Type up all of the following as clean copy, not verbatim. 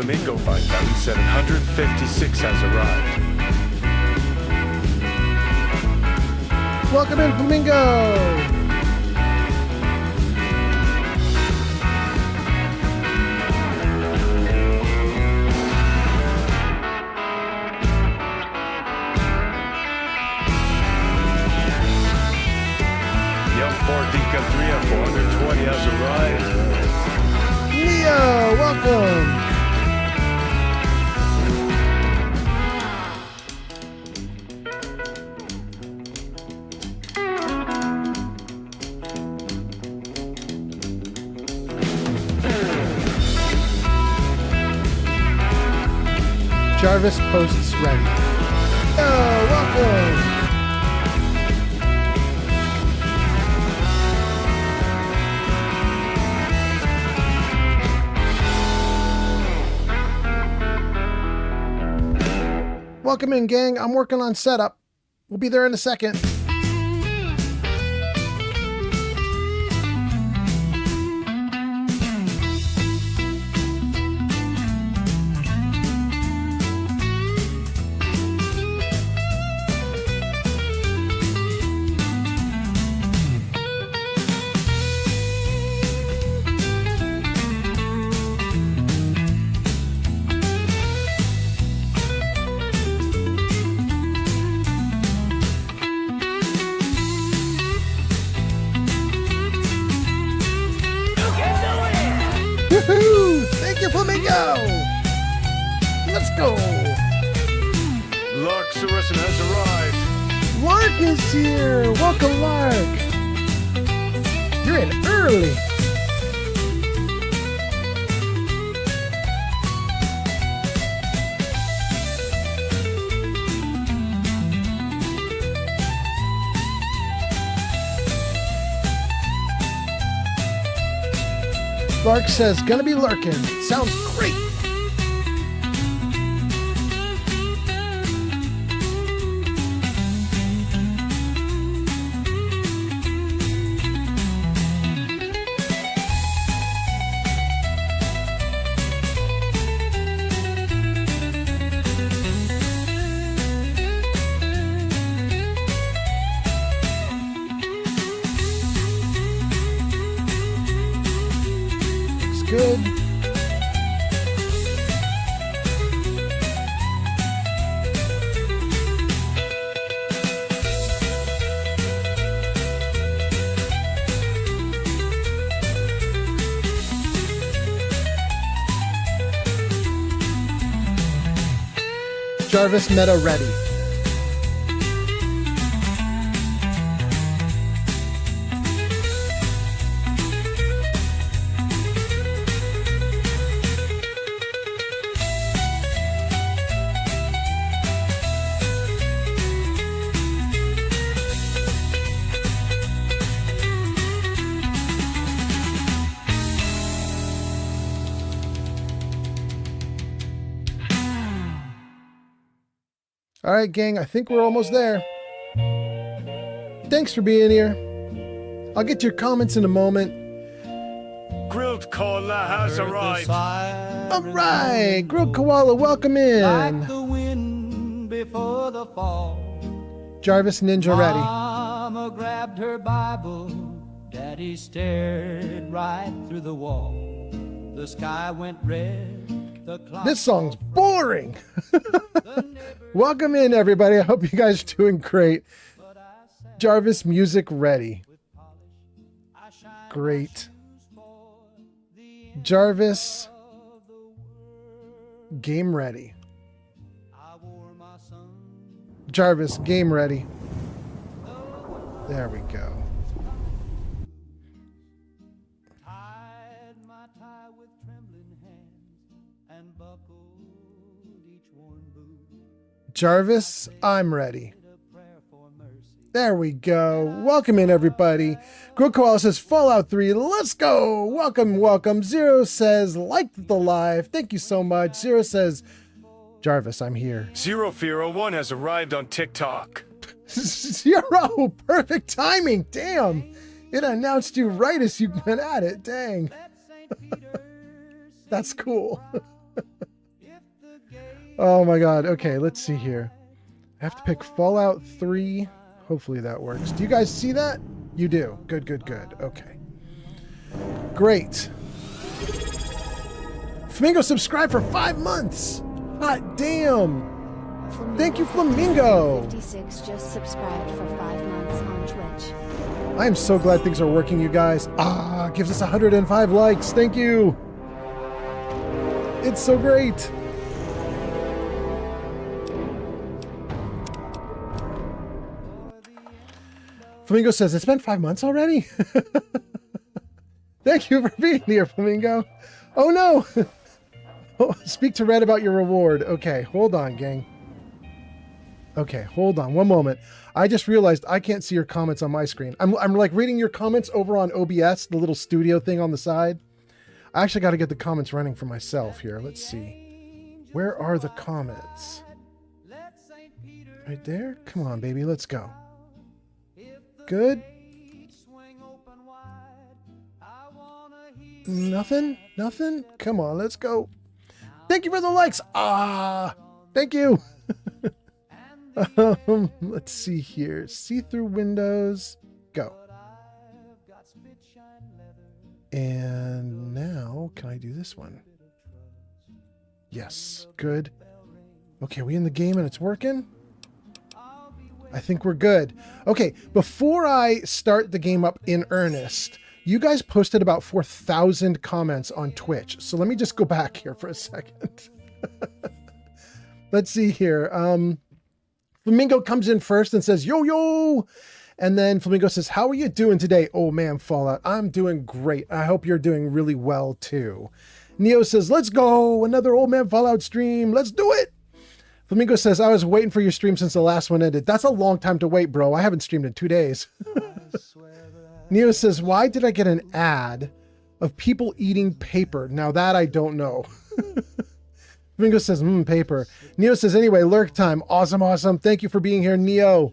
Flamingo by 756 has arrived. Welcome in, Flamingo! Ford Deacon 3 at 420 has arrived. Leo, welcome! Jarvis posts ready. Leo, welcome! Welcome in, gang. I'm working on setup. We'll be there in a second. Thank you, Flamingo! Let's go! Lark Saracen has arrived. Lark is here! Welcome, Lark! You're in early! Lark says, gonna be lurking. Sounds great. Good. Jarvis meta ready. All right, gang, I think we're almost there. Thanks for being here. I'll get to your comments in a moment. Grilled Koala has arrived. All right, Grilled Koala, welcome in. Like the wind before the fall. Jarvis Ninja ready. Mama grabbed her Bible. Daddy stared right through the wall. The sky went red. This song's boring. Welcome in, everybody. I hope you guys are doing great. Jarvis music ready. Great. Jarvis game ready. Jarvis game ready. There we go. Jarvis, I'm ready. There we go. Welcome in, everybody. Grilled Koala says, Fallout 3, let's go. Welcome, welcome. Zero says, liked the live. Thank you so much. Zero says, Jarvis, I'm here. Zero Fear 01 has arrived on TikTok. Zero, perfect timing. Damn. It announced you right as you went at it. Dang. That's cool. Oh my god. Okay, let's see here. I have to pick Fallout 3. Hopefully that works. Do you guys see that? You do. Good, good, good. Okay. Great. Flamingo subscribed for 5 months. Hot damn. Thank you, Flamingo. 56 just subscribed for 5 months on Twitch. I am so glad things are working, you guys. Gives us 105 likes. Thank you. It's so great. Flamingo says, it's been 5 months already? Thank you for being here, Flamingo. Oh, no. Oh, speak to Red about your reward. Okay, hold on, gang. Okay, hold on. One moment. I just realized I can't see your comments on my screen. I'm like reading your comments over on OBS, the little studio thing on the side. I actually got to get the comments running for myself here. Let's see. Where are the comments? Right there? Come on, baby. Let's go. Good. Nothing? Nothing? Come on, let's go. Thank you for the likes. Thank you. Let's see here. See-through windows. Go. And now, can I do this one? Yes. Good. Okay, we in the game and it's working? I think we're good. Okay, before I start the game up in earnest, you guys posted about 4,000 comments on Twitch. So let me just go back here for a second. Let's see here. Flamingo comes in first and says, yo, yo. And then Flamingo says, how are you doing today? Oh man, Fallout. I'm doing great. I hope you're doing really well too. Neo says, let's go. Another Old Man Fallout stream. Let's do it. Flamingo says, I was waiting for your stream since the last one ended. That's a long time to wait, bro. I haven't streamed in 2 days. Neo says, why did I get an ad of people eating paper? Now that I don't know. Flamingo says, paper. Neo says, anyway, lurk time. Awesome, awesome. Thank you for being here, Neo.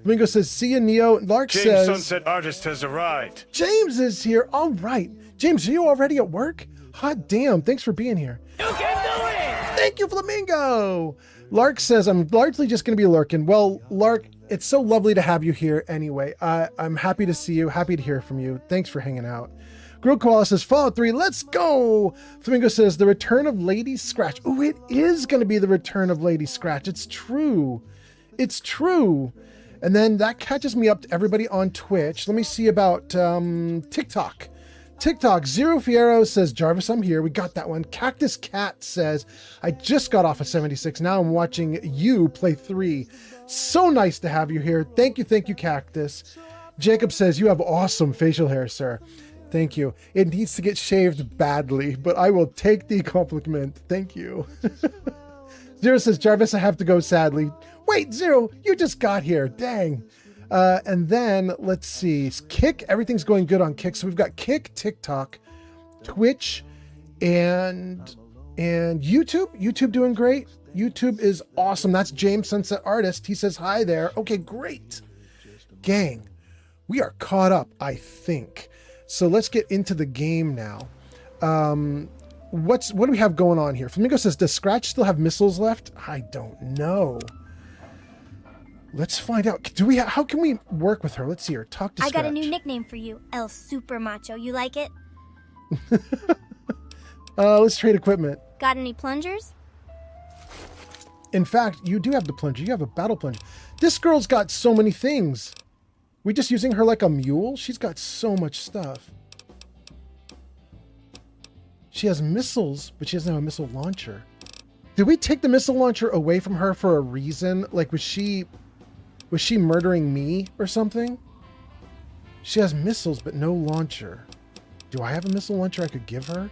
Flamingo says, see you, Neo. Lark James says, Sunset Artist has arrived. James is here. All right. James, are you already at work? Hot damn. Thanks for being here. You can do it! Thank you, Flamingo. Lark says, I'm largely just going to be lurking. Well, Lark, it's so lovely to have you here anyway. I'm happy to see you. Happy to hear from you. Thanks for hanging out. Grill Koala says, Fallout 3, let's go. Flamingo says, the return of Lady Scratch. Oh, it is going to be the return of Lady Scratch. It's true. It's true. And then that catches me up to everybody on Twitch. Let me see about TikTok. TikTok, Zero Fiero says, Jarvis, I'm here. We got that one. Cactus Cat says, I just got off of 76. Now I'm watching you play 3. So nice to have you here. Thank you, Cactus. Jacob says, you have awesome facial hair, sir. Thank you. It needs to get shaved badly, but I will take the compliment. Thank you. Zero says, Jarvis, I have to go sadly. Wait, Zero, you just got here. Dang. And then let's see, Kick, everything's going good on Kick. So we've got Kick, TikTok, Twitch, and YouTube. YouTube doing great. YouTube is awesome. That's James Sunset Artist. He says hi there. Okay, great. Gang, we are caught up, I think. So let's get into the game now. What do we have going on here? Flamingo says, does Scratch still have missiles left? I don't know. Let's find out. How can we work with her? Let's see her. Talk to Scratch. I got a new nickname for you, El Super Macho. You like it? Let's trade equipment. Got any plungers? In fact, you do have the plunger. You have a battle plunger. This girl's got so many things. We just using her like a mule? She's got so much stuff. She has missiles, but she doesn't have a missile launcher. Did we take the missile launcher away from her for a reason? Like, was she murdering me or something? She has missiles, but no launcher. Do I have a missile launcher I could give her?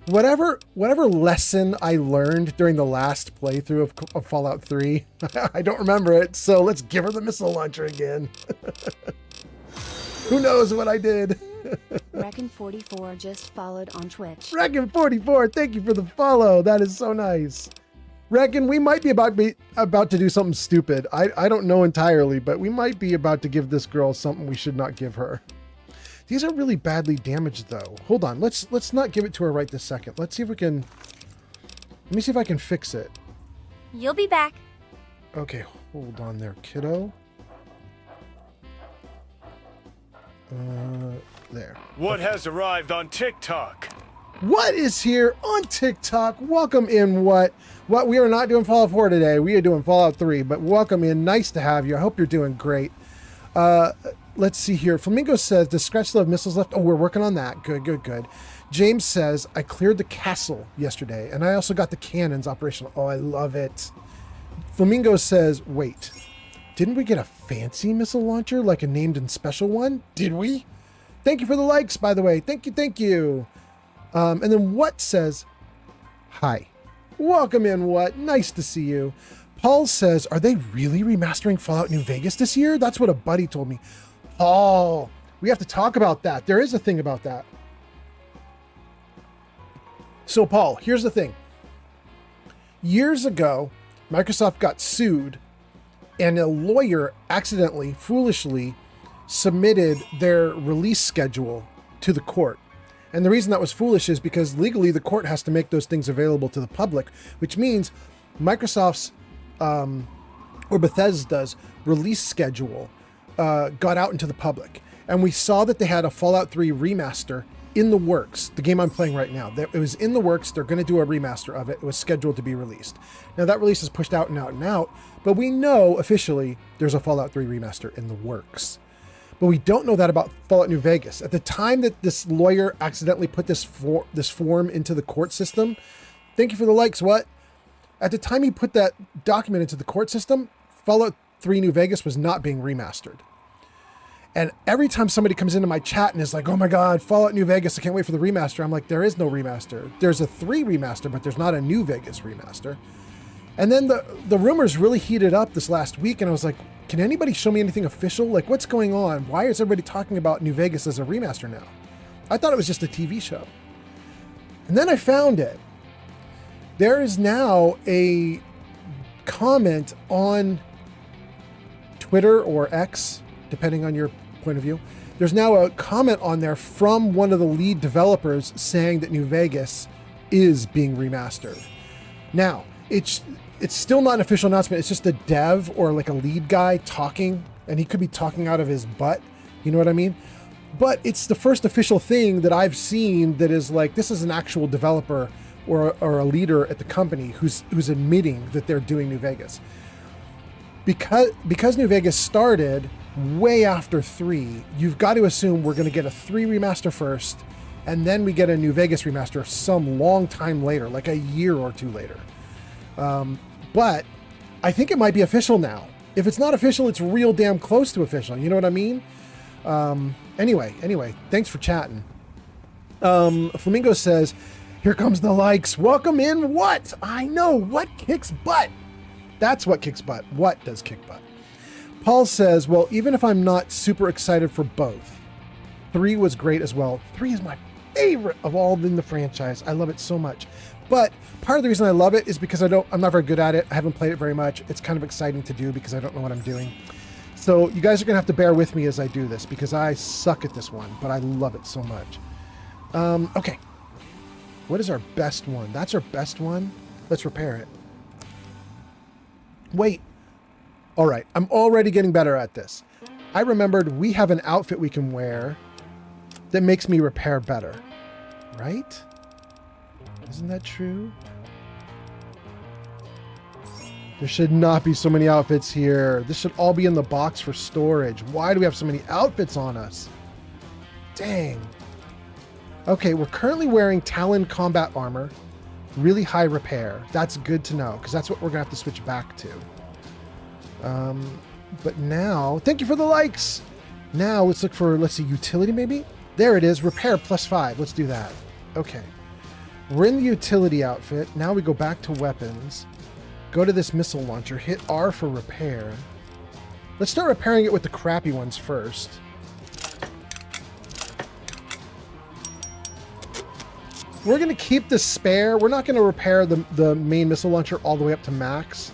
Whatever lesson I learned during the last playthrough of Fallout 3, I don't remember it, so let's give her the missile launcher again. Who knows what I did? Reckon44 just followed on Twitch. Reckon44, thank you for the follow. That is so nice. Reckon, we might be about to do something stupid. I don't know entirely, but we might be about to give this girl something we should not give her. These are really badly damaged, though. Hold on. Let's not give it to her right this second. Let's see if we can... Let me see if I can fix it. You'll be back. Okay, hold on there, kiddo. There. What has arrived on TikTok? What is here on TikTok? Welcome in what? What we are not doing Fallout 4 today. We are doing Fallout 3, but welcome in. Nice to have you. I hope you're doing great. Let's see here. Flamingo says, does Scratch still have missiles left? Oh, we're working on that. Good, good, good. James says, I cleared the castle yesterday, and I also got the cannons operational. Oh, I love it. Flamingo says, wait, didn't we get a fancy missile launcher, like a named and special one? Did we? Thank you for the likes, by the way. Thank you, thank you. And then What says, hi. Welcome in, What. Nice to see you. Paul says, are they really remastering Fallout New Vegas this year? That's what a buddy told me. Paul, we have to talk about that. There is a thing about that. So, Paul, here's the thing. Years ago, Microsoft got sued, and a lawyer accidentally, foolishly, submitted their release schedule to the court. And the reason that was foolish is because legally the court has to make those things available to the public, which means Microsoft's or Bethesda's release schedule got out into the public. And we saw that they had a Fallout 3 remaster in the works, the game I'm playing right now. It was in the works. They're going to do a remaster of it. It was scheduled to be released. Now that release is pushed out and out and out, but we know officially there's a Fallout 3 remaster in the works. But we don't know that about Fallout New Vegas. At the time that this lawyer accidentally put this form into the court system, thank you for the likes, What? At the time he put that document into the court system, Fallout 3 New Vegas was not being remastered. And every time somebody comes into my chat and is like, oh my God, Fallout New Vegas, I can't wait for the remaster. I'm like, there is no remaster. There's a 3 remaster, but there's not a New Vegas remaster. And then the rumors really heated up this last week. And I was like, can anybody show me anything official? Like, what's going on? Why is everybody talking about New Vegas as a remaster now? I thought it was just a TV show. And then I found it. There is now a comment on Twitter or X, depending on your point of view. There's now a comment on there from one of the lead developers saying that New Vegas is being remastered. Now, it's still not an official announcement. It's just a dev or like a lead guy talking, and he could be talking out of his butt. You know what I mean? But it's the first official thing that I've seen that is like, this is an actual developer or a leader at the company who's admitting that they're doing New Vegas. Because New Vegas started way after 3, you've got to assume we're going to get a 3 remaster first, and then we get a New Vegas remaster some long time later, like a year or 2 later. But I think it might be official now. If it's not official, it's real damn close to official. You know what I mean? Anyway, thanks for chatting. Flamingo says, here comes the likes. Welcome in, What? I know, What kicks butt. That's what kicks butt. What does kick butt? Paul says, well, even if I'm not super excited for both, 3 was great as well. 3 is my favorite of all in the franchise. I love it so much. But part of the reason I love it is because I'm not very good at it. I haven't played it very much. It's kind of exciting to do because I don't know what I'm doing. So you guys are going to have to bear with me as I do this because I suck at this one, but I love it so much. Okay. What is our best one? That's our best one. Let's repair it. Wait. All right. I'm already getting better at this. I remembered we have an outfit we can wear that makes me repair better. Right? Isn't that true? There should not be so many outfits here. This should all be in the box for storage. Why do we have so many outfits on us? Dang. Okay, we're currently wearing Talon combat armor. Really high repair. That's good to know, because that's what we're going to have to switch back to. But now, thank you for the likes. Now let's look for, let's see, utility maybe? There it is, repair +5. Let's do that. Okay. We're in the utility outfit. Now we go back to weapons. Go to this missile launcher. Hit R for repair. Let's start repairing it with the crappy ones first. We're going to keep the spare. We're not going to repair the main missile launcher all the way up to max.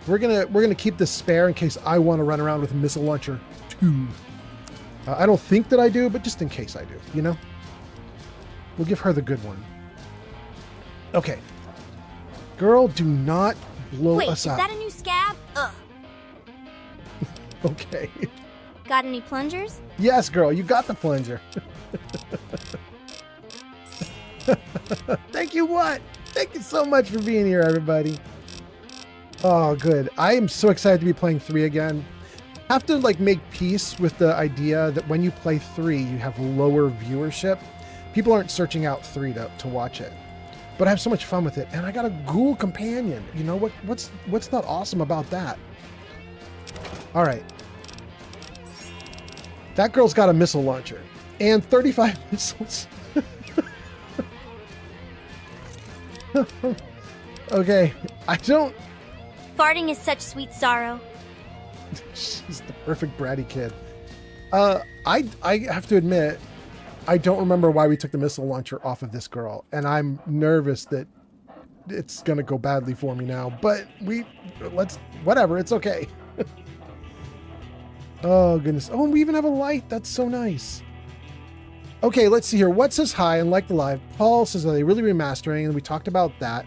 We're gonna keep the spare in case I want to run around with missile launcher 2. I don't think that I do, but just in case I do, you know? We'll give her the good one. Okay. Girl, do not blow Wait, us is up. that a new scab? Ugh. Okay. Got any plungers? Yes, girl, you got the plunger. Thank you, what? Thank you so much for being here, everybody. Oh, good. I am so excited to be playing 3 again. I have to like make peace with the idea that when you play 3, you have lower viewership. People aren't searching out 3 to watch it. But I have so much fun with it, and I got a ghoul companion. You know what's not awesome about that? All right. That girl's got a missile launcher and 35 missiles. Okay, I don't... Farting is such sweet sorrow. She's the perfect bratty kid. I have to admit, I don't remember why we took the missile launcher off of this girl, and I'm nervous that it's gonna go badly for me now, but whatever, it's okay. Oh, goodness. Oh, and we even have a light. That's so nice. Okay, let's see here. What says hi and like the live? Paul says, are they really remastering? And we talked about that.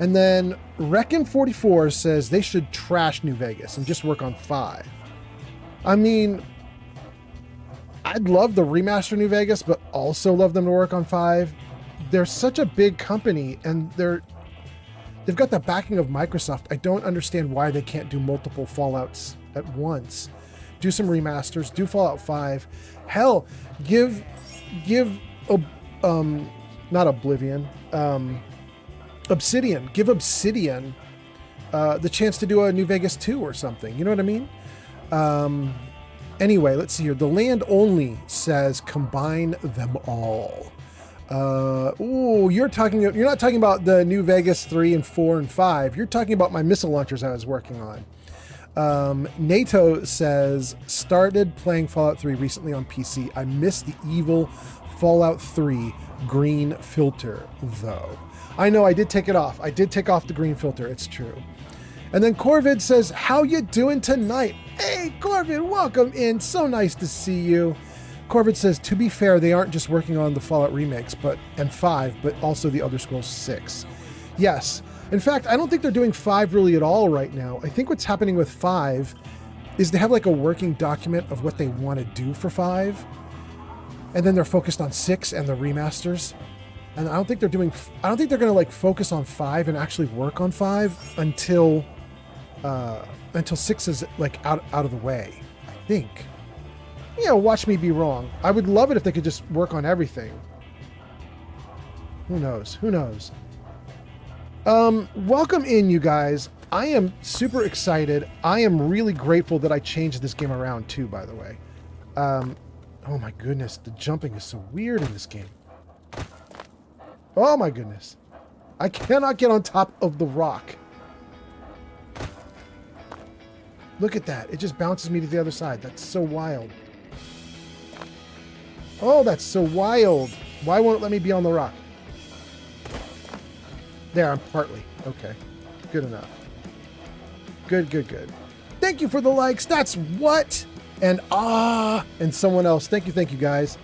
And then Reckon44 says they should trash New Vegas and just work on 5. I mean, I'd love the remaster New Vegas, but also love them to work on 5. They're such a big company, and they've got the backing of Microsoft. I don't understand why they can't do multiple Fallouts at once. Do some remasters, do Fallout 5. Hell, give not Oblivion, Obsidian. Give Obsidian the chance to do a New Vegas 2 or something. You know what I mean? Anyway, let's see here. The Land Only says combine them all. You're not talking about the New Vegas 3 and 4 and 5. You're talking about my missile launchers I was working on. NATO says, started playing Fallout 3 recently on PC. I missed the evil Fallout 3 green filter, though. I know, I did take it off. I did take off the green filter. It's true. And then Corvid says, how you doing tonight? Hey, Corvid, welcome in. So nice to see you. Corvid says, to be fair, they aren't just working on the Fallout remakes and 5, but also the Elder Scrolls 6. Yes. In fact, I don't think they're doing 5 really at all right now. I think what's happening with 5 is they have like a working document of what they want to do for 5. And then they're focused on 6 and the remasters. And I don't think they're going to like focus on 5 and actually work on 5 until 6 is like out of the way, I think. Yeah, watch me be wrong. I would love it if they could just work on everything. Who knows? Who knows? Welcome in, you guys. I am super excited. I am really grateful that I changed this game around too, by the way. Oh my goodness, the jumping is so weird in this game. Oh my goodness. I cannot get on top of the rock. Look at that. It just bounces me to the other side. That's so wild. Oh, that's so wild. Why won't it let me be on the rock? There, I'm partly. Okay. Good enough. Good, good, good. Thank you for the likes. That's what? And and someone else. Thank you guys.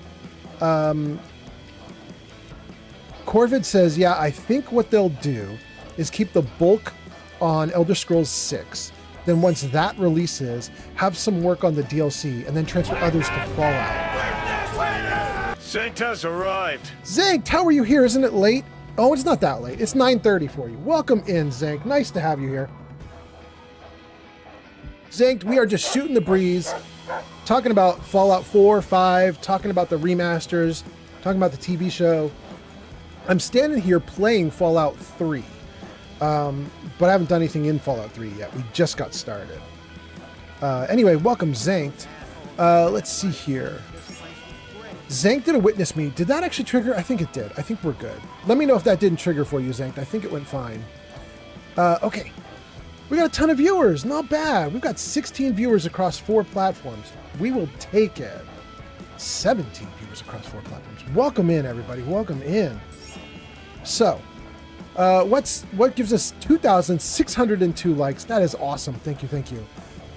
Corvid says, yeah, I think what they'll do is keep the bulk on Elder Scrolls 6. Then once that releases, have some work on the DLC, and then transfer others to Fallout. Saint has arrived. Zank, how are you here? Isn't it late? Oh, it's not that late. It's 9:30 for you. Welcome in, Zank. Nice to have you here. Zank, we are just shooting the breeze, talking about Fallout 4, 5, talking about the remasters, talking about the TV show. I'm standing here playing Fallout 3, but I haven't done anything in Fallout 3 yet. We just got started. Anyway, welcome, Zank. Let's see here. Zank did a witness me. Did that actually trigger? I think it did. I think we're good. Let me know if that didn't trigger for you, Zank. I think it went fine. Okay. We got a ton of viewers. Not bad. We've got 16 viewers across 4 platforms. We will take it. 17 viewers across 4 platforms. Welcome in, everybody. Welcome in. So, what gives us 2,602 likes? That is awesome. Thank you. Thank you.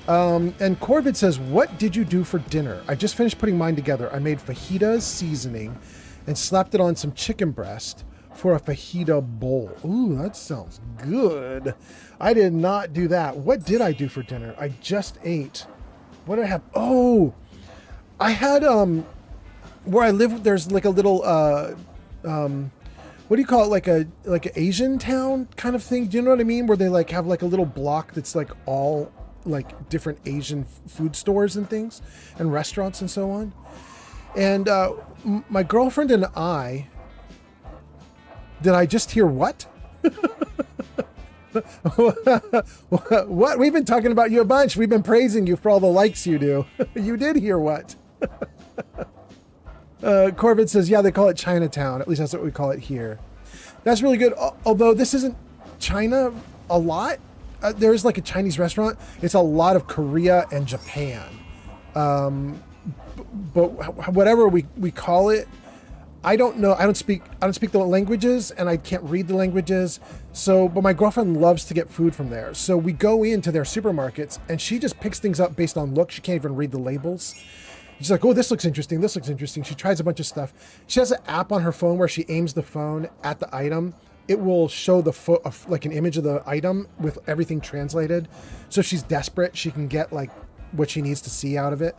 And Corvid says, what did you do for dinner? I just finished putting mine together. I made fajitas seasoning and slapped it on some chicken breast for a fajita bowl. Ooh, that sounds good. I did not do that. What did I do for dinner? I just ate. What did I have? Oh, I had, where I live, there's like a little, what do you call it? Like an Asian town kind of thing. Do you know what I mean? Where they like have like a little block that's like all like different Asian food stores and things and restaurants and so on. And my girlfriend and I, did I just hear what? What? We've been talking about you a bunch. We've been praising you for all the likes you do. You did hear what? Corbett says, yeah, they call it Chinatown. At least that's what we call it here. That's really good. Although this isn't China a lot. There's like a Chinese restaurant. It's a lot of Korea and Japan. But whatever we call it, I don't know. I don't speak the languages, and I can't read the languages. So, but my girlfriend loves to get food from there. So we go into their supermarkets, and she just picks things up based on look. She can't even read the labels. She's like, oh, this looks interesting. This looks interesting. She tries a bunch of stuff. She has an app on her phone where she aims the phone at the item. It will show like an image of the item with everything translated. So if she's desperate, she can get like what she needs to see out of it.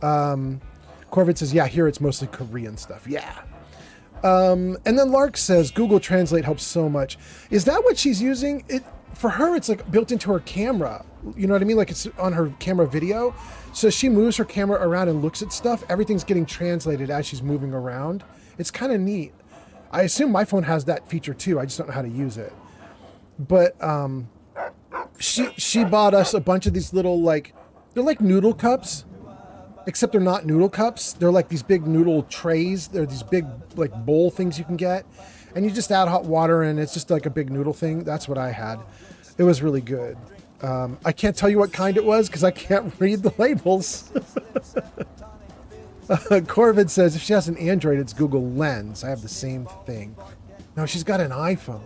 Corvid says, yeah, here it's mostly Korean stuff. Yeah. And then Lark says, Google Translate helps so much. Is that what she's using? For her, it's like built into her camera. You know what I mean? Like it's on her camera video. So she moves her camera around and looks at stuff. Everything's getting translated as she's moving around. It's kind of neat. I assume my phone has that feature too. I just don't know how to use it. But she bought us a bunch of these little they're like noodle cups, except they're not noodle cups. They're like these big noodle trays. They're these big like bowl things you can get, and you just add hot water and it's just like a big noodle thing. That's what I had. It was really good. I can't tell you what kind it was because I can't read the labels. Corvid says if she has an Android, it's Google Lens. I have the same thing. No, she's got an iPhone.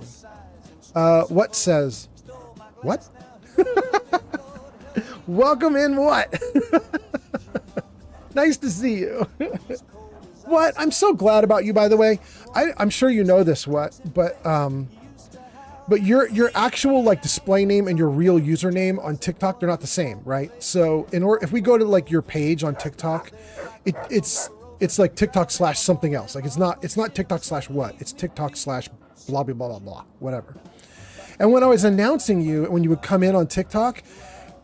What says? What? Welcome in what? Nice to see you. What? I'm so glad about you, by the way. I'm sure you know this, but your actual like display name and your real username on TikTok, they're not the same, right? So if we go to like your page on TikTok, it's like TikTok / something else. Like it's not TikTok / what? It's TikTok / blah, blah, blah, blah, blah, whatever. And when I was announcing you, when you would come in on TikTok,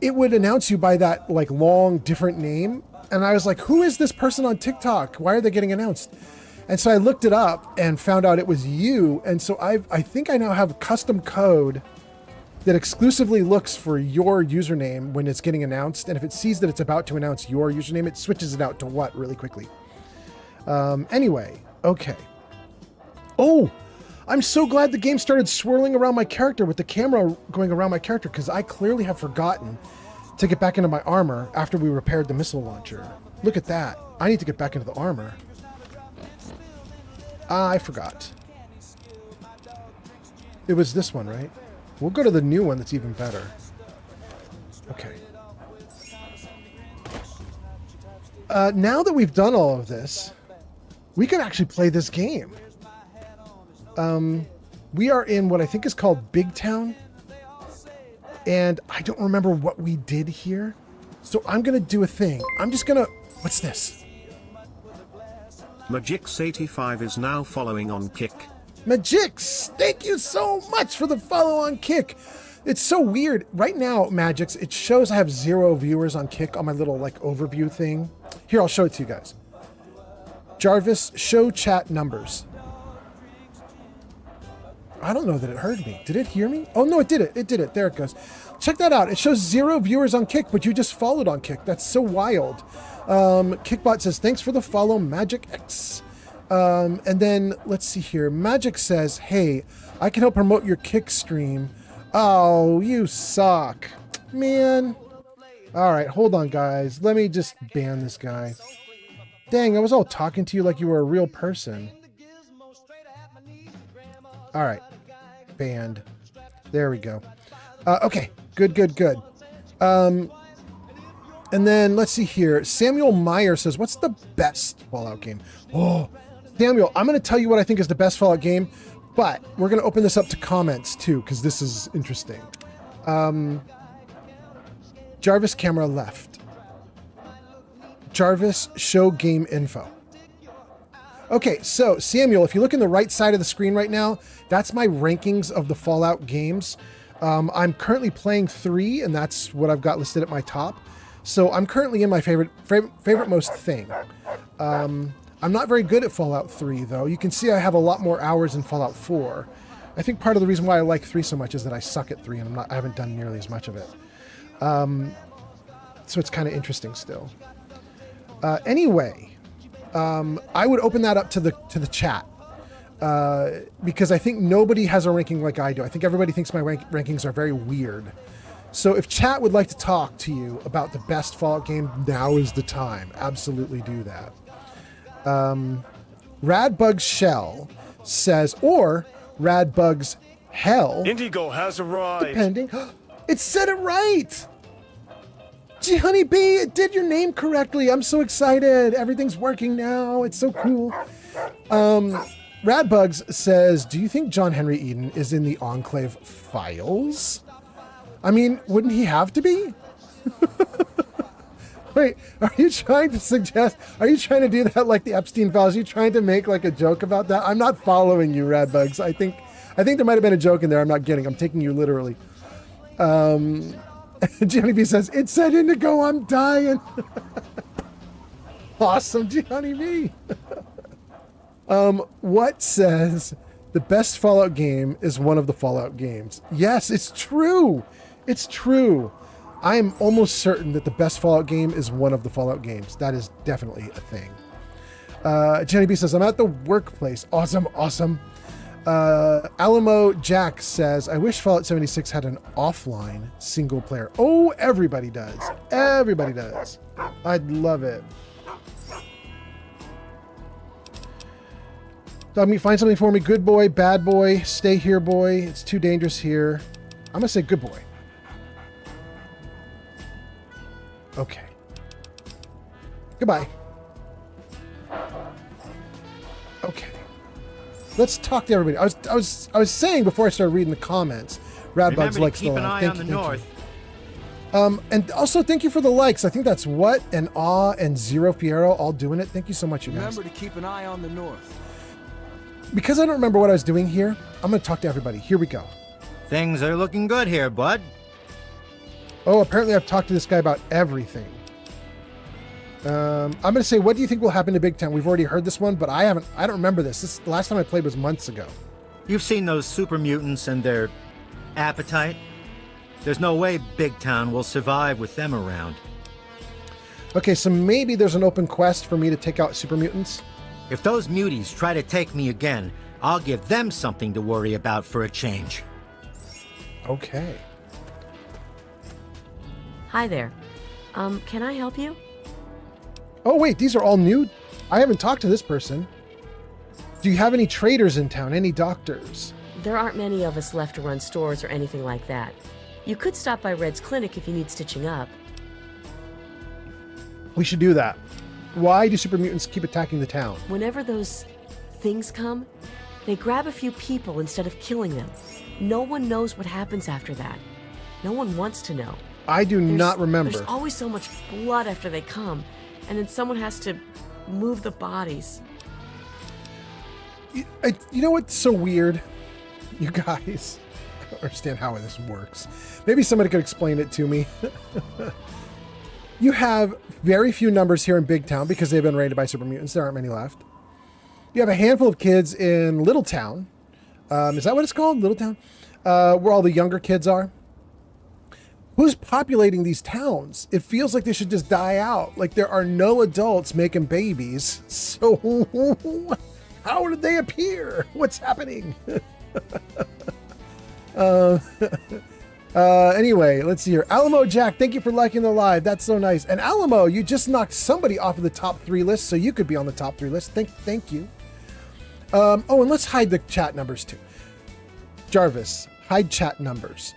it would announce you by that like long different name. And I was like, who is this person on TikTok? Why are they getting announced? And so I looked it up and found out it was you. And so I think I now have a custom code that exclusively looks for your username when it's getting announced. And if it sees that it's about to announce your username, it switches it out to what really quickly. Anyway, okay. Oh, I'm so glad the game started swirling around my character with the camera going around my character because I clearly have forgotten to get back into my armor after we repaired the missile launcher. Look at that. I need to get back into the armor. I forgot. It was this one, right? We'll go to the new one that's even better. Okay. Now that we've done all of this, we can actually play this game. We are in what I think is called Big Town. And I don't remember what we did here. So I'm going to do a thing. I'm just going to... What's this? Magix85 is now following on Kick. Magix, thank you so much for the follow on Kick. It's so weird. Right now, Magix, it shows I have 0 viewers on Kick on my little like overview thing. Here, I'll show it to you guys. Jarvis, show chat numbers. I don't know that it heard me. Did it hear me? Oh, no, it did it. It did it. There it goes. Check that out. It shows 0 viewers on Kick, but you just followed on Kick. That's so wild. Kickbot says, thanks for the follow, Magic X. And then, let's see here. Magic says, hey, I can help promote your Kick stream. Oh, you suck. Man. All right, hold on, guys. Let me just ban this guy. Dang, I was all talking to you like you were a real person. All right. Banned. There we go. Okay. Good. And then let's see here. Samuel Meyer says, what's the best Fallout game? Oh, Samuel, I'm going to tell you what I think is the best Fallout game, But we're going to open this up to comments too, because this is interesting. Jarvis camera left. Jarvis show game info. Okay, so Samuel, if you look in the right side of the screen right now, that's my rankings of the Fallout games. I'm currently playing 3, and that's what I've got listed at my top. So I'm currently in my favorite most thing. I'm not very good at Fallout 3, though. You can see I have a lot more hours in Fallout 4. I think part of the reason why I like 3 so much is that I suck at 3, and I haven't done nearly as much of it. So it's kind of interesting still. Anyway, I would open that up to the chat. Because I think nobody has a ranking like I do. I think everybody thinks my rankings are very weird. So if chat would like to talk to you about the best Fallout game, now is the time. Absolutely do that. Radbug's Shell says, or Radbug's Hell. Indigo has arrived. Depending. It said it right. Gee, honeybee, it did your name correctly. I'm so excited. Everything's working now. It's so cool. Radbugs says, do you think John Henry Eden is in the Enclave files? I mean, wouldn't he have to be? Wait, are you trying to do that like the Epstein files? Are you trying to make like a joke about that? I'm not following you, Radbugs. I think there might have been a joke in there. I'm not getting. I'm taking you literally. Johnny B says, it said Indigo, I'm dying. Awesome, Johnny B. What says the best Fallout game is one of the Fallout games? Yes, it's true. It's true. I am almost certain that the best Fallout game is one of the Fallout games. That is definitely a thing. Johnny B says, I'm at the workplace. Awesome, awesome. Alamo Jack says, I wish Fallout 76 had an offline single player. Oh, everybody does. Everybody does. I'd love it. Dog meat, find something for me. Good boy, bad boy, stay here, boy. It's too dangerous here. I'm gonna say good boy. Okay. Goodbye. Okay. Let's talk to everybody. I was saying before I started reading the comments, Radbugs likes the live. Thank you. And also thank you for the likes. I think that's What and Awe and Zero Piero all doing it. Thank you so much, you guys. Remember to keep an eye on the north. Because I don't remember what I was doing here, I'm going to talk to everybody. Here we go. Things are looking good here, bud. Oh, apparently I've talked to this guy about everything. I'm going to say, what do you think will happen to Big Town? We've already heard this one, but I don't remember this. The last time I played was months ago. You've seen those super mutants and their appetite? There's no way Big Town will survive with them around. Okay, so maybe there's an open quest for me to take out super mutants. If those muties try to take me again, I'll give them something to worry about for a change. Okay. Hi there. Can I help you? Oh, wait, these are all new? I haven't talked to this person. Do you have any traders in town? Any doctors? There aren't many of us left to run stores or anything like that. You could stop by Red's clinic if you need stitching up. We should do that. Why do super mutants keep attacking the town? Whenever those things come, they grab a few people instead of killing them. No one knows what happens after that. No one wants to know. I do not remember. There's always so much blood after they come, and then someone has to move the bodies. You know what's so weird? You guys, I don't understand how this works. Maybe somebody could explain it to me. You have very few numbers here in Big Town because they've been raided by super mutants. There aren't many left. You have a handful of kids in Little Town. Is that what it's called? Little Town? Where all the younger kids are. Who's populating these towns? It feels like they should just die out. Like there are no adults making babies. So how did they appear? What's happening? Anyway, let's see here. Alamo Jack, thank you for liking the live. That's so nice. And Alamo, you just knocked somebody off of the top 3 list, so you could be on the top 3 list. Thank you. Oh, and let's hide the chat numbers too. Jarvis, hide chat numbers.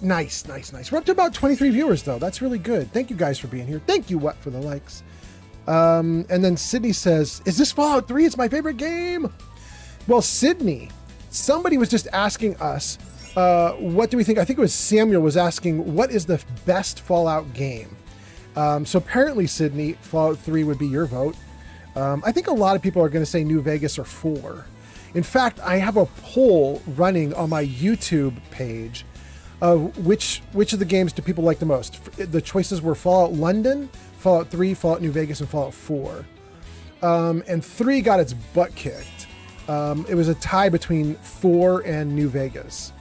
Nice. We're up to about 23 viewers though. That's really good. Thank you guys for being here. Thank you, What, for the likes. And then Sydney says, is this Fallout 3? It's my favorite game. Well, Sydney, somebody was just asking us, what do we think? I think it was Samuel was asking, what is the best Fallout game? So apparently, Sydney, Fallout 3 would be your vote. I think a lot of people are going to say New Vegas or 4. In fact, I have a poll running on my YouTube page of which of the games do people like the most. The choices were Fallout London, Fallout 3, Fallout New Vegas, and Fallout 4. And 3 got its butt kicked. It was a tie between 4 and New Vegas.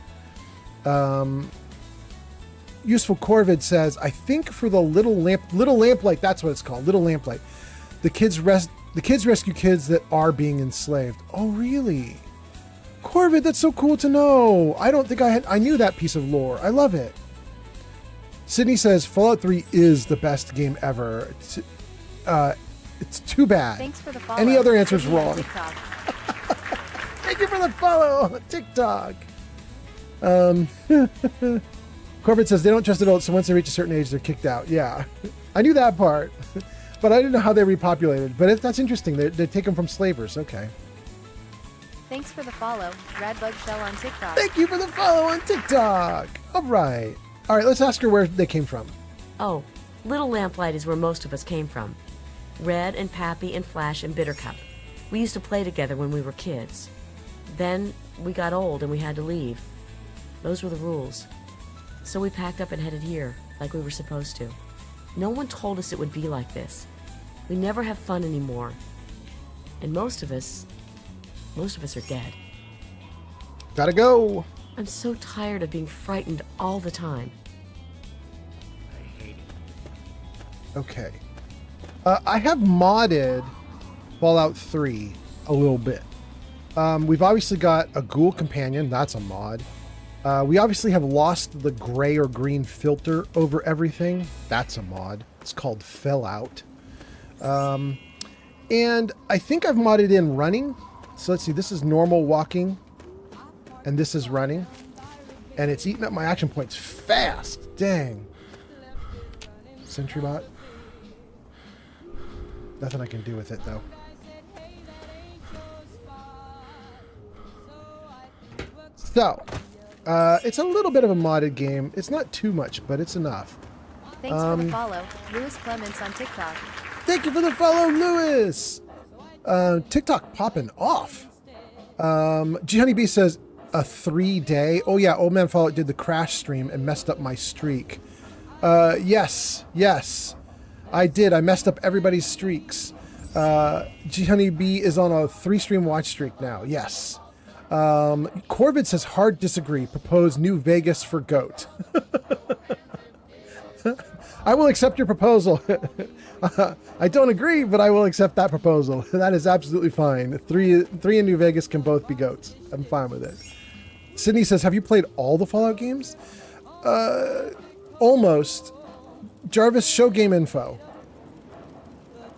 Useful Corvid says, I think for the little lamplight, that's what it's called, little lamplight. The kids rescue kids that are being enslaved. Oh, really? Corvid, that's so cool to know. I don't think I knew that piece of lore. I love it. Sydney says Fallout 3 is the best game ever. It's too bad. Thanks for the follow. Any other answer's Sydney on wrong. TikTok. Thank you for the follow on TikTok. Corbett says they don't trust adults, so once they reach a certain age, they're kicked out. Yeah, I knew that part, but I didn't know how they repopulated. But that's interesting. They take them from slavers. Okay. Thanks for the follow. Radbug Shell on TikTok. Thank you for the follow on TikTok. All right. Let's ask her where they came from. Oh, Little Lamplight is where most of us came from. Red and Pappy and Flash and Bittercup. We used to play together when we were kids. Then we got old and we had to leave. Those were the rules. So we packed up and headed here, like we were supposed to. No one told us it would be like this. We never have fun anymore. And most of us are dead. Gotta go. I'm so tired of being frightened all the time. Okay. I have modded Fallout 3 a little bit. We've obviously got a ghoul companion. That's a mod. We obviously have lost the gray or green filter over everything. That's a mod. It's called Fell Out. And I think I've modded in running. So let's see. This is normal walking. And this is running. And it's eating up my action points fast. Dang. Sentrybot. Nothing I can do with it, though. So, it's a little bit of a modded game. It's not too much, but it's enough. Thanks for the follow. Louis Clements on TikTok. Thank you for the follow, Lewis. TikTok popping off. G Honeybee says a 3-day. Oh yeah, Old Man Fallout did the crash stream and messed up my streak. Yes, I did. I messed up everybody's streaks. G Honeybee is on a 3-stream watch streak now. Yes. Corbett says hard disagree. Propose New Vegas for GOAT. I will accept your proposal. I don't agree, but I will accept that proposal. That is absolutely fine. Three in New Vegas can both be GOATs. I'm fine with it. Sydney says, have you played all the Fallout games? Almost. Jarvis, show game info.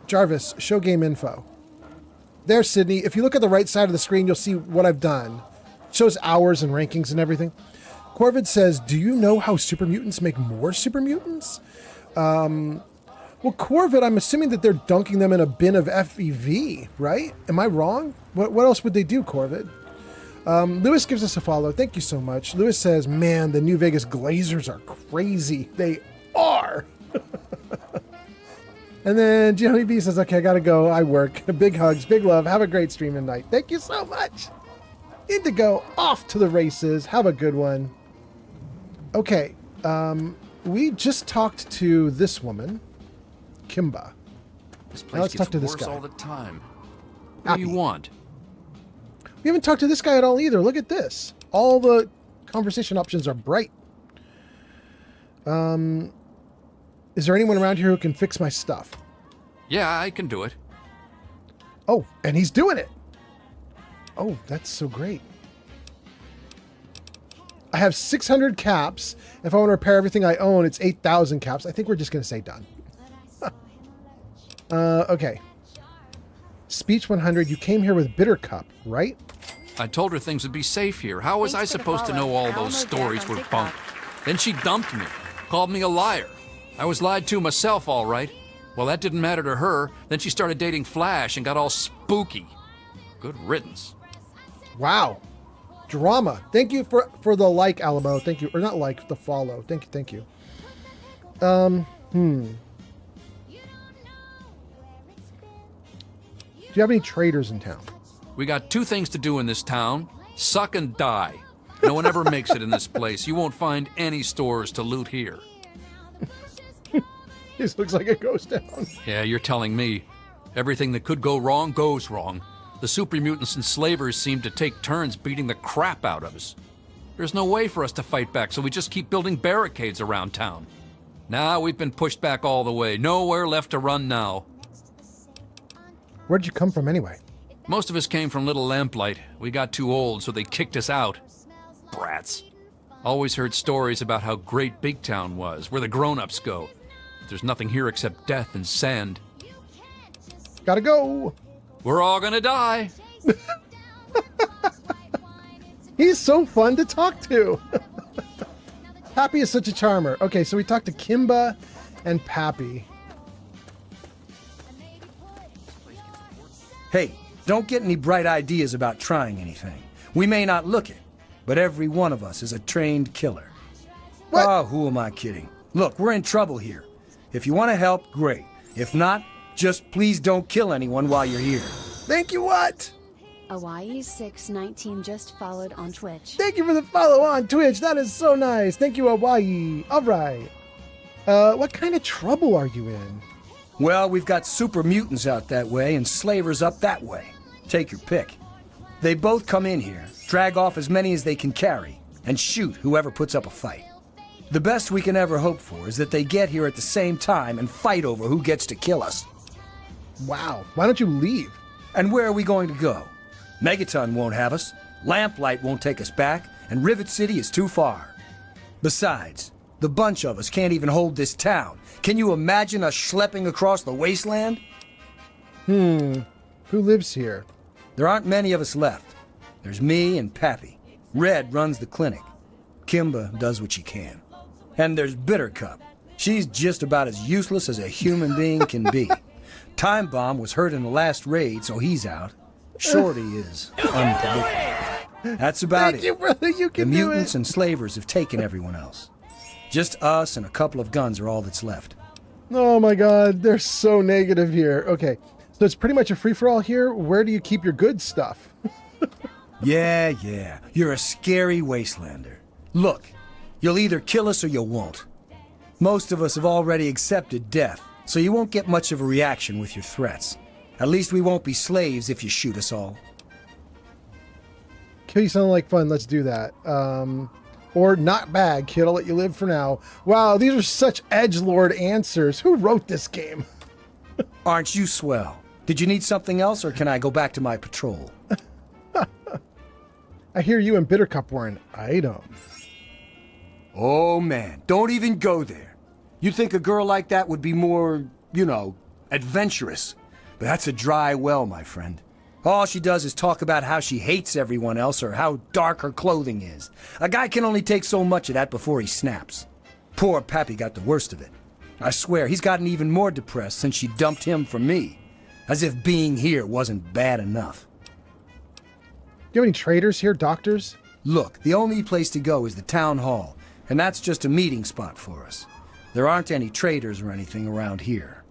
Jarvis, show game info. There's Sydney. If you look at the right side of the screen, you'll see what I've done. It shows hours and rankings and everything. Corvid says, do you know how super mutants make more super mutants? Well, Corvid, I'm assuming that they're dunking them in a bin of FEV, right? Am I wrong? What else would they do, Corvid? Lewis gives us a follow. Thank you so much. Lewis says, man, the New Vegas Glazers are crazy. They are. And then Johnny B says, okay, I gotta go. I work. Big hugs, big love. Have a great stream tonight. Thank you so much. Indigo, off to the races. Have a good one. Okay. We just talked to this woman, Kimba. This Now place let's gets talk to this worse guy. all the time. What do you want? We haven't talked to this guy at all either. Look at this. All the conversation options are bright. Is there anyone around here who can fix my stuff? Yeah, I can do it. Oh, and he's doing it. Oh, that's so great. I have 600 caps. If I want to repair everything I own, it's 8,000 caps. I think we're just going to say done. Okay. Speech 100. You came here with Bittercup, right? I told her things would be safe here. How was I Thanks for the supposed to follow. know all Alamo those Jack stories on were TikTok. bunk? Then she dumped me, called me a liar. I was lied to myself, all right. Well, that didn't matter to her. Then she started dating Flash and got all spooky. Good riddance. Wow. Drama. Thank you for the like, Alamo. Thank you. Or not like, the follow. Thank you. Do you have any traders in town? We got two things to do in this town. Suck and die. No one ever makes it in this place. You won't find any stores to loot here. This looks like a ghost town. Yeah, you're telling me. Everything that could go wrong goes wrong. The super mutants and slavers seem to take turns beating the crap out of us. There's no way for us to fight back, so we just keep building barricades around town. Now we've been pushed back all the way. Nowhere left to run now. Where'd you come from anyway? Most of us came from Little Lamplight. We got too old, so they kicked us out. Brats. Always heard stories about how great Big Town was, where the grown-ups go. But there's nothing here except death and sand. Gotta go. We're all gonna die. He's so fun to talk to. Pappy is such a charmer. Okay, so we talked to Kimba and Pappy. Hey, don't get any bright ideas about trying anything. We may not look it, but every one of us is a trained killer. What? Oh, who am I kidding? Look, we're in trouble here. If you want to help, great. If not, just please don't kill anyone while you're here. Thank you, what? Hawaii619 just followed on Twitch. Thank you for the follow on Twitch. That is so nice. Thank you, Hawaii. All right. What kind of trouble are you in? Well, we've got super mutants out that way and slavers up that way. Take your pick. They both come in here, drag off as many as they can carry, and shoot whoever puts up a fight. The best we can ever hope for is that they get here at the same time and fight over who gets to kill us. Wow. Why don't you leave? And where are we going to go? Megaton won't have us, Lamplight won't take us back, and Rivet City is too far. Besides, the bunch of us can't even hold this town. Can you imagine us schlepping across the wasteland? Who lives here? There aren't many of us left. There's me and Pappy. Red runs the clinic. Kimba does what she can. And there's Bittercup. She's just about as useless as a human being can be. Time Bomb was hurt in the last raid, so he's out. Shorty is unpredictable. That's about Thank it. you, brother. You The can do mutants it. and slavers have taken everyone else. Just us and a couple of guns are all that's left. Oh my god, they're so negative here. Okay, so it's pretty much a free-for-all here. Where do you keep your good stuff? Yeah. You're a scary wastelander. Look, you'll either kill us or you won't. Most of us have already accepted death, so you won't get much of a reaction with your threats. At least we won't be slaves if you shoot us all. Kill you sound like fun. Let's do that. Or not bad, kid. I'll let you live for now. Wow, these are such edgelord answers. Who wrote this game? Aren't you swell? Did you need something else, or can I go back to my patrol? I hear you and Bittercup were an item. Oh man, don't even go there. You'd think a girl like that would be more, adventurous. But that's a dry well, my friend. All she does is talk about how she hates everyone else or how dark her clothing is. A guy can only take so much of that before he snaps. Poor Pappy got the worst of it. I swear, he's gotten even more depressed since she dumped him for me. As if being here wasn't bad enough. Do you have any traders here, doctors? Look, the only place to go is the town hall, and that's just a meeting spot for us. There aren't any traders or anything around here.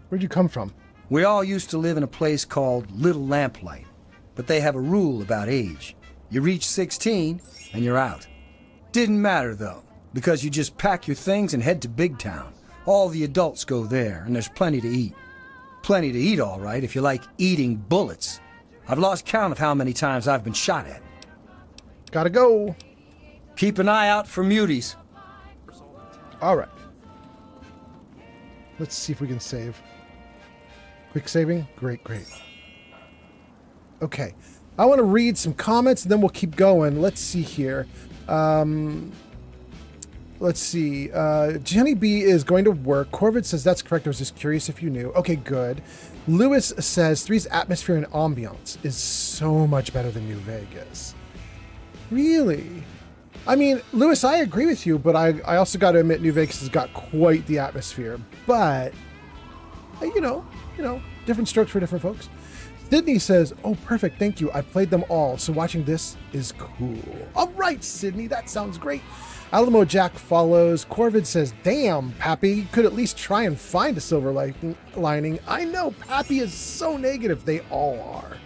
Where'd you come from? We all used to live in a place called Little Lamplight, but they have a rule about age. You reach 16, and you're out. Didn't matter, though, because you just pack your things and head to Big Town. All the adults go there, and there's plenty to eat. Plenty to eat, all right, if you like eating bullets. I've lost count of how many times I've been shot at. Gotta go. Keep an eye out for muties. All right. Let's see if we can save. Quick saving? Great. Okay. I want to read some comments, and then we'll keep going. Let's see here. Let's see. Jenny B is going to work. Corvid says that's correct. I was just curious if you knew. Okay, good. Lewis says 3's atmosphere and ambiance is so much better than New Vegas. Really? I mean, Lewis, I agree with you, but I also got to admit New Vegas has got quite the atmosphere. But, you know, different strokes for different folks. Sydney says, oh, perfect, thank you. I played them all, so watching this is cool. All right, Sydney, that sounds great. Alamo Jack follows. Corvid says, damn, Pappy, you could at least try and find a silver lining. I know, Pappy is so negative. They all are.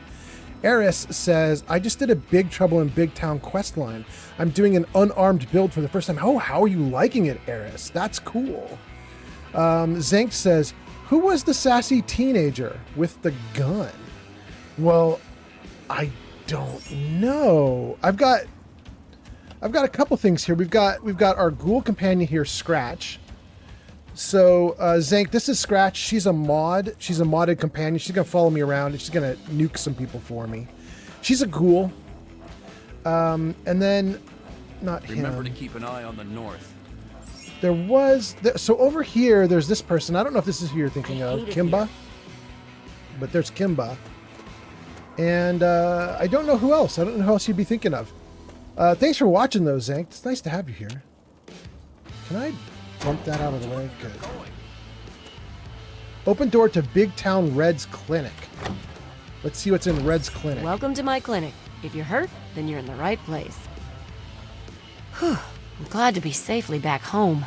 Eris says, I just did a Big Trouble in Big Town quest line. I'm doing an unarmed build for the first time. Oh, how are you liking it, Eris? That's cool. Zank says, who was the sassy teenager with the gun? Well, I don't know. I've got a couple things here. We've got our ghoul companion here, Scratch. So, Zank, this is Scratch. She's a mod. She's a modded companion. She's gonna follow me around and she's gonna nuke some people for me. She's a ghoul. And then, not him. Remember to keep an eye on the north. There was so over here. There's this person. I don't know if this is who you're thinking of, Kimba. But there's Kimba. And I don't know who else. I don't know who else you'd be thinking of. Thanks for watching, though, Zank. It's nice to have you here. Can I bump that out of the way? Good. Open door to Big Town Red's clinic. Let's see what's in Red's clinic. Welcome to my clinic. If you're hurt, then you're in the right place. Whew. I'm glad to be safely back home.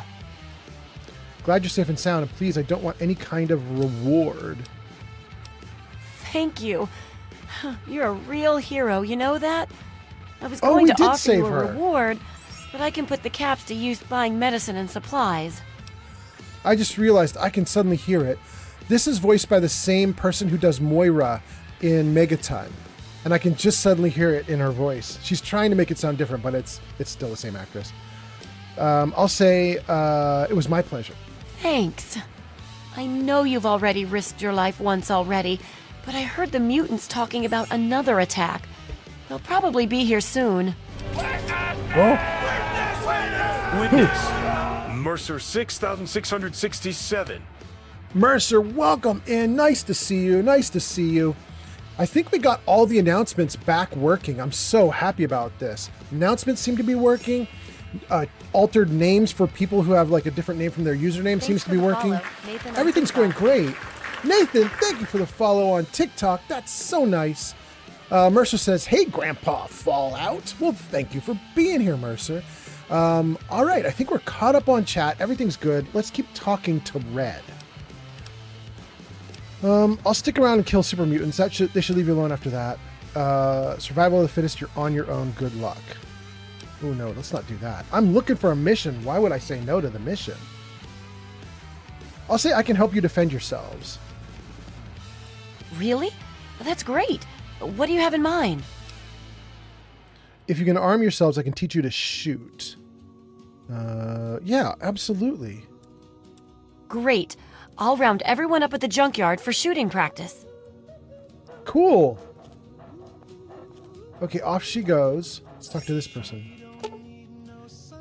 Glad you're safe and sound, and please, I don't want any kind of reward. Thank you. You're a real hero, you know that? I was Oh, going we to did offer save you a her. reward, but I can put the caps to use buying medicine and supplies. I just realized I can suddenly hear it. This is voiced by the same person who does Moira in Megaton. And I can just suddenly hear it in her voice. She's trying to make it sound different, but it's still the same actress. I'll say it was my pleasure. Thanks. I know you've already risked your life once already, but I heard the mutants talking about another attack. They'll probably be here soon. Oh. Witness. Mercer 6667. Mercer, welcome in. Nice to see you. Nice to see you. I think we got all the announcements back working. I'm so happy about this. Announcements seem to be working. Altered names for people who have like a different name from their username seems to be working. Everything's going great. Nathan, thank you for the follow on TikTok. That's so nice. Mercer says, hey, Grandpa Fallout. Well, thank you for being here, Mercer. All right, I think we're caught up on chat. Everything's good. Let's keep talking to Red. I'll stick around and kill super mutants. They should leave you alone after that. Survival of the fittest, you're on your own. Good luck. Oh, no, let's not do that. I'm looking for a mission. Why would I say no to the mission? I'll say I can help you defend yourselves. Really? That's great. What do you have in mind? If you can arm yourselves, I can teach you to shoot. Yeah, absolutely. Great. I'll round everyone up at the junkyard for shooting practice. Cool. Okay, off she goes. Let's talk to this person.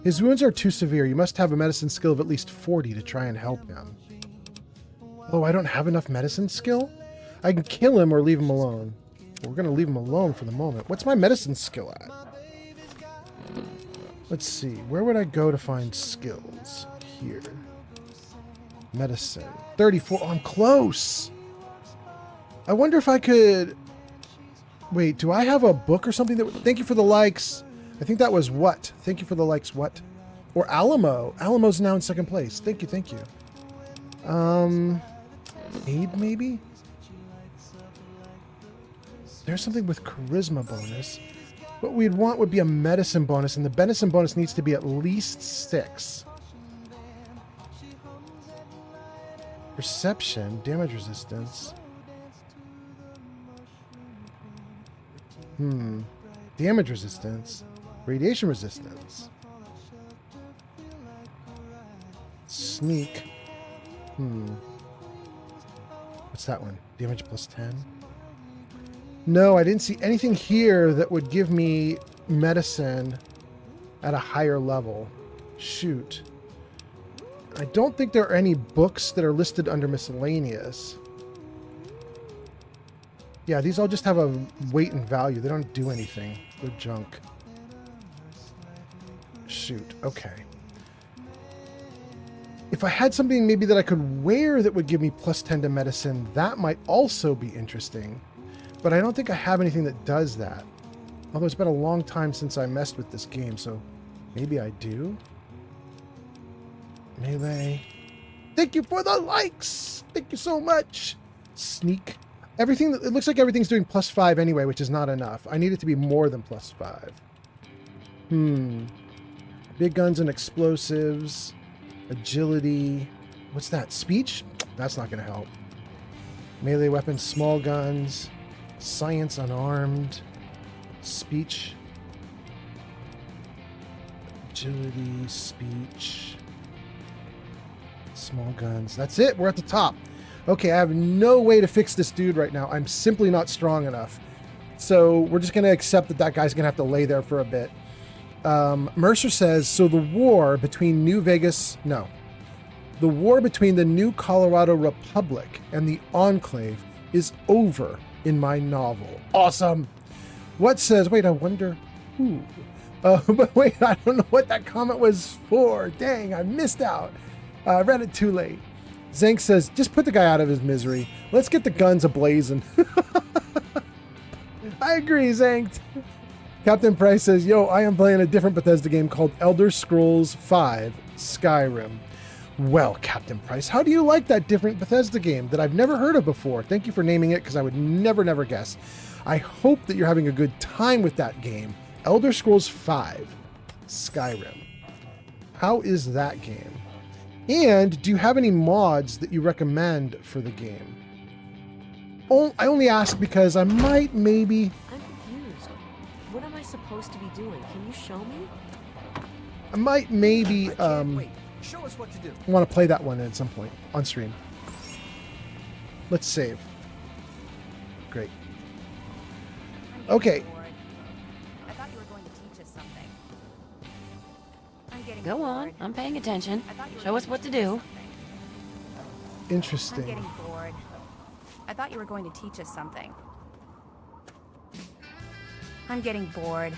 His wounds are too severe. You must have a medicine skill of at least 40 to try and help him. Oh, I don't have enough medicine skill? I can kill him or leave him alone. We're going to leave him alone for the moment. What's my medicine skill at? Let's see. Where would I go to find skills? Here. Medicine. 34. Oh, I'm close. I wonder if I could... Wait, do I have a book or something that... Thank you for the likes. I think that was what? Thank you for the likes. What? Or Alamo. Alamo's now in second place. Thank you. Thank you. Aid maybe? There's something with charisma bonus. What we'd want would be a medicine bonus, and the medicine bonus needs to be at least 6. Perception, damage resistance. Damage resistance. Radiation resistance. Sneak. What's that one? Damage plus 10. No, I didn't see anything here that would give me medicine at a higher level. Shoot. I don't think there are any books that are listed under miscellaneous. Yeah, these all just have a weight and value. They don't do anything. They're junk. Shoot. Okay. If I had something maybe that I could wear that would give me plus 10 to medicine, that might also be interesting. But I don't think I have anything that does that. Although it's been a long time since I messed with this game, so maybe I do. Melee. Thank you for the likes! Thank you so much! Sneak. Everything, it looks like everything's doing +5 anyway, which is not enough. I need it to be more than +5. Big guns and explosives. Agility. What's that? Speech? That's not going to help. Melee weapons, small guns. Science unarmed. Speech. Agility, speech. Small guns. That's it. We're at the top. Okay, I have no way to fix this dude right now. I'm simply not strong enough. So we're just going to accept that that guy's going to have to lay there for a bit. Mercer says, so the war between the war between the New Colorado Republic and the Enclave is over in my novel. Awesome. What says, wait, I wonder who. But wait, I don't know what that comment was for. Dang, I missed out. I read it too late. Zank says, just put the guy out of his misery. Let's get the guns ablazing. I agree, Zank. Captain Price says, yo, I am playing a different Bethesda game called Elder Scrolls V Skyrim. Well, Captain Price, how do you like that different Bethesda game that I've never heard of before? Thank you for naming it, because I would never guess. I hope that you're having a good time with that game. Elder Scrolls V Skyrim. How is that game? And do you have any mods that you recommend for the game? I only ask because I might maybe... I'm confused. What am I supposed to be doing? Can you show me? I might maybe Show us what to do. want to play that one at some point on stream. Let's save. Great. Okay. I thought you were going to teach us something. I'm getting Go on, bored. I'm paying attention. I thought you were Show us going what to to teach do. us something. I'm Interesting. getting bored. I thought you were going to teach us something. I'm getting bored.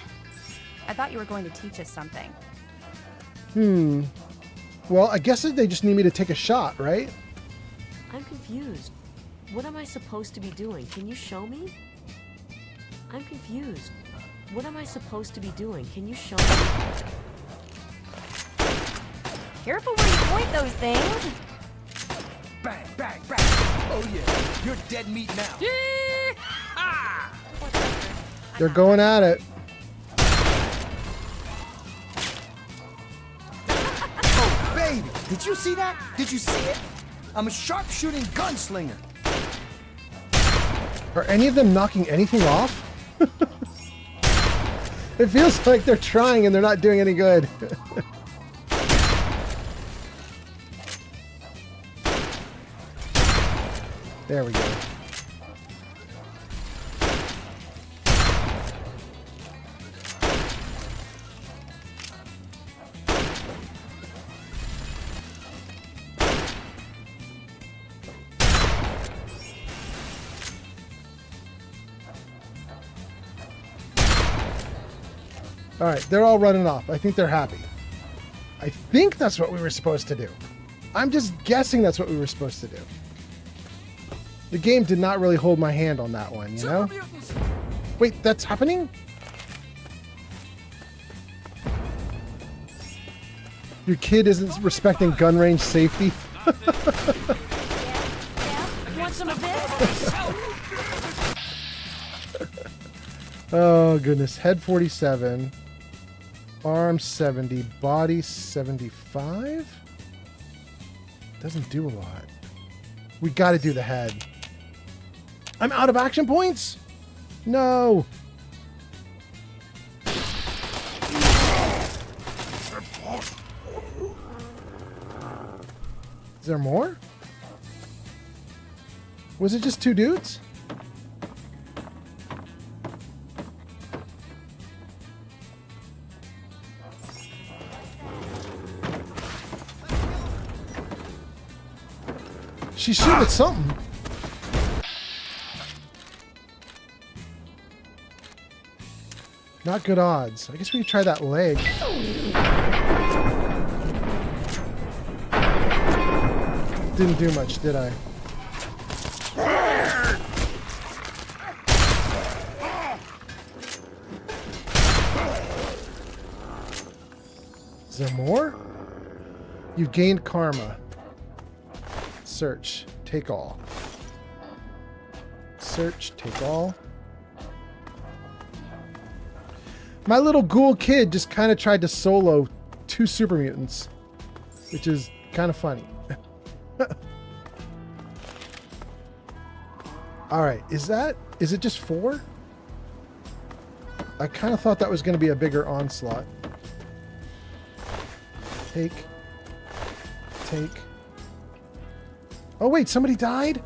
I thought you were going to teach us something. Well, I guess they just need me to take a shot, right? I'm confused. What am I supposed to be doing? Can you show me? I'm confused. What am I supposed to be doing? Can you show me? Careful where you point those things. Bang, bang, bang. Oh yeah, you're dead meat now. They're going at it. Oh baby, did you see that? Did you see it? I'm a sharpshooting gunslinger. Are any of them knocking anything off? It feels like they're trying and they're not doing any good. There we go. All right, they're all running off. I think they're happy. I think that's what we were supposed to do. I'm just guessing that's what we were supposed to do. The game did not really hold my hand on that one, you know? Wait, that's happening? Your kid isn't respecting gun range safety? Yeah? Want some of this? Oh, goodness. Head 47. Arm 70. Body 75? Doesn't do a lot. We got to do the head. I'm out of action points? No. Is there more? Was it just two dudes? She's shooting at something. Not good odds. I guess we could try that leg. Didn't do much, did I? You've gained karma. Search. Take all. Search. Take all. My little ghoul kid just kind of tried to solo 2 super mutants, which is kind of funny. All right, is it just 4? I kind of thought that was going to be a bigger onslaught. Take. Oh wait, somebody died?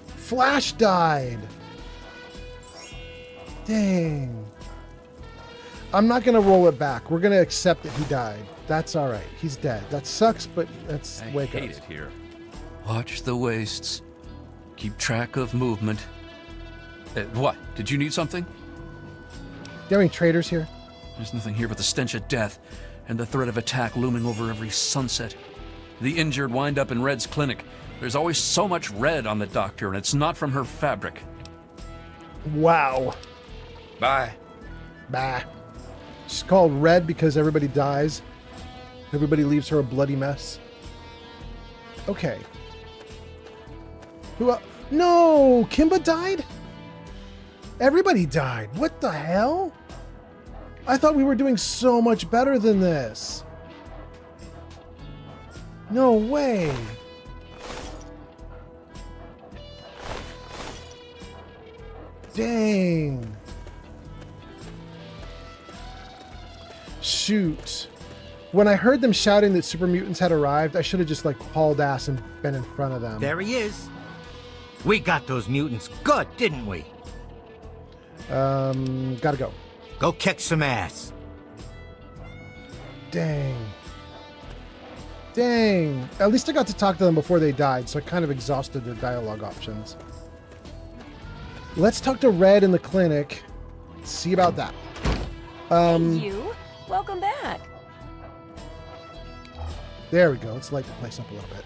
Flash died. Dang. I'm not going to roll it back. We're going to accept that he died. That's all right. He's dead. That sucks, but that's the way it goes. I hate it here. Watch the wastes. Keep track of movement. What? Did you need something? Do you have any traders here? There's nothing here but the stench of death and the threat of attack looming over every sunset. The injured wind up in Red's clinic. There's always so much red on the doctor, and it's not from her fabric. Wow. Bye. Bah. She's called Red because everybody dies. Everybody leaves her a bloody mess. Okay. Who else? No! Kimba died? Everybody died. What the hell? I thought we were doing so much better than this. No way. Dang. Shoot. When I heard them shouting that super mutants had arrived, I should have just like hauled ass and been in front of them. There he is. We got those mutants good, didn't we? Gotta go. Go kick some ass. Dang. Dang. At least I got to talk to them before they died, so I kind of exhausted their dialogue options. Let's talk to Red in the clinic. See about that. Hey, you. Welcome back. There we go. Let's light the place up a little bit.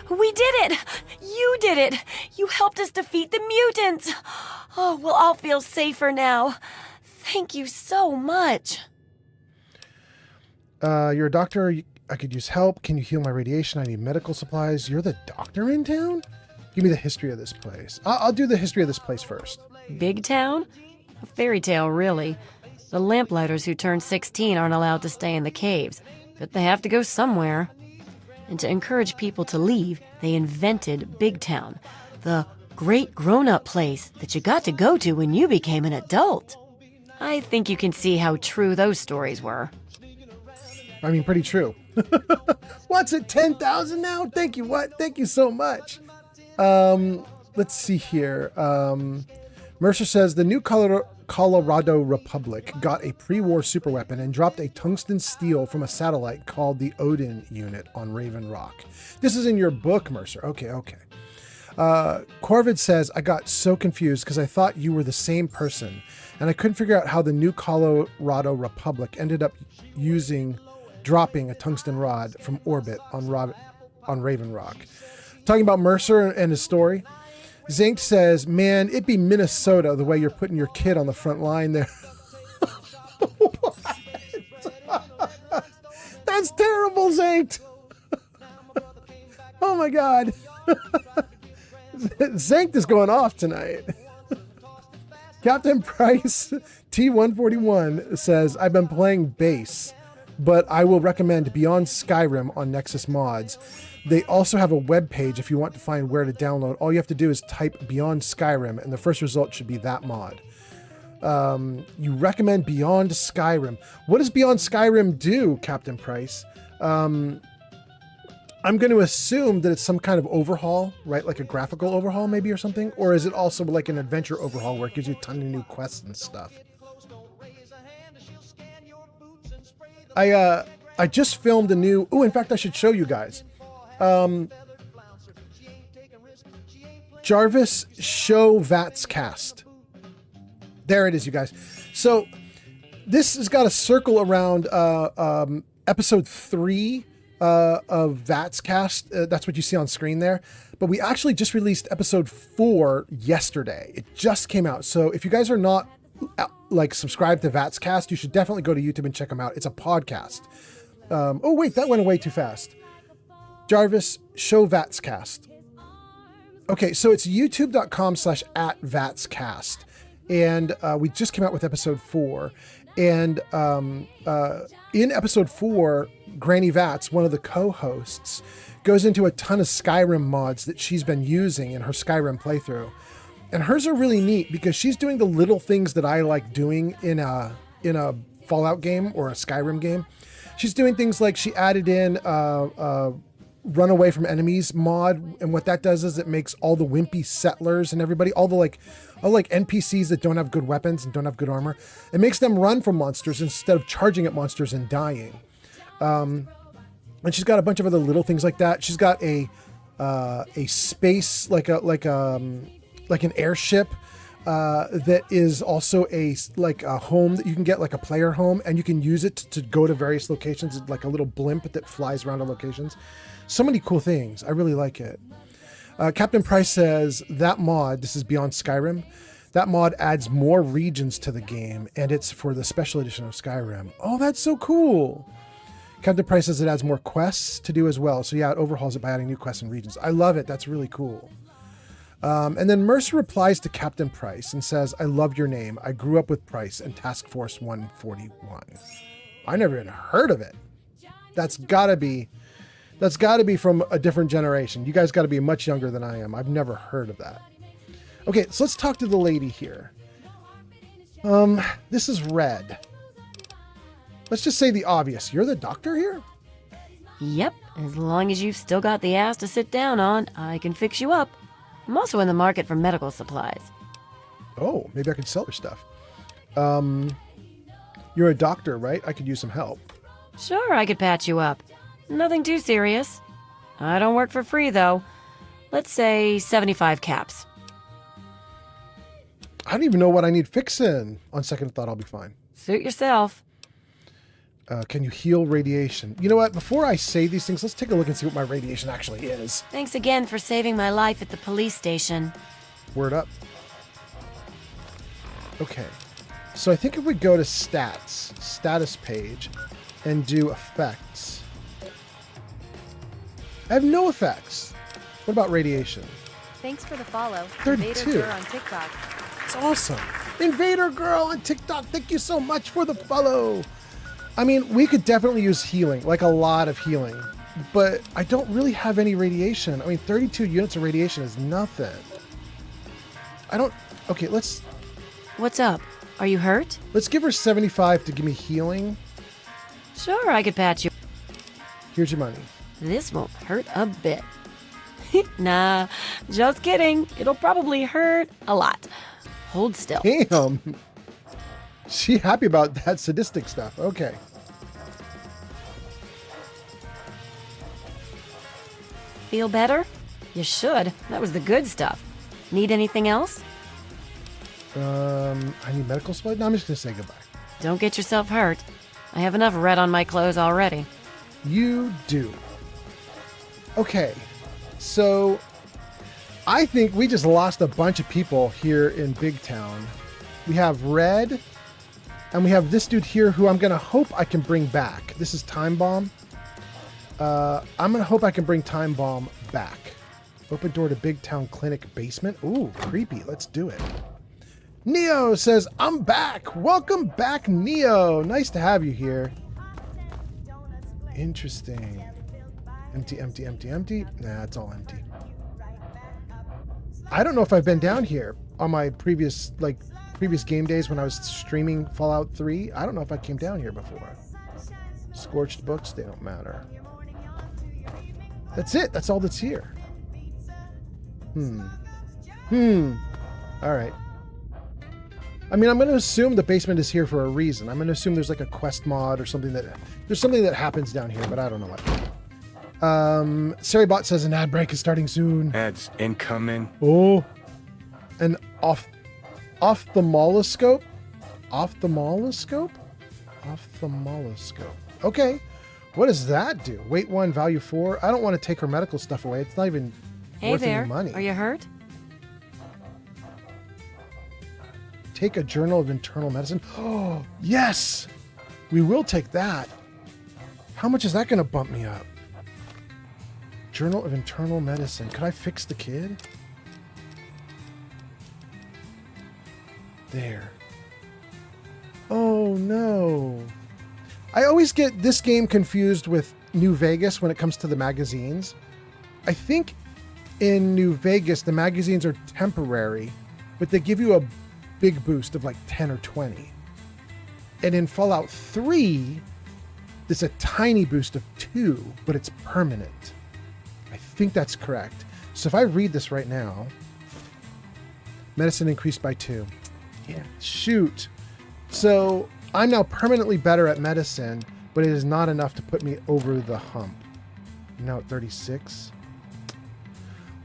We did it! You did it! You helped us defeat the mutants! Oh, we'll all feel safer now. Thank you so much. You're a doctor. I could use help. Can you heal my radiation? I need medical supplies. You're the doctor in town? Give me the history of this place. I'll do the history of this place first. Big town? A fairy tale, really. The lamplighters who turn 16 aren't allowed to stay in the caves, but they have to go somewhere. And to encourage people to leave, they invented Big Town, the great grown-up place that you got to go to when you became an adult. I think you can see how true those stories were. I mean, pretty true. What's it, 10,000 now? Thank you, what? Thank you so much. Let's see here. Mercer says, the new Colorado Republic got a pre-war superweapon and dropped a tungsten steel from a satellite called the Odin unit on Raven Rock. This is in your book, Mercer. Okay. Corvid says, I got so confused because I thought you were the same person, and I couldn't figure out how the new Colorado Republic ended up dropping a tungsten rod from orbit on Raven Rock. Talking about Mercer and his story, Zank says, man, it'd be Minnesota the way you're putting your kid on the front line there. That's terrible, Zank. Oh my God. Zank is going off tonight. Captain Price T141 says, I've been playing bass, but I will recommend Beyond Skyrim on Nexus Mods. They also have a web page if you want to find where to download. All you have to do is type Beyond Skyrim, and the first result should be that mod. You recommend Beyond Skyrim. What does Beyond Skyrim do, Captain Price? I'm going to assume that it's some kind of overhaul, right? Like a graphical overhaul maybe or something? Or is it also like an adventure overhaul where it gives you a ton of new quests and stuff? I just filmed a new... Oh, in fact, I should show you guys. Jarvis Show Vats Cast. There it is, you guys. So this has got a circle around episode 3 of Vats Cast. That's what you see on screen there. But we actually just released episode 4 yesterday. It just came out. So if you guys are not like subscribed to Vats Cast, you should definitely go to YouTube and check them out. It's a podcast. Oh wait, that went away too fast. Jarvis, show Vatscast. Okay, so it's youtube.com/@Vatscast. And we just came out with episode 4. And in episode 4, Granny Vats, one of the co-hosts, goes into a ton of Skyrim mods that she's been using in her Skyrim playthrough. And hers are really neat because she's doing the little things that I like doing in a Fallout game or a Skyrim game. She's doing things like she added in run away from enemies mod, and what that does is it makes all the wimpy settlers and everybody, all the NPCs that don't have good weapons and don't have good armor, it makes them run from monsters instead of charging at monsters and dying. And she's got a bunch of other little things like that. She's got a space like an airship that is also a home that you can get, like a player home, and you can use it to go to various locations. It's like a little blimp that flies around to locations. So many cool things. I really like it. Captain Price says that mod, this is Beyond Skyrim, that mod adds more regions to the game, and it's for the special edition of Skyrim. Oh, that's so cool. Captain Price says it adds more quests to do as well. So yeah, it overhauls it by adding new quests and regions. I love it. That's really cool. And then Mercer replies to Captain Price and says, I love your name. I grew up with Price and Task Force 141. I never even heard of it. That's gotta be from a different generation. You guys gotta be much younger than I am. I've never heard of that. Okay, so let's talk to the lady here. This is Red. Let's just say the obvious. You're the doctor here? Yep, as long as you've still got the ass to sit down on, I can fix you up. I'm also in the market for medical supplies. Oh, maybe I could sell her stuff. You're a doctor, right? I could use some help. Sure, I could patch you up. Nothing too serious. I don't work for free, though. Let's say 75 caps. I don't even know what I need fixing. On second thought, I'll be fine. Suit yourself. Can you heal radiation? You know what? Before I say these things, let's take a look and see what my radiation actually is. Thanks again for saving my life at the police station. Word up. Okay. So I think if we go to stats, status page, and do effects. I have no effects. What about radiation? Thanks for the follow. 32. Invader Girl on TikTok. It's awesome. Invader Girl on TikTok, thank you so much for the follow. I mean, we could definitely use healing, like a lot of healing, but I don't really have any radiation. I mean, 32 units of radiation is nothing. Okay, let's... What's up? Are you hurt? Let's give her 75 to give me healing. Sure, I could patch you. Here's your money. This won't hurt a bit. Nah, just kidding. It'll probably hurt a lot. Hold still. Damn. She happy about that sadistic stuff. Okay. Feel better? You should. That was the good stuff. Need anything else? I need medical supplies? No, I'm just going to say goodbye. Don't get yourself hurt. I have enough red on my clothes already. You do. Okay. So, I think we just lost a bunch of people here in Big Town. We have Red, and we have this dude here who I'm going to hope I can bring back. This is Time Bomb. I'm going to hope I can bring Time Bomb back. Open door to Big Town Clinic basement. Ooh, creepy. Let's do it. Neo says, I'm back. Welcome back, Neo. Nice to have you here. Interesting. Empty, empty, empty, empty. Nah, it's all empty. I don't know if I've been down here on my previous game days when I was streaming Fallout 3. I don't know if I came down here before. Scorched books, they don't matter. That's it. That's all that's here. All right. I mean, I'm going to assume the basement is here for a reason. I'm going to assume there's like a quest mod or something there's something that happens down here, but I don't know what. Saribot says an ad break is starting soon. Ads incoming. Oh, an ophthalmoscope? Ophthalmoscope? Ophthalmoscope. Okay. What does that do? Weight 1, value 4. I don't want to take her medical stuff away. It's not even worth any money. Are you hurt? Take a journal of internal medicine. Oh, yes. We will take that. How much is that going to bump me up? Journal of Internal Medicine. Could I fix the kid? There. Oh no. I always get this game confused with New Vegas when it comes to the magazines. I think in New Vegas, the magazines are temporary, but they give you a big boost of like 10 or 20. And in Fallout 3, there's a tiny boost of 2, but it's permanent. I think that's correct. So if I read this right now, medicine increased by 2. Yeah, shoot. So I'm now permanently better at medicine, but it is not enough to put me over the hump. I'm now at 36.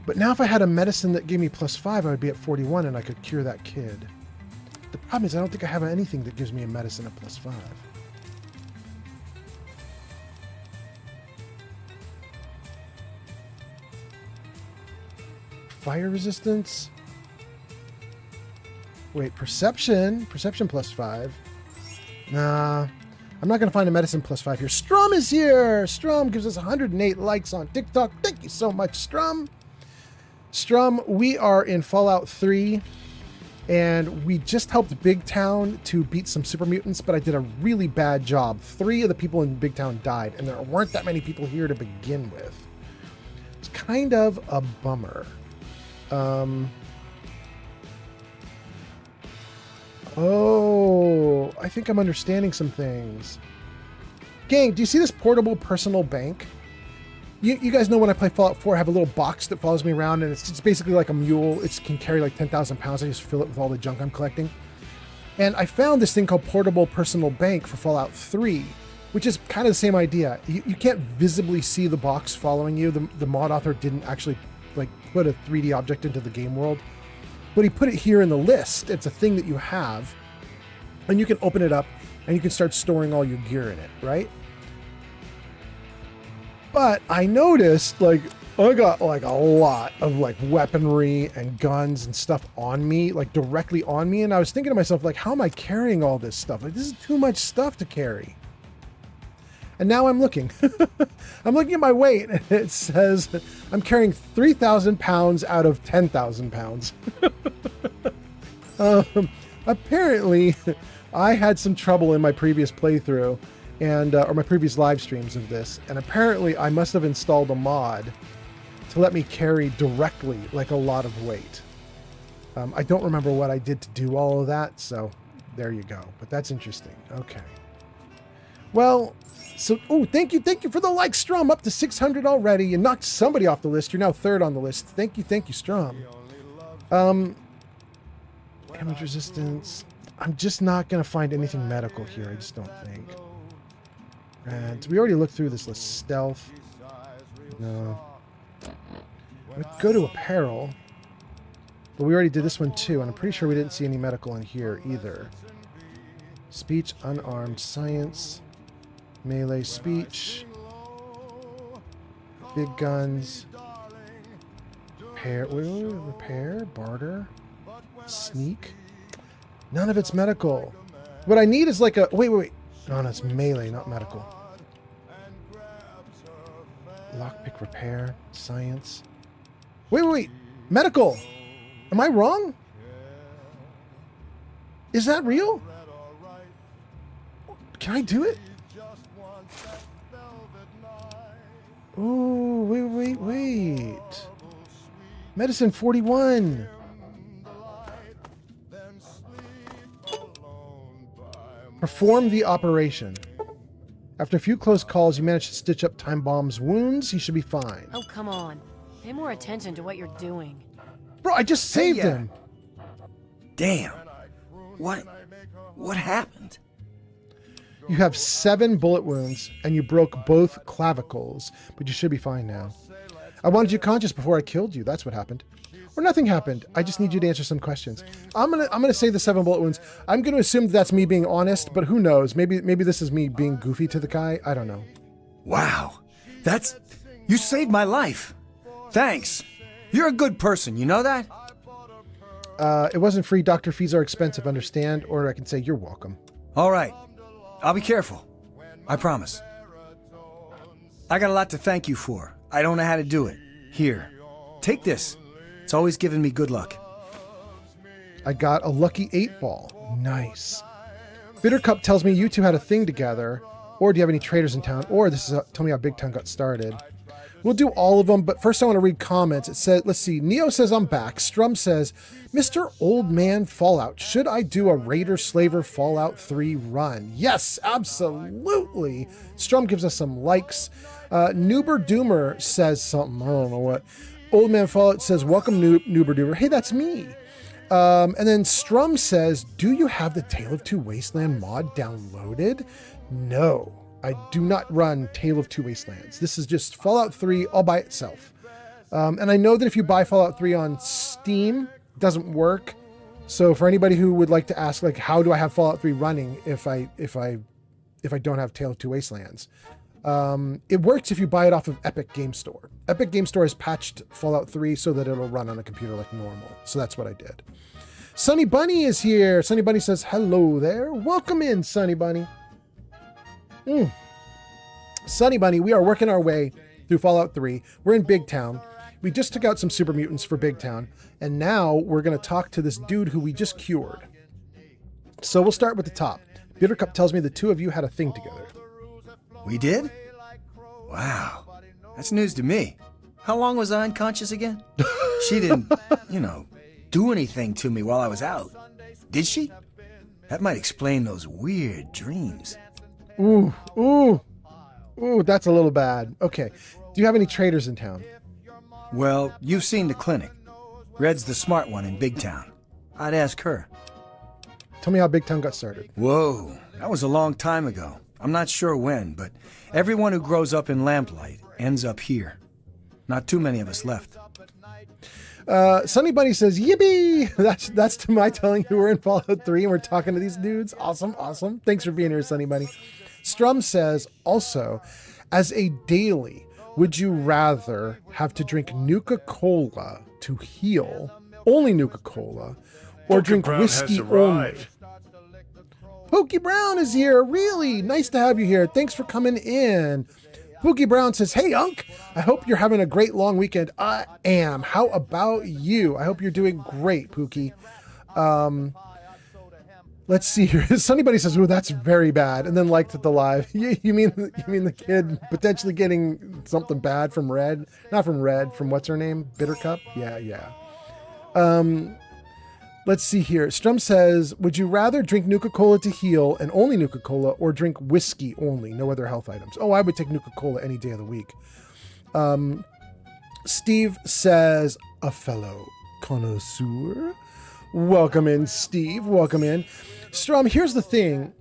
But now if I had a medicine that gave me +5, I would be at 41 and I could cure that kid. The problem is I don't think I have anything that gives me a medicine at +5. Fire resistance? Wait, perception? Perception +5. Nah, I'm not going to find a medicine +5 here. Strum is here! Strum gives us 108 likes on TikTok. Thank you so much, Strum. Strum, we are in Fallout 3, and we just helped Big Town to beat some super mutants, but I did a really bad job. 3 of the people in Big Town died, and there weren't that many people here to begin with. It's kind of a bummer. Oh, I think I'm understanding some things. Gang, do you see this portable personal bank? You guys know when I play Fallout 4, I have a little box that follows me around, and it's basically like a mule. It can carry like 10,000 pounds. I just fill it with all the junk I'm collecting. And I found this thing called Portable Personal Bank for Fallout 3, which is kind of the same idea. You can't visibly see the box following you. The mod author didn't actually like put a 3D object into the game world, but he put it here in the list. It's a thing that you have, and you can open it up, and you can start storing all your gear in it, right? But I noticed, like, I got like a lot of like weaponry and guns and stuff on me, like directly on me. And I was thinking to myself, like, how am I carrying all this stuff? Like, this is too much stuff to carry. And now I'm looking. I'm looking at my weight, and it says I'm carrying 3,000 pounds out of 10,000 pounds. Apparently, I had some trouble in my previous playthrough, and or my previous live streams of this, and apparently I must have installed a mod to let me carry directly like a lot of weight. I don't remember what I did to do all of that, so there you go. But that's interesting. Okay. Well, so, oh, thank you for the like, Strum, up to 600 already. You knocked somebody off the list. You're now 3rd on the list. Thank you, Strum. Damage resistance. I'm just not going to find anything medical here, I just don't think. And we already looked through this list. Stealth. No. We go to apparel. But we already did this one too, and I'm pretty sure we didn't see any medical in here either. Speech, unarmed, science, melee speech, big guns, repair, barter, sneak. None of it's medical. What I need is like a, wait. No, it's melee, not medical. Lockpick repair, science. Wait. Medical. Am I wrong? Is that real? Can I do it? Oh, wait. Medicine 41. Perform the operation. After a few close calls, you manage to stitch up Time Bomb's wounds. He should be fine. Oh, come on. Pay more attention to what you're doing. Bro, I just saved him. Damn. What happened? You have 7 bullet wounds, and you broke both clavicles, but you should be fine now. I wanted you conscious before I killed you. That's what happened. Or nothing happened. I just need you to answer some questions. I'm gonna say the 7 bullet wounds. I'm gonna assume that's me being honest, but who knows? Maybe this is me being goofy to the guy. I don't know. Wow. You saved my life. Thanks. You're a good person, you know that? It wasn't free. Doctor fees are expensive, understand? Or I can say you're welcome. All right. I'll be careful. I promise. I got a lot to thank you for. I don't know how to do it. Here, take this. It's always given me good luck. I got a lucky 8-ball. Nice. Bittercup tells me you two had a thing together. Or do you have any traders in town? Or this is tell me how Big Town got started. We'll do all of them, but first I want to read comments. It says, let's see, Neo says I'm back. Strum says, Mr. Old Man Fallout, should I do a Raider Slaver Fallout 3 run? Yes, absolutely. Strum gives us some likes. Noober Doomer says something. I don't know what. Old Man Fallout says, welcome Noober Doomer. Hey, that's me. And then Strum says, do you have the Tale of Two Wasteland mod downloaded? No. I do not run Tale of Two Wastelands. This is just Fallout 3 all by itself. And I know that if you buy Fallout 3 on Steam, it doesn't work. So for anybody who would like to ask, like, how do I have Fallout 3 running if I don't have Tale of Two Wastelands? It works if you buy it off of Epic Game Store. Epic Game Store has patched Fallout 3 so that it'll run on a computer like normal. So that's what I did. Sunny Bunny is here. Sunny Bunny says, hello there. Welcome in, Sunny Bunny. Sunny Bunny, we are working our way through Fallout 3. We're in Big Town. We just took out some super mutants for Big Town, and now we're going to talk to this dude who we just cured. So we'll start with the top. Bittercup tells me the two of you had a thing together. We did? Wow. That's news to me. How long was I unconscious again? She didn't, do anything to me while I was out. Did she? That might explain those weird dreams. Ooh, that's a little bad. Okay. Do you have any traders in town? Well, you've seen the clinic. Red's the smart one in Big Town. I'd ask her. Tell me how Big Town got started. Whoa, that was a long time ago. I'm not sure when, but everyone who grows up in Lamplight ends up here. Not too many of us left. Sunny Bunny says, yippee! That's to my telling you we're in Fallout 3 and we're talking to these dudes. Awesome. Thanks for being here, Sunny Bunny. Strum says, also, as a daily, would you rather have to drink Nuka-Cola to heal, only Nuka-Cola, or drink whiskey only? Pokey Brown is here. Really nice to have you here. Thanks for coming in. Pookie Brown says, hey, Unc, I hope you're having a great long weekend. I am. How about you? I hope you're doing great, Pookie. Let's see here. Sunny Bunny says, oh, that's very bad. And then liked it the live. You mean the kid potentially getting something bad from Red? Not from Red, from what's her name? Bittercup? Yeah. Let's see here. Strum says, would you rather drink Nuka-Cola to heal and only Nuka-Cola, or drink whiskey only, no other health items? Oh, I would take Nuka-Cola any day of the week. Steve says, a fellow connoisseur. Welcome in, Steve. Welcome in. Strum, here's the thing.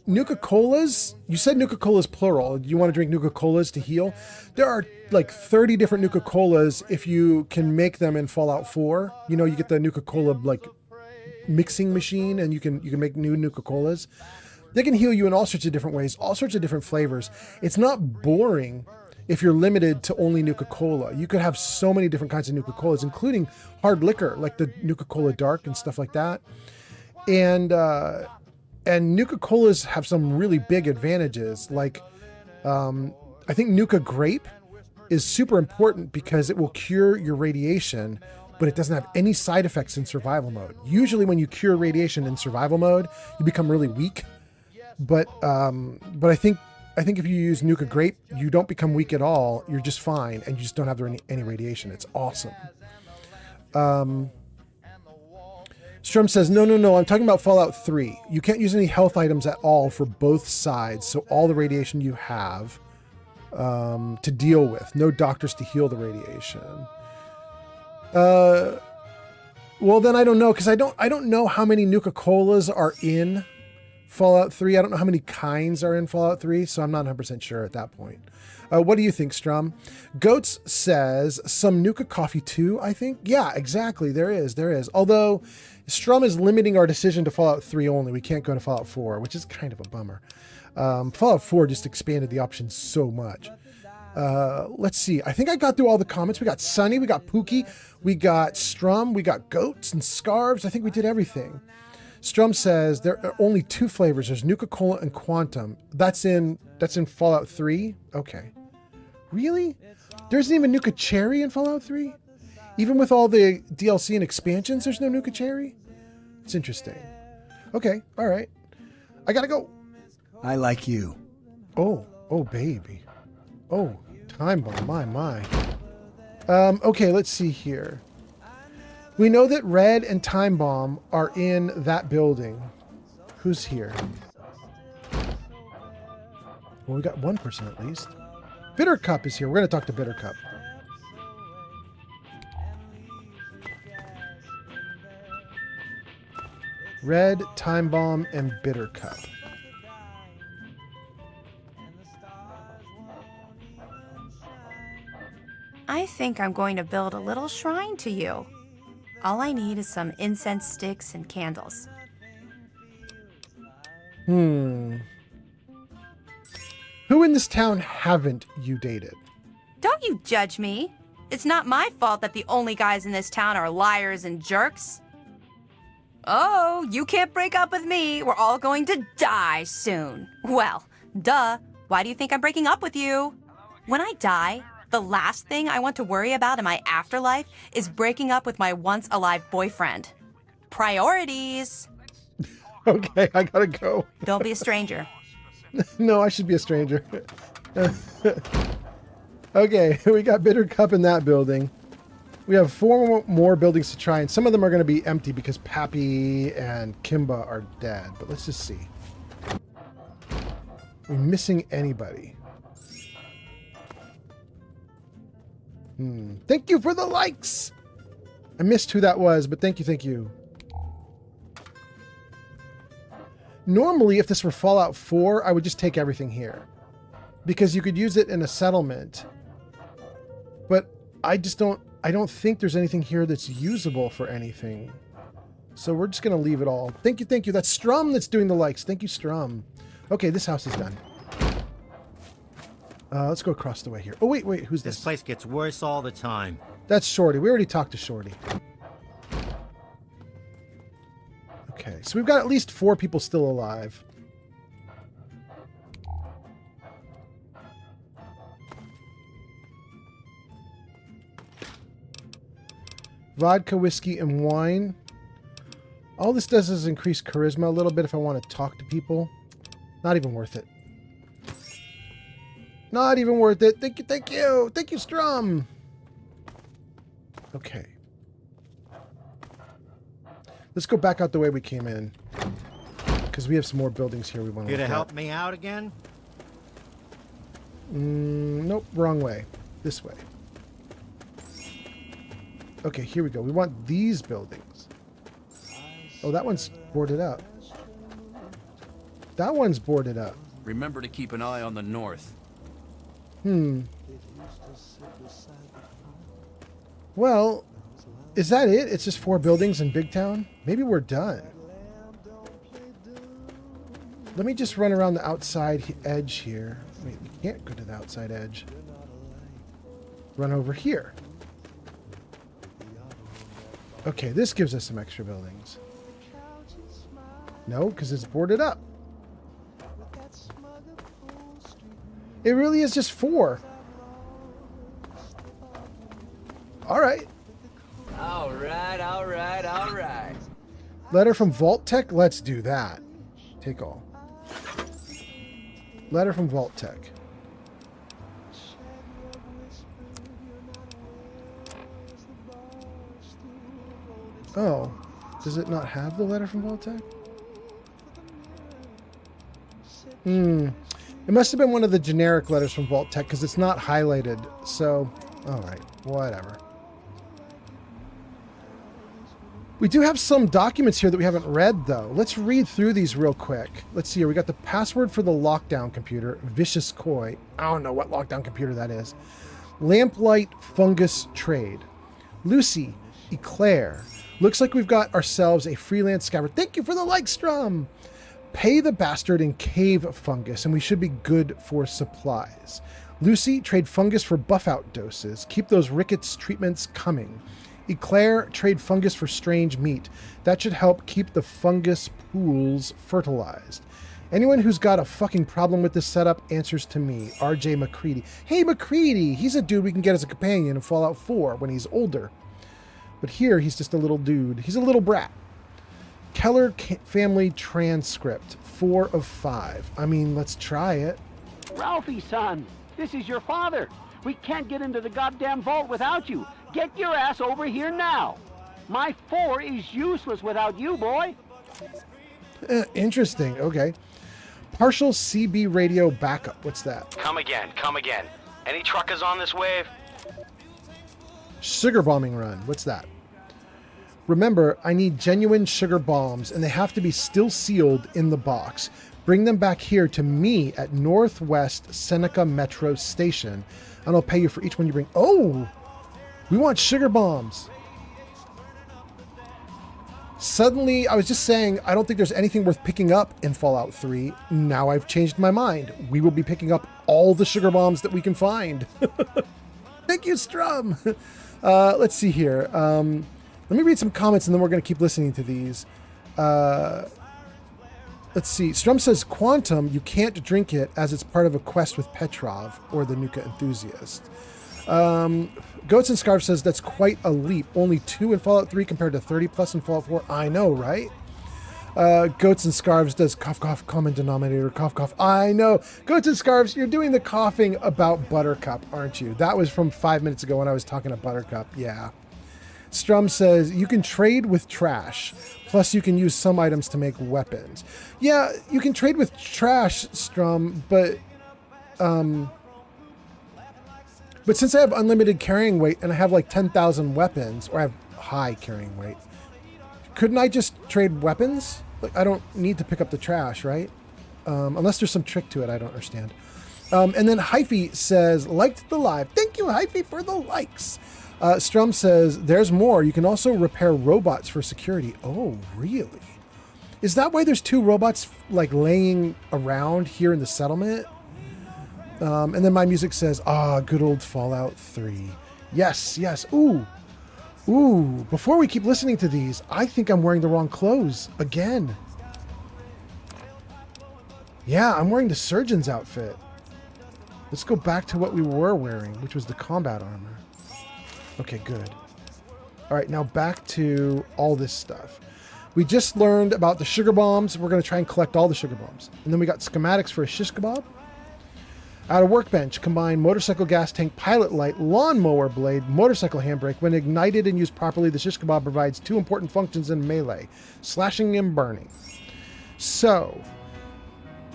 Nuka-Colas, you said Nuka-Colas plural. You want to drink Nuka-Colas to heal? There are like 30 different Nuka-Colas if you can make them in Fallout 4. You get the Nuka-Cola like mixing machine and you can make new Nuka-Colas. They can heal you in all sorts of different ways, all sorts of different flavors. It's not boring if you're limited to only Nuka-Cola. You could have so many different kinds of Nuka-Colas, including hard liquor, like the Nuka-Cola Dark and stuff like that. And Nuka-Colas have some really big advantages. Like, I think Nuka Grape is super important because it will cure your radiation, but it doesn't have any side effects in survival mode. Usually when you cure radiation in survival mode, you become really weak. But I think if you use Nuka Grape, you don't become weak at all. You're just fine, and you just don't have any radiation. It's awesome. Strum says, no, I'm talking about Fallout 3. You can't use any health items at all for both sides, so all the radiation you have to deal with. No doctors to heal the radiation. Well, then I don't know, because I don't know how many Nuka-Colas are in Fallout 3. I don't know how many kinds are in Fallout 3, so I'm not 100% sure at that point. What do you think, Strum? Goats says, some Nuka coffee too, I think? Yeah, exactly. There is. Although, Strum is limiting our decision to Fallout 3 only. We can't go to Fallout 4, which is kind of a bummer. Fallout 4 just expanded the options so much. Let's see. I think I got through all the comments. We got Sunny, we got Pookie, we got Strum, we got Goats and Scarves. I think we did everything. Strum says there are only two flavors. There's Nuka-Cola and Quantum. That's in Fallout 3? Okay. Really? There isn't even Nuka Cherry in Fallout 3? Even with all the DLC and expansions, there's no Nuka Cherry? It's interesting. Okay, all right. I gotta go. I like you. Oh, baby. Oh, time bomb, my. Okay, let's see here. We know that Red and Time Bomb are in that building. Who's here? Well, we got one person at least. Bitter Cup is here. We're going to talk to Bitter Cup. Red, Time Bomb, and Bitter Cup. I think I'm going to build a little shrine to you. All I need is some incense sticks and candles. Who in this town haven't you dated? Don't you judge me. It's not my fault that the only guys in this town are liars and jerks. Oh, you can't break up with me. We're all going to die soon. Well, duh. Why do you think I'm breaking up with you? When I die, the last thing I want to worry about in my afterlife is breaking up with my once-alive boyfriend. Priorities. Okay, I gotta go. Don't be a stranger. No, I should be a stranger. Okay, we got Bitter Cup in that building. We have 4 more buildings to try, and some of them are going to be empty because Pappy and Kimba are dead. But let's just see. Are we missing anybody? Thank you for the likes! I missed who that was, but thank you. Normally, if this were Fallout 4, I would just take everything here. Because you could use it in a settlement. But I don't think there's anything here that's usable for anything. So we're just going to leave it all. Thank you. That's Strum that's doing the likes. Thank you, Strum. Okay, this house is done. Let's go across the way here. Oh, wait, who's this? This place gets worse all the time. That's Shorty. We already talked to Shorty. Okay, so we've got at least 4 people still alive. Vodka, whiskey, and wine. All this does is increase charisma a little bit if I want to talk to people. Not even worth it. Not even worth it. Thank you. Thank you, Strum. Okay. Let's go back out the way we came in. Because we have some more buildings here we want to Here look to at. help me out again? Nope, wrong way. This way. Okay, here we go. We want these buildings. Oh, that one's boarded up. That one's boarded up. Remember to keep an eye on the north. Well, is that it? It's just 4 buildings in Big Town? Maybe we're done. Let me just run around the outside edge here. Wait, we can't go to the outside edge. Run over here. Okay, this gives us some extra buildings. No, because it's boarded up. It really is just 4. All right. All right. Letter from Vault Tech? Let's do that. Take all. Letter from Vault Tech. Oh. Does it not have the letter from Vault Tech? It must have been one of the generic letters from Vault Tech because it's not highlighted. So, alright. Whatever. We do have some documents here that we haven't read, though. Let's read through these real quick. Let's see here. We got the password for the lockdown computer, Vicious Koi. I don't know what lockdown computer that is. Lamplight Fungus Trade. Lucy, Eclair. Looks like we've got ourselves a freelance scabbard. Thank you for the like, Strum. Pay the bastard in cave fungus, and we should be good for supplies. Lucy, trade fungus for buff-out doses. Keep those rickets treatments coming. Eclair, trade fungus for strange meat. That should help keep the fungus pools fertilized. Anyone who's got a fucking problem with this setup answers to me, RJ McCready. Hey, McCready! He's a dude we can get as a companion in Fallout 4 when he's older. But here, he's just a little dude. He's a little brat. Keller family transcript, 4 of 5. I mean, let's try it. Ralphie, son, this is your father. We can't get into the goddamn vault without you. Get your ass over here now. My 4 is useless without you, boy. Interesting. Okay. Partial CB radio backup. What's that? Come again. Any truckers on this wave? Sugar bombing run. What's that? Remember, I need genuine sugar bombs, and they have to be still sealed in the box. Bring them back here to me at Northwest Seneca Metro Station, and I'll pay you for each one you bring. Oh! We want sugar bombs. Suddenly, I was just saying, I don't think there's anything worth picking up in Fallout 3. Now I've changed my mind. We will be picking up all the sugar bombs that we can find. Thank you, Strum. Let's see here. Let me read some comments, and then we're going to keep listening to these. Let's see. Strum says, Quantum, you can't drink it as it's part of a quest with Petrov, or the Nuka enthusiast. Goats and Scarf says, that's quite a leap. Only 2 in Fallout 3 compared to 30 plus in Fallout 4. I know, right? Goats and Scarves does cough, cough, common denominator, cough, cough. I know. Goats and Scarves, you're doing the coughing about Buttercup, aren't you? That was from 5 minutes ago when I was talking to Buttercup. Yeah. Strum says, you can trade with trash. Plus, you can use some items to make weapons. Yeah, you can trade with trash, Strum, but since I have unlimited carrying weight and I have like 10,000 weapons, or I have high carrying weight, couldn't I just trade weapons? Like, I don't need to pick up the trash, right? Unless there's some trick to it, I don't understand. And then Hyphy says, liked the live. Thank you, Hyphy, for the likes. Strum says, there's more. You can also repair robots for security. Oh, really? Is that why there's 2 robots like laying around here in the settlement? And then my music says, good old Fallout 3. Yes, yes. Ooh. Before we keep listening to these, I think I'm wearing the wrong clothes again. Yeah, I'm wearing the surgeon's outfit. Let's go back to what we were wearing, which was the combat armor. Okay, good. All right, now back to all this stuff. We just learned about the sugar bombs. We're going to try and collect all the sugar bombs. And then we got schematics for a shish kebab. At a workbench, combine motorcycle gas tank, pilot light, lawnmower blade, motorcycle handbrake. When ignited and used properly, the shish kebab provides 2 important functions in melee, slashing and burning. So,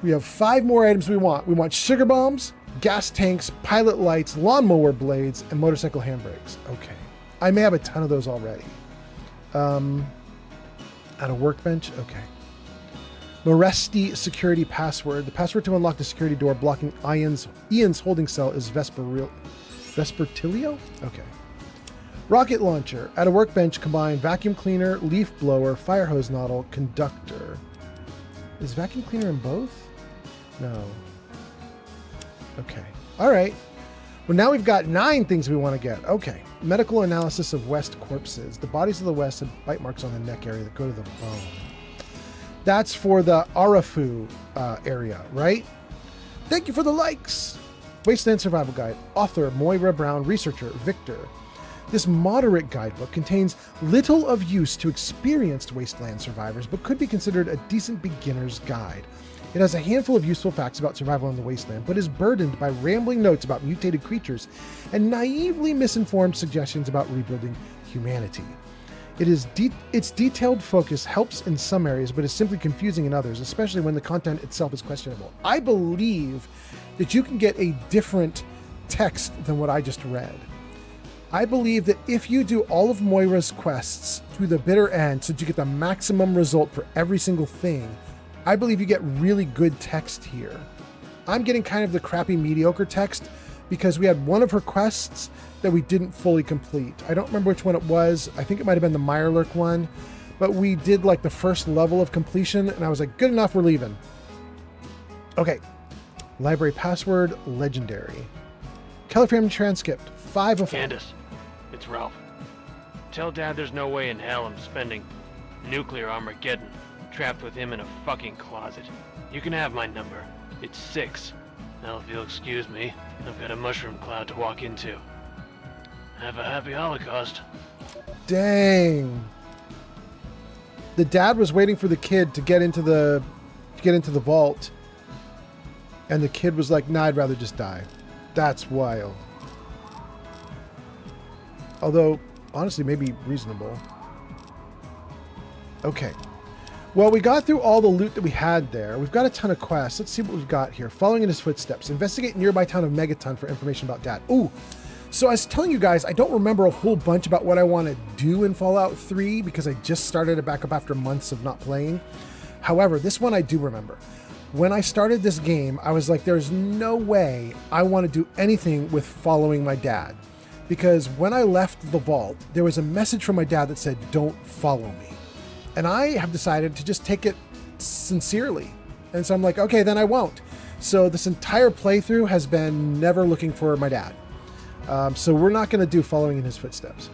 we have 5 more items we want. We want sugar bombs, gas tanks, pilot lights, lawnmower blades, and motorcycle handbrakes. Okay. I may have a ton of those already. At a workbench? Okay. Moresti security password. The password to unlock the security door blocking Ian's holding cell is Vespertilio? Okay. Rocket launcher. At a workbench, combine vacuum cleaner, leaf blower, fire hose nozzle, conductor. Is vacuum cleaner in both? No. Okay. All right. Well, now we've got 9 things we want to get. Okay. Medical analysis of West corpses. The bodies of the West have bite marks on the neck area that go to the bone. That's for the Arafu area, right? Thank you for the likes. Wasteland Survival Guide. Author Moira Brown. Researcher Victor. This moderate guidebook contains little of use to experienced wasteland survivors, but could be considered a decent beginner's guide. It has a handful of useful facts about survival in the wasteland, but is burdened by rambling notes about mutated creatures and naively misinformed suggestions about rebuilding humanity. Its detailed focus helps in some areas, but is simply confusing in others, especially when the content itself is questionable. I believe that you can get a different text than what I just read. I believe that if you do all of Moira's quests to the bitter end, so that you get the maximum result for every single thing, I believe you get really good text here. I'm getting kind of the crappy mediocre text because we had one of her quests that we didn't fully complete. I don't remember which one it was. I think it might have been the Mirelurk one, but we did like the first level of completion and I was like, good enough, we're leaving. Okay. Library password, legendary. Keller family transcript, 5 of 5. Candace, it's Ralph. Tell Dad there's no way in hell I'm spending nuclear Armageddon trapped with him in a fucking closet. You can have my number. It's 6. Now if you'll excuse me, I've got a mushroom cloud to walk into. Have a happy Holocaust. Dang. The dad was waiting for the kid to get into the vault. And the kid was like, nah, I'd rather just die. That's wild. Although, honestly, maybe reasonable. Okay. Well, we got through all the loot that we had there. We've got a ton of quests. Let's see what we've got here. Following in his footsteps. Investigate nearby town of Megaton for information about Dad. Ooh. So I was telling you guys, I don't remember a whole bunch about what I want to do in Fallout 3 because I just started it back up after months of not playing. However, this one I do remember. When I started this game, I was like, there's no way I want to do anything with following my dad. Because when I left the vault, there was a message from my dad that said, don't follow me. And I have decided to just take it sincerely. And so I'm like, okay, then I won't. So this entire playthrough has been never looking for my dad. So we're not going to do following in his footsteps.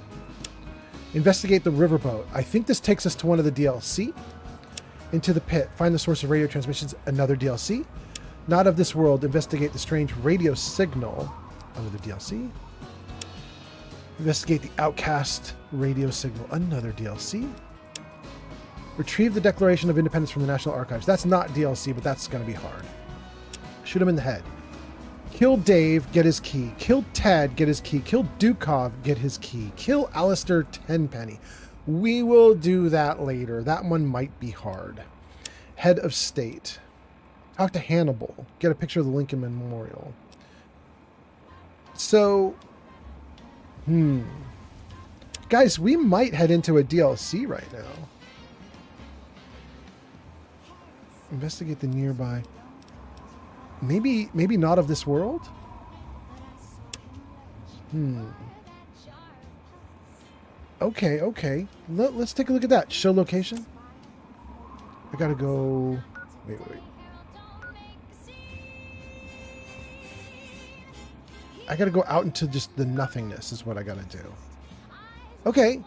Investigate the riverboat. I think this takes us to one of the DLC. Into the pit. Find the source of radio transmissions. Another DLC. Not of this world. Investigate the strange radio signal. Another DLC. Investigate the outcast radio signal. Another DLC. Retrieve the Declaration of Independence from the National Archives. That's not DLC, but that's going to be hard. Shoot him in the head. Kill Dave, get his key. Kill Ted, get his key. Kill Dukov, get his key. Kill Alistair Tenpenny. We will do that later. That one might be hard. Head of State. Talk to Hannibal. Get a picture of the Lincoln Memorial. So, guys, we might head into a DLC right now. Investigate the nearby. Maybe not of this world? Okay. Let's take a look at that. Show location. I gotta go... Wait. I gotta go out into just the nothingness is what I gotta do. Okay.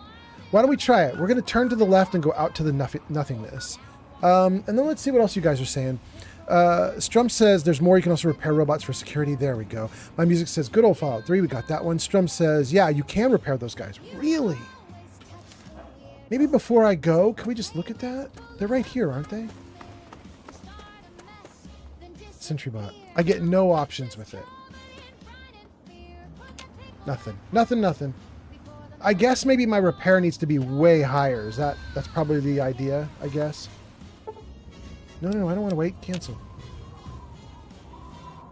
Why don't we try it? We're gonna turn to the left and go out to the nothingness. And then let's see what else you guys are saying. Strum says there's more. You can also repair robots for security. There we go. My music says good old Fallout 3. We got that one. Strum says, yeah, you can repair those guys. Really? Maybe before I go, can we just look at that? They're right here, aren't they? SentryBot. I get no options with it. Nothing. I guess maybe my repair needs to be way higher. That's probably the idea, I guess. No, I don't want to wait. Cancel.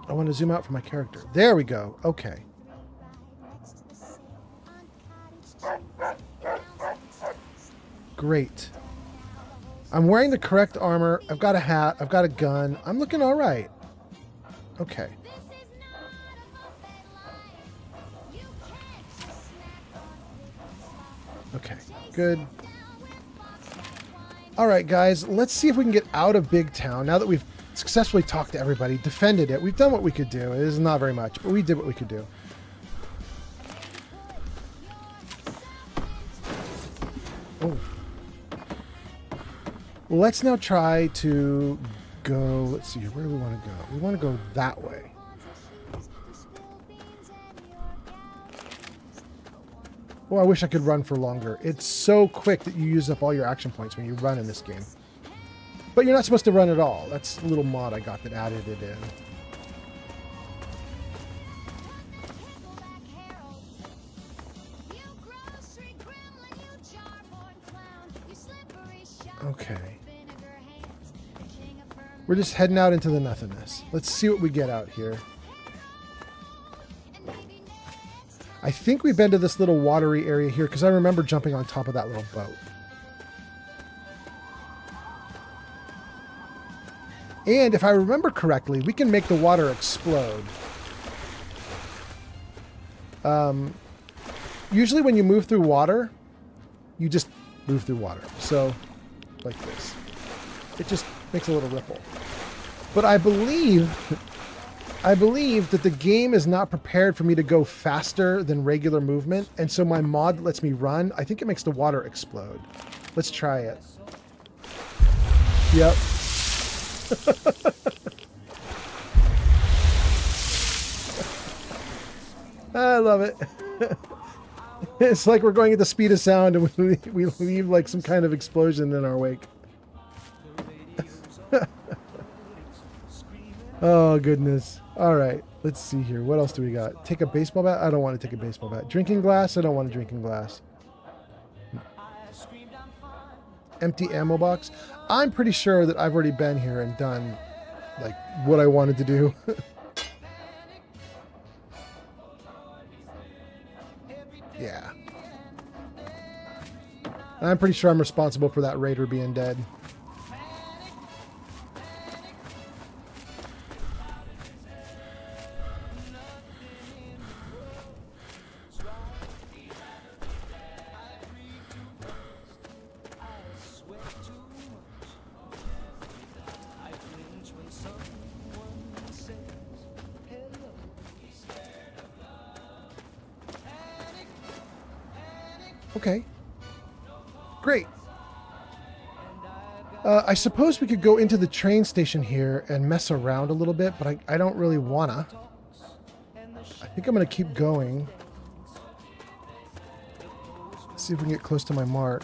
I want to zoom out for my character. There we go. Okay. Great. I'm wearing the correct armor. I've got a hat. I've got a gun. I'm looking all right. Okay. Okay. Good. All right, guys, let's see if we can get out of Big Town now that we've successfully talked to everybody, defended it. We've done what we could do. It is not very much, but we did what we could do. Oh. Let's now try to go... Let's see here. Where do we want to go? We want to go that way. Oh, I wish I could run for longer. It's so quick that you use up all your action points when you run in this game. But you're not supposed to run at all. That's a little mod I got that added it in. Okay. We're just heading out into the nothingness. Let's see what we get out here. I think we've been to this little watery area here because I remember jumping on top of that little boat. And if I remember correctly, we can make the water explode. Usually when you move through water, you just move through water. So, like this. It just makes a little ripple. But I believe that the game is not prepared for me to go faster than regular movement, and so my mod that lets me run, I think it makes the water explode. Let's try it. Yep. I love it. It's like we're going at the speed of sound and we leave like some kind of explosion in our wake. Oh, goodness. All right. Let's see here. What else do we got? Take a baseball bat? I don't want to take a baseball bat. Drinking glass? I don't want a drinking glass. Empty ammo box? I'm pretty sure that I've already been here and done like what I wanted to do. Yeah. I'm pretty sure I'm responsible for that raider being dead. Okay. Great. I suppose we could go into the train station here and mess around a little bit, but I don't really wanna. I think I'm gonna keep going. Let's see if we can get close to my mark.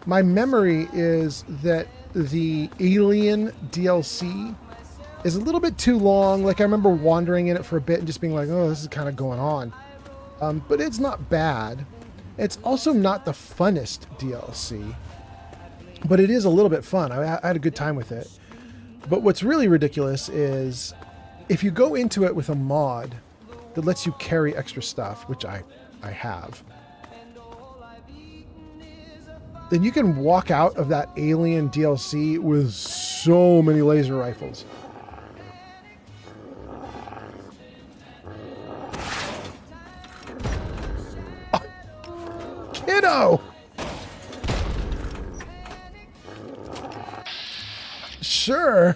My memory is that the Alien DLC is a little bit too long. Like, I remember wandering in it for a bit and just being like, oh, this is kind of going on. But it's not bad. It's also not the funnest DLC, but it is a little bit fun. I had a good time with it. But what's really ridiculous is if you go into it with a mod that lets you carry extra stuff, which I have, then you can walk out of that Alien DLC with so many laser rifles. Kiddo! Sure.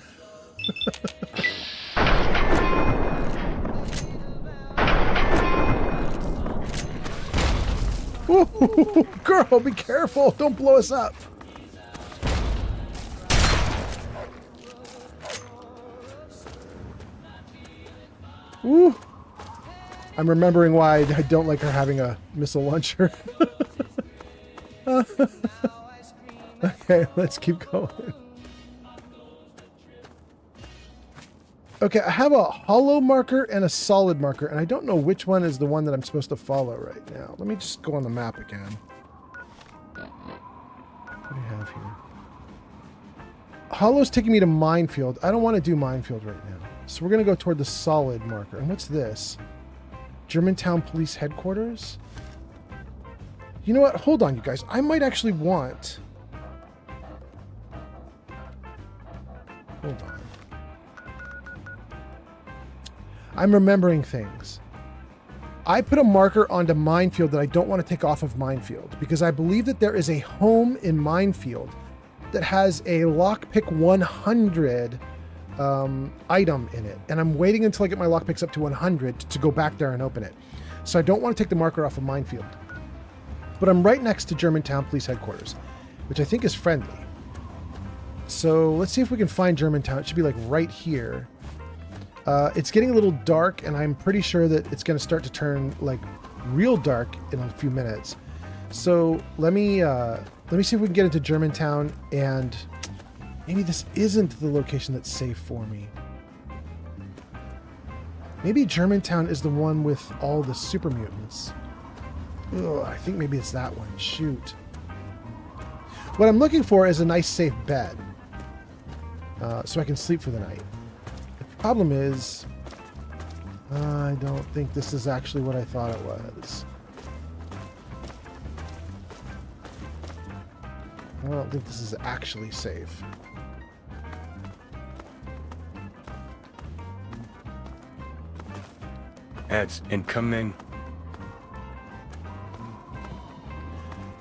Ooh, girl, be careful. Don't blow us up. Ooh. I'm remembering why I don't like her having a missile launcher. Okay, let's keep going. Okay, I have a hollow marker and a solid marker, and I don't know which one is the one that I'm supposed to follow right now. Let me just go on the map again. What do we have here? Hollow's taking me to minefield. I don't want to do minefield right now. So we're going to go toward the solid marker. And what's this? Germantown Police Headquarters? You know what? Hold on, you guys. I might actually want... Hold on. I'm remembering things. I put a marker onto minefield that I don't want to take off of minefield because I believe that there is a home in minefield that has a lockpick 100 item in it. And I'm waiting until I get my lockpicks up to 100 to go back there and open it. So I don't want to take the marker off of minefield. But I'm right next to Germantown Police Headquarters, which I think is friendly. So let's see if we can find Germantown. It should be like right here. It's getting a little dark, and I'm pretty sure that it's going to start to turn like real dark in a few minutes. So let me see if we can get into Germantown, and maybe this isn't the location that's safe for me. Maybe Germantown is the one with all the super mutants. Ugh, I think maybe it's that one. Shoot. What I'm looking for is a nice safe bed, so I can sleep for the night. The problem is, I don't think this is actually what I thought it was. I don't think this is actually safe. Ads incoming.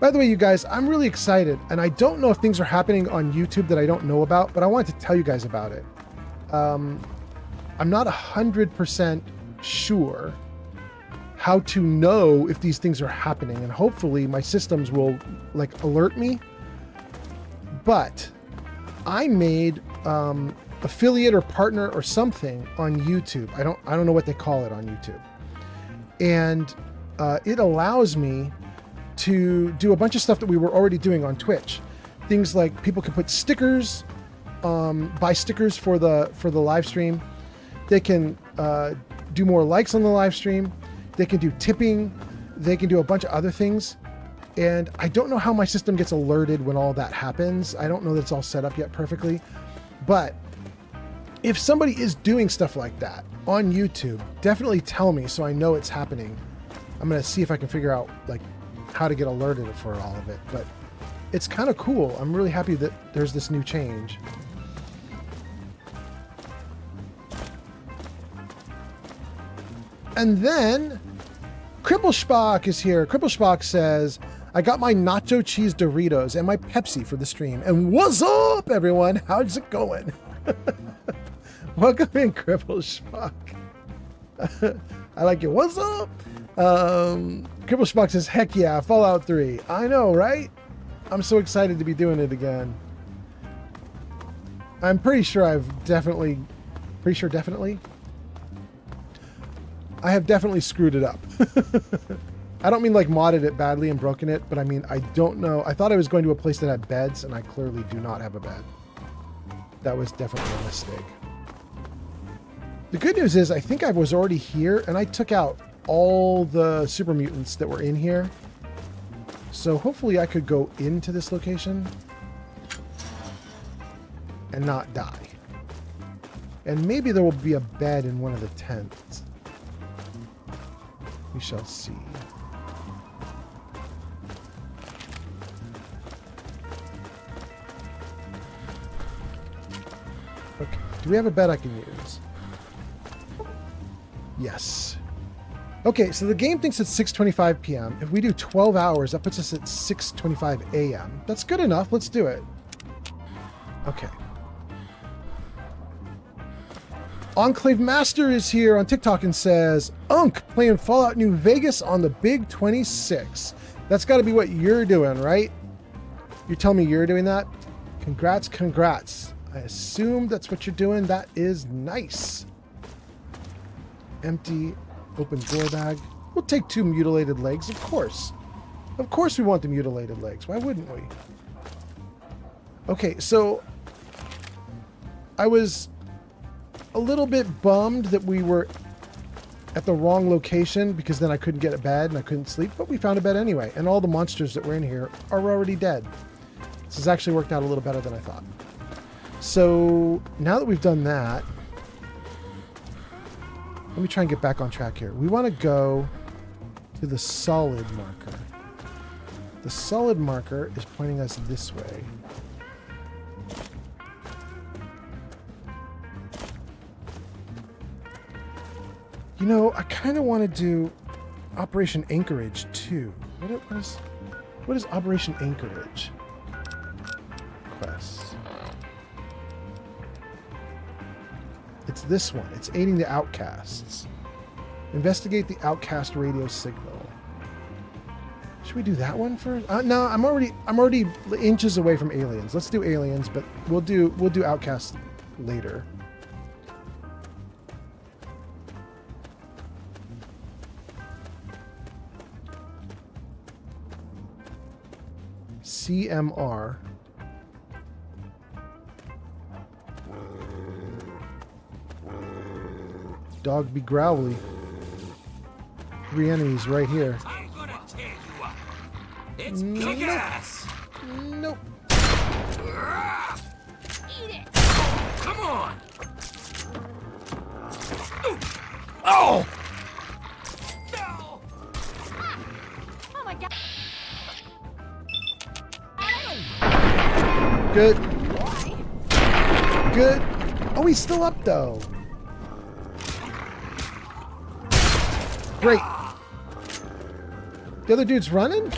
By the way, you guys, I'm really excited, and I don't know if things are happening on YouTube that I don't know about, but I wanted to tell you guys about it. I'm not 100% sure, how to know if these things are happening, and hopefully my systems will like alert me. But I made affiliate or partner or something on YouTube. I don't know what they call it on YouTube, and it allows me to do a bunch of stuff that we were already doing on Twitch. Things like people can put stickers, buy stickers for the live stream. They can do more likes on the live stream. They can do tipping. They can do a bunch of other things. And I don't know how my system gets alerted when all that happens. I don't know that it's all set up yet perfectly. But if somebody is doing stuff like that on YouTube, definitely tell me so I know it's happening. I'm going to see if I can figure out like how to get alerted for all of it. But it's kind of cool. I'm really happy that there's this new change. And then Cripplespock is here. Cripplespock says, I got my nacho cheese Doritos and my Pepsi for the stream. And what's up, everyone? How's it going? Welcome in, Cripplespock. I like it. What's up? Cripplespock says, heck yeah, Fallout 3. I know, right? I'm so excited to be doing it again. I'm pretty sure I have definitely screwed it up. I don't mean like modded it badly and broken it, but I mean, I don't know. I thought I was going to a place that had beds, and I clearly do not have a bed. That was definitely a mistake. The good news is I think I was already here, and I took out all the super mutants that were in here. So hopefully I could go into this location and not die. And maybe there will be a bed in one of the tents. We shall see. Okay, do we have a bed I can use? Yes. Okay, so the game thinks it's 6:25 p.m. If we do 12 hours, that puts us at 6:25 a.m. That's good enough. Let's do it. Okay. Enclave Master is here on TikTok and says, Unk, playing Fallout New Vegas on the Big 26. That's got to be what you're doing, right? You're telling me you're doing that? Congrats, congrats. I assume that's what you're doing. That is nice. Empty, open door bag. We'll take 2 mutilated legs, of course. Of course we want the mutilated legs. Why wouldn't we? Okay, so I was a little bit bummed that we were at the wrong location, because then I couldn't get a bed and I couldn't sleep, but we found a bed anyway, and all the monsters that were in here are already dead. This has actually worked out a little better than I thought. So now that we've done that, let me try and get back on track here. We want to go to the solid marker. The solid marker is pointing us this way. You know, I kind of want to do Operation Anchorage too. What is Operation Anchorage? Quest. It's this one. It's aiding the outcasts. Investigate the outcast radio signal. Should we do that one first? No, I'm already inches away from aliens. Let's do aliens, but we'll do outcasts later. CMR. Dog be growly. 3 enemies right here. I'm gonna tear you up. It's Nope. kick-ass. Nope. Eat it. Come on. Oh! No! Oh my god. Good. Good. Oh, he's still up though. Great. The other dude's running?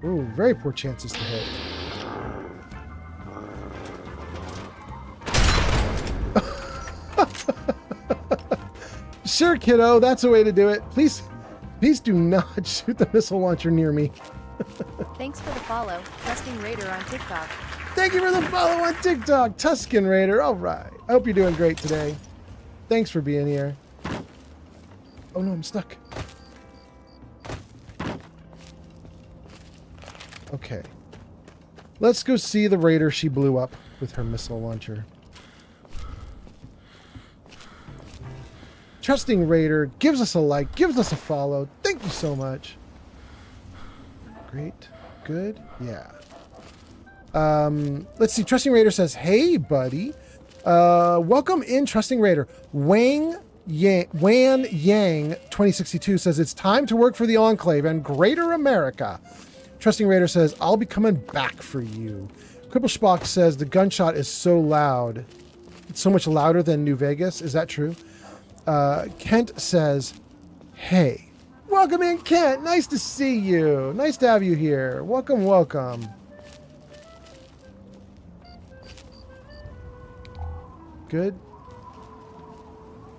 Ooh, very poor chances to hit. Sure, kiddo, that's a way to do it. Please do not shoot the missile launcher near me. Thanks for the follow, Tuscan Raider on TikTok. Thank you for the follow on TikTok, Tuscan Raider. All right. I hope you're doing great today. Thanks for being here. Oh no, I'm stuck. Okay. Let's go see the raider she blew up with her missile launcher. Trusting Raider gives us a like, gives us a follow. Thank you so much. Great. Good. Yeah. Let's see. Trusting Raider says, hey, buddy. Welcome in, Trusting Raider. Wan Yang 2062 says, it's time to work for the Enclave and Greater America. Trusting Raider says, I'll be coming back for you. Cripple Spock says, the gunshot is so loud. It's so much louder than New Vegas. Is that true? Kent says, hey. Welcome in, Kent. Nice to see you. Nice to have you here. Welcome, welcome. Good.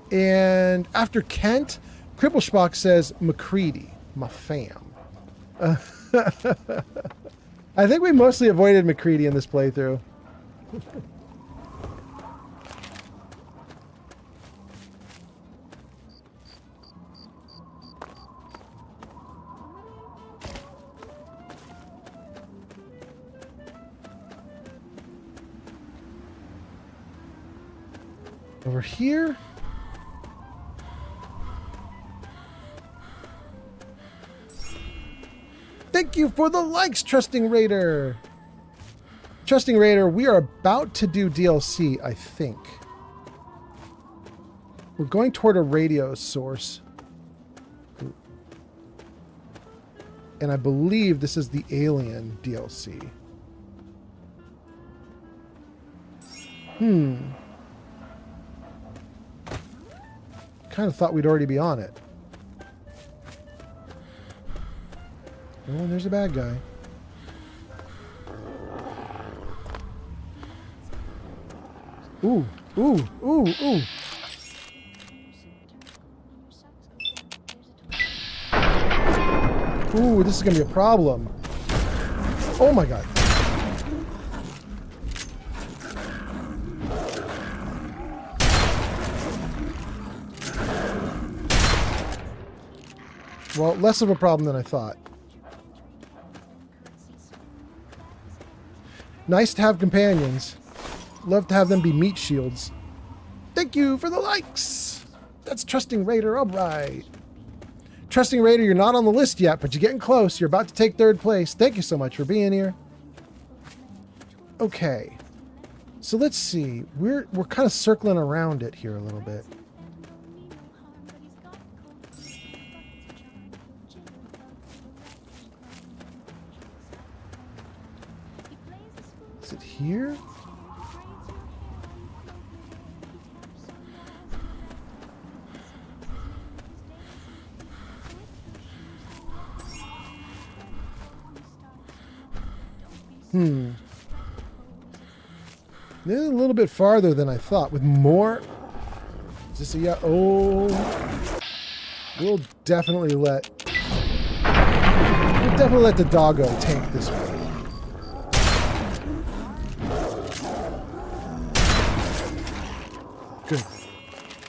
And after Kent, Cripple Spock says, McCready, my fam. I think we mostly avoided McCready in this playthrough. Over here. Thank you for the likes, Trusting Raider. Trusting Raider, we are about to do DLC, I think. We're going toward a radio source. And I believe this is the Alien DLC. Kind of thought we'd already be on it. Oh, there's a bad guy. Ooh, ooh, ooh, ooh. Ooh, this is gonna be a problem. Oh my god. Well, less of a problem than I thought. Nice to have companions. Love to have them be meat shields. Thank you for the likes. That's Trusting Raider. All right. Trusting Raider, you're not on the list yet, but you're getting close. You're about to take 3rd place. Thank you so much for being here. Okay. So let's see. We're kind of circling around it here a little bit. Is it here? This is a little bit farther than I thought. With more... Is this a... Yeah, oh... We'll definitely let... We'll definitely let the doggo tank this way. Good.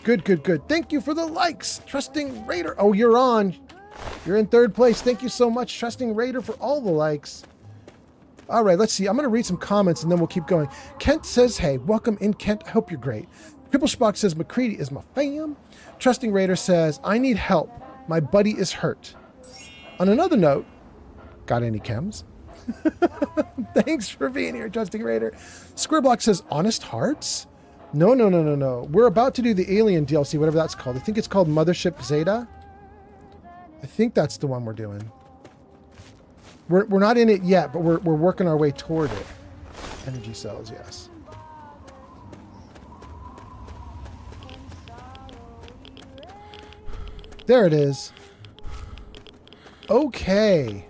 Good, good, good. Thank you for the likes, Trusting Raider. Oh, you're on. You're in 3rd place. Thank you so much, Trusting Raider, for all the likes. All right, let's see. I'm going to read some comments and then we'll keep going. Kent says, hey, welcome in, Kent. I hope you're great. Cripple Spock says, McCready is my fam. Trusting Raider says, I need help. My buddy is hurt. On another note, got any chems? Thanks for being here, Trusting Raider. Squareblock says, Honest Hearts? No, no, no, no, no. We're about to do the Alien DLC, whatever that's called. I think it's called Mothership Zeta. I think that's the one we're doing. We're not in it yet, but we're working our way toward it. Energy cells, yes. There it is. Okay.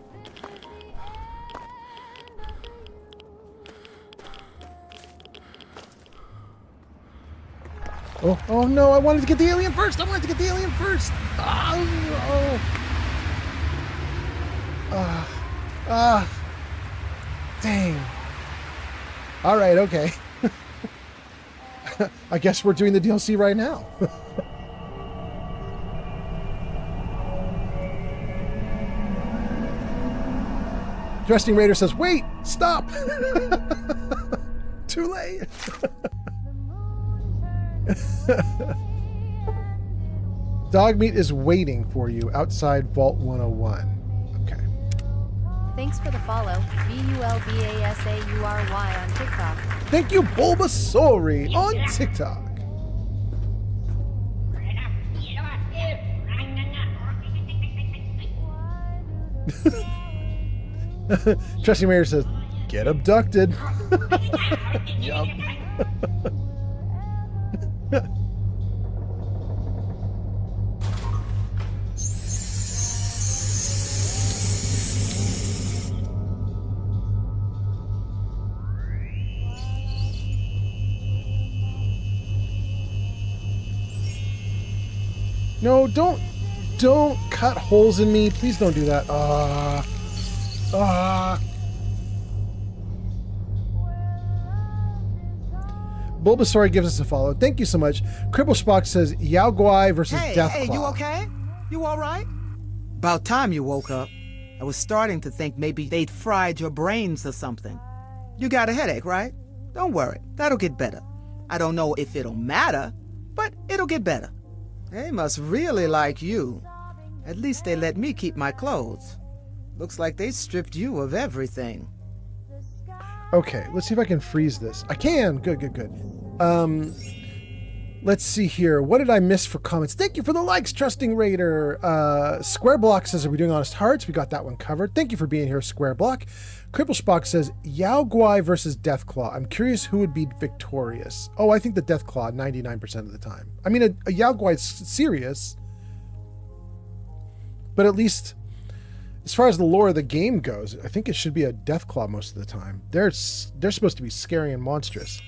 Oh no, I wanted to get the alien first. Dang. All right, okay. I guess we're doing the DLC right now. Dressing Raider says, wait, stop. Too late. Dogmeat is waiting for you outside Vault 101. Okay. Thanks for the follow. BULBASAURY on TikTok. Thank you, Bulbasauri on TikTok. Trusty Mayor says, get abducted. Yup. No, don't cut holes in me. Please don't do that. Bulbasaur gives us a follow. Thank you so much. Cripple Spock says Yao Guai versus Deathclaw. Hey, you okay? You all right? About time you woke up. I was starting to think maybe they'd fried your brains or something. You got a headache, right? Don't worry, that'll get better. I don't know if it'll matter, but it'll get better. They must really like you. At least they let me keep my clothes. Looks like they stripped you of everything. Okay, let's see if I can freeze this. I can. Good. Let's see here. What did I miss for comments? Thank you for the likes, Trusting Raider. Square Block says, are we doing Honest Hearts? We got that one covered. Thank you for being here, Square Block. Cripple Spock says, Yao Guai versus Deathclaw. I'm curious who would be victorious. Oh, I think the Deathclaw 99% of the time. I mean, a Yao Guai is serious, but at least as far as the lore of the game goes, I think it should be a Deathclaw most of the time. They're supposed to be scary and monstrous.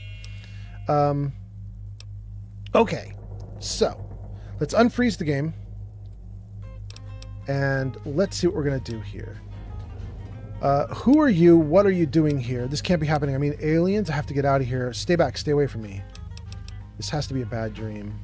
Okay, so let's unfreeze the game and let's see what we're gonna do here. Who are you? What are you doing here? This can't be happening. I mean, aliens, I have to get out of here. Stay back, stay away from me. This has to be a bad dream.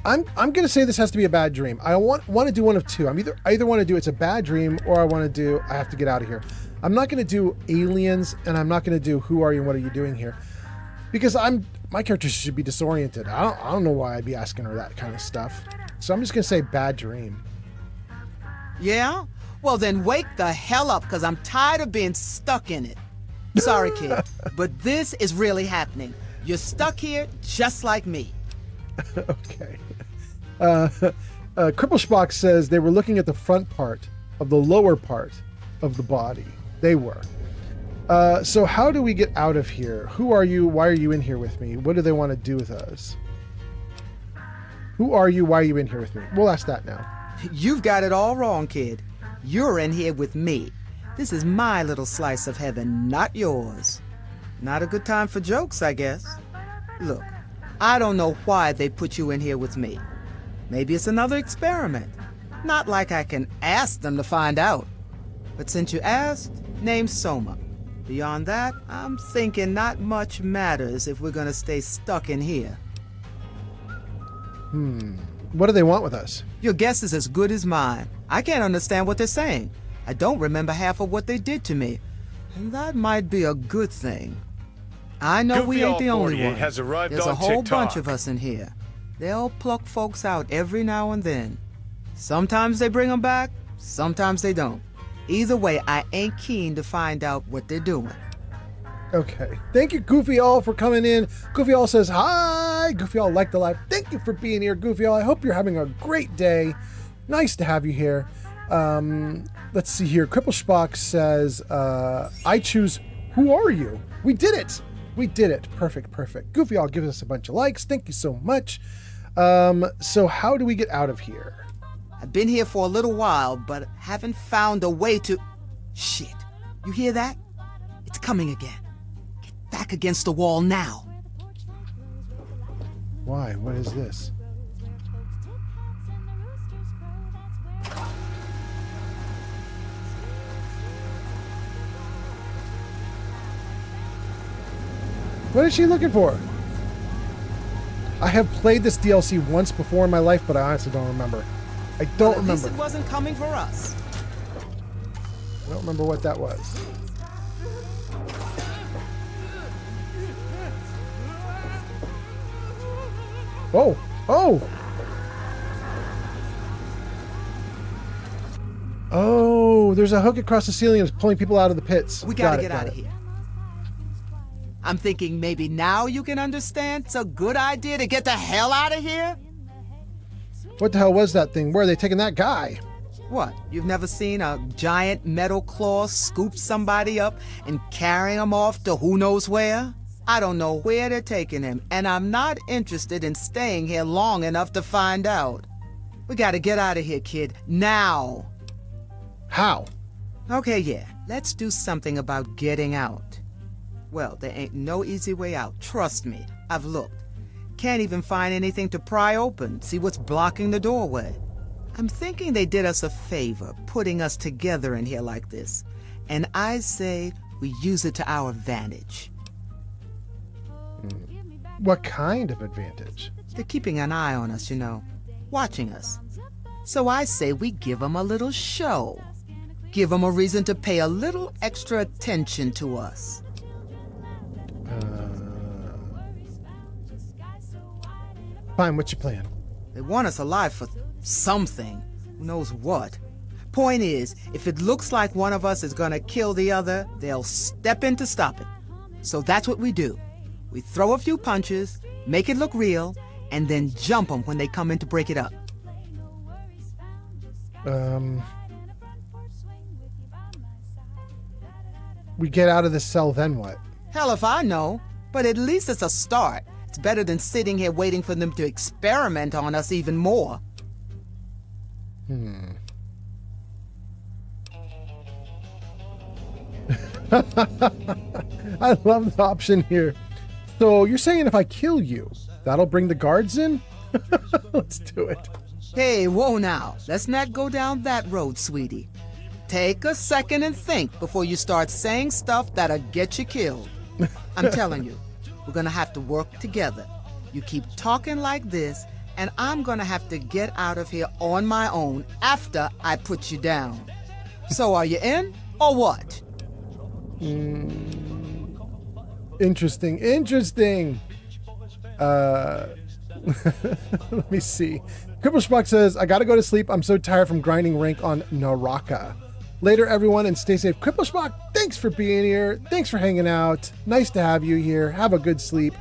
I'm gonna say this has to be a bad dream. I want to do one of two. I either want to do it's a bad dream, or I want to do I have to get out of here. I'm not gonna do aliens, and I'm not gonna do who are you and what are you doing here, because my character should be disoriented. I don't know why I'd be asking her that kind of stuff. So I'm just gonna say bad dream. Yeah? Well then wake the hell up, because I'm tired of being stuck in it. Sorry, kid, but this is really happening. You're stuck here just like me. Okay. Cripple Spock says they were looking at the front part of the lower part of the body. They were. So how do we get out of here? Who are you? Why are you in here with me? What do they want to do with us? Who are you? Why are you in here with me? We'll ask that now. You've got it all wrong, kid. You're in here with me. This is my little slice of heaven, not yours. Not a good time for jokes, I guess. Look, I don't know why they put you in here with me. Maybe it's another experiment. Not like I can ask them to find out. But since you asked, name's Soma. Beyond that, I'm thinking not much matters if we're gonna stay stuck in here. What do they want with us? Your guess is as good as mine. I can't understand what they're saying. I don't remember half of what they did to me. And that might be a good thing. I know we ain't the only one. Has arrived There's on a whole TikTok. bunch of us in here. They'll pluck folks out every now and then. Sometimes they bring them back, sometimes they don't. Either way, I ain't keen to find out what they're doing. Okay. Thank you, Goofy All, for coming in. Goofy All says, hi. Goofy All liked the live. Thank you for being here, Goofy All. I hope you're having a great day. Nice to have you here. Let's see here. Cripple Spock says, I choose who are you? We did it. We did it. Perfect. Goofy All gives us a bunch of likes. Thank you so much. So how do we get out of here? I've been here for a little while, but haven't found a way to... Shit. You hear that? It's coming again. Get back against the wall now. Why? What is this? What is she looking for? I have played this DLC once before in my life, but I honestly don't remember. I don't At remember. least it wasn't coming for us. I don't remember what that was. Oh! Oh! Oh, there's a hook across the ceiling and it's pulling people out of the pits. We gotta get out of here. I'm thinking maybe now you can understand. It's a good idea to get the hell out of here. What the hell was that thing? Where are they taking that guy? What? You've never seen a giant metal claw scoop somebody up and carrying him off to who knows where? I don't know where they're taking him, and I'm not interested in staying here long enough to find out. We gotta get out of here, kid. Now. How? Okay, yeah. Let's do something about getting out. Well, there ain't no easy way out. Trust me. I've looked. Can't even find anything to pry open, see what's blocking the doorway. I'm thinking they did us a favor, putting us together in here like this. And I say we use it to our advantage. What kind of advantage? They're keeping an eye on us, you know, watching us. So I say we give them a little show. Give them a reason to pay a little extra attention to us. Fine, what's your plan? They want us alive for something. Who knows what? Point is, if it looks like one of us is gonna kill the other, they'll step in to stop it. So that's what we do. We throw a few punches, make it look real, and then jump them when they come in to break it up. We get out of the cell, then what? Hell if I know, but at least it's a start. It's better than sitting here waiting for them to experiment on us even more. I love the option here. So you're saying if I kill you, that'll bring the guards in? Let's do it. Hey, whoa now. Let's not go down that road, sweetie. Take a second and think before you start saying stuff that'll get you killed. I'm telling you, we're gonna have to work together. You keep talking like this, and I'm gonna have to get out of here on my own after I put you down. So are you in, or what? Interesting. Let me see. Cripple Schmuck says, I gotta go to sleep. I'm so tired from grinding rank on Naraka. Later, everyone, and stay safe. Cripple Schmuck, thanks for being here. Thanks for hanging out. Nice to have you here. Have a good sleep.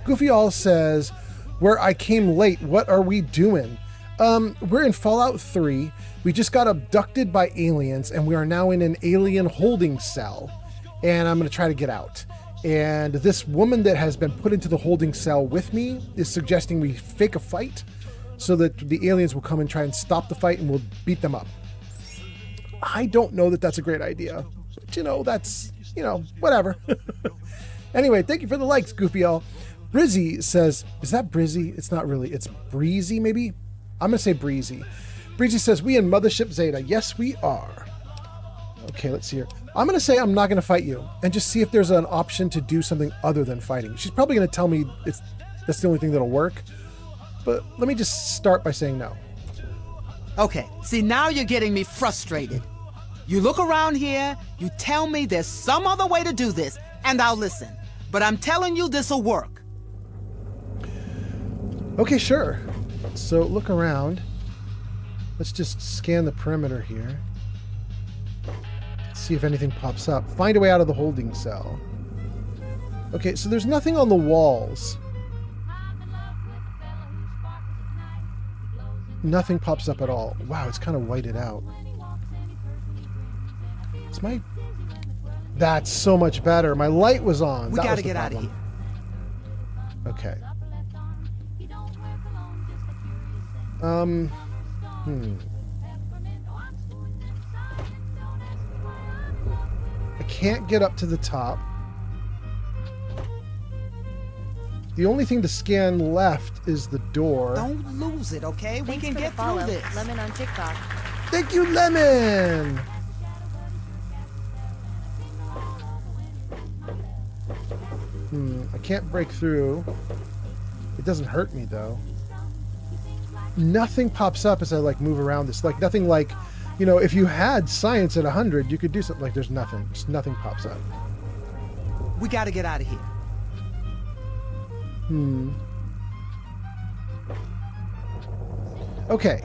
Goofy All says, where I came late, what are we doing? We're in Fallout 3. We just got abducted by aliens, and we are now in an alien holding cell. And I'm going to try to get out. And this woman that has been put into the holding cell with me is suggesting we fake a fight so that the aliens will come and try and stop the fight and we'll beat them up. I don't know that that's a great idea. But, that's, whatever. Anyway, thank you for the likes, Goofy All. Brizzy says, is that Brizzy? It's not really. It's Breezy, maybe? I'm going to say Breezy. Breezy says, we in Mothership Zeta. Yes, we are. Okay, let's see here. I'm going to say I'm not going to fight you and just see if there's an option to do something other than fighting. She's probably going to tell me that's the only thing that'll work. But let me just start by saying no. Okay, see, now you're getting me frustrated. You look around here, you tell me there's some other way to do this, and I'll listen. But I'm telling you this'll work. Okay, sure. So look around. Let's just scan the perimeter here. See if anything pops up. Find a way out of the holding cell. Okay, so there's nothing on the walls. Nothing pops up at all. Wow, it's kind of whited out. That's so much better. My light was on. We gotta get out of here. Okay. I can't get up to the top. The only thing to scan left is the door. Don't lose it, okay? Thanks we can for get the follow. through this. Lemon on TikTok. Thank you, Lemon! I can't break through. It doesn't hurt me, though. Nothing pops up as I, like, move around this. Like, nothing like, you know, if you had science at 100, you could do something. Like, there's nothing. Just nothing pops up. We gotta get out of here. Okay.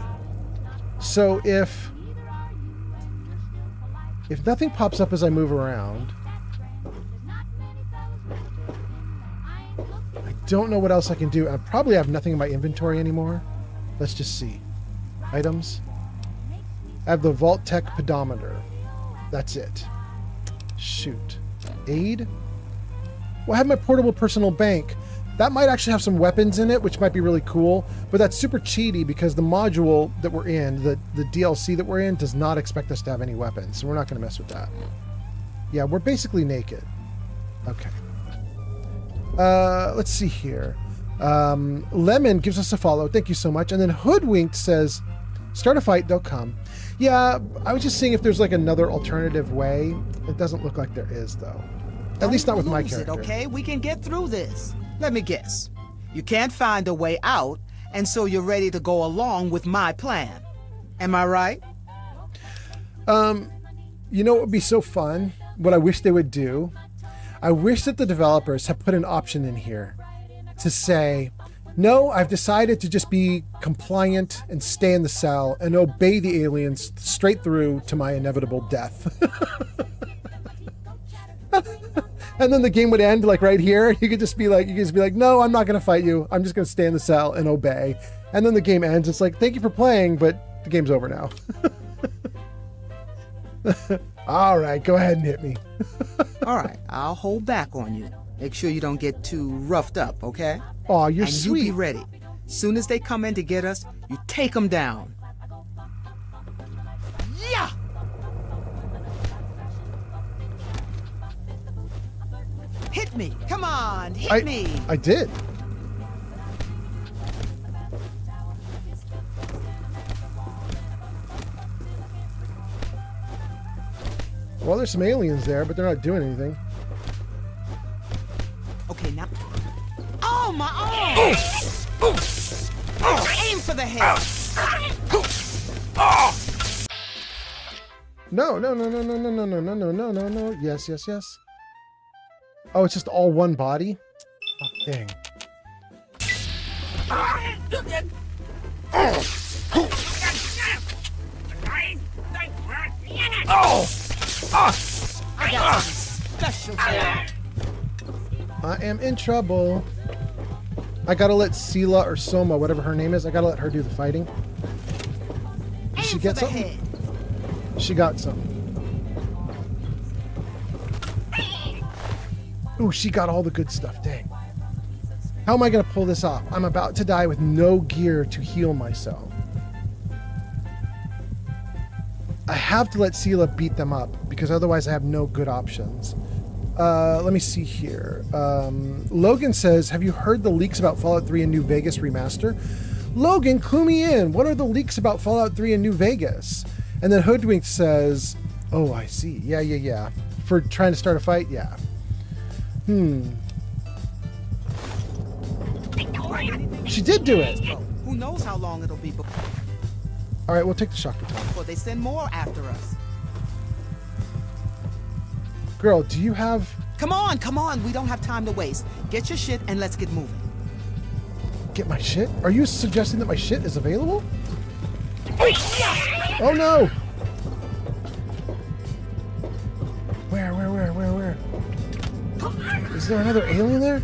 So if nothing pops up as I move around, I don't know what else I can do. I probably have nothing in my inventory anymore. Let's just see. Items. I have the Vault Tech pedometer. That's it. Shoot. Aid? Well, I have my portable personal bank. That might actually have some weapons in it, which might be really cool, but that's super cheaty because the module that we're in, the DLC that we're in, does not expect us to have any weapons, so we're not going to mess with that. Yeah, we're basically naked. Okay. Let's see here. Lemon gives us a follow. Thank you so much. And then Hoodwinked says, start a fight, they'll come. Yeah, I was just seeing if there's like another alternative way. It doesn't look like there is, though. At least not with my character. Okay, we can get through this. Let me guess. You can't find a way out, and so you're ready to go along with my plan. Am I right? You know what would be so fun? What I wish they would do? I wish that the developers had put an option in here to say, no, I've decided to just be compliant and stay in the cell and obey the aliens straight through to my inevitable death. And then the game would end like right here. You could just be like, no, I'm not going to fight you. I'm just going to stay in the cell and obey. And then the game ends. It's like, thank you for playing, but the game's over now. All right, go ahead and hit me. All right, I'll hold back on you. Make sure you don't get too roughed up, okay? Oh, you're and sweet. You be ready. Soon as they come in to get us, you take them down. Yeah! Hit me! Come on, hit me! I did. Well, there's some aliens there, but they're not doing anything. Okay, now. Oh, my arm! Aim for the head! No, no, no, no, no, no, no, no, no, no, no, no, no. Yes, yes, yes. Oh, it's just all one body? Oh, dang. I got something special for you. I am in trouble. I gotta let Sela or Soma, whatever her name is, I gotta let her do the fighting. Did she get something? She got something. Ooh, she got all the good stuff. Dang. How am I going to pull this off? I'm about to die with no gear to heal myself. I have to let Sela beat them up because otherwise I have no good options. Let me see here. Logan says, have you heard the leaks about Fallout 3 and New Vegas remaster? Logan, clue me in. What are the leaks about Fallout 3 and New Vegas? And then Hoodwink says, oh, I see. Yeah. For trying to start a fight? Yeah. She did do it. Who knows how long it'll be before All right, we'll take the shock baton. they send more after us. Girl, do you have... Come on. We don't have time to waste. Get your shit and let's get moving. Get my shit? Are you suggesting that my shit is available? Oh no! Where? Is there another alien there?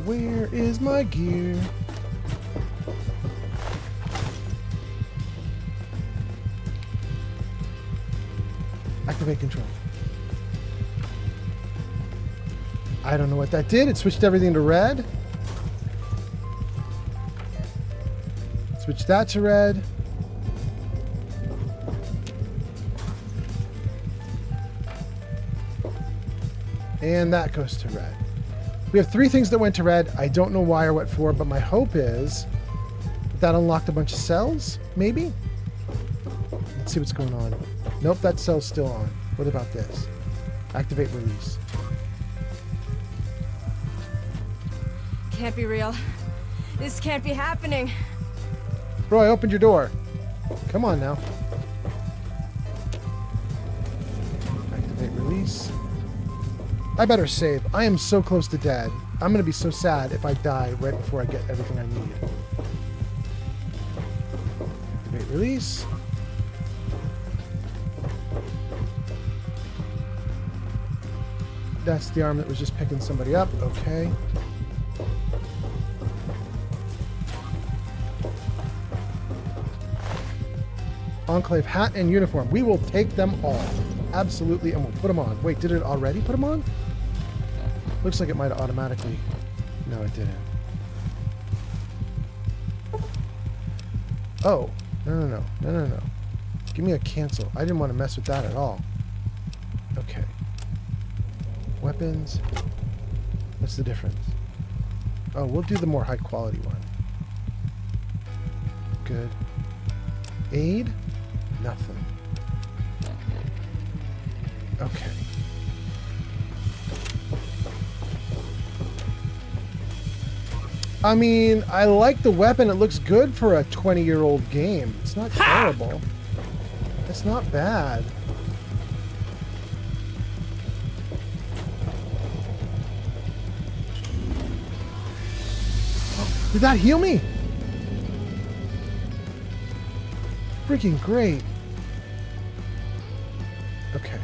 Where is my gear? Activate control. I don't know what that did. It switched everything to red. Switch that to red. And that goes to red. We have 3 things that went to red. I don't know why or what for, but my hope is that unlocked a bunch of cells, maybe? Let's see what's going on. Nope, that cell's still on. What about this? Activate release. Can't be real. This can't be happening. Bro, I opened your door. Come on now. Activate release. I better save. I am so close to dead. I'm going to be so sad if I die right before I get everything I need. Activate release. That's the arm that was just picking somebody up. Okay. Enclave hat and uniform. We will take them all. Absolutely, and we'll put them on. Wait, did it already put them on? Looks like it might have automatically. No, it didn't. Oh. No. Give me a cancel. I didn't want to mess with that at all. Okay. Weapons. What's the difference? Oh, we'll do the more high quality one. Good. Aid? Nothing. Okay. I mean, I like the weapon. It looks good for a 20-year-old game. It's not terrible. It's not bad. Did that heal me? Freaking great. Okay.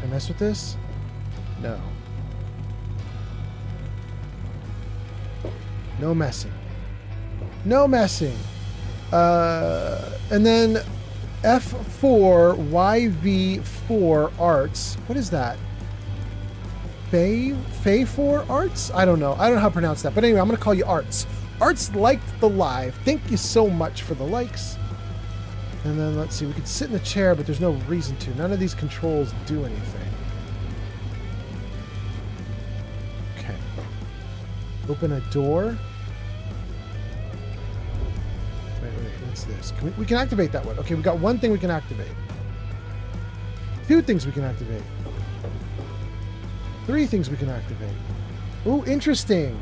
Can I mess with this? No. No messing. No messing. And then F4 YV4 arts. What is that? Fay 4 arts? I don't know. I don't know how to pronounce that. But anyway, I'm going to call you Arts. Arts liked the live. Thank you so much for the likes. And then let's see. We could sit in the chair, but there's no reason to. None of these controls do anything. Okay. Open a door. Wait. What's this? We can activate that one. Okay, we got one thing we can activate. 2 things we can activate. 3 things we can activate. Ooh, interesting.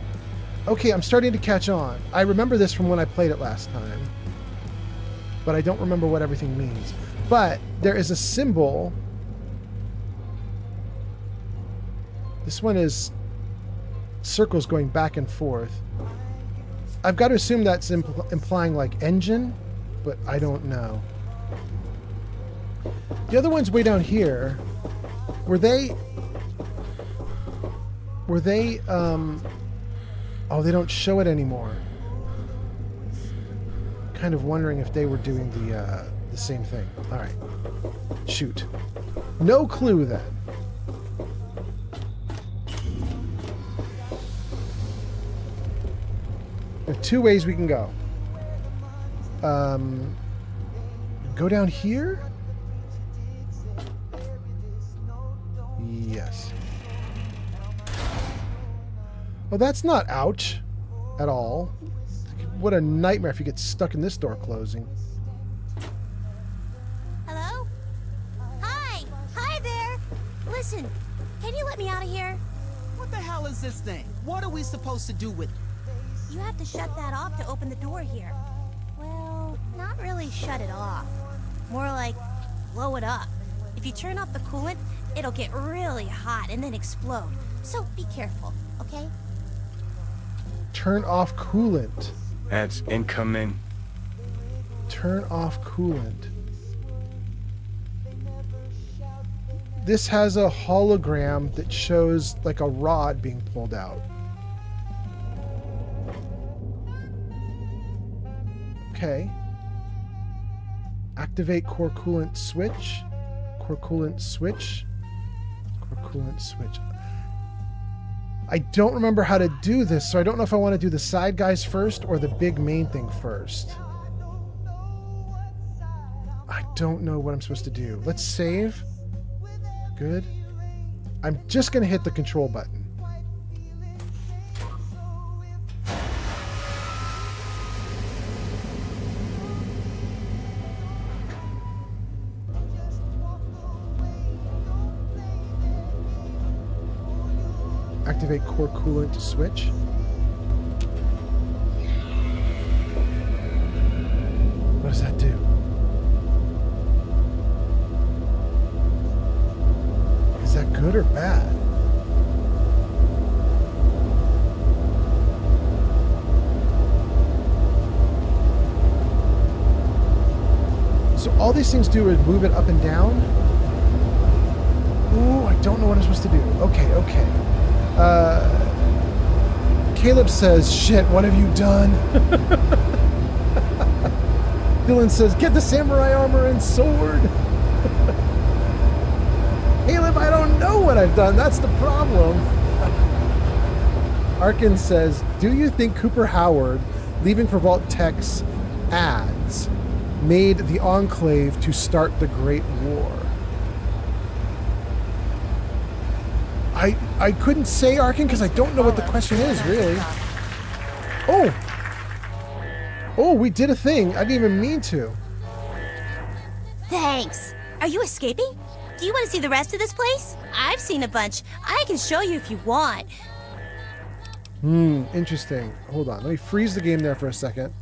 Okay, I'm starting to catch on. I remember this from when I played it last time. But I don't remember what everything means. But there is a symbol. This one is circles going back and forth. I've got to assume that's implying like engine, but I don't know. The other ones way down here, were they oh, they don't show it anymore. Kind of wondering if they were doing the same thing. All right. Shoot. No clue then. There are 2 ways we can go. Go down here? Yes. Well, that's not ouch at all. What a nightmare if you get stuck in this door closing. Hello? Hi! Hi there! Listen, can you let me out of here? What the hell is this thing? What are we supposed to do with it? You have to shut that off to open the door here. Well, not really shut it off. More like blow it up. If you turn off the coolant, it'll get really hot and then explode. So be careful, okay? Turn off coolant. That's incoming. Turn off coolant. This has a hologram that shows like a rod being pulled out. Okay. Activate core coolant switch. Core coolant switch. Core coolant switch. I don't remember how to do this, so I don't know if I want to do the side guys first or the big main thing first. I don't know what I'm supposed to do. Let's save. Good. I'm just going to hit the control button. Activate core coolant to switch. What does that do? Is that good or bad? So all these things do is move it up and down? Ooh, I don't know what I'm supposed to do. Okay. Caleb says, shit, what have you done? Dylan says, get the samurai armor and sword. Caleb, I don't know what I've done. That's the problem. Arkin says, do you think Cooper Howard, leaving for Vault Tech's ads, made the Enclave to start the Great War? I couldn't say, Arkin, because I don't know what the question is, really. Oh, we did a thing. I didn't even mean to. Thanks. Are you escaping? Do you want to see the rest of this place? I've seen a bunch. I can show you if you want. Interesting. Hold on. Let me freeze the game there for a second.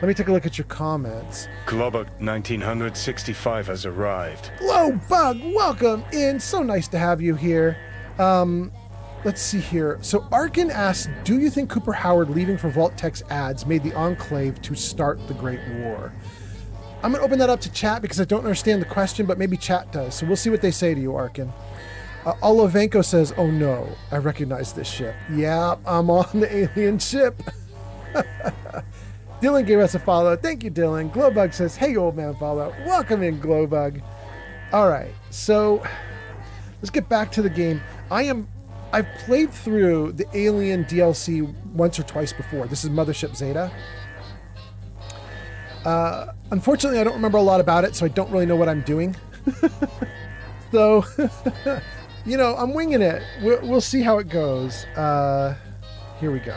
Let me take a look at your comments. Globuk 1965 has arrived. Glowbug, welcome in. So nice to have you here. Let's see here. So Arkin asks, do you think Cooper Howard leaving for Vault Tech's ads made the Enclave to start the Great War? I'm going to open that up to chat because I don't understand the question, but maybe chat does. So we'll see what they say to you, Arkin. Olovenko says, oh no, I recognize this ship. Yeah, I'm on the alien ship. Dylan gave us a follow. Thank you, Dylan. Glowbug says, hey, old man follow. Welcome in, Glowbug. All right, so let's get back to the game. I've played through the Alien DLC once or twice before. This is Mothership Zeta. Unfortunately, I don't remember a lot about it, so I don't really know what I'm doing. So, you know, I'm winging it. We'll see how it goes. Here we go.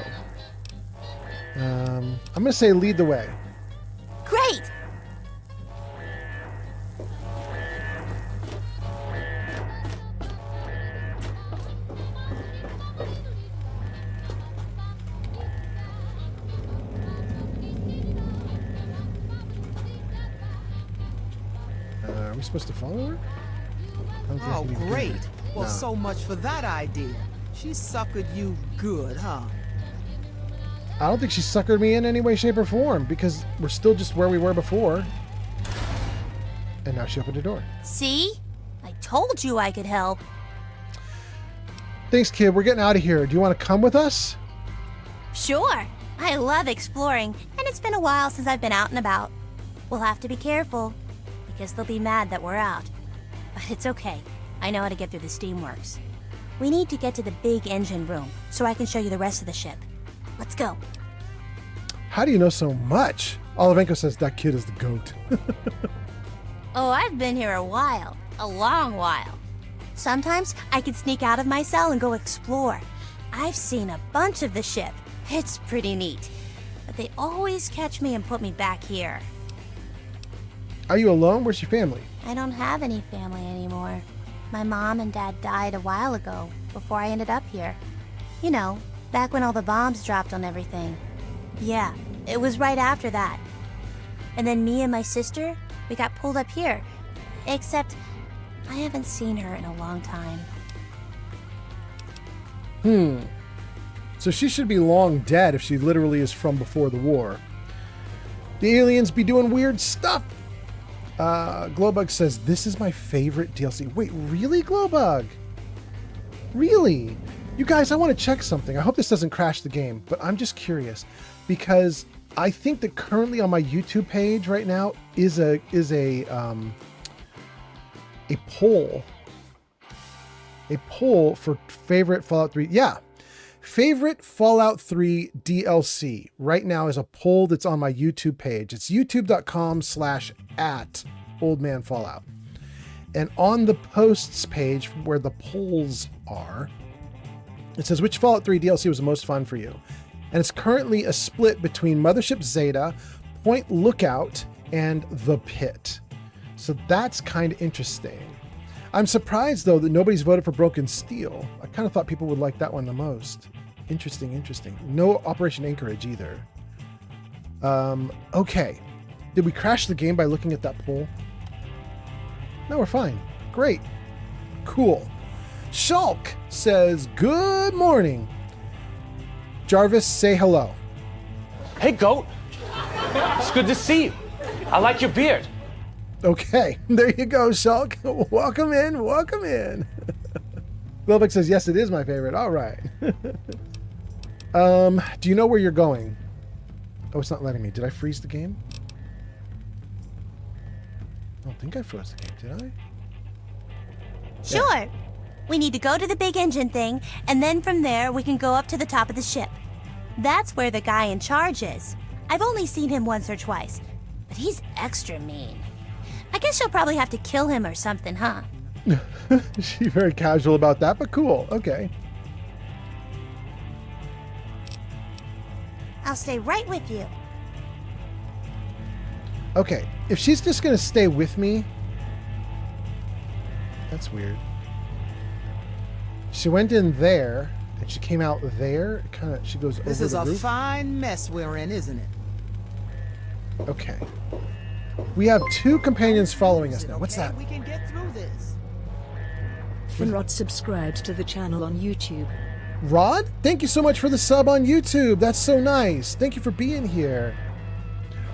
I'm going to say lead the way. Great! Are we supposed to follow her? Oh, great. Well, No. so much for that idea. She suckered you good, huh? I don't think she suckered me in any way, shape, or form because we're still just where we were before. And now she opened the door. See? I told you I could help. Thanks, kid. We're getting out of here. Do you want to come with us? Sure. I love exploring, and it's been a while since I've been out and about. We'll have to be careful, because they'll be mad that we're out. But it's okay. I know how to get through the steamworks. We need to get to the big engine room, so I can show you the rest of the ship. Let's go. How do you know so much? Olovenko says that kid is the goat. Oh, I've been here a while. A long while. Sometimes I can sneak out of my cell and go explore. I've seen a bunch of the ship. It's pretty neat. But they always catch me and put me back here. Are you alone? Where's your family? I don't have any family anymore. My mom and dad died a while ago, before I ended up here. You know, back when all the bombs dropped on everything. Yeah, it was right after that. And then me and my sister, we got pulled up here. Except, I haven't seen her in a long time. So she should be long dead if she literally is from before the war. The aliens be doing weird stuff. Glowbug says, this is my favorite DLC. Wait, really, Glowbug? Really? You guys, I want to check something. I hope this doesn't crash the game, but I'm just curious. because I think that currently on my YouTube page right now is a poll. A poll for favorite Fallout 3. Yeah. Favorite Fallout 3 DLC right now is a poll that's on my YouTube page. It's youtube.com/@oldmanfallout. And on the posts page where the polls are, it says which Fallout 3 DLC was the most fun for you. And it's currently a split between Mothership Zeta, Point Lookout, and The Pit. So that's kind of interesting. I'm surprised, though, that nobody's voted for Broken Steel. I kind of thought people would like that one the most. Interesting. No Operation Anchorage either. Okay. Did we crash the game by looking at that poll? No, we're fine. Great. Cool. Shulk says, good morning. Jarvis, say hello. Hey, Goat. It's good to see you. I like your beard. Okay, there you go, Shulk. Welcome in. Wilbeck says, yes, it is my favorite. All right. Do you know where you're going? Oh, it's not letting me. Did I freeze the game? I don't think I froze the game, did I? Sure. Yeah. We need to go to the big engine thing, and then from there we can go up to the top of the ship. That's where the guy in charge is. I've only seen him once or twice, but he's extra mean. I guess you'll probably have to kill him or something, huh? She's very casual about that, but cool. Okay. I'll stay right with you. Okay, if she's just gonna stay with me, that's weird. She went in there, and she came out there. She goes over the roof. This is a fine mess we're in, isn't it? Okay. We have two companions following us now. What's that? We can get through this. Rod subscribed to the channel on YouTube. Rod, thank you so much for the sub on YouTube. That's so nice. Thank you for being here.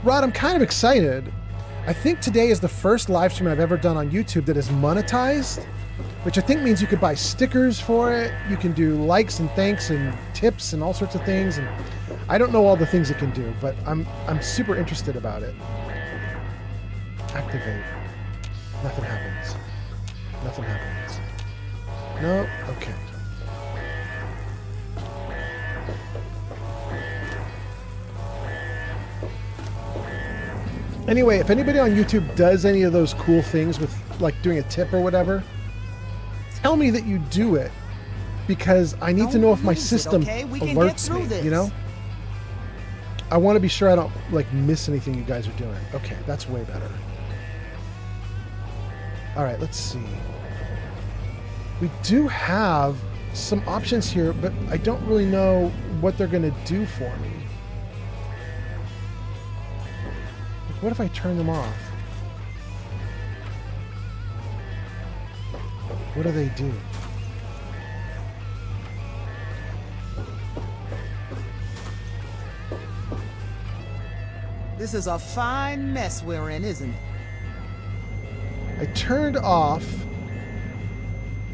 Rod, I'm kind of excited. I think today is the first live stream I've ever done on YouTube that is monetized, which I think means you could buy stickers for it. You can do likes and thanks and tips and all sorts of things. And I don't know all the things it can do, but I'm super interested about it. Activate. Nothing happens. No? Okay. Anyway, if anybody on YouTube does any of those cool things with like doing a tip or whatever, tell me that you do it, because I need to know if my system alerts me, you know? I want to be sure I don't like miss anything you guys are doing. Okay, that's way better. All right, let's see. We do have some options here, but I don't really know what they're going to do for me. Like, what if I turn them off? What do they do? This is a fine mess we're in, isn't it? I turned off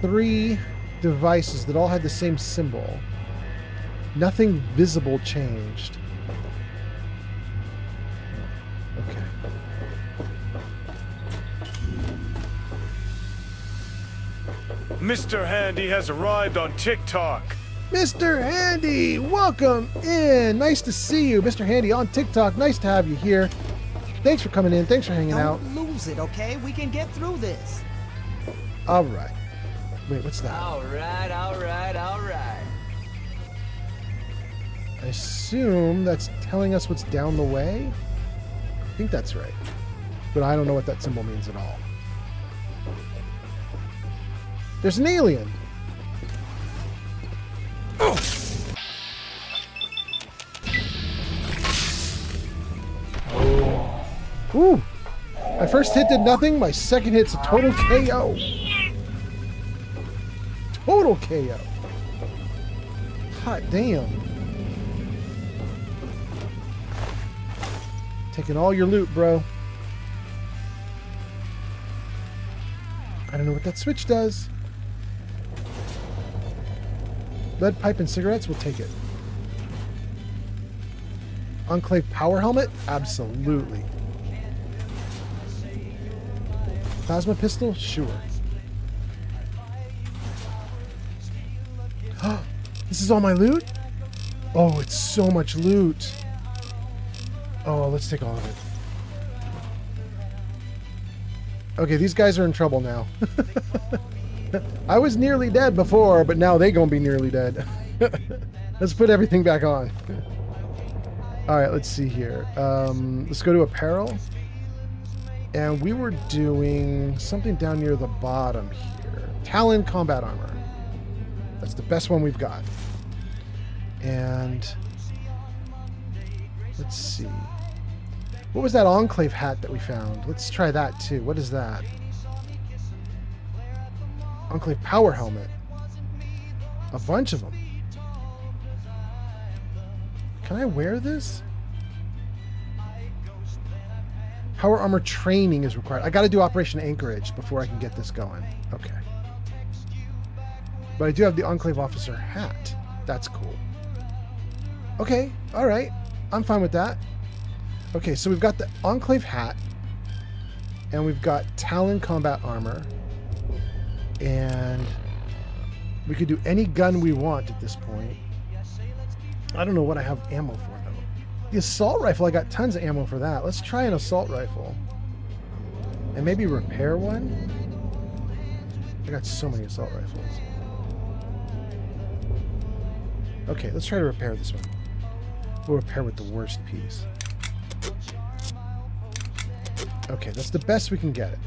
3 devices that all had the same symbol. Nothing visible changed. Okay. Mr. Handy has arrived on TikTok. Mr. Handy, welcome in. Nice to see you, Mr. Handy on TikTok. Nice to have you here. Thanks for coming in. Thanks for hanging out. Don't lose it, okay? We can get through this. All right. Wait, what's that? All right. I assume that's telling us what's down the way. I think that's right. But I don't know what that symbol means at all. There's an alien. Ooh. My first hit did nothing. My second hit's a total KO. Total KO. Hot damn. Taking all your loot, bro. I don't know what that switch does. Lead pipe and cigarettes, we'll take it. Enclave power helmet? Absolutely. Plasma pistol? Sure. This is all my loot? Oh, it's so much loot. Oh, let's take all of it. Okay, these guys are in trouble now. I was nearly dead before, but now they gonna be nearly dead. Let's put everything back on. Alright, let's see here. Let's go to apparel. And we were doing something down near the bottom here. Talon combat armor. That's the best one we've got. And let's see. What was that Enclave hat that we found? Let's try that too. What is that? Enclave power helmet. A bunch of them. Can I wear this? Power armor training is required. I got to do Operation Anchorage before I can get this going. Okay. But I do have the Enclave officer hat. That's cool. Okay. All right. I'm fine with that. Okay, so we've got the Enclave hat. And we've got Talon combat armor. And we could do any gun we want at this point. I don't know what I have ammo for, though. The assault rifle, I got tons of ammo for that. Let's try an assault rifle. And maybe repair one? I got so many assault rifles. Okay, let's try to repair this one. We'll repair with the worst piece. Okay, that's the best we can get it.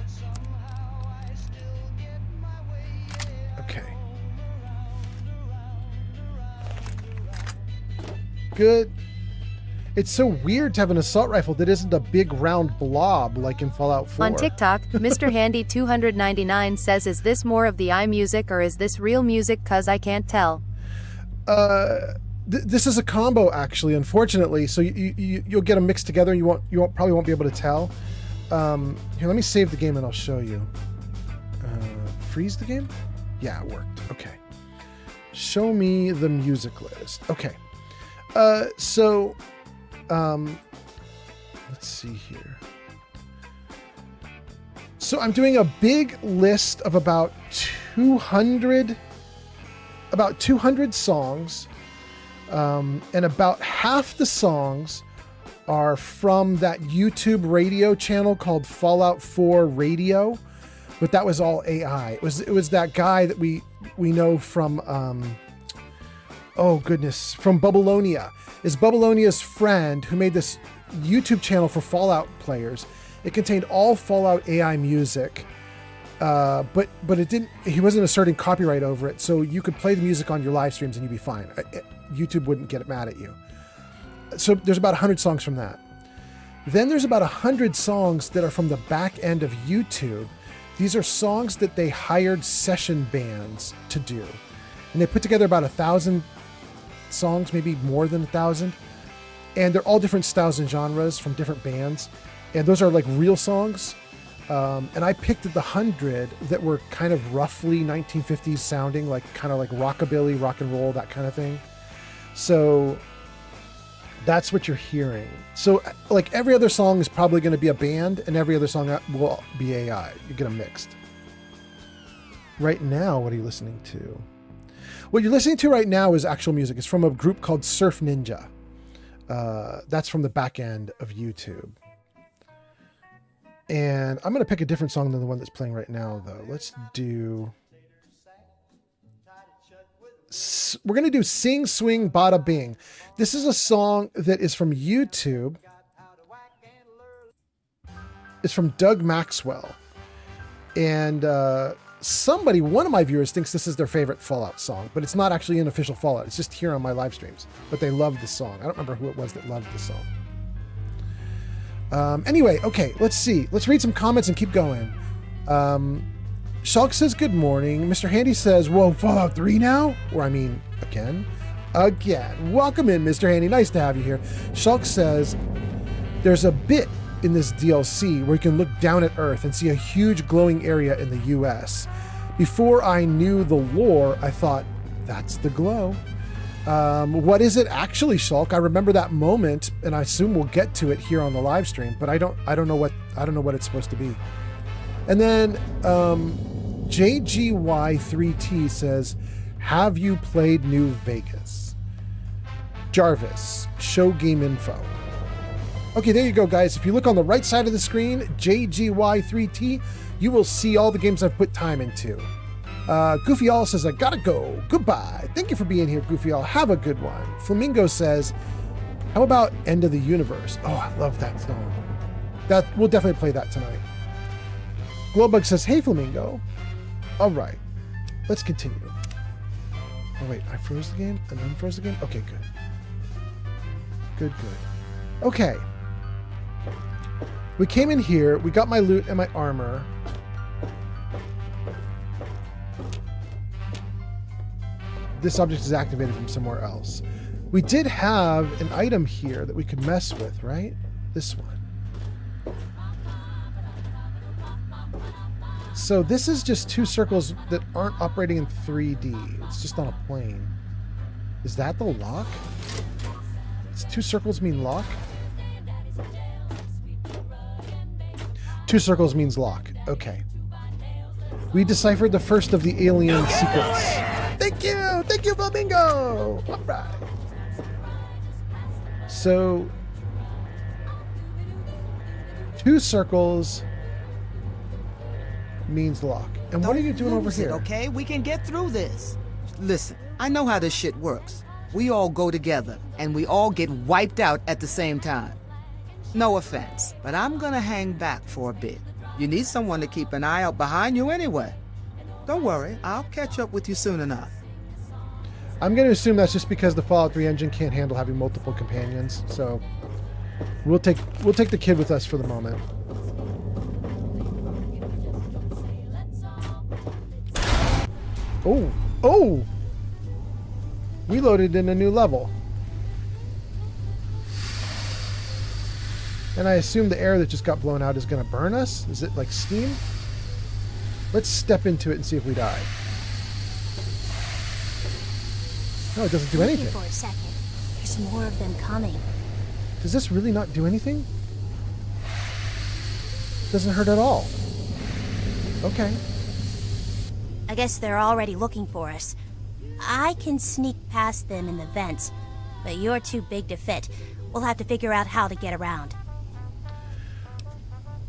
Okay. Good. It's so weird to have an assault rifle that isn't a big round blob like in Fallout 4. On TikTok, Mr. Handy 299 says, "Is this more of the iMusic or is this real music? 'Cause I can't tell." This is a combo, actually, unfortunately. So you'll get them mixed together. You probably won't be able to tell. Here, let me save the game and I'll show you. Freeze the game? Yeah, it worked. Okay. Show me the music list. Okay. Let's see here. So I'm doing a big list of about 200 songs, and about half the songs are from that YouTube radio channel called Fallout 4 Radio, but that was all AI. It was that guy that we know from from Babylonia. Is Babylonia's friend who made this YouTube channel for Fallout players. It contained all Fallout AI music, but it didn't. He wasn't asserting copyright over it, so you could play the music on your live streams and you'd be fine. YouTube wouldn't get mad at you. So there's about 100 songs from that. Then there's about 100 songs that are from the back end of YouTube. These are songs that they hired session bands to do, and they put together about 1,000 songs, maybe more than 1,000, and they're all different styles and genres from different bands, and those are like real songs. And I picked the 100 that were kind of roughly 1950s sounding, like kind of like rockabilly, rock and roll, that kind of thing. So that's what you're hearing. So like every other song is probably going to be a band, and every other song will be AI. You get them mixed. Right now, what are you listening to? What you're listening to right now is actual music. It's from a group called Surf Ninja. That's from the back end of YouTube. And I'm going to pick a different song than the one that's playing right now, though. Let's do... We're going to do Sing Swing Bada Bing. This is a song that is from YouTube. It's from Doug Maxwell. And one of my viewers thinks this is their favorite Fallout song, but it's not actually an official Fallout. It's just here on my live streams. But they love the song. I don't remember who it was that loved the song. Anyway, okay, let's see. Let's read some comments and keep going. Shulk says, good morning. Mr. Handy says, whoa, Fallout 3 now? Or I mean, again. Welcome in, Mr. Handy. Nice to have you here. Shulk says, there's a bit in this DLC where you can look down at Earth and see a huge glowing area in the US. Before I knew the lore, I thought, that's the glow. What is it actually, Shulk? I remember that moment, and I assume we'll get to it here on the live stream, but I don't know what it's supposed to be. And then JGY3T says, have you played New Vegas? Jarvis, show game info. Okay, there you go, guys. If you look on the right side of the screen, JGY3T, you will see all the games I've put time into. Goofy All says, I gotta go. Goodbye. Thank you for being here, Goofy All. Have a good one. Flamingo says, how about End of the Universe? Oh, I love that song. We'll definitely play that tonight. Glowbug says, hey, Flamingo. All right, let's continue. Oh, wait, I froze the game and unfroze the game? Okay, good. Good. Okay. We came in here. We got my loot and my armor. This object is activated from somewhere else. We did have an item here that we could mess with, right? This one. So this is just two circles that aren't operating in 3D. It's just on a plane. Is that the lock? Does two circles mean lock? Two circles means lock. Okay. We deciphered the first of the alien secrets. Thank you, Flamingo! All right. So, two circles means lock. And what are you doing over here? Okay, we can get through this. Listen, I know how this shit works. We all go together, and we all get wiped out at the same time. No offense, but I'm gonna hang back for a bit. You need someone to keep an eye out behind you anyway. Don't worry, I'll catch up with you soon enough. I'm going to assume that's just because the Fallout 3 engine can't handle having multiple companions, so we'll take the kid with us for the moment. Oh! We loaded in a new level. And I assume the air that just got blown out is going to burn us? Is it like steam? Let's step into it and see if we die. No, it doesn't do anything. For a second. There's more of them coming. Does this really not do anything? Doesn't hurt at all. Okay. I guess they're already looking for us. I can sneak past them in the vents, but you're too big to fit. We'll have to figure out how to get around.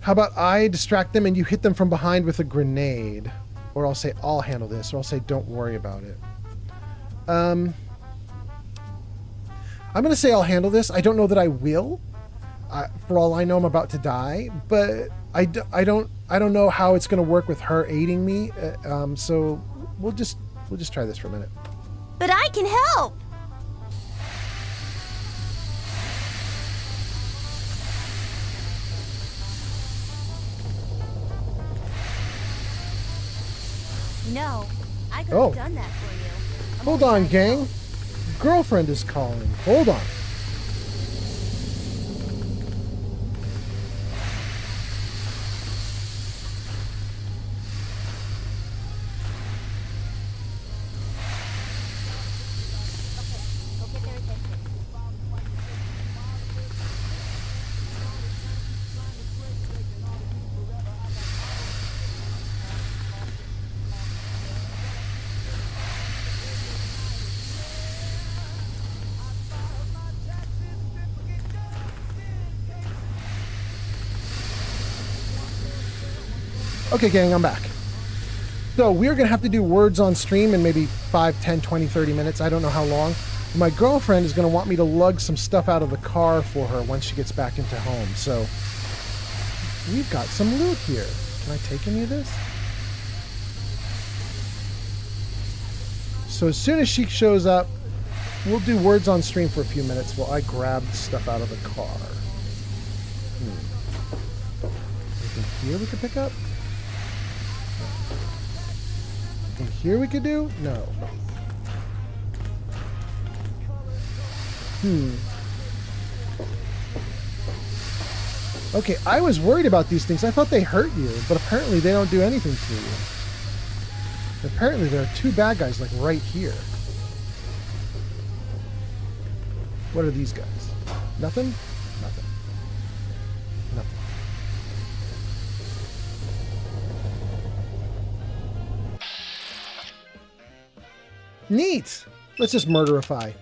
How about I distract them and you hit them from behind with a grenade? Or I'll say, I'll handle this. Or I'll say, don't worry about it. I'm going to say I'll handle this. I don't know that I will. For all I know, I'm about to die. But I don't know how it's going to work with her aiding me. So we'll just try this for a minute. But I can help! No, I could have done that for you. Hold on, gang. Girlfriend is calling. Hold on. Okay, gang, I'm back. So we're going to have to do words on stream in maybe 5, 10, 20, 30 minutes. I don't know how long. My girlfriend is going to want me to lug some stuff out of the car for her once she gets back into home. So we've got some loot here. Can I take any of this? So as soon as she shows up, we'll do words on stream for a few minutes while I grab stuff out of the car. Anything here we could pick up? And here we could do? No. Okay, I was worried about these things. I thought they hurt you, but apparently they don't do anything to you. Apparently there are two bad guys, like, right here. What are these guys? Nothing? Nothing. Nothing. Neat! Let's just murderify.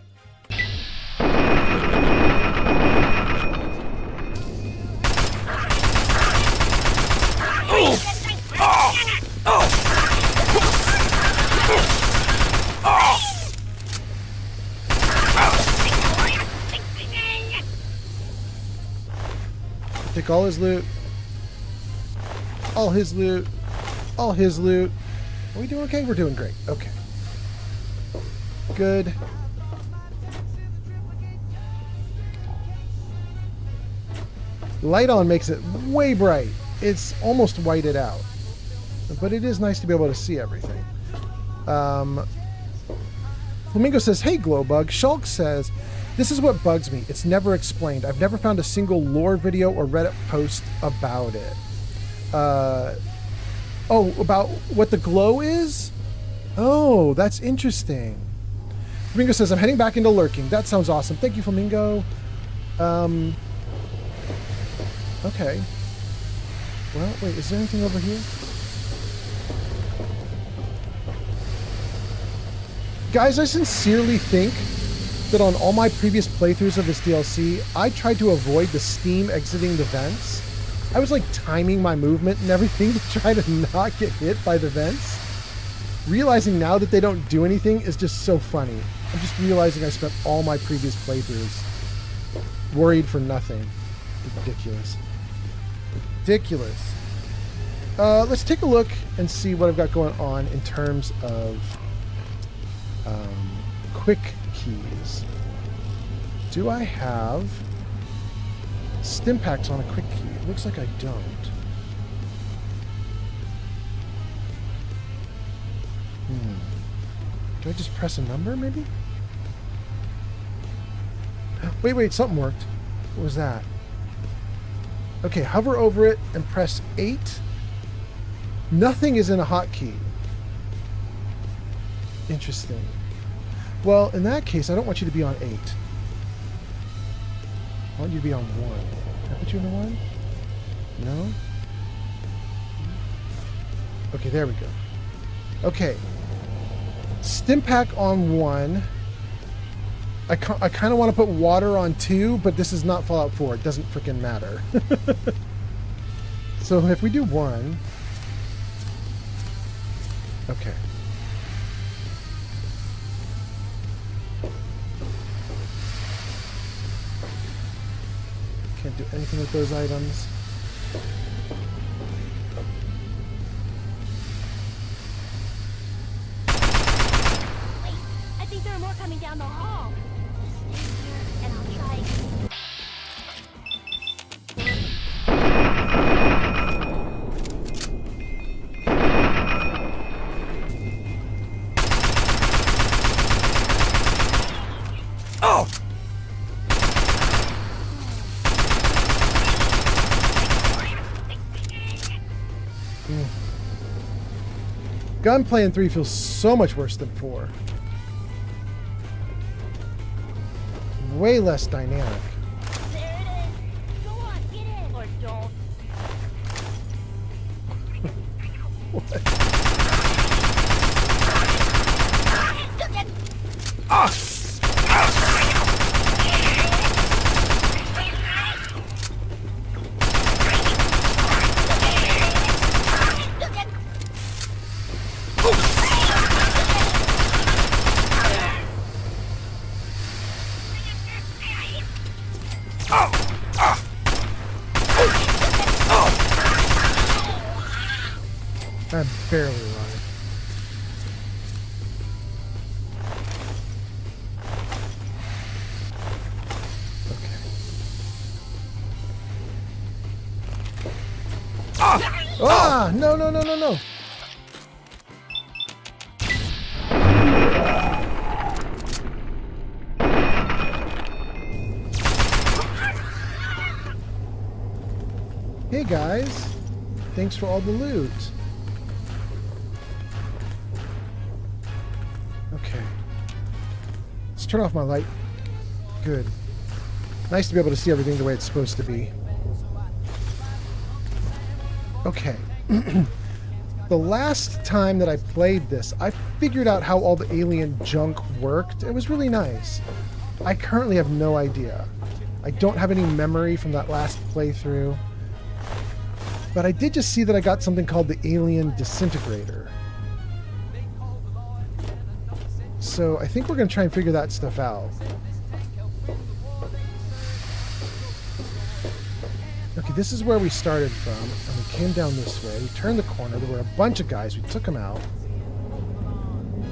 Take all his loot. All his loot. All his loot. Are we doing okay? We're doing great. Okay. Good. Light on makes it way bright. It's almost whited out. But it is nice to be able to see everything. Flamingo says, hey, Glowbug. Shulk says, this is what bugs me. It's never explained. I've never found a single lore video or Reddit post about it. Oh, about what the glow is? Oh, that's interesting. Flamingo says, I'm heading back into lurking. That sounds awesome. Thank you, Flamingo. Okay. Well, wait, is there anything over here? Guys, I sincerely think that on all my previous playthroughs of this DLC, I tried to avoid the steam exiting the vents. I was like timing my movement and everything to try to not get hit by the vents. Realizing now that they don't do anything is just so funny. I'm just realizing I spent all my previous playthroughs worried for nothing. Ridiculous. Ridiculous. Let's take a look and see what I've got going on in terms of quick keys. Do I have stim packs on a quick key? It looks like I don't. Do I just press a number, maybe? Wait, something worked. What was that? Okay, hover over it and press 8. Nothing is in a hotkey. Interesting. Well, in that case, I don't want you to be on 8. I want you to be on 1. Can I put you in the 1? No? Okay, there we go. Okay. Stim pack on 1. I kind of want to put water on 2, but this is not Fallout 4. It doesn't freaking matter. So if we do 1... Okay. Can't do anything with those items. Wait, I think there are more coming down the hall. And I'll try again. Oh! Gunplay in 3 feels so much worse than 4. Way less dynamic. There it is. Go on, get in. Or don't. What? I barely arrived. Okay. Ah! No, no, no, no, no! Hey guys! Thanks for all the loot. Okay. Let's turn off my light. Good. Nice to be able to see everything the way it's supposed to be. Okay. The last time that I played this, I figured out how all the alien junk worked. It was really nice. I currently have no idea. I don't have any memory from that last playthrough. But I did just see that I got something called the Alien Disintegrator. So I think we're going to try and figure that stuff out. Okay, this is where we started from, and we came down this way. We turned the corner. There were a bunch of guys. We took them out.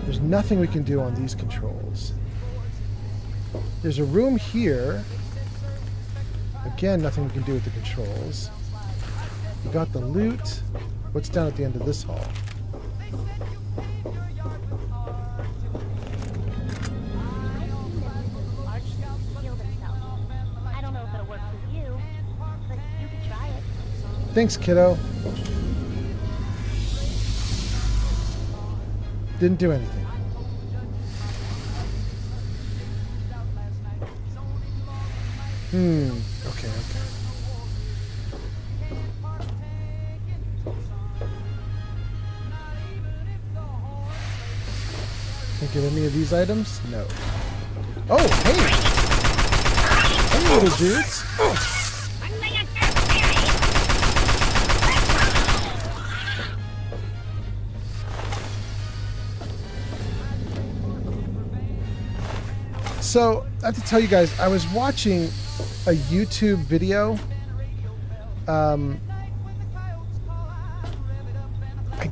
There's nothing we can do on these controls. There's a room here. Again, nothing we can do with the controls. We got the loot. What's down at the end of this hall? Thanks, kiddo. Didn't do anything. Okay. Can't get any of these items? No. Oh, hey! Hey, little dudes! So, I have to tell you guys, I was watching a YouTube video. I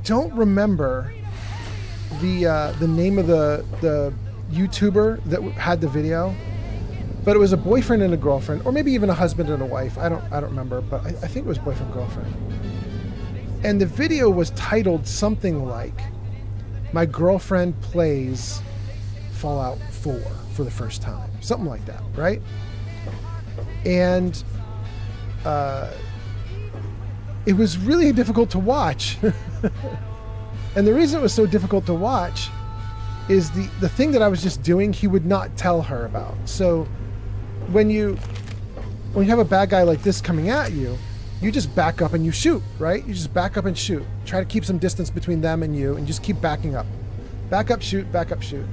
don't remember the name of the YouTuber that had the video, but it was a boyfriend and a girlfriend, or maybe even a husband and a wife. I don't remember, but I think it was boyfriend girlfriend. And the video was titled something like, "My girlfriend plays Fallout 4 for the first time," something like that, right? And it was really difficult to watch. And the reason it was so difficult to watch is the thing that I was just doing, he would not tell her about. So when you have a bad guy like this coming at you, you just back up and you shoot, right? You just back up and shoot. Try to keep some distance between them and you, and just keep backing up. Back up, shoot, back up, shoot.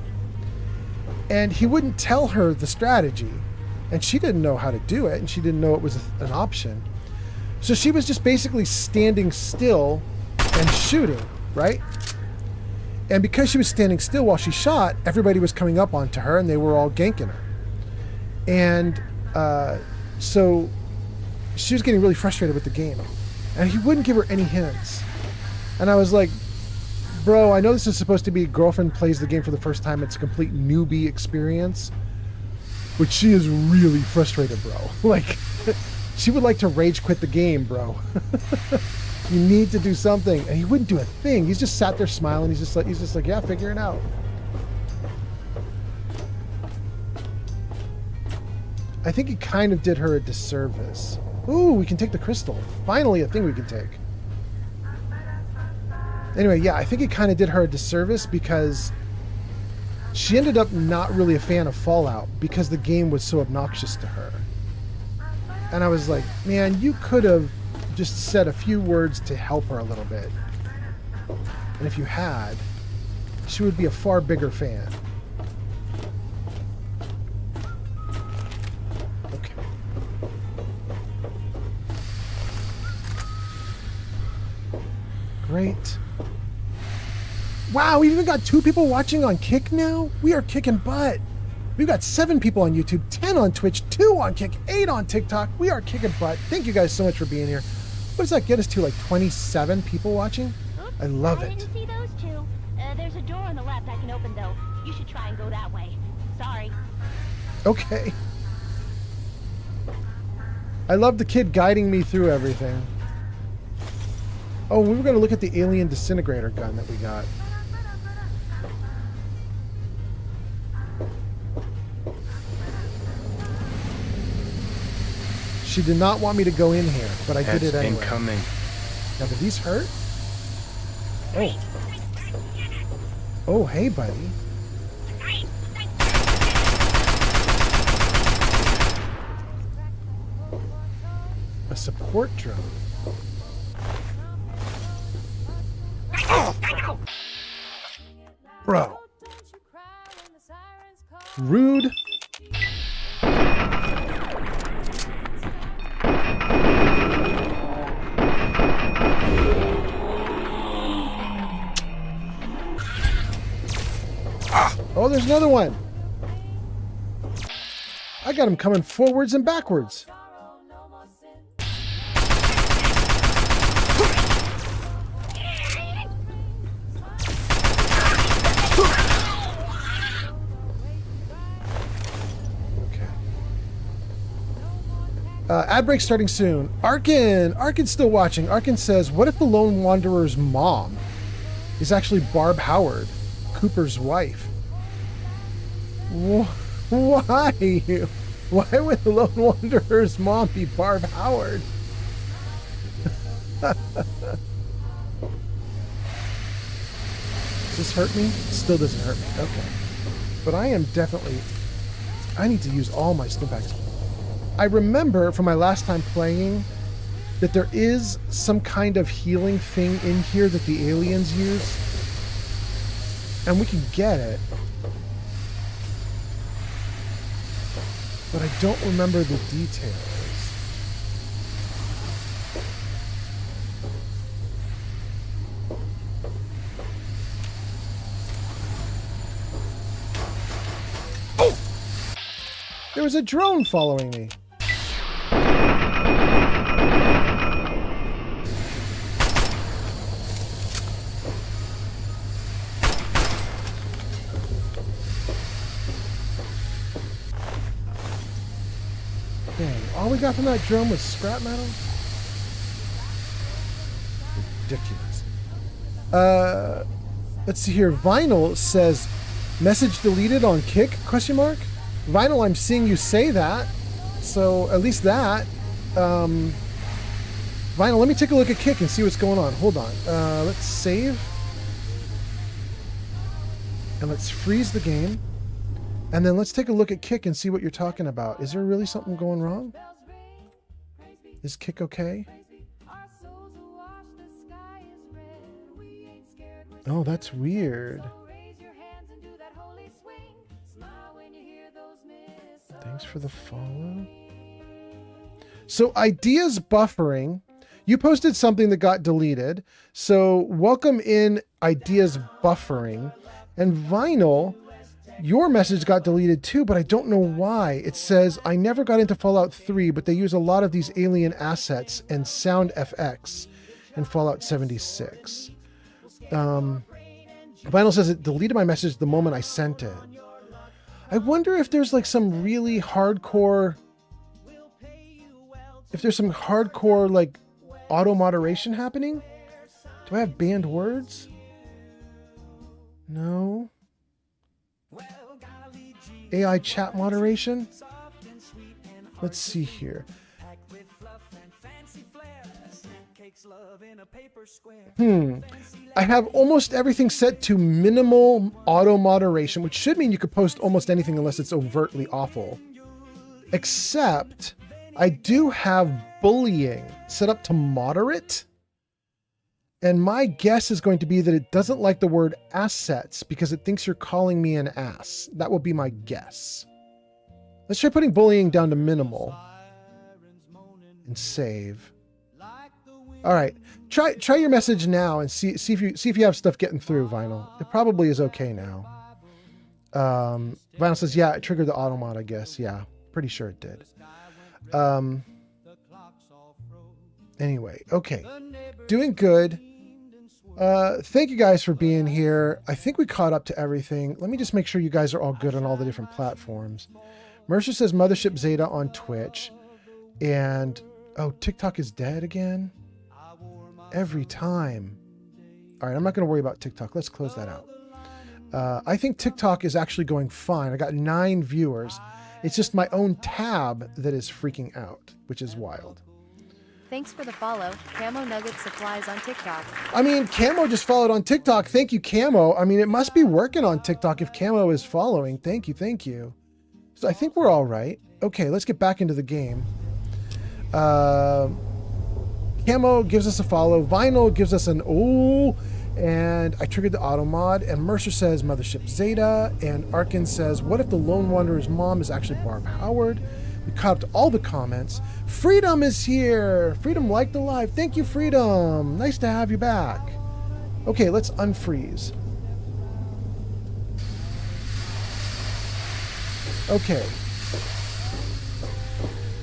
And he wouldn't tell her the strategy, and she didn't know how to do it, and she didn't know it was an option. So she was just basically standing still and shooting, right? And because she was standing still while she shot, everybody was coming up onto her, and they were all ganking her. And so she was getting really frustrated with the game, and he wouldn't give her any hints. And I was like, bro, I know this is supposed to be girlfriend plays the game for the first time. It's a complete newbie experience. But she is really frustrated, bro. Like, she would like to rage quit the game, bro. You need to do something. And he wouldn't do a thing. He's just sat there smiling. He's just like, yeah, figure it out. I think he kind of did her a disservice. Ooh, we can take the crystal. Finally, a thing we can take. Anyway, yeah, I think it kind of did her a disservice because she ended up not really a fan of Fallout because the game was so obnoxious to her. And I was like, man, you could have just said a few words to help her a little bit. And if you had, she would be a far bigger fan. Okay. Great. Wow, we've even got 2 people watching on Kick now? We are kicking butt. We've got 7 people on YouTube, 10 on Twitch, 2 on Kick, 8 on TikTok. We are kicking butt. Thank you guys so much for being here. What does that get us to, like 27 people watching? Oops, I love it. I didn't see those 2. There's a door on the left I can open, though. You should try and go that way. Sorry. Okay. I love the kid guiding me through everything. Oh, we were going to look at the alien disintegrator gun that we got. She did not want me to go in here, but I did it anyway. Incoming. Now, did these hurt? Oh. Oh, hey, buddy. A support drone. Bro. Rude. Oh, there's another one. I got him coming forwards and backwards. Ad break starting soon. Arkin's still watching. Arkin says, what if the Lone Wanderer's mom is actually Barb Howard, Cooper's wife? Why? Why would the Lone Wanderer's mom be Barb Howard? Does this hurt me? It still doesn't hurt me. Okay. But I am definitely... I need to use all my stimpaks. I remember from my last time playing that there is some kind of healing thing in here that the aliens use. And we can get it. But I don't remember the details. Oh! There was a drone following me. Dang, all we got from that drone was scrap metal? Ridiculous. Let's see here. Vinyl says, message deleted on Kick? Question mark? Vinyl, I'm seeing you say that. So at least that. Vinyl, let me take a look at Kick and see what's going on. Hold on. Let's save. And let's freeze the game. And then let's take a look at Kick and see what you're talking about. Is there really something going wrong? Is Kick okay? Oh, that's weird. Thanks for the follow. So ideas buffering. You posted something that got deleted. So welcome in ideas buffering. And Vinyl, your message got deleted too, but I don't know why. It says, I never got into Fallout 3, but they use a lot of these alien assets and sound FX in Fallout 76. Vinyl says it deleted my message the moment I sent it. I wonder if there's like some really hardcore, if there's some hardcore like auto moderation happening. Do I have banned words? No. AI chat moderation? Let's see here. I have almost everything set to minimal auto moderation, which should mean you could post almost anything unless it's overtly awful. Except I do have bullying set up to moderate. And my guess is going to be that it doesn't like the word assets because it thinks you're calling me an ass. That will be my guess. Let's try putting bullying down to minimal. And save. All right. Try your message now and see if you have stuff getting through, Vinyl. It probably is okay now. Vinyl says, yeah, it triggered the auto mod, I guess. Yeah, pretty sure it did. Anyway, okay. Doing good. Thank you guys for being here. I think we caught up to everything. Let me just make sure you guys are all good on all the different platforms. Mercer says Mothership Zeta on Twitch. And, oh, TikTok is dead again? Every time. All right, I'm not going to worry about TikTok. Let's close that out. I think TikTok is actually going fine. I got 9 viewers. It's just my own tab that is freaking out, which is wild. Thanks for the follow. Camo Nugget Supplies on TikTok. I mean, Camo just followed on TikTok. Thank you, Camo. I mean, it must be working on TikTok if Camo is following. Thank you, thank you. So I think we're all right. Okay, let's get back into the game. Camo gives us a follow. Vinyl gives us an and I triggered the auto mod. And Mercer says Mothership Zeta. And Arkin says, what if the Lone Wanderer's mom is actually Barb Howard? We caught up to all the comments. Freedom is here. Freedom liked the live. Thank you, Freedom. Nice to have you back. Okay, let's unfreeze. Okay.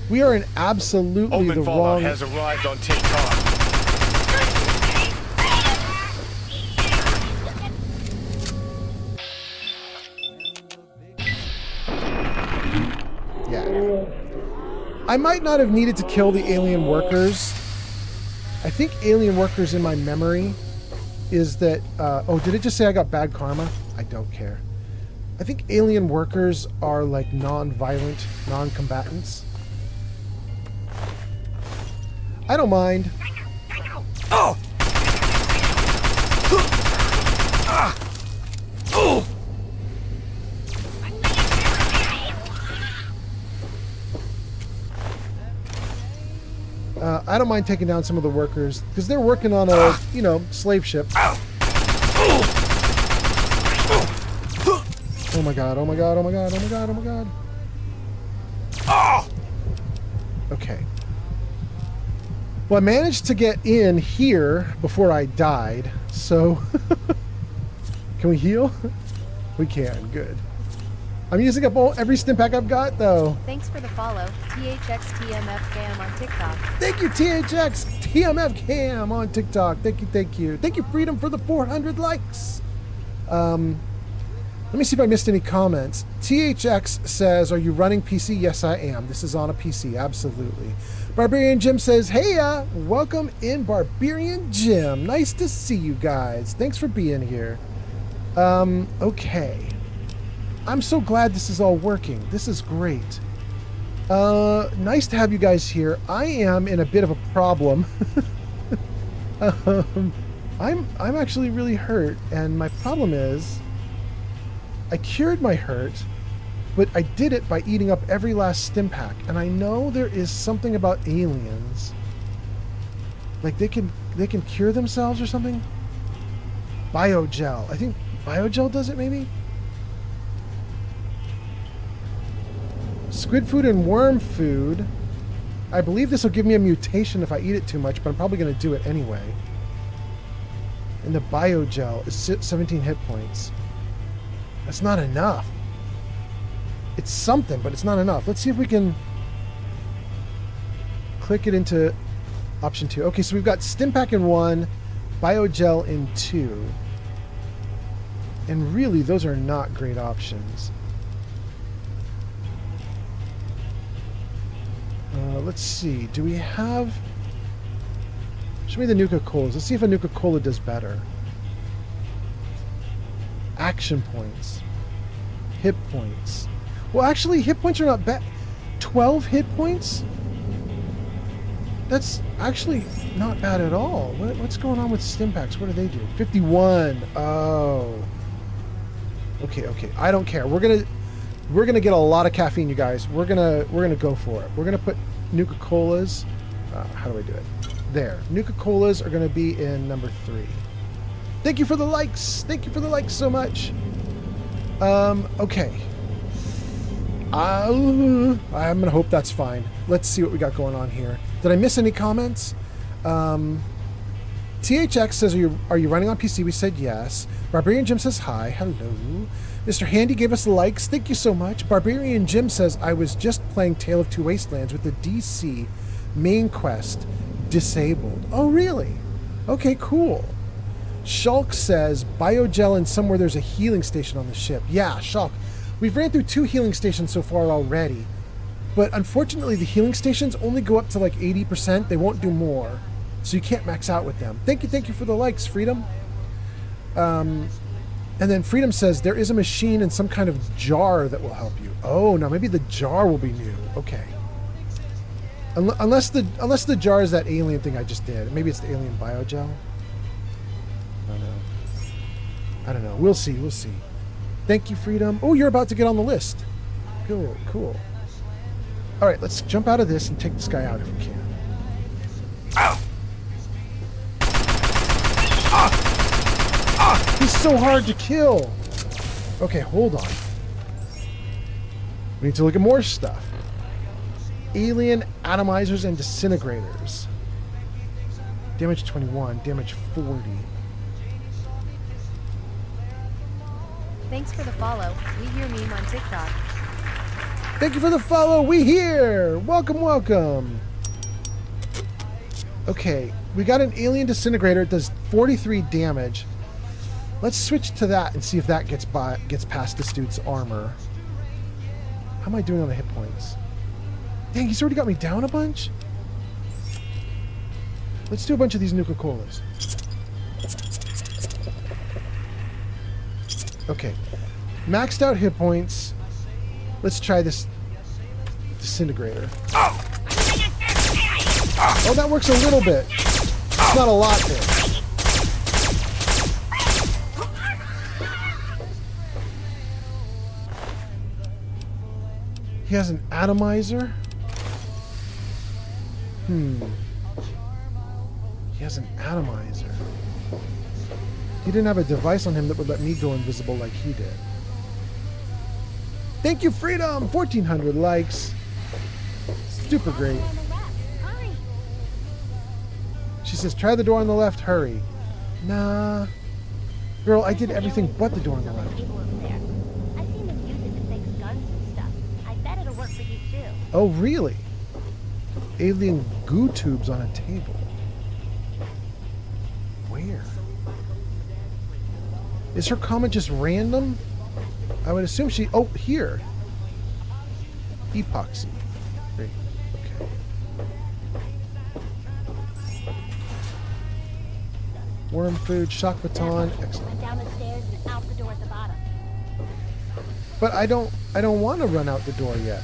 We are in absolutely Open the Fallout wrong... has arrived on TikTok. Yeah. I might not have needed to kill the alien workers. I think alien workers in my memory is that... oh, did it just say I got bad karma? I don't care. I think alien workers are like non-violent, non-combatants. I don't mind. Oh! Oh! I don't mind taking down some of the workers because they're working on a, you know, slave ship. Oh my god, oh my god, oh my god, oh my god, oh my god. Oh! Okay. Well, I managed to get in here before I died, so... Can we heal? We can, good. I'm using up every stim pack I've got, though. Thanks for the follow, THXTMFCam on TikTok. Thank you, THXTMFCam on TikTok. Thank you, thank you. Thank you, Freedom, for the 400 likes. Let me see if I missed any comments. THX says, are you running PC? Yes, I am. This is on a PC, absolutely. Barbarian Jim says, hey, welcome in, Barbarian Jim. Nice to see you guys. Thanks for being here. Okay. I'm so glad this is all working. This is great. Nice to have you guys here. I am in a bit of a problem. I'm actually really hurt, and my problem is I cured my hurt, but I did it by eating up every last stim pack. And I know there is something about aliens. Like they can cure themselves or something? Biogel. I think Biogel does it, maybe? Squid food and worm food. I believe this will give me a mutation if I eat it too much, but I'm probably going to do it anyway. And the Biogel is 17 hit points. That's not enough. It's something, but it's not enough. Let's see if we can click it into option 2. Okay, so we've got stim pack in 1, Biogel in 2. And really, those are not great options. Let's see. Do we have... Show me the Nuka-Colas. Let's see if a Nuka-Cola does better. Action points. Hit points. Well, actually, hit points are not bad. 12 hit points? That's actually not bad at all. What's going on with stim packs? What do they do? 51. Oh. Okay, okay. I don't care. We're gonna get a lot of caffeine, you guys. We're gonna go for it. We're gonna put Nuka-Colas. How do I do it? There. Nuka-Colas are gonna be in number 3. Thank you for the likes. Thank you for the likes so much. Okay. I'm gonna hope that's fine. Let's see what we got going on here. Did I miss any comments? THX says, are you running on PC? We said yes. Barbarian Jim says hi. Hello. Mr. Handy gave us likes. Thank you so much. Barbarian Jim says, I was just playing Tale of Two Wastelands with the DC main quest disabled. Oh, really? Okay, cool. Shulk says, Biogel and somewhere there's a healing station on the ship. Yeah, Shulk. We've ran through 2 healing stations so far already. But unfortunately, the healing stations only go up to like 80%. They won't do more. So you can't max out with them. Thank you for the likes, Freedom. And then Freedom says, there is a machine in some kind of jar that will help you. Oh, now maybe the jar will be new. Okay. Unless the jar is that alien thing I just did. Maybe it's the alien biogel. I don't know. We'll see. We'll see. Thank you, Freedom. Oh, you're about to get on the list. Cool, cool. All right, let's jump out of this and take this guy out if we can. so hard to kill. Okay, hold on. We need to look at more stuff. Alien atomizers and disintegrators. Damage 21, damage 40. Thanks for the follow. We hear meme on TikTok. Thank you for the follow. We here. Welcome, welcome. Okay, we got an alien disintegrator. It does 43 damage. Let's switch to that and see if that gets past this dude's armor. How am I doing on the hit points? Dang, he's already got me down a bunch. Let's do a bunch of these Nuka-Colas. Okay, maxed out hit points. Let's try this disintegrator. Oh, that works a little bit. It's not a lot there. He has an atomizer. He has an atomizer. He didn't have a device on him that would let me go invisible like he did. Thank you, Freedom! 1,400 likes. Super great. She says, try the door on the left, hurry. Nah. Girl, I did everything but the door on the left. Oh, really? Alien goo tubes on a table. Where? Is her comment just random? I would assume she... Oh, here. Epoxy. Great. Okay. Worm food, shock baton. Excellent. Down the stairs and out the door at the bottom. But I don't want to run out the door yet.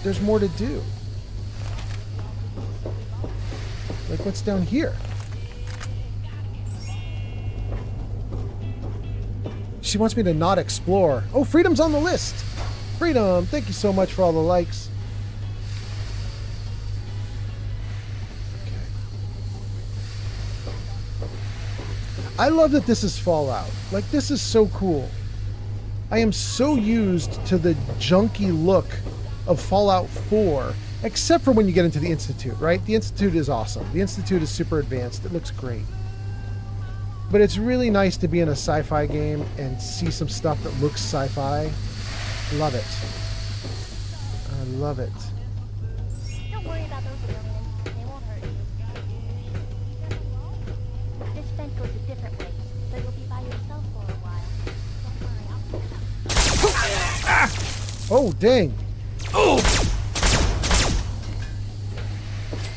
There's more to do. Like what's down here? She wants me to not explore. Oh, Freedom's on the list. Freedom, thank you so much for all the likes. Okay. I love that this is Fallout. Like, this is so cool. I am so used to the junky look of Fallout 4, except for when you get into the Institute, right? The Institute is awesome. The Institute is super advanced. It looks great. But it's really nice to be in a sci-fi game and see some stuff that looks sci-fi. Love it. I love it. Don't worry about those aliens. They won't hurt you. This fence goes a different way, so you'll be by yourself for a while. Don't worry, Oh, dang. Oh!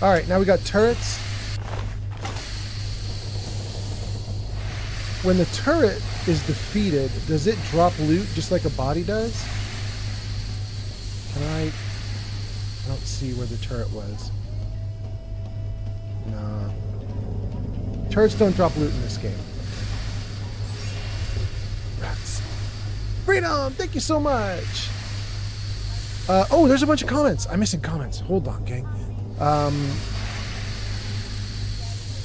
Alright, now we got turrets. When the turret is defeated, does it drop loot just like a body does? Can I don't see where the turret was. Nah. Turrets don't drop loot in this game. Rats. Freedom! Thank you so much! Oh, there's a bunch of comments. I'm missing comments. Hold on, gang.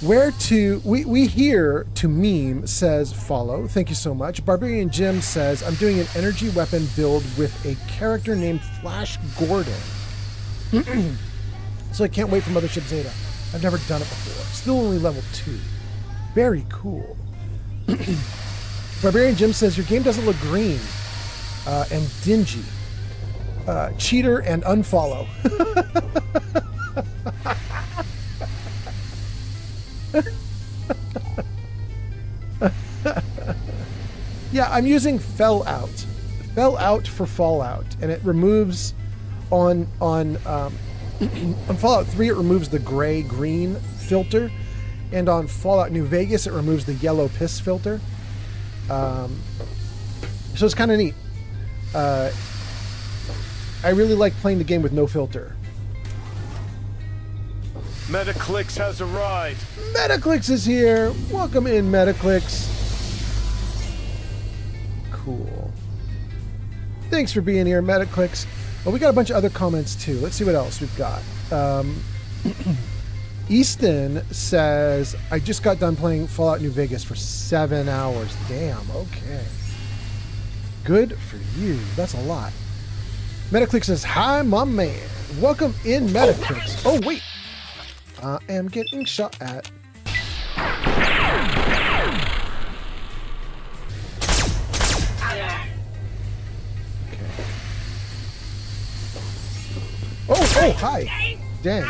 Where to... We here to meme says follow. Thank you so much. Barbarian Jim says, I'm doing an energy weapon build with a character named Flash Gordon. So I can't wait for Mothership Zeta. I've never done it before. Still only level 2. Very cool. Barbarian Jim says, your game doesn't look green and dingy. Cheater and unfollow. Yeah, I'm using Fell Out. Fell Out for Fallout, and it removes on Fallout 3 it removes the gray-green filter, and on Fallout New Vegas it removes the yellow piss filter. So it's kind of neat. I really like playing the game with no filter. Metaclix has arrived. Metaclix is here. Welcome in, Metaclix. Cool. Thanks for being here, Metaclix. Well, we got a bunch of other comments too. Let's see what else we've got. Easton says, I just got done playing Fallout New Vegas for 7 hours. Damn, okay. Good for you. That's a lot. Metaclick says, hi, my man. Welcome in, Metaclicks. Oh, wait. I am getting shot at. Oh, hi. Dang.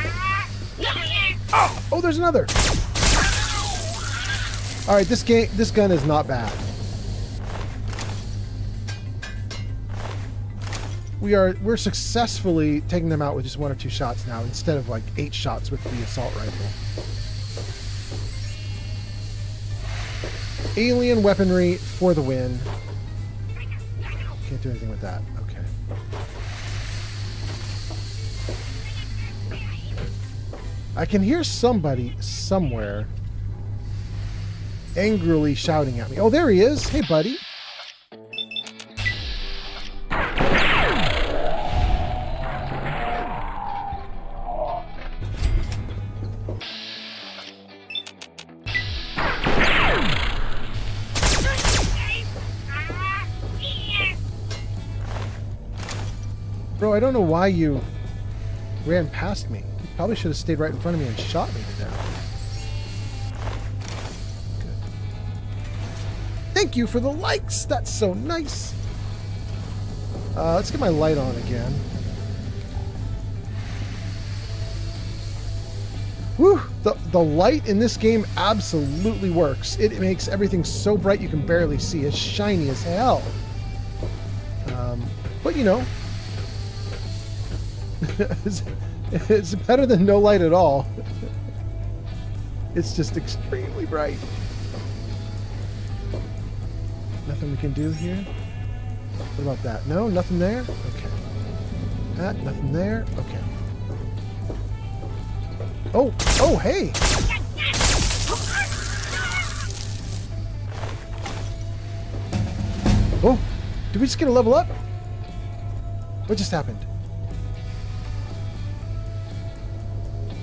Oh, there's another. All right, this gun is not bad. We're successfully taking them out with just 1 or 2 shots now, instead of like 8 shots with the assault rifle. Alien weaponry for the win. Can't do anything with that. Okay. I can hear somebody somewhere angrily shouting at me. Oh, there he is. Hey, buddy. Bro, I don't know why you ran past me. You probably should have stayed right in front of me and shot me to death. Good. Thank you for the likes. That's so nice. Let's get my light on again. Whew! The light in this game absolutely works. It makes everything so bright you can barely see. It's shiny as hell. But you know, it's better than no light at all. It's just extremely bright. Nothing we can do here? What about that? No, nothing there? Okay. That, nothing there? Okay. Oh, hey! Oh, did we just get a level up? What just happened?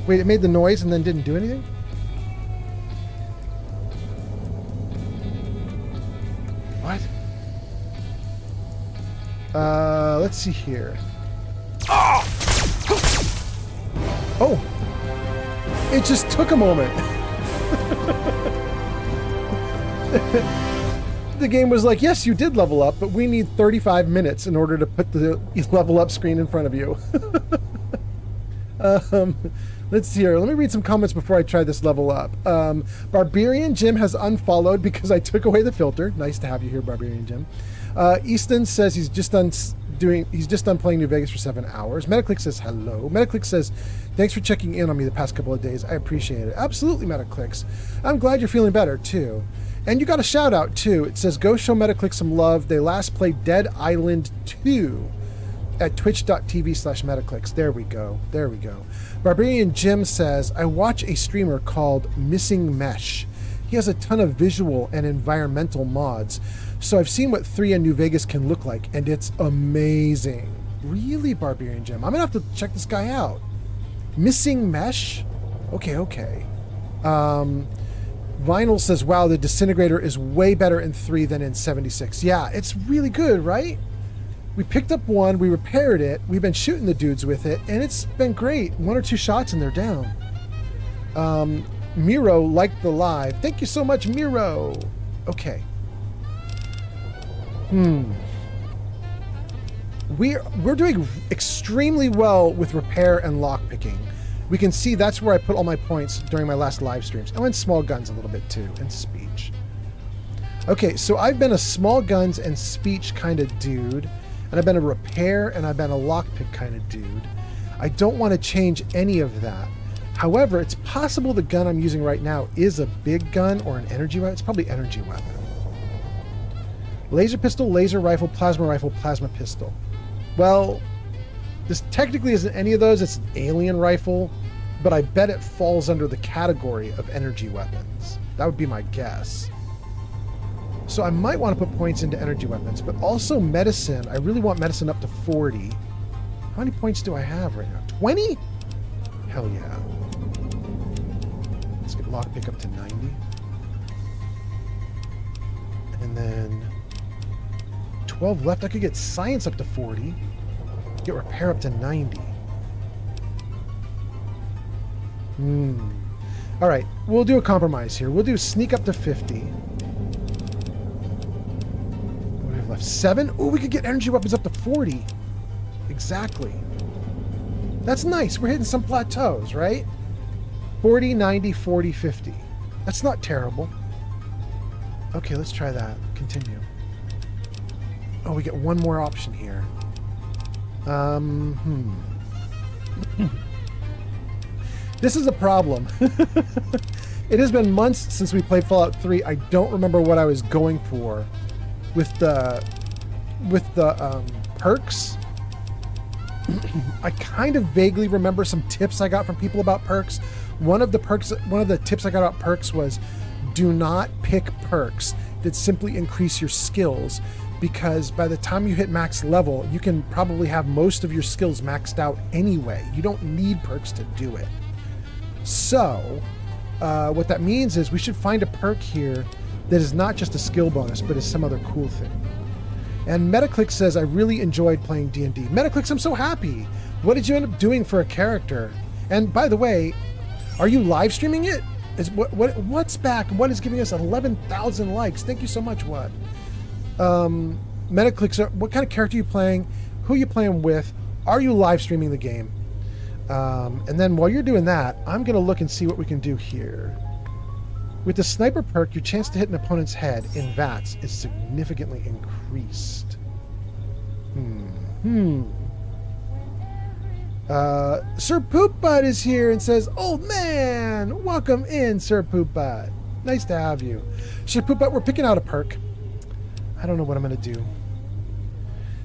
Wait, it made the noise and then didn't do anything? What? Let's see here. Oh! It just took a moment. The game was like, yes, you did level up, but we need 35 minutes in order to put the level up screen in front of you. Let's see here. Let me read some comments before I try this level up. Barbarian Jim has unfollowed because I took away the filter. Nice to have you here, Barbarian Jim. Easton says he's just done playing New Vegas for 7 hours. Metaclick says hello. Metaclick says, thanks for checking in on me the past couple of days. I appreciate it. Absolutely, Metaclicks. I'm glad you're feeling better too. And you got a shout out too. It says, go show Metaclick some love. They last played Dead Island 2 at twitch.tv/Metaclicks. There we go. There we go. Barbarian Jim says, I watch a streamer called Missing Mesh. He has a ton of visual and environmental mods. So I've seen what 3 in New Vegas can look like, and it's amazing. Really, Barbarian Jim? I'm gonna have to check this guy out. Missing Mesh? Okay. Vinyl says, wow, the disintegrator is way better in 3 than in 76. Yeah, it's really good, right? We picked up one, we repaired it, we've been shooting the dudes with it, and it's been great. 1 or 2 shots and they're down. Miro liked the live. Thank you so much, Miro. Okay. We're doing extremely well with repair and lockpicking. We can see that's where I put all my points during my last live streams. I went small guns a little bit too, and speech. Okay, so I've been a small guns and speech kind of dude, and I've been a repair and I've been a lockpick kind of dude. I don't want to change any of that. However, it's possible the gun I'm using right now is a big gun or an energy weapon. It's probably energy weapon. Laser pistol, laser rifle, plasma pistol. Well, this technically isn't any of those. It's an alien rifle, but I bet it falls under the category of energy weapons. That would be my guess. So I might want to put points into energy weapons, but also medicine. I really want medicine up to 40. How many points do I have right now? 20? Hell yeah. Let's get lockpick up to 90. And then 12 left. I could get science up to 40. Get repair up to 90. All right, we'll do a compromise here. We'll do sneak up to 50. What do we have left? 7? Oh, we could get energy weapons up to 40. Exactly. That's nice. We're hitting some plateaus, right? 40, 90, 40, 50. That's not terrible. Okay, let's try that. Continue. Oh, we get one more option here. This is a problem. It has been months since we played Fallout 3. I don't remember what I was going for with the perks. I kind of vaguely remember some tips I got from people about perks. One of the tips I got about perks was do not pick perks that simply increase your skills, because by the time you hit max level, you can probably have most of your skills maxed out anyway. You don't need perks to do it. So, what that means is we should find a perk here that is not just a skill bonus, but is some other cool thing. And Metaclick says, I really enjoyed playing D&D. Metaclicks, I'm so happy. What did you end up doing for a character? And by the way, are you live streaming it? What's back? What is giving us 11,000 likes? Thank you so much, what? Metaclicks, what kind of character are you playing? Who are you playing with? Are you live streaming the game? And then while you're doing that, I'm going to look and see what we can do here. With the sniper perk, your chance to hit an opponent's head in VATS is significantly increased. Sir Poopbutt is here and says, "Oh man, welcome in, Sir Poopbutt. Nice to have you." Sir Poopbutt, we're picking out a perk. I don't know what I'm going to do.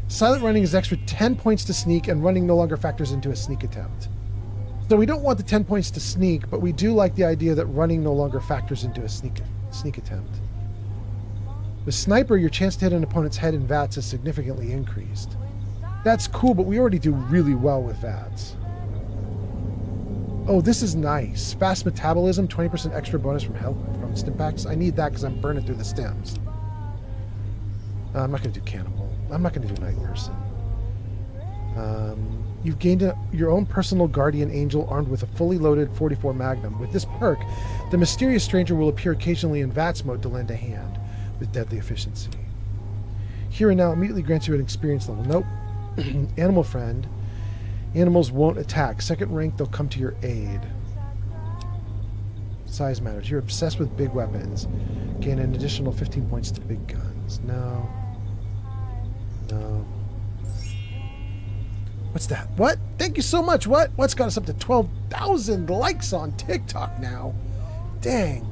Silent running is extra 10 points to sneak, and running no longer factors into a sneak attempt. So we don't want the 10 points to sneak, but we do like the idea that running no longer factors into a sneak attempt. With sniper, your chance to hit an opponent's head in VATS is significantly increased. That's cool, but we already do really well with VATS. Oh, this is nice. Fast metabolism, 20% extra bonus from health from stim packs. I need that because I'm burning through the stims. I'm not going to do cannibal. I'm not going to do night person. You've gained your own personal guardian angel armed with a fully loaded 44 Magnum. With this perk, the mysterious stranger will appear occasionally in VATS mode to lend a hand with deadly efficiency. Here and now immediately grants you an experience level. Nope. Animal friend. Animals won't attack. Second rank, they'll come to your aid. Size matters. You're obsessed with big weapons. Gain an additional 15 points to big guns. No. No. What's that? What? Thank you so much. What? What's got us up to 12,000 likes on TikTok now? Dang.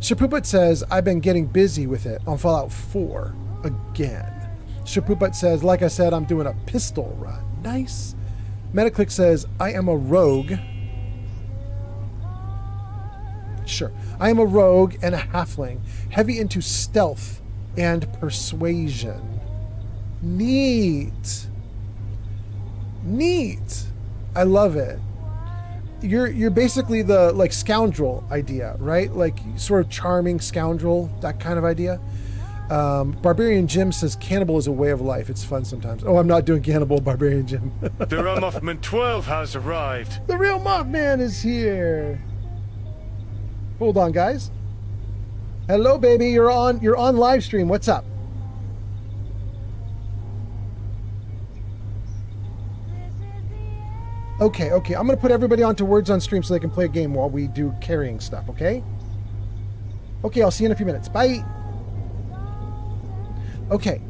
Shapuput says, I've been getting busy with it on Fallout 4 again. Shapuput says, like I said, I'm doing a pistol run. Nice. Metaclick says, I am a rogue. Sure. I am a rogue and a halfling, heavy into stealth and persuasion. Neat. Neat. I love it. You're basically the like scoundrel idea, right? Like sort of charming scoundrel, that kind of idea. Barbarian Jim says cannibal is a way of life. It's fun sometimes. Oh, I'm not doing cannibal, Barbarian Jim. The real Mothman 12 has arrived. The real Mothman is here. Hold on, guys. Hello, baby. You're on live stream. What's up? Okay. I'm going to put everybody onto Words on Stream so they can play a game while we do carrying stuff, okay? Okay, I'll see you in a few minutes. Bye. Okay.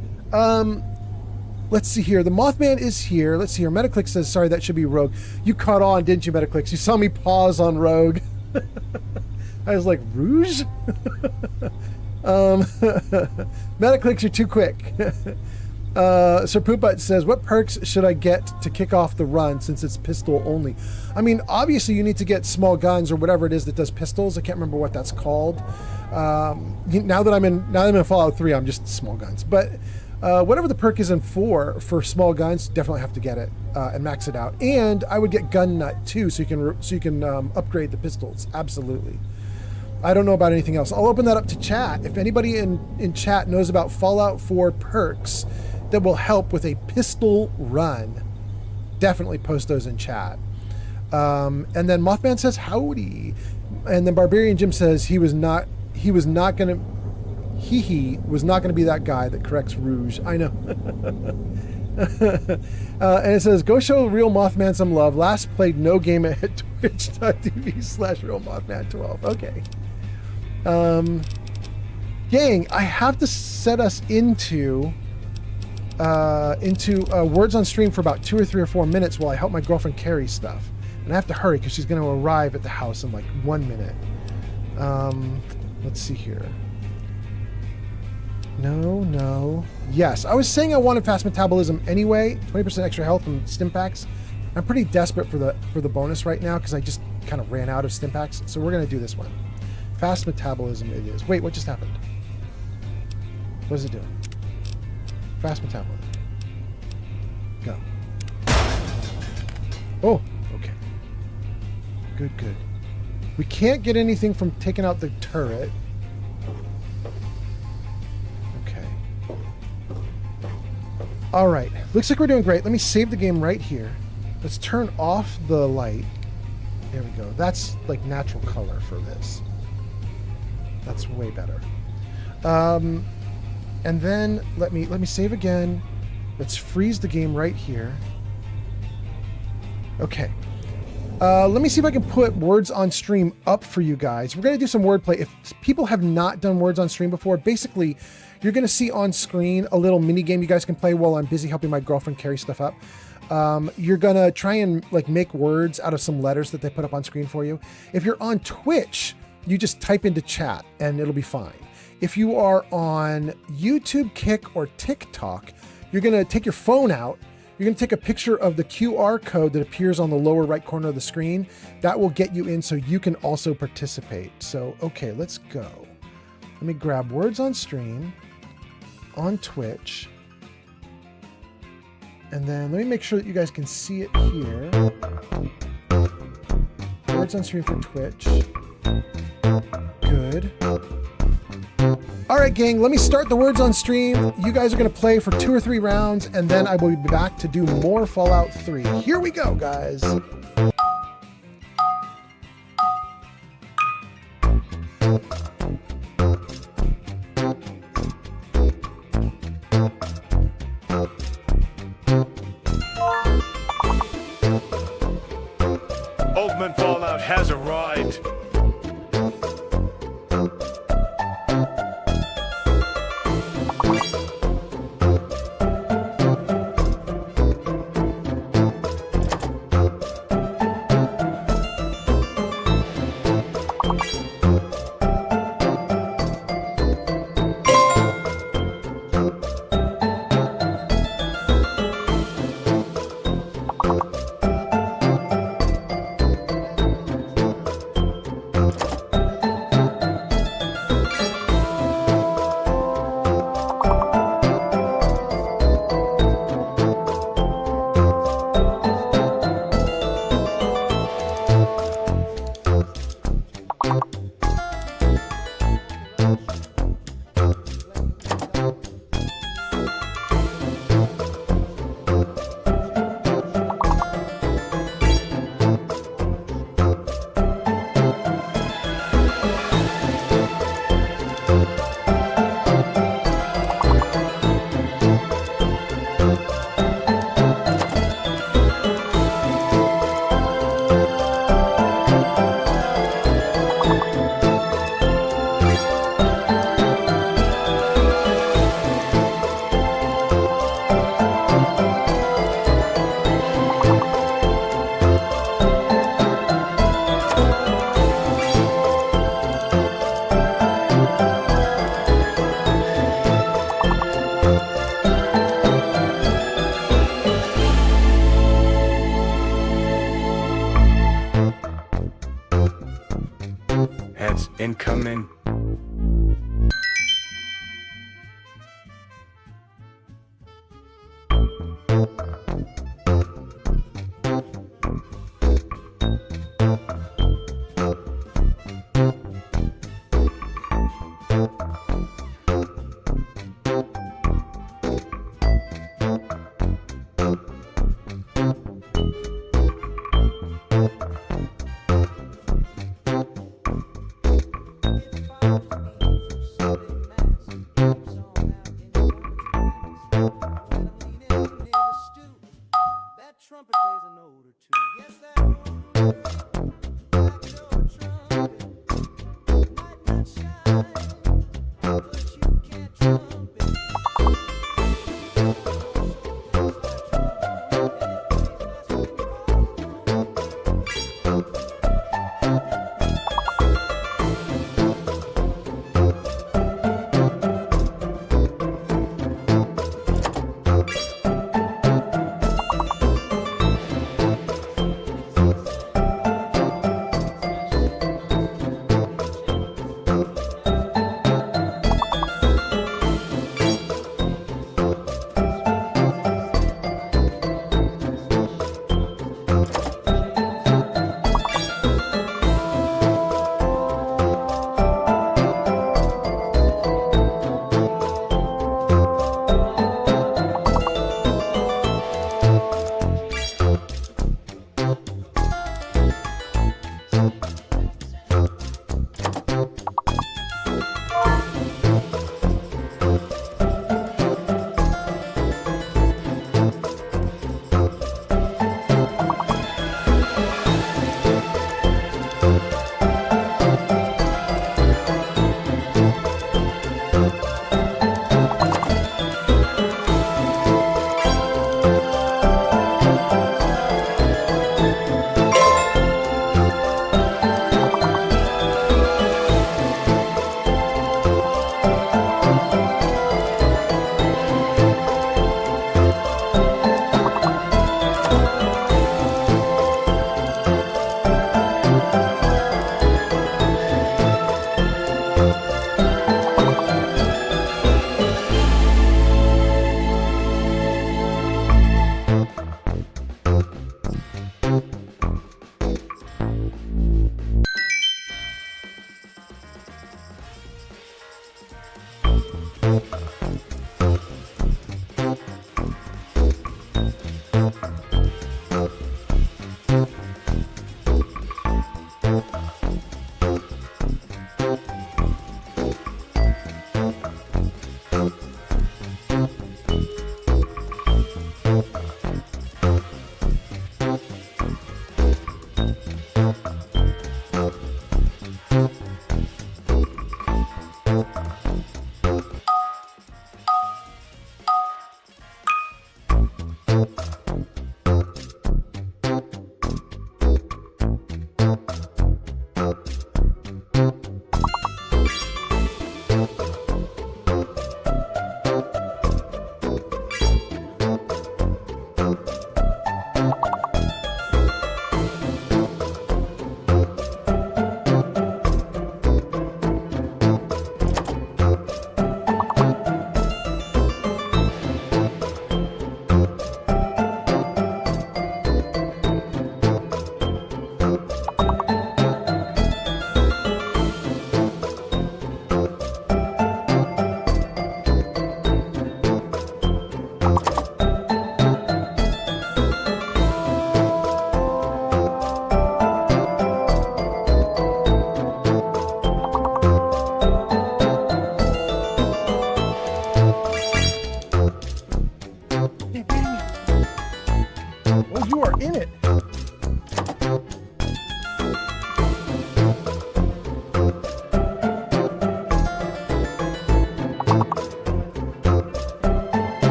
Let's see here. The Mothman is here. Let's see here. Metaclick says, sorry, that should be Rogue. You caught on, didn't you, Metaclicks? You saw me pause on Rogue. I was like, Rouge? Metaclicks, you're too quick. Sir Poopbutt says, what perks should I get to kick off the run since it's pistol only? I mean, obviously you need to get small guns or whatever it is that does pistols. I can't remember what that's called. Now that I'm in Fallout 3, I'm just small guns. But Whatever the perk is in 4 for small guns, definitely have to get it and max it out. And I would get Gun Nut too, so you can upgrade the pistols. Absolutely. I don't know about anything else. I'll open that up to chat. If anybody in chat knows about Fallout 4 perks that will help with a pistol run, definitely post those in chat. And then Mothman says howdy, and then Barbarian Jim says he was not gonna be that guy that corrects Rouge. I know. And it says, go show Real Mothman some love. Last played no game at twitch.tv/realmothman12. Okay. Gang, I have to set us into words on stream for about 2 or 3 or 4 minutes while I help my girlfriend carry stuff. And I have to hurry because she's going to arrive at the house in like 1 minute. Let's see here. No. Yes, I was saying I wanted fast metabolism anyway. 20% extra health from stim packs. I'm pretty desperate for the bonus right now because I just kind of ran out of stim packs. So we're going to do this one. Fast metabolism it is. Wait, what just happened? What is it doing? Fast metabolism. Go. Oh, okay. Good. We can't get anything from taking out the turret. Okay. All right. Looks like we're doing great. Let me save the game right here. Let's turn off the light. There we go. That's like natural color for this. That's way better. And then let me save again. Let's freeze the game right here. Okay. Let me see if I can put words on stream up for you guys. We're going to do some wordplay. If people have not done words on stream before, basically, you're going to see on screen a little mini game you guys can play while I'm busy helping my girlfriend carry stuff up. You're going to try and like make words out of some letters that they put up on screen for you. If you're on Twitch, you just type into chat and it'll be fine. If you are on YouTube, Kick, or TikTok, you're going to take your phone out. You're going to take a picture of the QR code that appears on the lower right corner of the screen. That will get you in so you can also participate. So, okay, let's go. Let me grab words on stream on Twitch. And then let me make sure that you guys can see it here. Words on stream for Twitch. Good. All right, gang, let me start the words on stream. You guys are going to play for 2 or 3 rounds, and then I will be back to do more Fallout 3. Here we go, guys. Old Man Fallout has arrived. Incoming.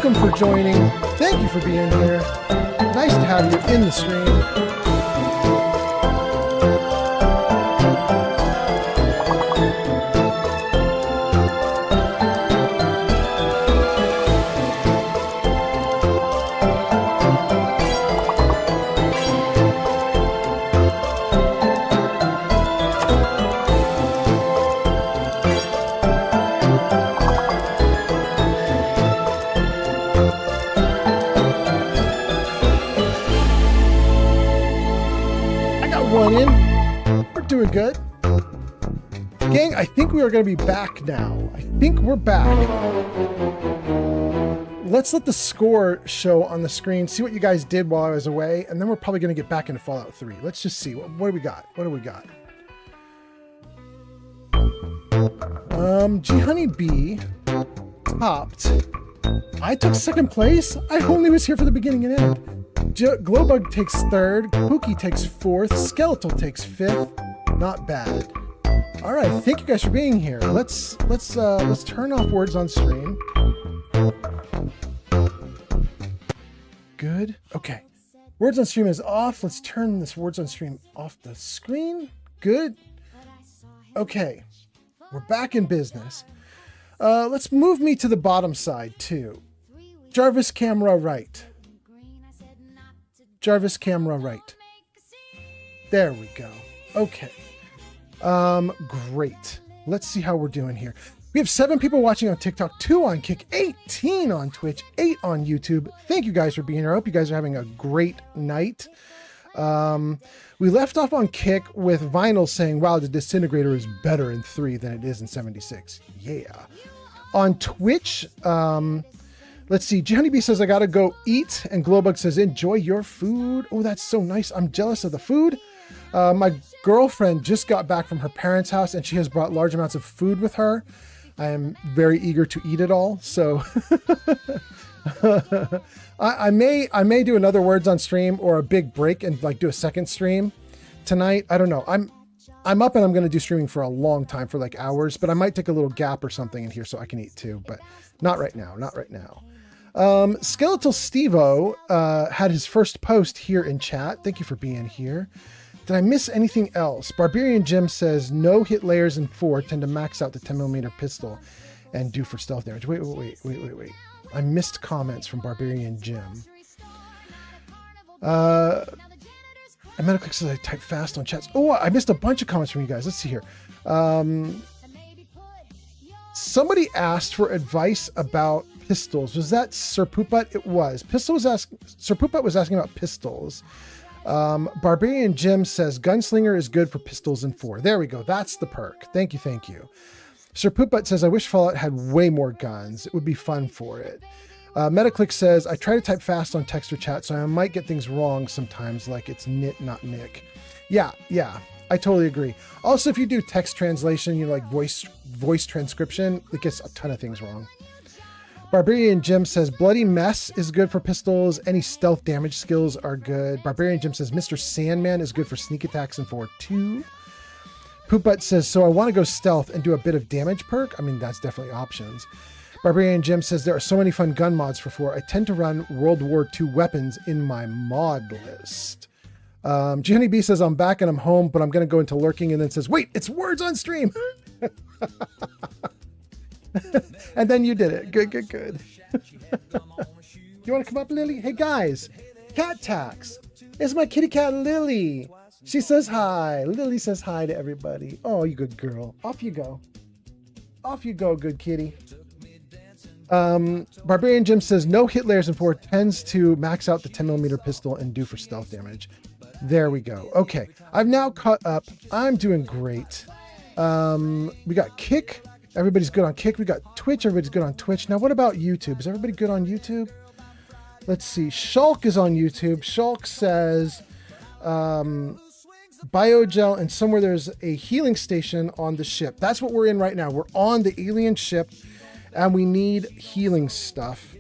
welcome for joining. Thank you for being here. Nice to have you in the stream. Doing good. Gang, I think we are going to be back now. I think we're back. Let's let the score show on the screen, see what you guys did while I was away, and then we're probably going to get back into Fallout 3. Let's just see. What do we got? What do we got? G Honey B topped. I took second place? I only was here for the beginning and end. Glowbug takes 3rd. Pookie takes 4th. Skeletal takes 5th. Not bad. All right, thank you guys for being here. Let's turn off words on stream. Good. Okay. Words on stream is off. Let's turn this words on stream off the screen. Good. Okay. We're back in business. Let's move me to the bottom side too. Jarvis, camera right. Jarvis, camera right. There we go. Okay. Great. Let's see how we're doing here. We have 7 people watching on TikTok, 2 on Kick, 18 on Twitch, 8 on YouTube. Thank you guys for being here. I hope you guys are having a great night. We left off on Kick with Vinyl saying, wow, the Disintegrator is better in 3 than it is in 76. Yeah. On Twitch, let's see. Johnny B says, I gotta go eat. And Glowbug says, enjoy your food. Oh, that's so nice. I'm jealous of the food. My girlfriend just got back from her parents' house and she has brought large amounts of food with her. I am very eager to eat it all. So I may do another words on stream or a big break and like do a second stream tonight. I don't know. I'm up and I'm going to do streaming for a long time, for like hours, but I might take a little gap or something in here so I can eat too, but not right now. Not right now. Skeletal Stevo had his first post here in chat. Thank you for being here. Did I miss anything else? Barbarian Jim says no hit layers in 4 tend to max out the 10mm pistol and do for stealth damage. Wait. I missed comments from Barbarian Jim. Metaclick says I type fast on chats. Oh, I missed a bunch of comments from you guys. Let's see here. Somebody asked for advice about pistols. Was that Sir Pooput? It was. Sir Pooput was asking about pistols. Barbarian Jim says Gunslinger is good for pistols in 4. There we go. That's the perk. Thank you. Sir Pooput says, I wish Fallout had way more guns. It would be fun for it. Metaclick says, I try to type fast on text or chat, so I might get things wrong sometimes, like it's Nit, not Nick. Yeah, I totally agree. Also, if you do text translation, you know, like voice transcription, it gets a ton of things wrong. Barbarian Jim says, Bloody Mess is good for pistols. Any stealth damage skills are good. Barbarian Jim says, Mr. Sandman is good for sneak attacks in 4 too. Poopbutt says, so I want to go stealth and do a bit of damage perk. I mean, that's definitely options. Barbarian Jim says, there are so many fun gun mods for 4. I tend to run World War II weapons in my mod list. Johnny B says, I'm back and I'm home, but I'm going to go into lurking, and then says, wait, it's words on stream. And then you did it. Good. You want to come up, Lily? Hey, guys. Cat Tax. It's my kitty cat, Lily. She says hi. Lily says hi to everybody. Oh, you good girl. Off you go. Off you go, good kitty. Barbarian Jim says, no hit layers in 4 tends to max out the 10mm pistol and do for stealth damage. There we go. Okay. I've now caught up. I'm doing great. We got Kick. Everybody's good on Kick. We got Twitch. Everybody's good on Twitch. Now, what about YouTube? Is everybody good on YouTube? Let's see. Shulk is on YouTube. Shulk says, biogel, and somewhere there's a healing station on the ship. That's what we're in right now. We're on the alien ship, and we need healing stuff.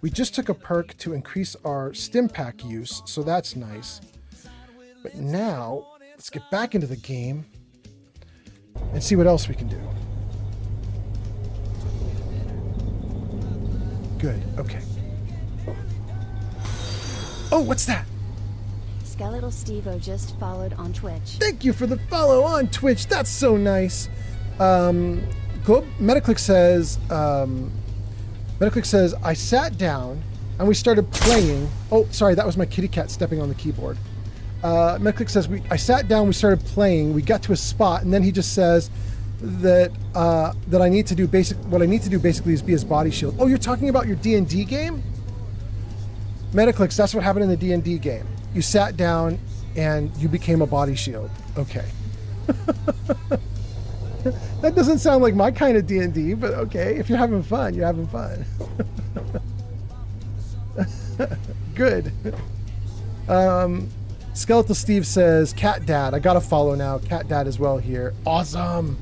We just took a perk to increase our stim pack use, so that's nice. But now, let's get back into the game and see what else we can do. Good. Okay. Oh, what's that? Skeletal Stevo just followed on Twitch. Thank you for the follow on Twitch. That's so nice. Metaclick says, I sat down and we started playing. Oh, sorry, that was my kitty cat stepping on the keyboard. Metaclick says, I sat down, we started playing, we got to a spot, and then he just says that that I need to do what I need to do basically is be his body shield. Oh, you're talking about your D&D game? Metaclicks, that's what happened in the D&D game. You sat down and you became a body shield. Okay. That doesn't sound like my kind of D&D, but okay. If you're having fun, you're having fun. Good. Skeletal Steve says, Cat Dad. I got to follow now. Cat Dad as well here. Awesome.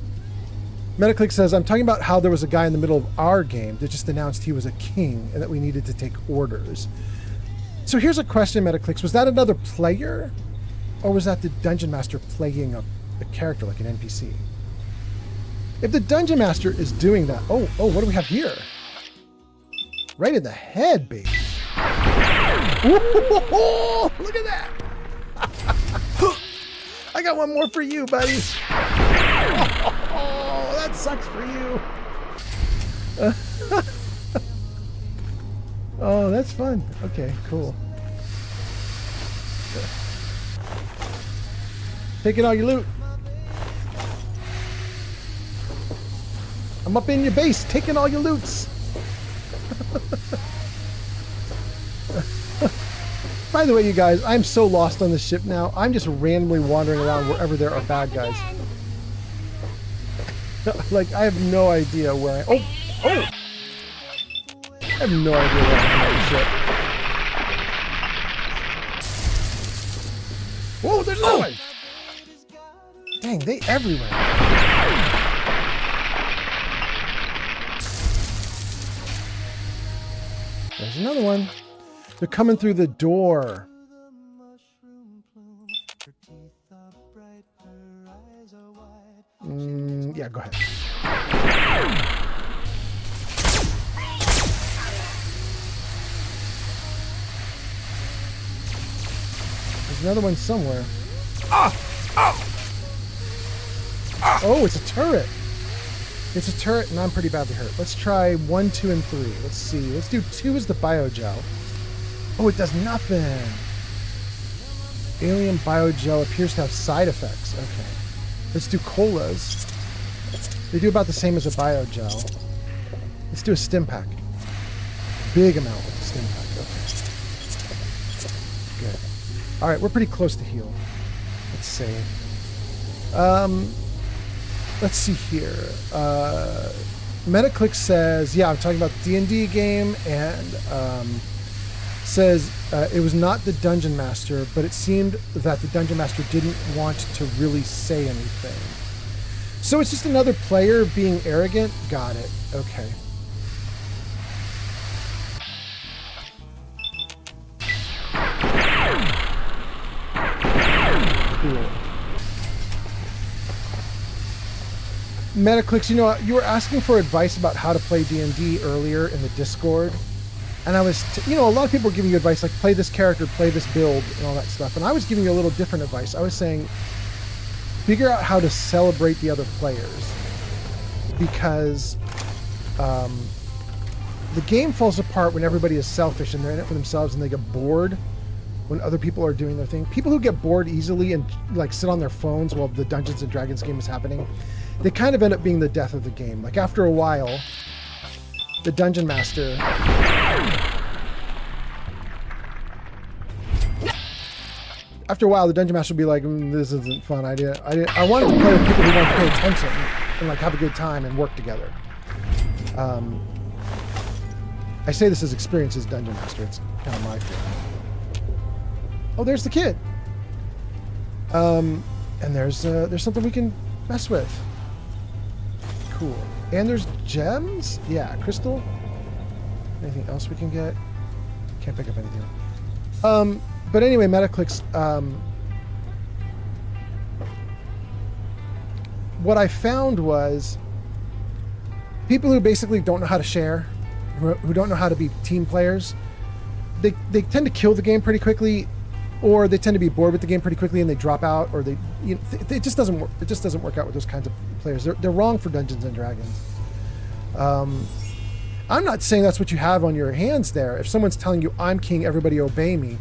Metaclick says, I'm talking about how there was a guy in the middle of our game that just announced he was a king and that we needed to take orders. So here's a question, Metaclicks. Was that another player? Or was that the Dungeon Master playing a character like an NPC? If the Dungeon Master is doing that... Oh, what do we have here? Right in the head, baby. Ooh, look at that. I got one more for you, buddy. Oh, that sucks for you. Oh, that's fun. Okay, cool. Taking all your loot. I'm up in your base, taking all your loots. By the way, you guys, I'm so lost on this ship now. I'm just randomly wandering around wherever there are bad guys. Like, I have no idea where I... Oh! I have no idea where I am on this ship. Whoa, there's another one! Dang, they everywhere. There's another one. They're coming through the door. Yeah, go ahead. There's another one somewhere. Oh, it's a turret. It's a turret, and I'm pretty badly hurt. Let's try 1, 2, and 3. Let's see. Let's do 2 as the biogel. Oh, it does nothing. Alien biogel appears to have side effects. Okay. Let's do colas. They do about the same as a biogel. Let's do a stim pack. Big amount with the stim pack. Okay. Good. All right, we're pretty close to heal. Let's save. Let's see here. Metaclick says, yeah, I'm talking about the D&D game, and says it was not the Dungeon Master, but it seemed that the Dungeon Master didn't want to really say anything. So it's just another player being arrogant? Got it. Okay. Cool. Metaclicks, you know, you were asking for advice about how to play D&D earlier in the Discord. And I was, you know, a lot of people were giving you advice like play this character, play this build, and all that stuff. And I was giving you a little different advice. I was saying, figure out how to celebrate the other players. Because the game falls apart when everybody is selfish and they're in it for themselves and they get bored when other people are doing their thing. People who get bored easily and like sit on their phones while the Dungeons and Dragons game is happening, they kind of end up being the death of the game. Like after a while, the Dungeon Master... After a while, the Dungeon Master will be like, "This isn't fun. I wanted to play with people who want to pay attention and like have a good time and work together." I say this as experience as Dungeon Master. It's kind of my feeling. Oh, there's the kid. And there's something we can mess with. Cool. And there's gems? Yeah, crystal. Anything else we can get? Can't pick up anything. But anyway, Metaclicks, what I found was people who basically don't know how to share, who don't know how to be team players, they tend to kill the game pretty quickly, or they tend to be bored with the game pretty quickly and they drop out, or they, you know, it just doesn't work. It just doesn't work out with those kinds of players. They're wrong for Dungeons and Dragons. I'm not saying that's what you have on your hands there. If someone's telling you, "I'm king, everybody obey me,"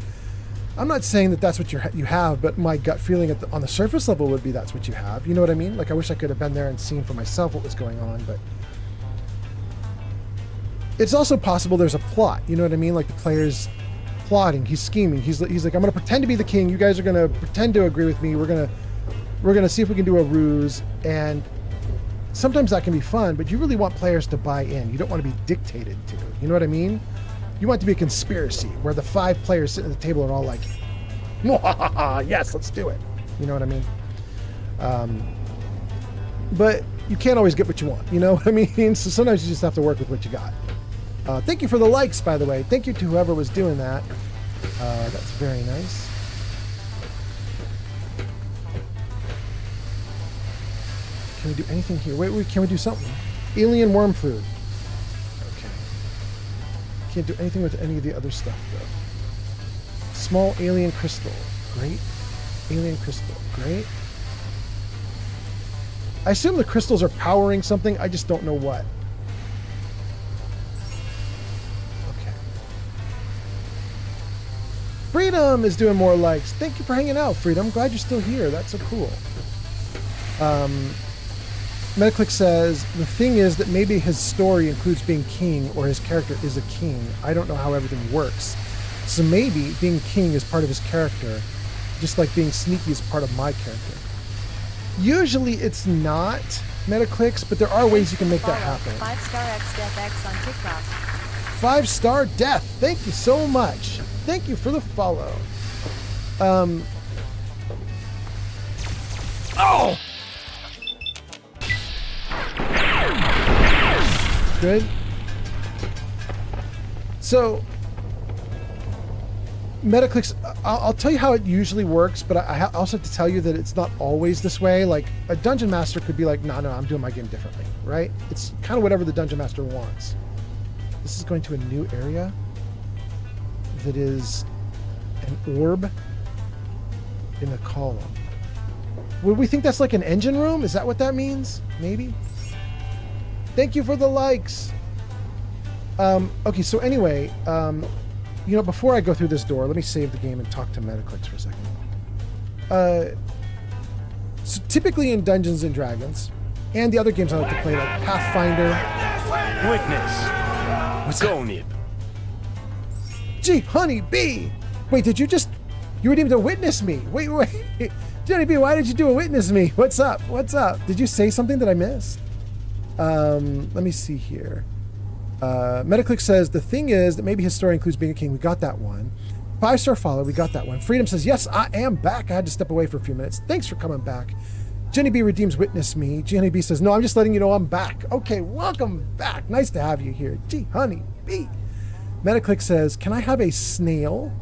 I'm not saying that that's what you have, but my gut feeling on the surface level would be that's what you have. You know what I mean? Like, I wish I could have been there and seen for myself what was going on, but it's also possible there's a plot. You know what I mean? Like the player's plotting, he's scheming. He's like, I'm going to pretend to be the king. You guys are going to pretend to agree with me. We're going to see if we can do a ruse. And sometimes that can be fun, but you really want players to buy in. You don't want to be dictated to. You know what I mean? You want it to be a conspiracy where the 5 players sitting at the table are all like, yes, let's do it. You know what I mean? But you can't always get what you want. You know what I mean? So sometimes you just have to work with what you got. Thank you for the likes, by the way. Thank you to whoever was doing that. That's very nice. Can we do anything here? Wait, can we do something? Alien worm food. Okay. Can't do anything with any of the other stuff, though. Small alien crystal. Great. Alien crystal. Great. I assume the crystals are powering something. I just don't know what. Okay. Freedom is doing more likes. Thank you for hanging out, Freedom. Glad you're still here. That's so cool. Metaclick says, the thing is that maybe his story includes being king or his character is a king. I don't know how everything works. So maybe being king is part of his character, just like being sneaky is part of my character. Usually it's not Metaclicks, but there are ways you can make that happen. 5-star XDeathX on TikTok. 5-star death. Thank you so much. Thank you for the follow. Oh! Good. So, Metaclicks, I'll tell you how it usually works, but I also have to tell you that it's not always this way. Like, a Dungeon Master could be like, no, I'm doing my game differently, right? It's kind of whatever the Dungeon Master wants. This is going to a new area that is an orb in a column. Would we think that's like an engine room? Is that what that means? Maybe? Thank you for the likes. Okay, so anyway, you know, before I go through this door, let me save the game and talk to Metaclicks for a second. So typically in Dungeons and Dragons, and the other games I like to play, like Pathfinder. Witness. What's Go, Nib. Gee, honey bee. Wait, did you were able to witness me? Wait. Johnny B, why did you do a witness me? What's up? Did you say something that I missed? Let me see here. Metaclick says, the thing is that maybe his story includes being a king. We got that one. 5-star follow. We got that one. Freedom says, yes, I am back. I had to step away for a few minutes. Thanks for coming back. Jenny B redeems witness me. Jenny B says, no, I'm just letting you know I'm back. Okay, welcome back. Nice to have you here. Gee, honey B. Metaclick says, can I have a snail?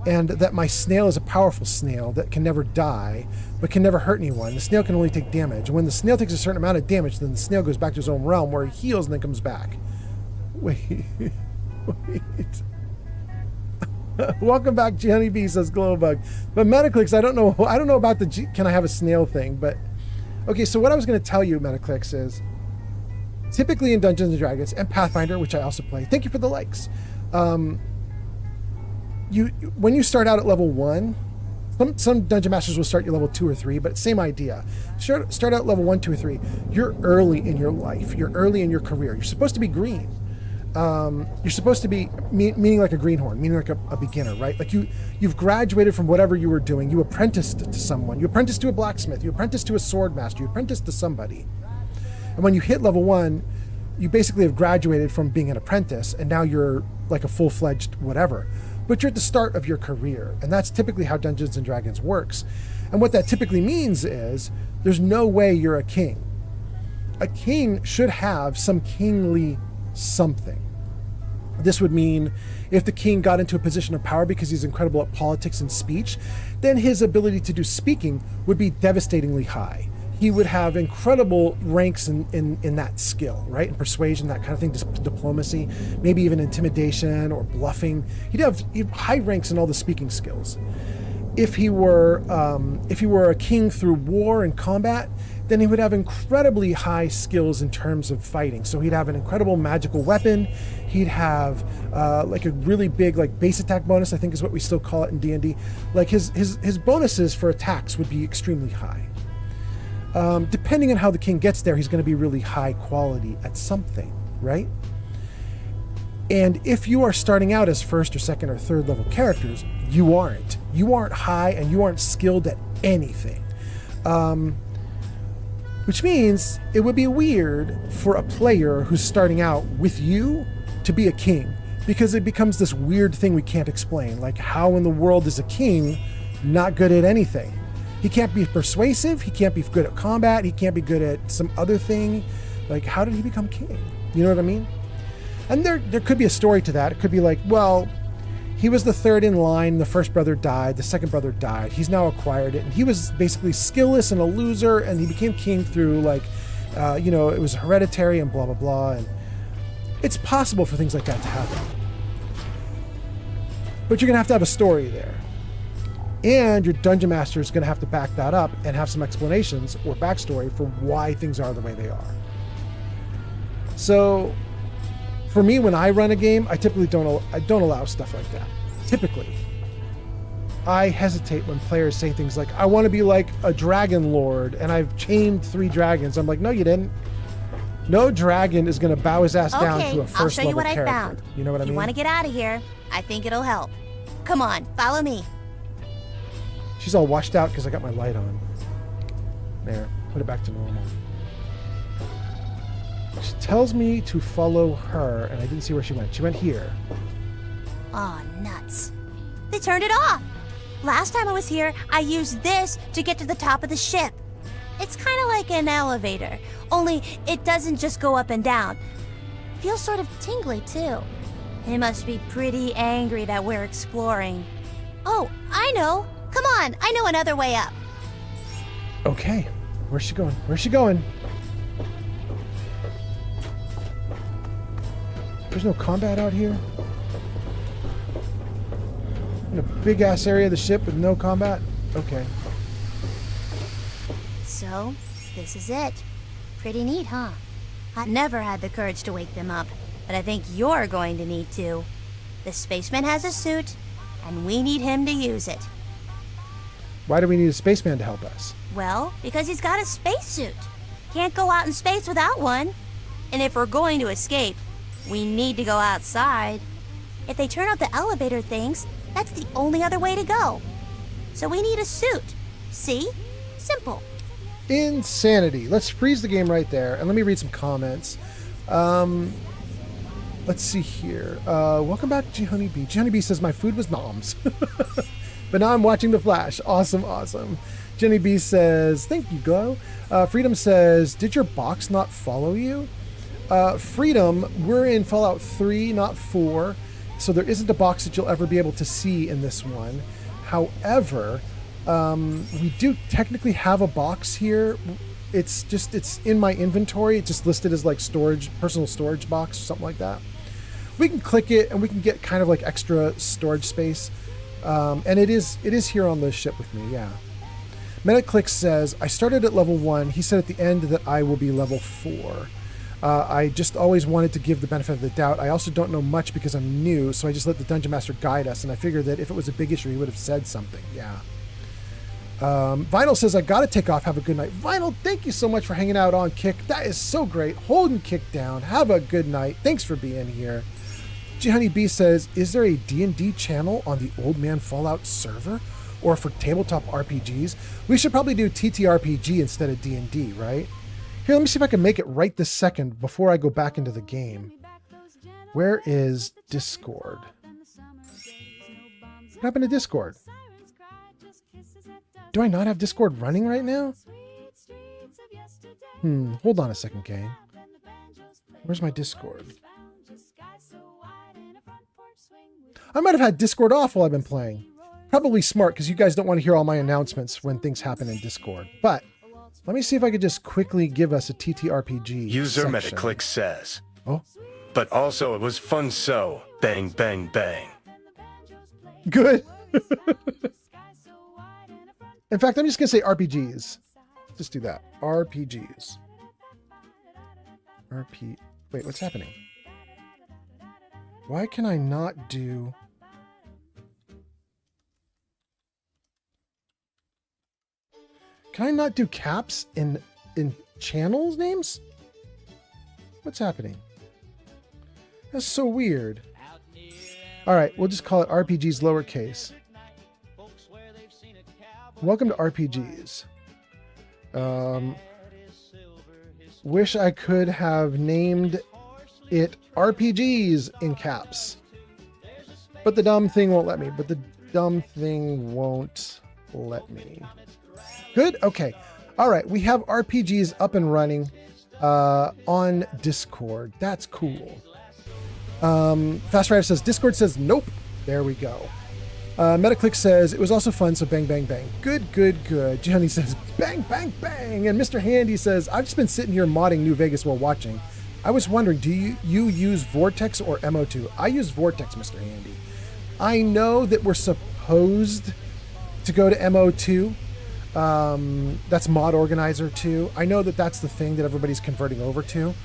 And that my snail is a powerful snail that can never die, but can never hurt anyone. The snail can only take damage. And when the snail takes a certain amount of damage, then the snail goes back to his own realm where he heals and then comes back. Wait. Welcome back, Jenny B, says Glowbug. But Metaclicks, I don't know about the can I have a snail thing, but okay, so what I was going to tell you, Metaclicks, is typically in Dungeons and Dragons and Pathfinder, which I also play. Thank you for the likes. When you start out at level 1, some Dungeon Masters will start you level 2 or 3, but same idea. Start out level 1, 2, or 3. You're early in your life. You're early in your career. You're supposed to be green. You're supposed to be meaning like a greenhorn, meaning like a beginner, right? Like you've graduated from whatever you were doing. You apprenticed to someone. You apprenticed to a blacksmith. You apprenticed to a sword master. You apprenticed to somebody. And when you hit level 1, you basically have graduated from being an apprentice, and now you're like a full-fledged whatever. But you're at the start of your career, and that's typically how Dungeons and Dragons works. And what that typically means is there's no way you're a king. A king should have some kingly something. This would mean if the king got into a position of power because he's incredible at politics and speech, then his ability to do speaking would be devastatingly high. He would have incredible ranks in that skill, right? In persuasion, that kind of thing, diplomacy, maybe even intimidation or bluffing. He'd have high ranks in all the speaking skills. If he were a king through war and combat, then he would have incredibly high skills in terms of fighting. So he'd have an incredible magical weapon. He'd have like a really big like base attack bonus, I think is what we still call it in D&D. Like his bonuses for attacks would be extremely high. Depending on how the king gets there, he's going to be really high quality at something, right? And if you are starting out as first or second or third level characters, you aren't. You aren't high and you aren't skilled at anything. Which means it would be weird for a player who's starting out with you to be a king, because it becomes this weird thing we can't explain. Like, how in the world is a king not good at anything? He can't be persuasive, he can't be good at combat, he can't be good at some other thing. Like, how did he become king? You know what I mean? And there could be a story to that. It could be like, well, He was the third in line. The first brother died. The second brother died. He's now acquired it. And he was basically skillless and a loser. And he became king through like, it was hereditary and blah, blah, blah. And it's possible for things like that to happen. But you're going to have a story there. And your dungeon master is going to have to back that up and have some explanations or backstory for why things are the way they are. So for me, when I run a game, I typically don't allow stuff like that. Typically, I hesitate when players say things like, I want to be like a dragon lord and I've chained 3 dragons. I'm like, no, you didn't. No dragon is going to bow his ass down to a first I'll show you level what character. I found. You know what I mean? You want to get out of here? I think it'll help. Come on, follow me. She's all washed out because I got my light on. There, put it back to normal. She tells me to follow her, and I didn't see where she went. She went here. Aw, nuts. They turned it off. Last time I was here, I used this to get to the top of the ship. It's kind of like an elevator, only it doesn't just go up and down. Feels sort of tingly, too. It must be pretty angry that we're exploring. Oh, I know. Come on, I know another way up. Okay, where's she going? Where's she going? There's no combat out here? In a big-ass area of the ship with no combat? Okay. So, this is it. Pretty neat, huh? I never had the courage to wake them up, but I think you're going to need to. The spaceman has a suit, and we need him to use it. Why do we need a spaceman to help us? Well, because he's got a spacesuit. Can't go out in space without one. And if we're going to escape, we need to go outside. If they turn off the elevator things, that's the only other way to go. So we need a suit. See? Simple. Insanity. Let's freeze the game right there, and let me read some comments. Let's see here. Welcome back, G Honeybee. G Honeybee says, my food was noms. But now I'm watching The Flash. Awesome, awesome. Jenny B says, thank you, Glow. Freedom says, did your box not follow you? Freedom, we're in Fallout 3, not 4, so there isn't a box that you'll ever be able to see in this one. However, we do technically have a box here. It's in my inventory. It's just listed as like storage, personal storage box or something like that. We can click it and we can get kind of like extra storage space. And it is here on the ship with me, yeah. Metaclick says, I started at level 1. He said at the end that I will be level 4. I just always wanted to give the benefit of the doubt. I also don't know much because I'm new, so I just let the Dungeon Master guide us, and I figured that if it was a big issue, he would have said something, yeah. Vinyl says, I gotta take off. Have a good night. Vinyl, thank you so much for hanging out on Kick. That is so great. Holding Kick down. Have a good night. Thanks for being here. G Honey B says, is there a D&D channel on the Old Man Fallout server? Or for tabletop RPGs? We should probably do TTRPG instead of D&D, right? Here, let me see if I can make it right this second before I go back into the game. Where is Discord? What happened to Discord? Do I not have Discord running right now? Hold on a second, gang. Where's my Discord? I might have had Discord off while I've been playing. Probably smart, because you guys don't want to hear all my announcements when things happen in Discord. But let me see if I could just quickly give us a TTRPG User section. Metaclick says. Oh. But also it was fun so. Bang, bang, bang. Good. In fact, I'm just going to say RPGs. Just do that. RPGs. Wait, what's happening? Why can I not do... Can I not do caps in channels names? What's happening? That's so weird. All right, we'll just call it RPGs lowercase. Welcome to RPGs. Wish I could have named it RPGs in caps. But the dumb thing won't let me. Good? Okay. All right. We have RPGs up and running on Discord. That's cool. Fast Rider says, Discord says nope. There we go. Metaclick says, it was also fun, so bang, bang, bang. Good, good, good. Johnny says, bang, bang, bang. And Mr. Handy says, I've just been sitting here modding New Vegas while watching. I was wondering, do you use Vortex or MO2? I use Vortex, Mr. Handy. I know that we're supposed to go to MO2. That's Mod Organizer 2. I know that that's the thing that everybody's converting over to.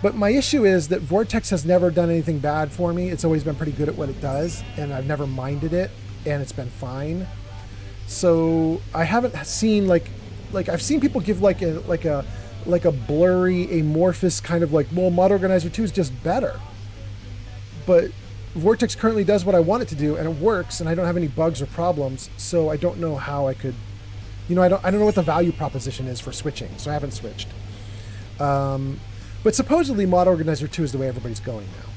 But my issue is that Vortex has never done anything bad for me. It's always been pretty good at what it does, and I've never minded it, and it's been fine. So I haven't seen like I've seen people give like a blurry, amorphous kind of like, well, Mod Organizer 2 is just better. But Vortex currently does what I want it to do, and it works, and I don't have any bugs or problems. So I don't know how I could, I don't know what the value proposition is for switching. So I haven't switched. But supposedly Mod Organizer 2 is the way everybody's going now.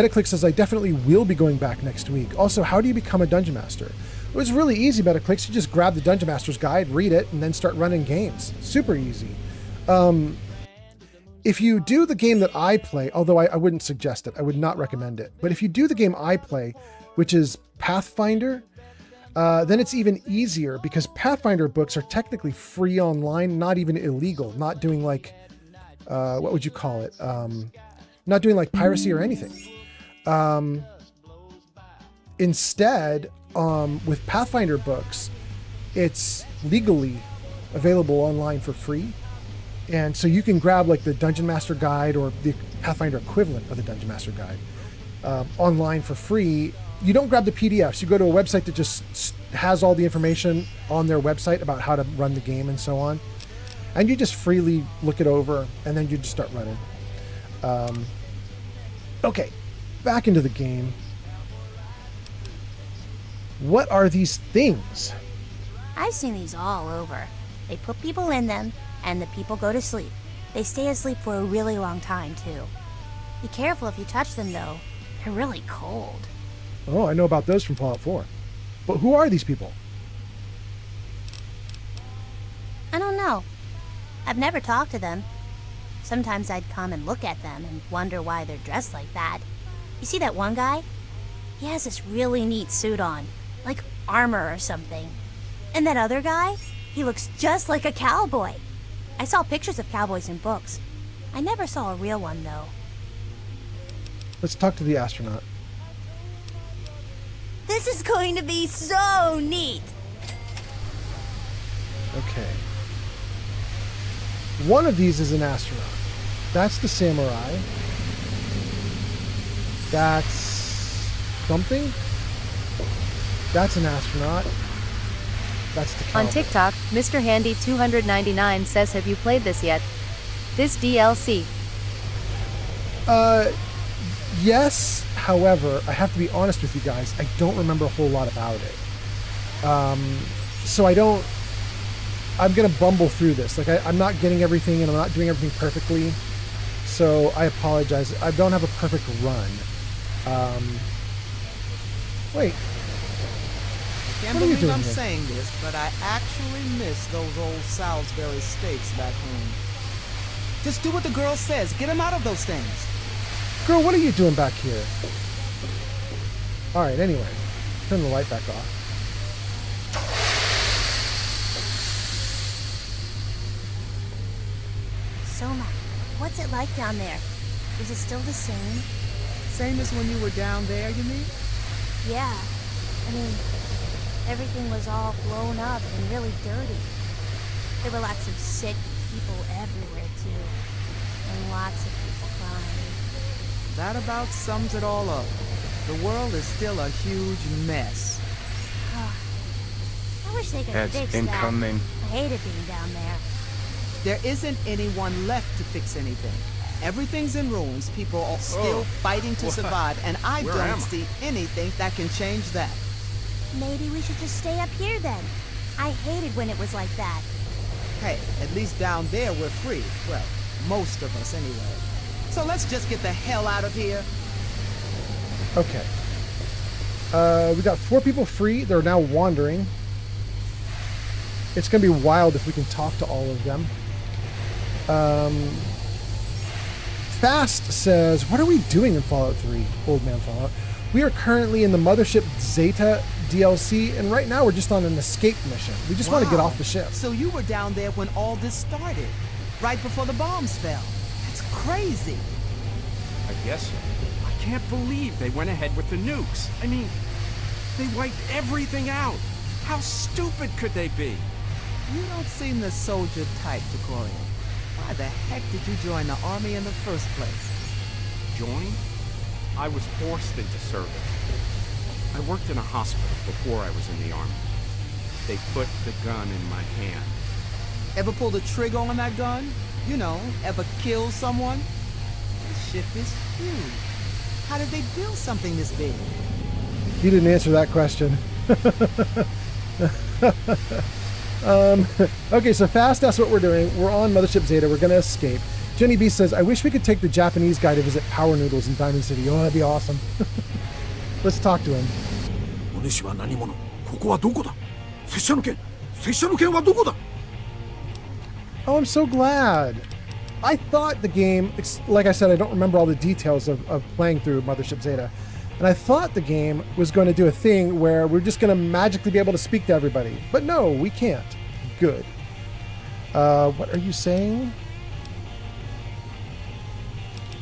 Metaclick says, I definitely will be going back next week. Also, how do you become a Dungeon Master? It was really easy, Metaclick. You just grab the Dungeon Master's Guide, read it, and then start running games. Super easy. If you do the game that I play, although I wouldn't suggest it, I would not recommend it. But if you do the game I play, which is Pathfinder, then it's even easier because Pathfinder books are technically free online, not even illegal, not doing like... what would you call it? Not doing like piracy or anything. Instead, with Pathfinder books, it's legally available online for free. And so you can grab like the Dungeon Master Guide or the Pathfinder equivalent of the Dungeon Master Guide online for free. You don't grab the PDFs. You go to a website that just has all the information on their website about how to run the game and so on. And you just freely look it over, and then you just start running. Okay, back into the game. What are these things? I've seen these all over. They put people in them, and the people go to sleep. They stay asleep for a really long time, too. Be careful if you touch them, though. They're really cold. Oh, I know about those from Fallout 4. But who are these people? I don't know. I've never talked to them. Sometimes I'd come and look at them and wonder why they're dressed like that. You see that one guy? He has this really neat suit on, like armor or something. And that other guy? He looks just like a cowboy. I saw pictures of cowboys in books. I never saw a real one, though. Let's talk to the astronaut. This is going to be so neat! Okay. One of these is an astronaut. That's the samurai. That's something. That's an astronaut. That's the cowboy. On TikTok, Mr. Handy 299 says, have you played this yet? This DLC. Yes. However, I have to be honest with you guys. I don't remember a whole lot about it. So I'm going to bumble through this. Like, I'm not getting everything, and I'm not doing everything perfectly. So I apologize. I don't have a perfect run. Wait. I can't believe I'm saying this, but I actually miss those old Salisbury steaks back home. Just do what the girl says. Get him out of those things. Girl, what are you doing back here? All right, anyway. Turn the light back off. Soma, what's it like down there? Is it still the same? Same as when you were down there, you mean? Yeah. I mean, everything was all blown up and really dirty. There were lots of sick people everywhere, too. And lots of people crying. That about sums it all up. The world is still a huge mess. I wish they could That's fix incoming. that. I hated being down there. There isn't anyone left to fix anything. Everything's in ruins. People are still fighting to survive, and I don't see anything that can change that. Maybe we should just stay up here then. I hated when it was like that. Hey, at least down there we're free. Well, most of us anyway. So let's just get the hell out of here. Okay. We got 4 people free. They're now wandering. It's going to be wild if we can talk to all of them. Fast says, what are we doing in Fallout 3? Old Man Fallout. We are currently in the Mothership Zeta DLC, and right now we're just on an escape mission. We just want to get off the ship. So you were down there when all this started, right before the bombs fell. That's crazy. I guess so. I can't believe they went ahead with the nukes. I mean, they wiped everything out. How stupid could they be? You don't seem the soldier type, Decorian. Why the heck did you join the army in the first place? Join? I was forced into service. I worked in a hospital before I was in the army. They put the gun in my hand. Ever pull the trigger on that gun? You know, ever kill someone? This ship is huge. How did they build something this big? You didn't answer that question. Okay, so fast, that's what we're doing. We're on Mothership Zeta. We're going to escape. Jenny B says, I wish we could take the Japanese guy to visit Power Noodles in Diamond City. Oh, that'd be awesome. Let's talk to him. Oh, I'm so glad. I thought the game, like I said, I don't remember all the details of playing through Mothership Zeta. And I thought the game was going to do a thing where we're just going to magically be able to speak to everybody. But no, we can't. Good. What are you saying?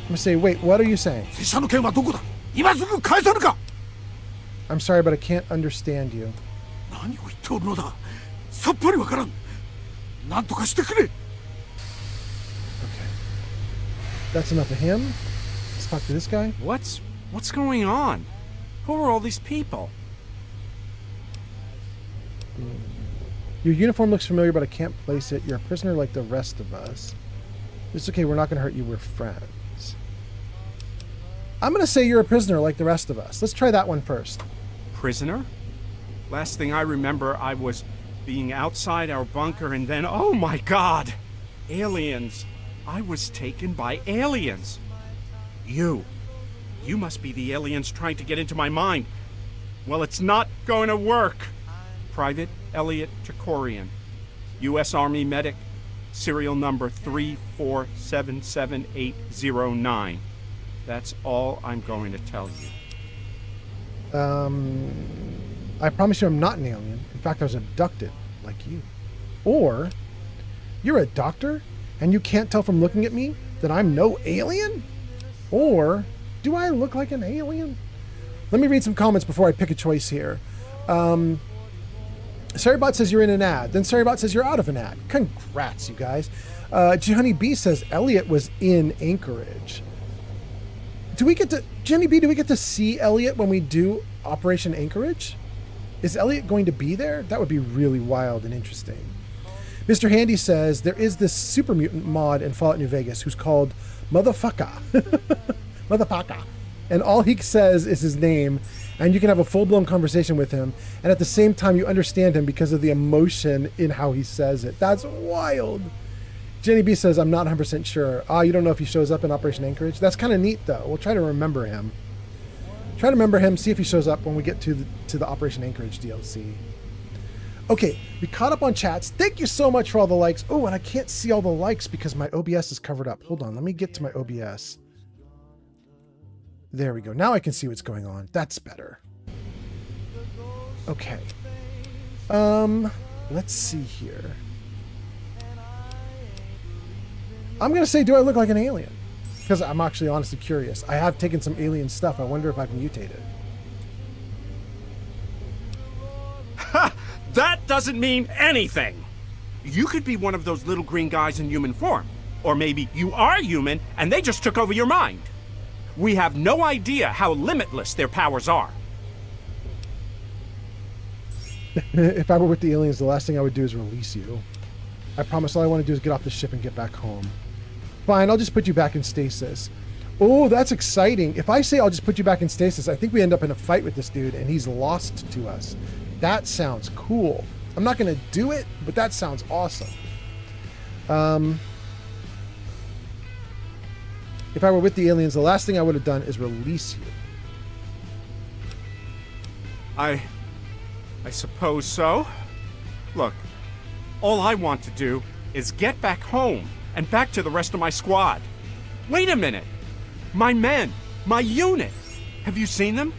I'm going to say, wait, what are you saying? I'm sorry, but I can't understand you. Okay. That's enough of him. Let's talk to this guy. What's going on? Who are all these people? Your uniform looks familiar, but I can't place it. You're a prisoner like the rest of us. It's okay, we're not going to hurt you. We're friends. I'm going to say you're a prisoner like the rest of us. Let's try that one first. Prisoner? Last thing I remember, I was being outside our bunker and then, oh my God! Aliens. I was taken by aliens. You must be the aliens trying to get into my mind. Well, it's not going to work. Private Elliot Jakorian, U.S. Army medic, serial number 3477809. That's all I'm going to tell you. I promise you I'm not an alien. In fact, I was abducted, like you. Or, you're a doctor, and you can't tell from looking at me that I'm no alien? Or, do I look like an alien? Let me read some comments before I pick a choice here. Saribot says you're in an ad. Then Saribot says you're out of an ad. Congrats, you guys. Honey B says Elliot was in Anchorage. Do we get to... Jenny B, do we get to see Elliot when we do Operation Anchorage? Is Elliot going to be there? That would be really wild and interesting. Mr. Handy says there is this super mutant mod in Fallout New Vegas who's called Motherfucker. Motherfucker. And all he says is his name, and you can have a full-blown conversation with him, and at the same time you understand him because of the emotion in how he says it. That's wild. Jenny B says, I'm not 100% sure. You don't know if he shows up in Operation Anchorage? That's kind of neat, though. We'll try to remember him. Try to remember him, see if he shows up when we get to the Operation Anchorage DLC. Okay, we caught up on chats. Thank you so much for all the likes. Oh, and I can't see all the likes because my OBS is covered up. Hold on, let me get to my OBS. There we go. Now I can see what's going on. That's better. Okay. Let's see here. I'm going to say, do I look like an alien? Because I'm actually honestly curious. I have taken some alien stuff. I wonder if I've mutated. Ha! That doesn't mean anything! You could be one of those little green guys in human form. Or maybe you are human and they just took over your mind. We have no idea how limitless their powers are. If I were with the aliens, the last thing I would do is release you. I promise all I want to do is get off the ship and get back home. Fine, I'll just put you back in stasis. Oh, that's exciting. If I say I'll just put you back in stasis, I think we end up in a fight with this dude and he's lost to us. That sounds cool. I'm not going to do it, but that sounds awesome. If I were with the aliens, the last thing I would have done is release you. I suppose so. Look, all I want to do is get back home and back to the rest of my squad. Wait a minute. My men, my unit. Have you seen them?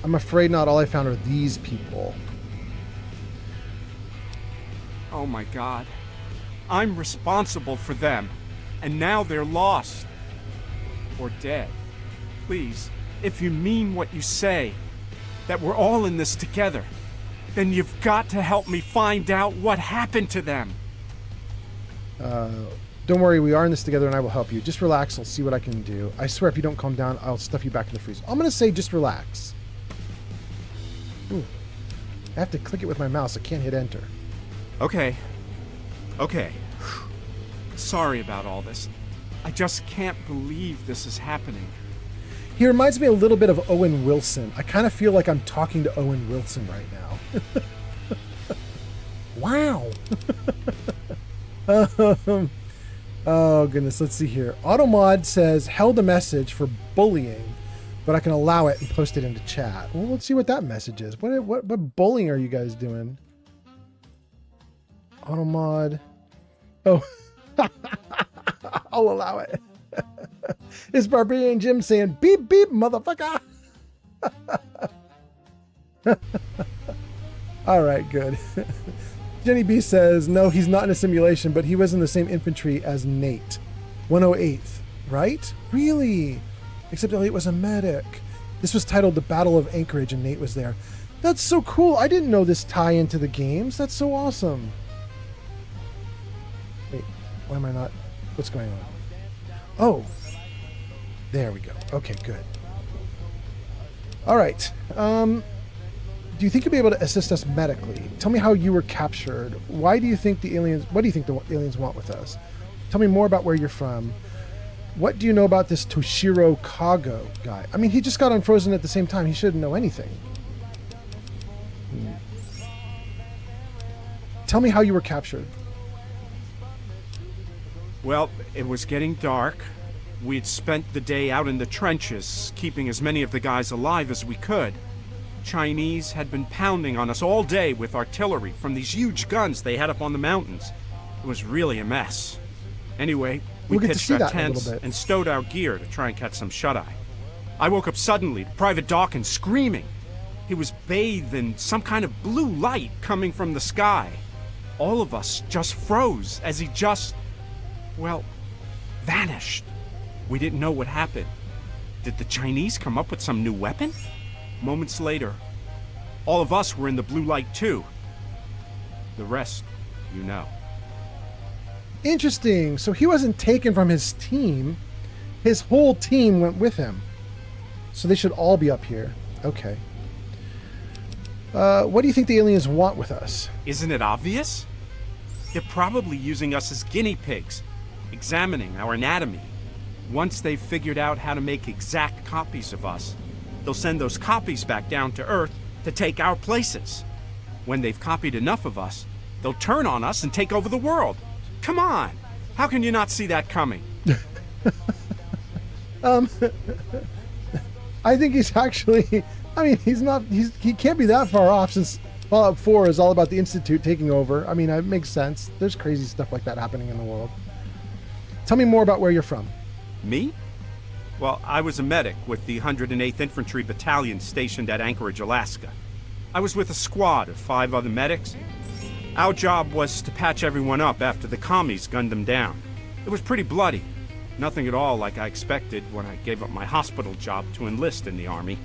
I'm afraid not all I found are these people. Oh my God. I'm responsible for them. And now they're lost. Or dead. Please, if you mean what you say, that we're all in this together, then you've got to help me find out what happened to them. Don't worry, we are in this together and I will help you. Just relax, I'll see what I can do. I swear if you don't calm down, I'll stuff you back in the freezer. I'm gonna say just relax. Ooh. I have to click it with my mouse, I can't hit enter. Okay. Sorry about all this. I just can't believe this is happening. He reminds me a little bit of Owen Wilson. I kind of feel like I'm talking to Owen Wilson right now. Wow. Oh, goodness. Let's see here. Automod says, held a message for bullying, but I can allow it and post it into chat. Well, let's see what that message is. What bullying are you guys doing? Automod. Oh. I'll allow it. It's Barbarian Jim saying, beep, beep, motherfucker. All right, good. Jenny B says, no, he's not in a simulation, but he was in the same infantry as Nate. 108th, right? Really? Except Elliot was a medic. This was titled The Battle of Anchorage, and Nate was there. That's so cool. I didn't know this tie into the games. That's so awesome. Wait, why am I not? What's going on? Oh, there we go. Okay, good. All right. Do you think you'll be able to assist us medically? Tell me how you were captured. Why do you think the aliens? What do you think the aliens want with us? Tell me more about where you're from. What do you know about this Toshiro Kago guy? I mean, he just got unfrozen at the same time. He shouldn't know anything. Tell me how you were captured. Well, it was getting dark. We'd spent the day out in the trenches, keeping as many of the guys alive as we could. Chinese had been pounding on us all day with artillery from these huge guns they had up on the mountains. It was really a mess. Anyway, we pitched our tents and stowed our gear to try and catch some shut-eye. I woke up suddenly to Private Dawkins screaming. He was bathed in some kind of blue light coming from the sky. All of us just froze as he just, well, vanished. We didn't know what happened. Did the Chinese come up with some new weapon? Moments later, all of us were in the blue light too. The rest, you know. Interesting. So he wasn't taken from his team. His whole team went with him. So they should all be up here. Okay. What do you think the aliens want with us? Isn't it obvious? They're probably using us as guinea pigs, examining our anatomy. Once they've figured out how to make exact copies of us, they'll send those copies back down to Earth to take our places. When they've copied enough of us, they'll turn on us and take over the world. Come on! How can you not see that coming? I think he's actually, I mean, he can't be that far off since Fallout 4 is all about the Institute taking over. I mean, it makes sense. There's crazy stuff like that happening in the world. Tell me more about where you're from. Me? Well, I was a medic with the 108th Infantry Battalion stationed at Anchorage, Alaska. I was with a squad of 5 other medics. Our job was to patch everyone up after the commies gunned them down. It was pretty bloody. Nothing at all like I expected when I gave up my hospital job to enlist in the Army.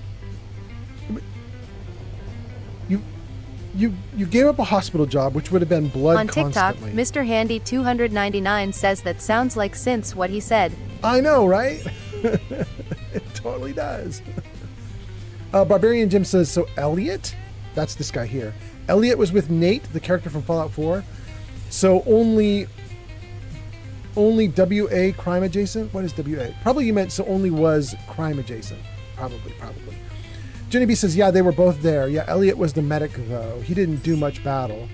You gave up a hospital job, which would have been blood on TikTok, constantly. Mr. Handy 299 says that sounds like since what he said. I know, right? It totally does. Barbarian Jim says, so Elliot? That's this guy here. Elliot was with Nate, the character from Fallout 4. So only WA crime adjacent? What is WA? Probably you meant so only was crime adjacent. Probably. Jenny B says, yeah, they were both there. Yeah, Elliot was the medic, though. He didn't do much battle.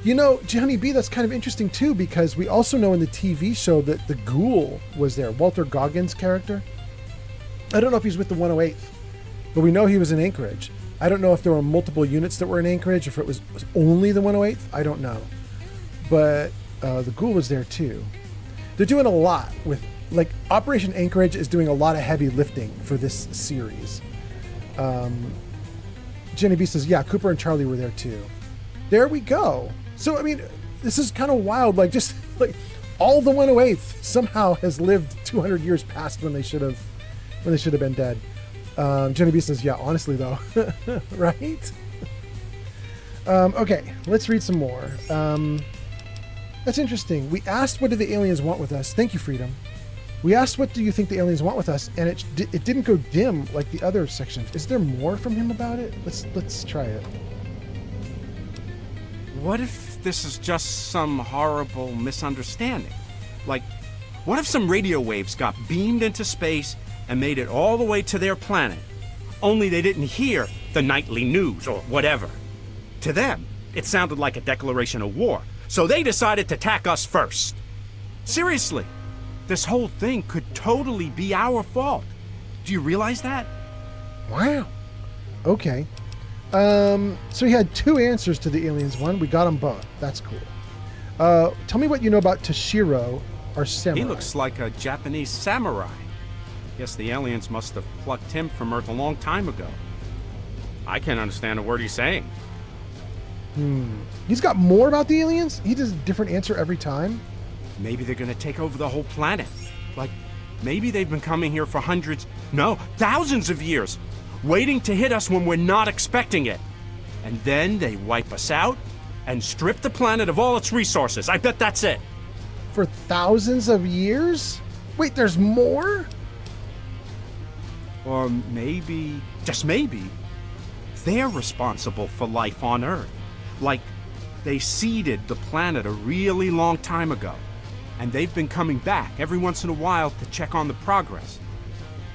You know, Jenny B, that's kind of interesting, too, because we also know in the TV show that the Ghoul was there. Walter Goggins' character. I don't know if he's with the 108th, but we know he was in Anchorage. I don't know if there were multiple units that were in Anchorage, if it was only the 108th. I don't know. But the Ghoul was there, too. They're doing a lot with, like, Operation Anchorage is doing a lot of heavy lifting for this series. Jenny B says, yeah, Cooper and Charlie were there too. There we go. So, I mean, this is kind of wild. Like, just like all the 108th somehow has lived 200 years past when they should have been dead. Jenny B says, yeah, honestly though, right? Okay, let's read some more. That's interesting. We asked, what do the aliens want with us? Thank you, Freedom. We asked, what do you think the aliens want with us? And it didn't go dim like the other sections. Is there more from him about it? Let's try it. What if this is just some horrible misunderstanding? Like, what if some radio waves got beamed into space and made it all the way to their planet, only they didn't hear the nightly news or whatever? To them, it sounded like a declaration of war, so they decided to attack us first. Seriously, this whole thing could totally be our fault. Do you realize that? Wow. Okay. So he had two answers to the aliens one. We got them both. That's cool. Tell me what you know about Toshiro, our samurai. He looks like a Japanese samurai. Guess the aliens must have plucked him from Earth a long time ago. I can't understand a word he's saying. He's got more about the aliens? He does a different answer every time? Maybe they're gonna take over the whole planet. Like, maybe they've been coming here for hundreds, no, thousands of years, waiting to hit us when we're not expecting it. And then they wipe us out and strip the planet of all its resources. I bet that's it. For thousands of years? Wait, there's more? Or maybe, just maybe, they're responsible for life on Earth. Like, they seeded the planet a really long time ago, and they've been coming back every once in a while to check on the progress.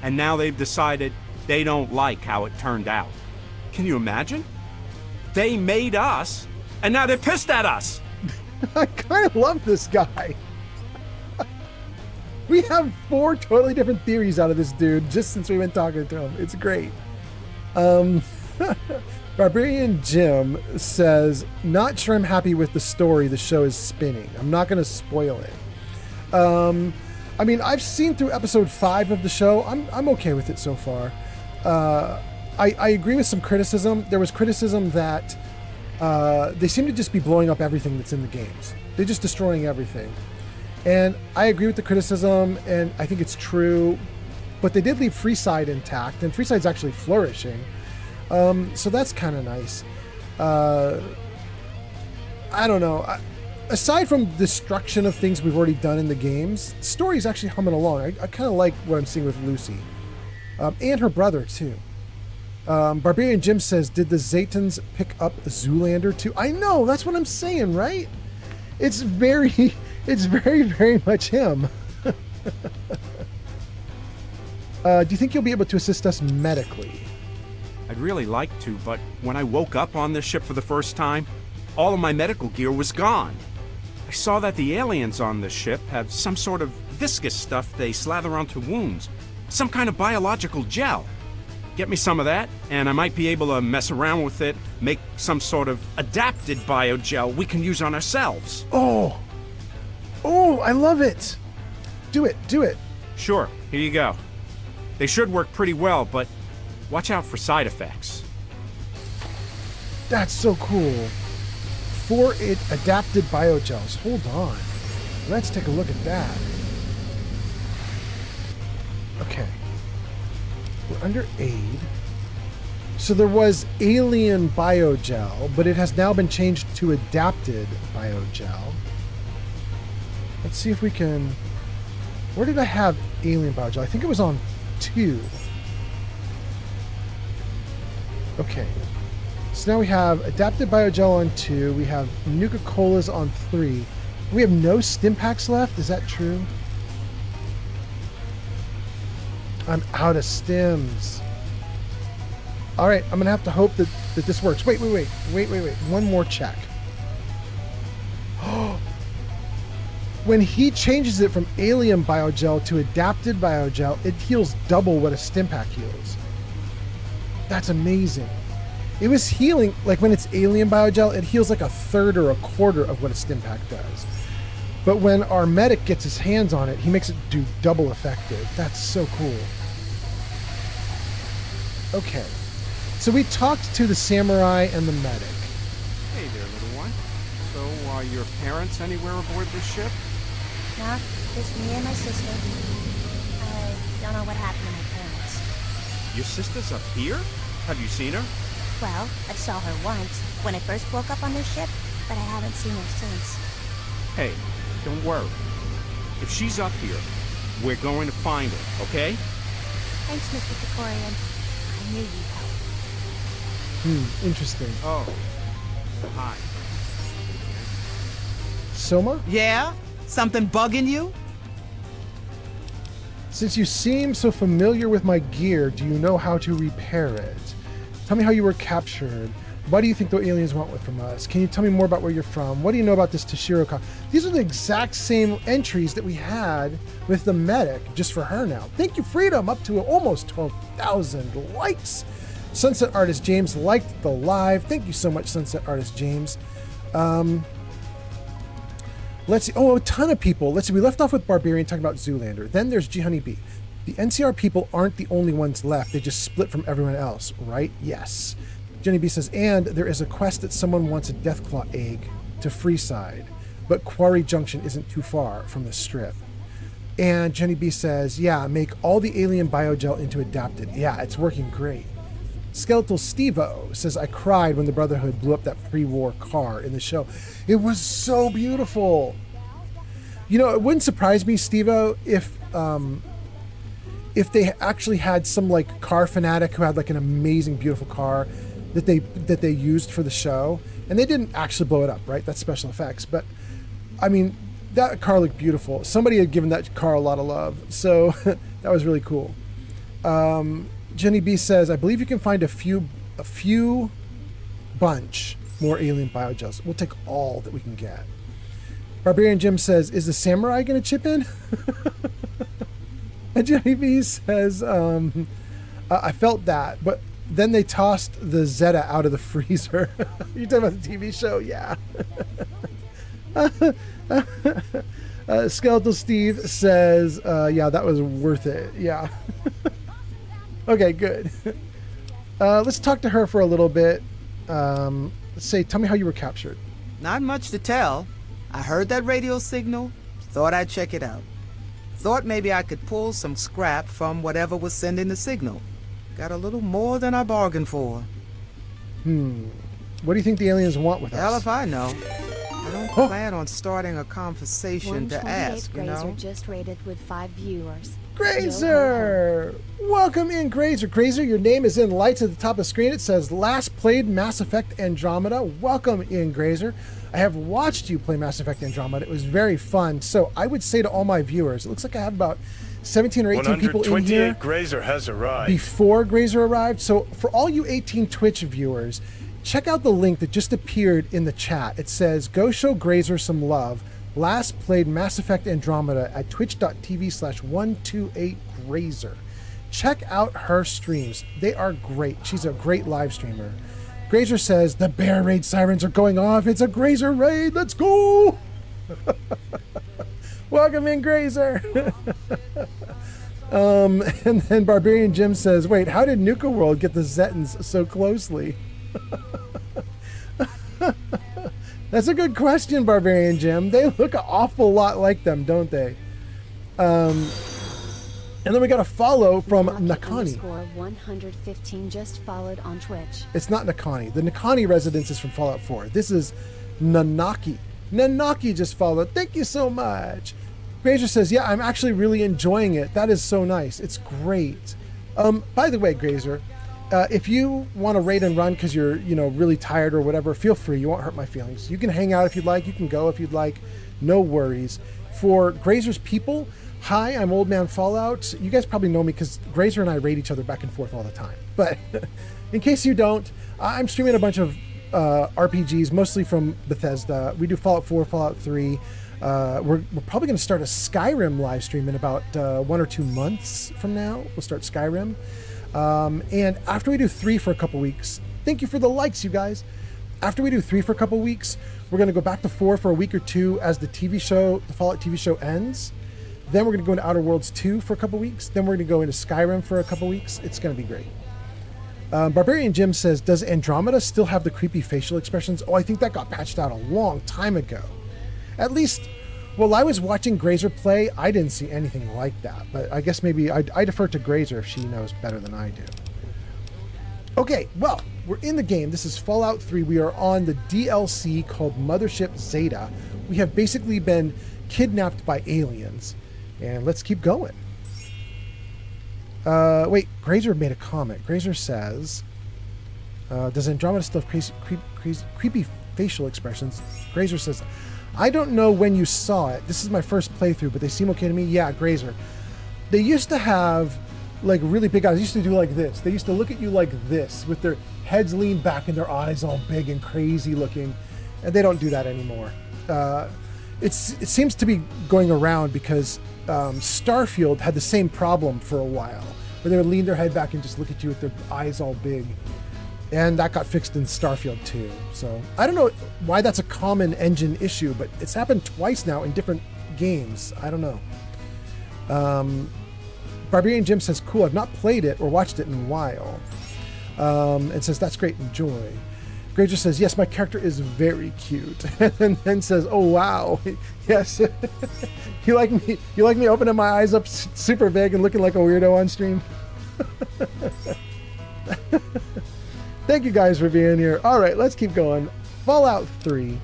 And now they've decided they don't like how it turned out. Can you imagine? They made us, and now they're pissed at us. I kind of love this guy. We have 4 totally different theories out of this dude just since we've been talking to him. It's great. Barbarian Jim says, not sure I'm happy with the story the show is spinning. I'm not going to spoil it. I mean, I've seen through episode 5 of the show. I'm okay with it so far. I agree with some criticism. There was criticism that they seem to just be blowing up everything that's in the games. They're just destroying everything. And I agree with the criticism, and I think it's true. But they did leave Freeside intact, and Freeside's actually flourishing. So that's kind of nice. I don't know. Aside from destruction of things we've already done in the games, the story's actually humming along. I kind of like what I'm seeing with Lucy. And her brother, too. Barbarian Jim says, did the Zetans pick up Zoolander too? I know, that's what I'm saying, right? It's very, very much him. Do you think you'll be able to assist us medically? I'd really like to, but when I woke up on this ship for the first time, all of my medical gear was gone. I saw that the aliens on this ship have some sort of viscous stuff they slather onto wounds. Some kind of biological gel. Get me some of that, and I might be able to mess around with it, make some sort of adapted biogel we can use on ourselves. Oh, I love it. Do it. Sure, here you go. They should work pretty well, but watch out for side effects. That's so cool. 4 adapted biogels. Hold on. Let's take a look at that. Okay. We're under aid. So there was alien biogel, but it has now been changed to adapted biogel. Let's see if we can... Where did I have alien biogel? I think it was on 2. Okay. So now we have adapted biogel on 2. We have Nuka-Colas on 3. We have no stim packs left. Is that true? I'm out of stims. All right, I'm going to have to hope that this works. Wait. One more check. When he changes it from alien biogel to adapted biogel, it heals double what a stim pack heals. That's amazing. It was healing, like when it's alien biogel, it heals like a third or a quarter of what a stim pack does. But when our medic gets his hands on it, he makes it do double effective. That's so cool. Okay. So we talked to the samurai and the medic. Hey there, little one. So, are your parents anywhere aboard this ship? Nah, just me and my sister. I don't know what happened to my parents. Your sister's up here? Have you seen her? Well, I saw her once, when I first woke up on this ship, but I haven't seen her since. Hey, don't worry. If she's up here, we're going to find her, okay? Thanks, Mr. Tikorian. I knew you'd help. Interesting. Oh. Hi. Soma? Yeah? Something bugging you? Since you seem so familiar with my gear, do you know how to repair it? Tell me how you were captured. What do you think the aliens want from us? Can you tell me more about where you're from? What do you know about this Toshiro? These are the exact same entries that we had with the medic, just for her now. Thank you, Freedom, up to almost 12,000 likes. Sunset Artist James liked the live. Thank you so much, Sunset Artist James. Let's see. Oh, a ton of people. Let's see. We left off with Barbarian talking about Zoolander. Then there's G Honeybee. The NCR people aren't the only ones left. They just split from everyone else, right? Yes. Jenny B says, and there is a quest that someone wants a Deathclaw egg to Freeside, but Quarry Junction isn't too far from the strip. And Jenny B says, yeah, make all the alien biogel into adapted. Yeah, it's working great. Skeletal Stevo says, I cried when the Brotherhood blew up that pre-war car in the show. It was so beautiful. You know, it wouldn't surprise me, Stevo, if they actually had some like car fanatic who had like an amazing, beautiful car that they used for the show, and they didn't actually blow it up, right? That's special effects, but I mean, that car looked beautiful. Somebody had given that car a lot of love, so that was really cool. Jenny B says, I believe you can find a few bunch more alien biogels. We'll take all that we can get. Barbarian Jim says, is the samurai going to chip in? And Jenny B says, I felt that, but then they tossed the Zeta out of the freezer. You're talking about the TV show? Yeah. Skeletal Steve says, yeah, that was worth it. Yeah. Okay, good. Let's talk to her for a little bit. Let's say, tell me how you were captured. Not much to tell. I heard that radio signal, thought I'd check it out. Thought maybe I could pull some scrap from whatever was sending the signal. Got a little more than I bargained for. What do you think the aliens want with us? Hell if I know. I don't plan on starting a conversation to ask, you know? Grazer just rated with 5 viewers. Grazer! Welcome in, Grazer. Grazer, your name is in lights at the top of the screen. It says, last played Mass Effect Andromeda. Welcome in, Grazer. I have watched you play Mass Effect Andromeda. It was very fun. So I would say to all my viewers, it looks like I have about 17 or 18 people in here. Grazer has arrived. Before Grazer arrived. So for all you 18 Twitch viewers, check out the link that just appeared in the chat. It says, go show Grazer some love. Last played Mass Effect Andromeda at twitch.tv/128Grazer. Check out her streams. They are great. She's a great live streamer. Grazer says, the bear raid sirens are going off. It's a Grazer raid. Let's go. Welcome in, Grazer. And then Barbarian Jim says, wait, how did Nuka World get the Zetans so closely? That's a good question, Barbarian Jim. They look an awful lot like them, don't they? And then we got a follow from Nakani. _115 just followed on Twitch. It's not Nakani. The Nakani residence is from Fallout 4. This is Nanaki. Nanaki just followed. Thank you so much. Grazer says, yeah, I'm actually really enjoying it. That is so nice. It's great. By the way, Grazer, if you want to raid and run because you're, really tired or whatever, feel free. You won't hurt my feelings. You can hang out if you'd like. You can go if you'd like. No worries. For Grazer's people, hi, I'm Old Man Fallout. You guys probably know me because Grazer and I raid each other back and forth all the time. But in case you don't, I'm streaming a bunch of RPGs, mostly from Bethesda. We do Fallout 4, Fallout 3. We're probably going to start a Skyrim live stream in about 1 or 2 months from now. We'll start Skyrim. And after we do 3 for a couple weeks, thank you for the likes, you guys. After we do 3 for a couple weeks, we're going to go back to 4 for a week or 2 as the TV show, the Fallout TV show ends. Then we're going to go into Outer Worlds 2 for a couple weeks. Then we're going to go into Skyrim for a couple weeks. It's going to be great. Barbarian Jim says, does Andromeda still have the creepy facial expressions? Oh, I think that got patched out a long time ago. At least, while I was watching Grazer play, I didn't see anything like that. But I guess maybe I defer to Grazer if she knows better than I do. Okay, well, we're in the game. This is Fallout 3. We are on the DLC called Mothership Zeta. We have basically been kidnapped by aliens. And let's keep going. Wait, Grazer made a comment. Grazer says, does Andromeda still have creepy facial expressions? Grazer says, I don't know when you saw it. This is my first playthrough, but they seem okay to me. Yeah, Grazer. They used to have like really big eyes. They used to do like this. They used to look at you like this with their heads leaned back and their eyes all big and crazy looking. And they don't do that anymore. It seems to be going around because Starfield had the same problem for a while, where they would lean their head back and just look at you with their eyes all big. And that got fixed in Starfield too. So I don't know why that's a common engine issue, but it's happened twice now in different games. I don't know. Barbarian Jim says, cool, I've not played it or watched it in a while. And says, that's great, enjoy. Granger says, yes, my character is very cute. And then says, oh, wow. Yes. You like me opening my eyes up super big and looking like a weirdo on stream? Thank you guys for being here. All right, let's keep going. Fallout 3,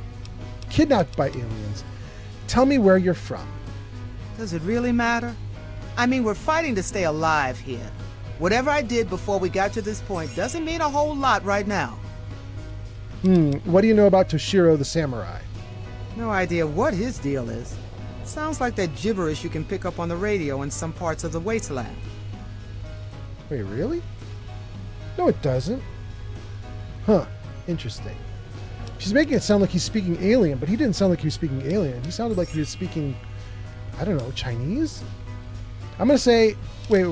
kidnapped by aliens. Tell me where you're from. Does it really matter? I mean, we're fighting to stay alive here. Whatever I did before we got to this point doesn't mean a whole lot right now. What do you know about Toshiro the Samurai? No idea what his deal is. Sounds like that gibberish you can pick up on the radio in some parts of the wasteland. Wait, really? No, it doesn't. Huh, interesting. She's making it sound like he's speaking alien, but he didn't sound like he was speaking alien. He sounded like he was speaking, I don't know, Chinese? I'm going to say, wait.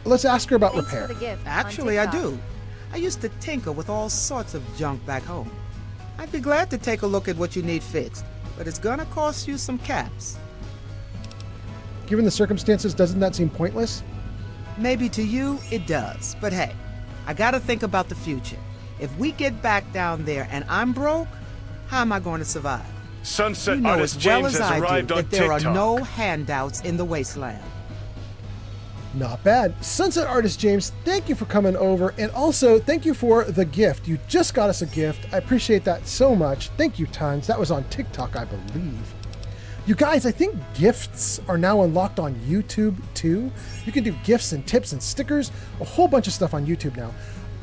Let's ask her about Thanks repair. for the gift Actually, on I do. I used to tinker with all sorts of junk back home. I'd be glad to take a look at what you need fixed, but it's gonna cost you some caps. Given the circumstances, doesn't that seem pointless? Maybe to you, it does. But hey, I gotta think about the future. If we get back down there and I'm broke, how am I going to survive? Sunset You know artist as well James as has I arrived do on that there TikTok. are no handouts in the wasteland. Not bad. Sunset Artist James, thank you for coming over. And also, thank you for the gift. You just got us a gift. I appreciate that so much. Thank you tons. That was on TikTok, I believe. You guys, I think gifts are now unlocked on YouTube too. You can do gifts and tips and stickers, a whole bunch of stuff on YouTube now.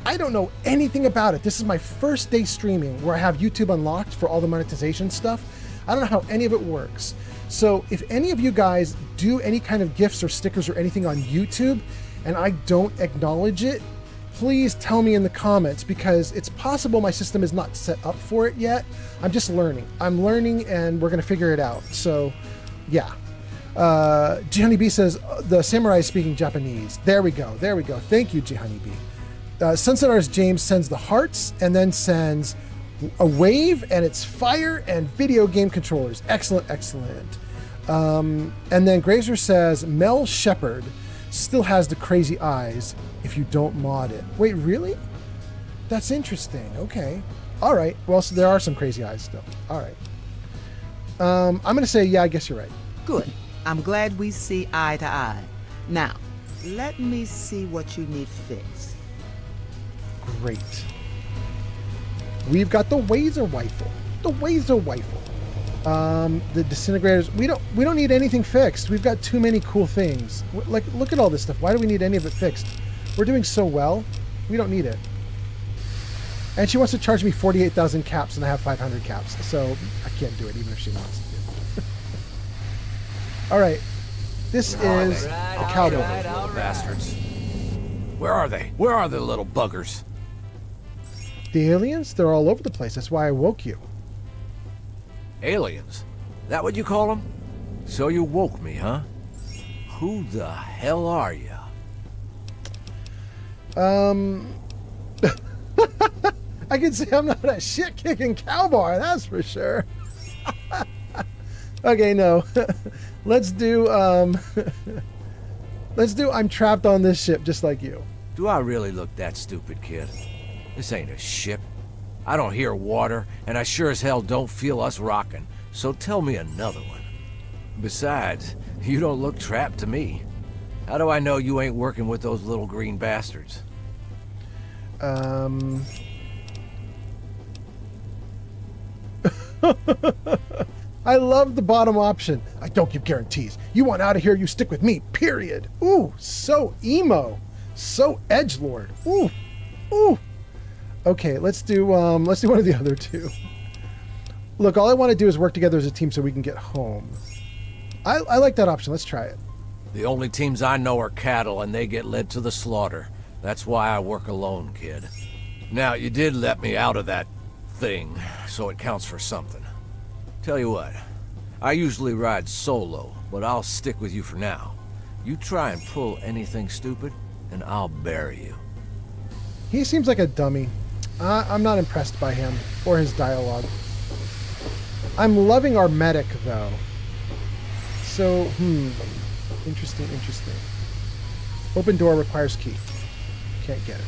I don't know anything about it. This is my first day streaming where I have YouTube unlocked for all the monetization stuff. I don't know how any of it works. So if any of you guys do any kind of gifts or stickers or anything on YouTube and I don't acknowledge it, please tell me in the comments, because it's possible my system is not set up for it yet. I'm just learning. I'm learning and we're going to figure it out. So yeah. Jihani B says the samurai is speaking Japanese. There we go. Thank you, Jihani B. Sunset Artist James sends the hearts and then sends a wave, and it's fire and video game controllers. Excellent. And then Grazer says Mel Shepard still has the crazy eyes if you don't mod it. Wait, really? That's interesting. Okay. All right. Well, so there are some crazy eyes still. All right. I'm going to say, yeah, I guess you're right. Good. I'm glad we see eye to eye. Now, let me see what you need fixed. Great. We've got the Wazer Rifle. The disintegrators. We don't need anything fixed. We've got too many cool things. Like, look at all this stuff. Why do we need any of it fixed? We're doing so well. We don't need it. And she wants to charge me 48,000 caps, and I have 500 caps, so I can't do it even if she wants to. All right. This is the cowboy. Little bastards. Where are they? Where are the little buggers? The aliens? They're all over the place. That's why I woke you. Aliens? That what you call them? So you woke me, huh? Who the hell are you? I can say I'm not a shit-kicking cowboy, that's for sure. Okay, no. Let's do I'm trapped on this ship just like you. Do I really look that stupid, kid? This ain't a ship. I don't hear water, and I sure as hell don't feel us rocking. So tell me another one. Besides, you don't look trapped to me. How do I know you ain't working with those little green bastards? I love the bottom option. I don't give guarantees. You want out of here, you stick with me, period. Ooh, so emo. So edgelord. Ooh. Ooh. Okay, let's do one of the other two. Look, all I want to do is work together as a team so we can get home. I like that option. Let's try it. The only teams I know are cattle, and they get led to the slaughter. That's why I work alone, kid. Now, you did let me out of that thing, so it counts for something. Tell you what, I usually ride solo, but I'll stick with you for now. You try and pull anything stupid, and I'll bury you. He seems like a dummy. I'm not impressed by him or his dialogue. I'm loving our medic, though. So, interesting. Open door requires key. Can't get it.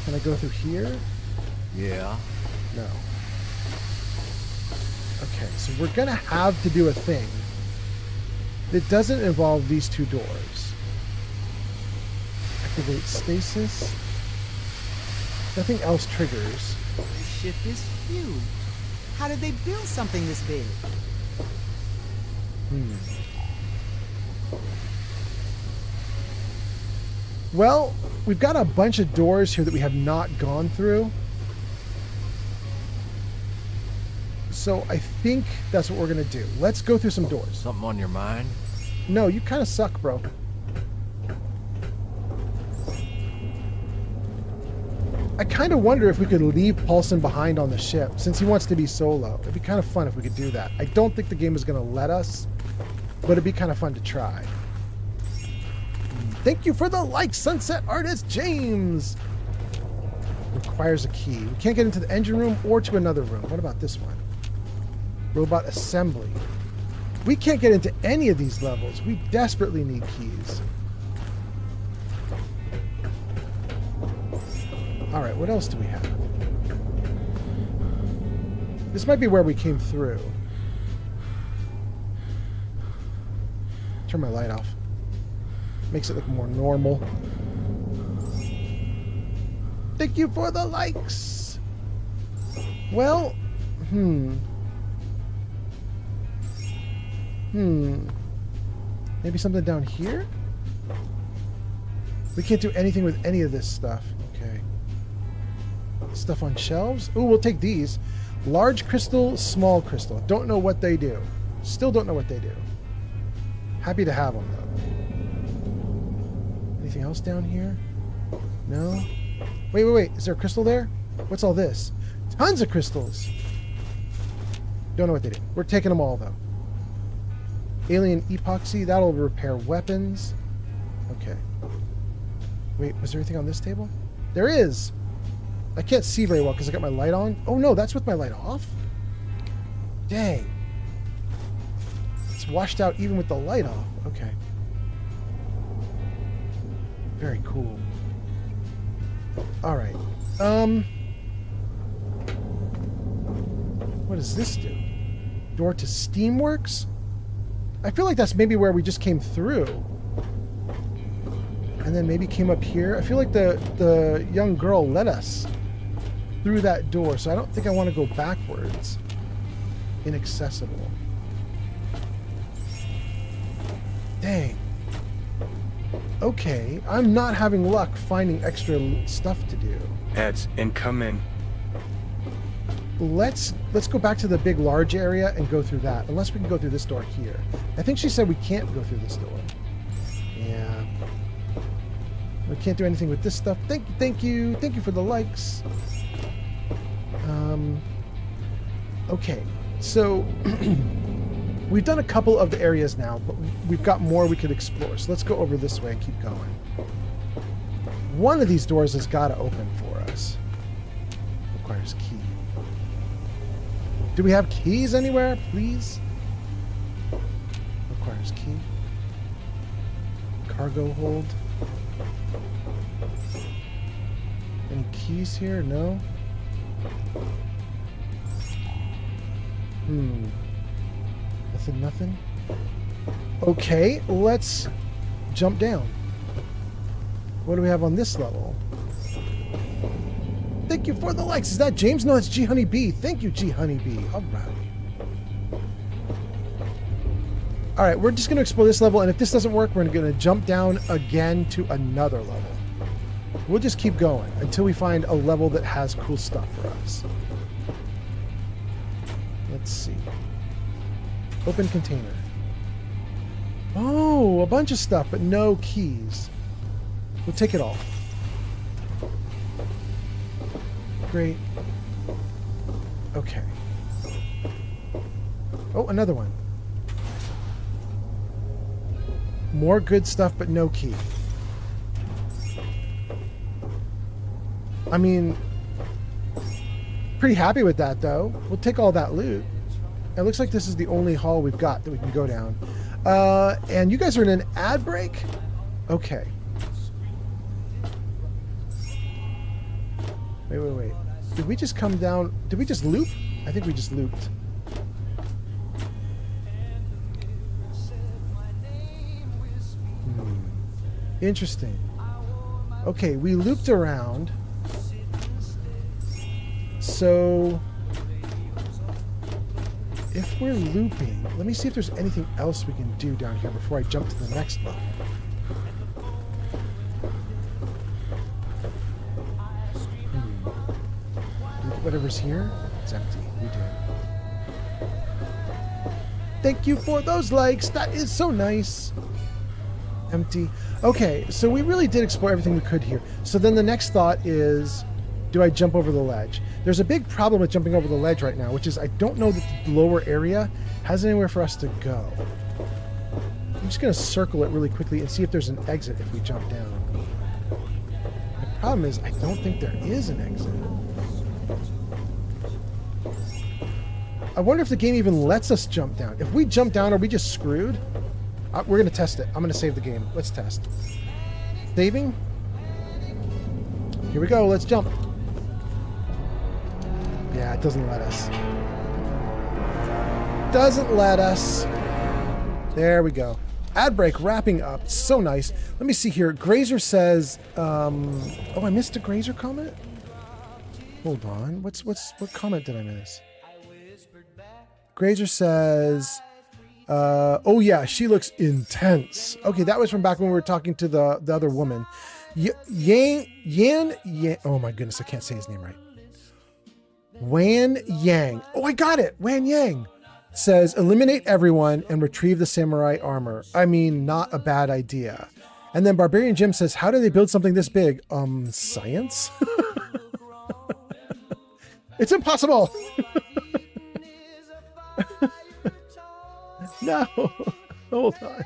Can I go through here? Yeah. No. Okay, so we're gonna have to do a thing that doesn't involve these two doors. Activate stasis. Nothing else triggers. This ship is huge. How did they build something this big? Well, we've got a bunch of doors here that we have not gone through. So I think that's what we're going to do. Let's go through some doors. Something on your mind? No, you kind of suck, bro. I kind of wonder if we could leave Paulson behind on the ship, since he wants to be solo. It'd be kind of fun if we could do that. I don't think the game is going to let us, but it'd be kind of fun to try. Thank you for the like, Sunset Artist James! Requires a key. We can't get into the engine room or to another room. What about this one? Robot assembly. We can't get into any of these levels. We desperately need keys. Alright, what else do we have? This might be where we came through. Turn my light off. Makes it look more normal. Thank you for the likes! Well, maybe something down here? We can't do anything with any of this stuff. Okay. Stuff on shelves? Ooh, we'll take these. Large crystal, small crystal. Don't know what they do. Still don't know what they do. Happy to have them, though. Anything else down here? No? Wait. Is there a crystal there? What's all this? Tons of crystals! Don't know what they do. We're taking them all, though. Alien epoxy. That'll repair weapons. Okay. Wait, was there anything on this table? There is! I can't see very well because I got my light on. Oh no, that's with my light off? Dang. It's washed out even with the light off. Okay. Very cool. Alright. What does this do? Door to Steamworks? I feel like that's maybe where we just came through. And then maybe came up here. I feel like the young girl led us through that door, so I don't think I want to go backwards. Inaccessible. Dang. Okay, I'm not having luck finding extra stuff to do. Heads incoming. Let's go back to the big large area and go through that. Unless we can go through this door here. I think she said we can't go through this door. Yeah. We can't do anything with this stuff. Thank you for the likes. Okay, so we've done a couple of the areas now, but we've got more we could explore. So let's go over this way and keep going. One of these doors has got to open for us. Requires key. Do we have keys anywhere, please? Requires Driver's key. Cargo hold. Any keys here? No. Nothing. Okay, let's jump down. What do we have on this level? Thank you for the likes. Is that James? No, it's G Honeybee. Thank you, G Honeybee. All right. All right, we're just going to explore this level, and if this doesn't work, we're going to jump down again to another level. We'll just keep going until we find a level that has cool stuff for us. Let's see. Open container. Oh, a bunch of stuff, but no keys. We'll take it all. Great. Okay. Oh, another one. More good stuff, but no key. I mean, pretty happy with that, though. We'll take all that loot. It looks like this is the only hall we've got that we can go down. And you guys are in an ad break? Okay. Wait. Did we just come down? Did we just loop? I think we just looped. Interesting. Okay, we looped around. So if we're looping, let me see if there's anything else we can do down here before I jump to the next level. Whatever's here, it's empty. We did. Thank you for those likes. That is so nice. Empty. Okay, so we really did explore everything we could here. So then the next thought is, do I jump over the ledge? There's a big problem with jumping over the ledge right now, which is I don't know that the lower area has anywhere for us to go. I'm just going to circle it really quickly and see if there's an exit if we jump down. The problem is I don't think there is an exit. I wonder if the game even lets us jump down. If we jump down, are we just screwed? We're going to test it. I'm going to save the game. Let's test. Saving. Here we go. Let's jump. Yeah, it doesn't let us. Doesn't let us. There we go. Ad break wrapping up. So nice. Let me see here. Grazer says, oh, I missed a Grazer comment? Hold on. What comment did I miss? Grazer says, oh yeah, she looks intense. Okay, that was from back when we were talking to the other woman. Yan, oh my goodness, I can't say his name right. Wan Yang. Oh, I got it. Wan Yang says, eliminate everyone and retrieve the samurai armor. I mean, not a bad idea. And then Barbarian Jim says, how do they build something this big? Science? It's impossible. No. Hold on.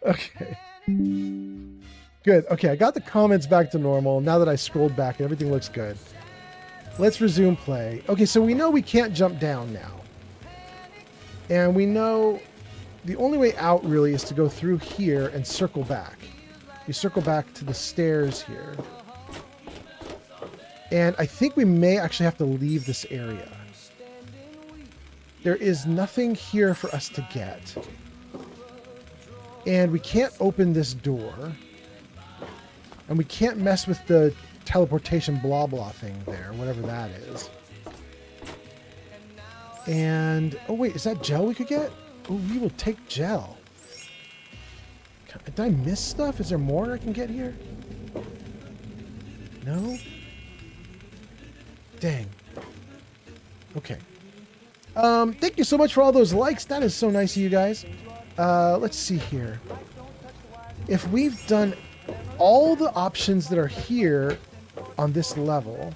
Okay. Good. Okay, I got the comments back to normal. Now that I scrolled back, everything looks good. Let's resume play. Okay, so we know we can't jump down now. And we know the only way out really is to go through here and circle back. You circle back to the stairs here. And I think we may actually have to leave this area. There is nothing here for us to get. And we can't open this door. And we can't mess with the teleportation blah blah thing there, whatever that is. And, oh wait, is that gel we could get? Oh, we will take gel. Did I miss stuff? Is there more I can get here? No? Dang. Okay. Thank you so much for all those likes. That is so nice of you guys. Let's see here. If we've done all the options that are here on this level,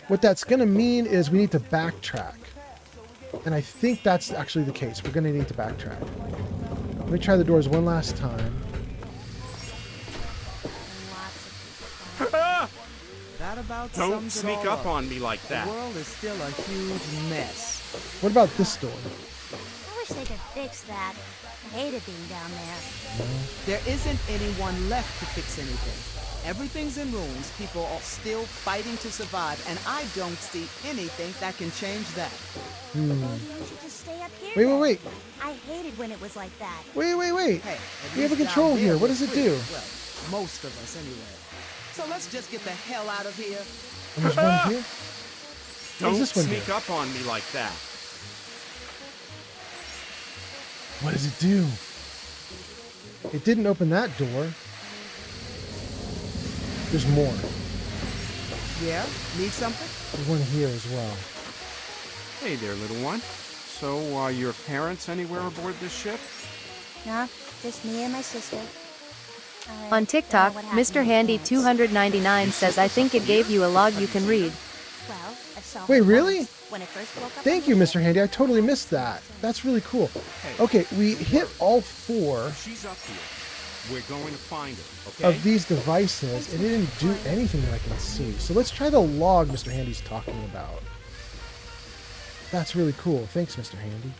what that's going to mean is we need to backtrack. And I think that's actually the case. We're going to need to backtrack. Let me try the doors one last time. That about Don't sneak up on me like that. The world is still a huge mess. What about this door? I wish they could fix that. I hated being down there. There isn't anyone left to fix anything. Everything's in ruins. People are still fighting to survive, and I don't see anything that can change that. Maybe we should just stay up here. Wait, then. wait. I hated when it was like that. Wait. Hey, at We have a least control down there here. What does we're it free. do? Well, most of us anyway. So let's just get the hell out of here. And there's one here? What Don't does this one sneak do? up on me like that. What does it do? It didn't open that door. There's more. Yeah? Need something? There's one here as well. Hey there, little one. So, are your parents anywhere aboard this ship? Nah, just me and my sister. On TikTok, Mr. Handy 299 says I think it gave you a log you can read. Well, I saw Wait, her really? once when I first woke up. Thank you, Mr. Handy. I totally missed that. That's really cool. Okay, we hit all 4 She's up here. We're going to find her, okay? of these devices, and it didn't do anything that I can see. So let's try the log Mr. Handy's talking about. That's really cool. Thanks, Mr. Handy.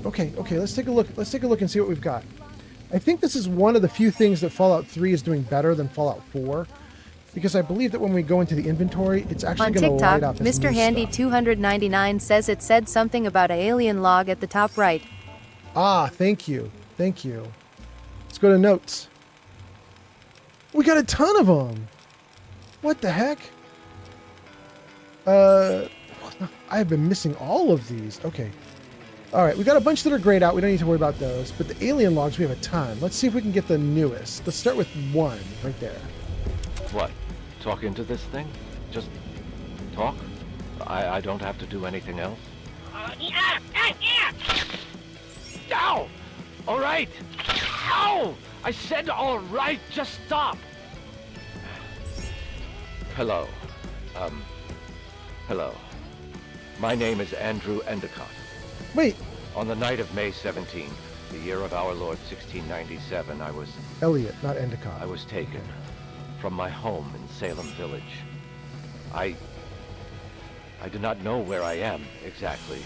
Okay, let's take a look. Let's take a look and see what we've got. I think this is one of the few things that Fallout 3 is doing better than Fallout 4. Because I believe that when we go into the inventory, it's actually On going to light TikTok, up as Mr. new Handy stuff. 299 says it said something about an alien log at the top right. Ah, thank you. Thank you. Let's go to notes. We got a ton of them. What the heck? I've been missing all of these. Okay. All right, we got a bunch that are grayed out. We don't need to worry about those. But the alien logs, we have a ton. Let's see if we can get the newest. Let's start with one right there. What? Talk into this thing? Just talk? I don't have to do anything else? Ow! All right! Ow! I said all right, just stop! Hello. Hello. My name is Andrew Endicott. Wait. On the night of May 17th, the year of our Lord 1697, I was... Elliot, not Endicott. I was taken from my home in Salem Village. I do not know where I am exactly,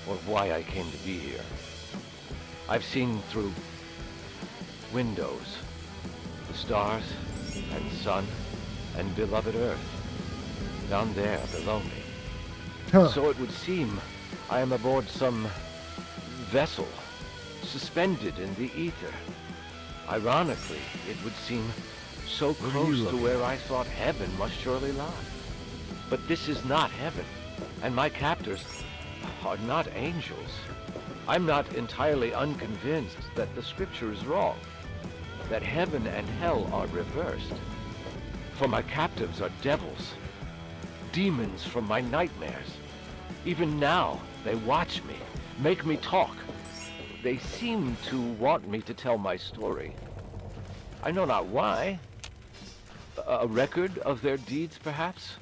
or why I came to be here. I've seen through windows the stars and sun and beloved Earth down there below me. Huh. So it would seem I am aboard some vessel suspended in the ether. Ironically, it would seem so close to where I thought heaven must surely lie. But this is not heaven, and my captors are not angels. I'm not entirely unconvinced that the scripture is wrong, that heaven and hell are reversed. For my captives are devils, demons from my nightmares. Even now, they watch me, make me talk. They seem to want me to tell my story. I know not why. A record of their deeds, perhaps?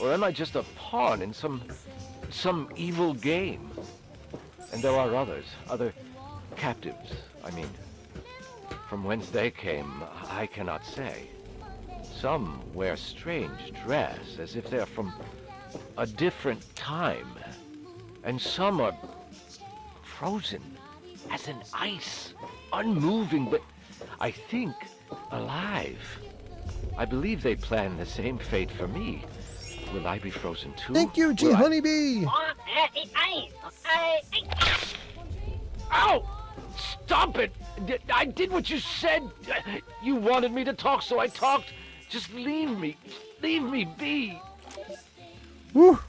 Or am I just a pawn in some evil game? And there are others, other captives, I mean. From whence they came, I cannot say. Some wear strange dress, as if they're from a different time. And some are frozen as in ice, unmoving, but I think alive. I believe they plan the same fate for me. Will I be frozen too? Thank you, G. Will I- Honeybee. Ow! Stop it! I did what you said. You wanted me to talk, so I talked. Just leave me. Leave me be. Woo.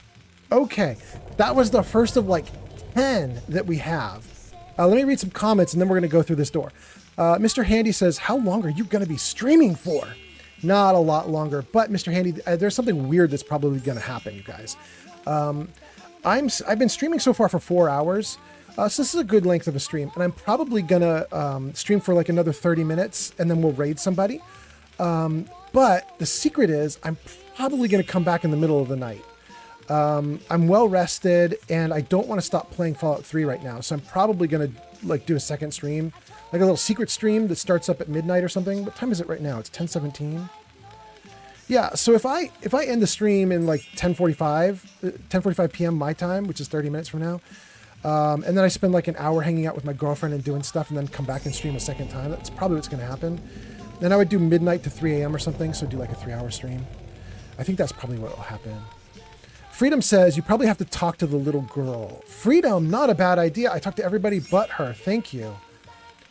Okay, that was the first of like 10 that we have. Let me read some comments and then we're going to go through this door. Mr. Handy says, how long are you going to be streaming for? Not a lot longer, but Mr. Handy, there's something weird that's probably going to happen, you guys. I've been streaming so far for 4 hours, so this is a good length of a stream, and I'm probably going to stream for like another 30 minutes, and then we'll raid somebody. But the secret is I'm probably going to come back in the middle of the night. I'm well rested, and I don't want to stop playing Fallout 3 right now, so I'm probably going to like do a second stream, like a little secret stream that starts up at midnight or something. What time is it right now? It's 10:17. Yeah, so if I end the stream in like 10:45 p.m. my time, which is 30 minutes from now, and then I spend like an hour hanging out with my girlfriend and doing stuff, and then come back and stream a second time, that's probably what's going to happen. Then I would do midnight to 3 a.m. or something, so do like a 3-hour stream. I think that's probably what will happen. Freedom says, you probably have to talk to the little girl. Freedom, not a bad idea. I talked to everybody but her. Thank you.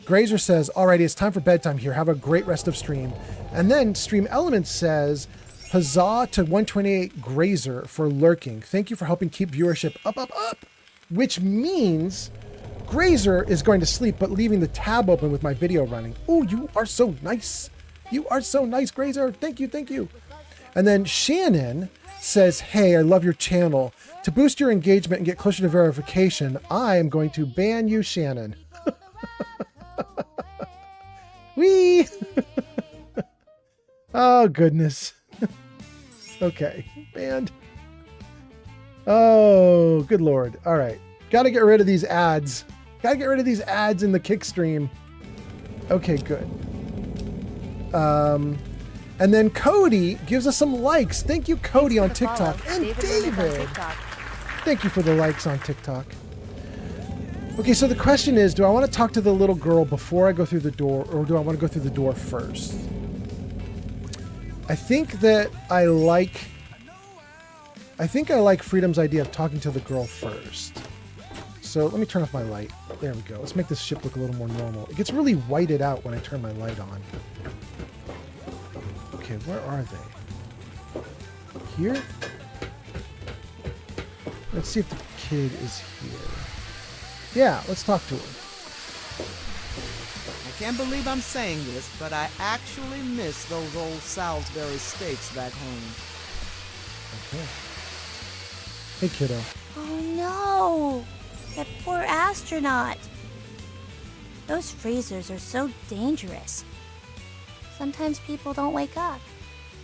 Grazer says, alrighty, it's time for bedtime here. Have a great rest of stream. And then Stream Elements says, huzzah to 128 Grazer for lurking. Thank you for helping keep viewership up. Which means Grazer is going to sleep, but leaving the tab open with my video running. Oh, you are so nice. You are so nice, Grazer. Thank you. And then Shannon says, hey, I love your channel. To boost your engagement and get closer to verification, I am going to ban you, Shannon. Whee! Oh, goodness. Okay, banned. Oh, good Lord. All right. Got to get rid of these ads. Got to get rid of these ads in the kick stream. Okay, good. And then Cody gives us some likes. Thank you, Cody, on TikTok. And David. Thank you for the likes on TikTok. Okay, so the question is, do I want to talk to the little girl before I go through the door, or do I want to go through the door first? I think I like Freedom's idea of talking to the girl first. So let me turn off my light. There we go. Let's make this ship look a little more normal. It gets really whited out when I turn my light on. Okay, where are they? Here? Let's see if the kid is here. Yeah, let's talk to her. I can't believe I'm saying this, but I actually miss those old Salisbury steaks back home. Okay. Hey, kiddo. Oh no! That poor astronaut. Those freezers are so dangerous. Sometimes people don't wake up.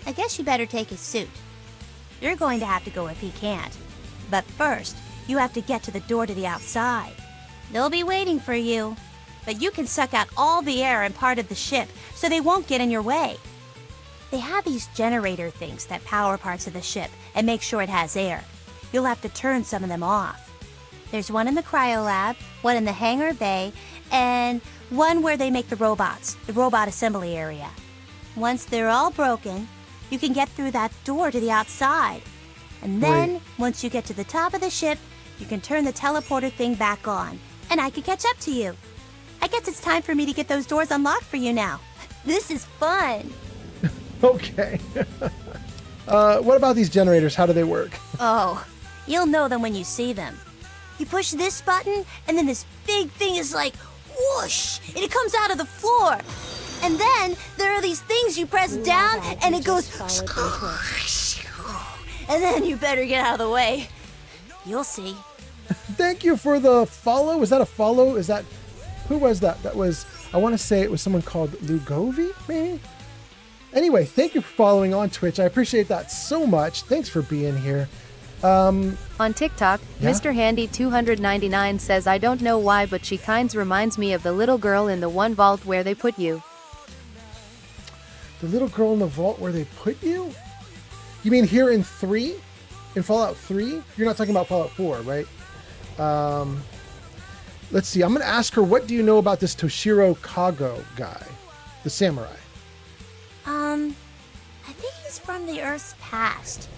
I guess you better take his suit. You're going to have to go if he can't. But first, you have to get to the door to the outside. They'll be waiting for you. But you can suck out all the air and part of the ship so they won't get in your way. They have these generator things that power parts of the ship and make sure it has air. You'll have to turn some of them off. There's one in the cryo lab, one in the hangar bay, and one where they make the robots, the robot assembly area. Once they're all broken, you can get through that door to the outside. And then, once you get to the top of the ship, you can turn the teleporter thing back on, and I can catch up to you. I guess it's time for me to get those doors unlocked for you now. This is fun. Okay. What about these generators? How do they work? Oh, you'll know them when you see them. You push this button, and then this big thing is like, whoosh, and it comes out of the floor. And then there are these things you press down, and it goes, and then you better get out of the way. You'll see. Thank you for the follow. Was that a follow? Who was that? That was, I want to say it was someone called Lugovi, maybe? Anyway, thank you for following on Twitch. I appreciate that so much. Thanks for being here. On TikTok, yeah? Mr. Handy 299 says, I don't know why, but she kinds reminds me of the little girl in the one vault where they put you. The little girl in the vault where they put you? You mean here in 3? In Fallout 3? You're not talking about Fallout 4, right? Let's see. I'm going to ask her, what do you know about this Toshiro Kago guy? The samurai. I think he's from the Earth's past.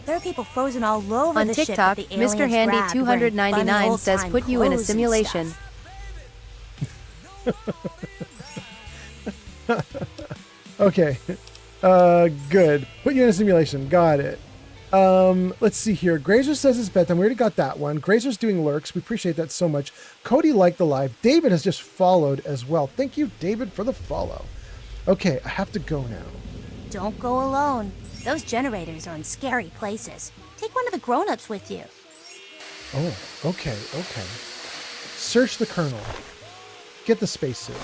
There are people frozen all over on the TikTok, ship that the aliens Mr. Handy grabbed 299 wearing says, funny put you in a old-time simulation. Okay. Good. Put you in a simulation. Got it. Let's see here. Grazer says it's bedtime. We already got that one. Grazer's doing lurks. We appreciate that so much. Cody liked the live. David has just followed as well. Thank you, David, for the follow. Okay, I have to go now. Don't go alone. Those generators are in scary places. Take one of the grown-ups with you. Oh, okay. Search the kernel. Get the spacesuit.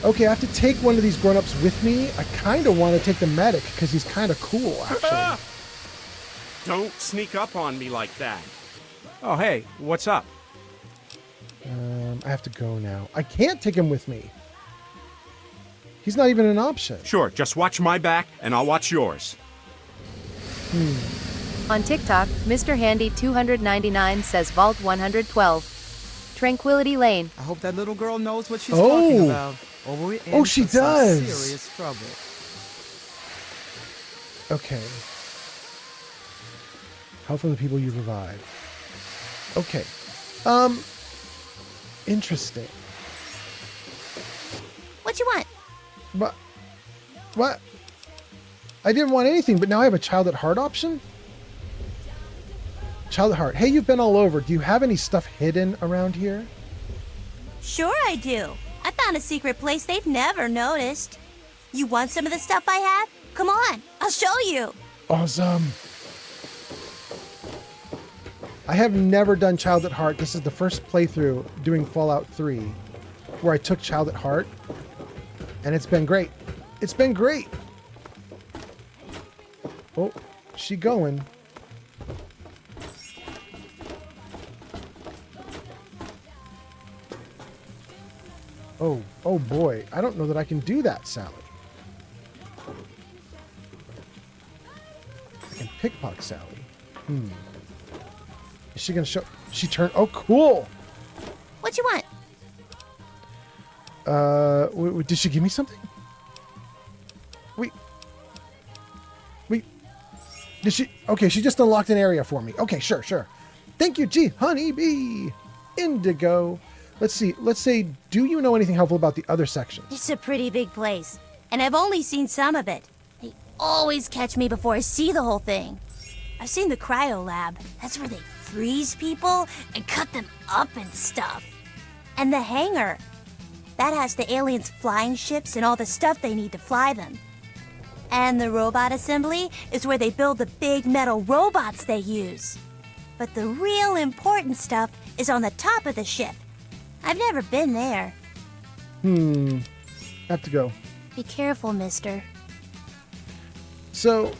Okay, I have to take one of these grown-ups with me. I kind of want to take the medic because he's kind of cool, actually. Don't sneak up on me like that. Oh, hey, what's up? I have to go now. I can't take him with me. He's not even an option. Sure, just watch my back and I'll watch yours. On TikTok, Mr. Handy 299 says Vault 112. Tranquility Lane. I hope that little girl knows what she's Oh. talking about. Or we're in She for some does. serious trouble. Okay. Help from the people you revived. Okay. Interesting. What you want? But what? I didn't want anything, but now I have a child at heart option? Child at heart. Hey, you've been all over. Do you have any stuff hidden around here? Sure I do. I found a secret place they've never noticed. You want some of the stuff I have? Come on, I'll show you. Awesome. I have never done Child at Heart. This is the first playthrough doing Fallout 3 where I took Child at Heart, and it's been great. It's been great. Oh, she going. Oh boy. I don't know that I can do that, Sally. I can pickpocket Sally. Is she gonna show? She turned. Oh, cool. What you want? Did she give me something? Wait. Did she? Okay, she just unlocked an area for me. Okay, sure. Thank you, G Honeybee. Indigo. Let's see. Let's say, do you know anything helpful about the other sections? It's a pretty big place, and I've only seen some of it. They always catch me before I see the whole thing. I've seen the cryo lab. That's where they freeze people and cut them up and stuff. And the hangar. That has the aliens' flying ships and all the stuff they need to fly them. And the robot assembly is where they build the big metal robots they use. But the real important stuff is on the top of the ship. I've never been there. Have to go. Be careful, mister. So,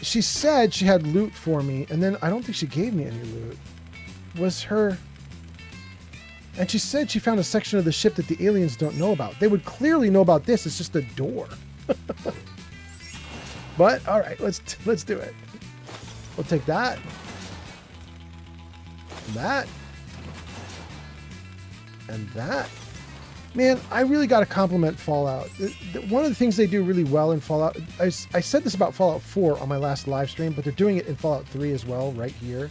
she said she had loot for me, and then I don't think she gave me any loot. Was her... And she said she found a section of the ship that the aliens don't know about. They would clearly know about this. It's just a door. But, all right, let's do it. We'll take that. And that. And that. Man, I really got to compliment Fallout. One of the things they do really well in Fallout, I said this about Fallout 4 on my last live stream, but they're doing it in Fallout 3 as well, right here,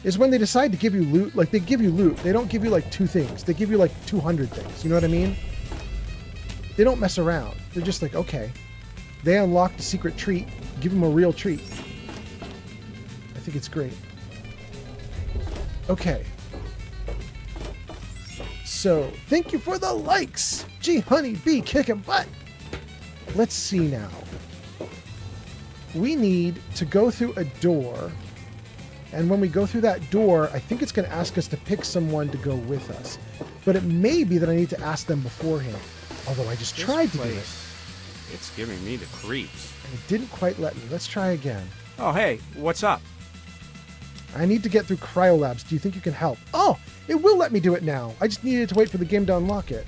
is when they decide to give you loot, like they give you loot. They don't give you like 2 things. They give you like 200 things. You know what I mean? They don't mess around. They're just like, okay, they unlocked a secret treat. Give them a real treat. I think it's great. Okay. So, thank you for the likes. Gee, Honeybee, kicking butt. Let's see now. We need to go through a door. And when we go through that door, I think it's going to ask us to pick someone to go with us. But it may be that I need to ask them beforehand. Although I just tried to do it. It's giving me the creeps. And it didn't quite let me. Let's try again. Oh, hey, what's up? I need to get through cryolabs. Do you think you can help? Oh, it will let me do it now. I just needed to wait for the game to unlock it.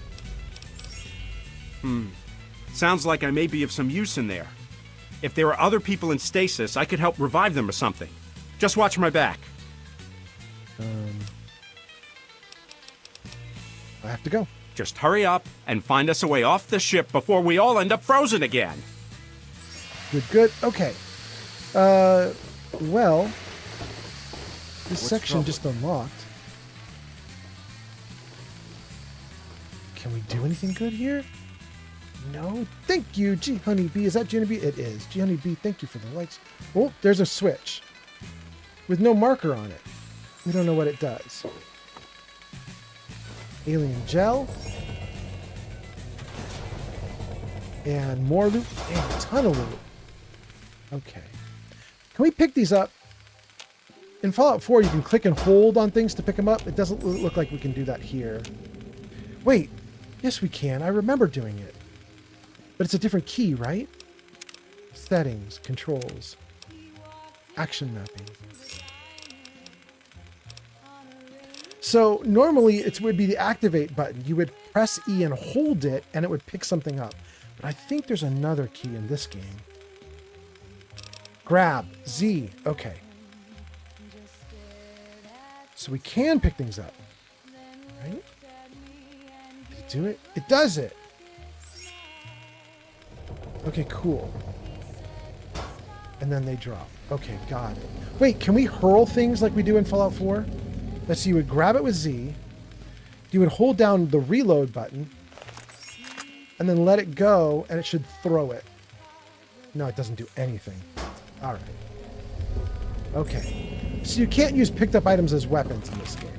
Sounds like I may be of some use in there. If there are other people in stasis, I could help revive them or something. Just watch my back. I have to go. Just hurry up and find us a way off the ship before we all end up frozen again. Good. Okay. Well, this section just unlocked. Can we do anything good here? No. Thank you, G Honeybee. Is that G Honeybee? It is. G Honeybee, thank you for the likes. Oh, there's a switch with no marker on it. We don't know what it does. Alien gel. And more loot. And a ton of loot. Okay. Can we pick these up? In Fallout 4, you can click and hold on things to pick them up. It doesn't look like we can do that here. Wait. Yes, we can. I remember doing it. But it's a different key, right? Settings, controls, action mapping. So normally it would be the activate button. You would press E and hold it, and it would pick something up. But I think there's another key in this game. Grab. Z. Okay. So we can pick things up. Right? Did it do it? It does it. Okay, cool. And then they drop. Okay, got it. Wait, can we hurl things like we do in Fallout 4? Let's see, you would grab it with Z. You would hold down the reload button. And then let it go, and it should throw it. No, it doesn't do anything. All right. Okay. So you can't use picked up items as weapons in this game.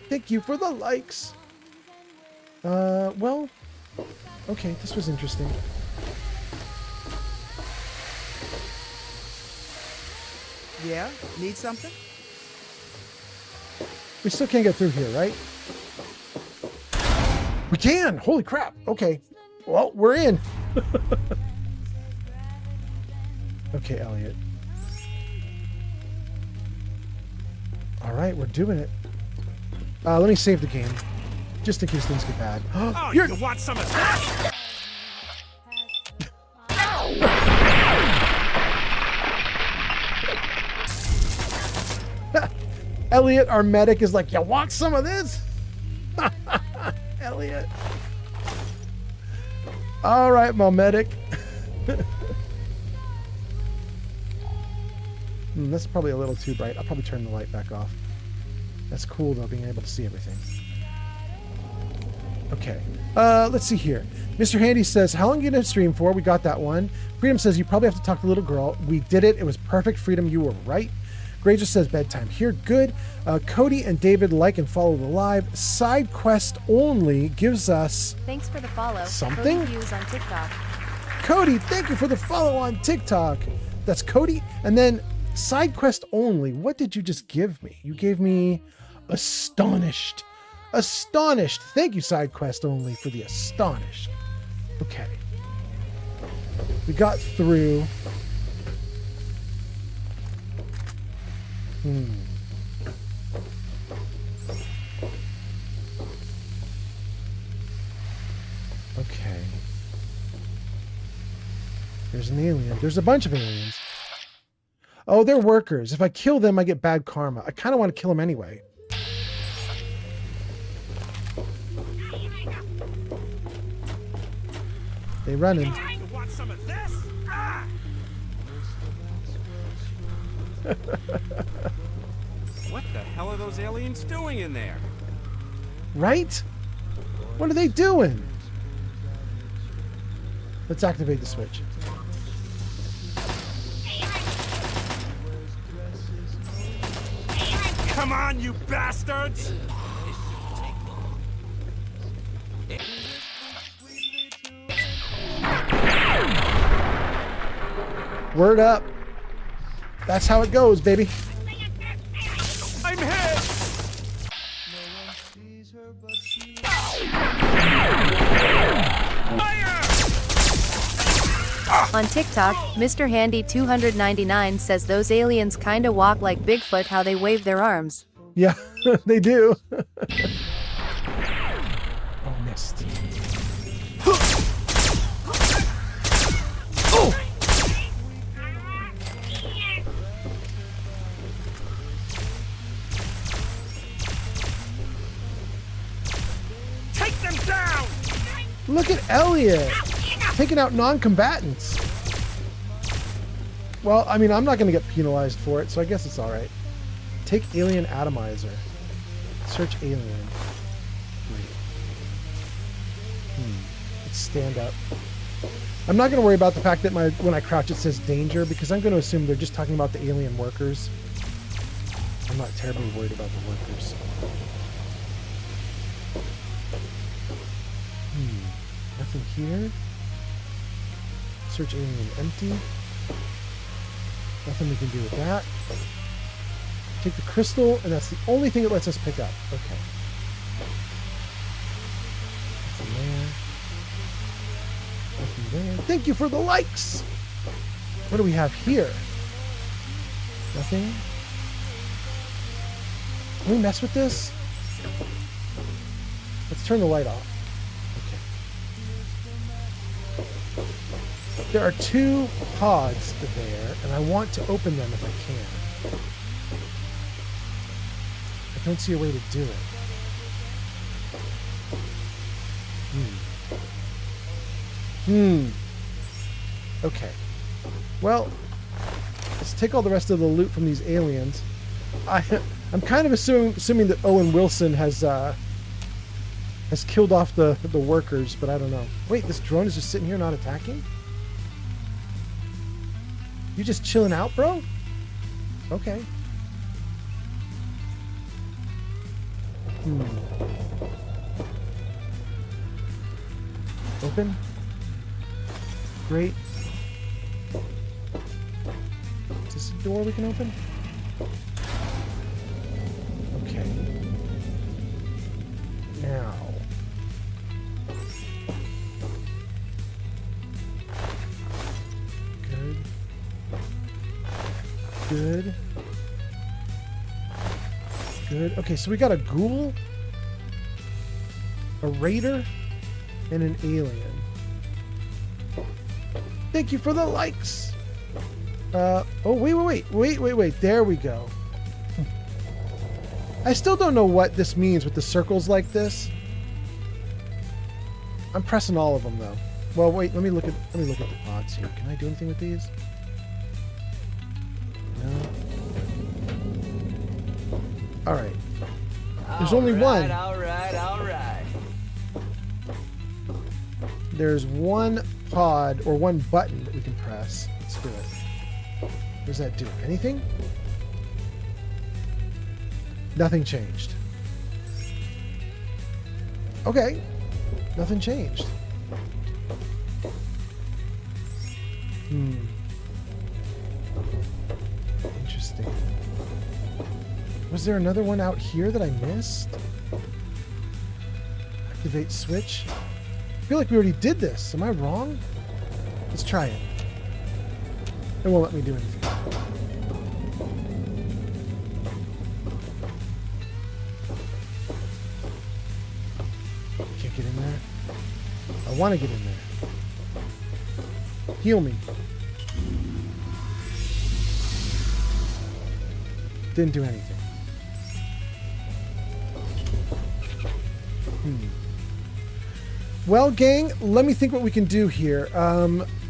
Thank you for the likes. Well, okay, this was interesting. Yeah? Need something? We still can't get through here, right? We can! Holy crap! Okay. Well, we're in. Okay, Elliot. All right, we're doing it. Let me save the game, just in case things get bad. Oh, you want some of that? Elliot, our medic, is like, you want some of this? Elliot. All right, my medic. That's probably a little too bright. I'll probably turn the light back off. That's cool, though, being able to see everything. Okay. Let's see here. Mr. Handy says, how long are you going to stream for? We got that one. Freedom says, you probably have to talk to the little girl. We did it. It was perfect. Freedom, you were right. Granger says, bedtime here. Good. Cody and David like and follow the live. Side quest only gives us... Thanks for the follow. Something? Cody views on TikTok. Cody, thank you for the follow on TikTok. That's Cody. And then side quest only. What did you just give me? You gave me astonished. Astonished. Thank you, side quest only, for the astonished. Okay. We got through. Okay. There's an alien. There's a bunch of aliens. Oh, they're workers. If I kill them, I get bad karma. I kind of want to kill them anyway. They running. You want some of this? Ah! What the hell are those aliens doing in there? Right? What are they doing? Let's activate the switch. Come on, you bastards! Word up. That's how it goes, baby. I'm hit! On TikTok, Mr. Handy 299 says those aliens kinda walk like Bigfoot how they wave their arms. Yeah, they do. Oh, missed. Oh! Take them down! Look at Elliot taking out non-combatants. Well, I mean, I'm not going to get penalized for it, so I guess it's all right. Take alien atomizer. Search alien. Wait. Let's stand up. I'm not going to worry about the fact that when I crouch it says danger, because I'm going to assume they're just talking about the alien workers. I'm not terribly worried about the workers. Nothing here. Search alien empty. Nothing we can do with that. Take the crystal, and that's the only thing it lets us pick up. Okay. Nothing there. Nothing there. Thank you for the likes! What do we have here? Nothing? Can we mess with this? Let's turn the light off. Okay. There are 2 pods there, and I want to open them if I can. I don't see a way to do it. Okay. Well, let's take all the rest of the loot from these aliens. I'm kind of assuming that Owen Wilson has killed off the workers, but I don't know. Wait, this drone is just sitting here not attacking? You just chilling out, bro? Okay. Open. Great. Is this a door we can open? Okay. Now. Good. Good. Good. Okay, so we got a ghoul, a raider, and an alien. Thank you for the likes. Oh, wait. There we go. I still don't know what this means with the circles like this. I'm pressing all of them though. Well, wait. Let me look at the pods here. Can I do anything with these? No. All right. There's only one. All right. There's one pod or one button that we can press. Let's do it. What does that do? Anything? Nothing changed. Okay. Nothing changed. Interesting. Was there another one out here that I missed? Activate switch. I feel like we already did this. Am I wrong? Let's try it. It won't let me do anything. Can't get in there. I want to get in there. Heal me. Didn't do anything. Well, gang, let me think what we can do here.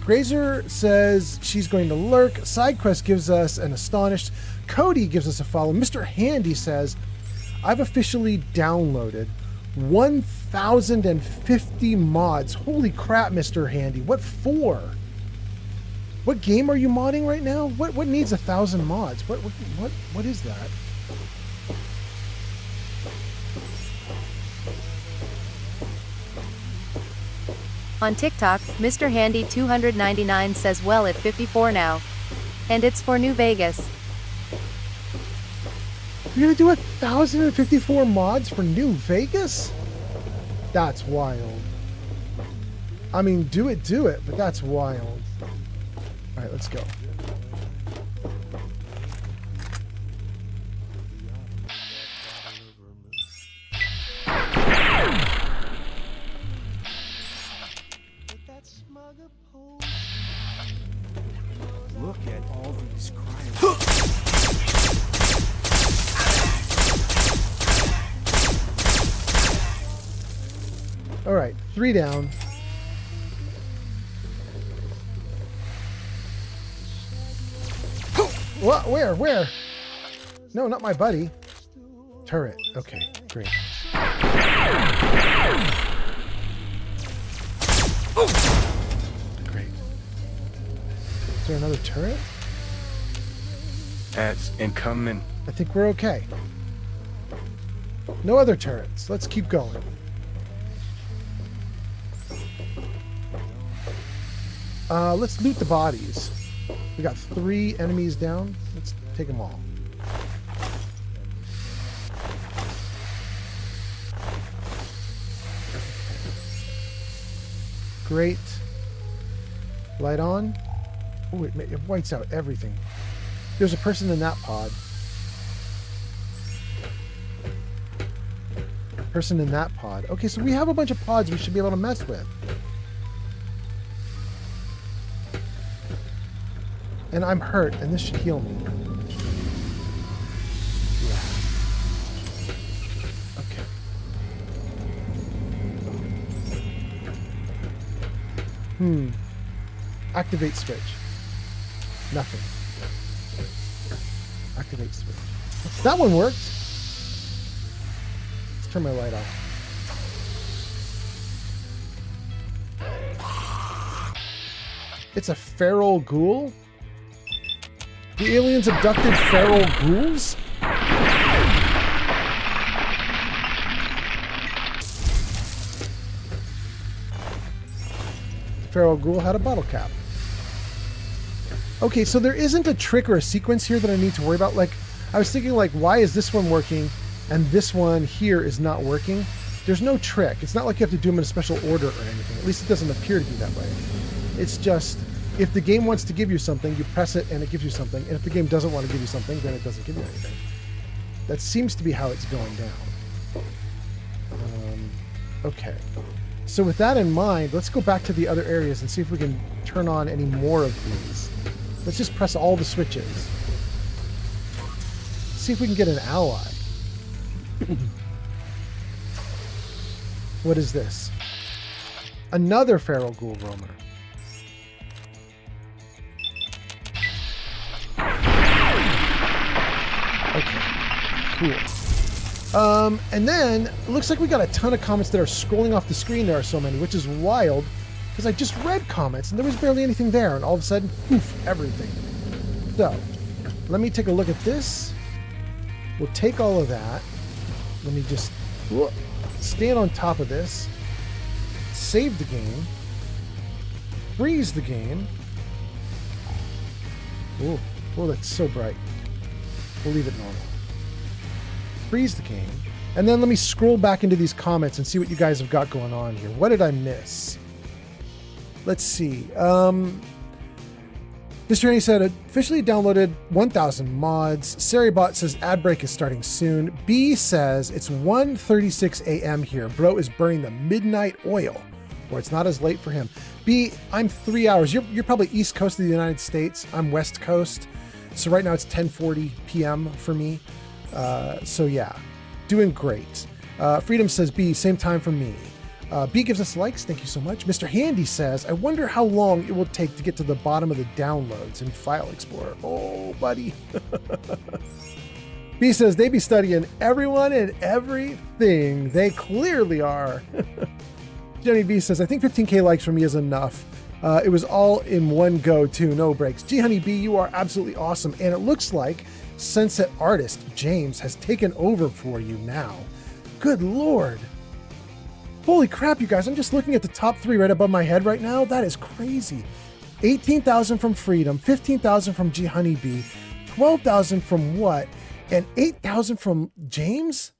Grazer says she's going to lurk. SideQuest gives us an astonished. Cody gives us a follow. Mr. Handy says, I've officially downloaded 1,050 mods. Holy crap, Mr. Handy. What for? What game are you modding right now? What needs 1,000 mods? What is that? On TikTok, Mr. Handy 299 says well at 54 now. And it's for New Vegas. You're gonna do 1,054 mods for New Vegas? That's wild. I mean, do it, but that's wild. Alright, let's go. Look at all these crimes. All right, 3 down. What? Where? No, not my buddy. Turret. Okay, great. Great. Is there another turret? That's incoming. I think we're okay. No other turrets. Let's keep going. Let's loot the bodies. We got 3 enemies down. Let's take them all. Great. Light on. Oh, it whites out everything. There's a person in that pod. Person in that pod. Okay, so we have a bunch of pods we should be able to mess with. And I'm hurt, and this should heal me. Yeah. Okay. Activate switch. Nothing. Activate switch. That one worked. Let's turn my light off. It's a feral ghoul? The aliens abducted feral ghouls? The feral ghoul had a bottle cap. Okay, so there isn't a trick or a sequence here that I need to worry about. Like, I was thinking, like, why is this one working and this one here is not working? There's no trick. It's not like you have to do them in a special order or anything. At least it doesn't appear to be that way. It's just, if the game wants to give you something, you press it and it gives you something. And if the game doesn't want to give you something, then it doesn't give you anything. That seems to be how it's going down. Okay. So with that in mind, let's go back to the other areas and see if we can turn on any more of these. Let's just press all the switches. See if we can get an ally. What is this? Another feral ghoul roamer. Okay, cool. And then it looks like we got a ton of comments that are scrolling off the screen. There are so many, which is wild because I just read comments and there was barely anything there, and all of a sudden, poof, everything. So, let me take a look at this. We'll take all of that. Let me just stand on top of this. Save the game. Freeze the game. Oh, that's so bright. We'll leave it normal. Freeze the game. And then let me scroll back into these comments and see what you guys have got going on here. What did I miss? Let's see. Mr. Haney said, officially downloaded 1,000 mods. Saribot says, ad break is starting soon. B says, it's 1:36 a.m. here. Bro is burning the midnight oil. Or it's not as late for him. B, I'm 3 hours. You're probably East Coast of the United States. I'm West Coast. So right now it's 10:40 p.m. for me. So yeah, doing great. Freedom says, B, same time for me. B gives us likes. Thank you so much. Mr. Handy says, I wonder how long it will take to get to the bottom of the downloads in File Explorer. Oh, buddy. B says, they be studying everyone and everything. They clearly are. Jenny B says, I think 15K likes for me is enough. It was all in one go too, no breaks. G Honey B, you are absolutely awesome. And it looks like Sunset Artist James has taken over for you now. Good Lord. Holy crap, you guys. I'm just looking at the top 3 right above my head right now. That is crazy. 18,000 from Freedom, 15,000 from G Honey B, 12,000 from what? And 8,000 from James?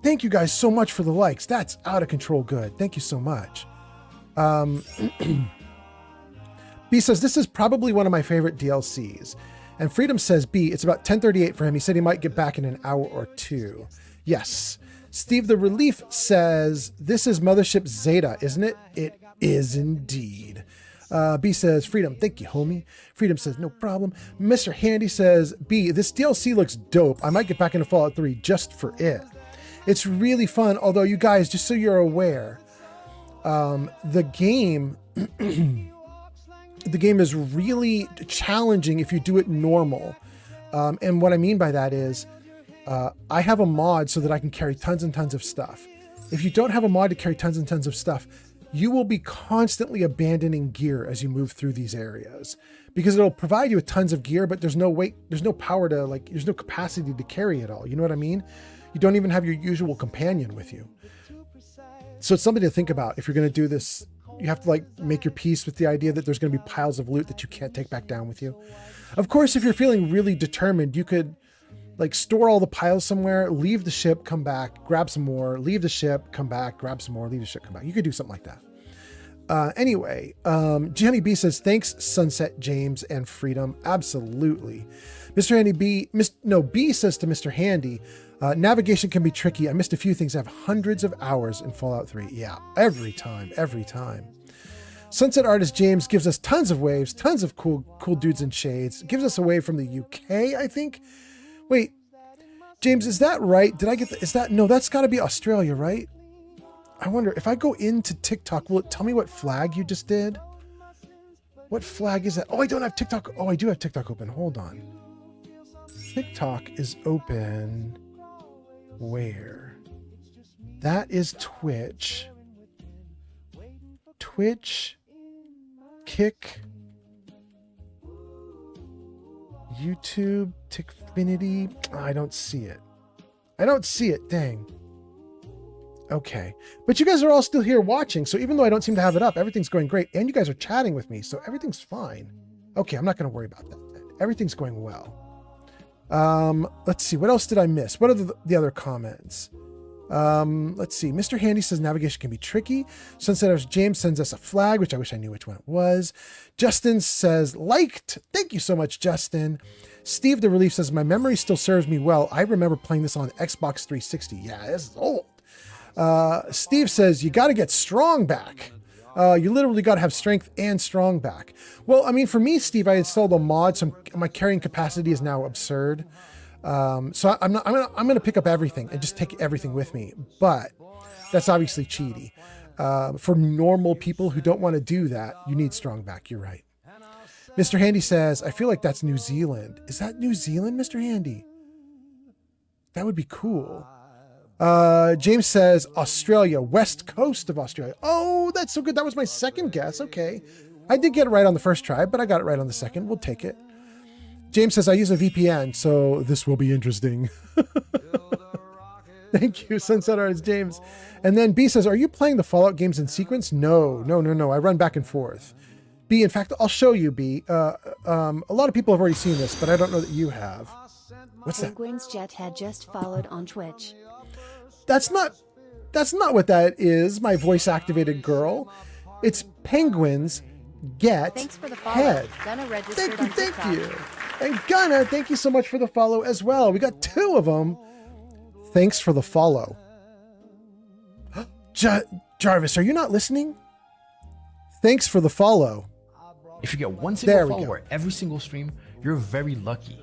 Thank you guys so much for the likes. That's out of control good. Thank you so much. B says, this is probably one of my favorite DLCs. And Freedom says, B, it's about 10:38 for him. He said he might get back in an hour or two. Yes. Steve the Relief says, this is Mothership Zeta, isn't it? It is indeed. B says, Freedom, thank you, homie. Freedom says, no problem. Mr. Handy says, B, this DLC looks dope. I might get back into Fallout 3 just for it. It's really fun, although you guys, just so you're aware, the game is really challenging if you do it normal. And what I mean by that is, I have a mod so that I can carry tons and tons of stuff. If you don't have a mod to carry tons and tons of stuff, you will be constantly abandoning gear as you move through these areas, because it'll provide you with tons of gear, but there's no weight, there's no power to, like, there's no capacity to carry it all. You know what I mean? You don't even have your usual companion with you. So it's something to think about. If you're going to do this, you have to, like, make your peace with the idea that there's going to be piles of loot that you can't take back down with you. Of course, if you're feeling really determined, you could, like, store all the piles somewhere, leave the ship, come back, grab some more, leave the ship, come back, grab some more, leave the ship, come back. You could do something like that. Anyway, Gianni B says, thanks, Sunset James and Freedom. Absolutely. Mr. Handy B, B says to Mr. Handy, navigation can be tricky. I missed a few things. I have hundreds of hours in Fallout 3. Yeah, every time. Sunset Artist James gives us tons of waves, tons of cool dudes in shades. Gives us a wave from the UK, I think. Wait, James, is that right? Did I get is that? No, that's got to be Australia, right? I wonder if I go into TikTok, will it tell me what flag you just did? What flag is that? Oh, I don't have TikTok. Oh, I do have TikTok open. Hold on. TikTok is open. Where? That is Twitch. Twitch. Kick. YouTube. Tickfinity. I don't see it. I don't see it. Dang. Okay. But you guys are all still here watching. So even though I don't seem to have it up, everything's going great. And you guys are chatting with me. So everything's fine. Okay. I'm not going to worry about that. Everything's going well. Let's see. What else did I miss? What are the other comments? Let's see. Mr. Handy says navigation can be tricky. Sunsetters James sends us a flag, which I wish I knew which one it was. Justin says liked. Thank you so much, Justin. Steve the Relief says my memory still serves me well. I remember playing this on Xbox 360. Yeah, this is old. Steve says you got to get strong back. You literally got to have strength and strong back. Well, I mean, for me, Steve, I installed a mod, so my carrying capacity is now absurd. So I'm going to pick up everything and just take everything with me. But that's obviously cheaty. For normal people who don't want to do that, you need strong back. You're right. Mr. Handy says, I feel like that's New Zealand. Is that New Zealand, Mr. Handy? That would be cool. James says Australia, west coast of Australia. Oh, that's so good. That was my second guess. Okay. I did get it right on the first try, but I got it right on the second. We'll take it. James says I use a VPN, so this will be interesting. Thank you, Sunset Arts James. And then B says, are you playing the Fallout games in sequence? No. I run back and forth. B, in fact, I'll show you, B. A lot of people have already seen this, but I don't know that you have. What's that? Penguin's Jet had just followed on Twitch. That's not what that is, my voice-activated girl. It's Penguins Get Thanks for the follow. Head. Gunna registered on Thank TikTok. you. And Gunna, thank you so much for the follow as well. We got 2 of them. Thanks for the follow. Jarvis, are you not listening? Thanks for the follow. If you get one single follower every single stream, you're very lucky.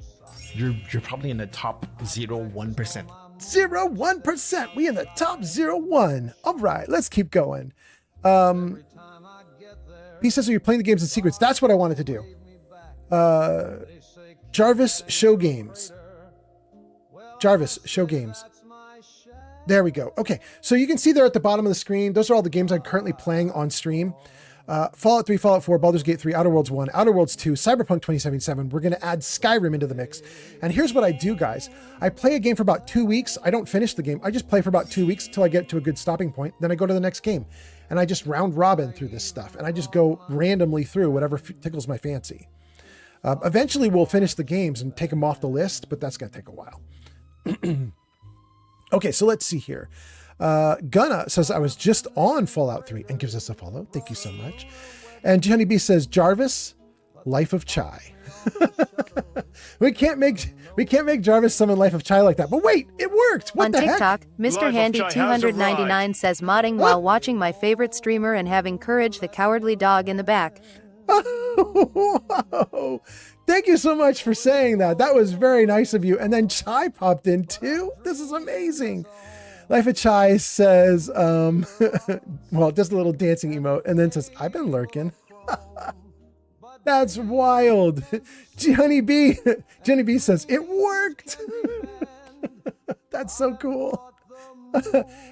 You're probably in the top 0.1%. 0.1%. We in the top 0.1. All right, let's keep going. He says, are you playing the games in sequence? That's what I wanted to do. Jarvis Show Games. Jarvis Show Games. There we go. Okay, so you can see there at the bottom of the screen, those are all the games I'm currently playing on stream. Fallout 3, Fallout 4, Baldur's Gate 3, Outer Worlds 1, Outer Worlds 2, Cyberpunk 2077. We're going to add Skyrim into the mix. And here's what I do, guys. I play a game for about 2 weeks. I don't finish the game. I just play for about 2 weeks until I get to a good stopping point. Then I go to the next game. And I just round robin through this stuff. And I just go randomly through whatever tickles my fancy. Eventually, we'll finish the games and take them off the list, but that's going to take a while. Okay, so let's see here. Gunna says, I was just on Fallout 3 and gives us a follow. Thank you so much. And Johnny B says, Jarvis, Life of Chai. we can't make Jarvis summon Life of Chai like that. But wait, it worked. What on the TikTok, heck? Mr. Handy 299 says modding while watching my favorite streamer and having Courage the Cowardly Dog in the back. Whoa. Thank you so much for saying that. That was very nice of you. And then Chai popped in too. This is amazing. Life of Chai says, well, just a little dancing emote, and then says, I've been lurking. That's wild. Johnny B says, it worked. That's so cool.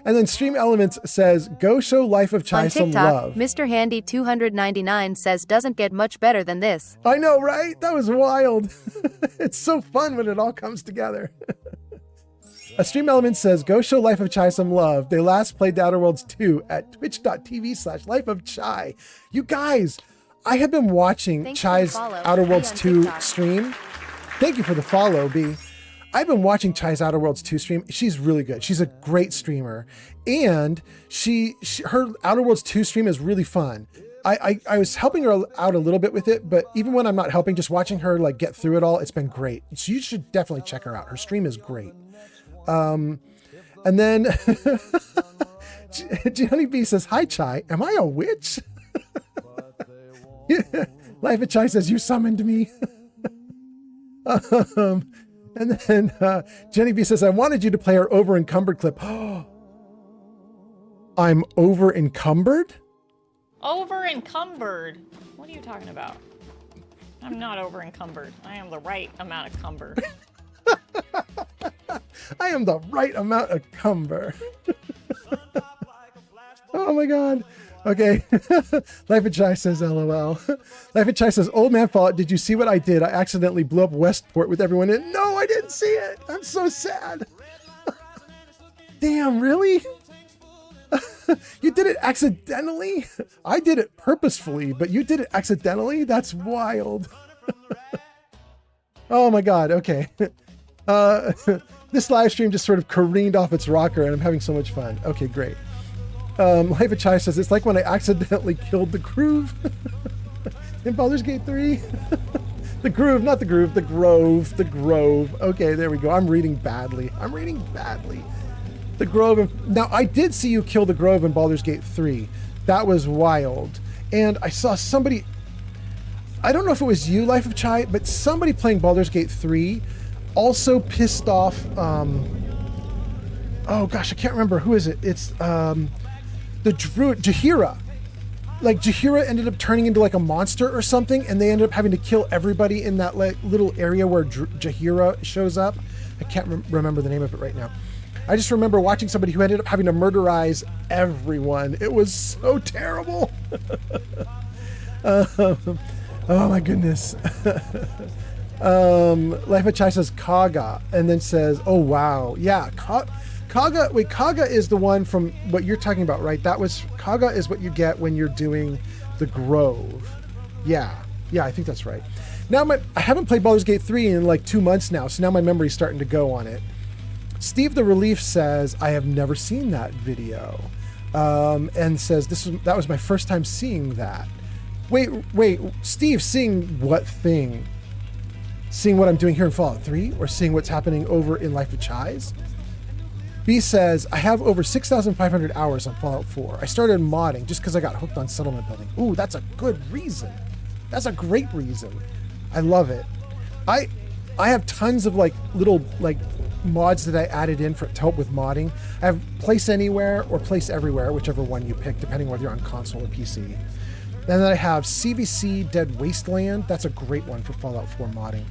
And then Stream Elements says, go show Life of Chai on some TikTok, love. Mr. Handy 299 says doesn't get much better than this. I know, right? That was wild. It's so fun when it all comes together. A Stream Element says, go show Life of Chai some love. They last played The Outer Worlds 2 at twitch.tv/Life of Chai. You guys, I have been watching Chai's Outer Worlds 2 stream. Thank you for the follow, B. I've been watching Chai's Outer Worlds 2 stream. She's really good. She's a great streamer. And her Outer Worlds 2 stream is really fun. I was helping her out a little bit with it, but even when I'm not helping, just watching her like get through it all, it's been great. So you should definitely check her out. Her stream is great. And then Johnny B says, hi, Chai. Am I a witch? Life of Chai says, you summoned me. And then Jenny B says, I wanted you to play our over encumbered clip. I'm over encumbered? Over encumbered? What are you talking about? I'm not over encumbered. I am the right amount of cumber. I am the right amount of cumber. Oh my God. Okay. Life of Chai says, LOL. Life of Chai says, old man Fallout, did you see what I did? I accidentally blew up Westport with everyone in it. No, I didn't see it. I'm so sad. Damn, really? You did it accidentally? I did it purposefully, but you did it accidentally? That's wild. Oh my God. Okay. This live stream just sort of careened off its rocker and I'm having so much fun. Okay, great. Life of Chai says, it's like when I accidentally killed the groove in Baldur's Gate 3. The groove, not the groove, the grove, the grove. Okay, there we go. I'm reading badly. The grove. Now, I did see you kill the grove in Baldur's Gate 3. That was wild. And I saw somebody, I don't know if it was you, Life of Chai, but somebody playing Baldur's Gate 3 also pissed off, oh gosh, I can't remember. Who is it? It's, the druid, Jahira. Like, Jahira ended up turning into like a monster or something, and they ended up having to kill everybody in that like little area where Jahira shows up. I can't remember the name of it right now. I just remember watching somebody who ended up having to murderize everyone. It was so terrible. Oh my goodness. Life of Chai says Kaga, and then says, oh wow, yeah, Kaga, wait, Kaga is the one from what you're talking about, right? Kaga is what you get when you're doing the Grove. Yeah, I think that's right. Now I haven't played Baldur's Gate 3 in like 2 months now, so now my memory's starting to go on it. Steve the Relief says, I have never seen that video. And says, that was my first time seeing that. Wait, Steve, seeing what thing? Seeing what I'm doing here in Fallout 3 or seeing what's happening over in Life of Chai's? B says, I have over 6,500 hours on Fallout 4. I started modding just because I got hooked on settlement building. Ooh, that's a good reason. That's a great reason. I love it. I have tons of like little like mods that I added in to help with modding. I have Place Anywhere or Place Everywhere, whichever one you pick, depending whether you're on console or PC. And then I have CVC Dead Wasteland. That's a great one for Fallout 4 modding.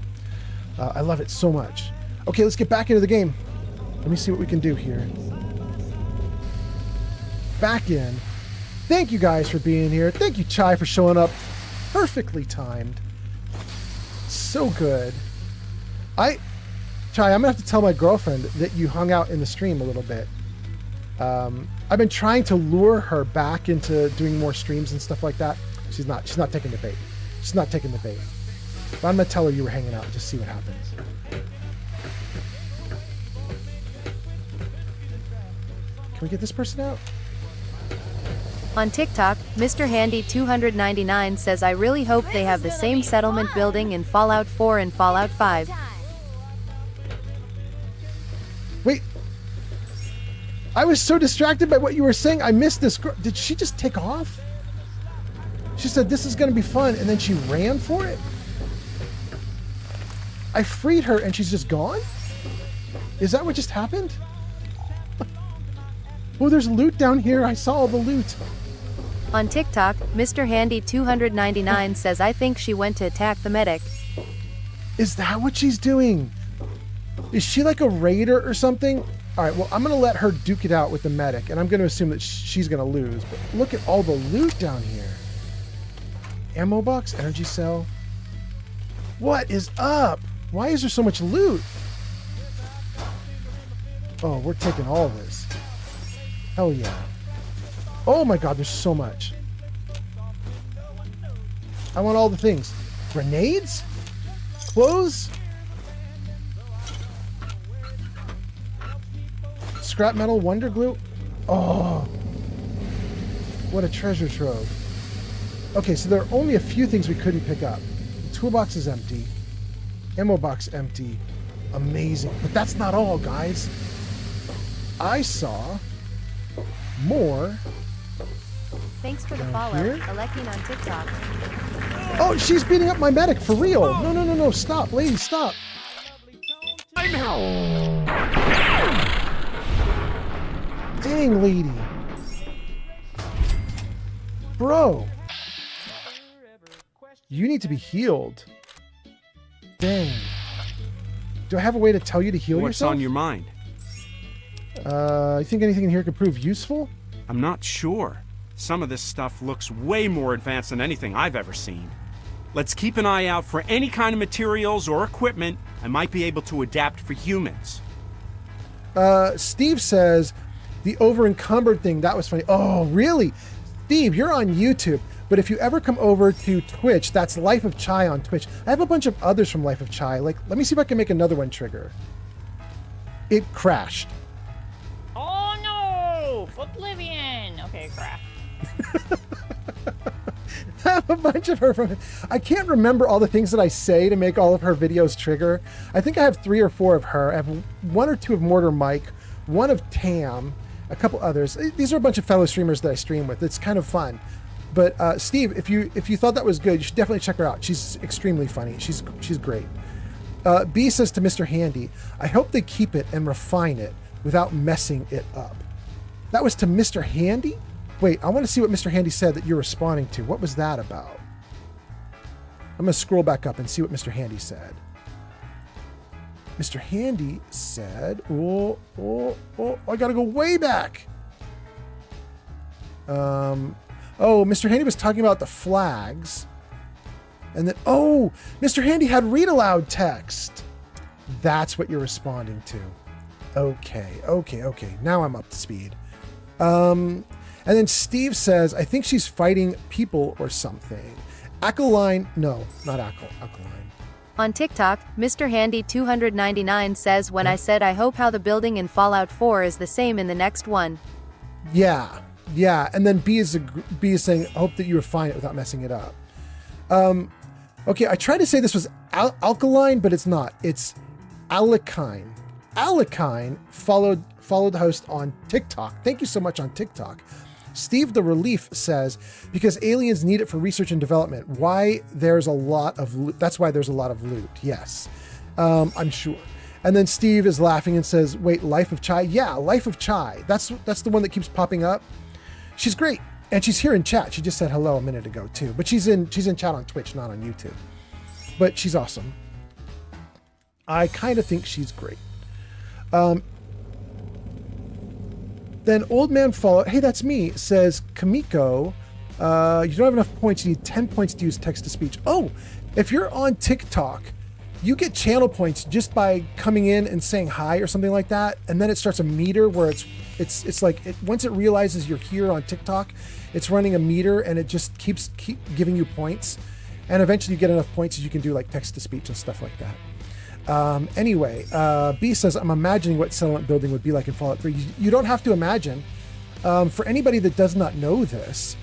I love it so much. Okay, let's get back into the game. Let me see what we can do here. Back in. Thank you guys for being here. Thank you, Chai, for showing up. Perfectly timed. So good. Chai, I'm gonna have to tell my girlfriend that you hung out in the stream a little bit. I've been trying to lure her back into doing more streams and stuff like that. She's not taking the bait. She's not taking the bait. But I'm gonna tell her you were hanging out, just see what happens. Can we get this person out? On TikTok, Mr. Handy 299 says, I really hope they have the same settlement building in Fallout 4 and Fallout 5. Wait. I was so distracted by what you were saying. I missed this girl. Did she just take off? She said, this is going to be fun, and then she ran for it? I freed her, and she's just gone? Is that what just happened? Oh, there's loot down here. I saw all the loot. On TikTok, Mr. Handy 299 says, I think she went to attack the medic. Is that what she's doing? Is she like a raider or something? All right, well, I'm going to let her duke it out with the medic, and I'm going to assume that she's going to lose. But look at all the loot down here. Ammo box, energy cell. What is up? Why is there so much loot? Oh, we're taking all of this. Hell yeah. Oh my god, there's so much. I want all the things. Grenades? Clothes? Scrap metal, wonder glue? Oh. What a treasure trove. Okay, so there are only a few things we couldn't pick up. The toolbox is empty. Ammo box empty. Amazing. But that's not all, guys. I saw more. Thanks for the follow, Electing on TikTok. Oh, she's beating up my medic for real. No, no, no, no. Stop, lady, stop. I'm out. Dang, lady. Bro. You need to be healed. Dang. Do I have a way to tell you to heal What's yourself? on your mind? You think anything in here could prove useful? I'm not sure. Some of this stuff looks way more advanced than anything I've ever seen. Let's keep an eye out for any kind of materials or equipment I might be able to adapt for humans. Steve says, the over-encumbered thing, that was funny. Oh, really? Steve, you're on YouTube. But if you ever come over to Twitch, that's Life of Chai on Twitch. I have a bunch of others from Life of Chai. Like, let me see if I can make another one trigger. It crashed. Oh no! Oblivion! Okay, crap. I have a bunch of her from... I can't remember all the things that I say to make all of her videos trigger. I think I have 3 or 4 of her. I have 1 or 2 of Mortar Mike, 1 of Tam, a couple others. These are a bunch of fellow streamers that I stream with. It's kind of fun. But Steve, if you thought that was good, you should definitely check her out. She's extremely funny. She's great. B says to Mr. Handy, I hope they keep it and refine it without messing it up. That was to Mr. Handy? Wait, I want to see what Mr. Handy said that you're responding to. What was that about? I'm going to scroll back up and see what Mr. Handy said. Mr. Handy said, I got to go way back. Oh, Mr. Handy was talking about the flags. And then, Mr. Handy had read aloud text. That's what you're responding to. Okay. Now I'm up to speed. And then Steve says, I think she's fighting people or something. Alkaline, no, not alkaline. On TikTok, Mr. Handy 299 says, when I said I hope how the building in Fallout 4 is the same in the next one. Yeah. And then B is saying, I hope that you refine it without messing it up. Okay, I tried to say this was alkaline, but it's not. It's alkine. Alkine followed the host on TikTok. Thank you so much on TikTok. Steve the Relief says, because aliens need it for research and development. Why there's a lot of loot. That's why there's a lot of loot. Yes, I'm sure. And then Steve is laughing and says, wait, Life of Chai? Yeah, Life of Chai. That's the one that keeps popping up. She's great. And she's here in chat. She just said hello a minute ago too. But she's in chat on Twitch, not on YouTube. But she's awesome. I kind of think she's great. Then Old Man Fallout, hey, that's me, says, Kamiko, you don't have enough points. You need 10 points to use text-to-speech. Oh, if you're on TikTok, you get channel points just by coming in and saying hi or something like that. And then it starts a meter where it's like, once it realizes you're here on TikTok, it's running a meter and it just keeps giving you points. And eventually you get enough points as you can do like text-to-speech and stuff like that. Anyway, B says, I'm imagining what settlement building would be like in Fallout 3. You don't have to imagine. For anybody that does not know this,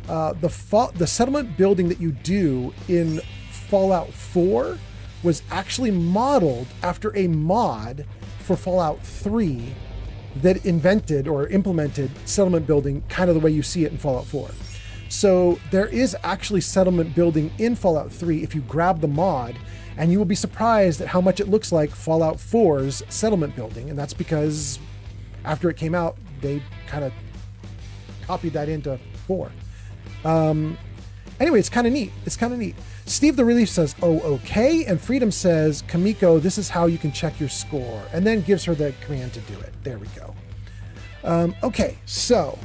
the settlement building that you do in Fallout 4 was actually modeled after a mod for Fallout 3 that invented or implemented settlement building kind of the way you see it in Fallout 4. So there is actually settlement building in Fallout 3 if you grab the mod, and you will be surprised at how much it looks like Fallout 4's settlement building. And that's because after it came out, they kind of copied that into 4. Anyway, it's kind of neat. Steve the Relief says, oh, okay. And Freedom says, Kamiko, this is how you can check your score. And then gives her the command to do it. There we go. Okay, so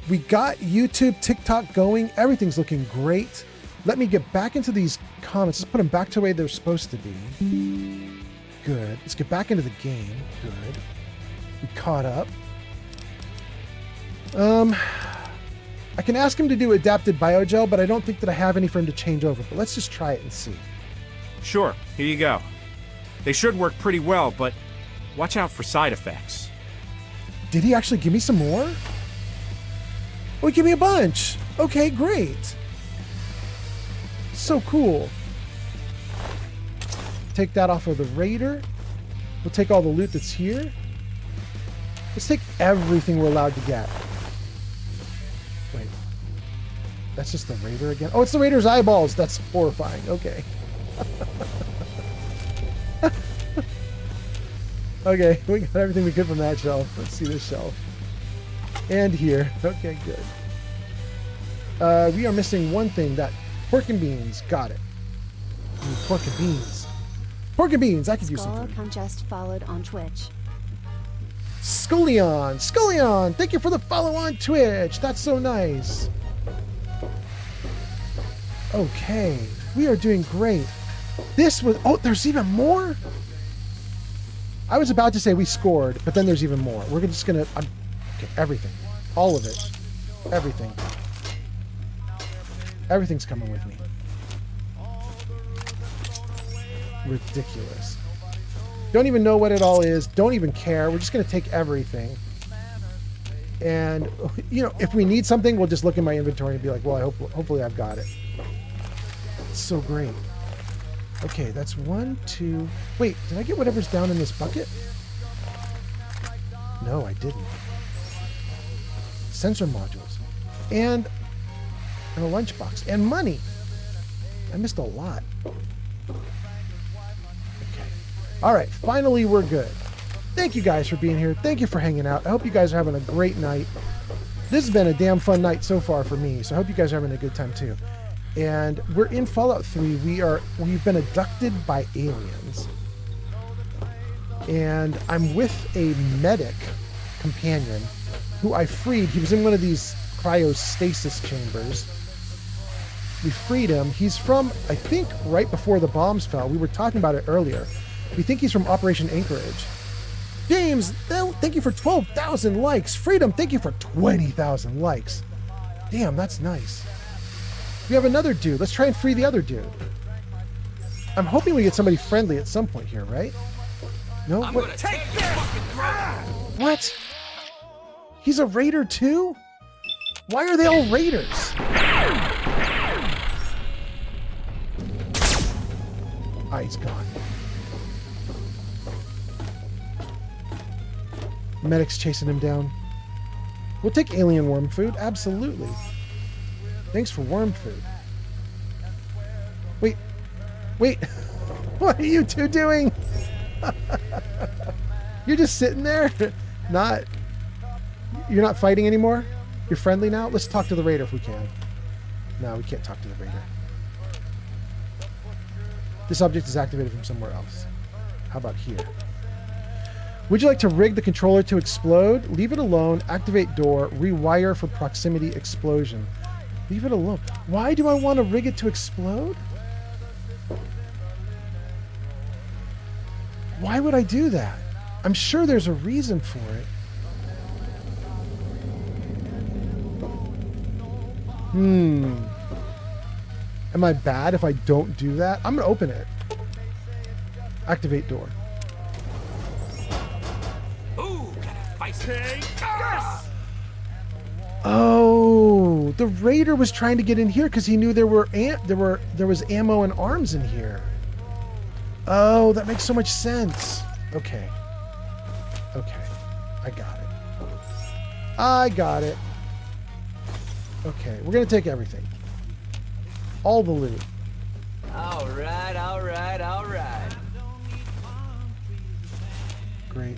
we got YouTube, TikTok going. Everything's looking great. Let me get back into these comments. Let's put them back to the way they're supposed to be. Good. Let's get back into the game. Good. We caught up. I can ask him to do adapted biogel, but I don't think that I have any for him to change over. But let's just try it and see. Sure, here you go. They should work pretty well, but watch out for side effects. Did he actually give me some more? Oh, he gave me a bunch. Okay, great. So cool. Take that off of the raider. We'll take all the loot that's here. Let's take everything we're allowed to get. Wait. That's just the raider again. Oh, it's the raider's eyeballs. That's horrifying. Okay. Okay, we got everything we could from that shelf. Let's see this shelf. And here. Okay, good. We are missing one thing. That pork and beans. Got it. Pork and beans. Pork and beans. I could use some food. Just followed on Twitch. Scullion. Scullion. Thank you for the follow on Twitch. That's so nice. Okay. We are doing great. This was... Oh, there's even more? I was about to say we scored, but then there's even more. We're just going to... Okay, everything. All of it. Everything. Everything's coming with me. Ridiculous. Don't even know what it all is. Don't even care. We're just going to take everything. And, you know, if we need something, we'll just look in my inventory and be like, well, hopefully I've got it. It's so great. Okay, that's 1, 2... Wait, did I get whatever's down in this bucket? No, I didn't. Sensor modules. And a lunchbox. And money. I missed a lot. Okay. Alright, finally we're good. Thank you guys for being here. Thank you for hanging out. I hope you guys are having a great night. This has been a damn fun night so far for me, so I hope you guys are having a good time too. And we're in Fallout 3. We've been abducted by aliens. And I'm with a medic companion who I freed. He was in one of these cryostasis chambers. We freed him. He's from, I think, right before the bombs fell. We were talking about it earlier. We think he's from Operation Anchorage. James, thank you for 12,000 likes. Freedom, thank you for 20,000 likes. Damn, that's nice. We have another dude. Let's try and free the other dude. I'm hoping we get somebody friendly at some point here, right? No? I'm gonna take this! What? He's a raider too? Why are they all raiders? Ah, he's gone. Medic's chasing him down. We'll take alien worm food. Absolutely. Thanks for worm food. Wait. What are you two doing? You're just sitting there? You're not fighting anymore? You're friendly now? Let's talk to the raider if we can. No, we can't talk to the raider. This object is activated from somewhere else. How about here? Would you like to rig the controller to explode? Leave it alone. Activate door. Rewire for proximity explosion. Leave it alone. Why do I want to rig it to explode? Why would I do that? I'm sure there's a reason for it. Am I bad if I don't do that? I'm going to open it. Activate door. Ooh, got a feisty. Yes! Oh, the raider was trying to get in here because he knew there was ammo and arms in here. Oh, that makes so much sense. Okay. I got it. Okay, we're gonna take everything. All the loot. All right. Great.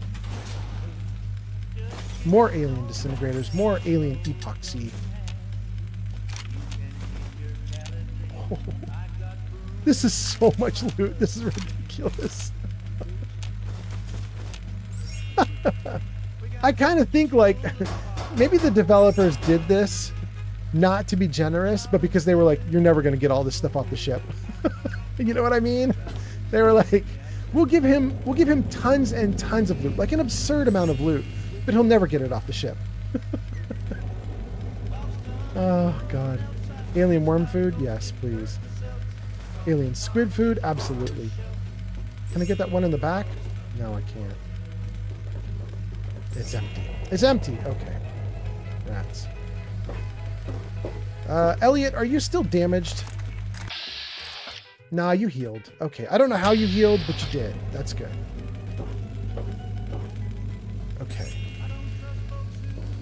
More alien disintegrators, more alien epoxy. Oh, this is so much loot. This is ridiculous. I kind of think like maybe the developers did this not to be generous, but because they were like, you're never going to get all this stuff off the ship. You know what I mean? They were like, we'll give him tons and tons of loot, like an absurd amount of loot, but he'll never get it off the ship. Oh God. Alien worm food? Yes, please. Alien squid food? Absolutely. Can I get that one in the back? No, I can't. It's empty. It's empty. Okay. Rats. Elliot, are you still damaged? Nah, you healed. Okay. I don't know how you healed, but you did. That's good. Okay.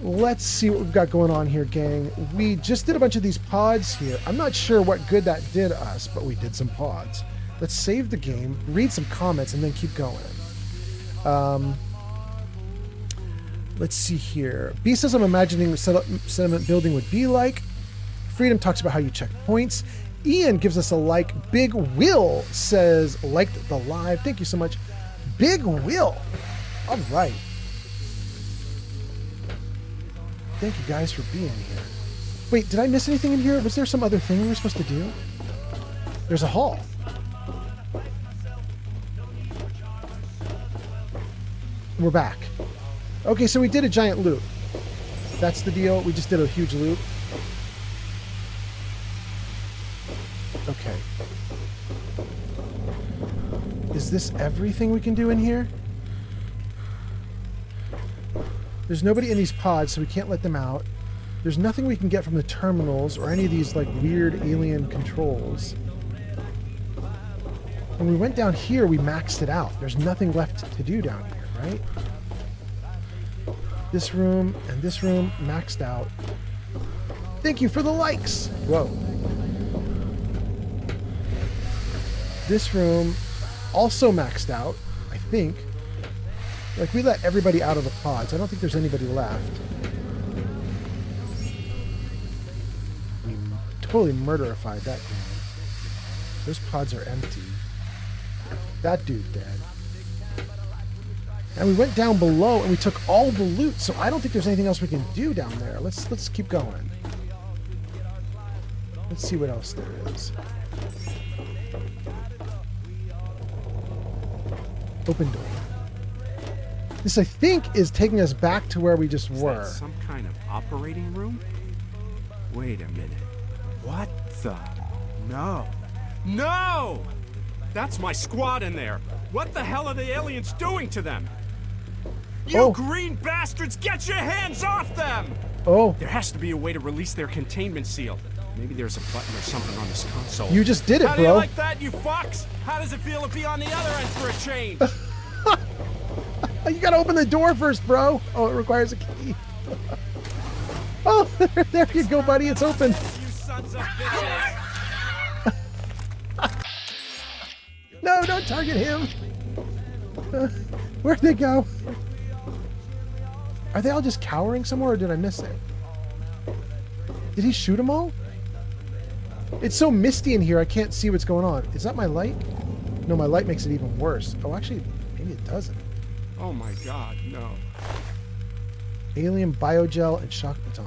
let's see what we've got going on here, gang. We just did a bunch of these pods here. I'm not sure what good that did us, but we did some pods. Let's save the game, read some comments, and then keep going. Let's see here. B says, I'm imagining what settlement building would be like. Freedom talks about how you check points. Ian gives us a like. Big Will says, liked the live. Thank you so much. Big Will. All right. Thank you guys for being here. Wait, did I miss anything in here? Was there some other thing we were supposed to do? There's a hall. We're back. Okay, so we did a giant loop. That's the deal. We just did a huge loop. Okay. Is this everything we can do in here? There's nobody in these pods, so we can't let them out. There's nothing we can get from the terminals or any of these like weird alien controls. When we went down here, we maxed it out. There's nothing left to do down here, right? This room and this room maxed out. Thank you for the likes. Whoa. This room also maxed out, I think. Like, we let everybody out of the pods. I don't think there's anybody left. We totally murderified that guy. Those pods are empty. That dude dead. And we went down below and we took all the loot, so I don't think there's anything else we can do down there. Let's keep going. Let's see what else there is. Open door. This, I think, is taking us back to where we just were. Is that some kind of operating room? Wait a minute. What the? No. No! That's my squad in there. What the hell are the aliens doing to them? You green bastards, get your hands off them! Oh. There has to be a way to release their containment seal. Maybe there's a button or something on this console. You just did it, How bro. do you like that, you fucks? How does it feel to be on the other end for a change? You gotta open the door first, bro. Oh, it requires a key. Oh, there you go, buddy. It's open. You sons of bitches! No, don't target him. Where'd they go? Are they all just cowering somewhere, or did I miss it? Did he shoot them all? It's so misty in here, I can't see what's going on. Is that my light? No, my light makes it even worse. Oh, actually, maybe it doesn't. Oh my god, no. Alien biogel and shock baton.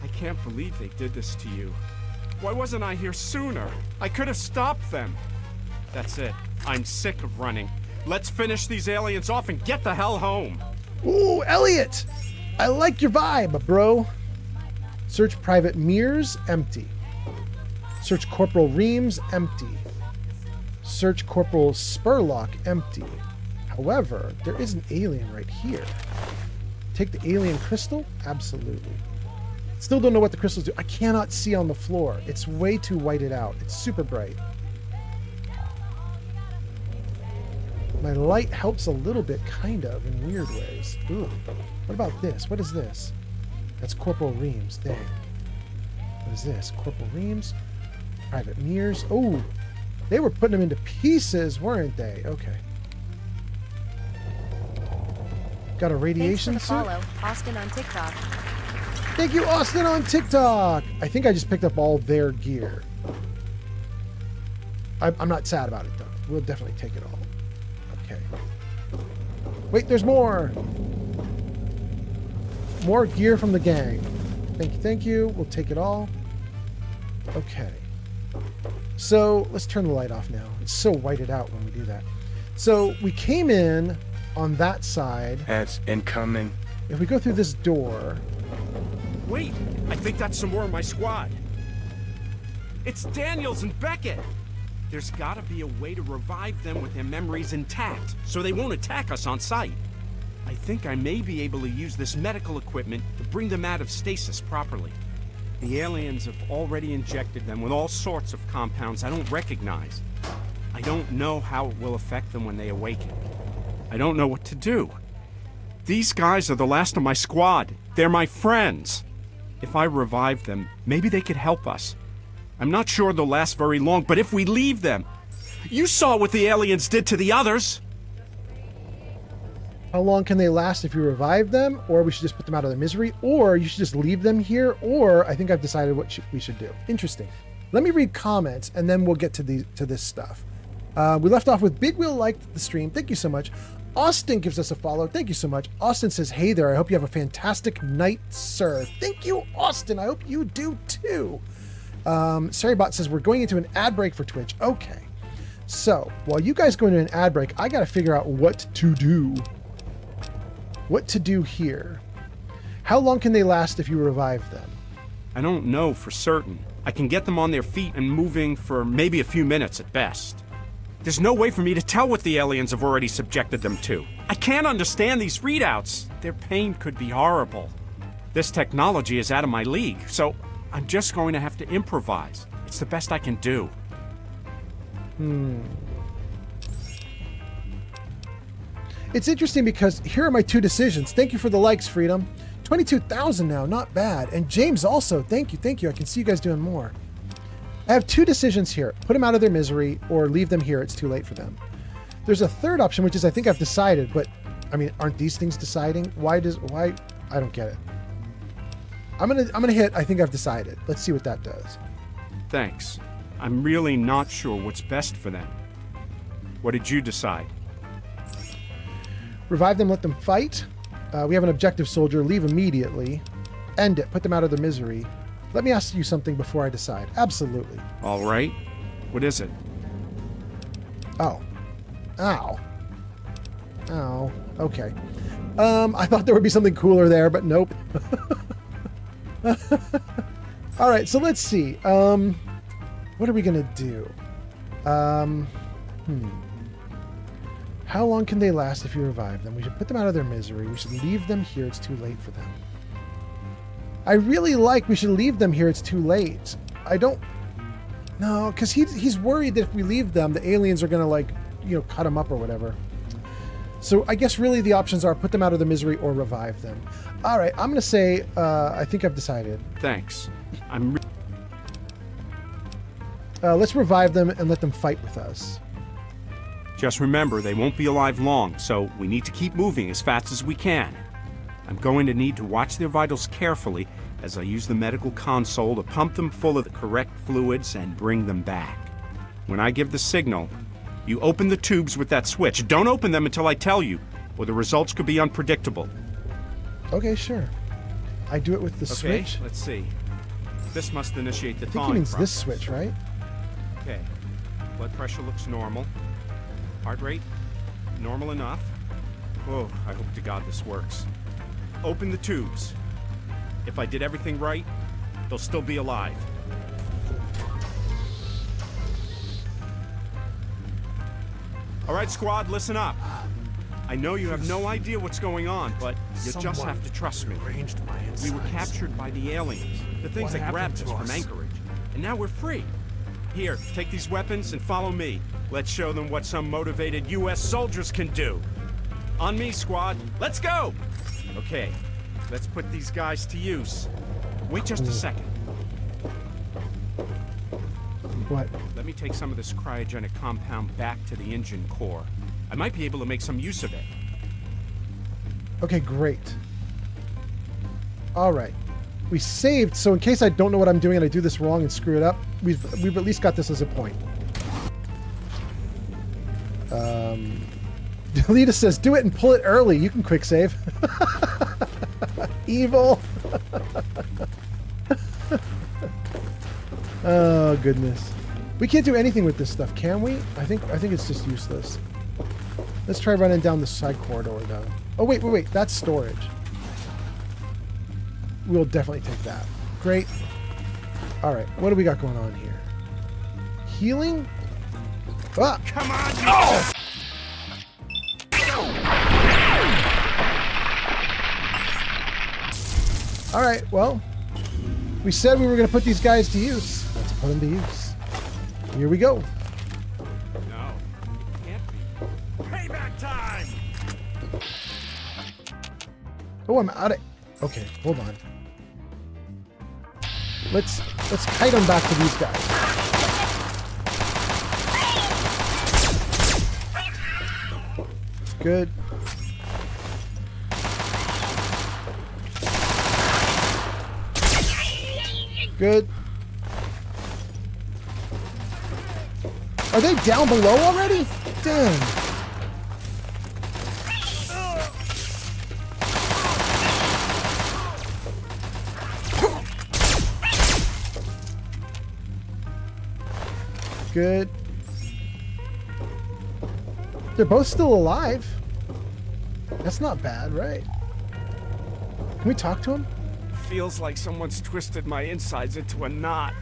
I can't believe they did this to you. Why wasn't I here sooner? I could have stopped them. That's it. I'm sick of running. Let's finish these aliens off and get the hell home. Ooh, Elliot! I like your vibe, bro. Search Private Mears, empty. Search Corporal Reams, empty. Search Corporal Spurlock, empty. However, there is an alien right here. Take the alien crystal? Absolutely. Still don't know what the crystals do. I cannot see on the floor. It's way too whited out. It's super bright. My light helps a little bit, kind of, in weird ways. Ooh. What about this? What is this? That's Corporal Reams. Dang. What is this? Corporal Reams? Private Mears. Oh, they were putting them into pieces, weren't they? Okay. Got a radiation Thanks for the suit. follow, Austin on TikTok. Thank you, Austin on TikTok. I think I just picked up all their gear. I'm not sad about it, though. We'll definitely take it all. Okay. Wait, there's more. More gear from the gang. Thank you, thank you. We'll take it all. Okay. So let's turn the light off now. It's so whited out when we do that. So we came in on that side. That's incoming. If we go through this door. Wait, I think that's some more of my squad. It's Daniels and Beckett. There's gotta be a way to revive them with their memories intact, so they won't attack us on sight. I think I may be able to use this medical equipment to bring them out of stasis properly. The aliens have already injected them with all sorts of compounds I don't recognize. I don't know how it will affect them when they awaken. I don't know what to do. These guys are the last of my squad. They're my friends. If I revive them, maybe they could help us. I'm not sure they'll last very long, but if we leave them... You saw what the aliens did to the others! How long can they last if you revive them? Or we should just put them out of their misery? Or you should just leave them here? Or I think I've decided what we should do. Interesting. Let me read comments, and then we'll get to this stuff. We left off with Big Wheel liked the stream. Thank you so much. Austin gives us a follow. Thank you so much. Austin says, hey there. I hope you have a fantastic night, sir. Thank you, Austin. I hope you do too. Sarybot says, we're going into an ad break for Twitch. Okay. So while you guys go into an ad break, I got to figure out what to do. What to do here. How long can they last if you revive them? I don't know for certain. I can get them on their feet and moving for maybe a few minutes at best. There's no way for me to tell what the aliens have already subjected them to. I can't understand these readouts. Their pain could be horrible. This technology is out of my league, so I'm just going to have to improvise. It's the best I can do. It's interesting because here are my two decisions. Thank you for the likes, Freedom. 22,000 now, not bad. And James also, thank you. I can see you guys doing more. I have two decisions here. Put them out of their misery or leave them here. It's too late for them. There's a third option, which is I think I've decided, but I mean, aren't these things deciding? Why? I don't get it. I'm gonna hit I think I've decided. Let's see what that does. Thanks. I'm really not sure what's best for them. What did you decide? Revive them, let them fight. We have an objective, soldier. Leave immediately. End it. Put them out of their misery. Let me ask you something before I decide. Absolutely. All right. What is it? Oh. Ow. Ow. Okay. I thought there would be something cooler there, but nope. All right, so let's see. What are we going to do? How long can they last if you revive them? We should put them out of their misery. We should leave them here. It's too late for them. I really like we should leave them here. It's too late. I don't... No, because he's worried that if we leave them, the aliens are going to, like, you know, cut them up or whatever. So I guess really the options are put them out of their misery or revive them. All right, I'm going to say I think I've decided. Thanks. Let's revive them and let them fight with us. Just remember, they won't be alive long, so we need to keep moving as fast as we can. I'm going to need to watch their vitals carefully as I use the medical console to pump them full of the correct fluids and bring them back. When I give the signal, you open the tubes with that switch. Don't open them until I tell you, or the results could be unpredictable. Okay, sure. I do it with the switch. Okay, let's see. This must initiate the I think thawing he means process. this switch, right? Okay. Blood pressure looks normal. Heart rate, normal enough. Oh, I hope to God this works. Open the tubes. If I did everything right, they'll still be alive. All right, squad, listen up. I know you have no idea what's going on, but you just have to trust me. We were captured by the aliens, the things that grabbed us from Anchorage, and now we're free. Here, take these weapons and follow me. Let's show them what some motivated U.S. soldiers can do. On me, squad. Let's go! Okay, let's put these guys to use. Wait just a second. What? Let me take some of this cryogenic compound back to the engine core. I might be able to make some use of it. Okay, great. All right. We saved, so in case I don't know what I'm doing and I do this wrong and screw it up, we've at least got this as a point. Delita says, do it and pull it early. You can quick save. Evil. Oh, goodness. We can't do anything with this stuff, can we? I think it's just useless. Let's try running down the side corridor, though. Oh, wait. That's storage. We'll definitely take that. Great. All right. What do we got going on here? Healing? Ah! Come on! Oh! All right. Well, we said we were going to put these guys to use. Let's put them to use. Here we go. No, it can't be. Payback time! Oh, I'm out of... Okay, hold on. Let's kite them back to these guys. Good. Good. Are they down below already? Damn. Good. They're both still alive. That's not bad, right? Can we talk to him? Feels like someone's twisted my insides into a knot.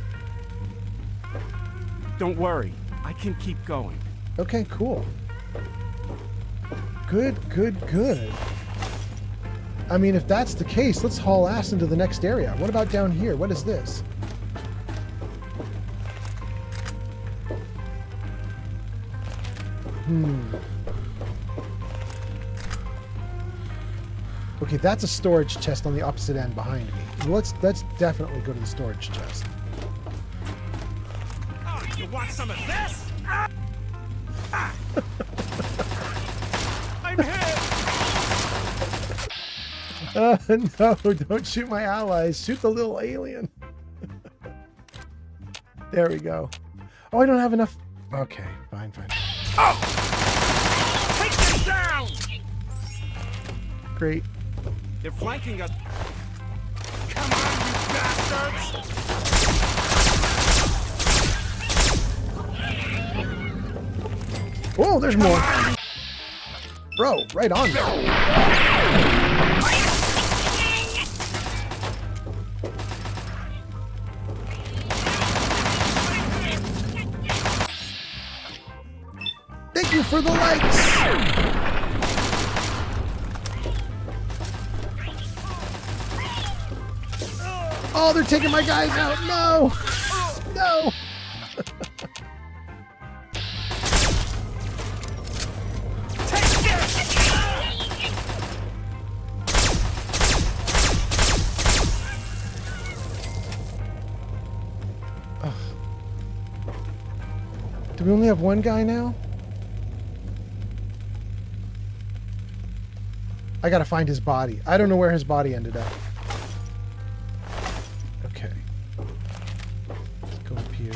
Don't worry, I can keep going. Okay, cool. Good, good, good. I mean, if that's the case, let's haul ass into the next area. What about down here? What is this? Okay, that's a storage chest on the opposite end behind me. Let's definitely go to the storage chest. Oh, you want some of this? Ah! Ah! I'm hit! No, don't shoot my allies. Shoot the little alien. There we go. Oh, I don't have enough. Okay, fine. Oh! Take them down! Great. They're flanking us. Come on, you bastards! Whoa, there's more. Bro, right on there. Thank you for the likes. Oh, they're taking my guys out. No. No. Do we only have one guy now? I gotta find his body. I don't know where his body ended up. Okay. Let's go up here.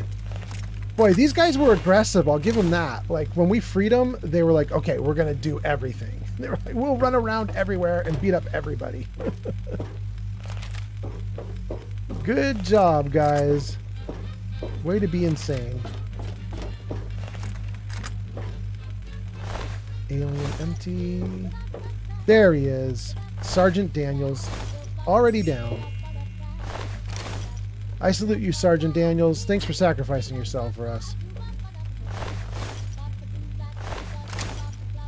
Boy, these guys were aggressive. I'll give them that. Like, when we freed them, they were like, okay, we're gonna do everything. They were like, we'll run around everywhere and beat up everybody. Good job, guys. Way to be insane. Alien empty. There he is. Sergeant Daniels. Already down. I salute you, Sergeant Daniels. Thanks for sacrificing yourself for us.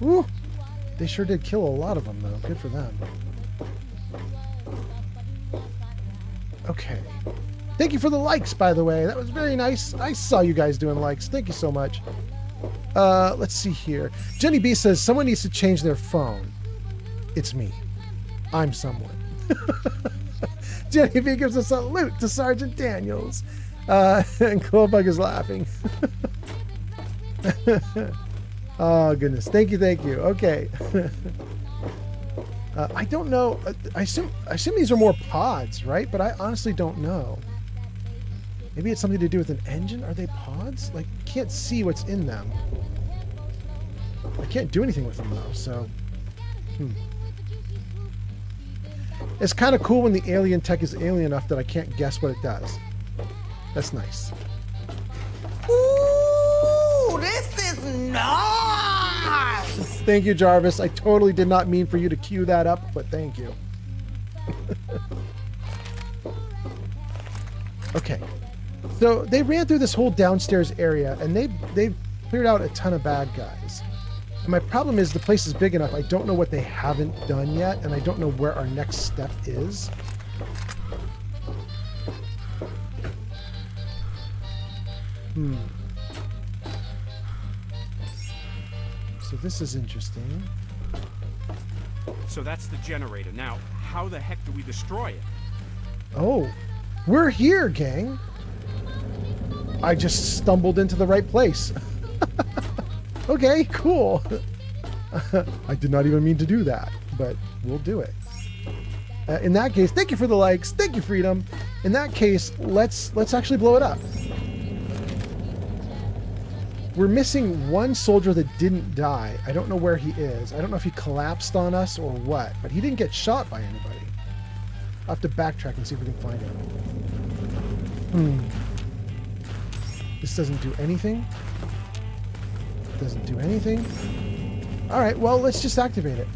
Woo! They sure did kill a lot of them, though. Good for them. Okay. Thank you for the likes, by the way. That was very nice. I saw you guys doing likes. Thank you so much. Let's see here. Jenny B says, someone needs to change their phone. It's me. I'm someone. Jenny B gives a salute to Sergeant Daniels. And Glowbug is laughing. Oh, goodness. Thank you. Okay. I don't know. I assume these are more pods, right? But I honestly don't know. Maybe it's something to do with an engine? Are they pods? Like, can't see what's in them. I can't do anything with them, though, so... It's kind of cool when the alien tech is alien enough that I can't guess what it does. That's nice. Ooh, this is nice! Thank you, Jarvis. I totally did not mean for you to cue that up, but thank you. Okay. So they ran through this whole downstairs area, and they've cleared out a ton of bad guys. And my problem is the place is big enough. I don't know what they haven't done yet, and I don't know where our next step is. So this is interesting. So that's the generator. Now, how the heck do we destroy it? Oh, we're here, gang. I just stumbled into the right place. Okay, cool. I did not even mean to do that, but we'll do it. In that case, thank you for the likes. Thank you, Freedom. In that case, let's actually blow it up. We're missing one soldier that didn't die. I don't know where he is. I don't know if he collapsed on us or what, but he didn't get shot by anybody. I'll have to backtrack and see if we can find him. This doesn't do anything. Doesn't do anything. All right, well, let's just activate it.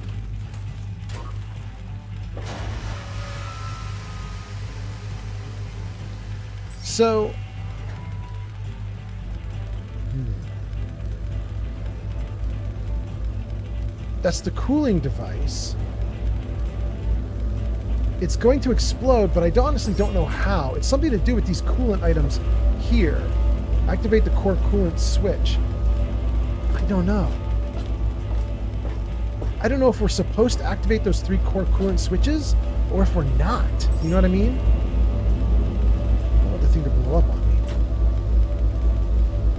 So, that's the cooling device. It's going to explode, but I honestly don't know how. It's something to do with these coolant items here. Activate the core coolant switch. I don't know. I don't know if we're supposed to activate those 3 core coolant switches or if we're not. You know what I mean? I don't want the thing to blow up on me.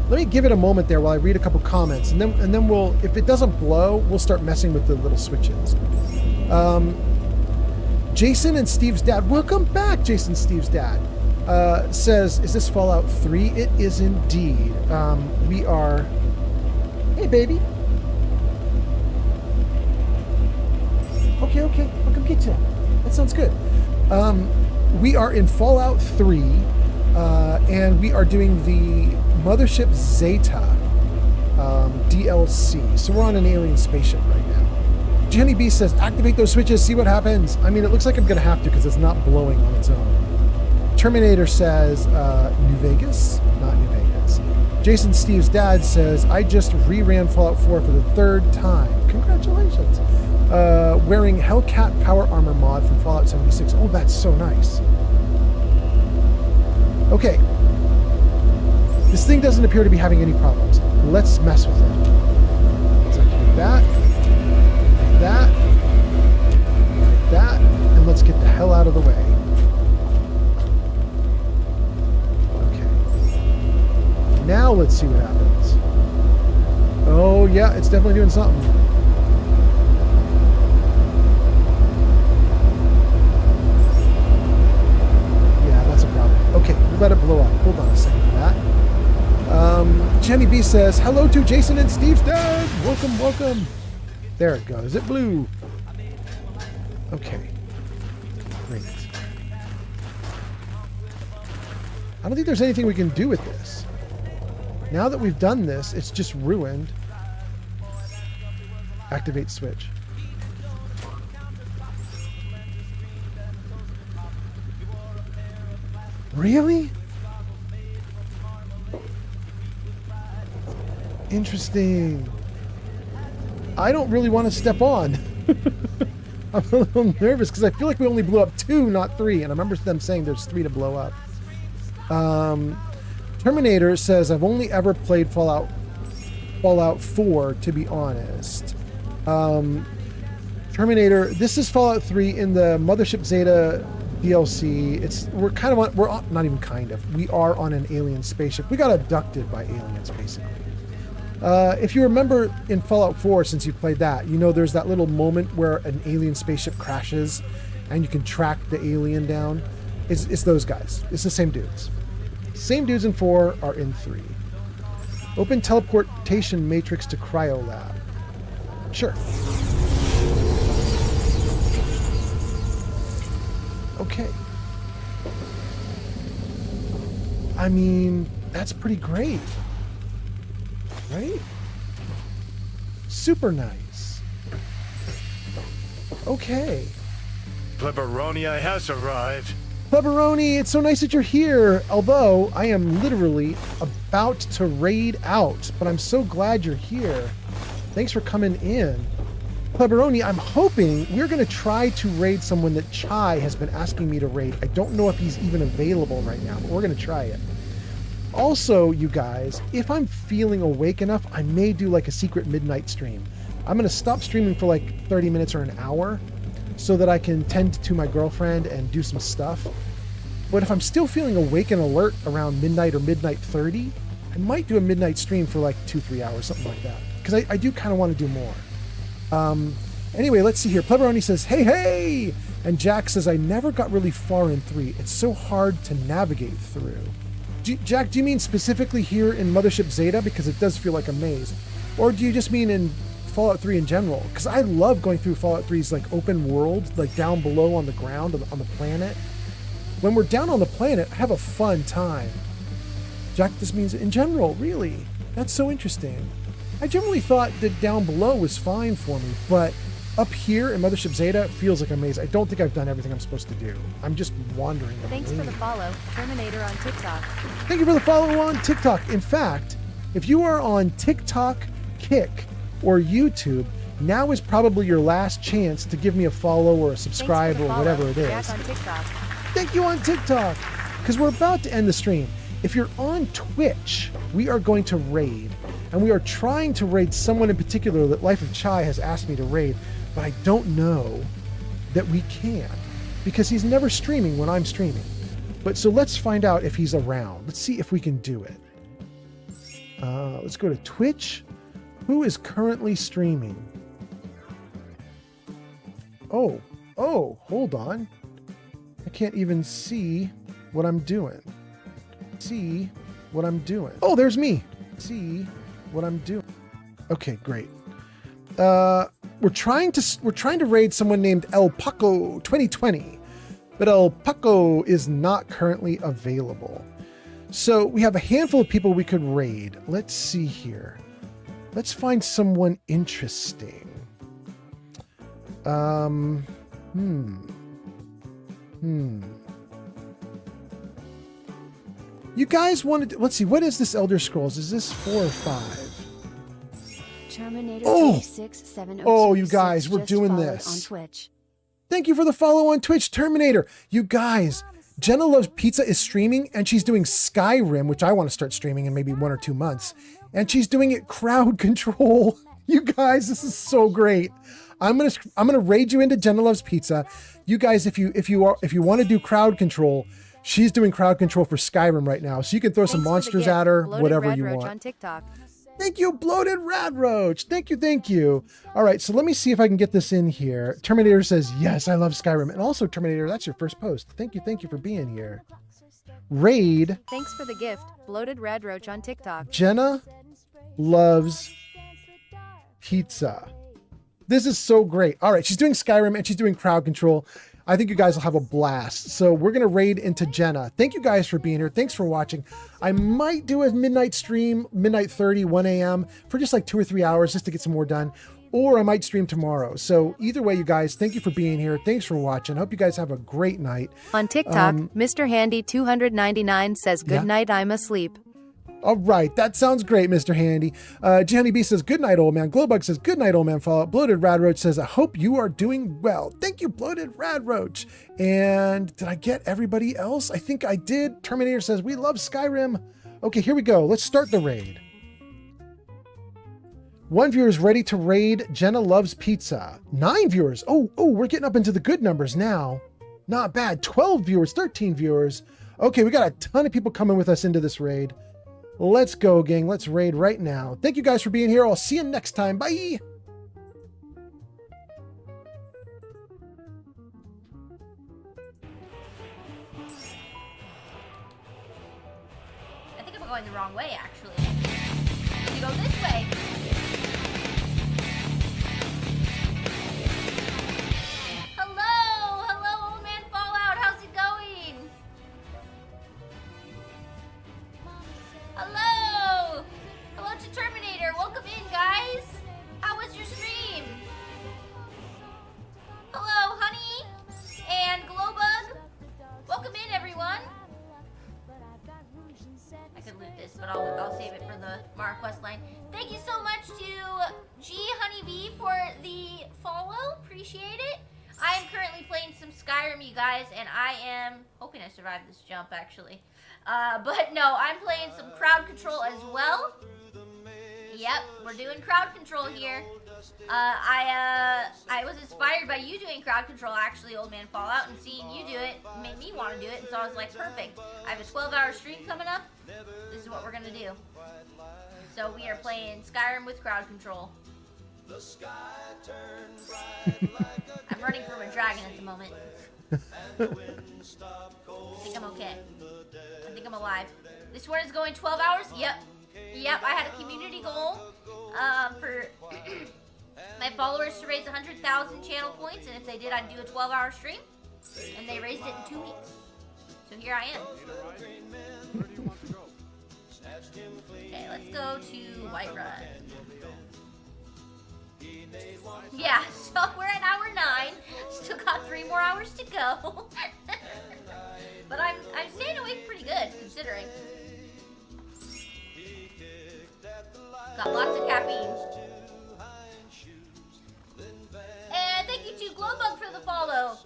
Let me give it a moment there while I read a couple comments, and then we'll, if it doesn't blow, we'll start messing with the little switches. Jason and Steve's dad, welcome back, Jason and Steve's dad, says, is this Fallout 3? It is indeed. We are... Hey, baby. Okay, I'll come get you. That sounds good. We are in Fallout 3, and we are doing the Mothership Zeta DLC. So we're on an alien spaceship right now. Jenny B says, activate those switches, see what happens. I mean, it looks like I'm going to have to because it's not blowing on its own. Terminator says, New Vegas? Not New Vegas. Jason Steve's dad says, I just reran Fallout 4 for the 3rd time. Congratulations. Wearing Hellcat Power Armor mod from Fallout 76. Oh, that's so nice. Okay. This thing doesn't appear to be having any problems. Let's mess with it. Let's activate that. That. That. And let's get the hell out of the way. Okay. Now let's see what happens. Oh, yeah, it's definitely doing something. Okay, we'll let it blow up. Hold on a second for that. Jenny B says, hello to Jason and Steve's dad. Welcome, welcome. There it goes. It blew. Okay. Great. I don't think there's anything we can do with this. Now that we've done this, it's just ruined. Activate switch. Really? Interesting. I don't really want to step on. I'm a little nervous because I feel like we only blew up 2, not 3. And I remember them saying there's 3 to blow up. Terminator says, I've only ever played Fallout 4, to be honest. Terminator, this is Fallout 3 in the Mothership Zeta DLC. We're not even kind of. We are on an alien spaceship. We got abducted by aliens, basically. If you remember in Fallout 4, since you played that, you know there's that little moment where an alien spaceship crashes and you can track the alien down. It's those guys. It's the same dudes. Same dudes in 4 are in 3. Open teleportation matrix to Cryolab. Sure. Okay. I mean, that's pretty great. Right? Super nice. Okay. Pleboronia has arrived. Plebberoni, it's so nice that you're here. Although, I am literally about to raid out, but I'm so glad you're here. Thanks for coming in. Plebberoni, I'm hoping we're going to try to raid someone that Chai has been asking me to raid. I don't know if he's even available right now, but we're going to try it. Also, you guys, if I'm feeling awake enough, I may do like a secret midnight stream. I'm going to stop streaming for like 30 minutes or an hour so that I can tend to my girlfriend and do some stuff. But if I'm still feeling awake and alert around midnight or midnight 30, I might do a midnight stream for like 2-3 hours, something like that. Because I do kind of want to do more. Anyway, let's see here. Pleberoni says, hey, hey! And Jack says, I never got really far in 3. It's so hard to navigate through. Jack, do you mean specifically here in Mothership Zeta? Because it does feel like a maze. Or do you just mean in Fallout 3 in general? Because I love going through Fallout 3's like open world, like down below on the ground, on the planet. When we're down on the planet, I have a fun time. Jack, this means in general, really? That's so interesting. I generally thought that down below was fine for me, but up here in Mothership Zeta, it feels like a maze. I don't think I've done everything I'm supposed to do. I'm just wandering. Thanks for the follow, Terminator on TikTok. Thank you for the follow on TikTok. In fact, if you are on TikTok, Kick, or YouTube, now is probably your last chance to give me a follow or a subscribe or whatever it is. Jack on TikTok. Thank you on TikTok, because we're about to end the stream. If you're on Twitch, we are going to raid, and we are trying to raid someone in particular that Life of Chai has asked me to raid, but I don't know that we can, because he's never streaming when I'm streaming. But so let's find out if he's around. Let's see if we can do it. Let's go to Twitch. Who is currently streaming? Oh, hold on. I can't even see what I'm doing. See what I'm doing. Oh, there's me. See what I'm doing. Okay, great. We're trying to raid someone named El Paco 2020, but El Paco is not currently available. So we have a handful of people we could raid. Let's see here. Let's find someone interesting. You guys wanted to, let's see, what is this Elder Scrolls? Is this 4 or 5? Terminator Oh! 36702 Oh, you guys, we're just doing followed this. on Twitch. Thank you for the follow on Twitch, Terminator. You guys, Jenna Loves Pizza is streaming, and she's doing Skyrim, which I want to start streaming in maybe 1 or 2 months. And she's doing it crowd control. You guys, this is so great. I'm gonna raid you into Jenna Loves Pizza. You guys, if you want to do crowd control, she's doing crowd control for Skyrim right now, so you can throw some monsters at her, whatever you want. On TikTok. Thank you, Bloated Rad Roach. Thank you. All right, so let me see if I can get this in here. Terminator says, yes, I love Skyrim. And also, Terminator, that's your first post. Thank you for being here. Raid. Thanks for the gift, Bloated Rad Roach on TikTok. Jenna Loves Pizza. This is so great. All right, she's doing Skyrim and she's doing crowd control. I think you guys will have a blast. So we're going to raid into Jenna. Thank you guys for being here. Thanks for watching. I might do a midnight stream, midnight 30, 1 a.m. for just like 2 or 3 hours just to get some more done. Or I might stream tomorrow. So either way, you guys, thank you for being here. Thanks for watching. Hope you guys have a great night. On TikTok, Mr. Handy 299 says, good night, I'm asleep. All right, that sounds great, Mr. Handy. Johnny B says, good night, old man. Glowbug says, good night, old man. Fallout. Bloated Rad Roach says, I hope you are doing well. Thank you, Bloated Rad Roach. And did I get everybody else? I think I did. Terminator says, we love Skyrim. Okay, here we go. Let's start the raid. 1 viewer is ready to raid Jenna Loves Pizza. 9 viewers. Oh, we're getting up into the good numbers now. Not bad. 12 viewers, 13 viewers. Okay, we got a ton of people coming with us into this raid. Let's go, gang. Let's raid right now. Thank you guys for being here. I'll see you next time. Bye. I think I'm going the wrong way, actually. You go this way. Hello, old man Fallout. How's it going? Hello to Terminator. Welcome in, guys. How was your stream? Hello, Honey and Glowbug. Welcome in, everyone. I could loot this, but I'll save it for the Mara quest line. Thank you so much to G Honeybee for the follow. Appreciate it. I am currently playing some Skyrim, you guys, and I am hoping I survive this jump, actually. But no, I'm playing some crowd control as well. Yep, we're doing crowd control here. I was inspired by you doing crowd control, actually, Old Man Fallout, and seeing you do it made me want to do it, and so I was like, perfect. I have a 12-hour stream coming up. This is what we're gonna do. So we are playing Skyrim with crowd control. I'm running from a dragon at the moment. I think I'm okay. I think I'm alive. This one is going 12 hours? Yep. Yep, I had a community goal for my followers to raise 100,000 channel points, and if they did, I'd do a 12-hour stream. And they raised it in 2 weeks. So here I am. Okay, let's go to Whiterun. Yeah, so we're at hour 9. Still got 3 more hours to go. But I'm staying awake pretty good, considering. Got lots of caffeine. And thank you to Glowbug for the follow.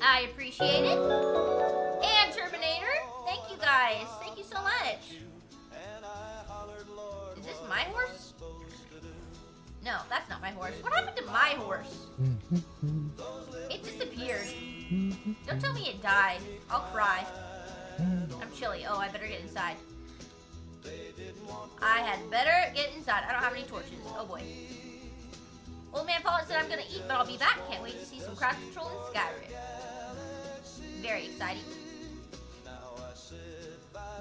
I appreciate it. And Terminator, thank you guys. Thank you so much. Is this my horse? No, that's not my horse. What happened to my horse? It disappeared. Don't tell me it died. I'll cry. I'm chilly. Oh, I better get inside. I had better get inside. I don't have any torches. Oh boy. Old Man Fallout said I'm gonna eat, but I'll be back. Can't wait to see some crowd control in Skyrim. Very exciting.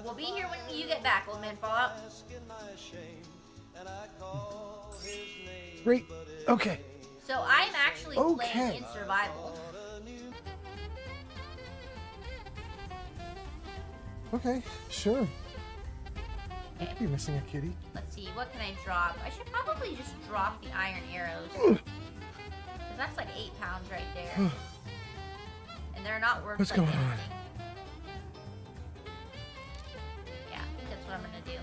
We'll be here when you get back, Old Man Fallout. Great. Okay. So I'm actually playing in survival. Okay, sure. I could be missing a kitty. Let's see, what can I drop? I should probably just drop the iron arrows. Because that's like 8 pounds right there. And they're not worth What's like going anything. on? Yeah, I think that's what I'm gonna do.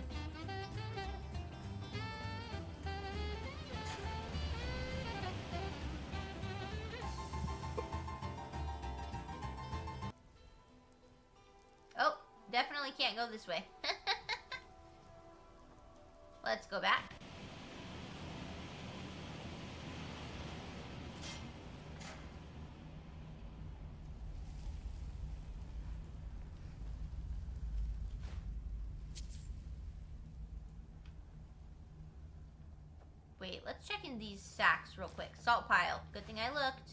Oh, definitely can't go this way. Let's go back. Wait, let's check in these sacks real quick. Salt pile. Good thing I looked.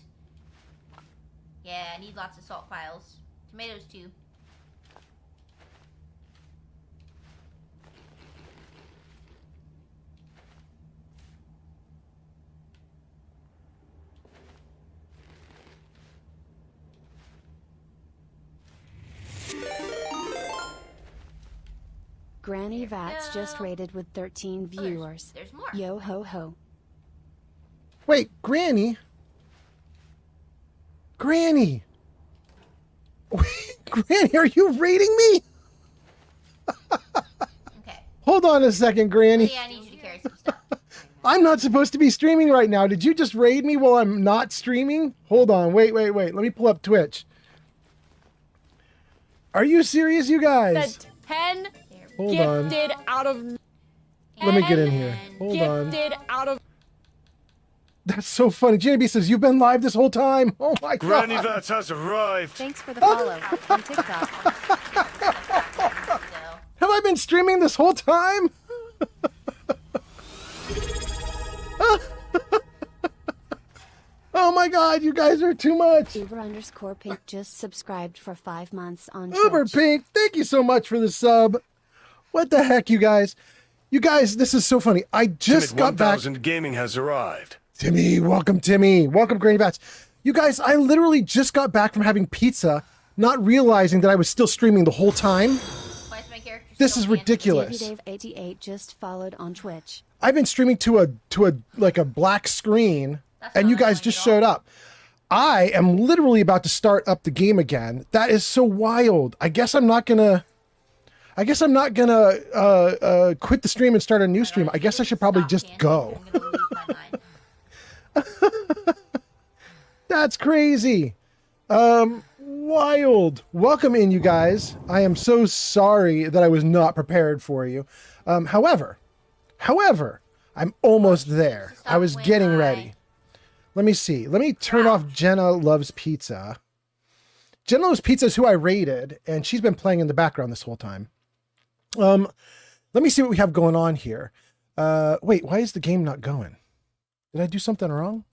Yeah, I need lots of salt piles. Tomatoes too. Granny Vats just rated with 13 viewers. There's more. Yo ho ho. Wait, Granny? Granny! Wait, Granny, are you raiding me? Okay. Hold on a second, Granny. Yeah, I need you to carry some stuff. I'm not supposed to be streaming right now. Did you just raid me while I'm not streaming? Hold on. Wait. Let me pull up Twitch. Are you serious, you guys? The 10 Hold on. gifted out of... Let me get in here. Hold on. Gifted out of... That's so funny. JB says, you've been live this whole time. Oh my God. Granny Vats has arrived. Thanks for the follow on TikTok. Have I been streaming this whole time? Oh my God, you guys are too much. Uber_Pink just subscribed for 5 months on Uber Twitch. Pink, thank you so much for the sub. What the heck, you guys? You guys, this is so funny. I just got back. 1000 Gaming has arrived. Timmy, welcome, Timmy. Welcome, Granny Bats. You guys, I literally just got back from having pizza, not realizing that I was still streaming the whole time. Why is my character This is ridiculous. Dave88 just followed on Twitch. I've been streaming to a like a black screen, and you guys just showed up. I am literally about to start up the game again. That is so wild. I guess I'm not gonna quit the stream and start a new stream. I guess I should probably just go. That's crazy. Wild. Welcome in, you guys. I am so sorry that I was not prepared for you. However, However, I'm almost there. I was getting ready. Let me see. Let me turn off Jenna Loves Pizza. Jenna Loves Pizza is who I rated, and she's been playing in the background this whole time. Let me see what we have going on here. Wait, why is the game not going? Did I do something wrong?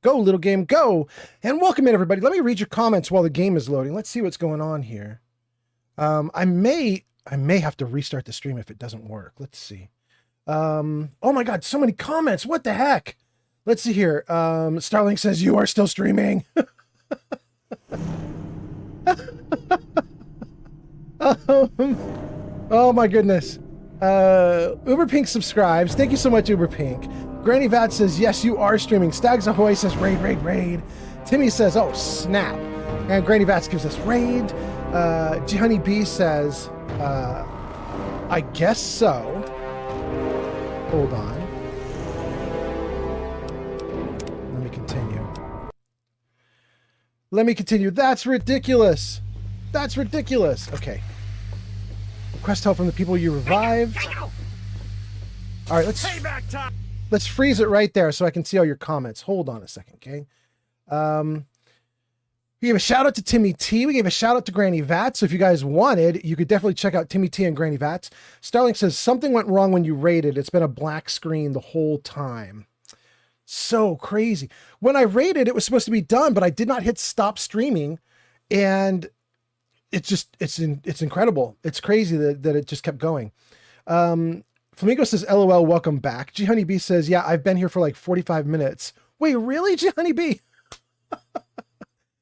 Go, little game, go! And welcome in, everybody. Let me read your comments while the game is loading. Let's see what's going on here. I may have to restart the stream if it doesn't work. Let's see. Oh my God, so many comments. What the heck? Let's see here. Starling says you are still streaming. Oh my goodness. Uber Pink subscribes. Thank you so much, Uber Pink. Granny Vat says, yes, you are streaming. Stags Ahoy says, raid, raid, raid. Timmy says, oh, snap. And Granny Vats gives us raid. G Honey B says, I guess so. Hold on. Let me continue. That's ridiculous. That's ridiculous. Okay. Request help from the people you revived. All right, let's freeze it right there so I can see all your comments. Hold on a second, okay? We gave a shout out to Timmy T. We gave a shout out to Granny Vats. So if you guys wanted, you could definitely check out Timmy T and Granny Vats. Starling says something went wrong when you raided. It's been a black screen the whole time. So crazy. When I raided, it was supposed to be done, but I did not hit stop streaming, and it's incredible. It's crazy that it just kept going. Flamingo says, LOL, welcome back. G Honey B says, yeah, I've been here for like 45 minutes. Wait, really, G Honey B?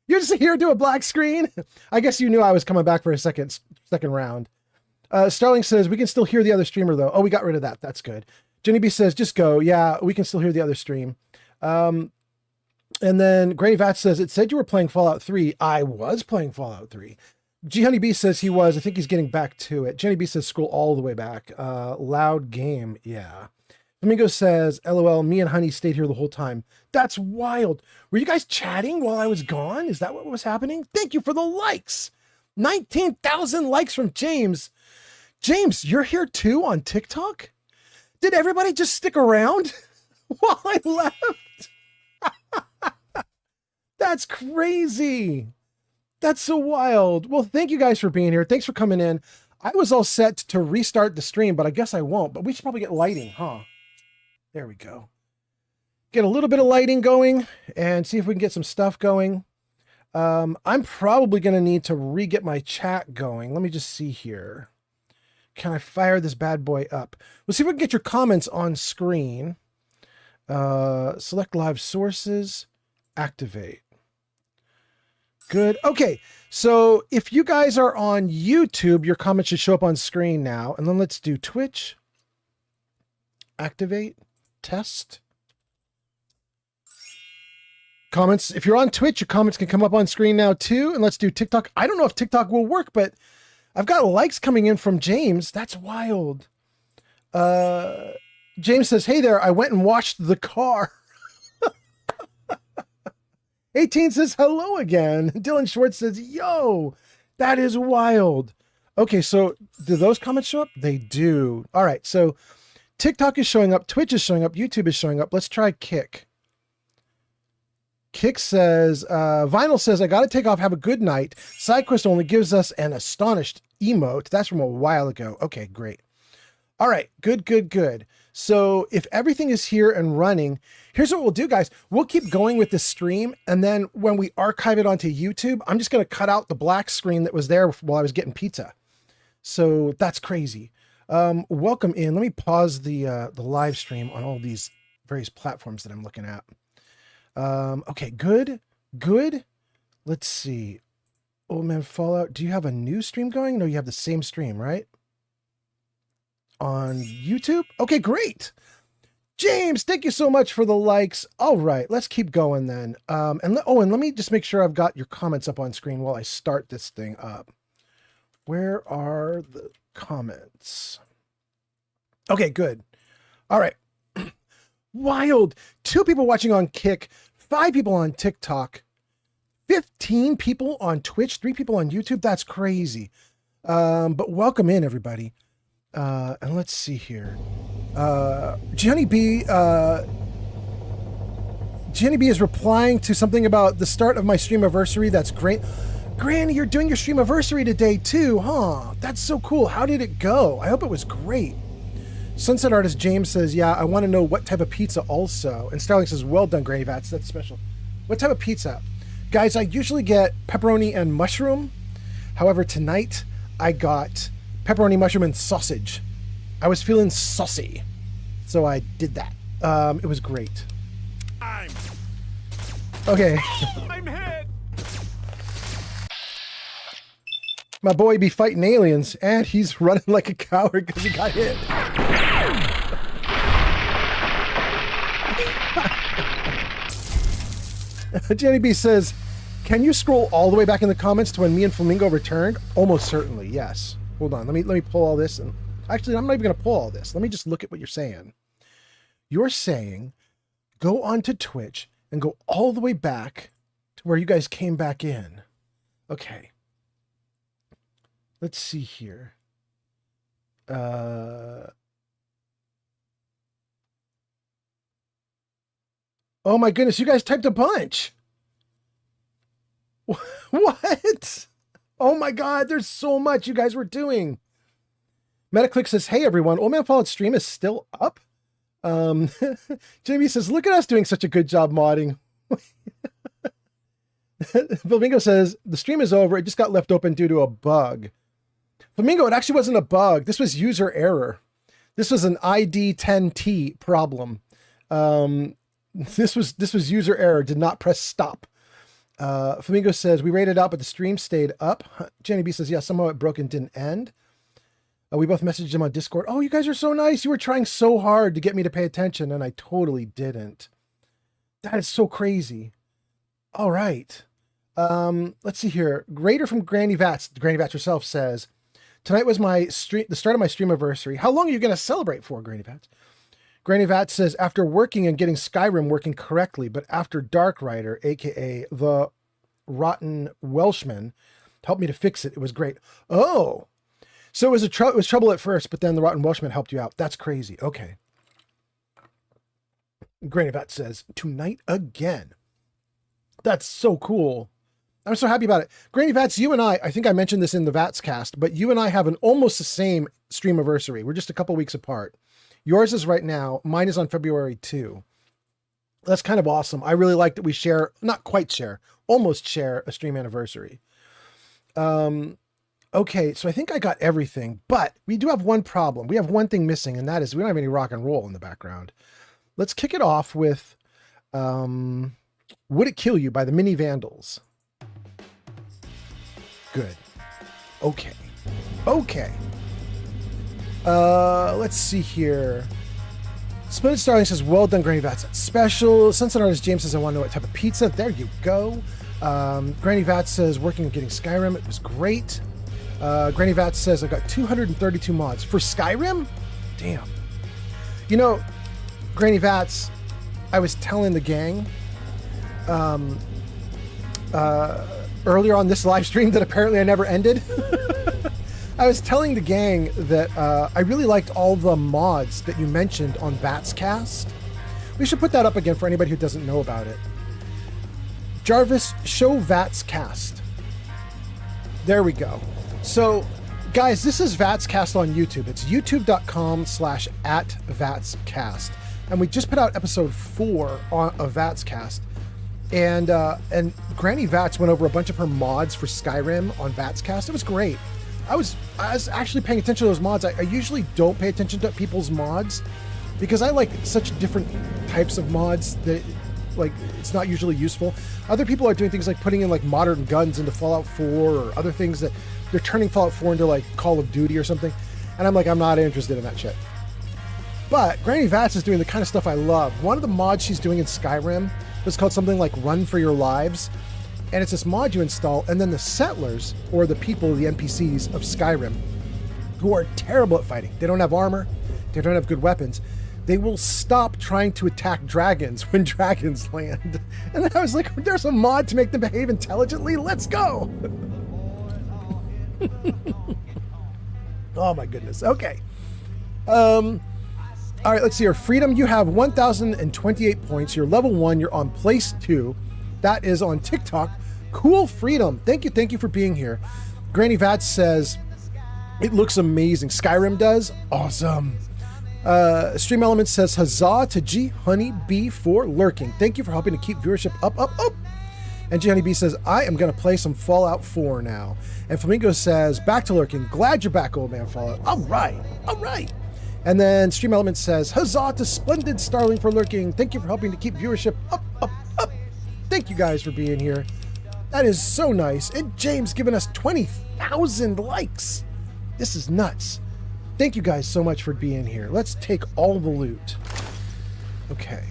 You're just here to do a black screen? I guess you knew I was coming back for a second round. Starling says, we can still hear the other streamer though. Oh, we got rid of that. That's good. Jenny B says, just go. Yeah, we can still hear the other stream. And then Granny Vat says, it said you were playing Fallout 3. I was playing Fallout 3. G Honey B says he was. I think he's getting back to it. Jenny B says, scroll all the way back. Loud game. Yeah. Flamingo says, LOL, me and Honey stayed here the whole time. That's wild. Were you guys chatting while I was gone? Is that what was happening? Thank you for the likes. 19,000 likes from James. James, you're here too on TikTok? Did everybody just stick around while I left? That's crazy. That's so wild. Well, thank you guys for being here. Thanks for coming in. I was all set to restart the stream, but I guess I won't. But we should probably get lighting, huh? There we go. Get a little bit of lighting going and see if we can get some stuff going. I'm probably going to need to re-get my chat going. Let me just see here. Can I fire this bad boy up? We'll see if we can get your comments on screen. Select live sources. Activate. Good. Okay. So if you guys are on YouTube, your comments should show up on screen now. And then let's do Twitch. Activate. Test. Comments. If you're on Twitch, your comments can come up on screen now too. And let's do TikTok. I don't know if TikTok will work, but I've got likes coming in from James. That's wild. James says, hey there, I went and washed the car. 18 says, hello again. Dylan Schwartz says, yo, that is wild. Okay, so do those comments show up? They do. All right, so TikTok is showing up, Twitch is showing up, YouTube is showing up. Let's try Kick. Kick says, Vinyl says, I got to take off. Have a good night. SideQuest only gives us an astonished emote. That's from a while ago. Okay, great. All right, good. So if everything is here and running, here's what we'll do, guys. We'll keep going with this stream. And then when we archive it onto YouTube, I'm just going to cut out the black screen that was there while I was getting pizza. So that's crazy. Welcome in. Let me pause the live stream on all these various platforms that I'm looking at. Okay, good. Let's see. Oh man, Fallout. Do you have a new stream going? No, you have the same stream, right? On YouTube? Okay, great. James, thank you so much for the likes. All right, let's keep going then. And let me just make sure I've got your comments up on screen while I start this thing up. Where are the comments? Okay, good. All right. Wild. 2 people watching on Kick, 5 people on TikTok, 15 people on Twitch, 3 people on YouTube. That's crazy. But welcome in, everybody. And let's see here. Jenny B is replying to something about the start of my streamiversary. That's great. Granny, you're doing your streamiversary today too, huh? That's so cool. How did it go? I hope it was great. Sunset Artist James says, yeah, I want to know what type of pizza also. And Starling says, well done, Granny Vats. That's special. What type of pizza? Guys, I usually get pepperoni and mushroom. However, tonight I got pepperoni, mushroom, and sausage. I was feeling saucy, so I did that. It was great. Okay. I'm hit. My boy be fighting aliens, and he's running like a coward because he got hit. Jenny B says, can you scroll all the way back in the comments to when me and Flamingo returned? Almost certainly, yes. Hold on, let me pull all this. And actually, I'm not even going to pull all this. Let me just look at what you're saying. You're saying go onto Twitch and go all the way back to where you guys came back in. Okay. Let's see here. Oh my goodness, you guys typed a bunch. What? Oh my God, there's so much you guys were doing. Metaclick says, hey everyone, Old Man Fallout stream is still up. Jamie says, look at us doing such a good job modding. Flamingo says, the stream is over. It just got left open due to a bug. Flamingo, it actually wasn't a bug. This was user error. This was an ID 10T problem. This was user error. Did not press stop. Flamingo says, we rated out, but the stream stayed up. Jenny B says, yeah, somehow it broke and didn't end. We both messaged him on Discord. Oh, you guys are so nice. You were trying so hard to get me to pay attention, and I totally didn't. That is so crazy. All right. Let's see here. Grader from Granny Vats. Granny Vats herself says, tonight was the start of my streamiversary. How long are you going to celebrate for, Granny Vats? Granny Vats says, after working and getting Skyrim working correctly, but after Dark Rider, aka the Rotten Welshman, helped me to fix it. It was great. Oh, so it was trouble at first, but then the Rotten Welshman helped you out. That's crazy. Okay. Granny Vats says, tonight again. That's so cool. I'm so happy about it. Granny Vats, you and I think I mentioned this in the Vats cast, but you and I have an almost the same streamiversary. We're just a couple weeks apart. Yours is right now. Mine is on February 2. That's kind of awesome. I really like that we share, not quite share, almost share a stream anniversary. Okay, so I think I got everything, but we do have one problem. We have one thing missing, and that is we don't have any rock and roll in the background. Let's kick it off with Would It Kill You by the Mini Vandals. Good. Okay. Okay. Let's see here. Splendid Starling says, well done, Granny Vats. That's special. Sunset Artist James says, I want to know what type of pizza. There you go. Granny Vats says, working and getting Skyrim. It was great. Granny Vats says, I got 232 mods for Skyrim. Damn. You know, Granny Vats, I was telling the gang earlier on this live stream that apparently I never ended. I was telling the gang that I really liked all the mods that you mentioned on Vatscast. We should put that up again for anybody who doesn't know about it. Jarvis, show Vatscast. There we go. So, guys, this is Vatscast on YouTube. It's youtube.com/@Vatscast. And we just put out episode 4 of Vatscast. And Granny Vats went over a bunch of her mods for Skyrim on Vatscast. It was great. I was actually paying attention to those mods. I usually don't pay attention to people's mods because I like such different types of mods that like it's not usually useful. Other people are doing things like putting in like modern guns into Fallout 4 or other things that they're turning Fallout 4 into like Call of Duty or something. And I'm like, I'm not interested in that shit. But Granny Vats is doing the kind of stuff I love. One of the mods she's doing in Skyrim is called something like Run for Your Lives. And it's this mod you install, and then the settlers, or the people, the NPCs of Skyrim, who are terrible at fighting. They don't have armor, they don't have good weapons. They will stop trying to attack dragons when dragons land. And then I was like, there's a mod to make them behave intelligently, let's go! Oh my goodness, okay. All right, let's see here. Freedom, you have 1,028 points. You're level 1. You're on place 2. That is on TikTok. Cool Freedom. Thank you for being here. Granny Vats says, it looks amazing. Skyrim does? Awesome. Stream Elements says, huzzah to G Honey Bee for lurking. Thank you for helping to keep viewership up. And G Honey Bee says, I am going to play some Fallout 4 now. And Flamingo says, back to lurking. Glad you're back, old man Fallout. All right. And then Stream Element says, huzzah to Splendid Starling for lurking. Thank you for helping to keep viewership up. Thank you guys for being here. That is so nice. And James giving us 20,000 likes. This is nuts. Thank you guys so much for being here. Let's take all the loot. Okay.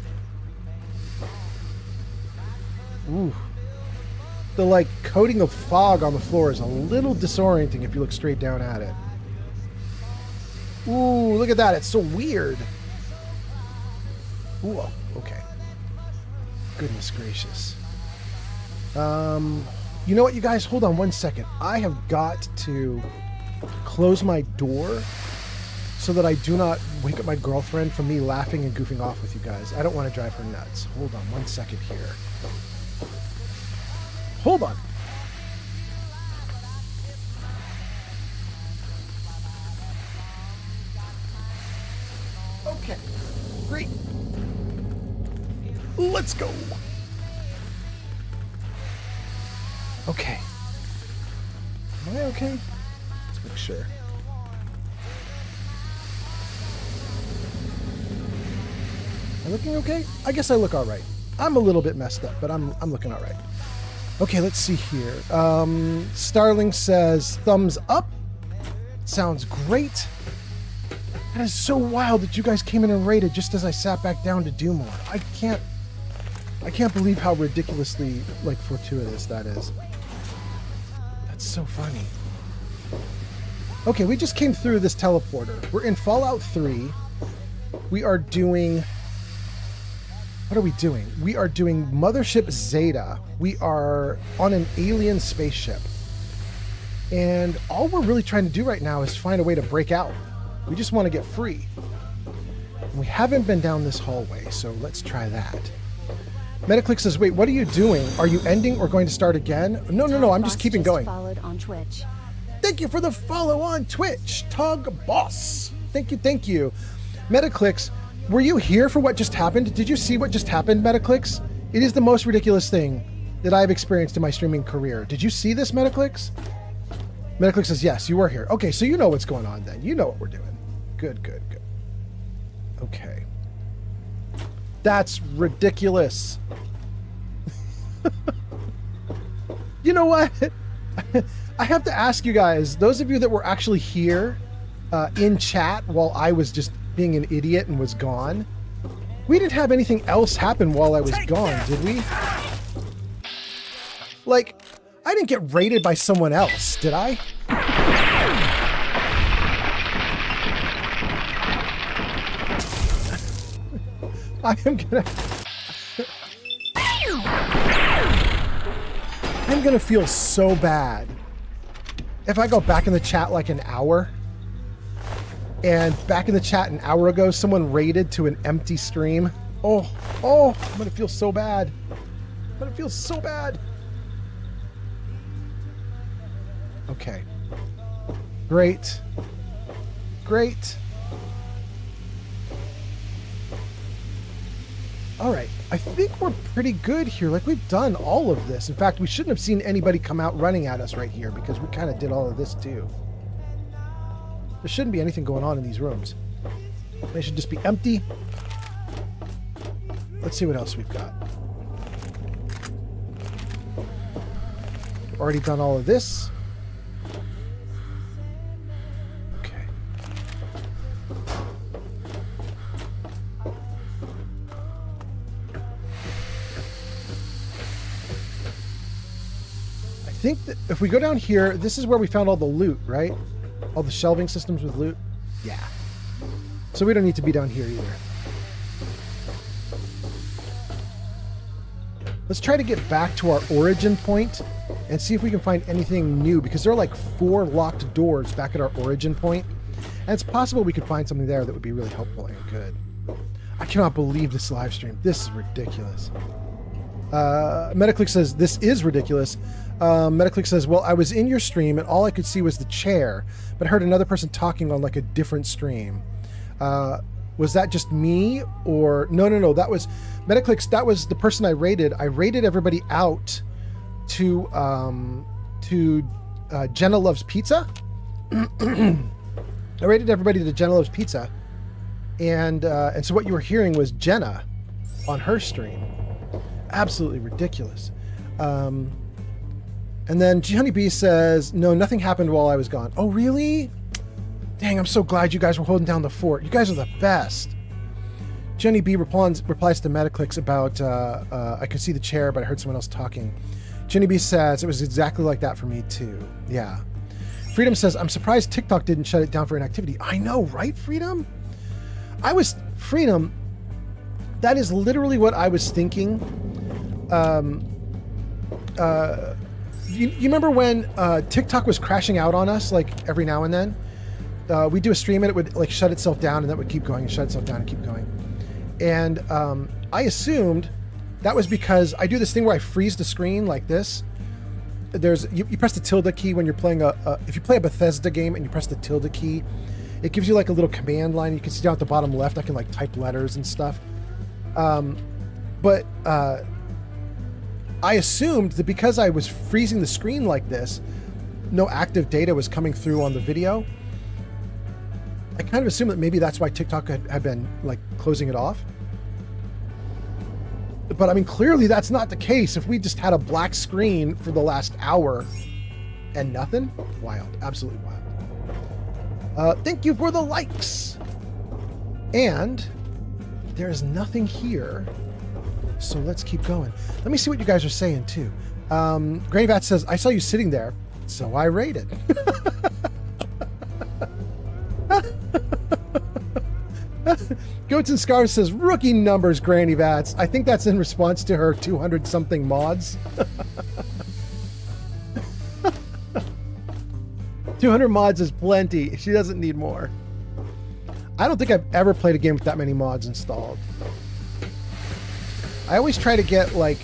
Ooh. The coating of fog on the floor is a little disorienting if you look straight down at it. Ooh, look at that. It's so weird. Ooh, okay. Goodness gracious. You know what, you guys? Hold on one second. I have got to close my door so that I do not wake up my girlfriend from me laughing and goofing off with you guys. I don't want to drive her nuts. Hold on one second here. Hold on. Okay, great. Let's go. Okay. Am I okay? Let's make sure. Am I looking okay? I guess I look all right. I'm a little bit messed up, but I'm looking all right. Okay, let's see here. Starling says thumbs up. Sounds great. That is so wild that you guys came in and raided just as I sat back down to do more. I can't believe how ridiculously fortuitous that is. That's so funny. Okay, we just came through this teleporter. We're in Fallout 3. We are doing... What are we doing? We are doing Mothership Zeta. We are on an alien spaceship. And all we're really trying to do right now is find a way to break out. We just want to get free. And we haven't been down this hallway, so let's try that. Metaclick says, wait, what are you doing? Are you ending or going to start again? No, I'm just keeping going. Followed on Twitch. Thank you for the follow on Twitch, Tug Boss. Thank you. Metaclicks, were you here for what just happened? Did you see what just happened, Metaclicks? It is the most ridiculous thing that I've experienced in my streaming career. Did you see this, Metaclicks? Metaclick says, yes, you were here. Okay, so you know what's going on then. You know what we're doing. Good. Okay. That's ridiculous. You know what? I have to ask you guys, those of you that were actually here in chat while I was just being an idiot and was gone, we didn't have anything else happen while I was gone, did we? I didn't get raided by someone else, did I? I'm gonna feel so bad if I go back in the chat like an hour, and back in the chat an hour ago someone raided to an empty stream. Oh, I'm gonna feel so bad. Okay. Great. All right, I think we're pretty good here. We've done all of this. In fact, we shouldn't have seen anybody come out running at us right here because we kind of did all of this too. There shouldn't be anything going on in these rooms. They should just be empty. Let's see what else we've got. We've already done all of this. I think that if we go down here, this is where we found all the loot, right? All the shelving systems with loot. Yeah. So we don't need to be down here either. Let's try to get back to our origin point and see if we can find anything new, because there are 4 locked doors back at our origin point. And it's possible we could find something there that would be really helpful and good. I cannot believe this live stream. This is ridiculous. Metaclick says, this is ridiculous. Metaclick says, well, I was in your stream and all I could see was the chair, but I heard another person talking on like a different stream. Was that just me or no, that was Metaclicks. That was the person I raided. I raided everybody out to Jenna Loves Pizza. I raided everybody to Jenna Loves Pizza. And so what you were hearing was Jenna on her stream. Absolutely ridiculous. And then G Honeybee says, no, nothing happened while I was gone. Oh, really? Dang, I'm so glad you guys were holding down the fort. You guys are the best. G Honeybee replies to Metaclicks about, I could see the chair, but I heard someone else talking. G Honeybee says, it was exactly like that for me too. Yeah. Freedom says, I'm surprised TikTok didn't shut it down for inactivity. I know, right, Freedom? Freedom, that is literally what I was thinking. You remember when TikTok was crashing out on us like every now and then? We'd do a stream and it would like shut itself down and that would keep going and shut itself down and keep going. And I assumed that was because I do this thing where I freeze the screen like this. You press the tilde key when you're playing if you play a Bethesda game and you press the tilde key, it gives you like a little command line. You can see down at the bottom left, I can like type letters and stuff. But I assumed that because I was freezing the screen like this, no active data was coming through on the video. I kind of assumed that maybe that's why TikTok had been like closing it off. But I mean, clearly that's not the case. If we just had a black screen for the last hour and nothing, wild, absolutely wild. Thank you for the likes. And there is nothing here. So let's keep going. Let me see what you guys are saying too. Greyvat says, I saw you sitting there, so I raided. Goats and Scars says, rookie numbers, Granny Vats. I think that's in response to her 200-something mods. 200 mods is plenty. She doesn't need more. I don't think I've ever played a game with that many mods installed. I always try to get like,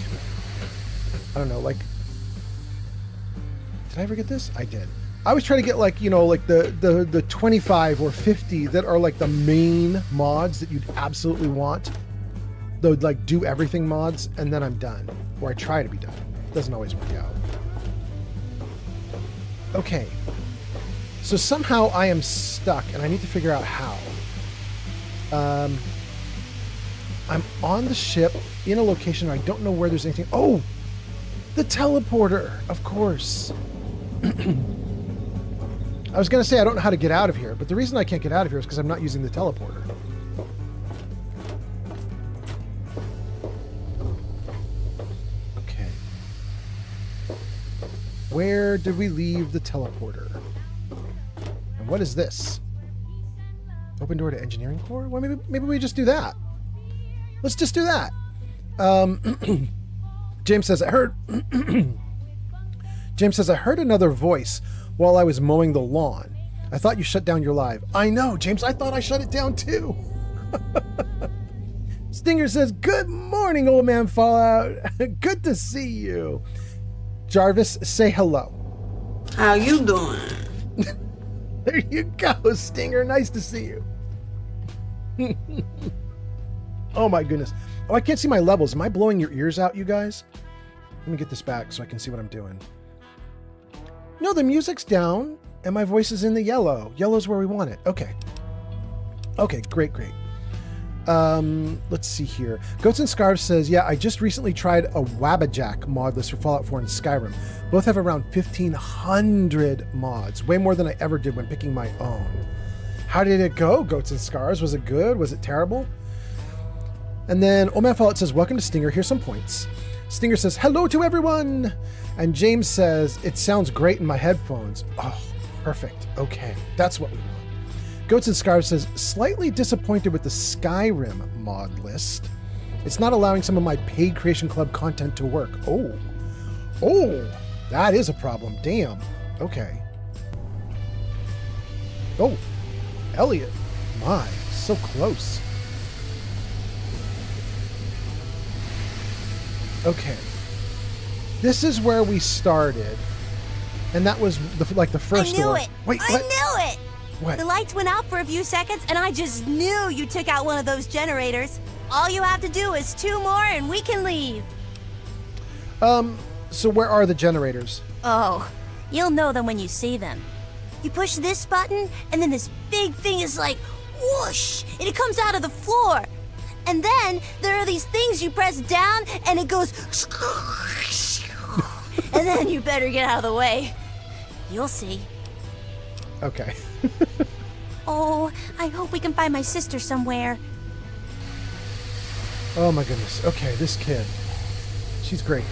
I don't know, like, did I ever get this? I did. I always try to get like, you know, like the 25 or 50 that are like the main mods that you'd absolutely want. The like do everything mods, and then I'm done. Or I try to be done. Doesn't always work out. Okay. So somehow I am stuck and I need to figure out how. I'm on the ship in a location where I don't know where there's anything. Oh, the teleporter, of course. I was going to say I don't know how to get out of here, but the reason I can't get out of here is because I'm not using the teleporter. Okay. Where did we leave the teleporter? And what is this? Open door to engineering core? Well, maybe we just do that. Let's just do that. James says, I heard... James says, I heard another voice while I was mowing the lawn. I thought you shut down your live. I know, James. I thought I shut it down too. Stinger says, good morning, old man Fallout. Good to see you. Jarvis, say hello. How you doing? There you go, Stinger. Nice to see you. Oh my goodness. Oh, I can't see my levels. Am I blowing your ears out, you guys? Let me get this back so I can see what I'm doing. No, the music's down and my voice is in the yellow. Yellow's where we want it. Okay. Okay, great. Let's see here. Goats and Scarves says, yeah, I just recently tried a Wabbajack mod list for Fallout 4 and Skyrim. Both have around 1,500 mods. Way more than I ever did when picking my own. How did it go, Goats and Scars? Was it good? Was it terrible? And then Old Man Fallout says, welcome to Stinger. Here's some points. Stinger says, hello to everyone. And James says, it sounds great in my headphones. Oh, perfect. Okay, that's what we want. Goats and Scarves says, slightly disappointed with the Skyrim mod list. It's not allowing some of my paid Creation Club content to work. Oh, that is a problem. Damn. Okay. Oh, Elliot. My, so close. Okay. This is where we started. And that was the first door. I knew it. Wait, I what? knew it. What? The lights went out for a few seconds, and I just knew you took out one of those generators. All you have to do is 2 more, and we can leave. So where are the generators? Oh, you'll know them when you see them. You push this button, and then this big thing is like whoosh, and it comes out of the floor. And then there are these things you press down, and it goes and then you better get out of the way. You'll see. Okay. Oh, I hope we can find my sister somewhere. Oh my goodness. Okay, this kid. She's great.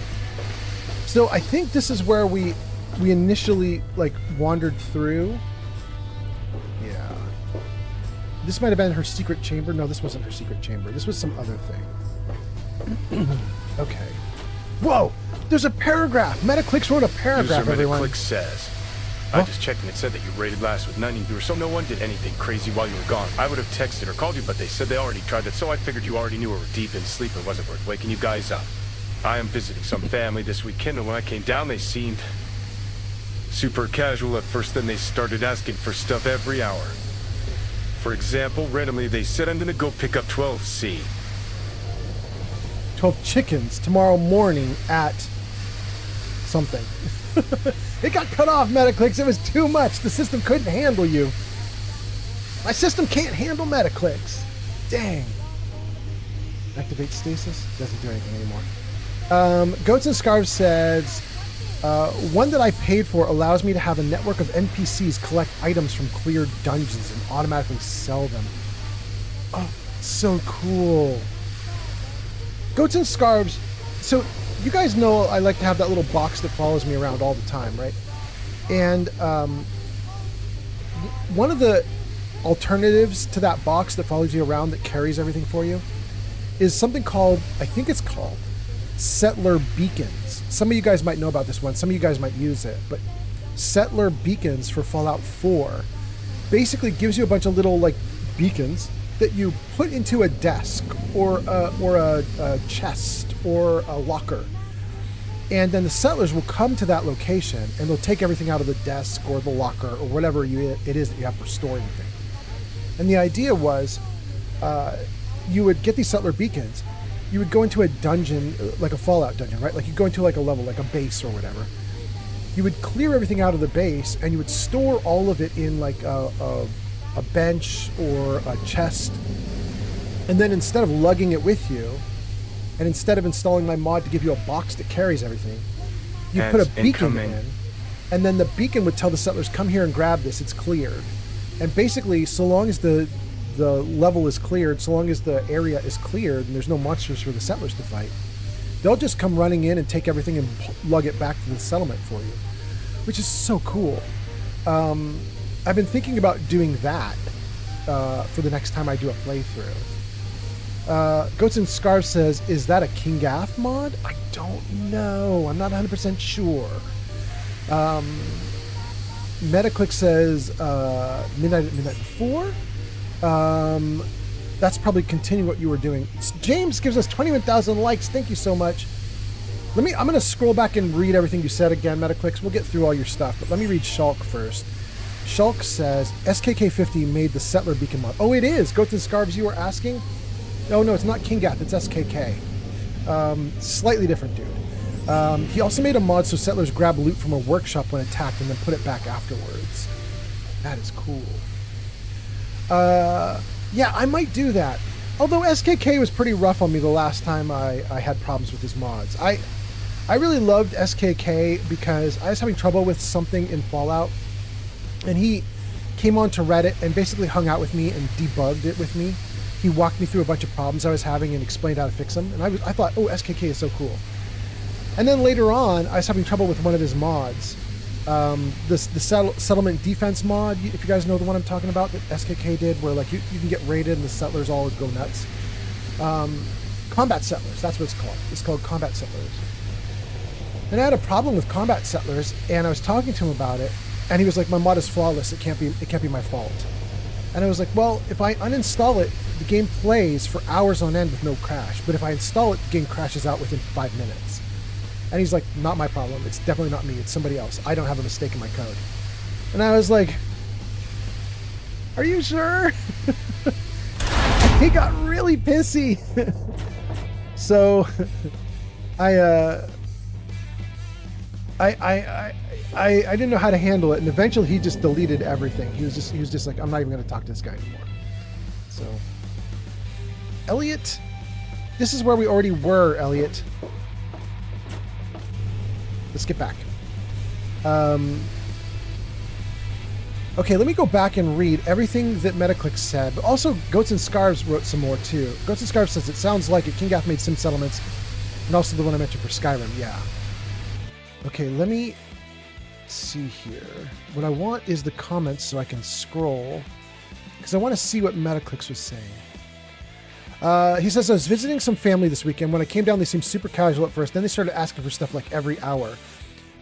So I think this is where we initially wandered through. Yeah. This might have been her secret chamber. No, this wasn't her secret chamber. This was some other thing. Okay. Whoa! There's a paragraph! Metaclicks wrote a paragraph, User everyone. Metaclick says, I just checked and it said that you raided last with 90 viewers, so no one did anything crazy while you were gone. I would have texted or called you, but they said they already tried that, so I figured you already knew or were deep in sleep and wasn't worth waking you guys up. I am visiting some family this weekend, and when I came down, they seemed super casual at first, then they started asking for stuff every hour. For example, randomly they said I'm gonna go pick up 12C. 12 chickens tomorrow morning at something. It got cut off, Metaclicks. It was too much. The system couldn't handle you. My system can't handle Metaclicks. Dang. Activate stasis. Doesn't do anything anymore. Goats and Scarves says, one that I paid for allows me to have a network of NPCs collect items from cleared dungeons and automatically sell them. Oh, so cool. Goats and Scarves. So you guys know I like to have that little box that follows me around all the time, right? And one of the alternatives to that box that follows you around that carries everything for you is something called, I think it's called Settler Beacons. Some of you guys might know about this one. Some of you guys might use it, but Settler Beacons for Fallout 4 basically gives you a bunch of little beacons that you put into a desk or a chest or a locker. And then the settlers will come to that location and they'll take everything out of the desk or the locker or whatever it is that you have for storing things. And the idea was you would get these settler beacons. You would go into a dungeon, like a Fallout dungeon, right? Like you go into a level, like a base or whatever. You would clear everything out of the base and you would store all of it in a bench or a chest. And then instead of lugging it with you, and instead of installing my mod to give you a box that carries everything, you put a beacon in, and then the beacon would tell the settlers, come here and grab this, it's cleared. And basically, so long as the level is cleared, so long as the area is cleared and there's no monsters for the settlers to fight, they'll just come running in and take everything and lug it back to the settlement for you, which is so cool. I've been thinking about doing that for the next time I do a playthrough. Goats and Scarves says, is that a King Gaff mod? I don't know. I'm not 100% sure. Metaclick says midnight at midnight before. That's probably continuing what you were doing. James gives us 21,000 likes. Thank you so much. I'm going to scroll back and read everything you said again, Metaclicks. We'll get through all your stuff, but let me read Shulk first. Shulk says, SKK50 made the Settler Beacon mod. Oh, it is. Goats and Scarves, you were asking? Oh, no, it's not King Gaff. It's SKK. Slightly different dude. He also made a mod so settlers grab loot from a workshop when attacked and then put it back afterwards. That is cool. Yeah, I might do that. Although SKK was pretty rough on me the last time I had problems with his mods. I really loved SKK because I was having trouble with something in Fallout, and he came onto Reddit and basically hung out with me and debugged it with me. He walked me through a bunch of problems I was having and explained how to fix them. And I thought, oh, SKK is so cool. And then later on, I was having trouble with one of his mods. The settlement defense mod, if you guys know the one I'm talking about, that SKK did, where like you can get raided and the settlers all go nuts. Combat Settlers, that's what it's called. It's called Combat Settlers. And I had a problem with Combat Settlers, and I was talking to him about it, and he was like, my mod is flawless, it can't be my fault. And I was like, well, if I uninstall it, the game plays for hours on end with no crash. But if I install it, the game crashes out within 5 minutes. And he's like, not my problem. It's definitely not me. It's somebody else. I don't have a mistake in my code. And I was like, are you sure? He got really pissy. So I didn't know how to handle it, and eventually he just deleted everything. He was just like, I'm not even going to talk to this guy anymore. So, Elliot, this is where we already were, Elliot. Let's get back. Okay, let me go back and read everything that Metaclick said, but also Goats and Scarves wrote some more too. Goats and Scarves says, it sounds like it. King Gath made sim settlements, and also the one I mentioned for Skyrim, yeah. Okay, let me see here. What I want is the comments so I can scroll, because I want to see what Metaclicks was saying. He says, I was visiting some family this weekend. When I came down, they seemed super casual at first. Then they started asking for stuff like every hour.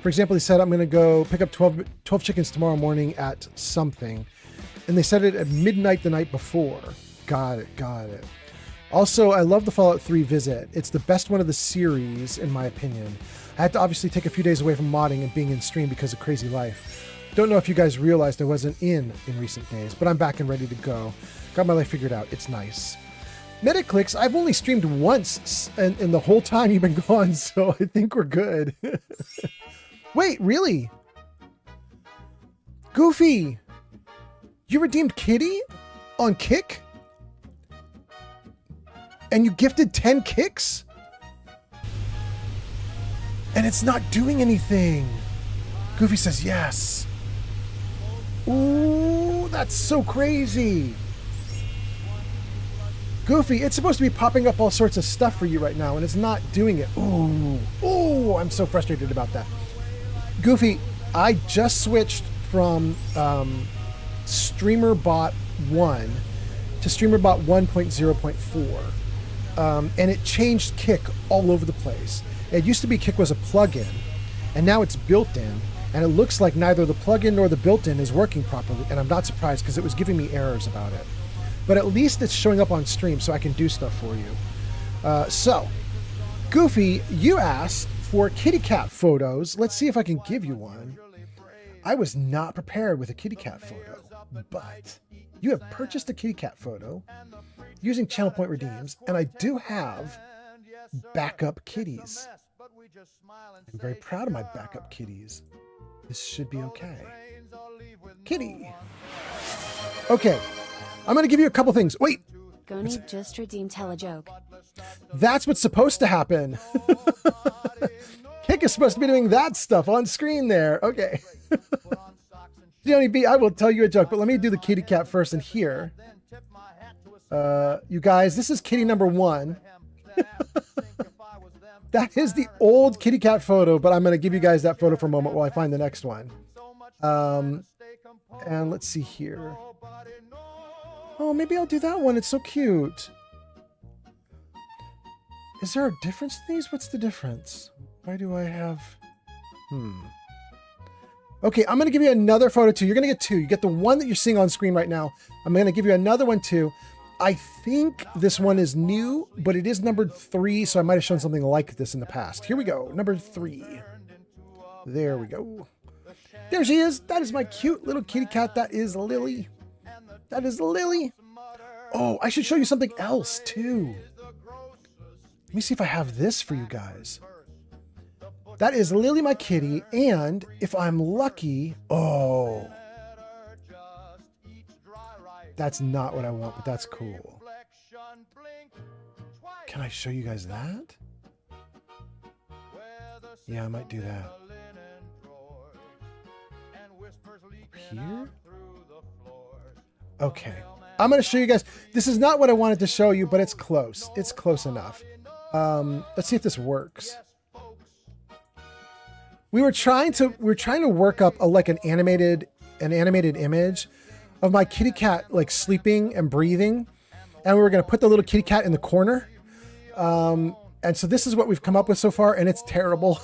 For example, he said, I'm going to go pick up 12 chickens tomorrow morning at something. And they said it at midnight the night before. Got it. Also, I love the Fallout 3 visit. It's the best one of the series, in my opinion. I had to obviously take a few days away from modding and being in stream because of crazy life. Don't know if you guys realized I wasn't in recent days, but I'm back and ready to go. Got my life figured out. It's nice. Metaclicks, I've only streamed once in the whole time you've been gone, so I think we're good. Wait, really? Goofy, you redeemed Kitty on Kick? And you gifted 10 kicks? And it's not doing anything. Goofy says yes. Ooh, that's so crazy. Goofy, it's supposed to be popping up all sorts of stuff for you right now, and it's not doing it. Ooh, I'm so frustrated about that. Goofy, I just switched from StreamerBot 1 to StreamerBot 1.0.4, and it changed Kick all over the place. It used to be Kick was a plugin, and now it's built in, and it looks like neither the plugin nor the built-in is working properly, and I'm not surprised because it was giving me errors about it. But at least it's showing up on stream so I can do stuff for you. So, Goofy, you asked for kitty cat photos. Let's see if I can give you one. I was not prepared with a kitty cat photo, but you have purchased a kitty cat photo using Channel Point Redeems, and I do have backup kitties. I'm very proud of my backup kitties. This should be okay. Kitty. Okay. I'm going to give you a couple things. Wait. Goni just redeemed Telejoke. That's what's supposed to happen. Kick is supposed to be doing that stuff on screen there. Okay. Johnny B, I will tell you a joke, but let me do the kitty cat first in here. You guys, this is kitty number 1. That is the old kitty cat photo, but I'm going to give you guys that photo for a moment while I find the next one. And let's see here. Oh, maybe I'll do that one. It's so cute. Is there a difference in these? What's the difference? Why do I have... Okay, I'm going to give you another photo too. You're going to get 2. You get the one that you're seeing on screen right now. I'm going to give you another one too. I think this one is new, but it is numbered 3, so I might have shown something like this in the past. Here we go. Number 3. There we go. There she is. That is my cute little kitty cat. That is Lily. That is Lily. Oh, I should show you something else too. Let me see if I have this for you guys. That is Lily, my kitty, and if I'm lucky, oh. That's not what I want, but that's cool. Can I show you guys that? Yeah, I might do that. Here? Okay. I'm going to show you guys. This is not what I wanted to show you, but it's close. It's close enough. Let's see if this works. We were trying to work up an animated image of my kitty cat like sleeping and breathing, and we were going to put the little kitty cat in the corner. And so this is what we've come up with so far, and it's terrible.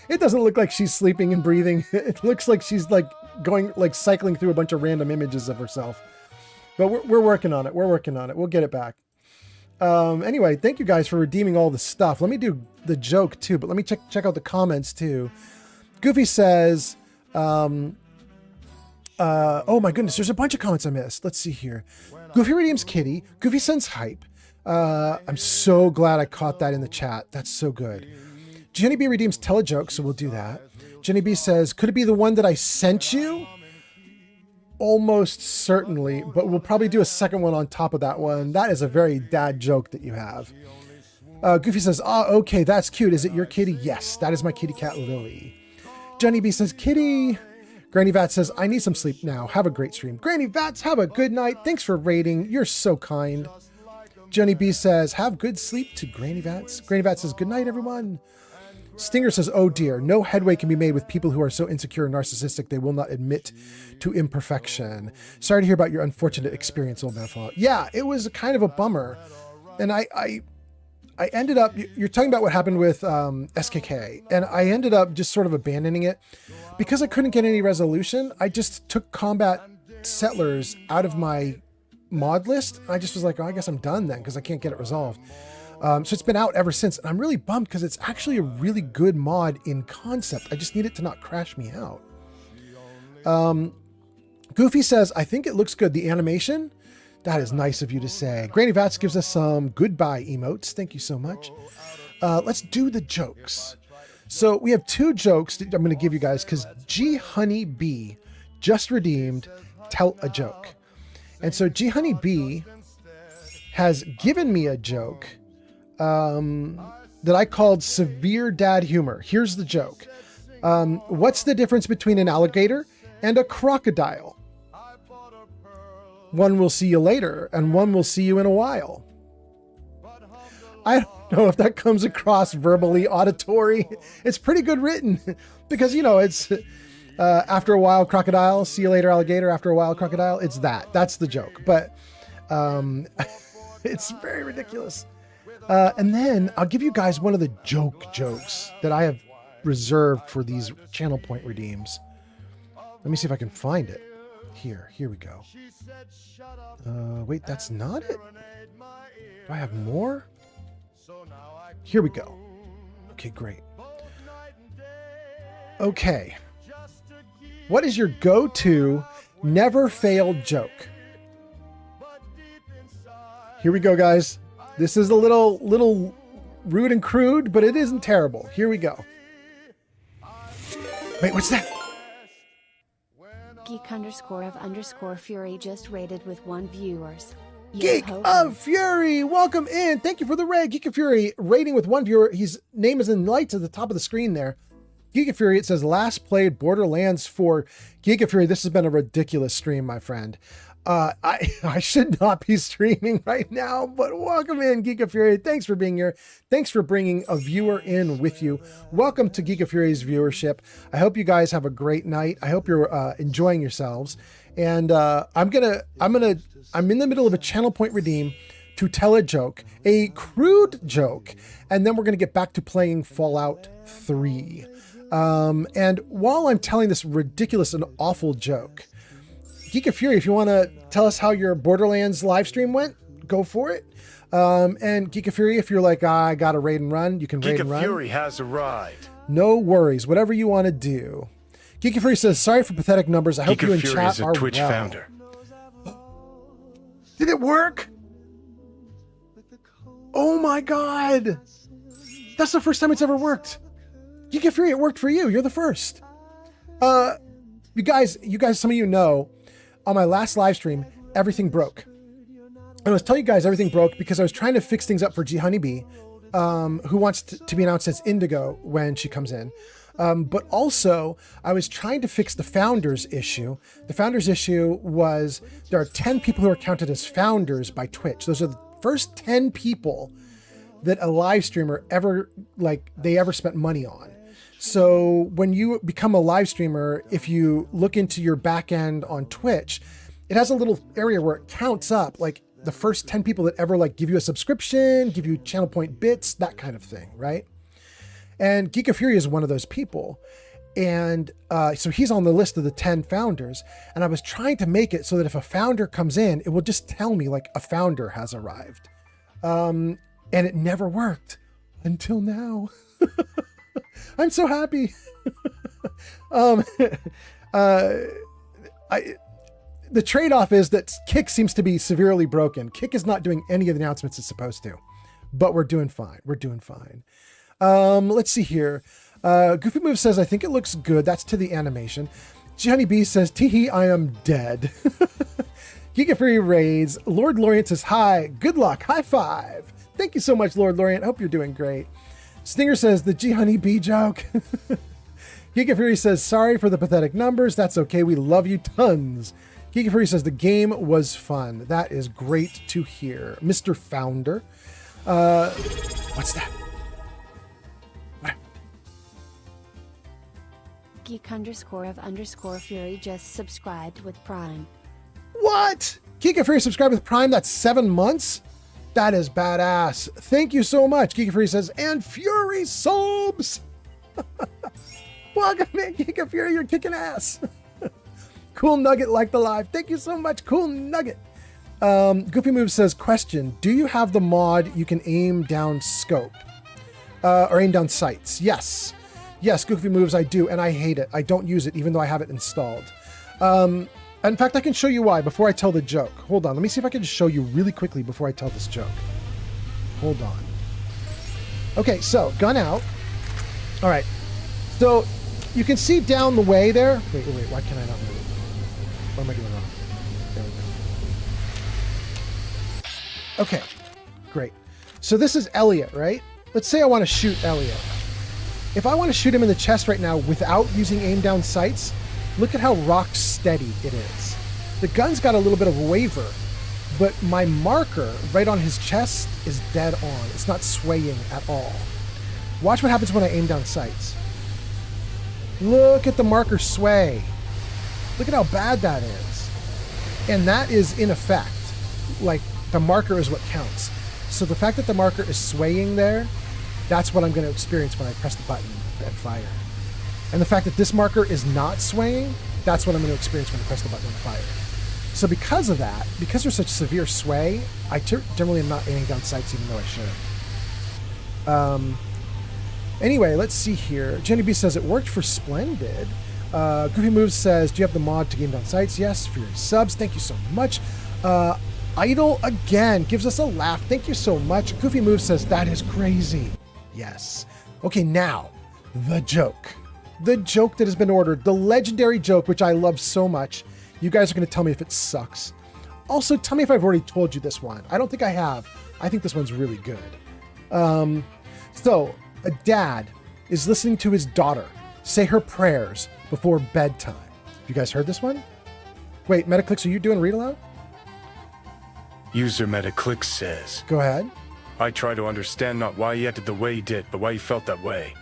It doesn't look like she's sleeping and breathing. It looks like she's like going, like cycling through a bunch of random images of herself. But we're working on it. We're working on it. We'll get it back. Anyway, thank you guys for redeeming all the stuff. Let me do the joke too, but let me check out the comments too. Goofy says, oh my goodness, there's a bunch of comments I missed. Let's see here. Goofy redeems Kitty. Goofy sends hype. I'm so glad I caught that in the chat. That's so good. Jenny B redeems tell a joke, so we'll do that. Jenny B says, could it be the one that I sent you? Almost certainly, but we'll probably do a second one on top of that one. That is a very dad joke that you have. Goofy says, okay, that's cute. Is it your kitty? Yes, that is my kitty cat, Lily. Jenny B says, kitty. Granny Vats says, I need some sleep now. Have a great stream. Granny Vats, have a good night. Thanks for rating. You're so kind. Jenny B says, have good sleep to Granny Vats. Granny Vats says, good night, everyone. Stinger says, oh dear, no headway can be made with people who are so insecure and narcissistic they will not admit to imperfection. Sorry to hear about your unfortunate experience, old man Fallout. Yeah, it was kind of a bummer. And I ended up, you're talking about what happened with SKK, and I ended up just sort of abandoning it. Because I couldn't get any resolution, I just took Combat Settlers out of my mod list. I just was like, oh, I guess I'm done then because I can't get it resolved. So it's been out ever since. And I'm really bummed because it's actually a really good mod in concept. I just need it to not crash me out. Goofy says, I think it looks good. The animation, that is nice of you to say. Granny Vats gives us some goodbye emotes. Thank you so much. Let's do the jokes. So we have two jokes that I'm going to give you guys because G Honey B just redeemed Tell a Joke. And so G Honey B has given me a joke that I called severe dad humor. Here's the joke. What's the difference between an alligator and a crocodile? One will see you later and one will see you in a while. I don't know if that comes across verbally auditory. It's pretty good written because, you know, it's after a while crocodile, see you later alligator, after a while crocodile. It's that's the joke, but it's very ridiculous. And then I'll give you guys one of the jokes that I have reserved for these channel point redeems. Let me see if I can find it. Here we go. Wait, that's not it. Do I have more? Here we go. Okay, great. Okay. What is your go-to never failed joke? Here we go, guys. This is a little rude and crude, but it isn't terrible. Here we go. Wait, what's that? Geek_of_Fury just rated with 1 viewers. Geek of Fury, welcome in. Thank you for the raid. Geek of Fury rating with 1 viewer. His name is in lights at the top of the screen there. Geek of Fury, it says last played Borderlands 4. Geek of Fury, this has been a ridiculous stream, my friend. I should not be streaming right now, but welcome in, Geek of Fury. Thanks for being here. Thanks for bringing a viewer in with you. Welcome to Geek of Fury's viewership. I hope you guys have a great night. I hope you're enjoying yourselves. And I'm in the middle of a channel point redeem to tell a joke, a crude joke, and then we're going to get back to playing Fallout 3. And while I'm telling this ridiculous and awful joke, Geek of Fury, if you want to tell us how your Borderlands live stream went, go for it. And Geek of Fury, if you're like, I got to raid and run, you can raid and run. Geek of Fury has arrived. No worries, whatever you want to do. Geek of Fury says, sorry for pathetic numbers. I hope you in chat are Twitch well. founder. Did it work? Oh my God. That's the first time it's ever worked. Geek of Fury, it worked for you. You're the first. You guys, some of you know, on my last live stream, everything broke. And I was telling you guys everything broke because I was trying to fix things up for G Honeybee, who wants to be announced as Indigo when she comes in. But also, I was trying to fix the founders issue. The founders issue was there are 10 people who are counted as founders by Twitch. Those are the first 10 people that a live streamer ever spent money on. So when you become a live streamer, if you look into your back end on Twitch, it has a little area where it counts up like the first 10 people that ever give you a subscription, give you channel point bits, that kind of thing, right? And Geek of Fury is one of those people. And so he's on the list of the 10 founders. And I was trying to make it so that if a founder comes in, it will just tell me like a founder has arrived. And it never worked until now. I'm so happy. The trade-off is that Kick seems to be severely broken. Kick is not doing any of the announcements it's supposed to, but we're doing fine. We're doing fine. Let's see here. Goofy Move says, I think it looks good. That's to the animation. Johnny B says, teehee, I am dead. Giga Free raids. Lord Lorient says, hi, good luck, high five. Thank you so much, Lord Lorient. Hope you're doing great. Stinger says, the G Honey B joke. Giga Fury says, sorry for the pathetic numbers. That's okay. We love you tons. Giga Fury says, the game was fun. That is great to hear. Mr. Founder. What's that? Geek_of_Fury just subscribed with Prime. What? Giga Fury subscribed with Prime? That's 7 months? That is badass. Thank you so much. Giga Fury says, and Fury subs. Welcome in, Giga Fury. You're kicking ass. Cool Nugget liked the live. Thank you so much, Cool Nugget. Goofy Move says, question, do you have the mod you can aim down scope? Or aim down sights? Yes. Yes, Goofy Moves, I do, and I hate it. I don't use it, even though I have it installed. In fact, I can show you why before I tell the joke. Hold on, let me see if I can just show you really quickly before I tell this joke. Hold on. Okay, so, gun out. All right, so you can see down the way there. Wait, why can I not move? What am I doing wrong? There we go. Okay, great. So this is Elliot, right? Let's say I want to shoot Elliot. If I want to shoot him in the chest right now without using aim down sights, look at how rock steady it is. The gun's got a little bit of waver, but my marker right on his chest is dead on. It's not swaying at all. Watch what happens when I aim down sights. Look at the marker sway. Look at how bad that is. And that is in effect. Like, the marker is what counts. So the fact that the marker is swaying there, that's what I'm going to experience when I press the button and fire. And the fact that this marker is not swaying, that's what I'm going to experience when I press the button and fire. So because of that, because there's such severe sway, I generally am not aiming down sights even though I should. Anyway, let's see here. Jenny B says it worked for Splendid. Goofy Moves says, do you have the mod to game down sights? Yes, for your subs. Thank you so much. Idle again gives us a laugh. Thank you so much. Goofy Moves says, that is crazy. Yes. Okay, now, the joke. The joke that has been ordered. The legendary joke, which I love so much. You guys are going to tell me if it sucks. Also, tell me if I've already told you this one. I don't think I have. I think this one's really good. So, a dad is listening to his daughter say her prayers before bedtime. You guys heard this one? Wait, Metaclicks, are you doing read aloud? User Metaclicks says, go ahead. I try to understand not why he acted the way he did, but why he felt that way.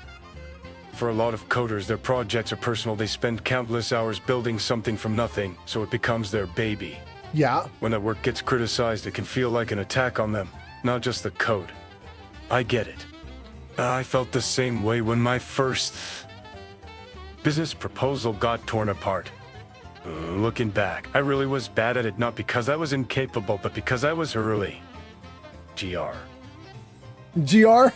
For a lot of coders, their projects are personal. They spend countless hours building something from nothing, so it becomes their baby. Yeah. When that work gets criticized, it can feel like an attack on them, not just the code. I get it. I felt the same way when my first business proposal got torn apart. Looking back, I really was bad at it, not because I was incapable, but because I was early. GR. GR?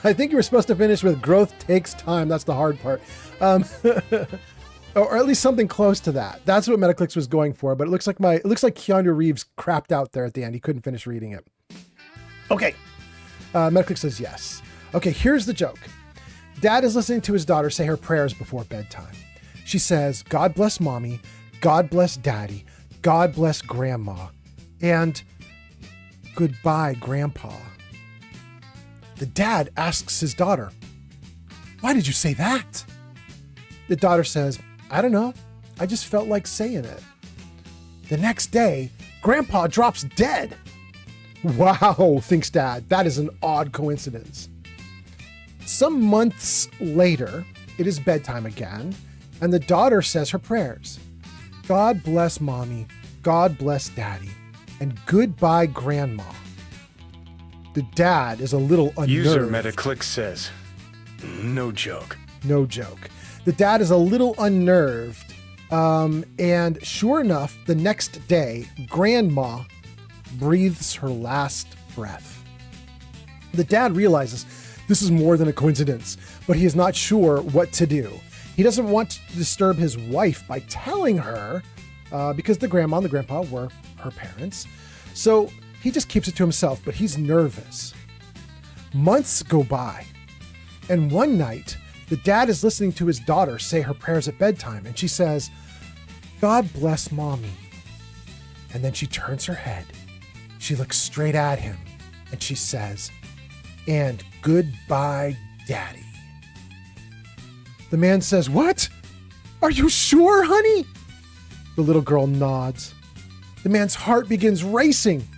I think you were supposed to finish with growth takes time. That's the hard part. Or at least something close to that. That's what Metaclicks was going for, but it looks like Keanu Reeves crapped out there at the end. He couldn't finish reading it. Okay. Metaclicks says yes. Okay, here's the joke. Dad is listening to his daughter say her prayers before bedtime. She says, God bless mommy, God bless daddy, God bless grandma, and goodbye, grandpa. The dad asks his daughter, why did you say that? The daughter says, I don't know. I just felt like saying it. The next day, grandpa drops dead. Wow, thinks dad. That is an odd coincidence. Some months later, it is bedtime again, and the daughter says her prayers. God bless mommy, God bless daddy, and goodbye, grandma. The dad is a little unnerved. User Metaclick says, no joke. No joke. The dad is a little unnerved. And sure enough, the next day, Grandma breathes her last breath. The dad realizes this is more than a coincidence, but he is not sure what to do. He doesn't want to disturb his wife by telling her, because the grandma and the grandpa were her parents. So he just keeps it to himself, but he's nervous. Months go by, and one night, the dad is listening to his daughter say her prayers at bedtime, and she says, "God bless Mommy." And then she turns her head. She looks straight at him, and she says, "And goodbye, Daddy." The man says, "What? Are you sure, honey?" The little girl nods. The man's heart begins racing.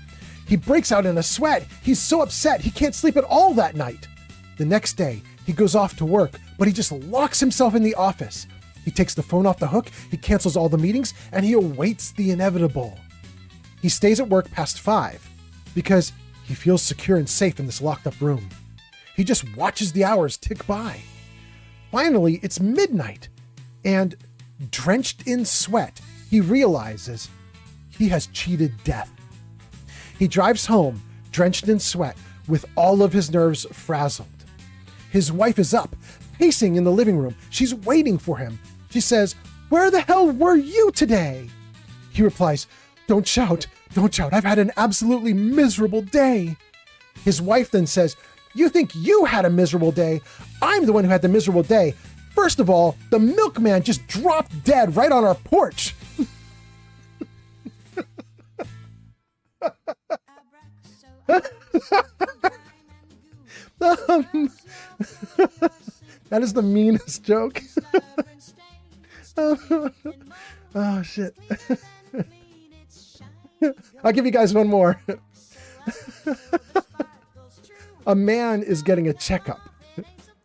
He breaks out in a sweat. He's so upset he can't sleep at all that night. The next day, he goes off to work, but he just locks himself in the office. He takes the phone off the hook, he cancels all the meetings, and he awaits the inevitable. He stays at work past 5 because he feels secure and safe in this locked up room. He just watches the hours tick by. Finally, it's midnight, and drenched in sweat, he realizes he has cheated death. He drives home, drenched in sweat, with all of his nerves frazzled. His wife is up, pacing in the living room. She's waiting for him. She says, "Where the hell were you today?" He replies, "Don't shout, don't shout. I've had an absolutely miserable day." His wife then says, "You think you had a miserable day? I'm the one who had the miserable day. First of all, the milkman just dropped dead right on our porch." That is the meanest joke. Oh, shit. I'll give you guys one more. A man is getting a checkup.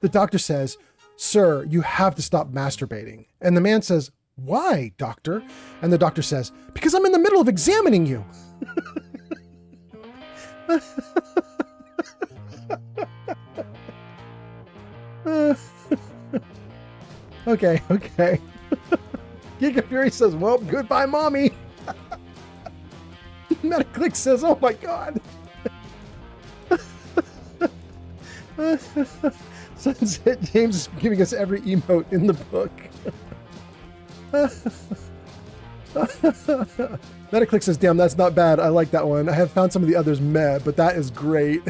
The doctor says, "Sir, you have to stop masturbating." And the man says, "Why, doctor?" And the doctor says, "Because I'm in the middle of examining you." Okay. Giga Fury says, "Well, goodbye, Mommy." Metaclick says, "Oh my God." Sunset James is giving us every emote in the book. Metaclick says, "Damn, that's not bad. I like that one. I have found some of the others meh, but that is great."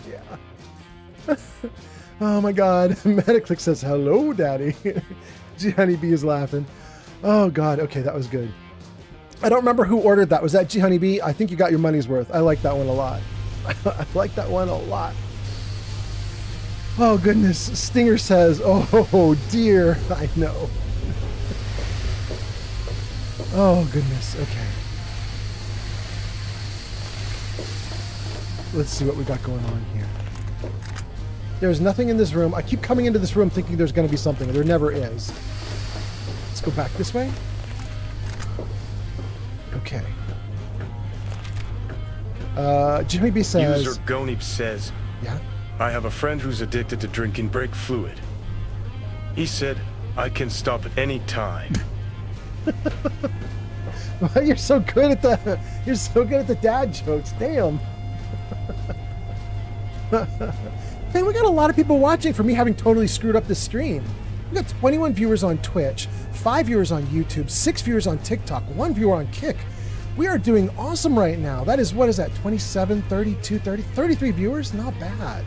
Yeah. Oh my God. Metaclick says, "Hello, Daddy." G Honeybee is laughing. Oh God. Okay, that was good. I don't remember who ordered that. Was that G Honeybee? I think you got your money's worth. I like that one a lot. I like that one a lot. Oh goodness. Stinger says, "Oh dear." I know. Oh goodness. Okay. Let's see what we got going on here. There's nothing in this room. I keep coming into this room thinking there's going to be something. There never is. Let's go back this way. Okay. Jimmy B says... User Gonib says... Yeah? "I have a friend who's addicted to drinking brake fluid. He said, I can stop at any time." Well, you're so good at the dad jokes. Damn. Hey, we got a lot of people watching for me having totally screwed up the stream. We got 21 viewers on Twitch, 5 viewers on YouTube, 6 viewers on TikTok, 1 viewer on Kick. We are doing awesome right now. That is, what is that, 27, 32, 30, 33 viewers? Not bad.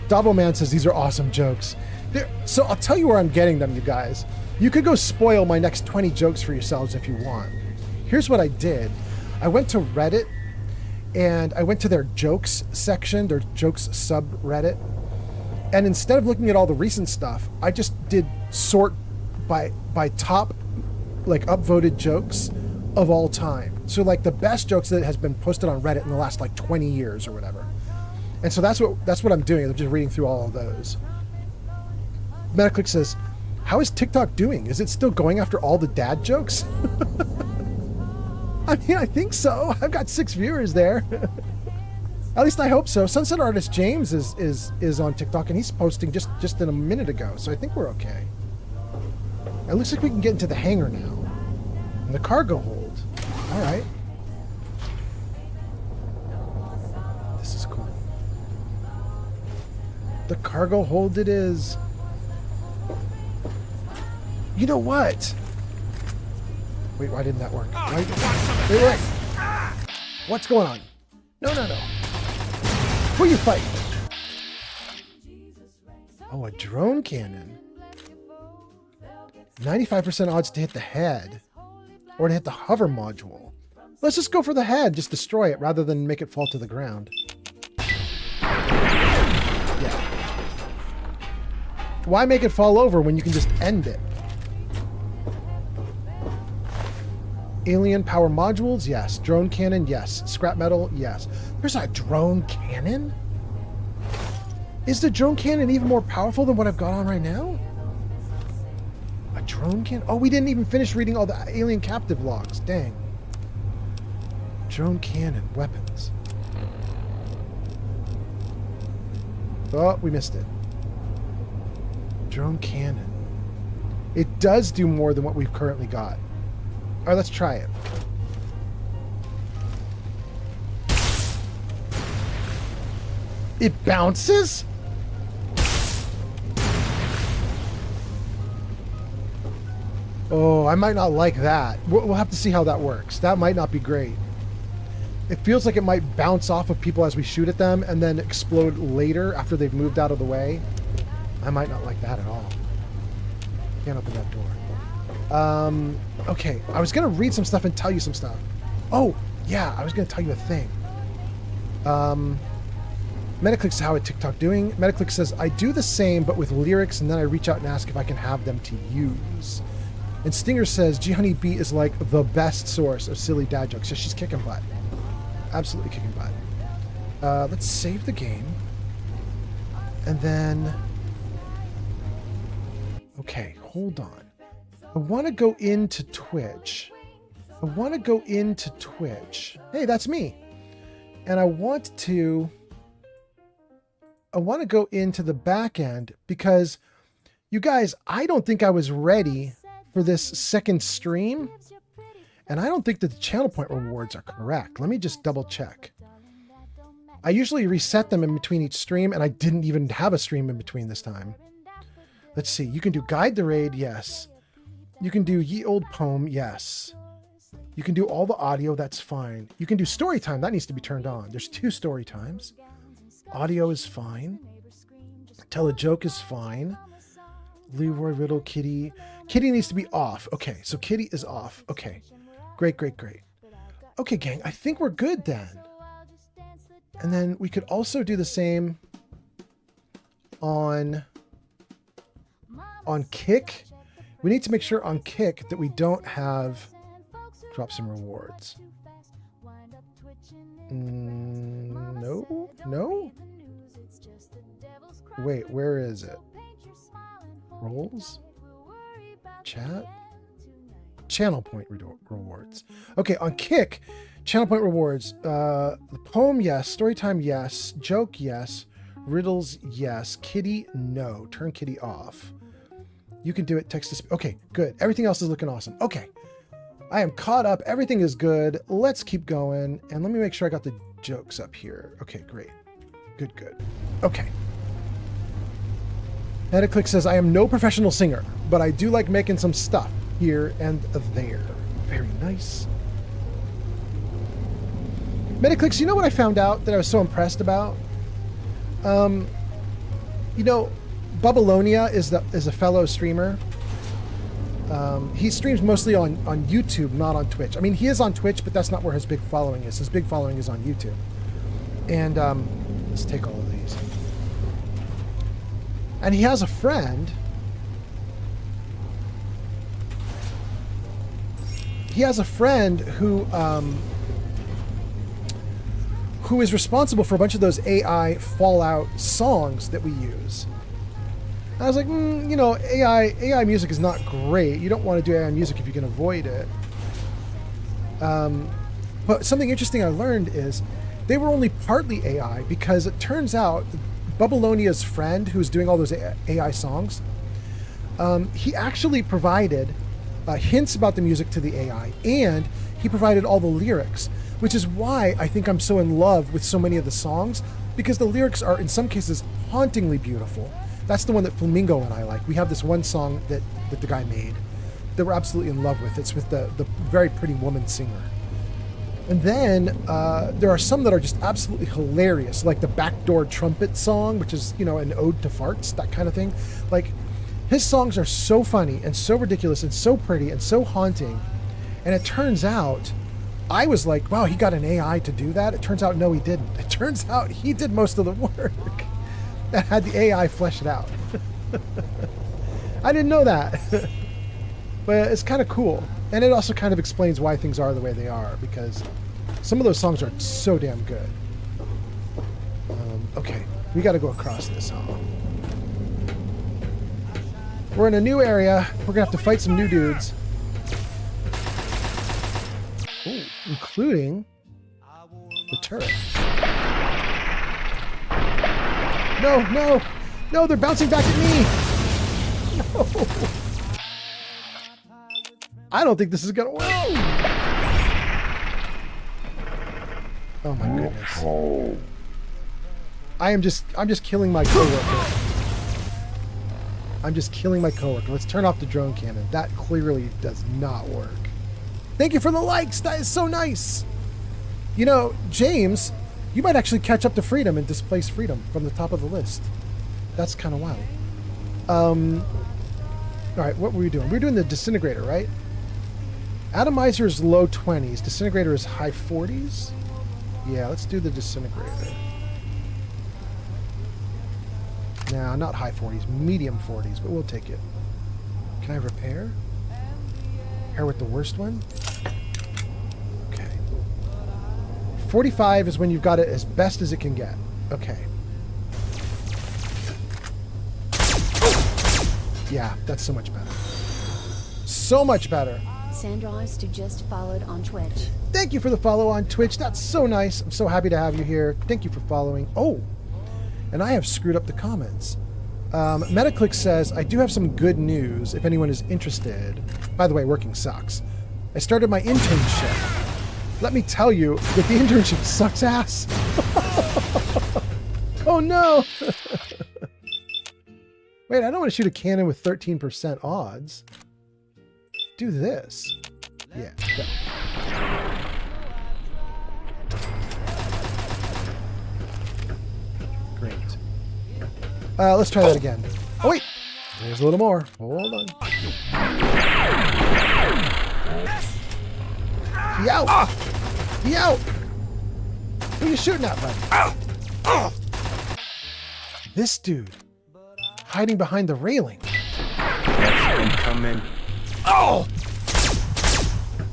Dobbleman says these are awesome jokes. So I'll tell you where I'm getting them, you guys. You could go spoil my next 20 jokes for yourselves if you want. Here's what I did. I went to Reddit, and I went to their jokes section, their jokes subreddit. And instead of looking at all the recent stuff, I just did sort by top, like, upvoted jokes of all time. So, like, the best jokes that has been posted on Reddit in the last, like, 20 years or whatever. And so that's what I'm doing. I'm just reading through all of those. Metaclick says, "How is TikTok doing? Is it still going after all the dad jokes?" I mean, I think so. I've got 6 viewers there. At least I hope so. Sunset Artist James is on TikTok, and he's posting just in a minute ago, so I think we're okay. It looks like we can get into the hangar now. And the cargo hold. All right. This is cool. The cargo hold it is. You know what? Wait, why didn't that work? Wait. What's going on? No. Who are you fighting? Oh, a drone cannon. 95% odds to hit the head or to hit the hover module. Let's just go for the head, just destroy it rather than make it fall to the ground. Yeah. Why make it fall over when you can just end it? Alien power modules? Yes. Drone cannon? Yes. Scrap metal? Yes. There's a drone cannon? Is the drone cannon even more powerful than what I've got on right now? A drone cannon? Oh, we didn't even finish reading all the alien captive logs. Dang. Drone cannon. Weapons. Oh, we missed it. Drone cannon. It does do more than what we've currently got. All right, let's try it. It bounces? Oh, I might not like that. We'll have to see how that works. That might not be great. It feels like it might bounce off of people as we shoot at them and then explode later after they've moved out of the way. I might not like that at all. Can't open that door. Okay, I was gonna read some stuff and tell you some stuff. Oh, yeah, I was gonna tell you a thing. Metaclick says, how is TikTok doing? Metaclick says, I do the same, but with lyrics, and then I reach out and ask if I can have them to use. And Stinger says, G Honey B is like the best source of silly dad jokes. So she's kicking butt. Absolutely kicking butt. Let's save the game. And then... Okay, hold on. I want to go into Twitch. Hey, that's me. And I want to go into the back end because, you guys, I don't think I was ready for this second stream. And I don't think that the channel point rewards are correct. Let me just double check. I usually reset them in between each stream, and I didn't even have a stream in between this time. Let's see. You can do Guide the Raid, yes. You can do Ye Old Poem, yes. You can do all the audio, that's fine. You can do story time, that needs to be turned on. There's 2 story times. Audio is fine. Tell a joke is fine. Leroy, Riddle, Kitty. Kitty needs to be off. Okay, so Kitty is off. Okay, great. Okay, gang, I think we're good then. And then we could also do the same on Kick. We need to make sure on Kick that we don't have... Drop some rewards. No? Wait, where is it? Roles? Chat? Channel point rewards. Okay, on Kick, channel point rewards. The poem, yes. Storytime, yes. Joke, yes. Riddles, yes. Kitty, no. Turn Kitty off. You can do it. Text to... Okay, good. Everything else is looking awesome. Okay. I am caught up. Everything is good. Let's keep going. And let me make sure I got the jokes up here. Okay, great. Good. Okay. Metaclick says, I am no professional singer, but I do like making some stuff here and there. Very nice. Metaclicks, you know what I found out that I was so impressed about? You know, Babylonia is a fellow streamer. He streams mostly on YouTube, not on Twitch. I mean, he is on Twitch, but that's not where his big following is. His big following is on YouTube. And let's take all of these. And he has a friend. He has a friend who is responsible for a bunch of those AI Fallout songs that we use. And I was like, you know, AI music is not great. You don't want to do AI music if you can avoid it. But something interesting I learned is they were only partly AI because it turns out Bubbalonia's friend, who's doing all those AI songs, he actually provided hints about the music to the AI, and he provided all the lyrics, which is why I think I'm so in love with so many of the songs, because the lyrics are, in some cases, hauntingly beautiful. That's the one that Flamingo and I like. We have this one song that the guy made that we're absolutely in love with. It's with the very pretty woman singer. And then there are some that are just absolutely hilarious, like the Backdoor Trumpet song, which is, an ode to farts, that kind of thing. Like, his songs are so funny and so ridiculous and so pretty and so haunting. And it turns out, I was like, wow, he got an AI to do that? It turns out, no, he didn't. It turns out he did most of the work and had the AI flesh it out. I didn't know that. But it's kind of cool. And it also kind of explains why things are the way they are, because some of those songs are so damn good. Okay, we got to go across this, huh? We're in a new area. We're going to have to fight some new dudes. Ooh, including the turret. No, they're bouncing back at me. No. I don't think this is gonna work. Oh my goodness. I'm just killing my coworker. I'm just killing my coworker. Let's turn off the drone cannon. That clearly does not work. Thank you for the likes. That is so nice. James, you might actually catch up to Freedom and displace Freedom from the top of the list. That's kind of wild. All right, what were we doing? We were doing the Disintegrator, right? Atomizer is low 20s. Disintegrator is high 40s. Yeah, let's do the Disintegrator. Nah, not high 40s. Medium 40s, but we'll take it. Can I repair? Repair with the worst one? Okay. 45 is when you've got it as best as it can get. Okay. Yeah, that's so much better. So much better. Sandra Stu just followed on Twitch. Thank you for the follow on Twitch. That's so nice. I'm so happy to have you here. Thank you for following. Oh, and I have screwed up the comments. Metaclick says, I do have some good news if anyone is interested. By the way, working sucks. I started my internship. Let me tell you that the internship sucks ass. Oh no. Wait, I don't want to shoot a cannon with 13% odds. Do this. Yeah. Great. Let's try that again. Oh, wait. There's a little more. Hold on. He out. He out. Who are you shooting at, buddy? This dude. Hiding behind the railing. Incoming. Oh!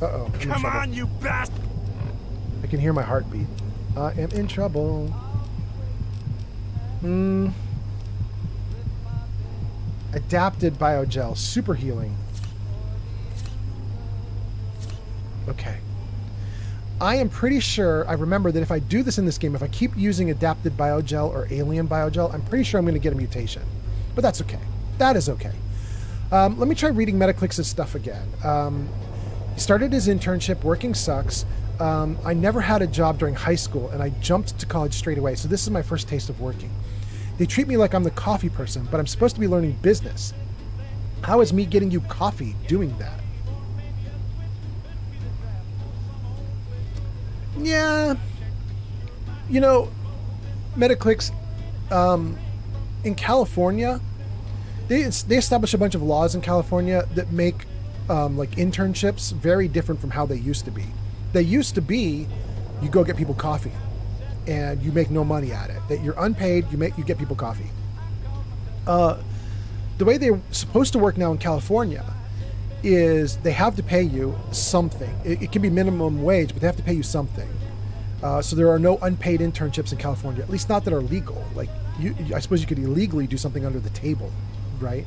Uh-oh. Come on, you bastard! I can hear my heartbeat. I am in trouble. Adapted biogel. Super healing. Okay. I am pretty sure, I remember that if I do this in this game, if I keep using adapted biogel or alien biogel, I'm pretty sure I'm going to get a mutation. But that's okay. That is okay. Let me try reading Metaclick's stuff again. He started his internship, working sucks. I never had a job during high school, and I jumped to college straight away, so this is my first taste of working. They treat me like I'm the coffee person, but I'm supposed to be learning business. How is me getting you coffee doing that? Yeah. Metaclicks, in California, they establish a bunch of laws in California that make like internships very different from how they used to be. They used to be, you go get people coffee, and you make no money at it. That you're unpaid, you get people coffee. The way they're supposed to work now in California is they have to pay you something. It can be minimum wage, but they have to pay you something. So there are no unpaid internships in California, at least not that are legal. Like I suppose you could illegally do something under the table, right?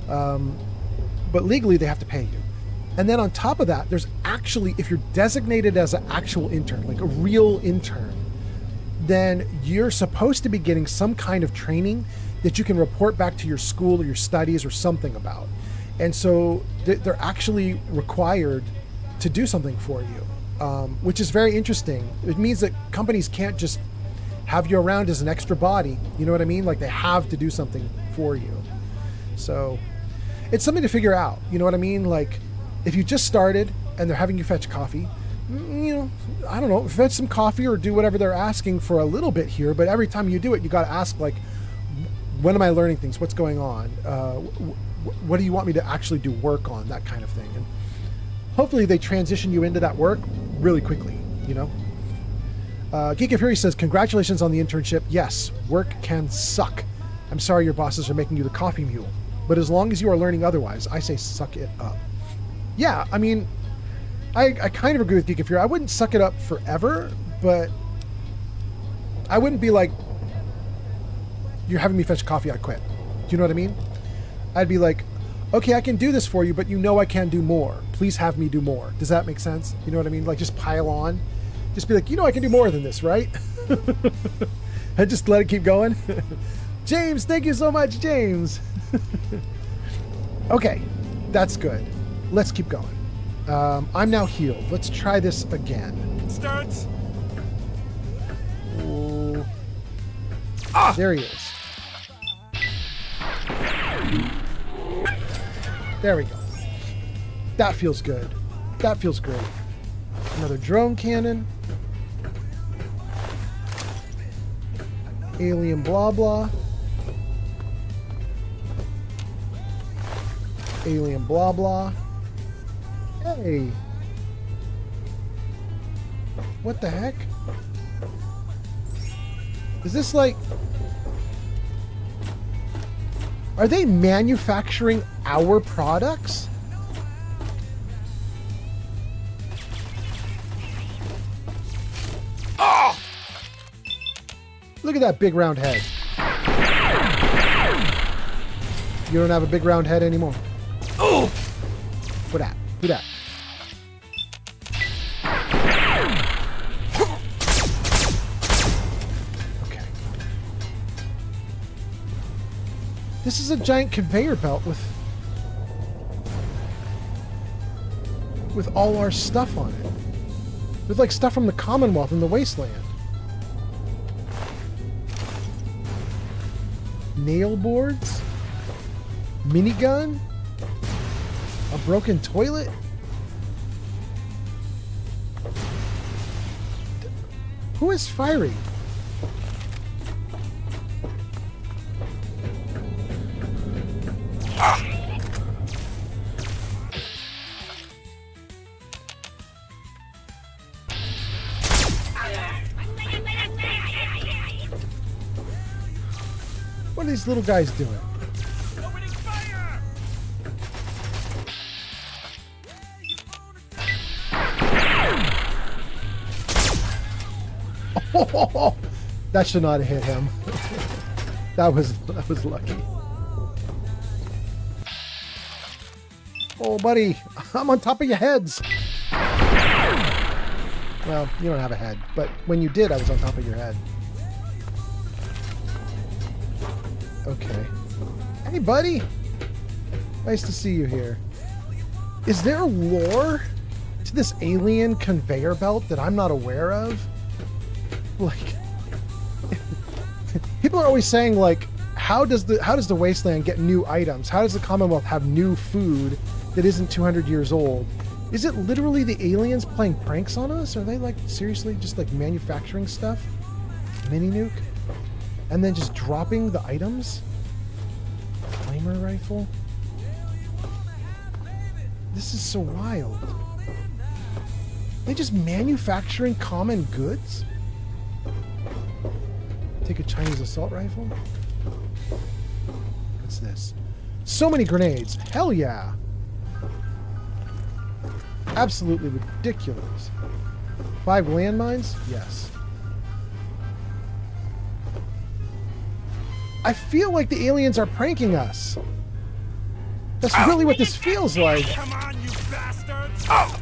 But legally they have to pay you. And then on top of that, there's actually, if you're designated as an actual intern, like a real intern, then you're supposed to be getting some kind of training that you can report back to your school or your studies or something about. And so they're actually required to do something for you, which is very interesting. It means that companies can't just have you around as an extra body. You know what I mean? Like, they have to do something for you. So it's something to figure out. You know what I mean? Like, if you just started and they're having you fetch coffee, you know, I don't know, fetch some coffee or do whatever they're asking for a little bit here. But every time you do it, you got to ask, like, when am I learning things? What's going on? What do you want me to actually do work on? That kind of thing. And hopefully they transition you into that work really quickly, you know? Geek of Fury says, congratulations on the internship. Yes, work can suck. I'm sorry your bosses are making you the coffee mule. But as long as you are learning otherwise, I say suck it up. Yeah, I mean, I kind of agree with Geek of Fury. I wouldn't suck it up forever, but I wouldn't be like, you're having me fetch coffee, I quit. Do you know what I mean? I'd be like, okay, I can do this for you, but you know I can do more. Please have me do more. Does that make sense? You know what I mean? Like, just pile on. Just be like, you know I can do more than this, right? And just let it keep going. James, thank you so much, James. Okay, that's good. Let's keep going. I'm now healed. Let's try this again. Starts. Oh. There he is. There we go. That feels good. That feels great. Another drone cannon. Alien blah blah. Alien blah blah. Hey. What the heck? Is this like... Are they manufacturing our products? Oh! Look at that big round head. You don't have a big round head anymore. Oh! What that? Who that? This is a giant conveyor belt with all our stuff on it. With like stuff from the Commonwealth and the Wasteland. Nail boards? Minigun? A broken toilet? Who is firing? What are these little guys doing? Oh, that should not have hit him. That was lucky. Oh, buddy, I'm on top of your heads. Well, you don't have a head, but when you did, I was on top of your head. Okay. Hey, buddy. Nice to see you here. Is there lore to this alien conveyor belt that I'm not aware of? Like, people are always saying, like, how does the Wasteland get new items? How does the Commonwealth have new food that isn't 200 years old? Is it literally the aliens playing pranks on us? Are they, like, seriously just, like, manufacturing stuff? Mini nuke? And then just dropping the items? Flamer rifle? This is so wild. They just manufacturing common goods? Take a Chinese assault rifle? What's this? So many grenades. Hell yeah. Absolutely ridiculous. 5 landmines? Yes. I feel like the aliens are pranking us. That's really what this feels like. Come on, you bastards! Oh!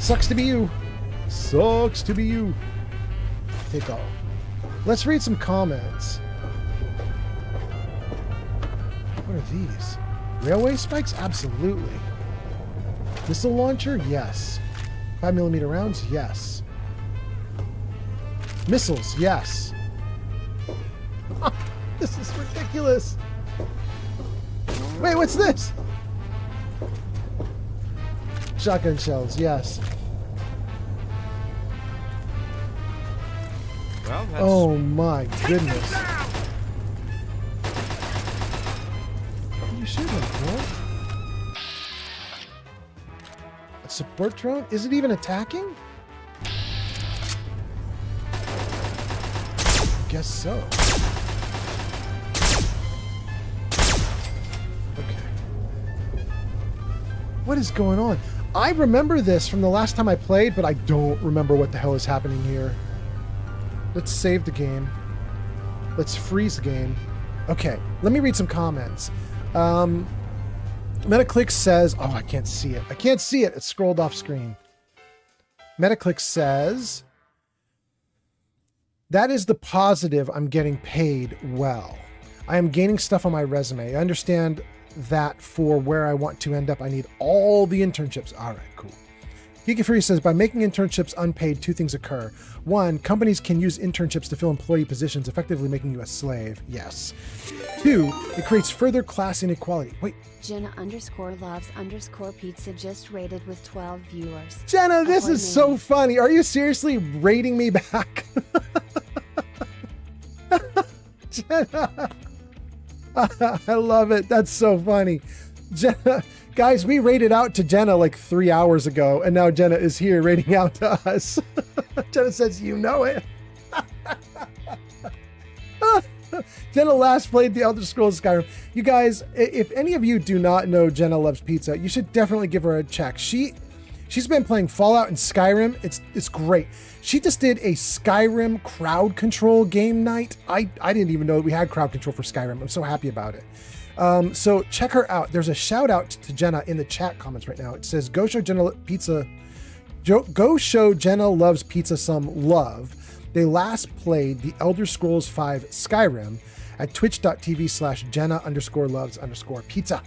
Sucks to be you. Sucks to be you. Take all. Let's read some comments. What are these? Railway spikes? Absolutely. Missile launcher? Yes. 5mm rounds? Yes. Missiles? Yes. This is ridiculous. Wait, what's this? Shotgun shells? Yes. Well, that's... Oh my goodness. What are you shooting at, bro? A support drone? Is it even attacking? Guess so. Okay. What is going on? I remember this from the last time I played, but I don't remember what the hell is happening here. Let's save the game. Let's freeze the game. Okay, let me read some comments. Metaclick says, oh, I can't see it. I can't see it. It's scrolled off screen. Metaclick says, that is the positive. I'm getting paid well. I am gaining stuff on my resume. I understand that for where I want to end up, I need all the internships. All right, cool. Geeky Fury says, by making internships unpaid, two things occur. One, companies can use internships to fill employee positions, effectively making you a slave. Yes. Two, it creates further class inequality. Wait. Jenna_loves_pizza just rated with 12 viewers. Jenna, this is so funny. Are you seriously rating me back? Jenna. I love it. That's so funny. Jenna. Guys, we rated out to Jenna like 3 hours ago, and now Jenna is here rating out to us. Jenna says, you know it. Jenna last played the Elder Scrolls Skyrim. You guys, if any of you do not know Jenna Loves Pizza, you should definitely give her a check. She's been playing Fallout and Skyrim. It's great. She just did a Skyrim crowd control game night. I didn't even know that we had crowd control for Skyrim. I'm so happy about it. So check her out. There's a shout out to Jenna in the chat comments right now. It says, go show Jenna Loves Pizza some love. They last played the Elder Scrolls V Skyrim at twitch.tv/Jenna_loves_pizza.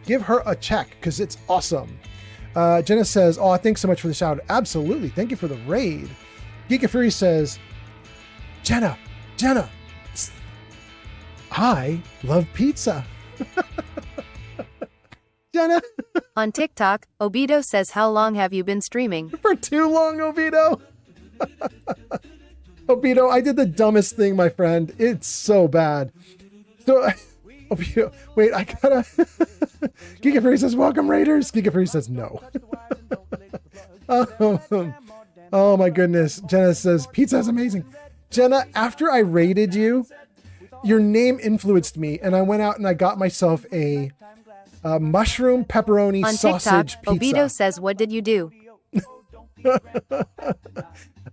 Give her a check because it's awesome. Jenna says, oh, thanks so much for the shout out. Absolutely. Thank you for the raid. Geek Fury says, Jenna, I love pizza. Jenna. On TikTok, Obito says, how long have you been streaming? For too long, Obito. Obito, I did the dumbest thing, my friend. It's so bad. So, Obito, wait, I gotta... Giga Fury says, welcome, Raiders. Giga Fury says, no. Oh, my goodness. Jenna says, pizza is amazing. Jenna, after I raided you, your name influenced me, and I went out and I got myself a mushroom pepperoni on sausage TikTok, pizza. Obito says, what did you do?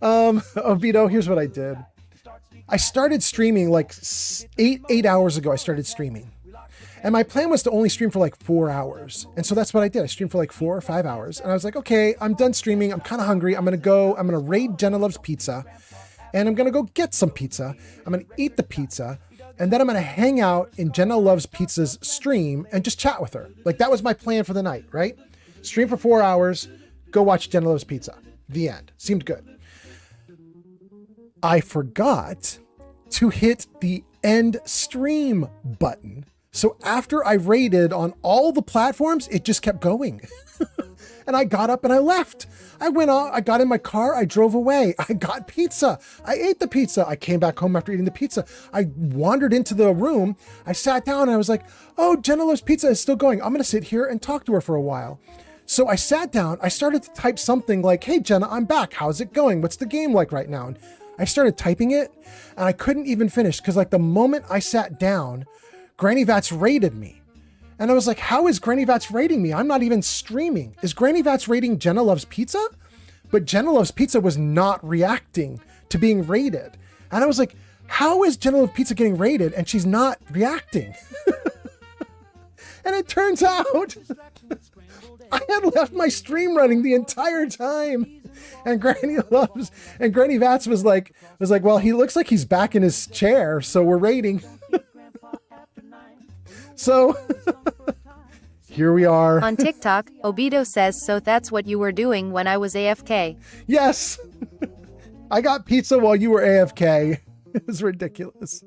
Obito, here's what I did. I started streaming like eight hours ago. I started streaming. And my plan was to only stream for like 4 hours. And so that's what I did. I streamed for like 4 or 5 hours. And I was like, okay, I'm done streaming. I'm kind of hungry. I'm going to raid Jenna Loves Pizza. And I'm going to go get some pizza. I'm going to eat the pizza. And then I'm going to hang out in Jenna Loves Pizza's stream and just chat with her. Like that was my plan for the night, right? Stream for 4 hours. Go watch Jenna Loves Pizza. The end. Seemed good. I forgot to hit the end stream button. So after I raided on all the platforms, it just kept going. And I got up and I left. I went on, I got in my car, I drove away. I got pizza. I ate the pizza. I came back home after eating the pizza. I wandered into the room. I sat down and I was like, oh, Jenna Loves Pizza is still going. I'm going to sit here and talk to her for a while. So I sat down. I started to type something like, hey, Jenna, I'm back. How's it going? What's the game like right now? And I started typing it and I couldn't even finish because like the moment I sat down, Granny Vats raided me. And I was like, how is Granny Vats raiding me? I'm not even streaming. Is Granny Vats raiding Jenna Loves Pizza? But Jenna Loves Pizza was not reacting to being raided. And I was like, how is Jenna Loves Pizza getting raided and she's not reacting? And it turns out I had left my stream running the entire time. And Granny Vats was like, well, he looks like he's back in his chair, so we're raiding. So here we are. On TikTok, Obito says, so that's what you were doing when I was AFK. Yes. I got pizza while you were AFK. It was ridiculous.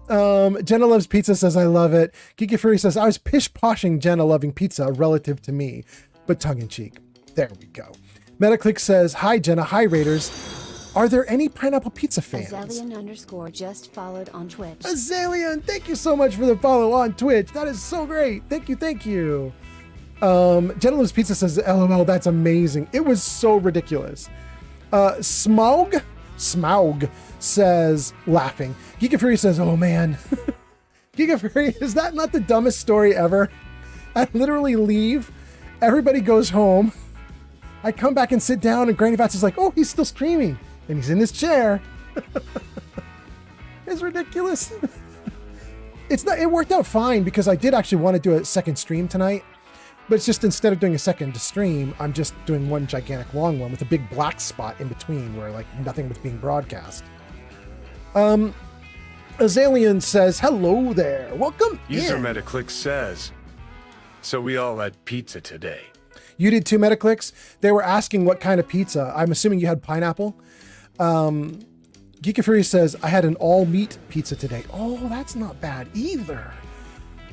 Jenna Loves Pizza says, I love it. Kiki Fury says, I was pish-poshing Jenna loving pizza relative to me, but tongue-in-cheek. There we go. Metaclick says, hi Jenna, hi Raiders. Are there any pineapple pizza fans? Azalian_ just followed on Twitch. Azalian, thank you so much for the follow on Twitch. That is so great. Thank you, thank you. Jenna Loves Pizza says, LOL, that's amazing. It was so ridiculous. Smaug says, laughing. Giga Fury says, oh man. Giga Fury, is that not the dumbest story ever? I literally leave, everybody goes home, I come back and sit down, and Granny Vats is like, oh, he's still streaming, and he's in his chair. It's ridiculous. It worked out fine because I did actually want to do a second stream tonight, but it's just instead of doing a second stream, I'm just doing one gigantic long one with a big black spot in between where like nothing was being broadcast. Azalian says, hello there. Welcome User in. Metaclick says, so we all had pizza today. You did too, Metaclicks. They were asking what kind of pizza. I'm assuming you had pineapple. Geeky Fury says, I had an all-meat pizza today. Oh, that's not bad either.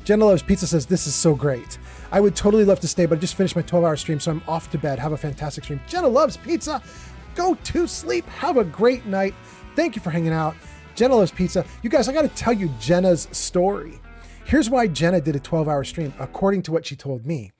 Jenna Loves Pizza says, this is so great. I would totally love to stay, but I just finished my 12-hour stream, so I'm off to bed. Have a fantastic stream. Jenna Loves Pizza. Go to sleep. Have a great night. Thank you for hanging out. Jenna Loves Pizza. You guys, I got to tell you Jenna's story. Here's why Jenna did a 12-hour stream, according to what she told me.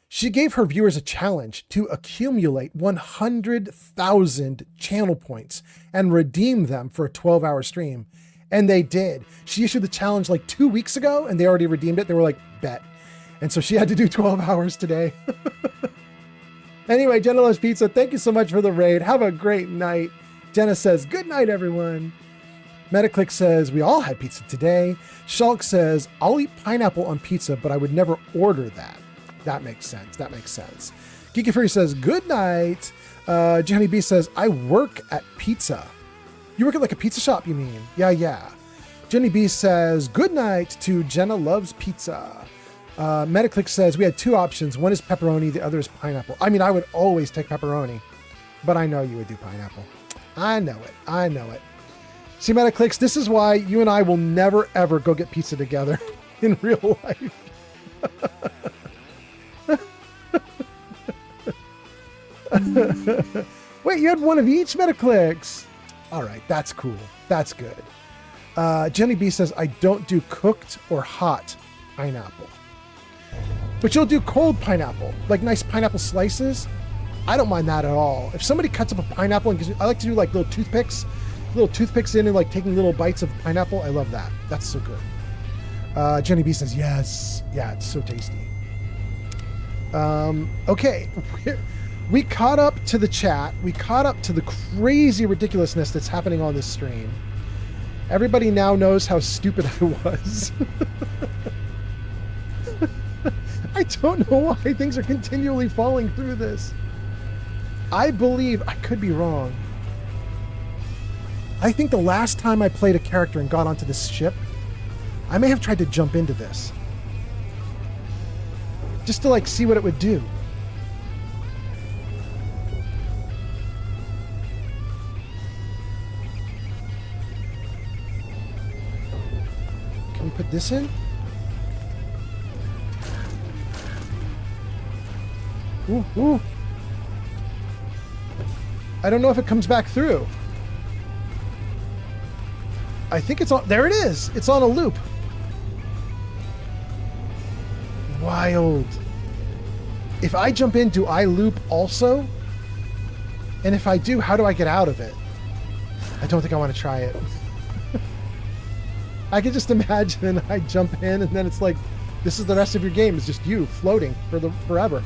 She gave her viewers a challenge to accumulate 100,000 channel points and redeem them for a 12-hour stream. And they did. She issued the challenge like 2 weeks ago, and they already redeemed it. They were like, bet. And so she had to do 12 hours today. Anyway, Jenna Loves Pizza, thank you so much for the raid. Have a great night. Jenna says, good night, everyone. Metaclick says, we all had pizza today. Shulk says, I'll eat pineapple on pizza, but I would never order that. That makes sense. That makes sense. Geeky Fury says, good night. Johnny B says, I work at pizza. You work at like a pizza shop, you mean? Yeah. Jenny B says, good night to Jenna Loves Pizza. Metaclick says, we had two options. One is pepperoni, the other is pineapple. I mean, I would always take pepperoni, but I know you would do pineapple. I know it. See, Metaclicks, this is why you and I will never, ever go get pizza together in real life. Wait, you had one of each, Metaclicks? All right, that's cool. That's good. Jenny B says, I don't do cooked or hot pineapple. But you'll do cold pineapple, like nice pineapple slices. I don't mind that at all. If somebody cuts up a pineapple and gives me, I like to do like little toothpicks in and like taking little bites of pineapple. I love that. That's so good. Jenny B says, yes. Yeah, it's so tasty. Okay. We caught up to the chat. We caught up to the crazy ridiculousness that's happening on this stream. Everybody now knows how stupid I was. I don't know why things are continually falling through this. I believe, I could be wrong. I think the last time I played a character and got onto this ship, I may have tried to jump into this. Just to like see what it would do. Can we put this in? Ooh. I don't know if it comes back through. I think it's on. There it is. It's on a loop. Wild. If I jump in, do I loop also? And if I do, how do I get out of it? I don't think I want to try it. I can just imagine I jump in and then it's like, this is the rest of your game. It's just you floating forever.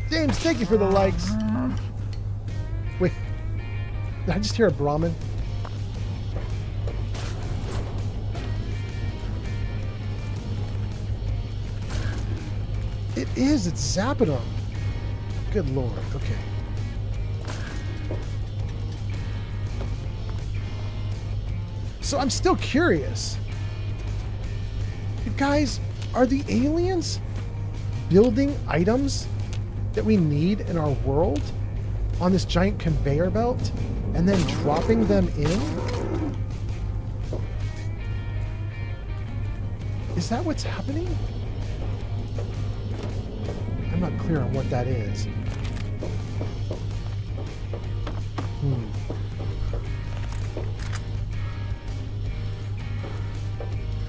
James, thank you for the likes. Wait, did I just hear a Brahmin? It is. It's zapping them. Good lord. Okay. So I'm still curious. Guys, are the aliens building items that we need in our world on this giant conveyor belt and then dropping them in? Is that what's happening? I'm not clear on what that is.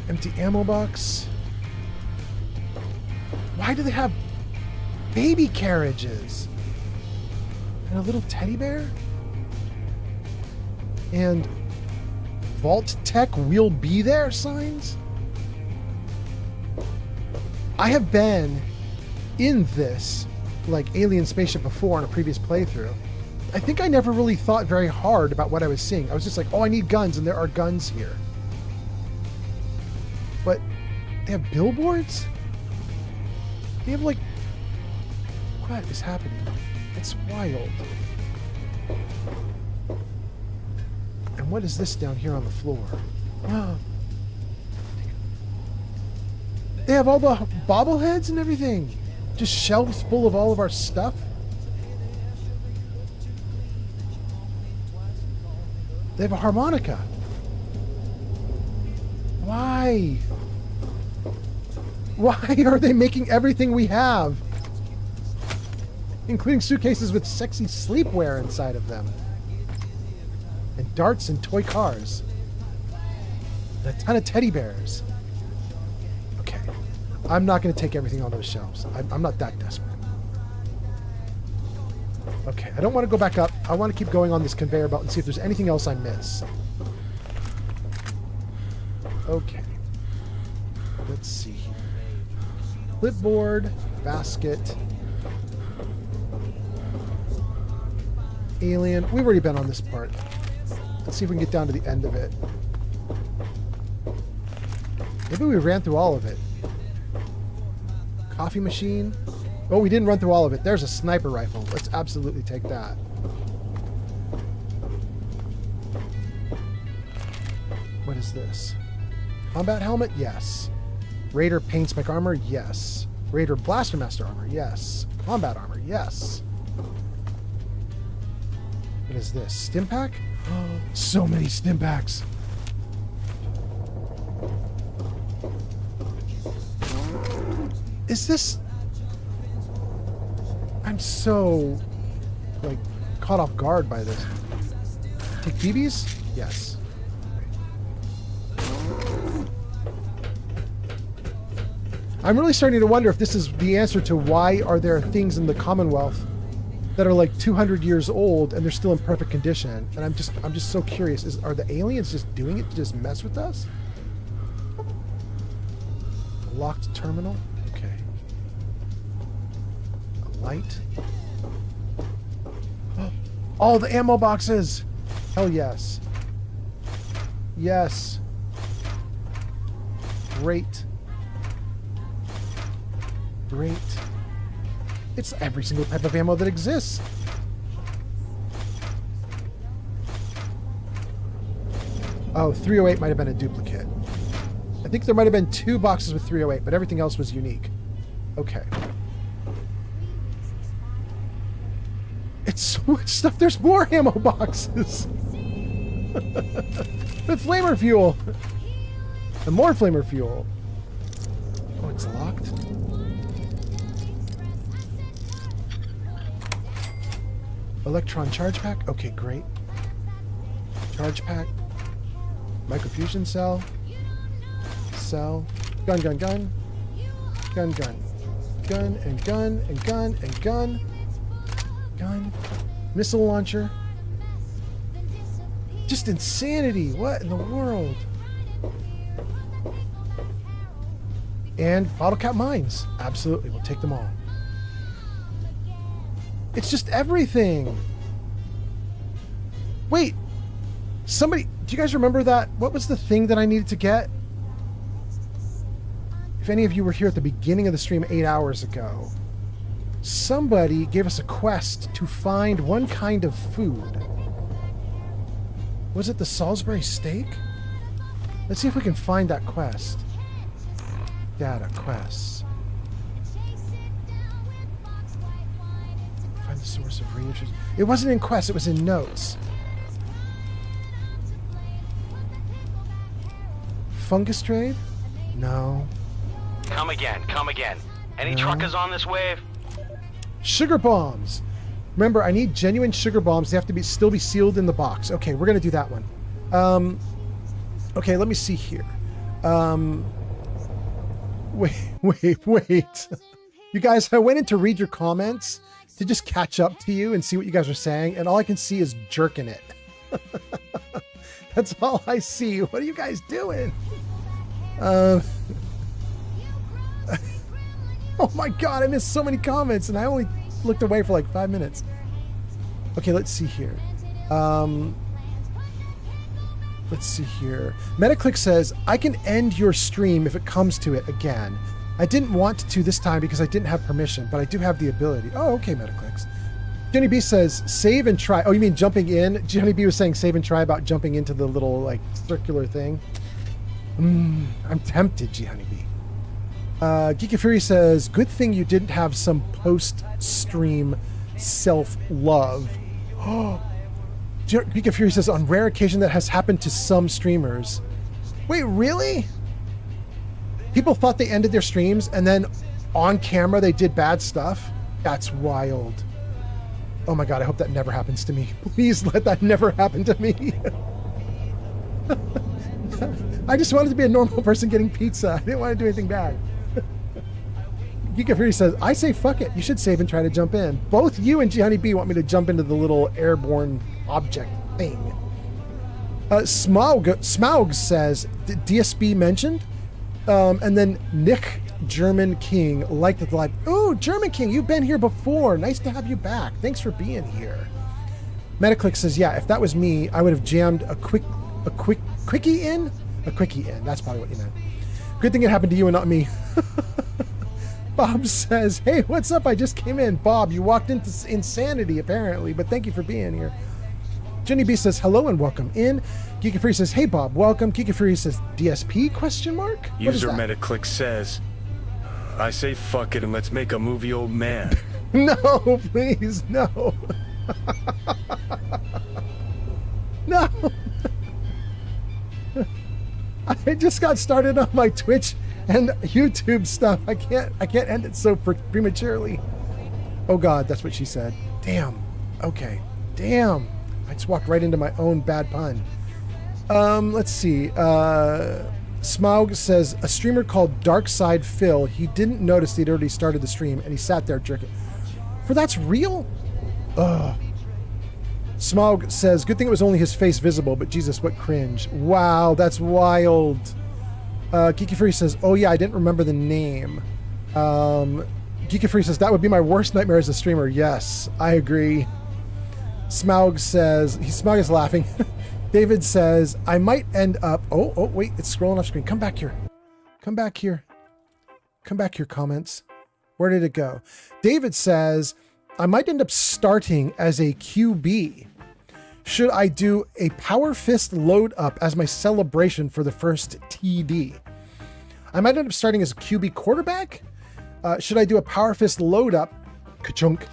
Empty ammo box. Why do they have baby carriages? And a little teddy bear? And Vault Tech will be there signs? I have been in this, like, alien spaceship before on a previous playthrough. I think I never really thought very hard about what I was seeing. I was just like, oh, I need guns, and there are guns here. But they have billboards? They have, like... What is happening? It's wild. And what is this down here on the floor? They have all the bobbleheads and everything. Just shelves full of all of our stuff. They have a harmonica. Why? Why are they making everything we have? Including suitcases with sexy sleepwear inside of them. And darts and toy cars. And a ton of teddy bears. Okay. I'm not going to take everything on those shelves. I'm not that desperate. Okay, I don't want to go back up. I want to keep going on this conveyor belt and see if there's anything else I miss. Okay. Let's see here. Clipboard, basket, alien. We've already been on this part. Let's see if we can get down to the end of it. Maybe we ran through all of it. Coffee machine. Oh, we didn't run through all of it. There's a sniper rifle. Let's absolutely take that. What is this? Combat helmet? Yes. Raider paint spec armor? Yes. Raider blaster master armor? Yes. Combat armor? Yes. What is this? Stim pack? Oh, so many stim packs. Is this... I'm so, like, caught off guard by this. Take BBs? Yes. I'm really starting to wonder if this is the answer to why are there things in the Commonwealth that are like 200 years old and they're still in perfect condition. And I'm just so curious. Are the aliens just doing it to just mess with us? A locked terminal? Okay. A light? All the ammo boxes! Hell yes. Yes. Great. Great. It's every single type of ammo that exists. Oh, 308 might have been a duplicate. I think there might have been 2 boxes with 308, but everything else was unique. Okay. It's so much stuff. There's more ammo boxes. With flamer fuel. And more flamer fuel. Oh, it's locked. Electron charge pack. Okay, great. Charge pack. Microfusion cell. Cell. Gun, gun, gun. Gun, gun. Gun and gun and gun and gun. Gun. Missile launcher. Just insanity. What in the world? And bottle cap mines. Absolutely. We'll take them all. It's just everything. Wait. Somebody... Do you guys remember that? What was the thing that I needed to get? if any of you were here at the beginning of the stream 8 hours ago, somebody gave us a quest to find one kind of food. Was it the Salisbury steak? Let's see if we can find that quest. Data quests. Find the source of reintroduction. It wasn't in quests, it was in notes. Fungus trade? No. Come again, come again. Any No. truckers on this wave? Sugar bombs. Remember, I need genuine sugar bombs. They have to still be sealed in the box. Okay, we're gonna do that one. Okay, let me see here. Wait. You guys, I went in to read your comments to just catch up to you and see what you guys are saying, and all I can see is jerking it. That's all I see. What are you guys doing? Oh my god, I missed so many comments and I only looked away for like 5 minutes. Okay, let's see here. Let's see here. Metaclick says, I can end your stream if it comes to it again. I didn't want to this time because I didn't have permission, but I do have the ability. Oh, okay, Metaclicks. Jenny B says, save and try. Oh, you mean jumping in? Jenny B was saying save and try about jumping into the little, like, circular thing. I'm tempted, G Honeybee. Geeky Fury says, good thing you didn't have some post-stream self-love. Oh, Geeky Fury says, on rare occasion that has happened to some streamers. Wait, really? People thought they ended their streams and then on camera they did bad stuff? That's wild. Oh my god, I hope that never happens to me. Please let that never happen to me. I just wanted to be a normal person getting pizza. I didn't want to do anything bad. Geeka Fury says, I say fuck it. You should save and try to jump in. Both you and G Honey B want me to jump into the little airborne object thing. Smaug says, DSB mentioned? And then Nick German King liked the live. Ooh, German King, you've been here before. Nice to have you back. Thanks for being here. Metaclick says, yeah, if that was me, I would have jammed a quickie in. A quickie in. That's probably what you meant. Good thing it happened to you and not me. Bob says, hey, what's up? I just came in. Bob, you walked into insanity, apparently, but thank you for being here. Jenny B says, hello and welcome in. Geeky Fury says, hey, Bob, welcome. Geeky Fury says, DSP, question mark? User Metaclick says, I say fuck it and let's make a movie, old man. No, please, no. No. I just got started on my Twitch and YouTube stuff. I can't end it so prematurely. Oh god, that's what she said. Damn. Okay. Damn. I just walked right into my own bad pun. Let's see. Smaug says, a streamer called Darkside Phil, he didn't notice he'd already started the stream and he sat there jerking. For that's real? Ugh. Smaug says, good thing it was only his face visible, but Jesus, what cringe. Wow, that's wild. Geeky Fury says, oh yeah, I didn't remember the name. Geeky Fury says, that would be my worst nightmare as a streamer. Yes, I agree. Smaug says, Smaug is laughing. David says, I might end up, oh, wait, it's scrolling off screen. Come back here. Come back here. Come back here, comments. Where did it go? David says, I might end up starting as a QB. Should I do a power fist load up as my celebration for the first TD? I might end up starting as a QB quarterback. Should I do a power fist load up, ka-chunk,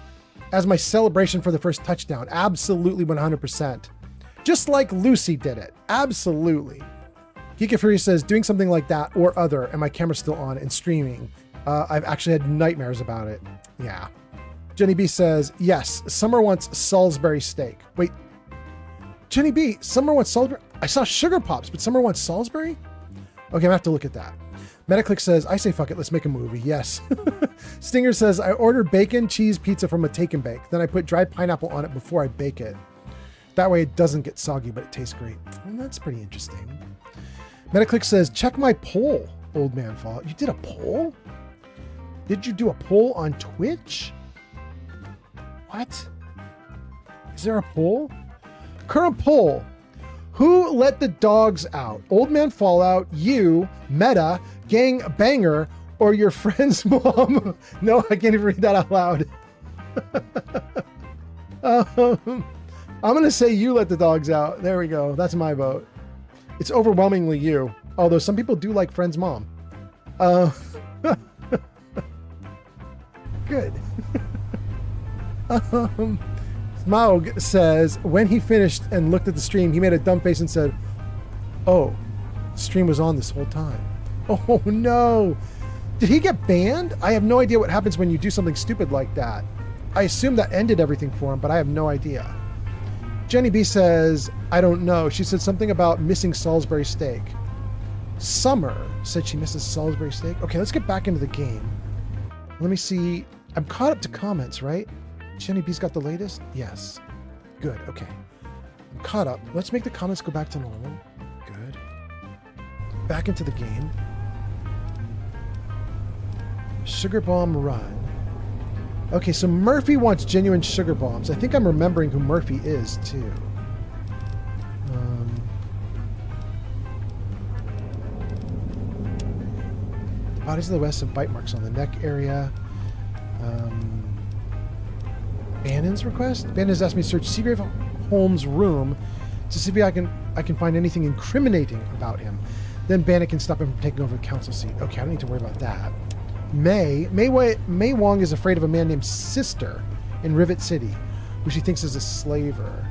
as my celebration for the first touchdown? Absolutely 100%. Just like Lucy did it. Absolutely. Geeka Fury says, doing something like that or other, and my camera's still on and streaming. I've actually had nightmares about it. Yeah. Jenny B says, yes, Summer wants Salisbury steak. Wait, Jenny B, Summer wants Salisbury? I saw Sugar Pops, but Summer wants Salisbury? Okay, I'm gonna have to look at that. Metaclick says, I say fuck it, let's make a movie. Yes. Stinger says, I ordered bacon cheese pizza from a take and bake. Then I put dried pineapple on it before I bake it. That way it doesn't get soggy, but it tastes great. Well, that's pretty interesting. Metaclick says, check my poll, old man Fallout. You did a poll? Did you do a poll on Twitch? What? Is there a poll? Current poll. Who let the dogs out? Old Man Fallout, you, Meta, Gang Banger, or your friend's mom. No, I can't even read that out loud. I'm going to say you let the dogs out. There we go. That's my vote. It's overwhelmingly you. Although some people do like friend's mom. Good. Smaug says, when he finished and looked at the stream, he made a dumb face and said, oh, the stream was on this whole time. Oh no. Did he get banned? I have no idea what happens when you do something stupid like that. I assume that ended everything for him, but I have no idea. Jenny B says, I don't know. She said something about missing Salisbury steak. Summer said she misses Salisbury steak. Okay, let's get back into the game. Let me see. I'm caught up to comments, right? Jenny B's got the latest? Yes. Good, okay. I'm caught up. Let's make the comments go back to normal. Good. Back into the game. Sugar Bomb Run. Okay, so Murphy wants genuine sugar bombs. I think I'm remembering who Murphy is, too. Bodies of the West have bite marks on the neck area. Bannon's request? Bannon's asked me to search Seagrave Holmes' room to see if I can find anything incriminating about him. Then Bannon can stop him from taking over the council seat. Okay, I don't need to worry about that. May Wong is afraid of a man named Sister in Rivet City, who she thinks is a slaver.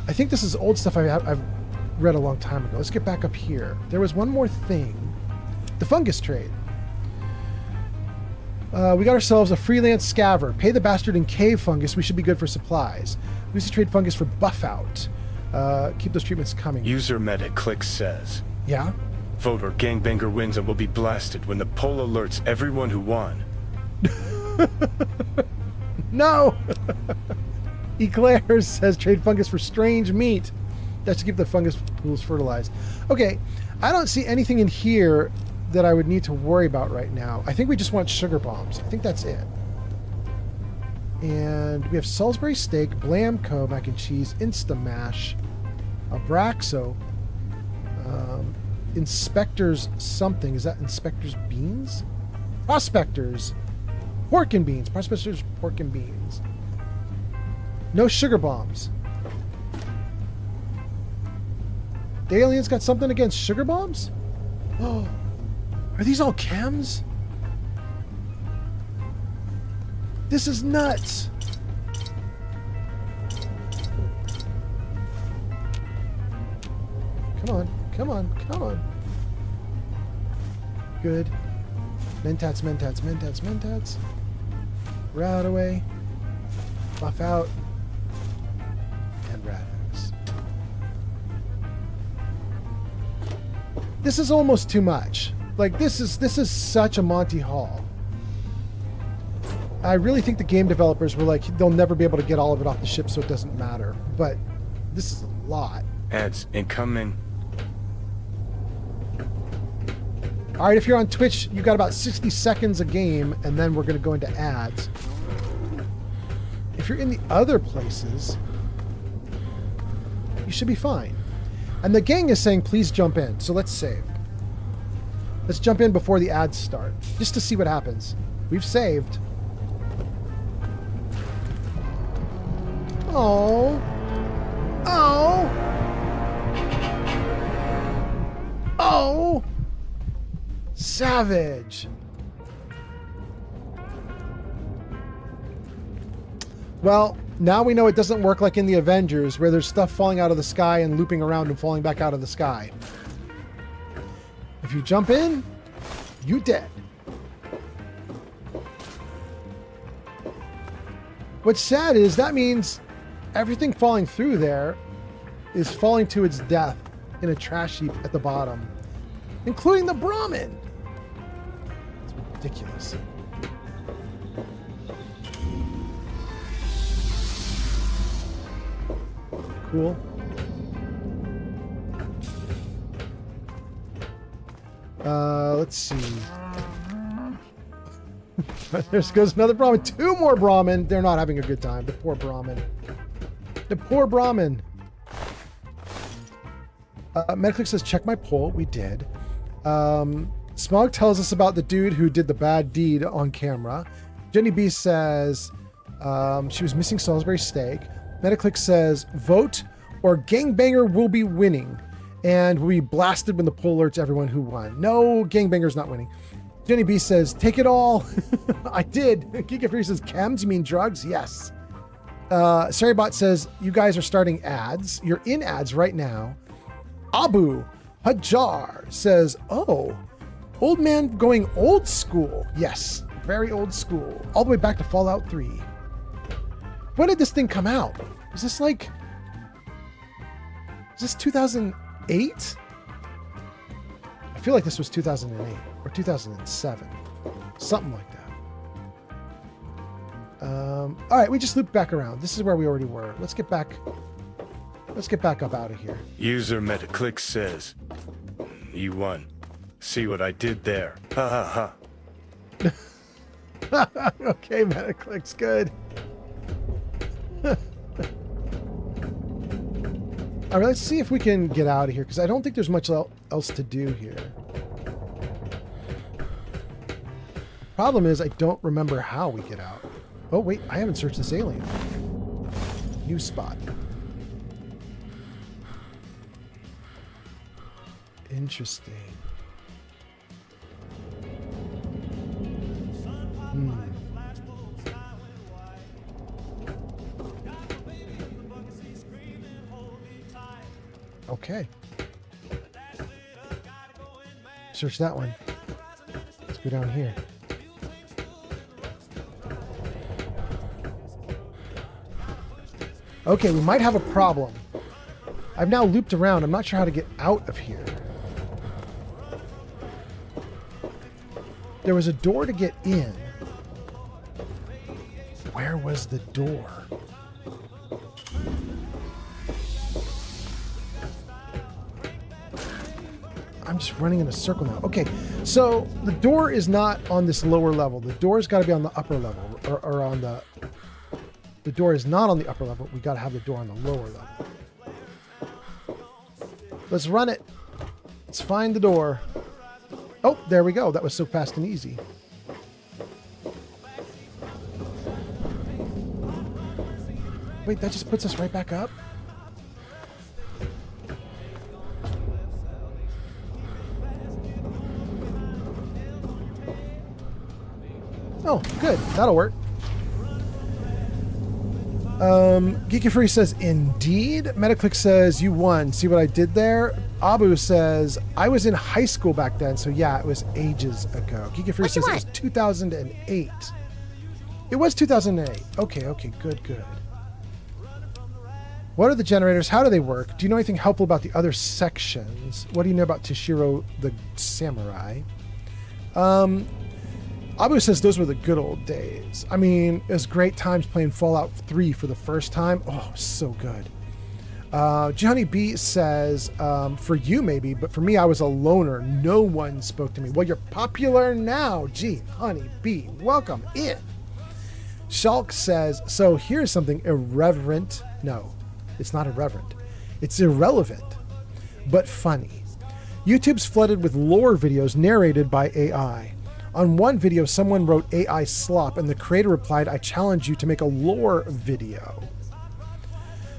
I think this is old stuff I've read a long time ago. Let's get back up here. There was one more thing. The fungus trade. We got ourselves a freelance scaver. Pay the bastard in cave fungus. We should be good for supplies. We used to trade fungus for buff out. Keep those treatments coming. User Medic Click says. Yeah? Vote or Gangbanger wins and will be blasted when the poll alerts everyone who won. No! Eclairs says trade fungus for strange meat. That's to keep the fungus pools fertilized. Okay, I don't see anything in here that I would need to worry about right now. I think we just want sugar bombs. I think that's it. And we have Salisbury steak, Blamco mac and cheese, Instamash, Abraxo, Inspector's something. Is that Inspector's beans? Prospectors. Pork and beans. Prospector's pork and beans. No sugar bombs. The aliens got something against sugar bombs? Oh, are these all chems? This is nuts. Come on, come on, come on. Good. Mentats, mentats, mentats, mentats. Route away. Buff out. And Radix. This is almost too much. Like, this is such a Monty Hall. I really think the game developers were like, they'll never be able to get all of it off the ship, so it doesn't matter. But this is a lot. Ads incoming. All right, if you're on Twitch, you got about 60 seconds a game, and then we're going to go into ads. If you're in the other places, you should be fine. And the gang is saying, please jump in. So let's save. Let's jump in before the ads start, just to see what happens. We've saved. Oh. Oh. Oh. Savage. Well, now we know it doesn't work like in the Avengers, where there's stuff falling out of the sky and looping around and falling back out of the sky. If you jump in, you dead. What's sad is that means everything falling through there is falling to its death in a trash heap at the bottom, including the Brahmin. It's ridiculous. Cool. Let's see. There goes another Brahmin. 2 more Brahmin. They're not having a good time. The poor Brahmin. The poor Brahmin. Mediclick says, check my poll. We did. Smog tells us about the dude who did the bad deed on camera. Jenny B says she was missing Salisbury steak. Metaclick says vote or gangbanger will be winning and will be blasted when the poll alerts everyone who won. No, gangbanger's not winning. Jenny B says take it all. I did. Giga Free says chems, you mean drugs? Yes. Saribot says you guys are starting ads. You're in ads right now. Abu Hajar says, oh, old man going old school. Yes, very old school. All the way back to Fallout 3. When did this thing come out? Is this 2008? I feel like this was 2008 or 2007. Something like that. All right, we just looped back around. This is where we already were. Let's get back up out of here. User Metaclick says, you won. See what I did there. Ha ha ha. Okay, Metaclick's good. All right, let's see if we can get out of here, because I don't think there's much else to do here. Problem is, I don't remember how we get out. Oh, wait, I haven't searched this alien. New spot. Interesting. Okay. Search that one. Let's go down here. Okay, we might have a problem. I've now looped around. I'm not sure how to get out of here. There was a door to get in. Where was the door? I'm just running in a circle now. Okay, so the door is not on this lower level. The door's got to be on the upper level, or on the... The door is not on the upper level. We got to have the door on the lower level. Let's run it. Let's find the door. Oh, there we go. That was so fast and easy. Wait, that just puts us right back up? Oh, good. That'll work. Geeky Free says, indeed. Metaclick says, you won. See what I did there? Abu says, I was in high school back then, so yeah, it was ages ago. Geeky Free says it was 2008. It was 2008. Okay, good. What are the generators? How do they work? Do you know anything helpful about the other sections? What do you know about Toshiro the Samurai? Abu says those were the good old days. I mean, it was great times playing Fallout 3 for the first time. Oh, so good. Johnny B says, for you maybe, but for me, I was a loner. No one spoke to me. Well, you're popular now. Gee, Honey B, welcome in. Shulk says, so here's something irreverent. No, it's not irreverent. It's irrelevant, but funny. YouTube's flooded with lore videos narrated by AI. On one video, someone wrote AI slop, and the creator replied, I challenge you to make a lore video.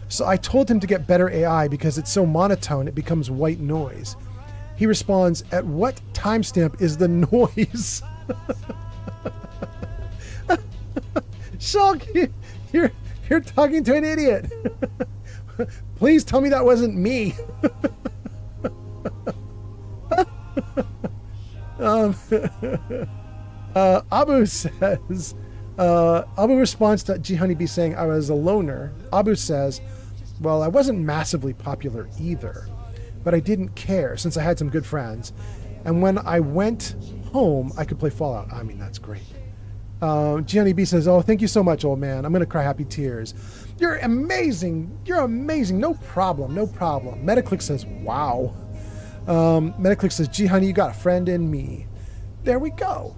So I told him to get better AI because it's so monotone it becomes white noise. He responds, at what timestamp is the noise? Shulk, you're talking to an idiot. Please tell me that wasn't me. Abu says, Abu responds to G Honeybee saying I was a loner. Abu says, well, I wasn't massively popular either, but I didn't care since I had some good friends. And when I went home, I could play Fallout. I mean, that's great. G Honeybee says, oh, thank you so much, old man. I'm going to cry happy tears. You're amazing. You're amazing. No problem. Metaclick says, wow. Metaclick says, gee, honey, you got a friend in me. There we go.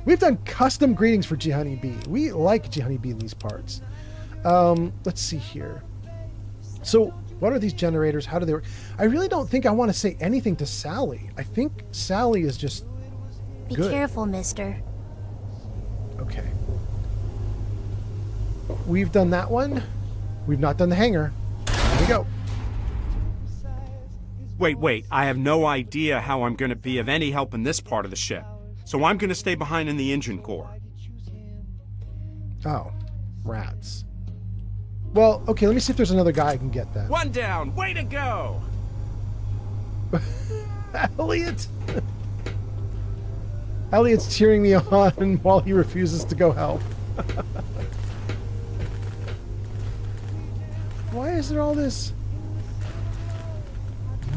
We've done custom greetings for G Honey B. We like G Honey B in these parts. Let's see here. So What are these generators? How do they work? I really don't think I want to say anything to Sally. I think Sally is just Be good. careful, mister. Okay. We've done that one. We've not done the hangar. Here we go. Wait. I have no idea how I'm going to be of any help in this part of the ship. So I'm going to stay behind in the engine core. Oh, rats. Well, okay, let me see if there's another guy I can get then. One down. Way to go. Elliot. Elliot's cheering me on while he refuses to go help. Why is there all this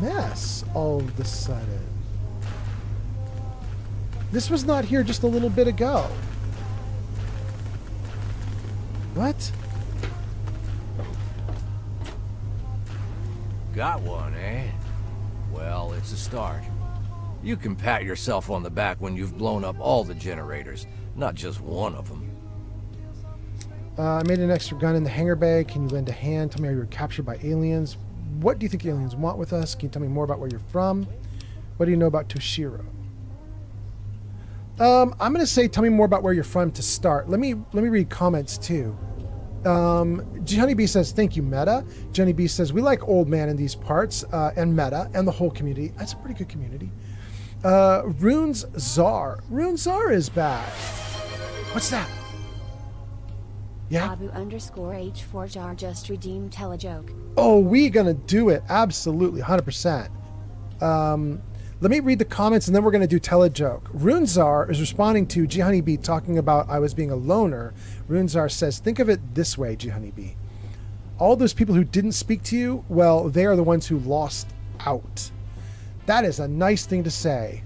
mess all of a sudden? This was not here just a little bit ago. What? Got one, eh? Well, it's a start. You can pat yourself on the back when you've blown up all the generators, not just one of them. I made an extra gun in the hangar bay. Can you lend a hand? Tell me how you were captured by aliens. What do you think the aliens want with us? Can you tell me more about where you're from? What do you know about Toshiro? I'm going to say tell me more about where you're from to start. Let me read comments too. Johnny B says, thank you, Meta. Johnny B says, we like Old Man in these parts, and Meta, and the whole community. That's a pretty good community. Runes Czar. Rune Czar is back. What's that? Yeah? Abu_H4jar just redeemed telejoke. Oh, we gonna do it. Absolutely, 100%. Let me read the comments and then we're gonna do telejoke. Runezar is responding to G Honeybee talking about I was being a loner. Runezar says, think of it this way, G Honeybee. All those people who didn't speak to you, well, they are the ones who lost out. That is a nice thing to say.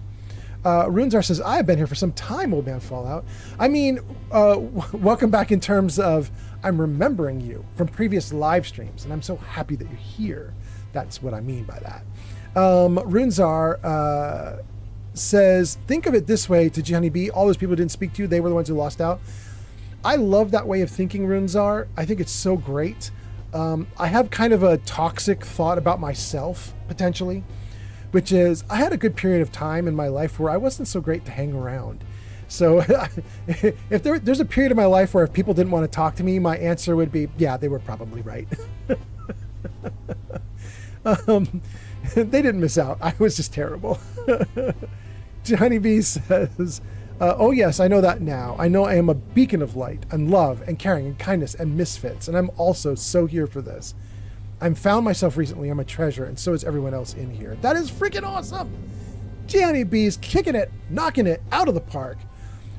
Runezar says, I have been here for some time, Old Man Fallout. I mean, welcome back in terms of I'm remembering you from previous live streams, and I'm so happy that you're here. That's what I mean by that. Runezar says, think of it this way to G Honeybee. All those people who didn't speak to you, they were the ones who lost out. I love that way of thinking, Runezar. I think it's so great. I have kind of a toxic thought about myself, potentially, which is I had a good period of time in my life where I wasn't so great to hang around. So if there's a period of my life where if people didn't want to talk to me, my answer would be, yeah, they were probably right. They didn't miss out. I was just terrible. Johnny B says, oh yes, I know that now. I know I am a beacon of light and love and caring and kindness and misfits. And I'm also so here for this. I've found myself recently. I'm a treasure, and so is everyone else in here. That is freaking awesome. Johnny B's kicking it, knocking it out of the park.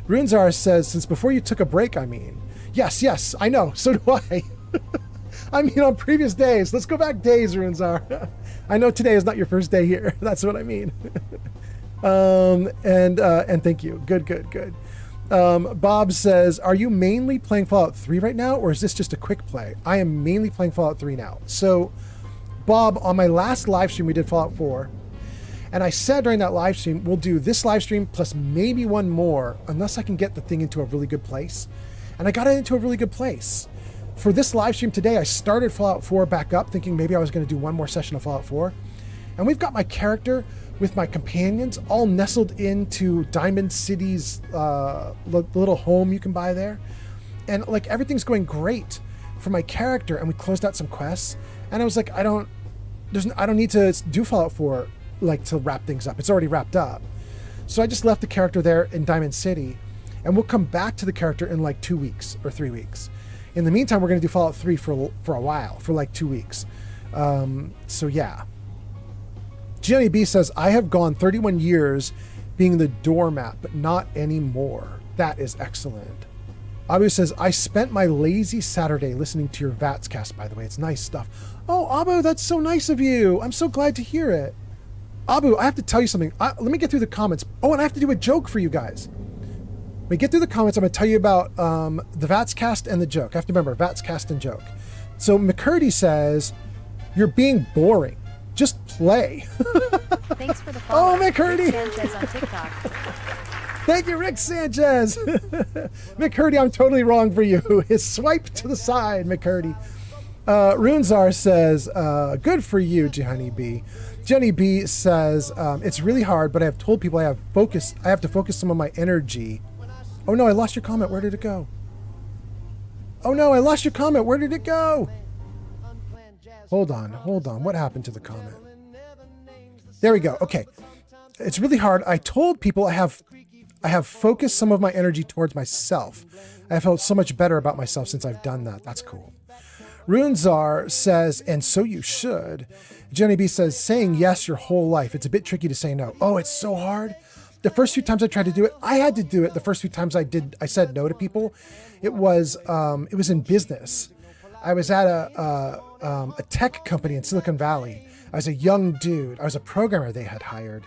Runezar says, since before you took a break, I mean. Yes, I know. So do I. I mean, on previous days. Let's go back days, Runezar. I know today is not your first day here. That's what I mean. And thank you. Good. Bob says, are you mainly playing Fallout 3 right now, or is this just a quick play? I am mainly playing Fallout 3 now. So, Bob, on my last live stream, we did Fallout 4. And I said during that live stream, we'll do this live stream plus maybe one more, unless I can get the thing into a really good place. And I got it into a really good place. For this live stream today, I started Fallout 4 back up, thinking maybe I was going to do one more session of Fallout 4. And we've got my character with my companions all nestled into Diamond City's little home you can buy there. And like everything's going great for my character, and we closed out some quests. And I was like, I don't need to do Fallout 4 like to wrap things up. It's already wrapped up. So I just left the character there in Diamond City, and we'll come back to the character in like 2 weeks or 3 weeks. In the meantime, we're going to do Fallout 3 for a while, for like 2 weeks. So yeah. Johnny B says, I have gone 31 years being the doormat, but not anymore. That is excellent. Abu says, I spent my lazy Saturday listening to your VATS cast, by the way. It's nice stuff. Oh, Abu, that's so nice of you. I'm so glad to hear it. Abu, I have to tell you something. Let me get through the comments. Oh, and I have to do a joke for you guys. When we get through the comments, I'm going to tell you about the VATS cast and the joke. I have to remember, VATS cast and joke. So McCurdy says, you're being boring. Just play. Thanks for the follow. Oh, McCurdy. Rick Sanchez on TikTok. Thank you, Rick Sanchez. McCurdy, I'm totally wrong for you. His swipe to the side, McCurdy. Runezar says, good for you, Johnny B. Johnny B says, it's really hard, but I have told people I have to focus some of my energy. Oh no, I lost your comment. Where did it go? Oh no, I lost your comment. Where did it go? Hold on. What happened to the comment? There we go. Okay. It's really hard. I told people I have focused some of my energy towards myself. I have felt so much better about myself since I've done that. That's cool. Runezar says, and so you should. Jenny B says, saying yes your whole life. It's a bit tricky to say no. Oh, it's so hard. The first few times I tried to do it, I had to do it. The first few times I said no to people. It was in business. I was at a tech company in Silicon Valley. I was a young dude. I was a programmer they had hired.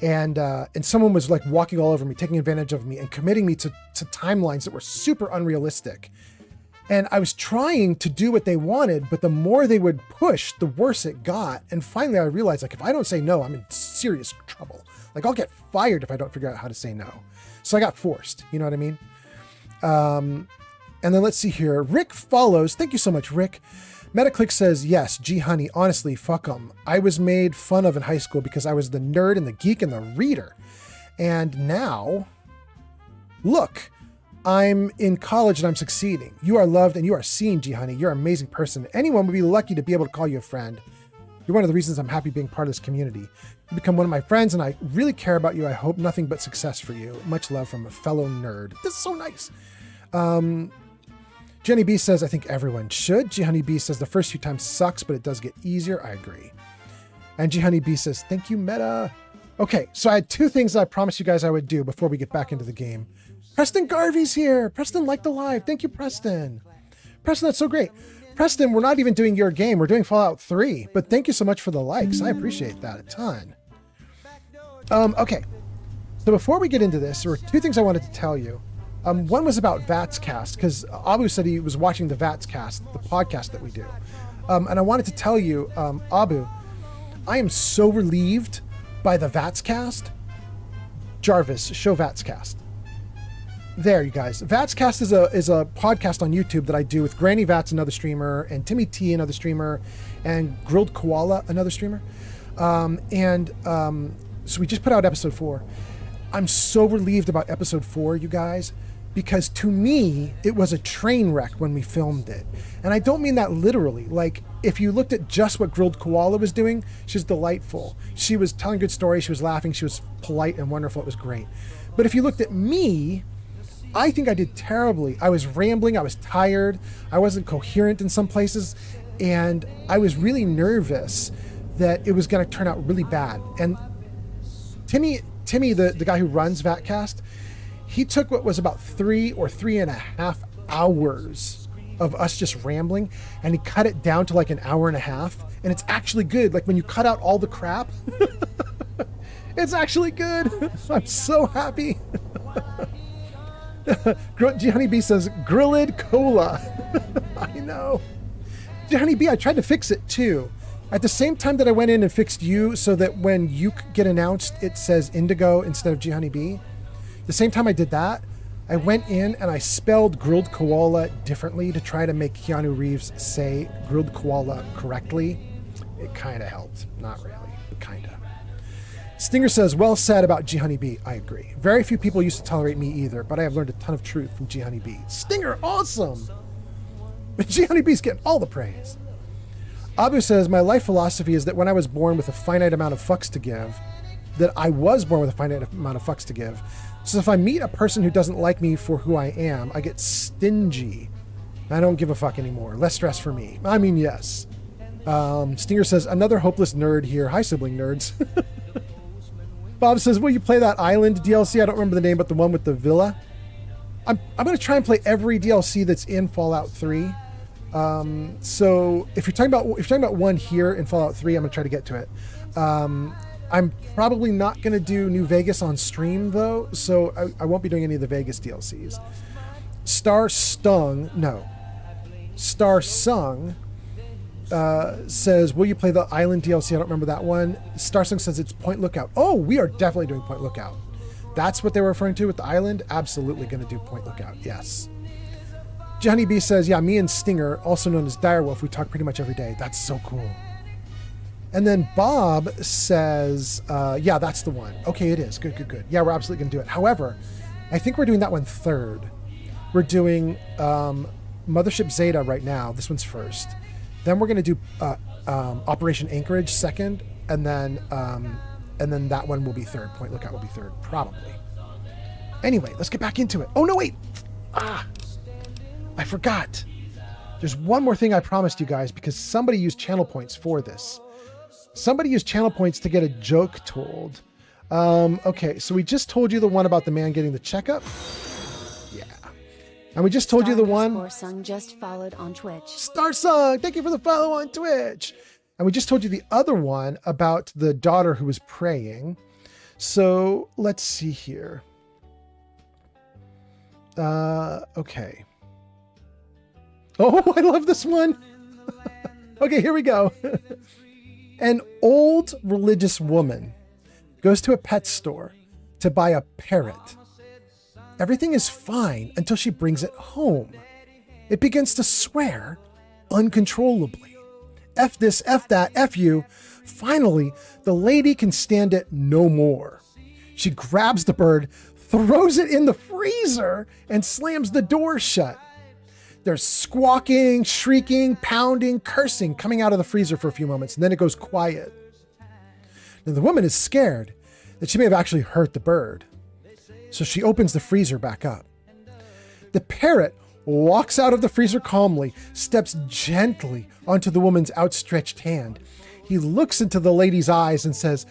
And someone was like walking all over me, taking advantage of me and committing me to timelines that were super unrealistic. And I was trying to do what they wanted, but the more they would push, the worse it got. And finally I realized, like, if I don't say no, I'm in serious trouble. Like, I'll get fired if I don't figure out how to say no. So I got forced, you know what I mean? And then let's see here. Rick follows. Thank you so much, Rick. Metaclick says, yes, gee, honey, honestly, fuck them. I was made fun of in high school because I was the nerd and the geek and the reader. And now, look, I'm in college and I'm succeeding. You are loved and you are seen, gee, honey. You're an amazing person. Anyone would be lucky to be able to call you a friend. You're one of the reasons I'm happy being part of this community. You become one of my friends and I really care about you. I hope nothing but success for you. Much love from a fellow nerd. This is so nice. Jenny B says, I think everyone should. G Honey B says, the first few times sucks, but it does get easier. I agree. And G Honey B says, thank you, Meta. Okay, so I had two things that I promised you guys I would do before we get back into the game. Preston Garvey's here. Preston liked the live. Thank you, Preston. Preston, that's so great. Preston, we're not even doing your game. We're doing Fallout 3, but thank you so much for the likes. I appreciate that a ton. Okay, so before we get into this, there were two things I wanted to tell you. One was about Vatscast, because Abu said he was watching the Vatscast, the podcast that we do. And I wanted to tell you, Abu, I am so relieved by the Vatscast. Jarvis, show Vatscast. There, you guys. Vatscast is a podcast on YouTube that I do with Granny Vats, another streamer, and Timmy T, another streamer, and Grilled Koala, another streamer. So we just put out episode 4. I'm so relieved about episode 4, you guys, because to me, it was a train wreck when we filmed it. And I don't mean that literally. Like, if you looked at just what Grilled Koala was doing, she's delightful. She was telling good stories, she was laughing, she was polite and wonderful, it was great. But if you looked at me, I think I did terribly. I was rambling, I was tired, I wasn't coherent in some places, and I was really nervous that it was gonna turn out really bad. And Timmy, the guy who runs Vatcast, he took what was about 3 or 3.5 hours of us just rambling, and he cut it down to like an hour and a half, and it's actually good. Like when you cut out all the crap, it's actually good. I'm so happy. Johnny B says, Grilled Cola. I know. Johnny B, I tried to fix it too. At the same time that I went in and fixed you so that when you get announced, it says Indigo instead of G Honey B. The same time I did that, I went in and I spelled Grilled Koala differently to try to make Keanu Reeves say Grilled Koala correctly. It kind of helped. Not really, but kind of. Stinger says, well said about G Honey B. I agree. Very few people used to tolerate me either, but I have learned a ton of truth from G Honey B. Stinger, awesome! But G Honey B's getting all the praise. Abu says, my life philosophy is that when I was born with a finite amount of fucks to give, that I was born with a finite amount of fucks to give. So if I meet a person who doesn't like me for who I am, I get stingy. I don't give a fuck anymore. Less stress for me. I mean, yes. Stinger says, another hopeless nerd here. Hi, sibling nerds. Bob says, will you play that island DLC? I don't remember the name, but the one with the villa. I'm going to try and play every DLC that's in Fallout 3. So if you're talking about one here in Fallout 3, I'm going to try to get to it. I'm probably not going to do New Vegas on stream though, so I won't be doing any of the Vegas DLCs. Star Sung says, will you play the Island DLC? I don't remember that one. Star Sung says it's Point Lookout. Oh, we are definitely doing Point Lookout. That's what they were referring to with the island? Absolutely going to do Point Lookout, yes. Johnny B says, yeah, me and Stinger, also known as Direwolf, we talk pretty much every day. That's so cool. And then Bob says, yeah, that's the one. Okay, it is. Good, good, good. Yeah, we're absolutely going to do it. However, I think we're doing that one third. We're doing Mothership Zeta right now. This one's first. Then we're going to do Operation Anchorage second. And then that one will be third. Point Lookout will be third, probably. Anyway, let's get back into it. Oh, no, wait. I forgot. There's one more thing I promised you guys because somebody used channel points for this. Somebody used channel points to get a joke told. Okay, so we just told you the one about the man getting the checkup. Yeah. And we just told you the one... Starsung just followed on Twitch. Starsung, thank you for the follow on Twitch. And we just told you the other one about the daughter who was praying. So let's see here. Okay. Oh, I love this one. Okay, here we go. An old religious woman goes to a pet store to buy a parrot. Everything is fine until she brings it home. It begins to swear uncontrollably. F this, F that, F you. Finally, the lady can stand it no more. She grabs the bird, throws it in the freezer, and slams the door shut. There's squawking, shrieking, pounding, cursing coming out of the freezer for a few moments, and then it goes quiet. Now, the woman is scared that she may have actually hurt the bird. So she opens the freezer back up. The parrot walks out of the freezer calmly, steps gently onto the woman's outstretched hand. He looks into the lady's eyes and says,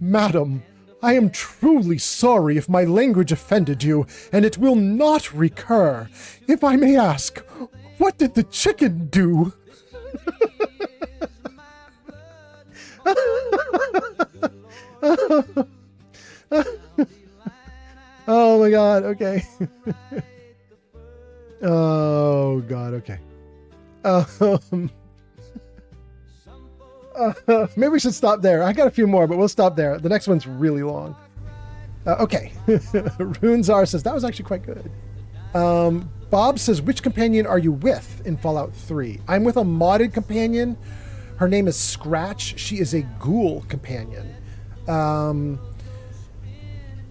"Madam, I am truly sorry if my language offended you, and it will not recur. If I may ask, what did the chicken do?" Oh my God, okay. Oh God, okay. Maybe we should stop there. I got a few more, but we'll stop there. The next one's really long. Okay. Runezar says, that was actually quite good. Bob says, which companion are you with in Fallout 3? I'm with a modded companion. Her name is Scratch. She is a ghoul companion.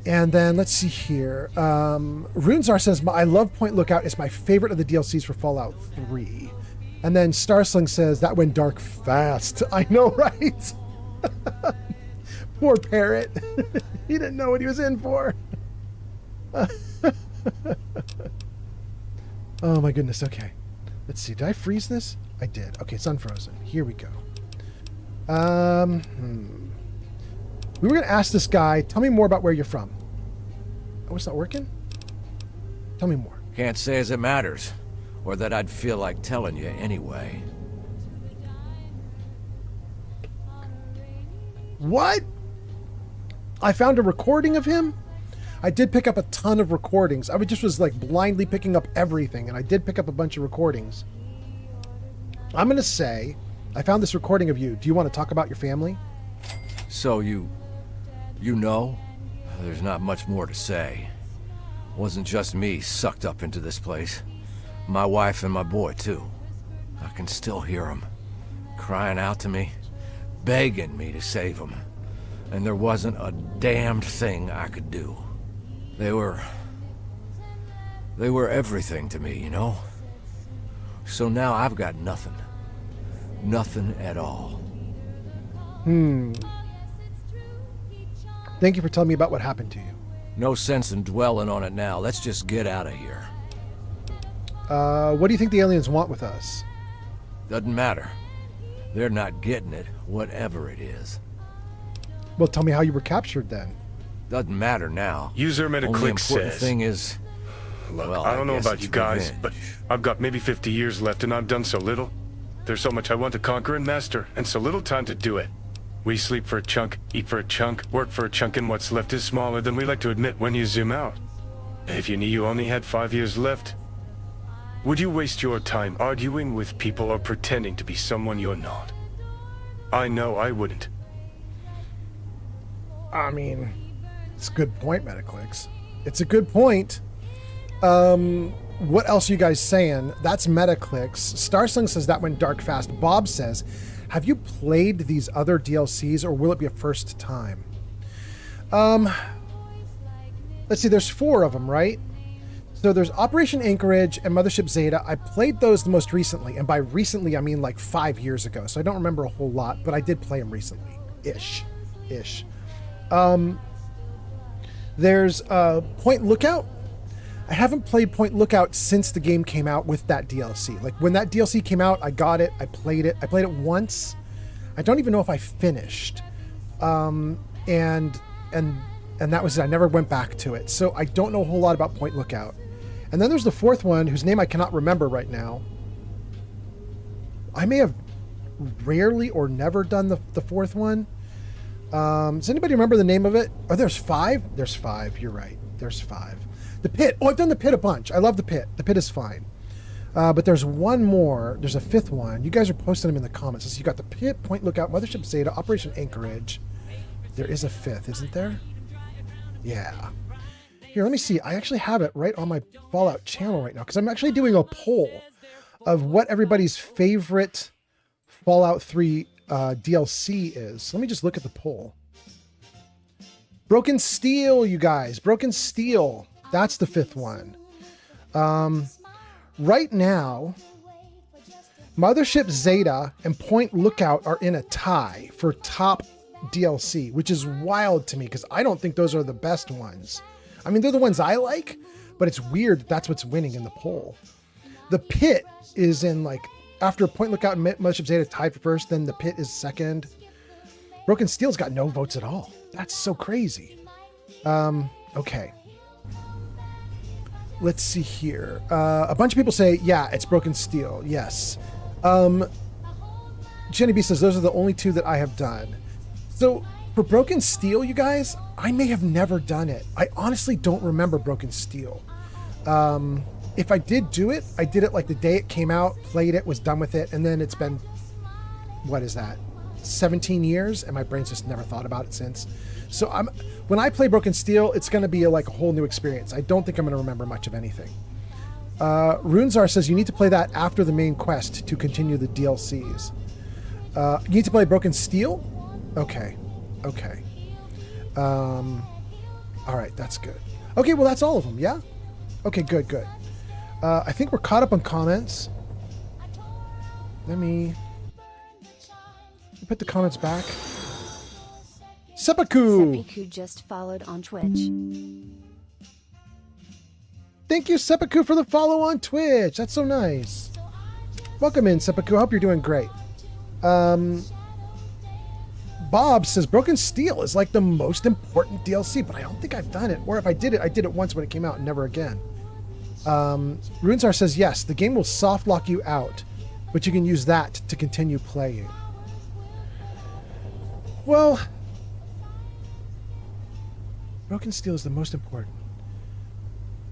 And then let's see here. Runezar says, I love Point Lookout. It's my favorite of the DLCs for Fallout 3. And then Starsling says, that went dark fast. I know, right? Poor parrot. He didn't know what he was in for. Oh my goodness. Okay. Let's see. Did I freeze this? I did. Okay, it's unfrozen. Here we go. We were going to ask this guy, tell me more about where you're from. Oh, it's not working? Tell me more. Can't say as it matters, or that I'd feel like telling you anyway. What? I found a recording of him? I did pick up a ton of recordings. I just was like blindly picking up everything, and I did pick up a bunch of recordings. I'm going to say, I found this recording of you. Do you want to talk about your family? So you know? There's not much more to say. Wasn't just me sucked up into this place. My wife and my boy, too. I can still hear them, crying out to me, begging me to save them. And there wasn't a damned thing I could do. They were everything to me, you know? So now I've got nothing. Nothing at all. Thank you for telling me about what happened to you. No sense in dwelling on it now. Let's just get out of here. What do you think the aliens want with us? Doesn't matter. They're not getting it, whatever it is. Well, tell me how you were captured then. Doesn't matter now. User Metaclick Only important says... thing is... Look, well, I don't know guess about you guys, revenge. but I've got maybe 50 years left and I've done so little. There's so much I want to conquer and master, and so little time to do it. We sleep for a chunk, eat for a chunk, work for a chunk, and what's left is smaller than we like to admit when you zoom out. If you knew you only had 5 years left, would you waste your time arguing with people or pretending to be someone you're not? I know I wouldn't. I mean, it's a good point, Metaclicks. It's a good point. what else are you guys saying? That's Metaclicks. Starsling says that went dark fast. Bob says, have you played these other DLCs or will it be a first time? Let's see, there's 4 of them, right? So there's Operation Anchorage and Mothership Zeta. I played those the most recently, and by recently I mean like 5 years ago, so I don't remember a whole lot, but I did play them recently. Ish. There's Point Lookout. I haven't played Point Lookout since the game came out with that DLC. Like when that DLC came out, I got it, I played it. I played it once. I don't even know if I finished. And that was it. I never went back to it. So I don't know a whole lot about Point Lookout. And then there's the 4th one, whose name I cannot remember right now. I may have rarely or never done the 4th one. Does anybody remember the name of it? Oh, there's 5? There's 5. You're right. There's 5. The Pit. Oh, I've done the Pit a bunch. I love the Pit. The Pit is fine. But there's one more. There's a 5th one. You guys are posting them in the comments. So you got the Pit, Point Lookout, Mothership Zeta, Operation Anchorage. There is a 5th, isn't there? Yeah. Here, let me see. I actually have it right on my Fallout channel right now because I'm actually doing a poll of what everybody's favorite Fallout 3 DLC is. So let me just look at the poll. Broken Steel, you guys. Broken Steel. That's the 5th one. Right now, Mothership Zeta and Point Lookout are in a tie for top DLC, which is wild to me because I don't think those are the best ones. I mean, they're the ones I like, but it's weird that that's what's winning in the poll. The Pit is in like, after Point Lookout and Mothership Zeta tied for 1st, then the Pit is 2nd. Broken Steel's got no votes at all. That's so crazy. Okay. Let's see here. A bunch of people say, yeah, it's Broken Steel. Yes. Jenny B says, those are the only 2 that I have done. So for Broken Steel, you guys, I may have never done it. I honestly don't remember Broken Steel. If I did do it, I did it like the day it came out, played it, was done with it, and then it's been, what is that, 17 years, and my brain's just never thought about it since. So when I play Broken Steel, it's going to be like a whole new experience. I don't think I'm going to remember much of anything. Runezar says you need to play that after the main quest to continue the DLCs. You need to play Broken Steel? Okay. All right, that's good. Okay, well, that's all of them, yeah? Okay, good. I think we're caught up on comments. Let me put the comments back. Seppuku! Seppuku just followed on Twitch. Thank you, Seppuku, for the follow on Twitch. That's so nice. Welcome in, Seppuku. I hope you're doing great. Bob says Broken Steel is like the most important DLC, but I don't think I've done it. Or if I did it once when it came out and never again. Runezar says, yes, the game will soft lock you out, but you can use that to continue playing. Well, Broken Steel is the most important.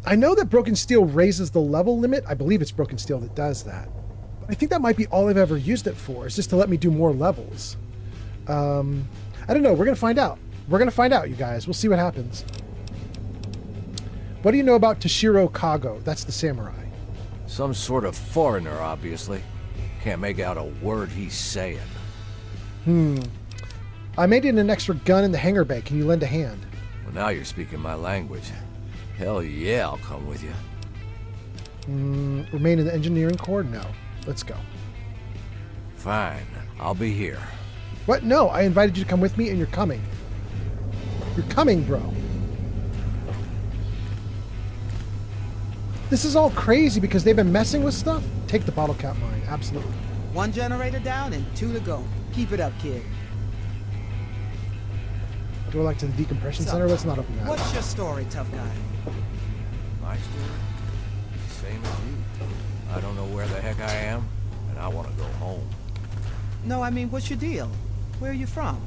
I know that Broken Steel raises the level limit. I believe it's Broken Steel that does that. But I think that might be all I've ever used it for, is just to let me do more levels. I don't know. We're going to find out. You guys. We'll see what happens. What do you know about Toshiro Kago? That's the samurai. Some sort of foreigner, obviously. Can't make out a word he's saying. I made in an extra gun in the hangar bay. Can you lend a hand? Well, now you're speaking my language. Hell yeah, I'll come with you. Remain in the engineering corps? No. Let's go. Fine. I'll be here. What? No, I invited you to come with me and you're coming. You're coming, bro. This is all crazy because they've been messing with stuff. Take the bottle cap mine. Absolutely. 1 generator down and 2 to go. Keep it up, kid. Go like to the decompression center. Let's not open that. What's your story, tough guy? My story? Same as you. I don't know where the heck I am, and I want to go home. No, I mean, what's your deal? Where are you from?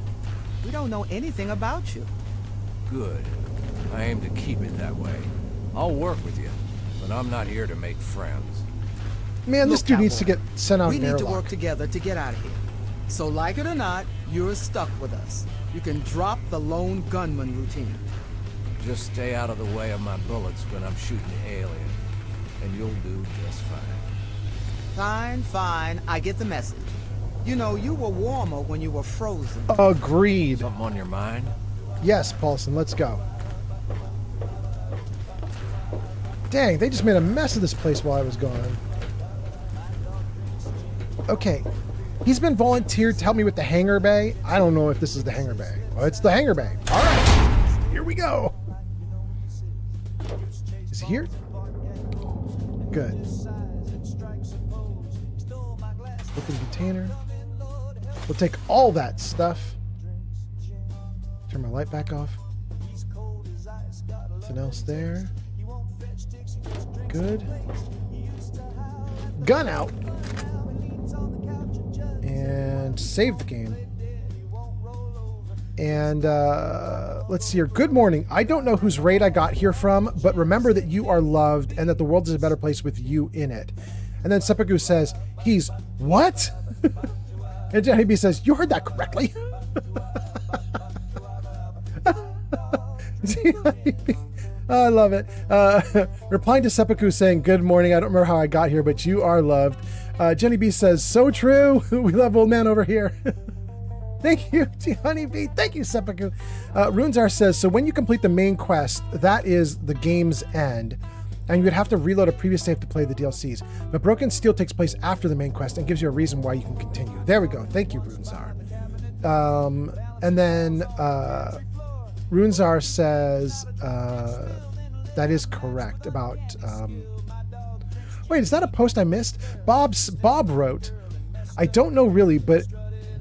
We don't know anything about you. Good. I aim to keep it that way. I'll work with you, but I'm not here to make friends. Man, this dude needs to get sent out We in need to airlock. work together to get out of here. So like it or not, you're stuck with us. You can drop the lone gunman routine. Just stay out of the way of my bullets when I'm shooting the alien. and you'll do just fine. Fine, fine. I get the message. You know, you were warmer when you were frozen. Agreed. Something on your mind? Yes, Paulson, let's go. Dang, they just made a mess of this place while I was gone. Okay. He's been volunteered to help me with the hangar bay. I don't know if this is the hangar bay. Well, it's the hangar bay. All right. Here we go. Is he here? Good. Open the container. We'll take all that stuff. Turn my light back off. Nothing else there. Good. Gun out. And save the game. And let's see here. Good morning. I don't know whose raid I got here from, but remember that you are loved and that the world is a better place with you in it. And then Seppuku says, he's what? And Johnny B says, you heard that correctly. I love it. Replying to Seppuku saying, good morning. I don't remember how I got here, but you are loved. Jenny B says, so true. We love old man over here. Thank you, Honey B. Thank you, Seppuku. Runezar says, so when you complete the main quest, that is the game's end, and you would have to reload a previous save to play the DLCs. But Broken Steel takes place after the main quest and gives you a reason why you can continue. There we go. Thank you, Runezar. And then Runezar says, that is correct about... wait, is that a post I missed? Bob wrote, I don't know really, but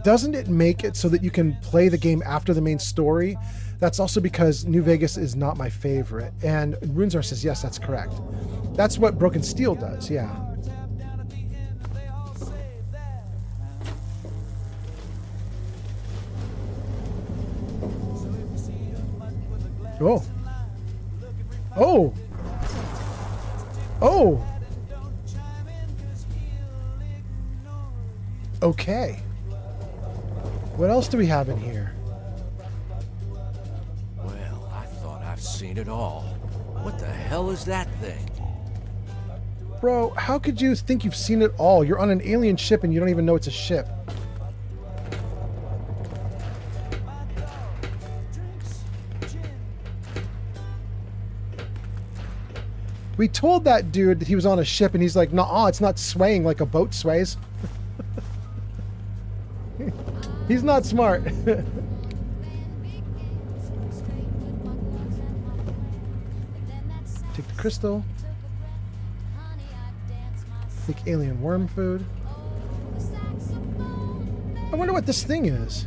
doesn't it make it so that you can play the game after the main story? That's also because New Vegas is not my favorite. And Runezar says, yes, that's correct. That's what Broken Steel does, yeah. Oh. Oh. Oh. Okay. What else do we have in here? Well, I thought I've seen it all. What the hell is that thing? Bro, how could you think you've seen it all? You're on an alien ship and you don't even know it's a ship. We told that dude that he was on a ship and he's like, nah, it's not swaying like a boat sways. He's not smart. Take the crystal. Take alien worm food. I wonder what this thing is.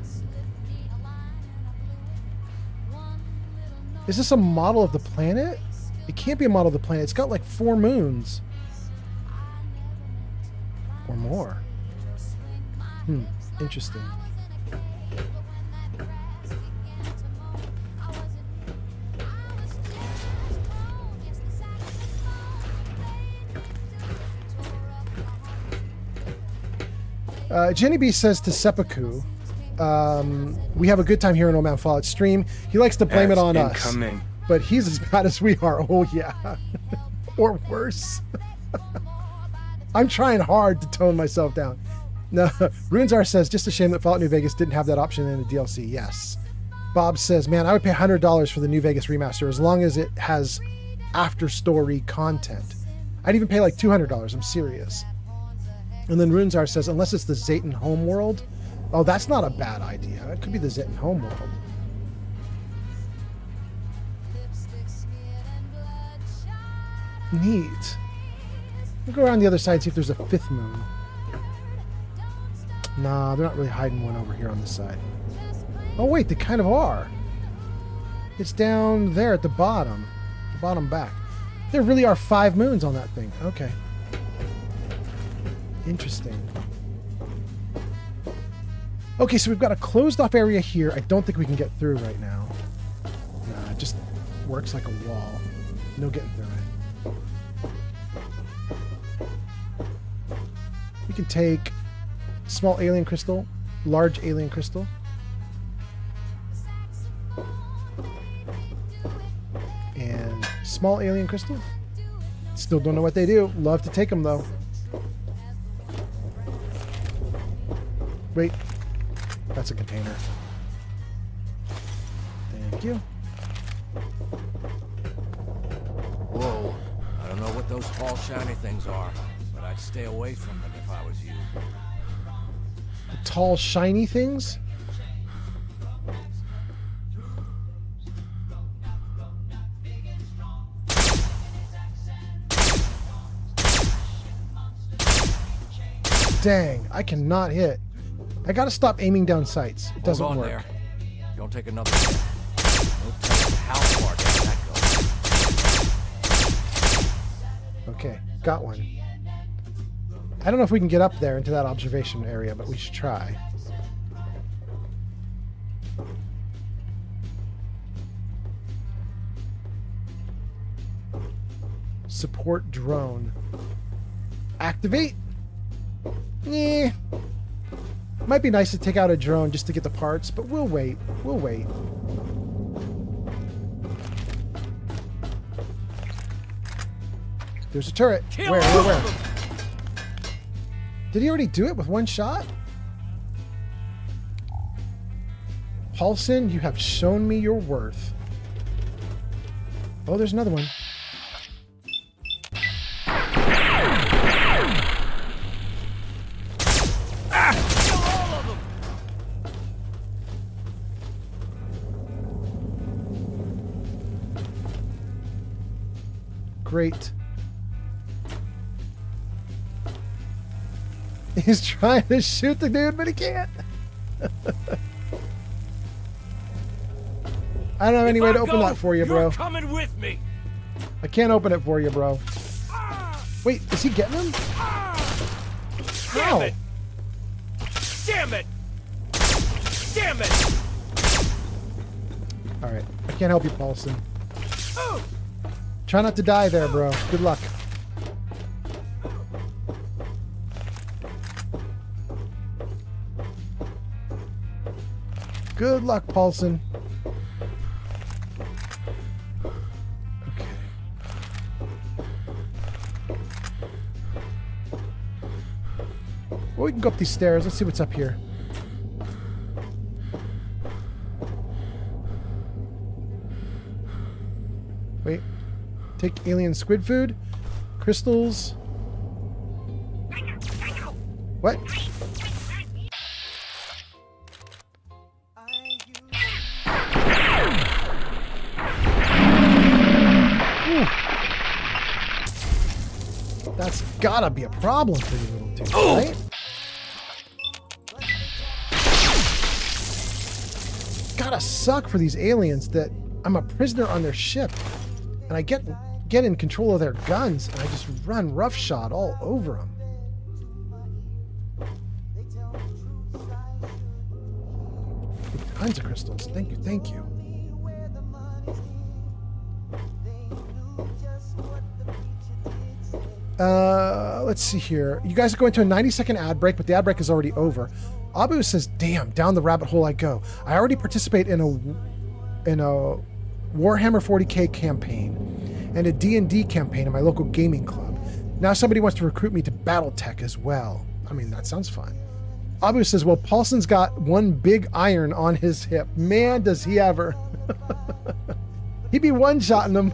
Is this a model of the planet? It can't be a model of the planet. It's got like 4 moons. Or more. Interesting. Jenny B says to Seppuku, we have a good time here in Old Man Fallout stream. He likes to blame it on us. But he's as bad as we are. Oh, yeah. Or worse. I'm trying hard to tone myself down. No, Runezar says, just a shame that Fallout New Vegas didn't have that option in the DLC. Yes. Bob says, man, I would pay $100 for the New Vegas remaster as long as it has after-story content. I'd even pay like $200. I'm serious. And then Runezar says, unless it's the Zayton homeworld. Oh, that's not a bad idea. It could be the Zayton homeworld. Neat. We'll go around the other side and see if there's a 5th moon. Nah, they're not really hiding one over here on this side. Oh, wait, they kind of are. It's down there at the bottom back. There really are 5 moons on that thing. Okay. Interesting. Okay, so we've got a closed off area here. I don't think we can get through right now. Nah, it just works like a wall. No getting through it. We can take small alien crystal, large alien crystal. And small alien crystal. Let's Still don't know what they do. Love to take them, though. Wait. That's a container. Thank you. Whoa. I don't know what those tall, shiny things are, but I'd stay away from them if I was you. The tall, shiny things? Dang, I cannot hit. I gotta stop aiming down sights. It doesn't Hold on work. There. Don't take another step. No telling how far down that goes. Okay, got one. I don't know if we can get up there into that observation area, but we should try. Support drone. Activate. Eh. Might be nice to take out a drone just to get the parts, but we'll wait. We'll wait. There's a turret. Where? Did he already do it with one shot? Paulson, you have shown me your worth. Oh, there's another one. Great. He's trying to shoot the dude, but he can't. I don't have any way to open that for you, bro. You're coming with me. I can't open it for you, bro. Wait, is he getting him? How? Damn it! Damn it! Damn it! All right, I can't help you, Paulson. Try not to die there, bro. Good luck. Good luck, Paulson. Okay. Well, we can go up these stairs. Let's see what's up here. Wait. Take alien squid food. Crystals. What? That's gotta be a problem for you little dude, right? Gotta suck for these aliens that I'm a prisoner on their ship and I get in control of their guns and I just run roughshod all over them. Tons of crystals. Thank you, thank you. Let's see here. You guys are going to a 90-second ad break, but the ad break is already over. Abu says, damn, down the rabbit hole I go. I already participate in a Warhammer 40k campaign and a D&D campaign in my local gaming club. Now somebody wants to recruit me to BattleTech as well. I mean, that sounds fun. Abu says, well, Paulson's got one big iron on his hip. Man, does he ever. He'd be one-shotting them.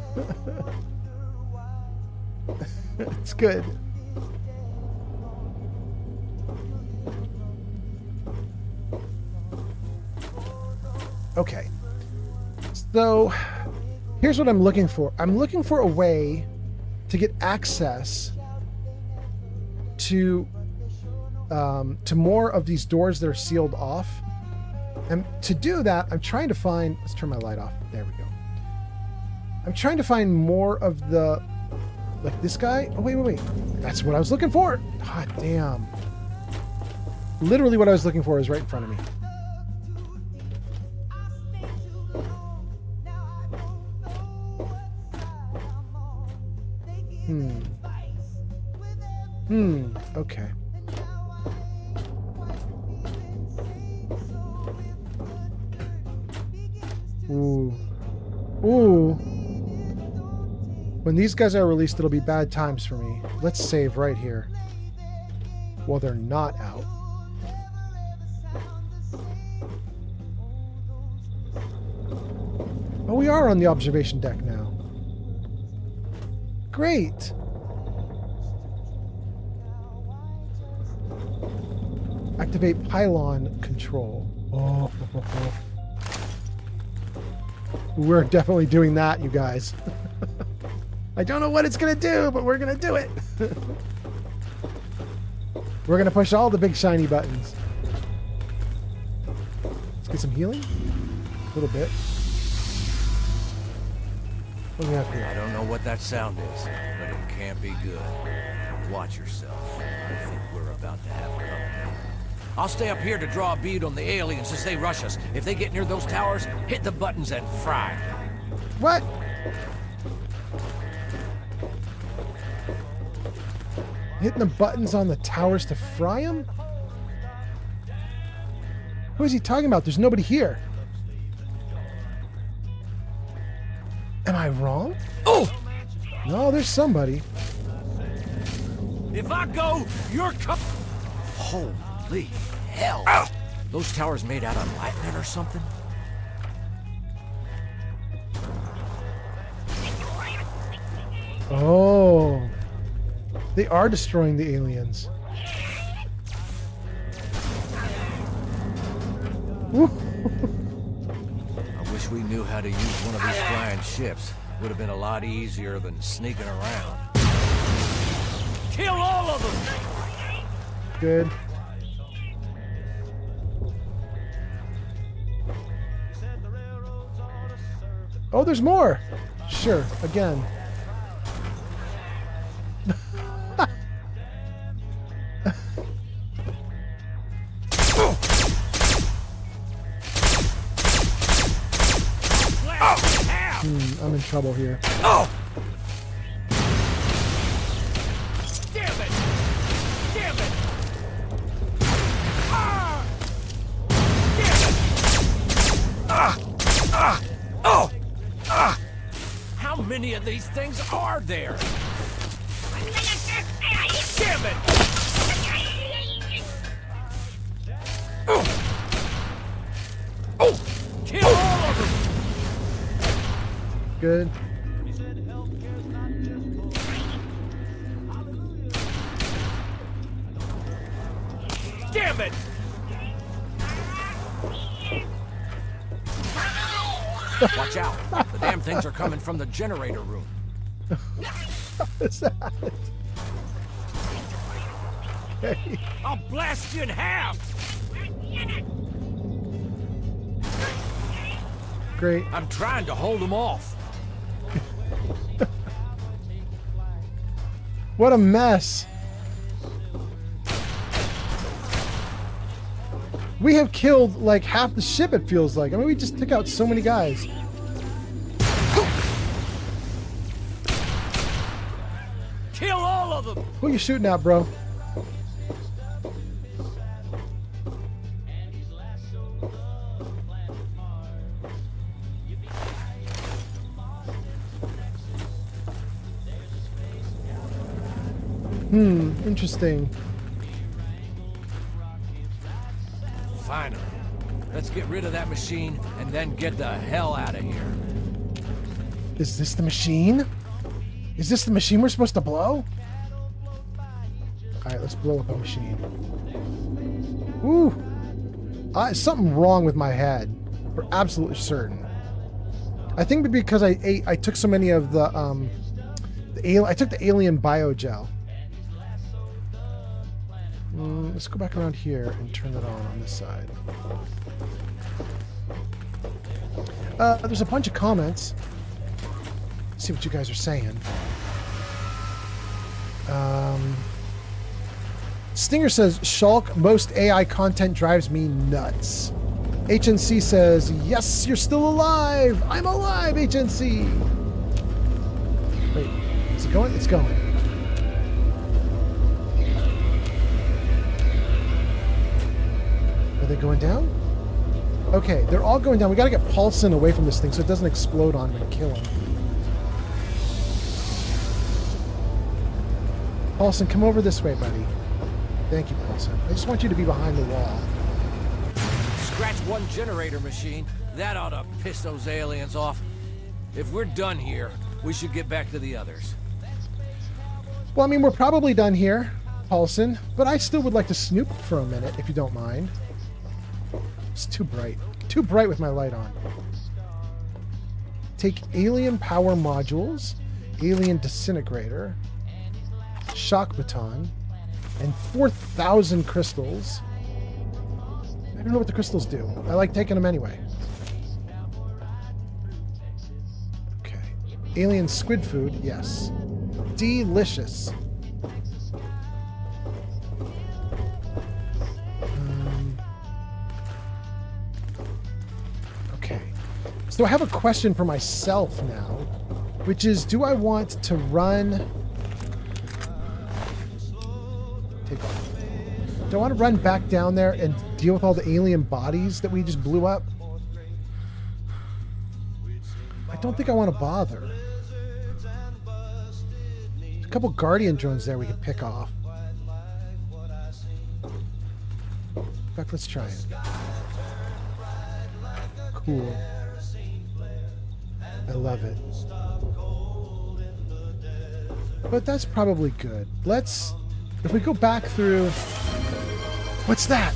It's good. Okay. So, here's what I'm looking for. I'm looking for a way to get access to more of these doors that are sealed off. And to do that, I'm trying to find... Let's turn my light off. There we go. I'm trying to find more of the... Like this guy? Oh, wait. That's what I was looking for. God damn. Literally what I was looking for is right in front of me. Okay. Ooh. When these guys are released, it'll be bad times for me. Let's save right here. While they're not out. Oh, we are on the observation deck now. Great! Activate pylon control. Oh. We're definitely doing that, you guys. I don't know what it's going to do, but we're going to do it. We're going to push all the big shiny buttons. Let's get some healing. A little bit. What do we have here? I don't know what that sound is, but it can't be good. Watch yourself. I think we're about to have company. I'll stay up here to draw a bead on the aliens as they rush us. If they get near those towers, hit the buttons and fry. What? Hitting the buttons on the towers to fry them? Who is he talking about? There's nobody here. Am I wrong? Oh! No, there's somebody. If I go, you're Holy hell! Ow. Those towers made out of lightning or something? Oh. They are destroying the aliens. I wish we knew how to use one of these flying ships. Would have been a lot easier than sneaking around. Kill all of them! Good. Oh, there's more! Sure, again. I'm in trouble here. Oh! Damn it! Damn it! Ah! Damn it! Ah! Ah! Oh! Ah! How many of these things are there? Damn it! Oh! Oh! Kill all of them! Good. Damn it! Watch out! The damn things are coming from the generator room. What is that? Okay. I'll blast you in half! Great. I'm trying to hold them off. What a mess. We have killed like half the ship, it feels like. I mean, we just took out so many guys. Kill all of them! Who are you shooting at, bro? Interesting. Finally. Let's get rid of that machine and then get the hell out of here. Is this the machine? Is this the machine we're supposed to blow? Alright, let's blow up a machine. Ooh. Something wrong with my head. For absolutely certain. I think because I took so many of the I took the alien biogel. Let's go back around here and turn it on this side. There's a bunch of comments. Let's see what you guys are saying. Stinger says, Shulk, most AI content drives me nuts. HNC says, yes, you're still alive. I'm alive, HNC. Wait, is it going? It's going. Are they going down? Okay, they're all going down. We gotta get Paulson away from this thing so it doesn't explode on him and kill him. Paulson, come over this way, buddy. Thank you, Paulson. I just want you to be behind the wall. Scratch one generator machine. That ought to piss those aliens off. If we're done here, we should get back to the others. Well, I mean, we're probably done here, Paulson, but I still would like to snoop for a minute, if you don't mind. It's too bright. Too bright with my light on. Take alien power modules, alien disintegrator, shock baton, and 4,000 crystals. I don't know what the crystals do. I like taking them anyway. Okay. Alien squid food, yes. Delicious. Okay. So I have a question for myself now, which is, do I want to run... Take off. Do I want to run back down there and deal with all the alien bodies that we just blew up? I don't think I want to bother. There's a couple Guardian drones there we could pick off. In fact, let's try it. Cool. I love it. But that's probably good. Let's... If we go back through... What's that?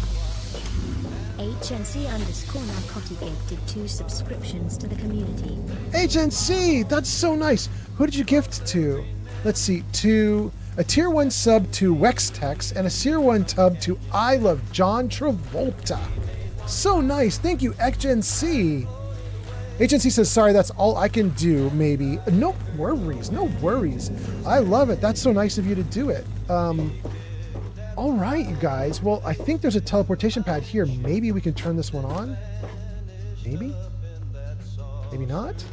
HNC_narcotic gifted 2 subscriptions to the community. HNC! That's so nice! Who did you gift to? Let's see. To a tier 1 sub to Wextex and a tier 1 tub to I Love John Travolta. So nice. Thank you, HNC. HNC says, sorry, that's all I can do, maybe. No worries. No worries. I love it. That's so nice of you to do it. All right, you guys. Well, I think there's a teleportation pad here. Maybe we can turn this one on? Maybe? Maybe not?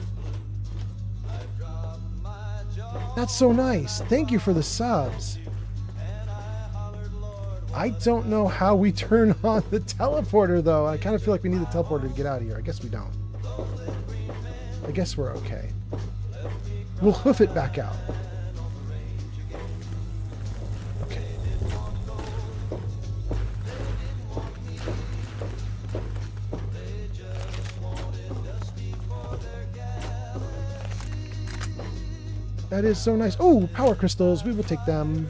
That's so nice. Thank you for the subs. I don't know how we turn on the teleporter, though. I kind of feel like we need the teleporter to get out of here. I guess we don't. I guess we're okay. We'll hoof it back out. Okay. That is so nice. Oh, power crystals. We will take them.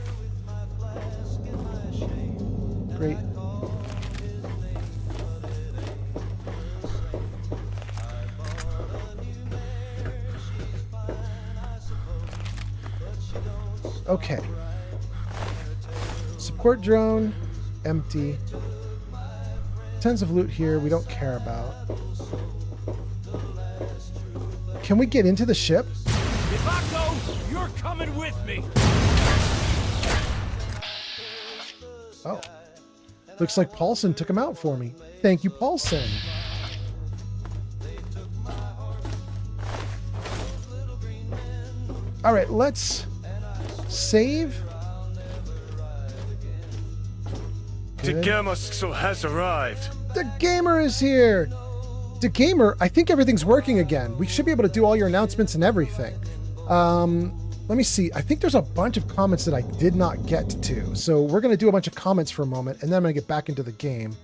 Great. Okay. Support drone, empty. Tons of loot here we don't care about. Can we get into the ship? If I go, you're coming with me. Oh. Looks like Paulson took him out for me. Thank you, Paulson. All right, let's save. The gamer has arrived. The gamer is here. The gamer, I think everything's working again. We should be able to do all your announcements and everything. Let me see. I think there's a bunch of comments that I did not get to. So we're going to do a bunch of comments for a moment, and then I'm going to get back into the game.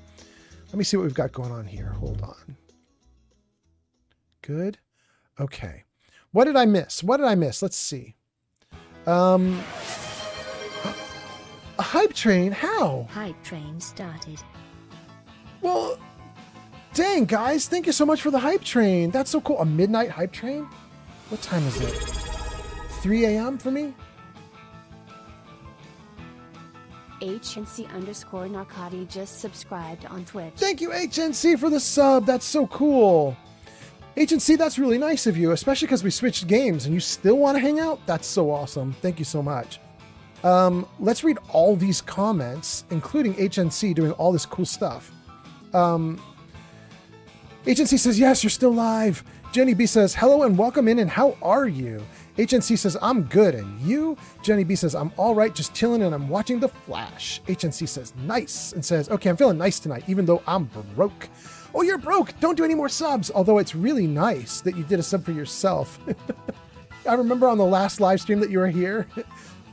Let me see what we've got going on here. Hold on. Good. Okay. What did I miss? What did I miss? Let's see. A hype train? How? Hype train started. Well, dang, guys. Thank you so much for the hype train. That's so cool. A midnight hype train? What time is it? 3 a.m. for me? HNC_narcotic just subscribed on Twitch. Thank you, HNC, for the sub. That's so cool. HNC, that's really nice of you, especially because we switched games and you still want to hang out. That's so awesome. Thank you so much. Let's read all these comments, including HNC doing all this cool stuff. HNC says, yes, you're still live. Jenny B says, hello and welcome in, and how are you? HNC says, I'm good, and you? Jenny B says, I'm all right, just chilling, and I'm watching The Flash. HNC says, nice, and says, okay, I'm feeling nice tonight, even though I'm broke. Oh, you're broke. Don't do any more subs. Although it's really nice that you did a sub for yourself. I remember on the last live stream that you were here.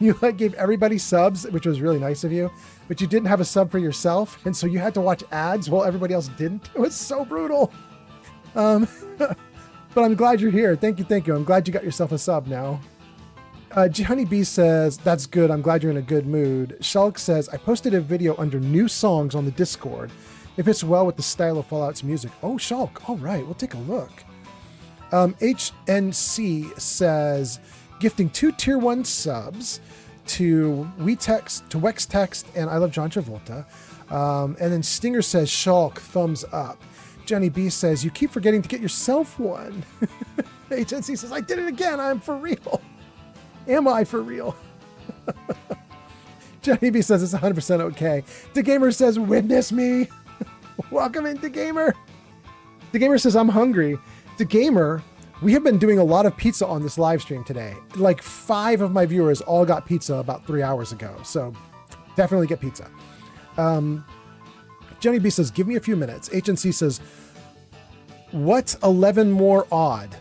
You like gave everybody subs, which was really nice of you, but you didn't have a sub for yourself, and so you had to watch ads while everybody else didn't. It was so brutal. But I'm glad you're here. Thank you. I'm glad you got yourself a sub now. Honeybee says, that's good. I'm glad you're in a good mood. Shulk says, I posted a video under new songs on the Discord. It fits well with the style of Fallout's music. Oh, Shulk. All right, we'll take a look. HNC says, gifting 2 tier 1 subs to Wex Text and I Love John Travolta. And then Stinger says, Shulk, thumbs up. Johnny B says, you keep forgetting to get yourself one. HNC says, I did it again. I'm for real. Am I for real? Johnny B says it's 100% okay. The Gamer says, witness me. Welcome in, The Gamer. The Gamer says, I'm hungry. The Gamer, we have been doing a lot of pizza on this live stream today. Like 5 of my viewers all got pizza about 3 hours ago. So definitely get pizza. Johnny B says, give me a few minutes. HNC says, what's 11 more odd?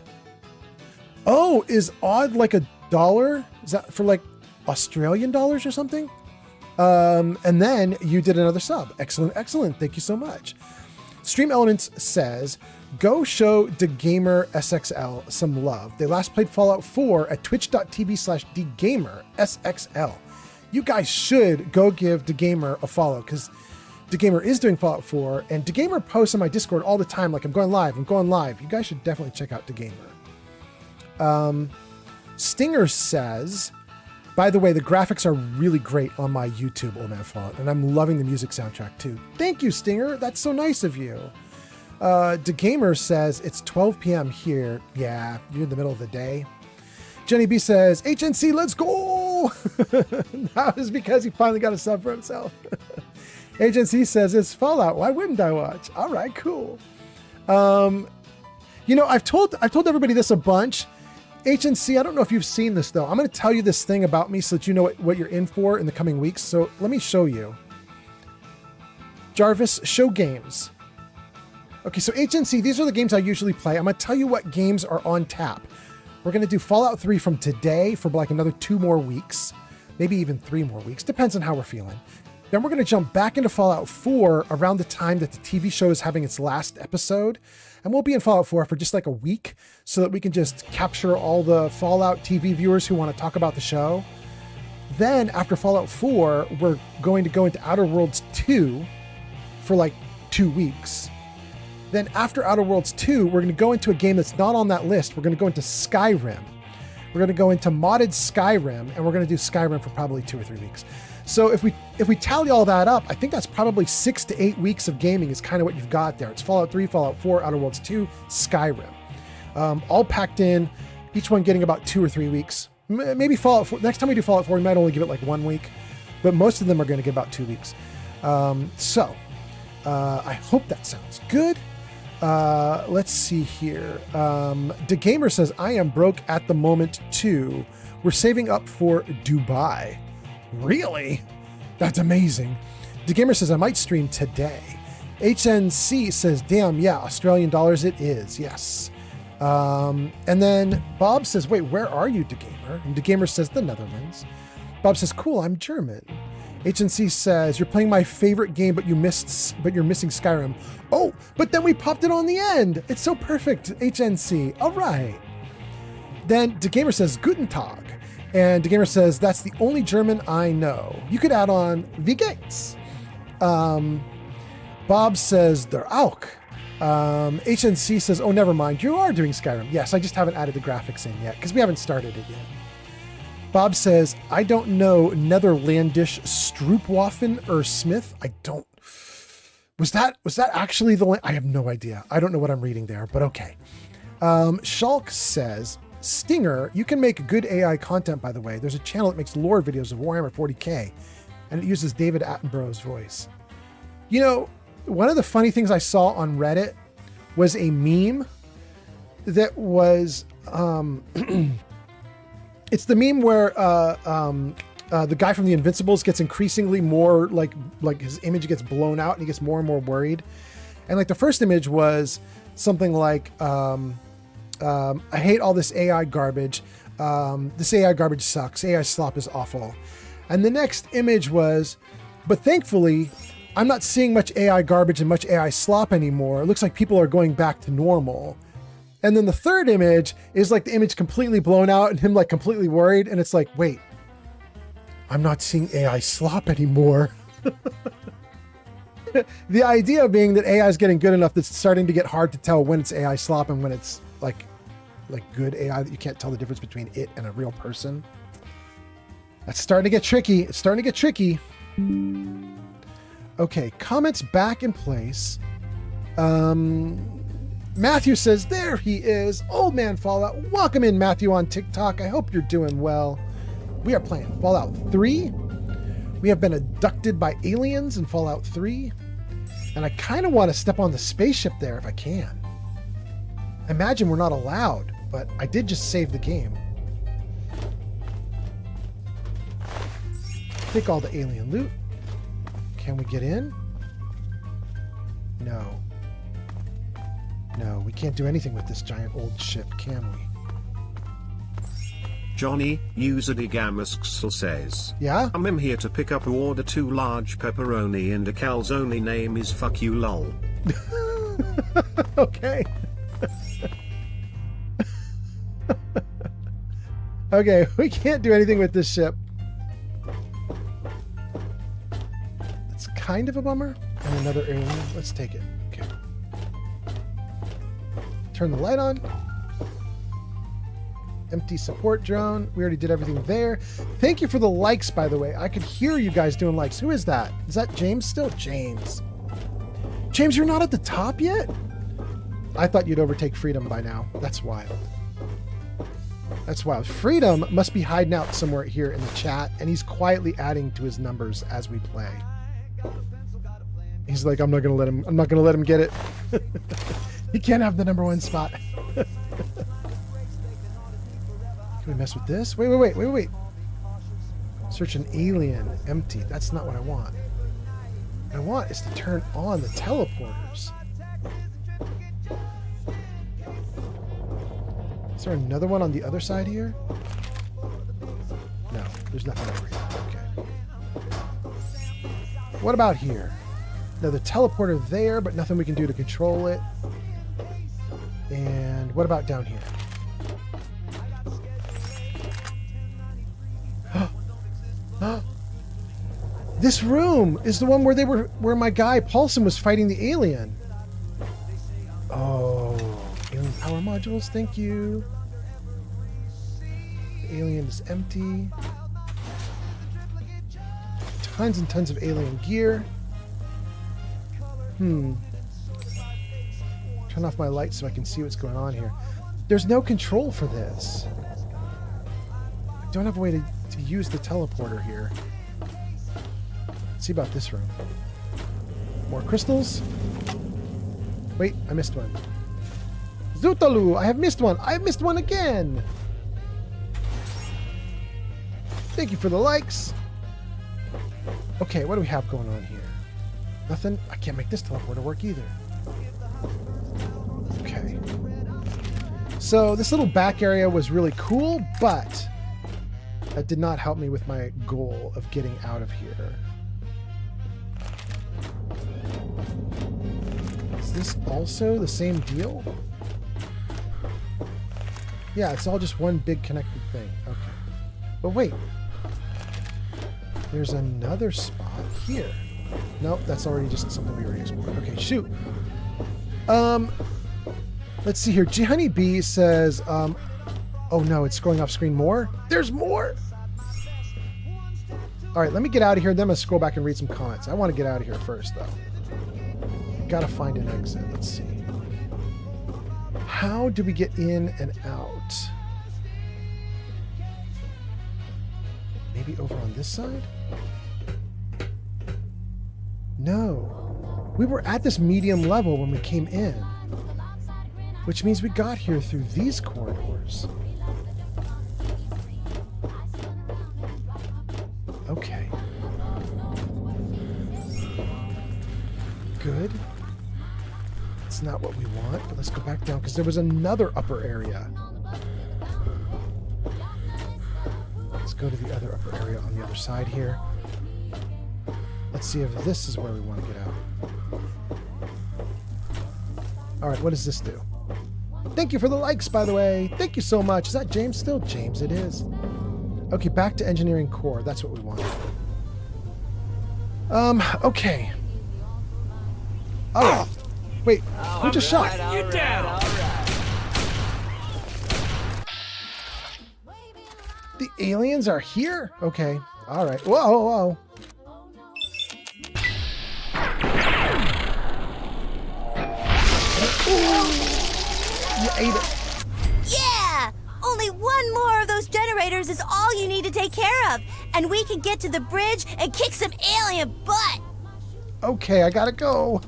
Oh, is odd like $1? Is that for like Australian dollars or something? And then you did another sub. Excellent. Thank you so much. Stream Elements says, go show the Gamer SXL some love. They last played Fallout 4 at twitch.tv/DGamerSXL. You guys should go give the Gamer a follow because the Gamer is doing Fallout 4 and the Gamer posts on my Discord all the time like I'm going live. You guys should definitely check out the Gamer. Stinger says, by the way, the graphics are really great on my YouTube, Old Man Fallout, and I'm loving the music soundtrack too. Thank you, Stinger. That's so nice of you. The Gamer says, it's 12 p.m. here. Yeah, you're in the middle of the day. Jenny B says, HNC, let's go! That was because he finally got a sub for himself. HNC says, it's Fallout. Why wouldn't I watch? All right, cool. I've told everybody this a bunch. HNC, I don't know if you've seen this though. I'm going to tell you this thing about me so that you know what you're in for in the coming weeks. So let me show you. Jarvis, show games. Okay, so HNC, these are the games I usually play. I'm going to tell you what games are on tap. We're going to do Fallout 3 from today for like another 2 more weeks, maybe even 3 more weeks. Depends on how we're feeling. Then we're going to jump back into Fallout 4 around the time that the TV show is having its last episode. And we'll be in Fallout 4 for just like a week so that we can just capture all the Fallout TV viewers who want to talk about the show. Then after Fallout 4, we're going to go into Outer Worlds 2 for like 2 weeks. Then after Outer Worlds 2, we're going to go into a game that's not on that list. We're going to go into Skyrim. We're going to go into modded Skyrim, and we're going to do Skyrim for probably 2 or 3 weeks. So if we tally all that up, I think that's probably 6 to 8 weeks of gaming is kind of what you've got there. It's Fallout 3, Fallout 4, Outer Worlds 2, Skyrim. All packed in, each one getting about 2 or 3 weeks. Maybe Fallout 4, next time we do Fallout 4, we might only give it like 1 week, but most of them are going to get about 2 weeks. I hope that sounds good. Let's see here. The Gamer says, I am broke at the moment too. We're saving up for Dubai. Really? That's amazing. The Gamer says, I might stream today. HNC says, damn, yeah, Australian dollars it is. Yes. And then Bob says, wait, where are you, The Gamer? And The Gamer says, the Netherlands. Bob says, cool, I'm German. HNC says, you're playing my favorite game, but you're missing Skyrim. Oh, but then we popped it on the end. It's so perfect, HNC. All right. Then The Gamer says, Guten Tag. And The Gamer says, that's the only German I know. You could add on Wie geht's? Bob says, Der auch. HNC says, oh, never mind. You are doing Skyrim. Yes, I just haven't added the graphics in yet because we haven't started it yet. Bob says, I don't know Netherlandish Stroopwaffen or Smith. I don't. Was that actually the I have no idea. I don't know what I'm reading there, but okay. Shulk says, Stinger, you can make good AI content, by the way. There's a channel that makes lore videos of Warhammer 40k, and it uses David Attenborough's voice. You know, one of the funny things I saw on Reddit was a meme that was, it's the meme where the guy from the Invincibles gets increasingly more like his image gets blown out and he gets more and more worried. And like the first image was something like, I hate all this AI garbage. This AI garbage sucks. AI slop is awful. And the next image was, but thankfully, I'm not seeing much AI garbage and much AI slop anymore. It looks like people are going back to normal. And then the third image is like the image completely blown out and him like completely worried. And it's like, wait, I'm not seeing AI slop anymore. The idea being that AI is getting good enough that it's starting to get hard to tell when it's AI slop and when it's like good AI, that you can't tell the difference between it and a real person. That's starting to get tricky. It's starting to get tricky. Okay, comments back in place. Matthew says, there he is. Old Man Fallout. Welcome in, Matthew, on TikTok. I hope you're doing well. We are playing Fallout 3. We have been abducted by aliens in Fallout 3. And I kind of want to step on the spaceship there if I can. I imagine we're not allowed, but I did just save the game. Take all the alien loot. Can we get in? No. No, we can't do anything with this giant old ship, can we? Johnny, user Digamasksel says. Yeah? I'm here to pick up or order 2 large pepperoni and a calzone. Name is fuck you lol. Okay. Okay, we can't do anything with this ship. It's kind of a bummer. And another alien. Let's take it. Okay. Turn the light on. Empty support drone. We already did everything there. Thank you for the likes, by the way. I could hear you guys doing likes. Who is that? Is that James still? James. James, you're not at the top yet? I thought you'd overtake Freedom by now. That's wild. That's wild. Freedom must be hiding out somewhere here in the chat, and he's quietly adding to his numbers as we play. He's like, I'm not gonna let him get it. He can't have the #1 spot. Can we mess with this? Wait. Search an alien. Empty. That's not what I want. What I want is to turn on the teleporters. Is there another one on the other side here? No, there's nothing over here. Okay. What about here? Another teleporter there, but nothing we can do to control it. And what about down here? This room is the one where my guy Paulson was fighting the alien. Oh, alien power modules, thank you. The alien is empty. Tons and tons of alien gear. Turn off my lights so I can see what's going on here. There's no control for this. I don't have a way to use the teleporter here. Let's see about this room. More crystals. Wait, I missed one. Zutalu, I have missed one. I have missed one again. Thank you for the likes. Okay, what do we have going on here? Nothing. I can't make this teleporter work either. Okay. So this little back area was really cool, but that did not help me with my goal of getting out of here. Is this also the same deal? Yeah, it's all just one big connected thing. Okay. But wait. There's another spot here. Nope, that's already just something we already explored. Okay, shoot. Let's see here. G Honey B says, oh no, it's scrolling off screen more? There's more! Alright, let me get out of here, then I'm going to scroll back and read some comments. I want to get out of here first, though. Gotta find an exit. Let's see. How do we get in and out? Maybe over on this side? No. We were at this medium level when we came in. Which means we got here through these corridors. Okay. Good. It's not what we want, but let's go back down because there was another upper area. go to the other upper area on the other side here. Let's see if this is where we want to get out. All right, what does this do? Thank you for the likes, by the way. Thank you so much. Is that James still? James, it is. Okay, back to engineering core. That's what we want. Okay. Oh, wait. Who just shot? Get down! The aliens are here? Okay. All right. Whoa, whoa, whoa. Ooh, you ate it. Yeah! Only one more of those generators is all you need to take care of, and we can get to the bridge and kick some alien butt! Okay, I gotta go.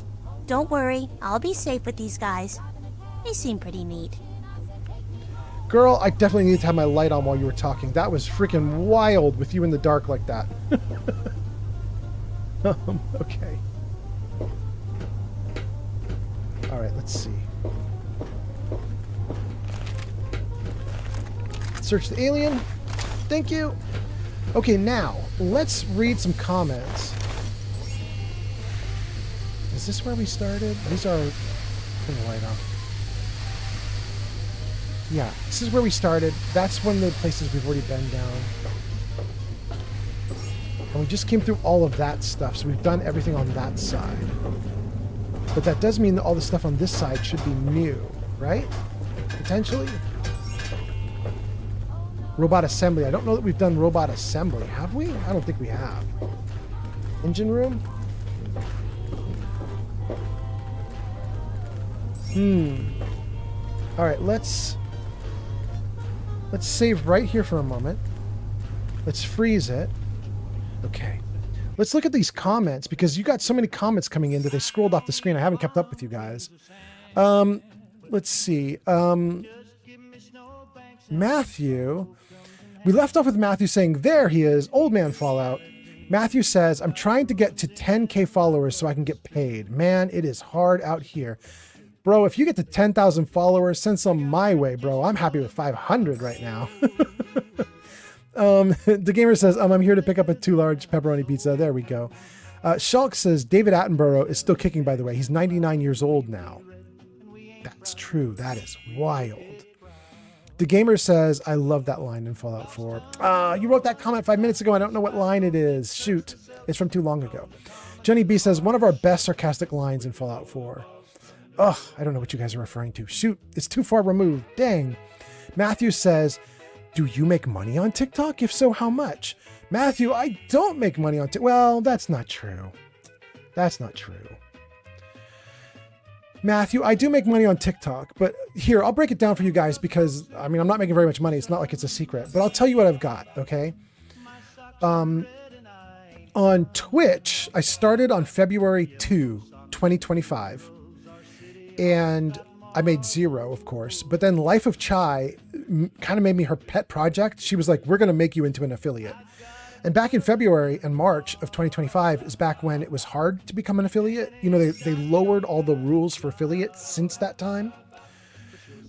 Don't worry, I'll be safe with these guys. They seem pretty neat. Girl, I definitely needed to have my light on while you were talking. That was freaking wild with you in the dark like that. Okay. All right, let's see. Search the alien. Thank you. Okay, now, let's read some comments. Is this where we started? These are... Turn the light off. Yeah, this is where we started. That's one of the places we've already been down. And we just came through all of that stuff, so we've done everything on that side. But that does mean that all the stuff on this side should be new, right? Potentially? Robot assembly. I don't know that we've done robot assembly. Have we? I don't think we have. Engine room? All right, let's save right here for a moment. Let's freeze it. Okay. Let's look at these comments because you got so many comments coming in that they scrolled off the screen. I haven't kept up with you guys. Let's see. Matthew. We left off with Matthew saying, there he is, old man Fallout. Matthew says, I'm trying to get to 10K followers so I can get paid. Man, it is hard out here. Bro, if you get to 10,000 followers, send some my way, bro. I'm happy with 500 right now. The gamer says, I'm here to pick up a 2 large pepperoni pizza. There we go. Shulk says, David Attenborough is still kicking, by the way. He's 99 years old now. That's true. That is wild. The gamer says, I love that line in Fallout 4. You wrote that comment 5 minutes ago. I don't know what line it is. Shoot. It's from too long ago. Johnny B says, one of our best sarcastic lines in Fallout 4. Ugh, I don't know what you guys are referring to. Shoot, it's too far removed. Dang. Matthew says, do you make money on TikTok? If so, how much? Matthew, I don't make money on TikTok. Well, that's not true. That's not true. Matthew, I do make money on TikTok, but here, I'll break it down for you guys because, I mean, I'm not making very much money. It's not like it's a secret, but I'll tell you what I've got, okay? On Twitch, I started on February 2, 2025. And I made 0, of course. But then Life of Chai kind of made me her pet project. She was like, we're going to make you into an affiliate. And back in February and March of 2025 is back when it was hard to become an affiliate. You know, they lowered all the rules for affiliates since that time.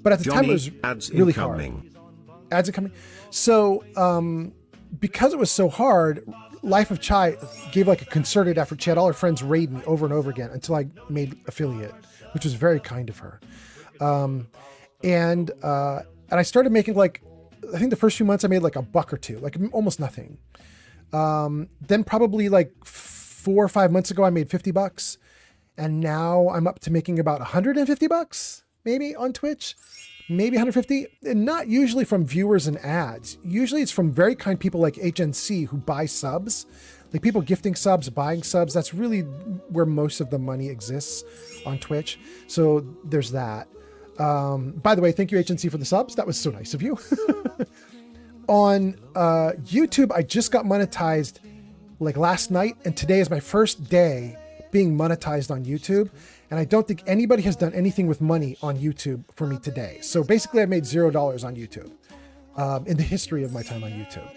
But at the time, it was really hard. Ads incoming. So because it was so hard, Life of Chai gave like a concerted effort. She had all her friends raid me over and over again until I made affiliate, which was very kind of her. And I started making like, I think the first few months I made like $1 or $2, like almost nothing. Then probably like 4 or 5 months ago, I made $50. And now I'm up to making about $150 maybe on Twitch, maybe 150. And not usually from viewers and ads. Usually it's from very kind people like HNC who buy subs. Like people gifting subs, buying subs. That's really where most of the money exists on Twitch. So there's that. By the way, thank you HNC for the subs. That was so nice of you. On YouTube, I just got monetized like last night. And today is my first day being monetized on YouTube. And I don't think anybody has done anything with money on YouTube for me today. So basically I made $0 on YouTube in the history of my time on YouTube.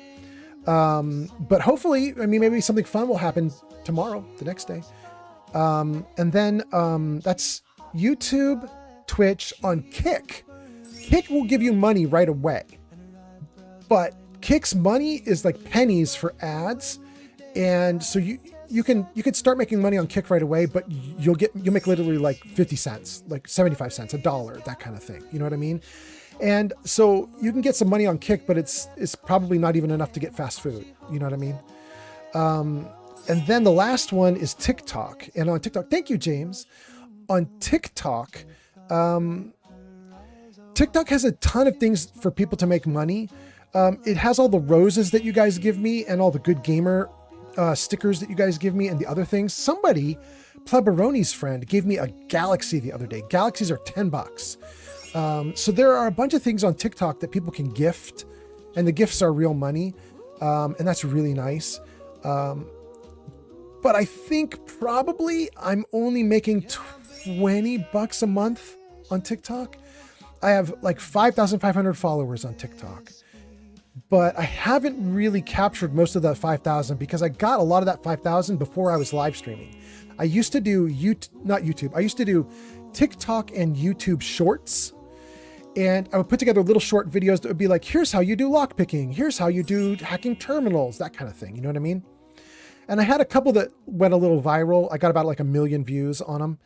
But hopefully, I mean, maybe something fun will happen tomorrow, the next day. And then that's YouTube, Twitch. On Kick. Kick will give you money right away. But Kick's money is like pennies for ads, and so you can start making money on Kick right away, but you'll make literally like 50 cents, like 75 cents, $1, that kind of thing. You know what I mean? And so you can get some money on Kick, but it's probably not even enough to get fast food. You know what I mean? And then the last one is TikTok. And on TikTok, thank you, James. On TikTok, TikTok has a ton of things for people to make money. It has all the roses that you guys give me and all the good gamer stickers that you guys give me and the other things. Somebody, Pleberoni's friend, gave me a galaxy the other day. Galaxies are $10. So there are a bunch of things on TikTok that people can gift, and the gifts are real money. And that's really nice. But I think probably I'm only making $20 a month on TikTok. I have like 5,500 followers on TikTok, but I haven't really captured most of that 5,000 because I got a lot of that 5,000 before I was live streaming. I used to do I used to do TikTok and YouTube shorts, and I would put together little short videos that would be like, here's how you do lockpicking, here's how you do hacking terminals, that kind of thing. You know what I mean? And I had a couple that went a little viral. I got about like 1 million views on them.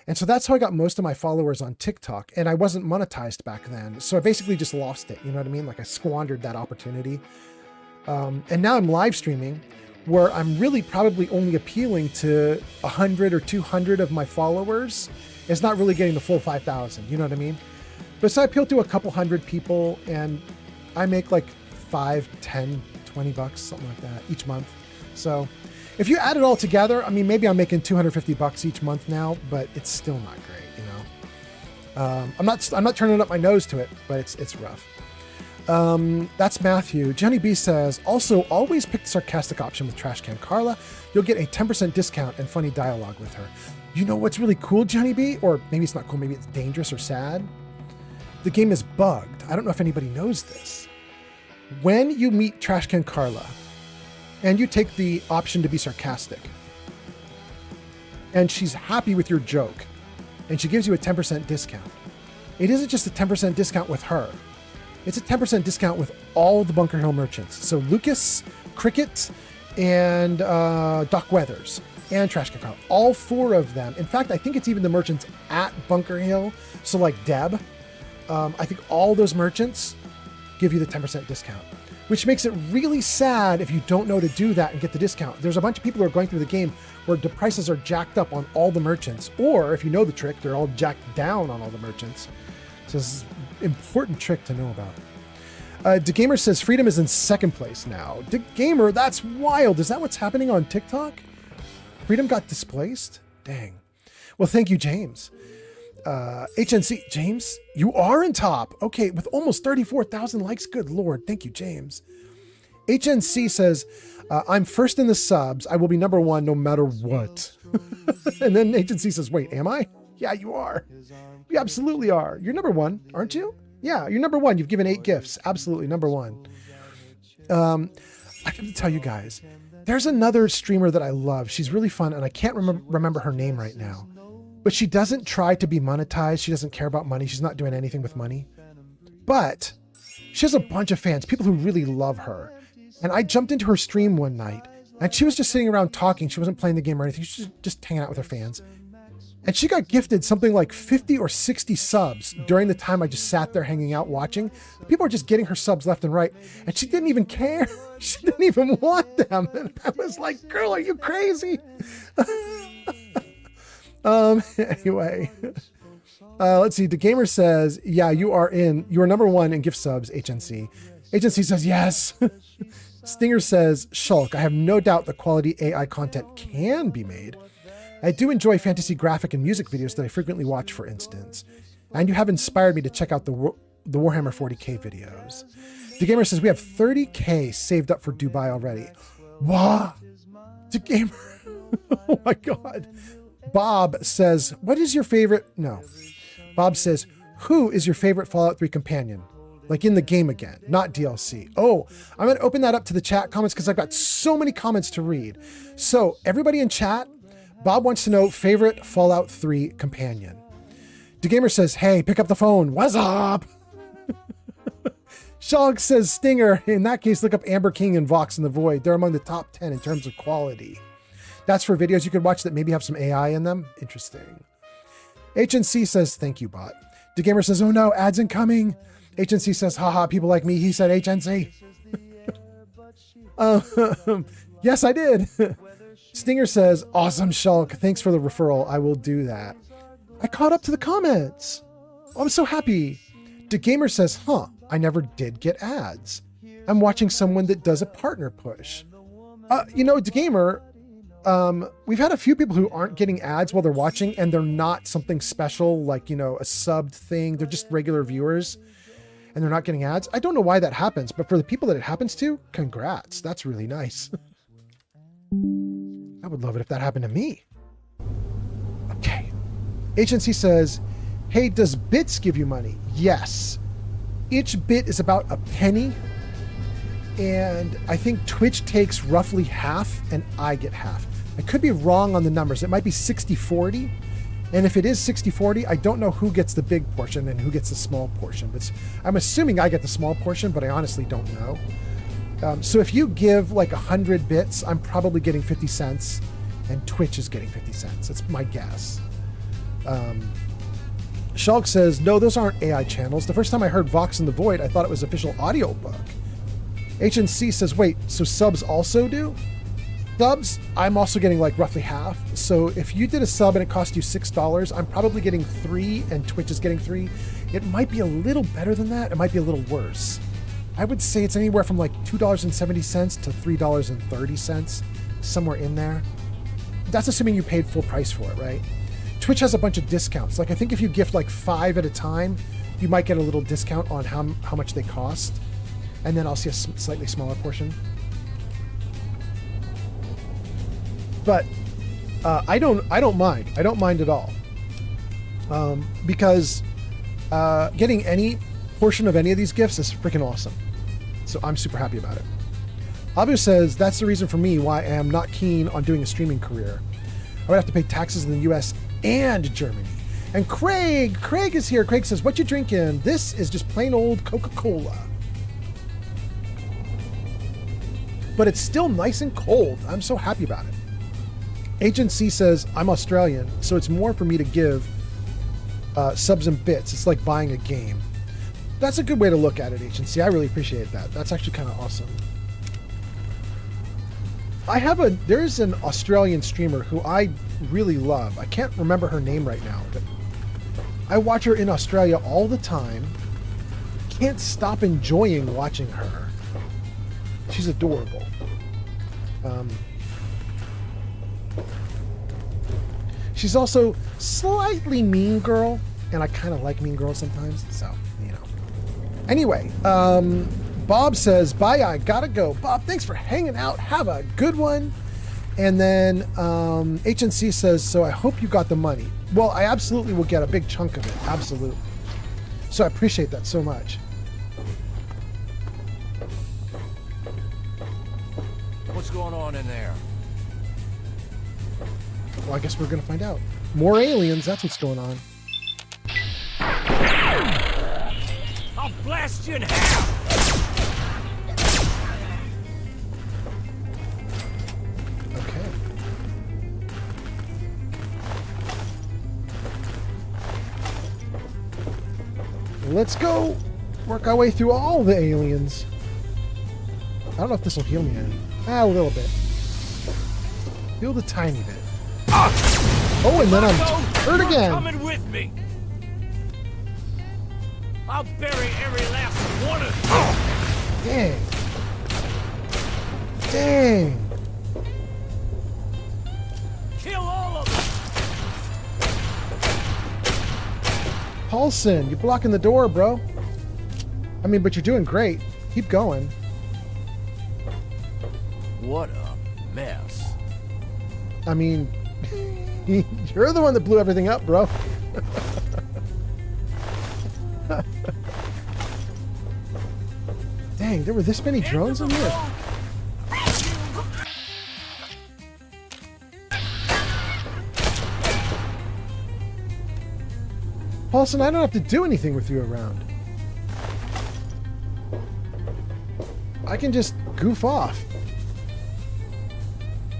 And so that's how I got most of my followers on TikTok. And I wasn't monetized back then. So I basically just lost it. You know what I mean? Like I squandered that opportunity. And now I'm live streaming where I'm really probably only appealing to 100 or 200 of my followers. It's not really getting the full 5,000. You know what I mean? But so I appeal to a couple hundred people and I make like 5, 10, $20, something like that each month. So if you add it all together, I mean, maybe I'm making $250 each month now, but it's still not great, you know. I'm not turning up my nose to it, but it's rough. That's Matthew. Johnny B says, also always pick the sarcastic option with Trash Can Carla. You'll get a 10% discount and funny dialogue with her. You know what's really cool, Johnny B? Or maybe it's not cool, maybe it's dangerous or sad. The game is bugged. I don't know if anybody knows this. When you meet Trash Can Carla, and you take the option to be sarcastic, and she's happy with your joke, and she gives you a 10% discount. It isn't just a 10% discount with her. It's a 10% discount with all the Bunker Hill merchants. So Lucas, Cricket, and Doc Weathers, and Trash Can Carla. All 4 of them. In fact, I think it's even the merchants at Bunker Hill. So like Deb, I think all those merchants give you the 10% discount, which makes it really sad if you don't know to do that and get the discount. There's a bunch of people who are going through the game where the prices are jacked up on all the merchants, or if you know the trick, they're all jacked down on all the merchants. So this is an important trick to know about. DeGamer says Freedom is in 2nd place now. DeGamer, that's wild. Is that what's happening on TikTok? Freedom got displaced? Dang. Well, thank you, James. HNC, James, you are in top. Okay, with almost 34,000 likes. Good Lord. Thank you, James. HNC says, I'm first in the subs. I will be number 1 no matter what. And then HNC says, wait, am I? Yeah, you are. You absolutely are. You're number 1, aren't you? Yeah, you're number 1. You've given 8 gifts. Absolutely, number 1. I have to tell you guys, there's another streamer that I love. She's really fun, and I can't remember her name right now. But she doesn't try to be monetized. She doesn't care about money. She's not doing anything with money. But she has a bunch of fans, people who really love her. And I jumped into her stream one night, and she was just sitting around talking. She wasn't playing the game or anything. She was just hanging out with her fans. And she got gifted something like 50 or 60 subs during the time I just sat there hanging out watching. People are just getting her subs left and right. And she didn't even care. She didn't even want them. And I was like, girl, are you crazy? Anyway, let's see. The gamer says, yeah, you are number 1 in gift subs, HNC. HNC says, yes. Stinger says, Shulk, I have no doubt that quality AI content can be made. I do enjoy fantasy graphic and music videos that I frequently watch, for instance. And you have inspired me to check out the Warhammer 40k videos. The gamer says, we have 30k saved up for Dubai already. Wow. The gamer. Oh my God. Bob says, what is your favorite? No. Bob says, who is your favorite Fallout 3 companion? Like in the game again, not DLC. Oh, I'm going to open that up to the chat comments because I've got so many comments to read. So everybody in chat, Bob wants to know favorite Fallout 3 companion. DeGamer says, hey, pick up the phone. What's up? Shulk says Stinger. In that case, look up Amber King and Vox in the Void. They're among the top 10 in terms of quality. That's for videos you could watch that maybe have some AI in them. Interesting. HNC says, thank you, bot. DeGamer says, oh no, ads incoming. HNC says, haha, people like me. He said HNC. Yes, I did. Stinger says, awesome, Shulk. Thanks for the referral. I will do that. I caught up to the comments. Oh, I'm so happy. DeGamer says, I never did get ads. I'm watching someone that does a partner push. DeGamer, we've had a few people who aren't getting ads while they're watching, and they're not something special like, a subbed thing. They're just regular viewers and they're not getting ads. I don't know why that happens, but for the people that it happens to, congrats. That's really nice. I would love it if that happened to me. Okay. HNC says, hey, does bits give you money? Yes. Each bit is about a penny. And I think Twitch takes roughly half and I get half. I could be wrong on the numbers. It might be 60-40. And if it is 60-40, I don't know who gets the big portion and who gets the small portion. But I'm assuming I get the small portion, but I honestly don't know. So if you give like 100 bits, I'm probably getting 50 cents and Twitch is getting 50 cents. That's my guess. Shulk says, no, those aren't AI channels. The first time I heard Vox in the Void, I thought it was official audiobook. HNC says, wait, so subs also do? Subs, I'm also getting like roughly half. So if you did a sub and it cost you $6, I'm probably getting 3 and Twitch is getting 3. It might be a little better than that. It might be a little worse. I would say it's anywhere from like $2.70 to $3.30, somewhere in there. That's assuming you paid full price for it, right? Twitch has a bunch of discounts. Like I think if you gift like 5 at a time, you might get a little discount on how much they cost. And then I'll see a slightly smaller portion. But I don't mind. I don't mind at all. Because getting any portion of any of these gifts is freaking awesome. So I'm super happy about it. Abu says, that's the reason for me why I am not keen on doing a streaming career. I would have to pay taxes in the US and Germany. And Craig is here. Craig says, what you drinking? This is just plain old Coca-Cola. But it's still nice and cold. I'm so happy about it. Agent C says, I'm Australian, so it's more for me to give subs and bits. It's like buying a game. That's a good way to look at it, Agent C. I really appreciate that. That's actually kind of awesome. There's an Australian streamer who I really love. I can't remember her name right now, but I watch her in Australia all the time. Can't stop enjoying watching her. She's adorable. She's also slightly mean girl, and I kind of like mean girls sometimes, so, Anyway, Bob says, bye, I gotta go. Bob, thanks for hanging out. Have a good one. And then HNC says, so I hope you got the money. Well, I absolutely will get a big chunk of it. Absolutely. So I appreciate that so much. What's going on in there? Well, I guess we're going to find out. More aliens, that's what's going on. I'll blast you in half! Okay. Let's go work our way through all the aliens. I don't know if this will heal me any. A little bit. Healed a tiny bit. Oh, and then I'm hurt again. Coming with me. I'll bury every last one of you. Dang. Dang. Kill all of them. Paulson, you're blocking the door, bro. I mean, but you're doing great. Keep going. What a mess. I mean, you're the one that blew everything up, bro. Dang, there were this many drones in here. Paulson, I don't have to do anything with you around. I can just goof off.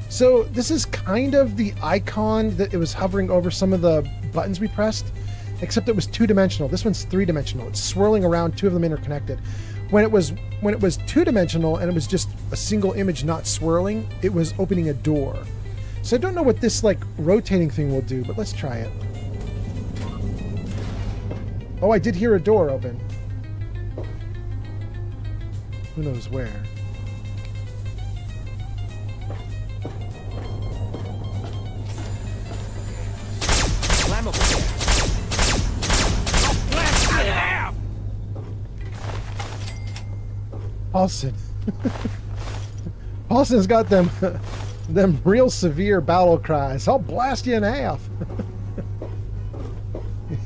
So this is kind of the icon that it was hovering over some of the buttons we pressed, except it was 2-dimensional. This one's 3-dimensional. It's swirling around, 2 of them interconnected. When it was 2-dimensional and it was just a single image not swirling, it was opening a door. So I don't know what this like rotating thing will do, but let's try it. Oh, I did hear a door open. Who knows where? Paulson. Paulson's got them real severe battle cries. I'll blast you in half.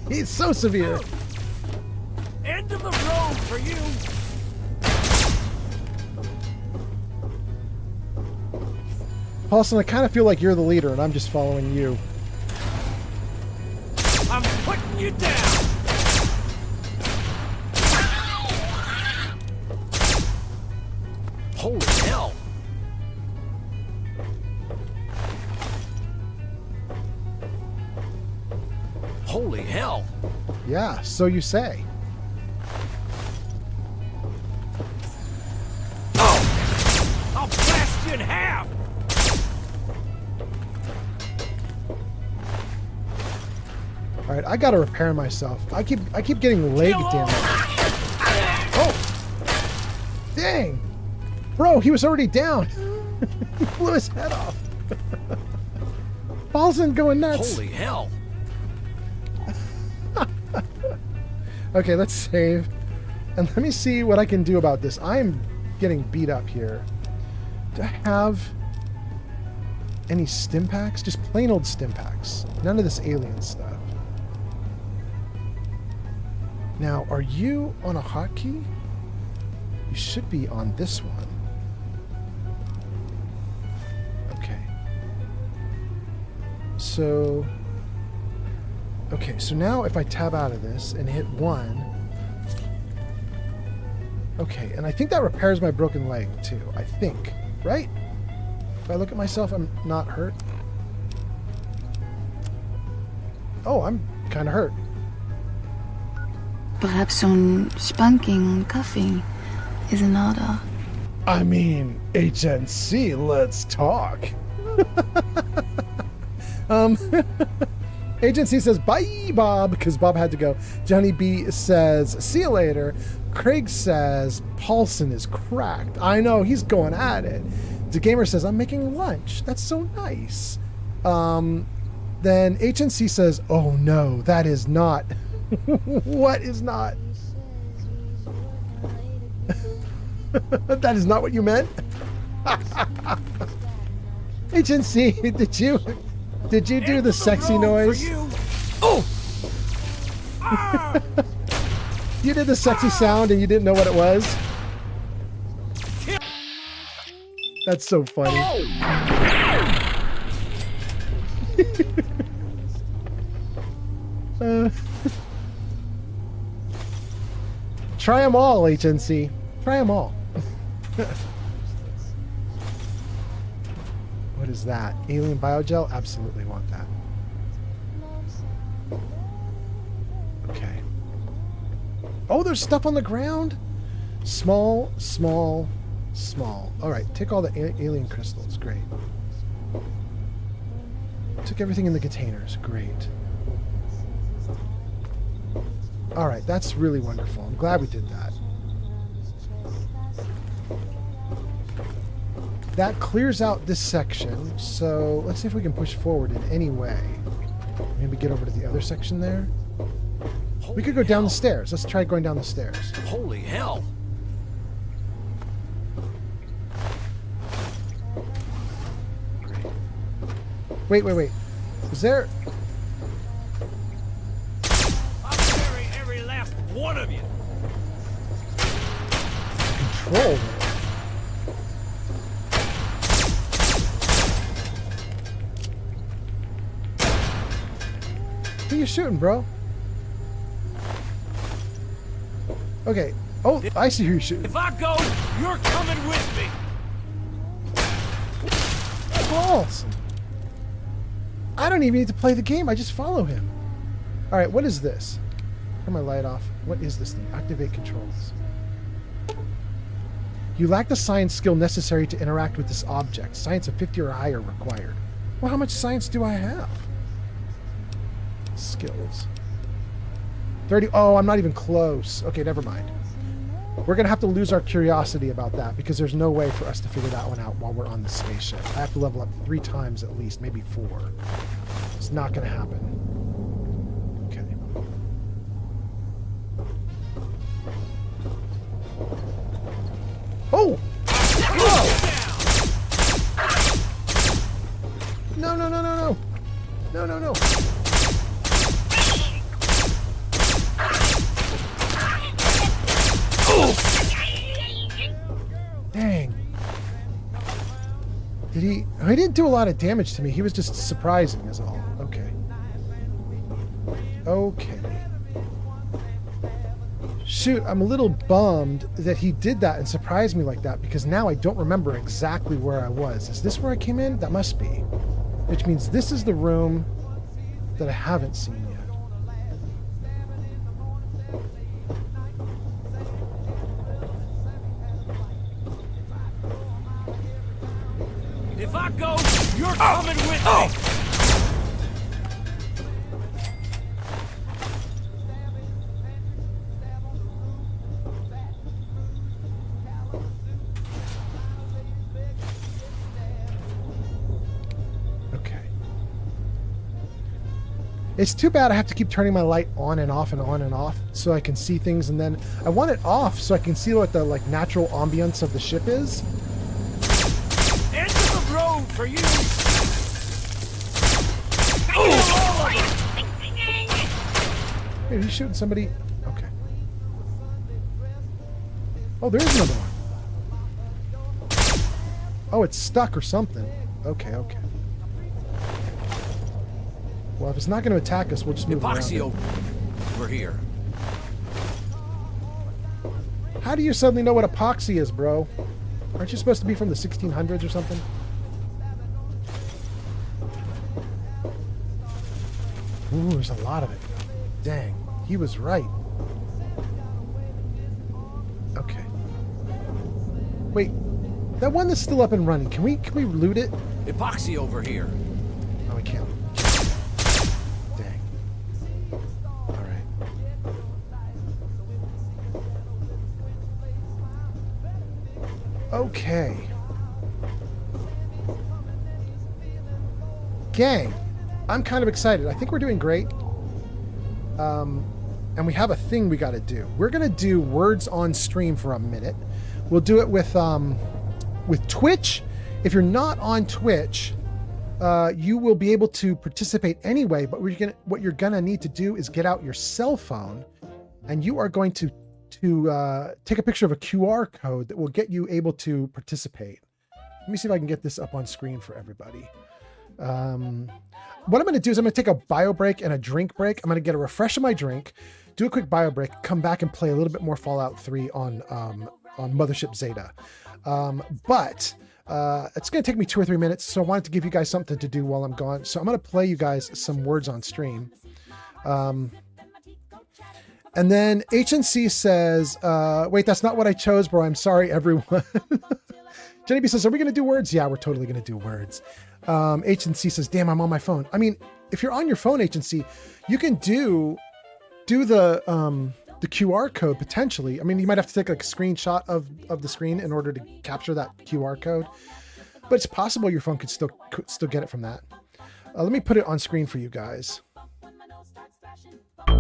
He's so severe. End of the road for you. Paulson, I kind of feel like you're the leader and I'm just following you. I'm putting you down. Holy hell! Holy hell! Yeah, so you say. Oh! I'll blast you in half! All right, I gotta repair myself. I keep getting leg damage. Oh, dang, bro, he was already down. He blew his head off. Paulson going nuts. Holy hell! Okay, let's save, and let me see what I can do about this. I'm getting beat up here. Do I have any stim packs? Just plain old stim packs. None of this alien stuff. Now, are you on a hotkey? You should be on this one. Okay. So... Okay, so now if I tab out of this and hit 1... Okay, and I think that repairs my broken leg, too. I think. Right? If I look at myself, I'm not hurt. Oh, I'm kind of hurt. Perhaps some spanking and cuffing is in order. I mean, HNC, let's talk. Agency says, bye, Bob, because Bob had to go. Johnny B says, see you later. Craig says, Paulson is cracked. I know, he's going at it. The Gamer says, I'm making lunch. That's so nice. Then HNC says, oh no, that is not. What is not? That is not what you meant? HNC, did you do the sexy noise? Oh! You did the sexy sound and you didn't know what it was? That's so funny. Try them all, HNC. Try them all. What is that? Alien biogel? Absolutely want that. Okay. Oh, there's stuff on the ground? Small, small, small. Alright, take all the alien crystals. Great. Took everything in the containers. Great. Alright, that's really wonderful. I'm glad we did that. That clears out this section, so let's see if we can push forward in any way. Maybe get over to the other section there. We could go down the stairs. Let's try going down the stairs. Holy hell! Wait. Is there... I'll bury every last one of you. Control. Who you shooting, bro? Okay, Oh, I see who you're shooting. If I go, you're coming with me. Balls. I don't even need to play the game. I just follow him. All right, what is this? Turn my light off. What is this thing? Activate controls. You lack the science skill necessary to interact with this object. Science of 50 or higher required. Well, how much science do I have? Skills. 30. Oh, I'm not even close. Okay, never mind. We're going to have to lose our curiosity about that because there's no way for us to figure that one out while we're on the spaceship. I have to level up 3 times at least, maybe 4. It's not going to happen. Okay. Oh! Whoa! No, no, no, no, no. No, no, no. Dang. Did he... He didn't do a lot of damage to me. He was just surprising is all. Okay. Okay. Shoot, I'm a little bummed that he did that and surprised me like that because now I don't remember exactly where I was. Is this where I came in? That must be. Which means this is the room that I haven't seen yet. If I go, you're coming with me. It's too bad I have to keep turning my light on and off and on and off so I can see things, and then I want it off so I can see what the natural ambience of the ship is. End of the road for you. Hey, are you shooting somebody? Okay. Oh, there's another one. Oh, it's stuck or something. Okay, okay. Well, if it's not going to attack us, we'll just move around. We're here. How do you suddenly know what epoxy is, bro? Aren't you supposed to be from the 1600s or something? Ooh, there's a lot of it. Dang, he was right. Okay. Wait, that one that's still up and running, can we loot it? Epoxy over here. Oh, we can't. Okay. Gang, I'm kind of excited. I think we're doing great. And we have a thing we got to do. We're going to do words on stream for a minute. We'll do it with Twitch. If you're not on Twitch, you will be able to participate anyway, but what you're going to need to do is get out your cell phone, and you are going to take a picture of a QR code that will get you able to participate. Let me see if I can get this up on screen for everybody. What I'm going to do is I'm going to take a bio break and a drink break. I'm going to get a refresh of my drink, do a quick bio break, come back and play a little bit more Fallout 3 on Mothership Zeta. But it's going to take me 2 or 3 minutes, so I wanted to give you guys something to do while I'm gone. So I'm going to play you guys some words on stream. And then HNC says, wait, that's not what I chose, bro. I'm sorry, everyone. Jenny B says, are we going to do words? Yeah, we're totally going to do words. HNC says, damn, I'm on my phone. I mean, if you're on your phone, HNC, you can do the QR code potentially. I mean, you might have to take like a screenshot of the screen in order to capture that QR code. But it's possible your phone could still get it from that. Let me put it on screen for you guys. Let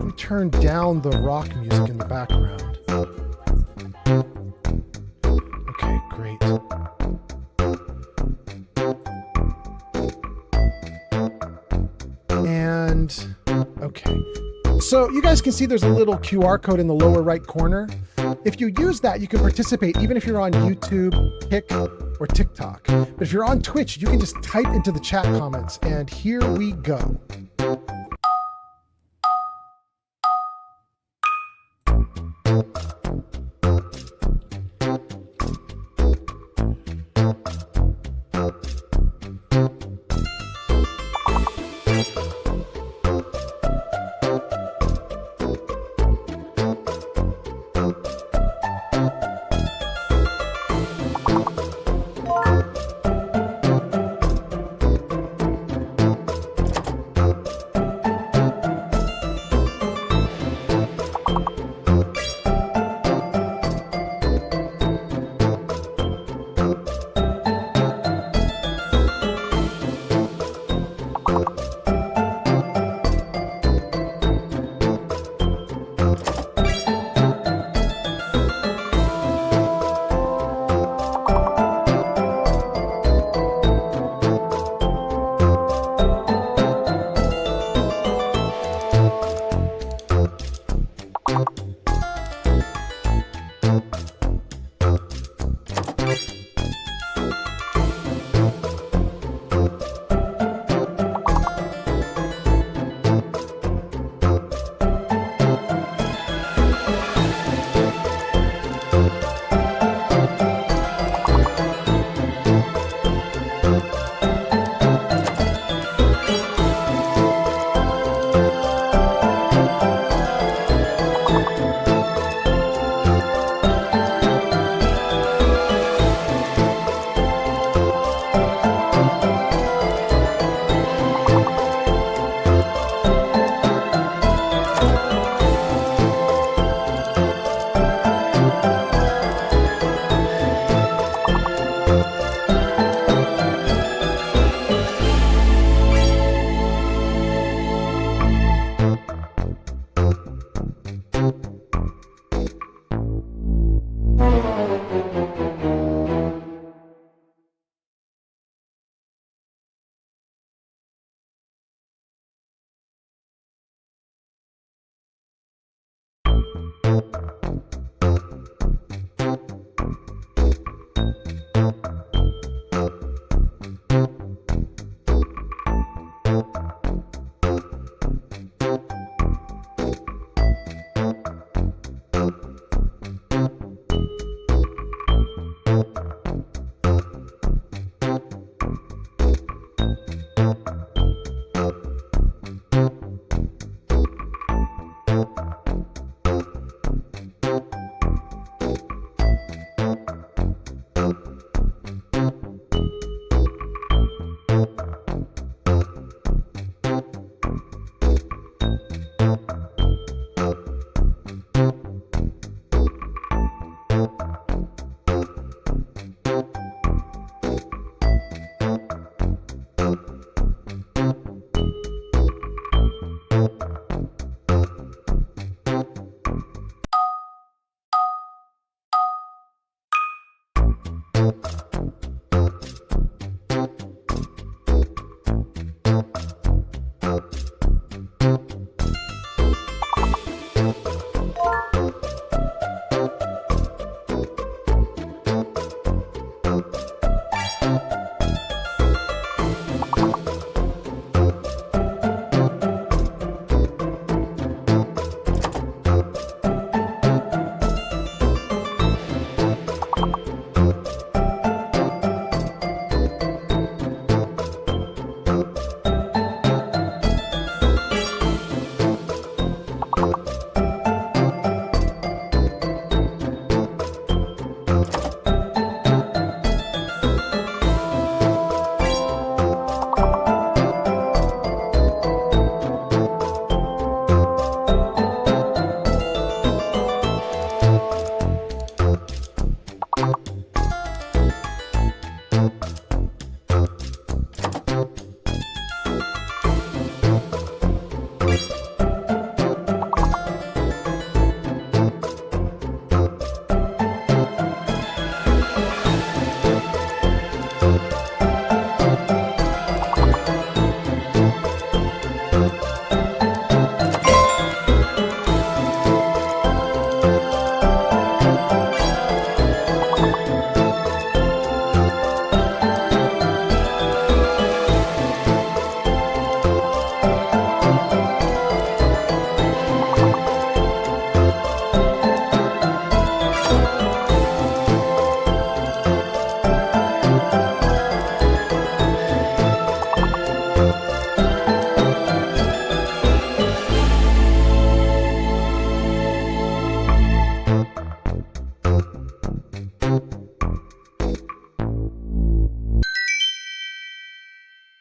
me turn down the rock music in the background. Okay, great. And, okay. So you guys can see there's a little QR code in the lower right corner. If you use that, you can participate even if you're on YouTube, Kick, or TikTok. But if you're on Twitch, you can just type into the chat comments, and here we go.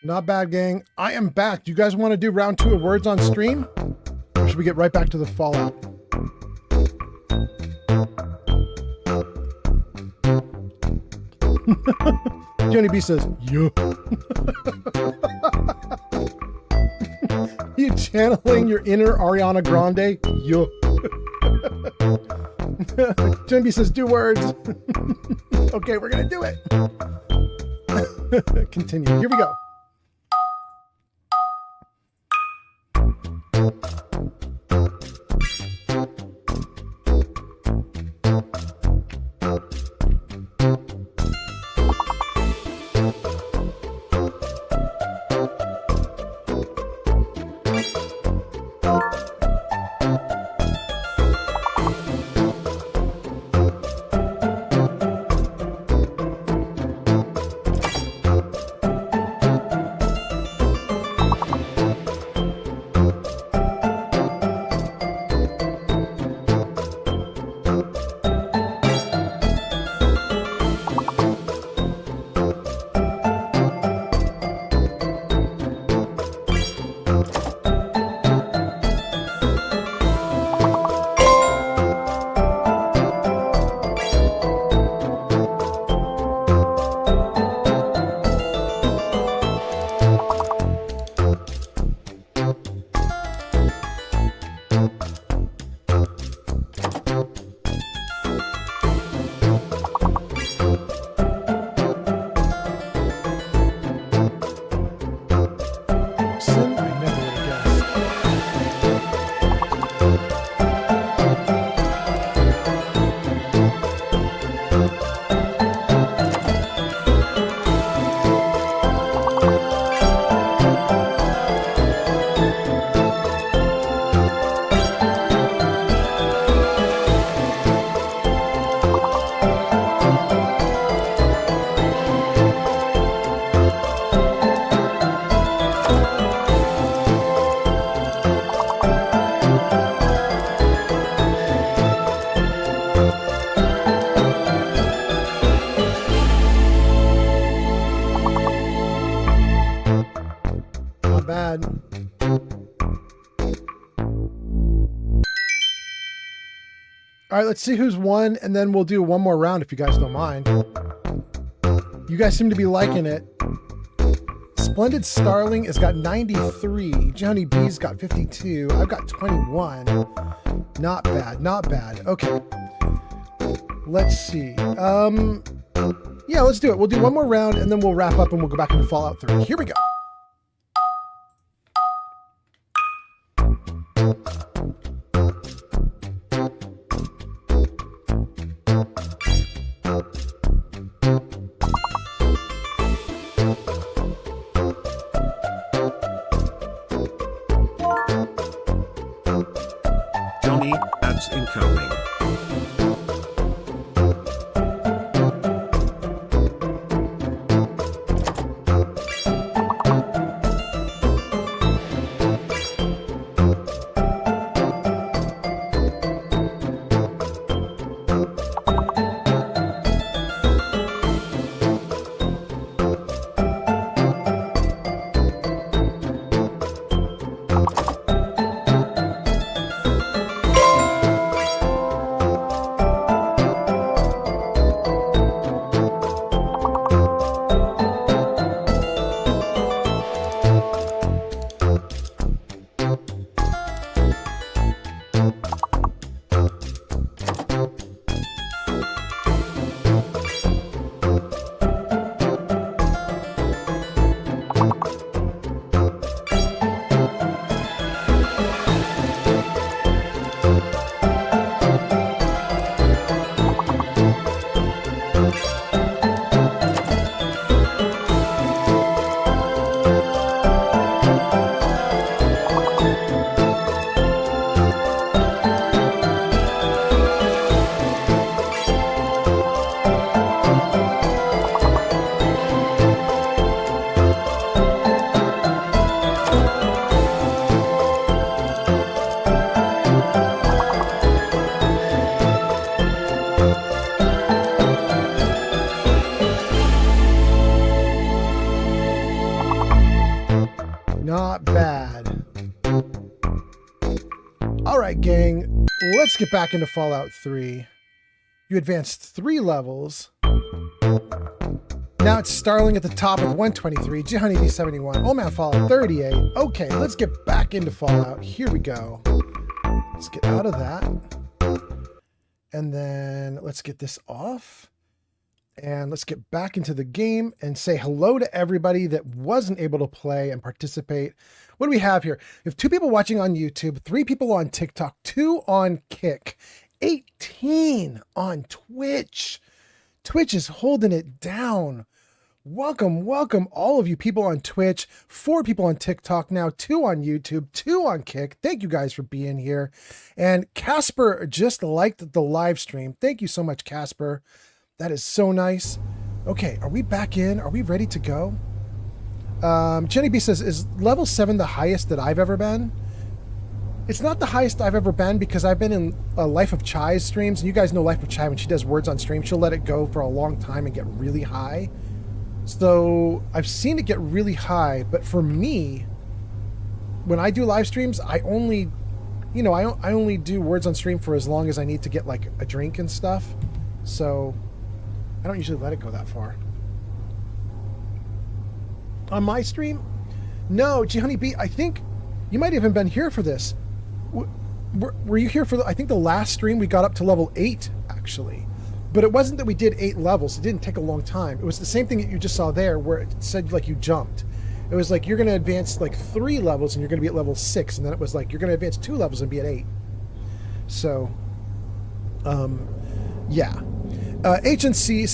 Not bad, gang. I am back. Do you guys want to do round 2 of words on stream? Or should we get right back to the Fallout? Johnny B says, yo. You channeling your inner Ariana Grande? Yo. Johnny B says, do words. Okay, we're going to do it. Continue. Here we go. All right, let's see who's won, and then we'll do one more round if you guys don't mind. You guys seem to be liking it. Splendid Starling has got 93. Johnny B's got 52. I've got 21. Not bad, not bad. Okay. Let's see. Yeah, let's do it. We'll do one more round, and then we'll wrap up, and we'll go back into Fallout 3. Here we go. Johnny, ads incoming. All right, gang, let's get back into Fallout 3. You advanced 3 levels. Now it's Starling at the top with 123, G Honeybee 71, Old Man Fallout 38. Okay, let's get back into Fallout. Here we go. Let's get out of that. And then let's get this off. And let's get back into the game and say hello to everybody that wasn't able to play and participate. What do we have here? We have 2 people watching on YouTube, 3 people on TikTok, 2 on Kick, 18 on Twitch. Twitch is holding it down. Welcome, welcome all of you people on Twitch, 4 people on TikTok now, 2 on YouTube, 2 on Kick. Thank you guys for being here. And Casper just liked the live stream. Thank you so much, Casper. That is so nice. Okay, are we back in? Are we ready to go? Jenny B says, is level 7 the highest that I've ever been? It's not the highest I've ever been because I've been in Life of Chai's streams. And you guys know Life of Chai, when she does words on stream, she'll let it go for a long time and get really high. So I've seen it get really high, but for me, when I do live streams, I only, I only do words on stream for as long as I need to get like a drink and stuff. So I don't usually let it go that far. On my stream? No, G Honey B, I think you might have even been here for this. Were you here for I think the last stream we got up to level 8, actually. But it wasn't that we did 8 levels. It didn't take a long time. It was the same thing that you just saw there where it said like you jumped. It was like you're going to advance like 3 levels and you're going to be at level 6. And then it was like you're going to advance 2 levels and be at 8. So, yeah. HNC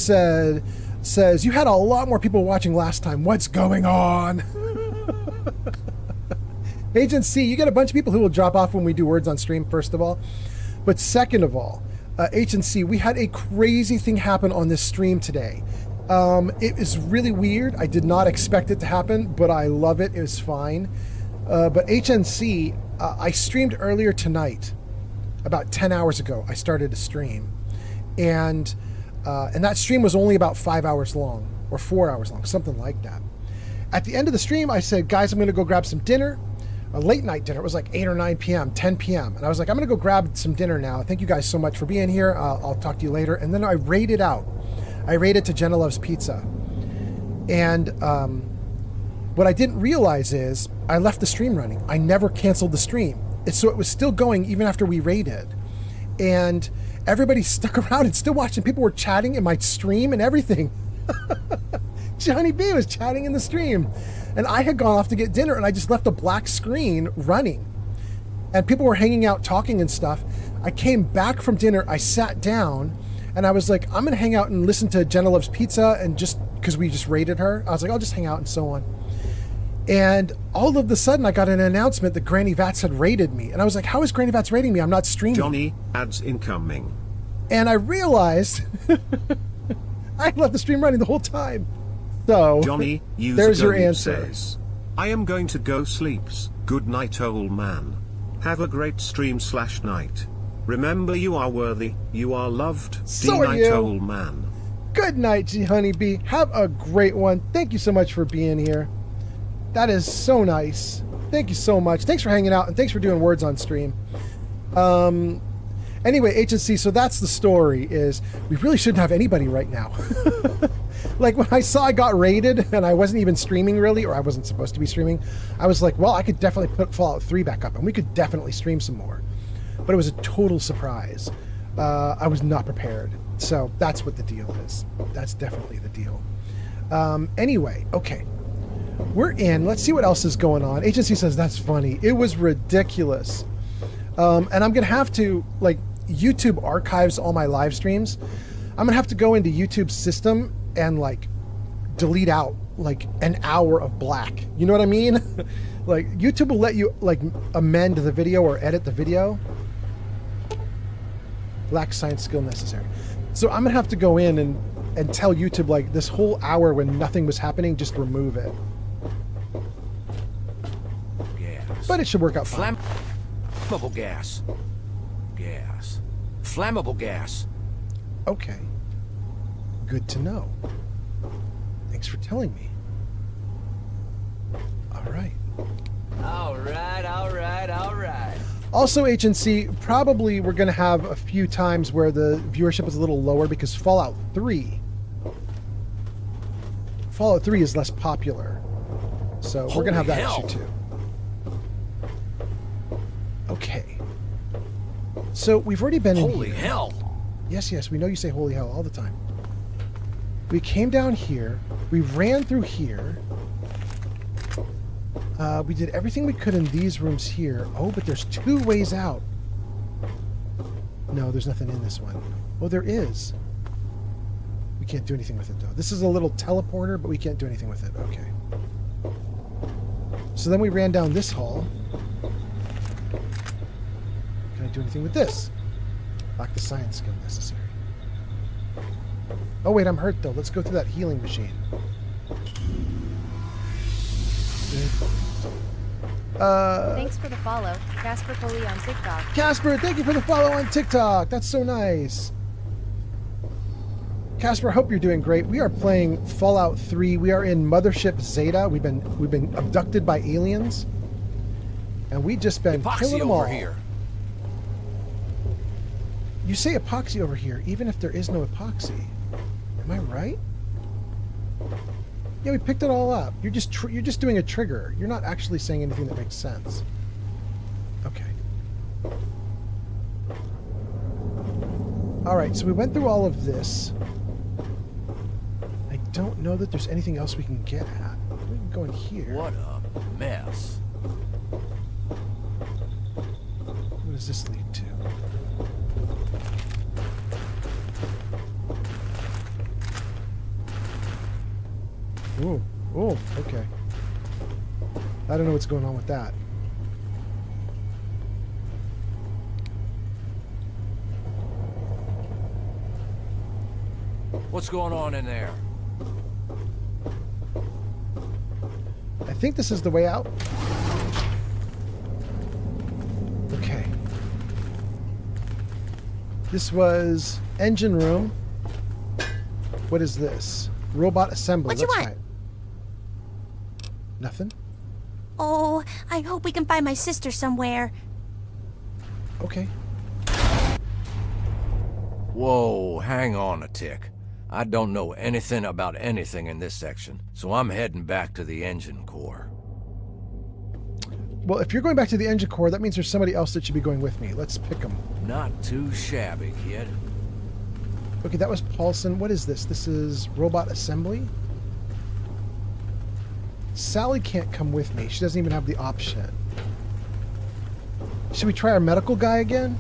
says, you had a lot more people watching last time. What's going on? HNC, you get a bunch of people who will drop off when we do words on stream, first of all. But second of all, HNC, we had a crazy thing happen on this stream today. It is really weird. I did not expect it to happen, but I love it. It was fine. But HNC, I streamed earlier tonight. About 10 hours ago, I started a stream. And that stream was only about 5 hours long, or 4 hours long, something like that. At the end of the stream, I said, guys, I'm going to go grab some dinner. A late night dinner. It was like 8 or 9 p.m., 10 p.m. And I was like, I'm going to go grab some dinner now. Thank you guys so much for being here. I'll talk to you later. And then I raided out. I raided to Jenna Loves Pizza. And what I didn't realize is I left the stream running. I never canceled the stream. So it was still going even after we raided. And everybody stuck around and still watching. People were chatting in my stream and everything. Johnny B was chatting in the stream. And I had gone off to get dinner and I just left a black screen running. And people were hanging out talking and stuff. I came back from dinner, I sat down, and I was like, I'm going to hang out and listen to Jenna Loves Pizza, and just because we just raided her, I was like, I'll just hang out and so on. And all of a sudden, I got an announcement that Granny Vats had raided me. And I was like, how is Granny Vats raiding me? I'm not streaming. Johnny, ads incoming. And I realized I left the stream running the whole time. So, Johnny, there's your answer. Says, I am going to go sleeps. Good night, old man. Have a great stream/night. Remember, you are worthy. You are loved. So are night, you. old man. Good night, G Honeybee. Have a great one. Thank you so much for being here. That is so nice. Thank you so much. Thanks for hanging out, and thanks for doing words on stream. Anyway, HNC, so that's the story, is we really shouldn't have anybody right now. Like, when I saw I got raided, and I wasn't even streaming, really, or I wasn't supposed to be streaming, I was like, well, I could definitely put Fallout 3 back up, and we could definitely stream some more. But it was a total surprise. I was not prepared. So that's what the deal is. That's definitely the deal. Anyway, okay. We're in. Let's see what else is going on. HNC says, that's funny. It was ridiculous. And I'm going to have to, like, YouTube archives all my live streams. I'm going to have to go into YouTube's system and, like, delete out, like, an hour of black. You know what I mean? Like, YouTube will let you, like, amend the video or edit the video. Lack science skill necessary. So I'm going to have to go in and tell YouTube, like, this whole hour when nothing was happening, just remove it. Gas. But it should work out fine. Flammable gas. Gas. Flammable gas. Okay. Good to know. Thanks for telling me. All right. All right, all right, all right. Also, HNC, probably we're going to have a few times where the viewership is a little lower because Fallout 3 is less popular. So we're going to have that issue too. Okay. So we've already been in here. Holy hell! Yes, yes, we know you say holy hell all the time. We came down here. We ran through here. We did everything we could in these rooms here. Oh, but there's 2 ways out. No, there's nothing in this one. Oh, there is. We can't do anything with it, though. This is a little teleporter, but we can't do anything with it. Okay. So then we ran down this hall. Can I do anything with this? Lack the science skill necessary. Oh, wait, I'm hurt, though. Let's go through that healing machine. Thanks for the follow, Casper Coley on TikTok. Casper, thank you for the follow on TikTok. That's so nice. Casper, I hope you're doing great. We are playing Fallout 3. We are in Mothership Zeta. We've been abducted by aliens, and we've just been killing them all. Here. You say epoxy over here, even if there is no epoxy. Am I right? Yeah, we picked it all up. You're just doing a trigger. You're not actually saying anything that makes sense. Okay. All right, so we went through all of this. I don't know that there's anything else we can get at. We can go in here. What a mess. What does this lead to? Oh, oh, okay. I don't know what's going on with that. What's going on in there? I think this is the way out. Okay. This was engine room. What is this? Robot assembly. What you want? Right. Nothing? Oh, I hope we can find my sister somewhere. Okay. Whoa, hang on a tick. I don't know anything about anything in this section, so I'm heading back to the engine core. Well, if you're going back to the engine core, that means there's somebody else that should be going with me. Let's pick them. Not too shabby, kid. Okay, that was Paulson. What is this? This is robot assembly? Sally can't come with me. She doesn't even have the option. Should we try our medical guy again?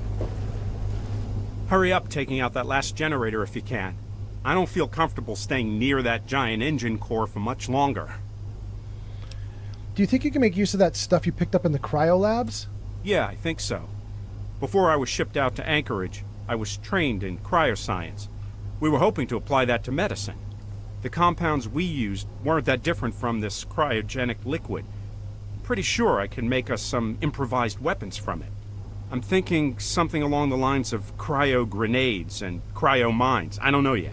Hurry up taking out that last generator if you can. I don't feel comfortable staying near that giant engine core for much longer. Do you think you can make use of that stuff you picked up in the cryo labs? Yeah, I think so. Before I was shipped out to Anchorage, I was trained in cryoscience. We were hoping to apply that to medicine. The compounds we used weren't that different from this cryogenic liquid. Pretty sure I can make us some improvised weapons from it. I'm thinking something along the lines of cryo grenades and cryo mines. I don't know yet.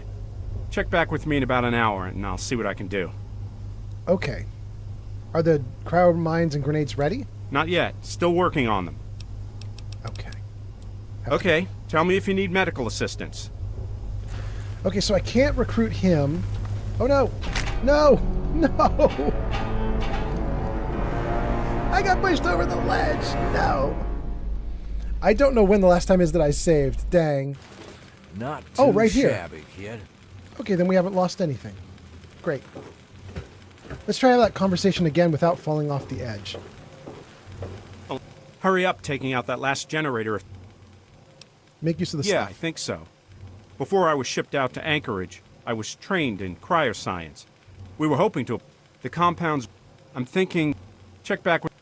Check back with me in about an hour and I'll see what I can do. Okay. Are the cryo mines and grenades ready? Not yet. Still working on them. Okay. Okay. Tell me if you need medical assistance. Okay, so I can't recruit him. Oh no! No! No! I got pushed over the ledge! No! I don't know when the last time is that I saved. Dang. Not too right here. shabby, kid. Okay, then we haven't lost anything. Great. Let's try that conversation again without falling off the edge. Oh, hurry up taking out that last generator. Make use of the Yeah, stuff. I think so. Before I was shipped out to Anchorage, I was trained in cryoscience. We were hoping to... The compounds... I'm thinking... Check back with...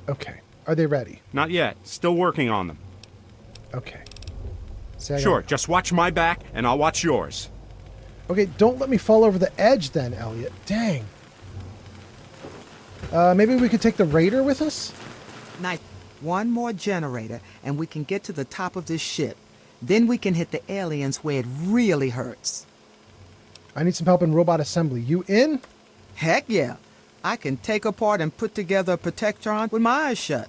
Okay. Are they ready? Not yet. Still working on them. Okay. Sure, just watch my back, and I'll watch yours. Okay, don't let me fall over the edge then, Elliot. Dang. Maybe we could take the Raider with us? Nice. One more generator, and we can get to the top of this ship. Then we can hit the aliens where it really hurts. I need some help in robot assembly. You in? Heck yeah. I can take apart and put together a Protectron with my eyes shut.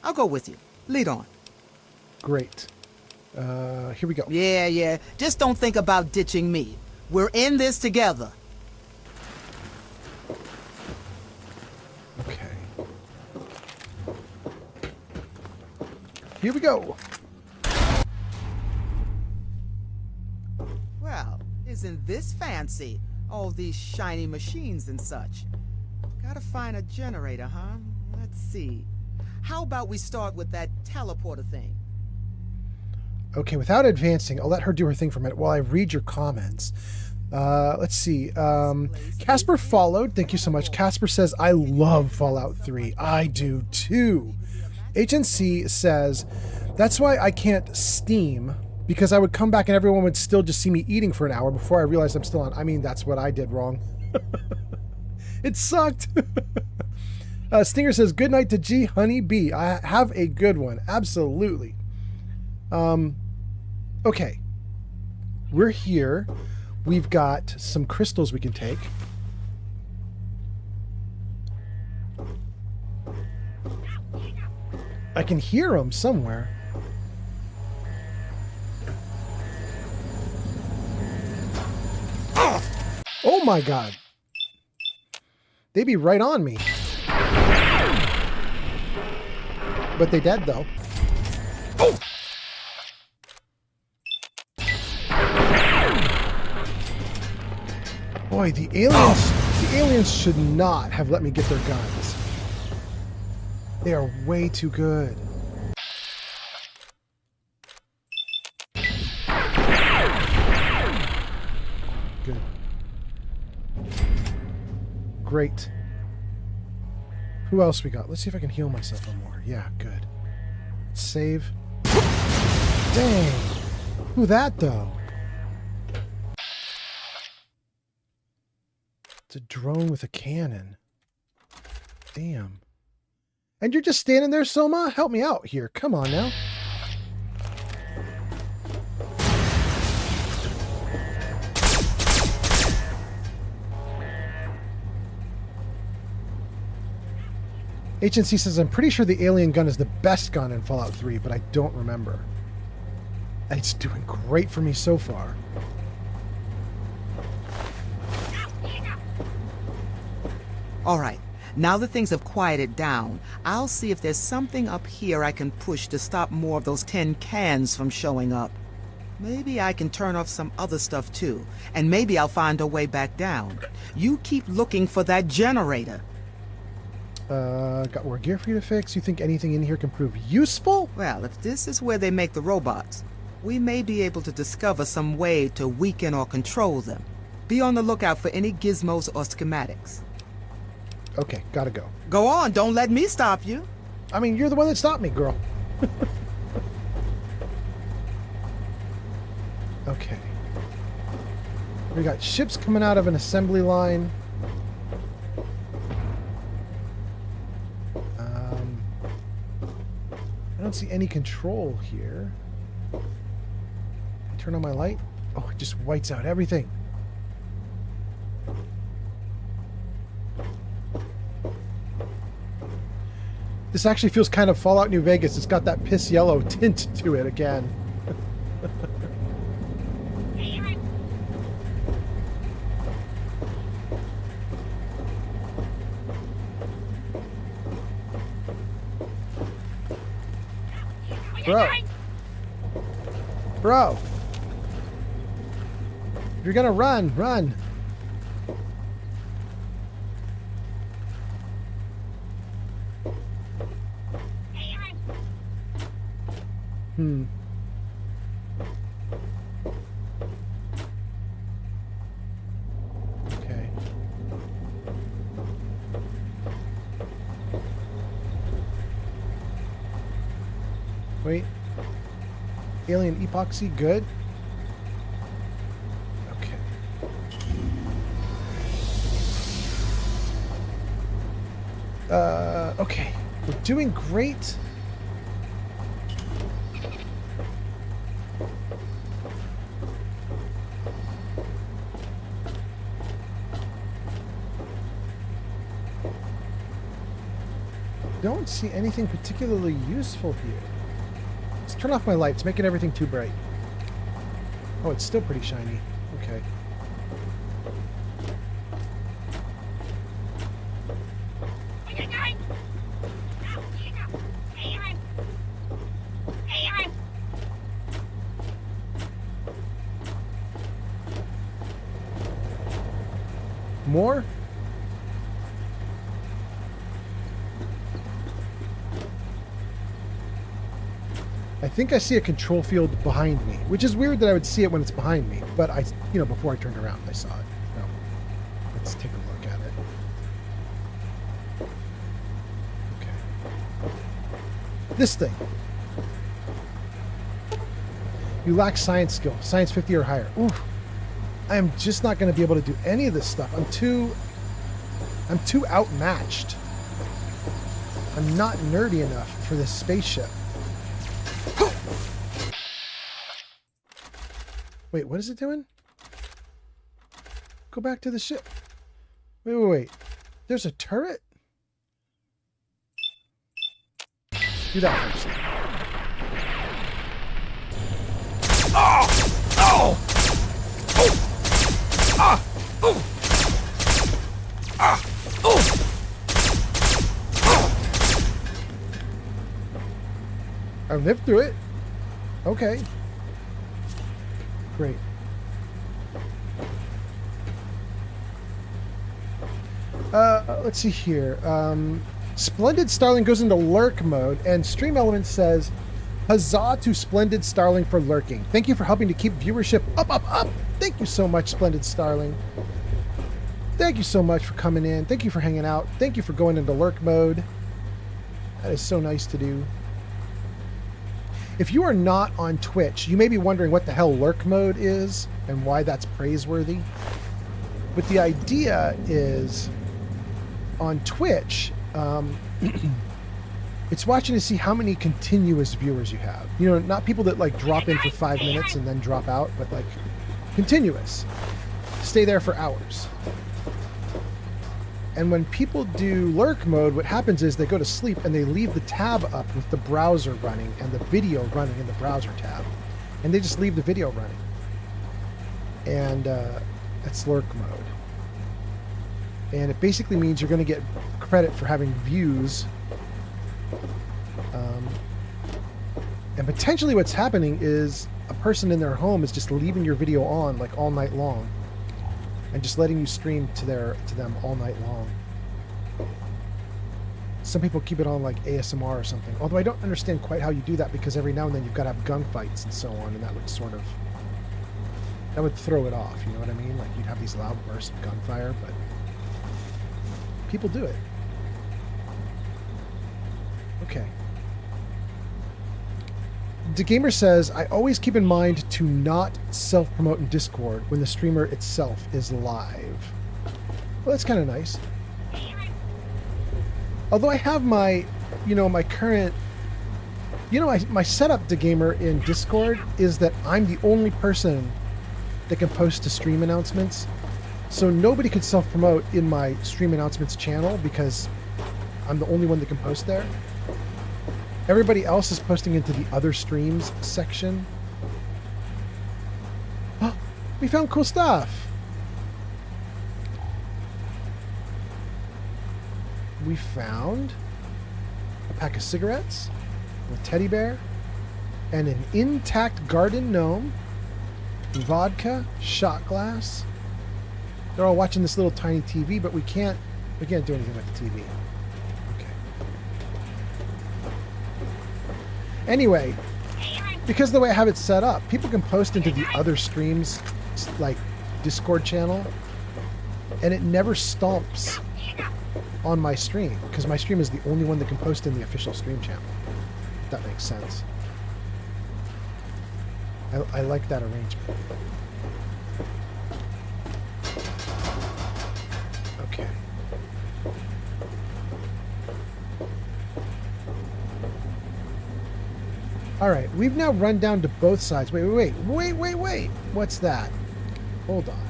I'll go with you. Lead on. Great. Here we go. Yeah. Just don't think about ditching me. We're in this together. Okay. Here we go. Well, isn't this fancy? All these shiny machines and such. Gotta find a generator, huh? Let's see. How about we start with that teleporter thing? Okay, without advancing, I'll let her do her thing for a minute while I read your comments. Let's see. Casper followed. Thank you so much. Casper says, I love Fallout 3. I do too. HNC says, that's why I can't Steam, because I would come back and everyone would still just see me eating for an hour before I realized I'm still on. I mean, that's what I did wrong. It sucked. Stinger says, good night to G Honey B. I have a good one. Absolutely. Okay. We're here. We've got some crystals we can take. I can hear them somewhere. Oh my god. They be right on me. But they dead though. Oh! Boy, the aliens should not have let me get their guns. They are way too good. Good. Great. Who else we got? Let's see if I can heal myself one more. Yeah, good. Save. Dang. Who that though? It's a drone with a cannon. Damn. And you're just standing there, Soma? Help me out here. Come on now. HNC says, I'm pretty sure the alien gun is the best gun in Fallout 3, but I don't remember. It's doing great for me so far. All right, now that things have quieted down, I'll see if there's something up here I can push to stop more of those tin cans from showing up. Maybe I can turn off some other stuff too, and maybe I'll find a way back down. You keep looking for that generator. Got more gear for you to fix. You think anything in here can prove useful? Well, if this is where they make the robots, we may be able to discover some way to weaken or control them. Be on the lookout for any gizmos or schematics. Okay, gotta go. Go on, don't let me stop you. I mean, you're the one that stopped me, girl. Okay. We got ships coming out of an assembly line. I don't see any control here. Turn on my light. Oh, it just whites out everything. This actually feels kind of Fallout New Vegas. It's got that piss yellow tint to it again. Bro. If you're gonna run, run. Okay. Wait. Alien epoxy, good. Okay. Okay. We're doing great. Don't see anything particularly useful here. Let's Turn off my lights, making everything too bright. Oh, it's still pretty shiny. Okay. More? I think I see a control field behind me, which is weird that I would see it when it's behind me, but before I turned around, I saw it. So, let's take a look at it. Okay. This thing. You lack science skill, science 50 or higher. Oof. I am just not going to be able to do any of this stuff. I'm too outmatched. I'm not nerdy enough for this spaceship. Wait, what is it doing? Go back to the ship. Wait. There's a turret? Do that first. Oh! Oh! Oh! Ah! Oh! Ah! Oh! I lived through it. Okay. Great. Let's see here. Splendid Starling goes into lurk mode, and Stream Element says, "Huzzah to Splendid Starling for lurking. Thank you for helping to keep viewership up. Thank you so much, Splendid Starling. Thank you so much for coming in. Thank you for hanging out. Thank you for going into lurk mode. That is so nice to do. If you are not on Twitch, you may be wondering what the hell lurk mode is and why that's praiseworthy. But the idea is, on Twitch, it's watching to see how many continuous viewers you have. You know, not people that like drop in for 5 minutes and then drop out, but like continuous. Stay there for hours. And when people do lurk mode, what happens is they go to sleep and they leave the tab up with the browser running and the video running in the browser tab. And they just leave the video running. And that's lurk mode. And it basically means you're going to get credit for having views. And potentially what's happening is a person in their home is just leaving your video on like all night long. And just letting you stream to them all night long. Some people keep it on like ASMR or something. Although I don't understand quite how you do that, because every now and then you've got to have gunfights and so on, and that would throw it off, you know what I mean? Like you'd have these loud bursts of gunfire, but people do it. Okay. The Gamer says, I always keep in mind to not self-promote in Discord when the streamer itself is live. Well, that's kind of nice. Although I have my, my current, my setup to Gamer in Discord is that I'm the only person that can post to stream announcements. So nobody could self-promote in my stream announcements channel because I'm the only one that can post there. Everybody else is posting into the other streams section. Oh, we found cool stuff. We found a pack of cigarettes, a teddy bear, and an intact garden gnome, vodka, shot glass. They're all watching this little tiny TV, but we can't do anything with the TV. Anyway, because of the way I have it set up, people can post into the other streams, like Discord channel, and it never stomps on my stream, because my stream is the only one that can post in the official stream channel, if that makes sense. I like that arrangement. Okay. All right, we've now run down to both sides. Wait. What's that? Hold on.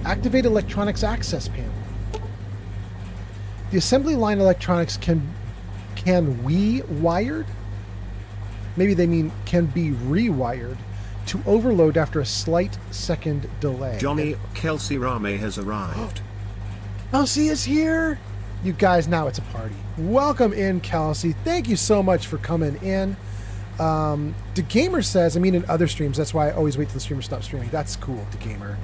Activate electronics access panel. The assembly line electronics can we wired? Maybe they mean can be rewired to overload after a slight second delay. Johnny, Kelsey Rame has arrived. Kelsey is here. You guys, now it's a party. Welcome in, Kelsey. Thank you so much for coming in. The Gamer says, I mean, in other streams, that's why I always wait till the streamer stops streaming. That's cool, The Gamer.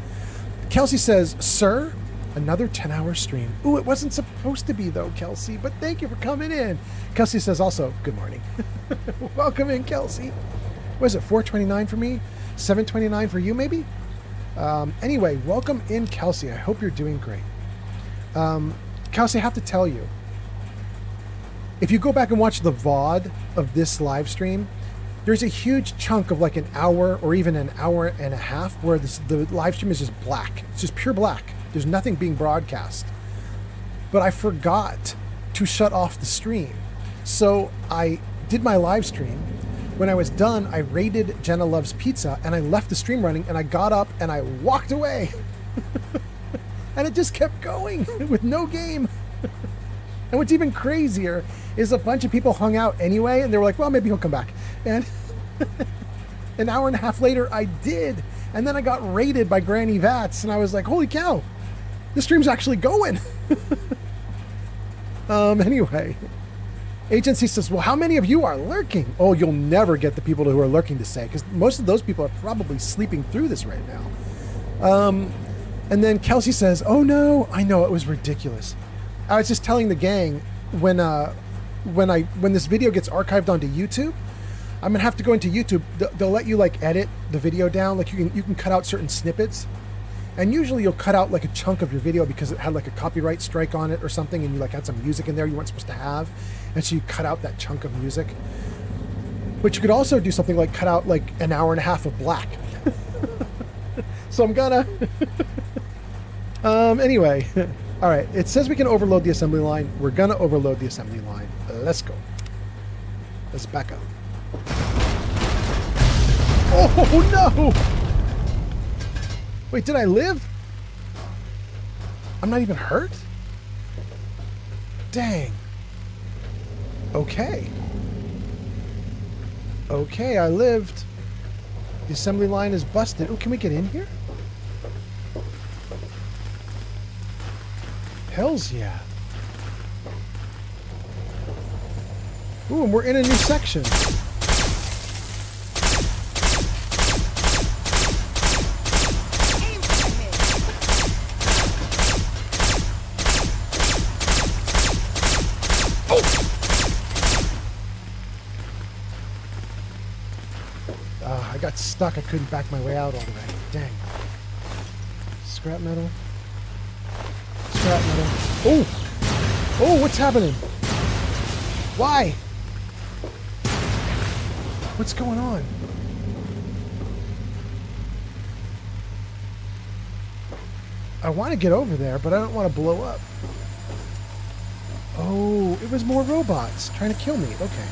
Kelsey says, sir, another 10-hour stream. Ooh, it wasn't supposed to be, though, Kelsey, but thank you for coming in. Kelsey says also, good morning. Welcome in, Kelsey. What is it, 4:29 for me? 7:29 for you, maybe? Anyway, welcome in, Kelsey. I hope you're doing great. Kelsey, I have to tell you, if you go back and watch the VOD of this live stream, there's a huge chunk of like an hour or even an hour and a half where the live stream is just black. It's just pure black. There's nothing being broadcast. But I forgot to shut off the stream. So I did my live stream. When I was done, I rated Jenna Loves Pizza and I left the stream running and I got up and I walked away. And it just kept going with no game. And what's even crazier is a bunch of people hung out anyway, and they were like, well, maybe he'll come back. And an hour and a half later, I did. And then I got raided by Granny Vats, and I was like, holy cow, this stream's actually going. Anyway, Agency says, well, how many of you are lurking? Oh, you'll never get the people who are lurking to say, because most of those people are probably sleeping through this right now. And then Kelsey says, oh no, I know, it was ridiculous. I was just telling the gang when this video gets archived onto YouTube, I'm gonna have to go into YouTube. They'll let you like edit the video down. Like you can cut out certain snippets, and usually you'll cut out like a chunk of your video because it had like a copyright strike on it or something, and you like had some music in there you weren't supposed to have, and so you cut out that chunk of music. But you could also do something like cut out like an hour and a half of black. So I'm gonna. Anyway. All right, it says we can overload the assembly line. We're gonna overload the assembly line. Let's go. Let's back up. Oh no! Wait, did I live? I'm not even hurt? Dang. Okay. Okay, I lived. The assembly line is busted. Oh, can we get in here? Hells yeah. Ooh, and we're in a new section. I got stuck. I couldn't back my way out all the way. Dang. Scrap metal. Scrap metal. Oh! Oh, what's happening? Why? What's going on? I want to get over there, but I don't want to blow up. Oh, it was more robots trying to kill me. Okay.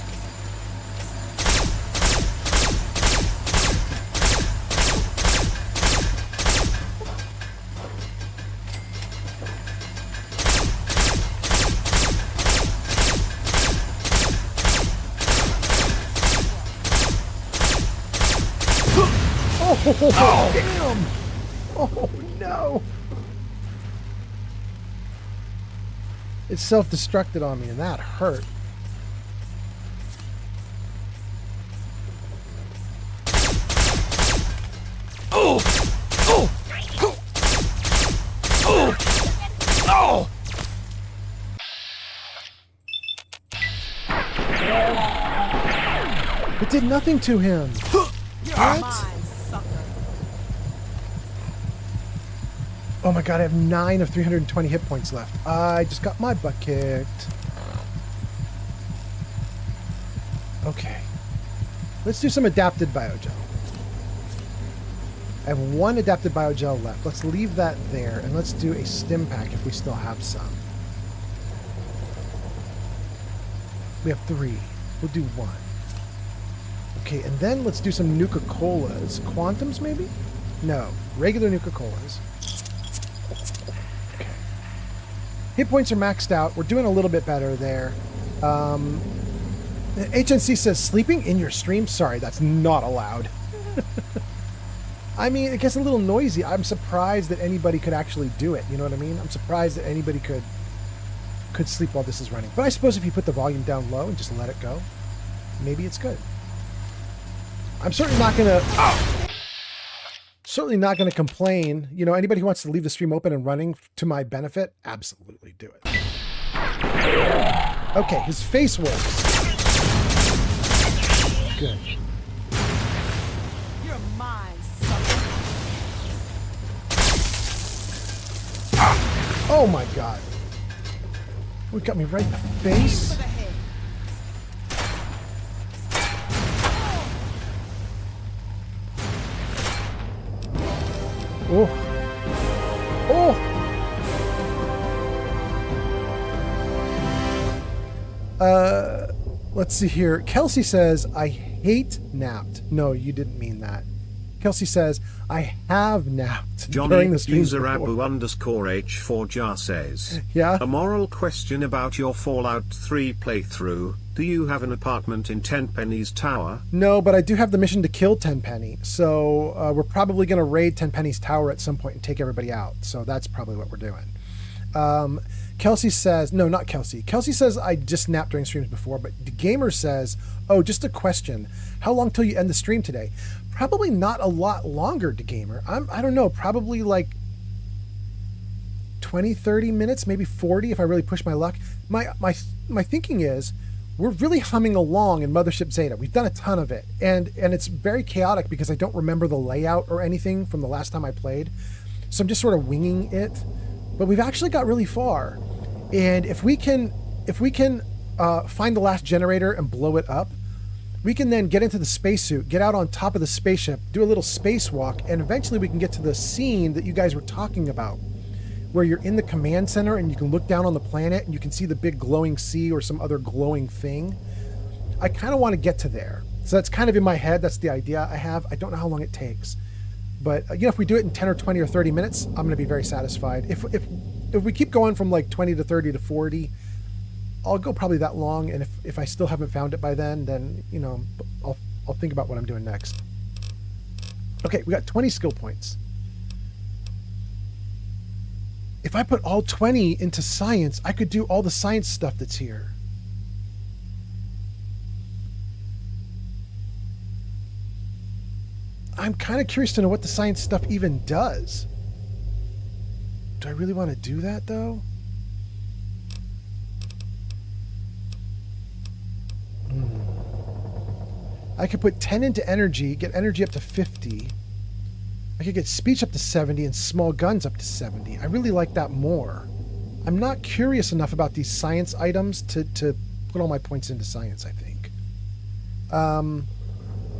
Oh, damn! Oh, no! It self-destructed on me, and that hurt. Oh! Oh! Oh! Oh! It did nothing to him. What? Oh my god, I have 9 of 320 hit points left. I just got my butt kicked. Okay. Let's do some adapted biogel. I have 1 adapted biogel left. Let's leave that there, and let's do a stim pack if we still have some. We have 3. We'll do 1. Okay, and then let's do some Nuka-Colas. Quantums, maybe? No. Regular Nuka-Colas. Hit points are maxed out. We're doing a little bit better there. HNC says, sleeping in your stream? Sorry, that's not allowed. I mean, it gets a little noisy. I'm surprised that anybody could actually do it. You know what I mean? I'm surprised that anybody could sleep while this is running. But I suppose if you put the volume down low and just let it go, maybe it's good. I'm certainly not going to complain. You know, anybody who wants to leave the stream open and running to my benefit, absolutely do it. Okay, his face works. Good. You're mine, sucker. Oh my god. What got me right in the face? Oh. Oh. Let's see here. Kelsey says, I hate napped. No, you didn't mean that. Kelsey says, I have napped during the stream. User Abu_H4Jar says, yeah? A moral question about your Fallout 3 playthrough. Do you have an apartment in Tenpenny's Tower? No, but I do have the mission to kill Tenpenny. So we're probably going to raid Tenpenny's Tower at some point and take everybody out. So that's probably what we're doing. Kelsey says, no, not Kelsey. Kelsey says, I just napped during streams before, but the gamer says, oh, just a question. How long till you end the stream today? Probably not a lot longer, DeGamer. I don't know, probably like 20, 30 minutes, maybe 40 if I really push my luck. My thinking is we're really humming along in Mothership Zeta. We've done a ton of it, and it's very chaotic because I don't remember the layout or anything from the last time I played. So I'm just sort of winging it. But we've actually got really far. And if we can find the last generator and blow it up, we can then get into the spacesuit, get out on top of the spaceship, do a little spacewalk, and eventually we can get to the scene that you guys were talking about, where you're in the command center and you can look down on the planet and you can see the big glowing sea or some other glowing thing. I kind of want to get to there. So that's kind of in my head. That's the idea I have. I don't know how long it takes. But you know, if we do it in 10 or 20 or 30 minutes, I'm going to be very satisfied. If we keep going from like 20 to 30 to 40, I'll go probably that long. And if I still haven't found it by then, you know, I'll think about what I'm doing next. Okay, we got 20 skill points. If I put all 20 into science, I could do all the science stuff that's here. I'm kind of curious to know what the science stuff even does. Do I really want to do that, though? I could put 10 into energy, get energy up to 50. I could get speech up to 70 and small guns up to 70. I really like that more. I'm not curious enough about these science items to put all my points into science, I think.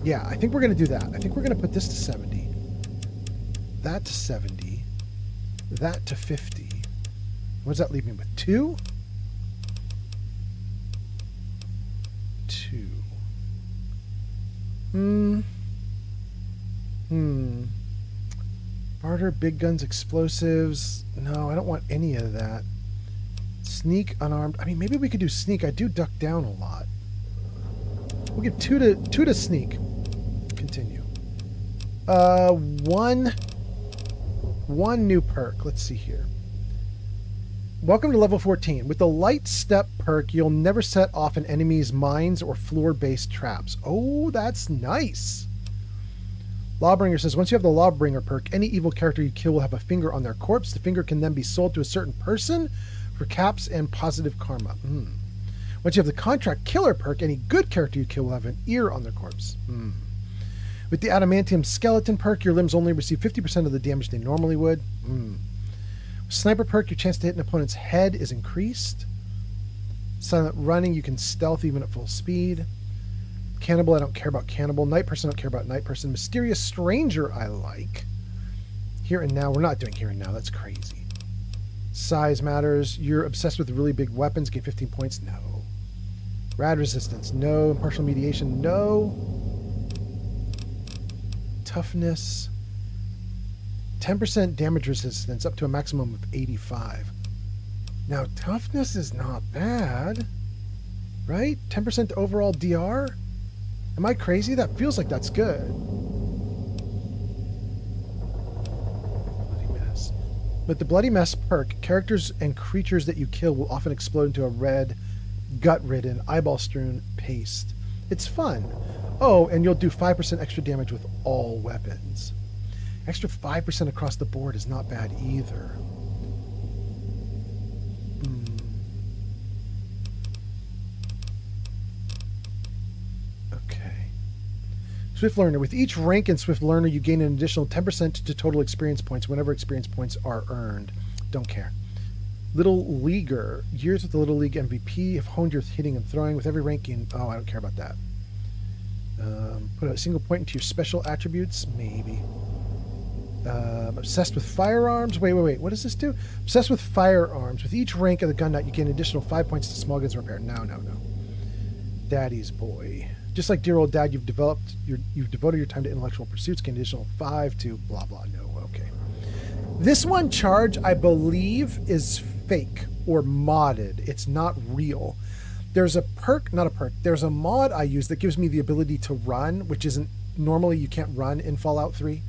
Yeah, I think we're going to do that. I think we're going to put this to 70. That to 70. That to 50. What does that leave me with? 2? 2. Barter, big guns, explosives. No, I don't want any of that. Sneak, unarmed. I mean, maybe we could do sneak. I do duck down a lot. We'll give 2 to sneak. Continue. One new perk. Let's see here. Welcome to level 14. With the light step perk, you'll never set off an enemy's mines or floor-based traps. Oh, that's nice. Lawbringer says, once you have the Lawbringer perk, any evil character you kill will have a finger on their corpse. The finger can then be sold to a certain person for caps and positive karma. Once you have the Contract Killer perk, any good character you kill will have an ear on their corpse. With the Adamantium Skeleton perk, your limbs only receive 50% of the damage they normally would. Sniper perk, your chance to hit an opponent's head is increased. Silent running, you can stealth even at full speed. Cannibal, I don't care about cannibal. Night person, I don't care about night person. Mysterious stranger, I like. Here and now, we're not doing here and now. That's crazy. Size matters. You're obsessed with really big weapons. Gain 15 points. No. Rad resistance. No. Impartial mediation. No. Toughness. 10% damage resistance up to a maximum of 85. Now, toughness is not bad, right? 10% overall DR? Am I crazy? That feels like that's good. Bloody mess. With the Bloody Mess perk, characters and creatures that you kill will often explode into a red, gut-ridden, eyeball-strewn paste. It's fun. Oh, and you'll do 5% extra damage with all weapons. Extra 5% across the board is not bad either. Okay. Swift Learner. With each rank in Swift Learner, you gain an additional 10% to total experience points whenever experience points are earned. Don't care. Little Leaguer. Years with the Little League MVP have honed your hitting and throwing with every ranking. Oh, I don't care about that. Put a single point into your special attributes? Maybe. Obsessed with firearms. Wait. What does this do? Obsessed with firearms. With each rank of the gun nut, you gain an additional 5 points to small guns repair. No. Daddy's boy. Just like dear old dad, you've devoted your time to intellectual pursuits. Gain an additional 5 to blah blah. No. Okay. This one charge, I believe, is fake or modded. It's not real. There's a perk, not a perk. There's a mod I use that gives me the ability to run, which isn't normally you can't run in Fallout 3.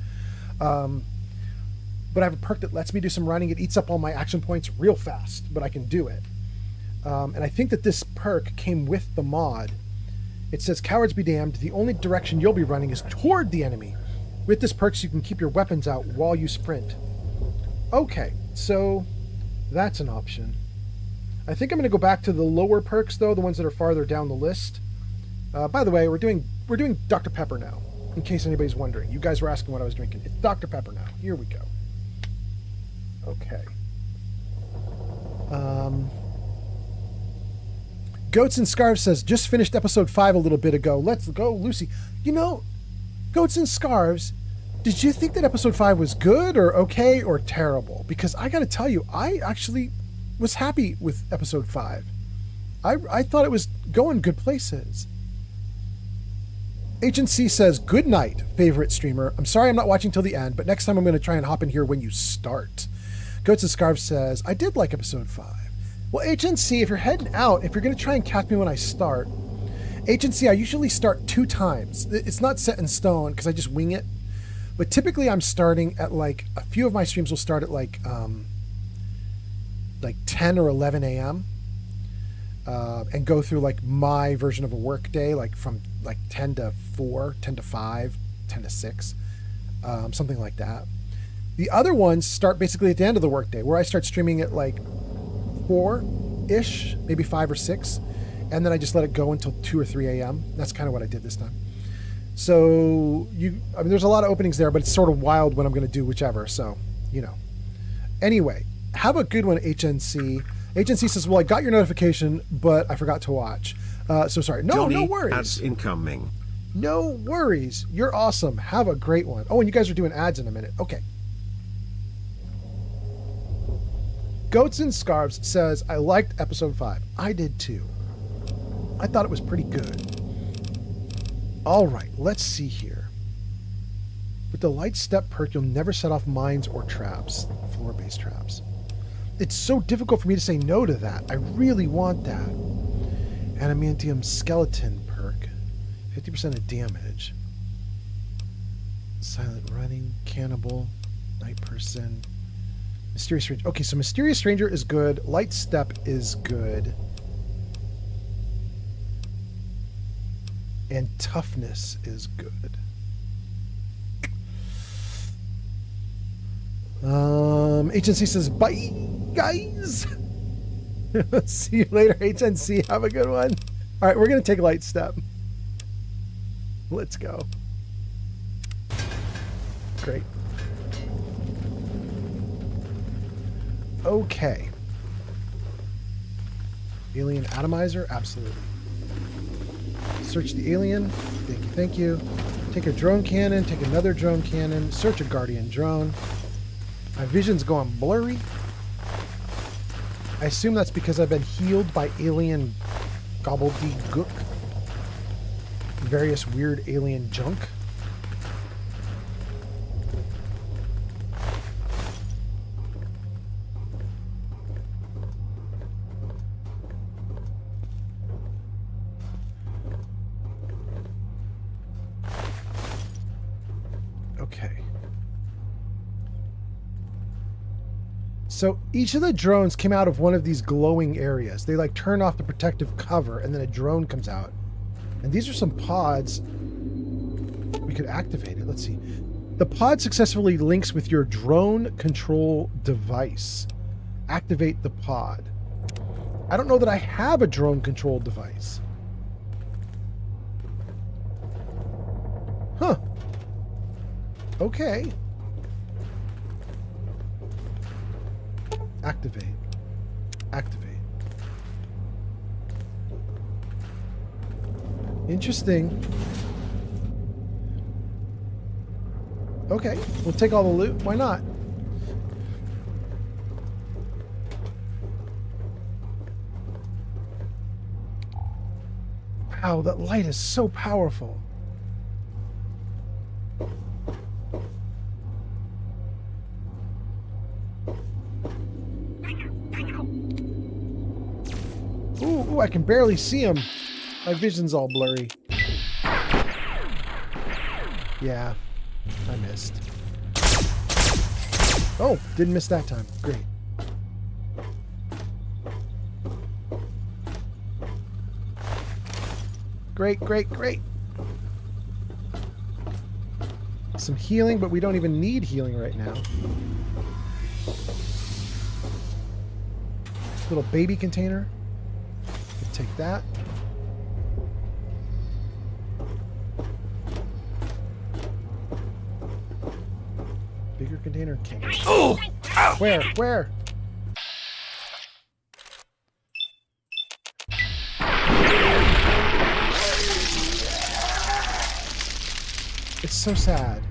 But I have a perk that lets me do some running. It eats up all my action points real fast, but I can do it. And I think that this perk came with the mod. It says, cowards be damned, the only direction you'll be running is toward the enemy. With this perk, you can keep your weapons out while you sprint. Okay, so that's an option. I think I'm going to go back to the lower perks, though, the ones that are farther down the list. By the way, we're doing Dr. Pepper now, in case anybody's wondering. You guys were asking what I was drinking. It's Dr. Pepper now. Here we go. Okay. Goats and Scarves says, just finished episode 5 a little bit ago. Let's go, Lucy. You know, Goats and Scarves, did you think that episode 5 was good or okay or terrible? Because I got to tell you, I actually was happy with episode 5. I thought it was going good places. H&C says, good night, favorite streamer. I'm sorry I'm not watching till the end, but next time I'm going to try and hop in here when you start. Goats and Scarves says, I did like episode 5. Well, H&C, if you're heading out, if you're going to try and catch me when I start, H&C, I usually start 2 times. It's not set in stone because I just wing it. But typically I'm starting at like, a few of my streams will start at like 10 or 11 a.m. And go through like my version of a work day, like from like 10 to 4, 10 to 5, 10 to 6, something like that. The other ones start basically at the end of the workday, where I start streaming at like 4-ish, maybe 5 or 6, and then I just let it go until 2 or 3 a.m. That's kind of what I did this time. So there's a lot of openings there, but it's sort of wild when I'm going to do whichever. So, you know. Anyway, have a good one, HNC. HNC says, well, I got your notification, but I forgot to watch. So sorry. No, Johnny, no worries. ads incoming. No worries. You're awesome. Have a great one. Oh, and you guys are doing ads in a minute. Okay. Goats and Scarves says, I liked episode 5. I did too. I thought it was pretty good. All right, let's see here. With the light step perk, you'll never set off mines or traps, floor-based traps. It's so difficult for me to say no to that. I really want that. Adamantium skeleton perk, 50% of damage. Silent running, cannibal, night person, mysterious stranger. Okay, so mysterious stranger is good. Light step is good. And toughness is good. HNC says, bye, guys. See you later, HNC. Have a good one. All right, we're going to take light step. Let's go. Great. Okay. Alien atomizer? Absolutely. Search the alien. Thank you. Take a drone cannon. Take another drone cannon. Search a guardian drone. My vision's going blurry. I assume that's because I've been healed by alien gobbledygook. Various weird alien junk. Okay. So each of the drones came out of one of these glowing areas. They like turn off the protective cover and then a drone comes out. And these are some pods. We could activate it. Let's see. The pod successfully links with your drone control device. Activate the pod. I don't know that I have a drone control device. Huh. Okay. Activate. Activate. Interesting. Okay, we'll take all the loot. Why not? Wow, that light is so powerful. Ooh, I can barely see him. My vision's all blurry. Yeah, I missed. Oh, didn't miss that time. Great. Great, great, great. Some healing, but we don't even need healing right now. Little baby container. We'll take that. Bigger container. Oh! Where? Where? It's so sad.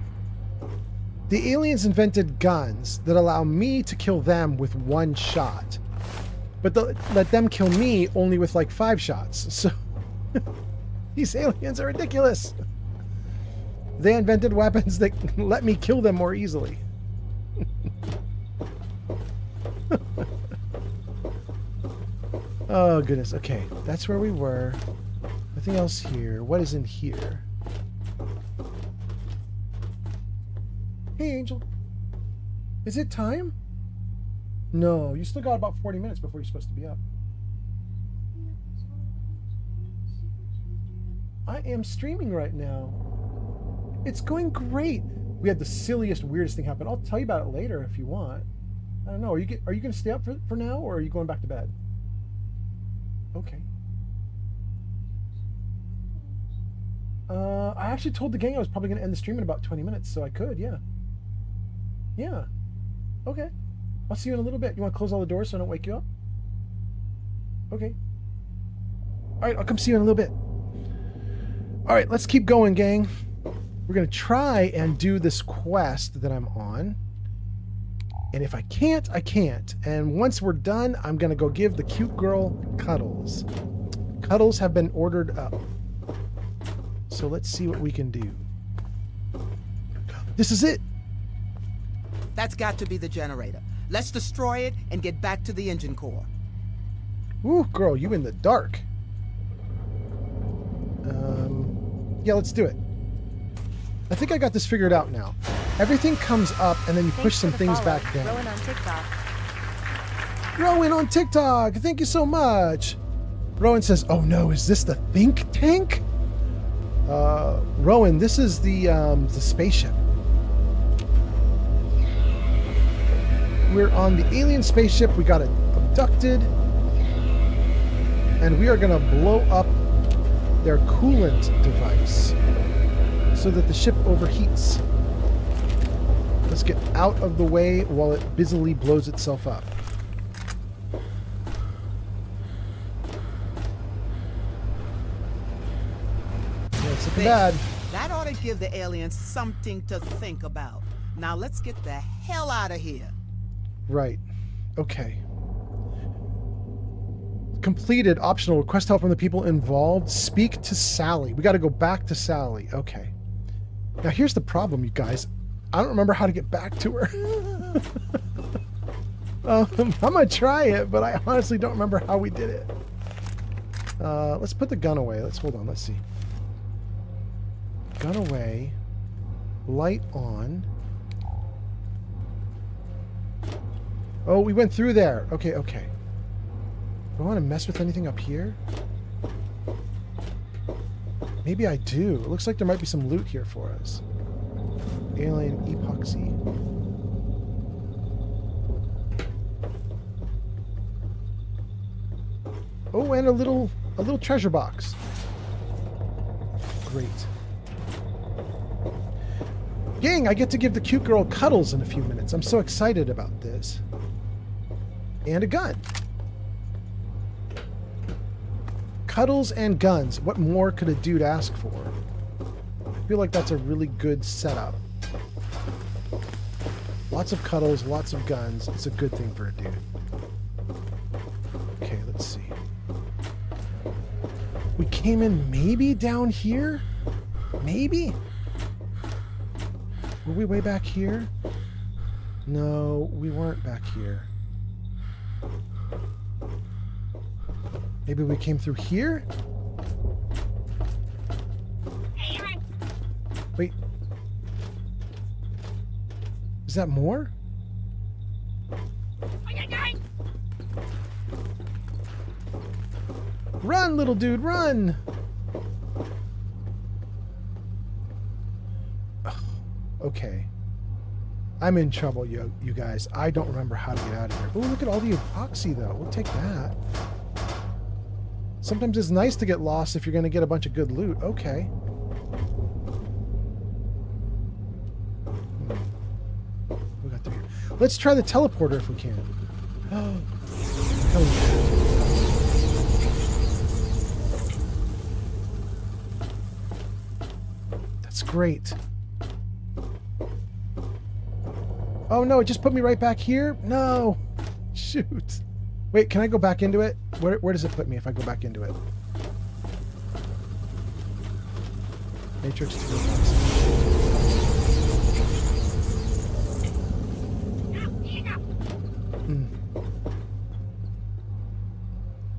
The aliens invented guns that allow me to kill them with one shot. But let them kill me only with like 5 shots. So these aliens are ridiculous. They invented weapons that let me kill them more easily. Oh goodness. Okay, that's where we were. Nothing else here. What is in here? Hey, Angel. Is it time? No, you still got about 40 minutes before you're supposed to be up. I am streaming right now. It's going great. We had the silliest, weirdest thing happen. I'll tell you about it later if you want. I don't know. Are you going to stay up for now, or are you going back to bed? Okay. I actually told the gang I was probably going to end the stream in about 20 minutes, so I could, yeah. Yeah. Okay. I'll see you in a little bit. You want to close all the doors so I don't wake you up? Okay. All right, I'll come see you in a little bit. All right, let's keep going, gang. We're going to try and do this quest that I'm on. And if I can't, I can't. And once we're done, I'm going to go give the cute girl cuddles. Cuddles have been ordered up. So let's see what we can do. This is it. That's got to be the generator. Let's destroy it and get back to the engine core. Ooh, girl, you in the dark. Yeah, let's do it. I think I got this figured out now. Everything comes up and then you push some things back down. Rowan on TikTok. Rowan on TikTok, thank you so much. Rowan says, oh no, is this the think tank? Rowan, this is the spaceship. We're on the alien spaceship. We got abducted. And we are going to blow up their coolant device so that the ship overheats. Let's get out of the way while it busily blows itself up. Yeah, it's looking bad. That ought to give the aliens something to think about. Now let's get the hell out of here. Right. Okay. Completed. Optional. Request help from the people involved. Speak to Sally. We got to go back to Sally. Okay. Now here's the problem, you guys. I don't remember how to get back to her. I'm going to try it, but I honestly don't remember how we did it. Let's put the gun away. Hold on. Let's see. Gun away. Light on. Oh, we went through there. Okay, okay. Do I want to mess with anything up here? Maybe I do. It looks like there might be some loot here for us. Alien epoxy. Oh, and a little treasure box. Great. Gang, I get to give the cute girl cuddles in a few minutes. I'm so excited about this. And a gun. Cuddles and guns. What more could a dude ask for? I feel like that's a really good setup. Lots of cuddles, lots of guns. It's a good thing for a dude. Okay, let's see. We came in maybe down here? Maybe? Were we way back here? No, we weren't back here. Maybe we came through here? Wait. Is that more? Run, little dude, run! Okay. I'm in trouble, you guys. I don't remember how to get out of here. Oh, look at all the epoxy, though. We'll take that. Sometimes it's nice to get lost if you're going to get a bunch of good loot. Okay. We got through here. Let's try the teleporter if we can. That's great. Oh no, it just put me right back here? No. Shoot. Wait, can I go back into it? Where does it put me if I go back into it? Matrix 2.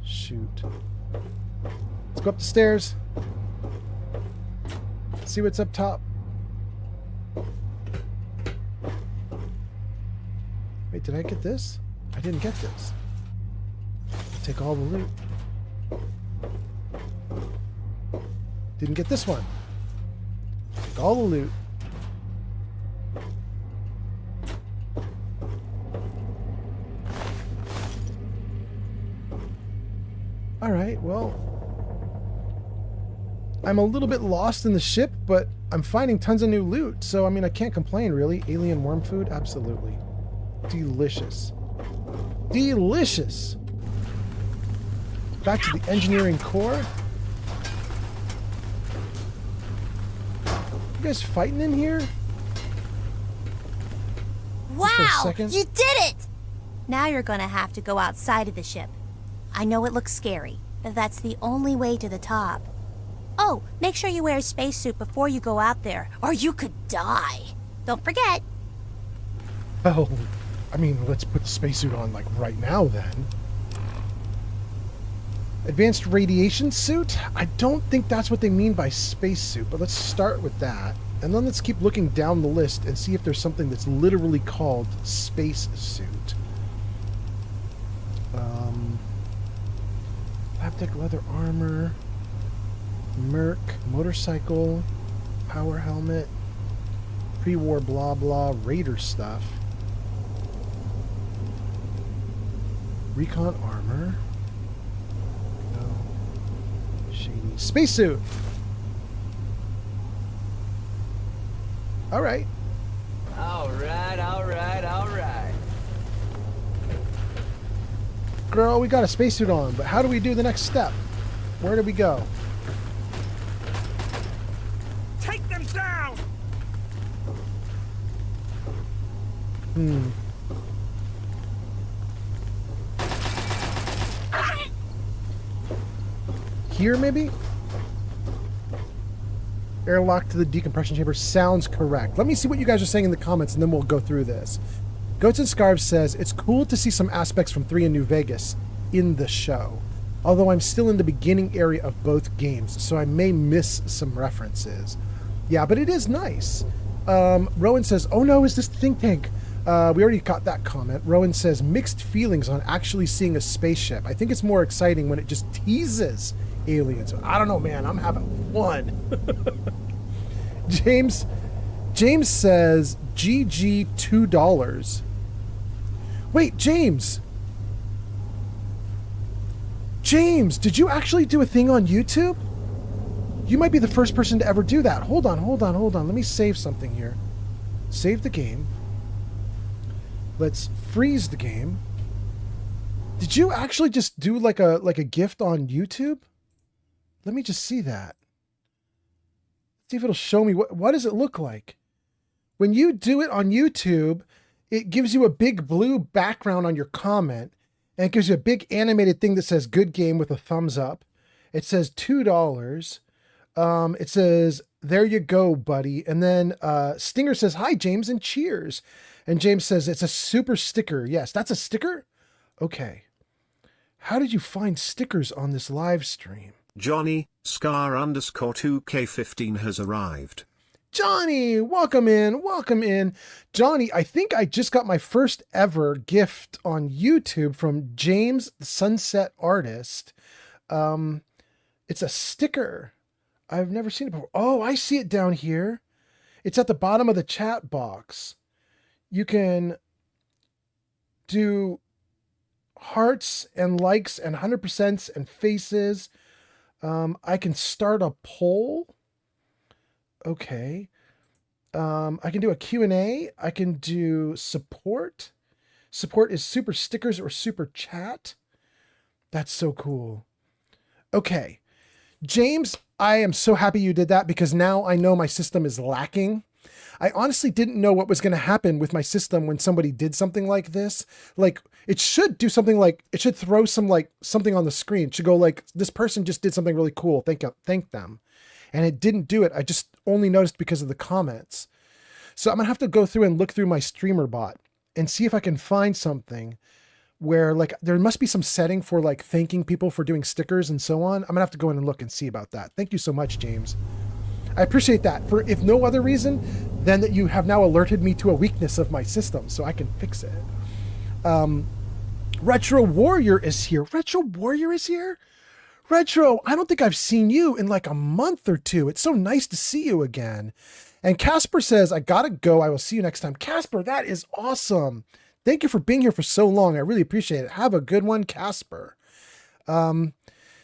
Shoot. Let's go up the stairs. See what's up top. Wait, did I get this? I didn't get this. Take all the loot. Didn't get this one. Take all the loot. Alright, well, I'm a little bit lost in the ship, but I'm finding tons of new loot, so I mean I can't complain really. Alien worm food? Absolutely. Delicious. Delicious! Back to the engineering core. You guys fighting in here? Wow! You did it! Now you're gonna have to go outside of the ship. I know it looks scary, but that's the only way to the top. Oh, make sure you wear a spacesuit before you go out there, or you could die. Don't forget. Oh, I mean, let's put the spacesuit on, like, right now, then. Advanced radiation suit? I don't think that's what they mean by spacesuit, but let's start with that. And then let's keep looking down the list and see if there's something that's literally called spacesuit. Haptic leather armor, Merc, motorcycle, power helmet, pre-war blah blah, Raider stuff, recon armor, no, shady, spacesuit. All right. All right, all right, all right. Girl, we got a spacesuit on, but how do we do the next step? Where do we go? Take them down! Here, maybe? Airlock to the decompression chamber sounds correct. Let me see what you guys are saying in the comments, and then we'll go through this. Goats and Scarves says, it's cool to see some aspects from 3 in New Vegas in the show. Although I'm still in the beginning area of both games, so I may miss some references. Yeah, but it is nice. Rowan says, oh no, is this think tank? We already got that comment. Rowan says, mixed feelings on actually seeing a spaceship. I think it's more exciting when it just teases aliens. I don't know, man. I'm having fun. James says, GG $2. Wait, James, did you actually do a thing on YouTube? You might be the first person to ever do that. Hold on. Let me save something here. Save the game. Let's freeze the game. Did you actually just do like a gift on YouTube? Let me just see that. See if it'll show me what does it look like? When you do it on YouTube, it gives you a big blue background on your comment, and it gives you a big animated thing that says good game with a thumbs up. It says $2. It says, there you go, buddy. And then Stinger says, hi, James, and cheers. And James says, it's a super sticker. Yes, that's a sticker? Okay. How did you find stickers on this live stream? Johnny, Scar_2K15 has arrived. Johnny, welcome in. Johnny, I think I just got my first ever gift on YouTube from James the Sunset Artist. It's a sticker. I've never seen it before. Oh, I see it down here. It's at the bottom of the chat box. You can do hearts and likes and 100% and faces. I can start a poll. Okay. I can do a Q&A. I can do support. Support is super stickers or super chat. That's so cool. Okay. James, I am so happy you did that because now I know my system is lacking. I honestly didn't know what was going to happen with my system when somebody did something like this. Like, it should do something like, it should throw something on the screen. It should go like, this person just did something really cool. Thank them. And it didn't do it. I just only noticed because of the comments. So I'm going to have to go through and look through my streamer bot and see if I can find something where like there must be some setting for like thanking people for doing stickers and so on. I'm going to have to go in and look and see about that. Thank you so much, James. I appreciate that, for if no other reason than that you have now alerted me to a weakness of my system so I can fix it. Retro Warrior is here. Retro, I don't think I've seen you in like a month or two. It's so nice to see you again. And Casper says, I gotta go. I will see you next time. Casper, that is awesome. Thank you for being here for so long. I really appreciate it. Have a good one, Casper.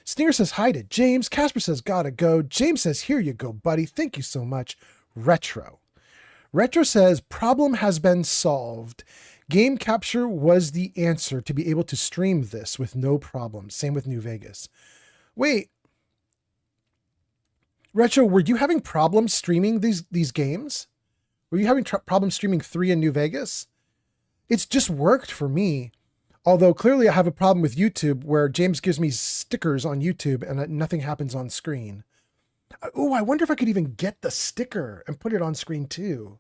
Stinger says hi to James. Casper says, gotta go. James says, here you go, buddy. Thank you so much. Retro says, problem has been solved. Game capture was the answer to be able to stream this with no problem. Same with New Vegas. Wait. Retro, were you having problems streaming these games? Were you having problems streaming 3 in New Vegas? It's just worked for me. Although clearly I have a problem with YouTube where James gives me stickers on YouTube and nothing happens on screen. Oh, I wonder if I could even get the sticker and put it on screen too.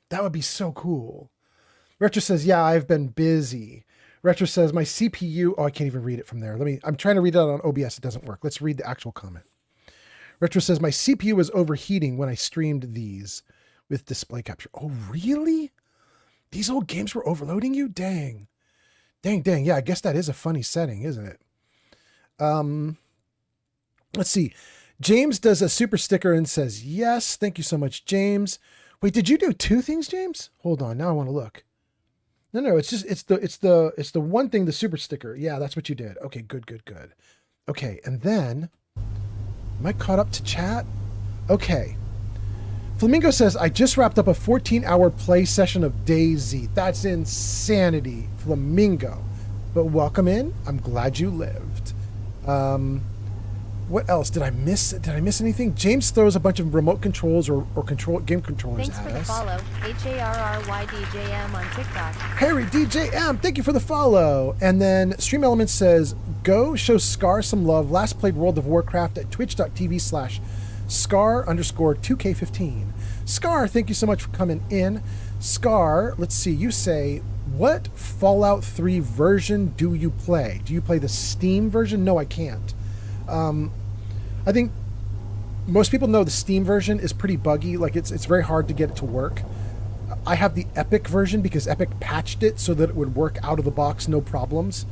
That would be so cool. Retro says, yeah, I've been busy. Retro says, my CPU, oh, I can't even read it from there. I'm trying to read it on OBS. It doesn't work. Let's read the actual comment. Retro says, my CPU was overheating when I streamed these with display capture. Oh, really? These old games were overloading you? Dang. Yeah, I guess that is a funny setting, isn't it? Let's see. James does a super sticker and says, yes. Thank you so much, James. Wait, did you do 2 things, James? Hold on. Now I want to look. No, it's the one thing, the super sticker. Yeah, that's what you did. Okay, good. Okay, and then, am I caught up to chat? Okay. Flamingo says, I just wrapped up a 14-hour play session of DayZ. That's insanity, Flamingo. But welcome in. I'm glad you lived. What else? Did I miss anything? James throws a bunch of remote controls or game controllers Thanks at for the us. follow. HARRYDJM on TikTok. Harry DJM, thank you for the follow. And then Stream Elements says, go show Scar some love. Last played World of Warcraft at twitch.tv/Scar_2K15. Scar, thank you so much for coming in. Scar, let's see, you say, what Fallout 3 version do you play? Do you play the Steam version? No, I can't. I think most people know the Steam version is pretty buggy. Like it's very hard to get it to work. I have the Epic version because Epic patched it so that it would work out of the box, no problems.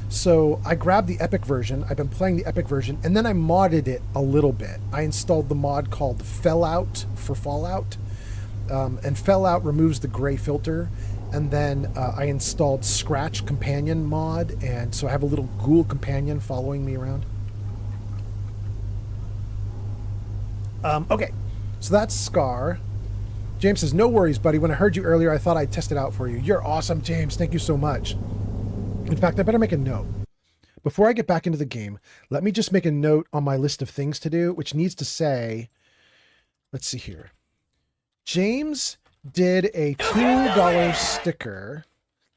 So I grabbed the Epic version. I've been playing the Epic version, and then I modded it a little bit. I installed the mod called Fallout for Fallout, and Fallout removes the gray filter. And then I installed Scratch Companion mod, and so I have a little ghoul companion following me around. Okay, so that's Scar. James says, no worries, buddy. When I heard you earlier, I thought I'd test it out for you. You're awesome, James. Thank you so much. In fact, I better make a note. Before I get back into the game, let me just make a note on my list of things to do, which needs to say, let's see here. James did a $2 sticker.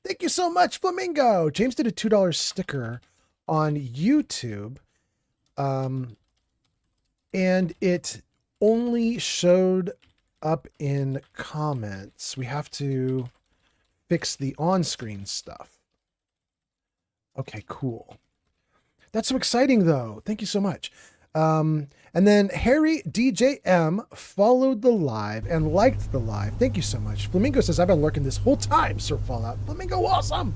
Thank you so much, Flamingo. James did a $2 sticker on YouTube. And it only showed up in comments. We have to fix the on-screen stuff. Okay, cool. That's so exciting, though. Thank you so much. And then Harry DJM followed the live and liked the live. Thank you so much. Flamingo says, I've been lurking this whole time, Sir Fallout. Flamingo, awesome.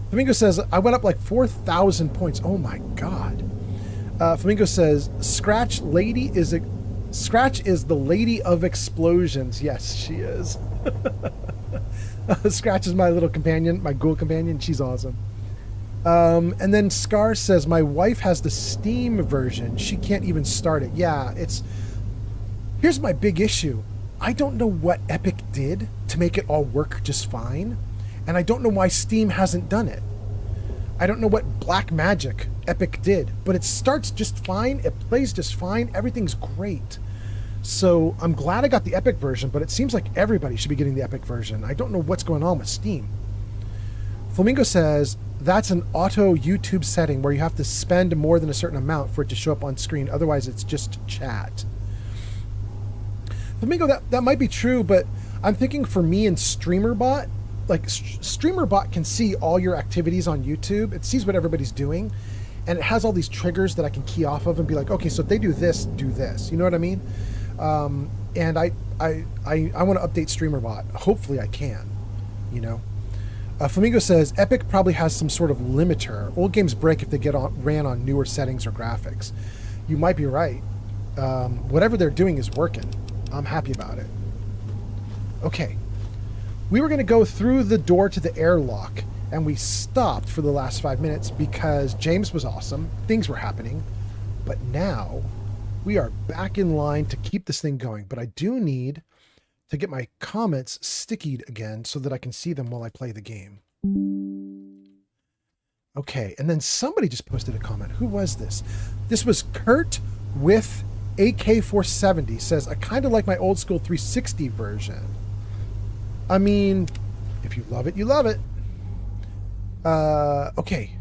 Flamingo says, I went up like 4,000 points. Oh my God. Flamingo says, Scratch is the lady of explosions. Yes, she is. Scratch is my little companion, my ghoul companion. She's awesome. And then Scar says, my wife has the Steam version. She can't even start it. Yeah, here's my big issue. I don't know what Epic did to make it all work just fine. And I don't know why Steam hasn't done it. I don't know what black magic Epic did, but it starts just fine. It plays just fine. Everything's great. So I'm glad I got the Epic version, but it seems like everybody should be getting the Epic version. I don't know what's going on with Steam. Flamingo says, that's an auto YouTube setting where you have to spend more than a certain amount for it to show up on screen. Otherwise, it's just chat. Flamingo, that might be true, but I'm thinking for me and StreamerBot, like StreamerBot can see all your activities on YouTube. It sees what everybody's doing, and it has all these triggers that I can key off of and be like, okay, so if they do this, do this. You know what I mean? And I want to update StreamerBot. Hopefully I can, you know? Flamingo says, Epic probably has some sort of limiter. Old games break if they ran on newer settings or graphics. You might be right. Whatever they're doing is working. I'm happy about it. Okay. We were going to go through the door to the airlock, and we stopped for the last 5 minutes because James was awesome. Things were happening. But now we are back in line to keep this thing going. But I do need to get my comments stickied again so that I can see them while I play the game. Okay, and then somebody just posted a comment. Who was this? This was Kurt with AK470. Says, I kind of like my old school 360 version. I mean, if you love it, you love it. Okay.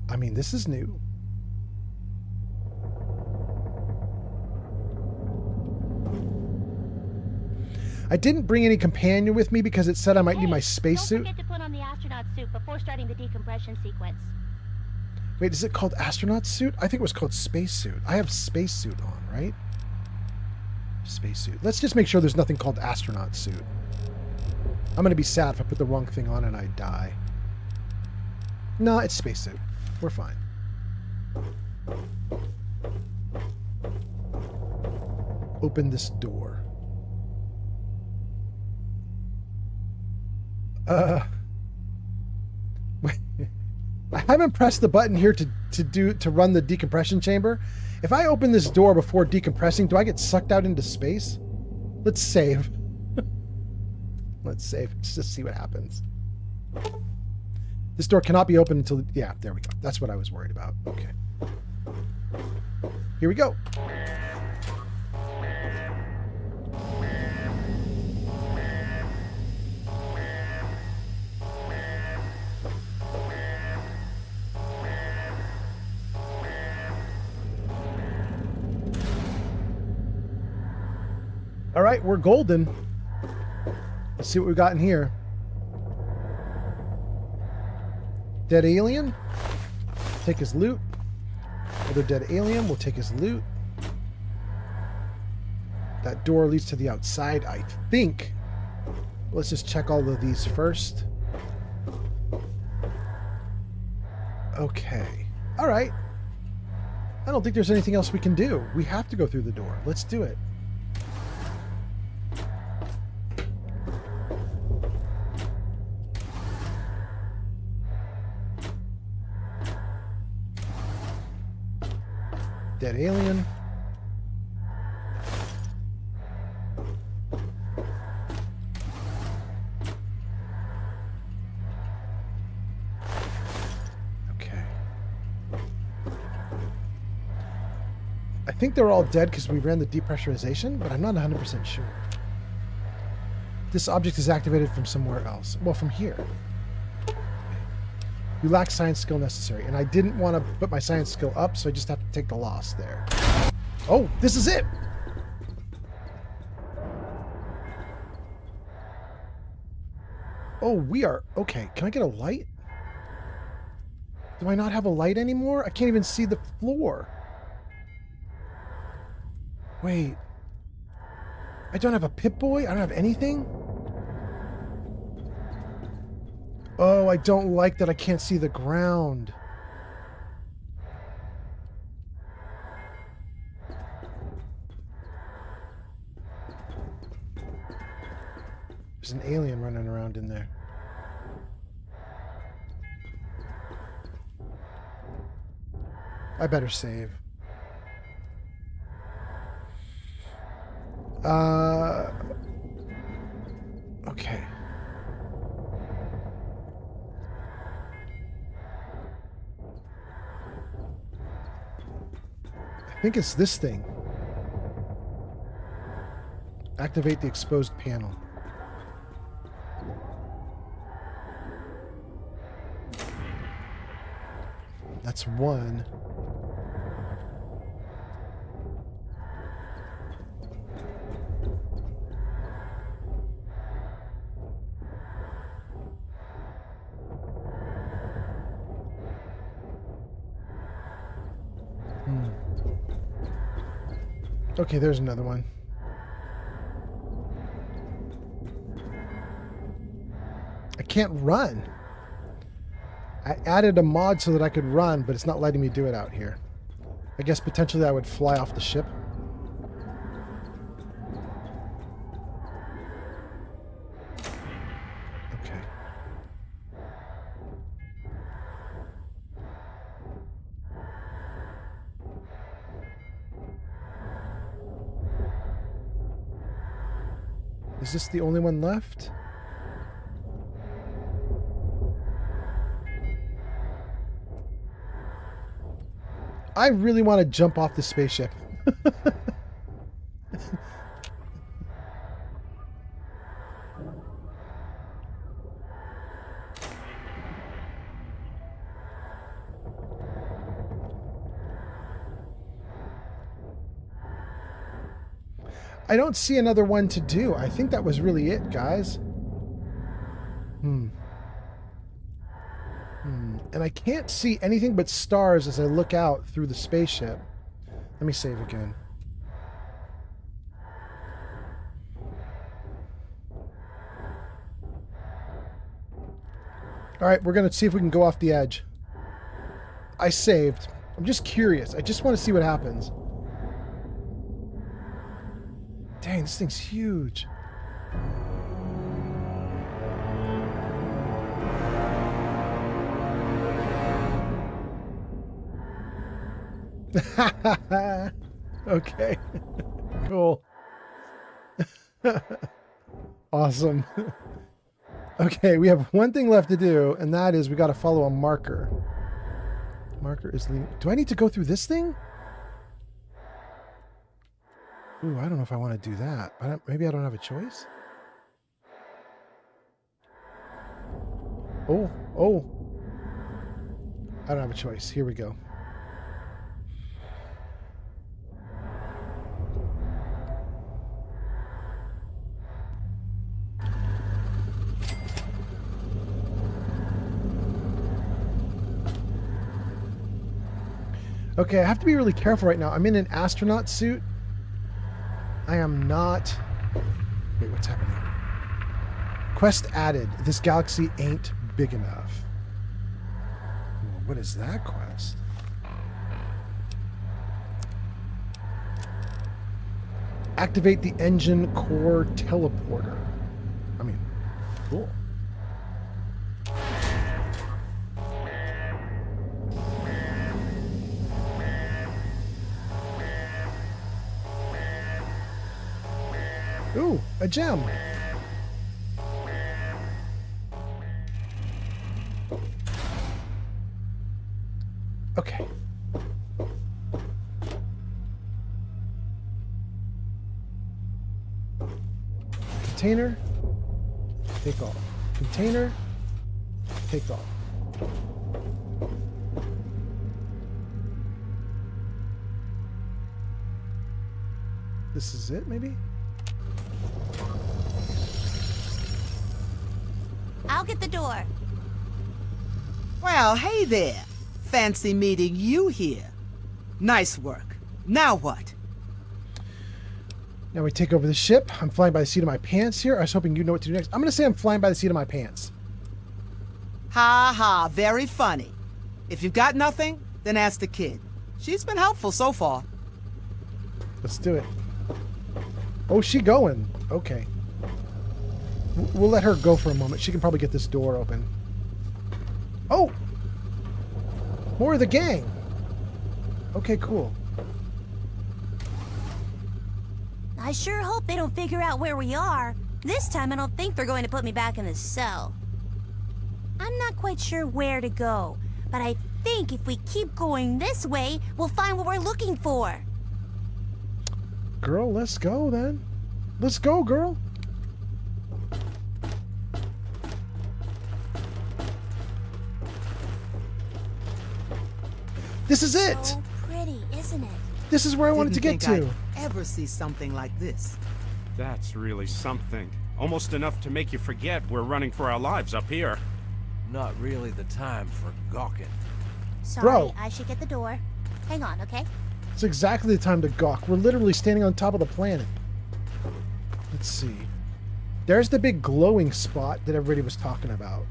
I mean, this is new. I didn't bring any companion with me because it said I might need my spacesuit. Don't forget to put on the astronaut suit before starting the decompression sequence. Wait, is it called astronaut suit? I think it was called spacesuit. I have spacesuit on, right? Spacesuit. Let's just make sure there's nothing called astronaut suit. I'm going to be sad if I put the wrong thing on and I die. No, it's spacesuit. We're fine. Open this door. I haven't pressed the button here to run the decompression chamber. If I open this door before decompressing, do I get sucked out into space? Let's save. Let's save. Let's just see what happens. This door cannot be opened until... Yeah, there we go. That's what I was worried about. Okay. Here we go. All right, we're golden. Let's see what we got in here. Dead alien. Take his loot. another dead alien. We'll take his loot. That door leads to the outside, I think. Let's just check all of these first. Okay. All right. I don't think there's anything else we can do. We have to go through the door. Let's do it. Dead alien. Okay. I think they're all dead because we ran the depressurization, but I'm not 100% sure. This object is activated from somewhere else. Well, from here. You lack science skill necessary, and I didn't want to put my science skill up, so I just have to take the loss there. Oh, this is it! Oh, we are... Okay, can I get a light? Do I not have a light anymore? I can't even see the floor. Wait. I don't have a Pip-Boy? I don't have anything? Oh, I don't like that I can't see the ground. There's an alien running around in there. I better save. Okay. I think it's this thing. Activate the exposed panel. That's one. Okay, there's another one. I can't run. I added a mod so that I could run, but it's not letting me do it out here. I guess potentially I would fly off the ship. Okay. Is this the only one left? I really want to jump off the spaceship. I don't see another one to do. I think that was really it, guys. And I can't see anything but stars as I look out through the spaceship. Let me save again. All right, we're going to see if we can go off the edge. I saved. I'm just curious. I just want to see what happens. Dang, this thing's huge. Okay. Cool. Awesome. Okay, we have one thing left to do, and that is we got to follow a marker. Marker is leading. Do I need to go through this thing? Ooh, I don't know if I want to do that. Maybe I don't have a choice? Oh. I don't have a choice. Here we go. Okay, I have to be really careful right now. I'm in an astronaut suit. I am not... Wait, what's happening? Quest added. This galaxy ain't big enough. What is that quest? Activate the engine core teleporter. I mean, cool. Ooh, a gem. Okay. Container. Take all. Container. Take all. This is it, maybe? I'll get the door. Well, hey there. Fancy meeting you here. Nice work. Now what? Now we take over the ship. I'm flying by the seat of my pants here. I was hoping you'd know what to do next. I'm going to say I'm flying by the seat of my pants. Ha ha, very funny. If you've got nothing, then ask the kid. She's been helpful so far. Let's do it. Oh, she going. Okay. We'll let her go for a moment. She can probably get this door open. Oh! More of the gang. Okay, cool. I sure hope they don't figure out where we are. This time I don't think they're going to put me back in the cell. I'm not quite sure where to go, but I think if we keep going this way, we'll find what we're looking for. Girl, let's go then. Let's go, girl. This is it. So pretty, isn't it? This is where I wanted to get to. I'd ever see something like this. That's really something. Almost enough to make you forget we're running for our lives up here. Not really the time for gawking. Sorry, Bro. I should get the door. Hang on, okay? It's exactly the time to gawk. We're literally standing on top of the planet. Let's see. There's the big glowing spot that everybody was talking about.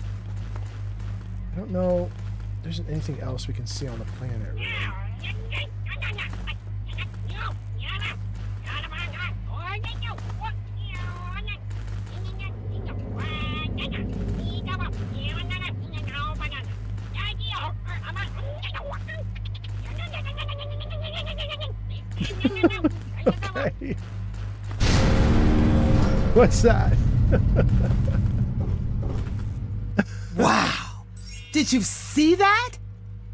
I don't know. There isn't anything else we can see on the planet, really. Okay. What's that? Wow! Did you see that?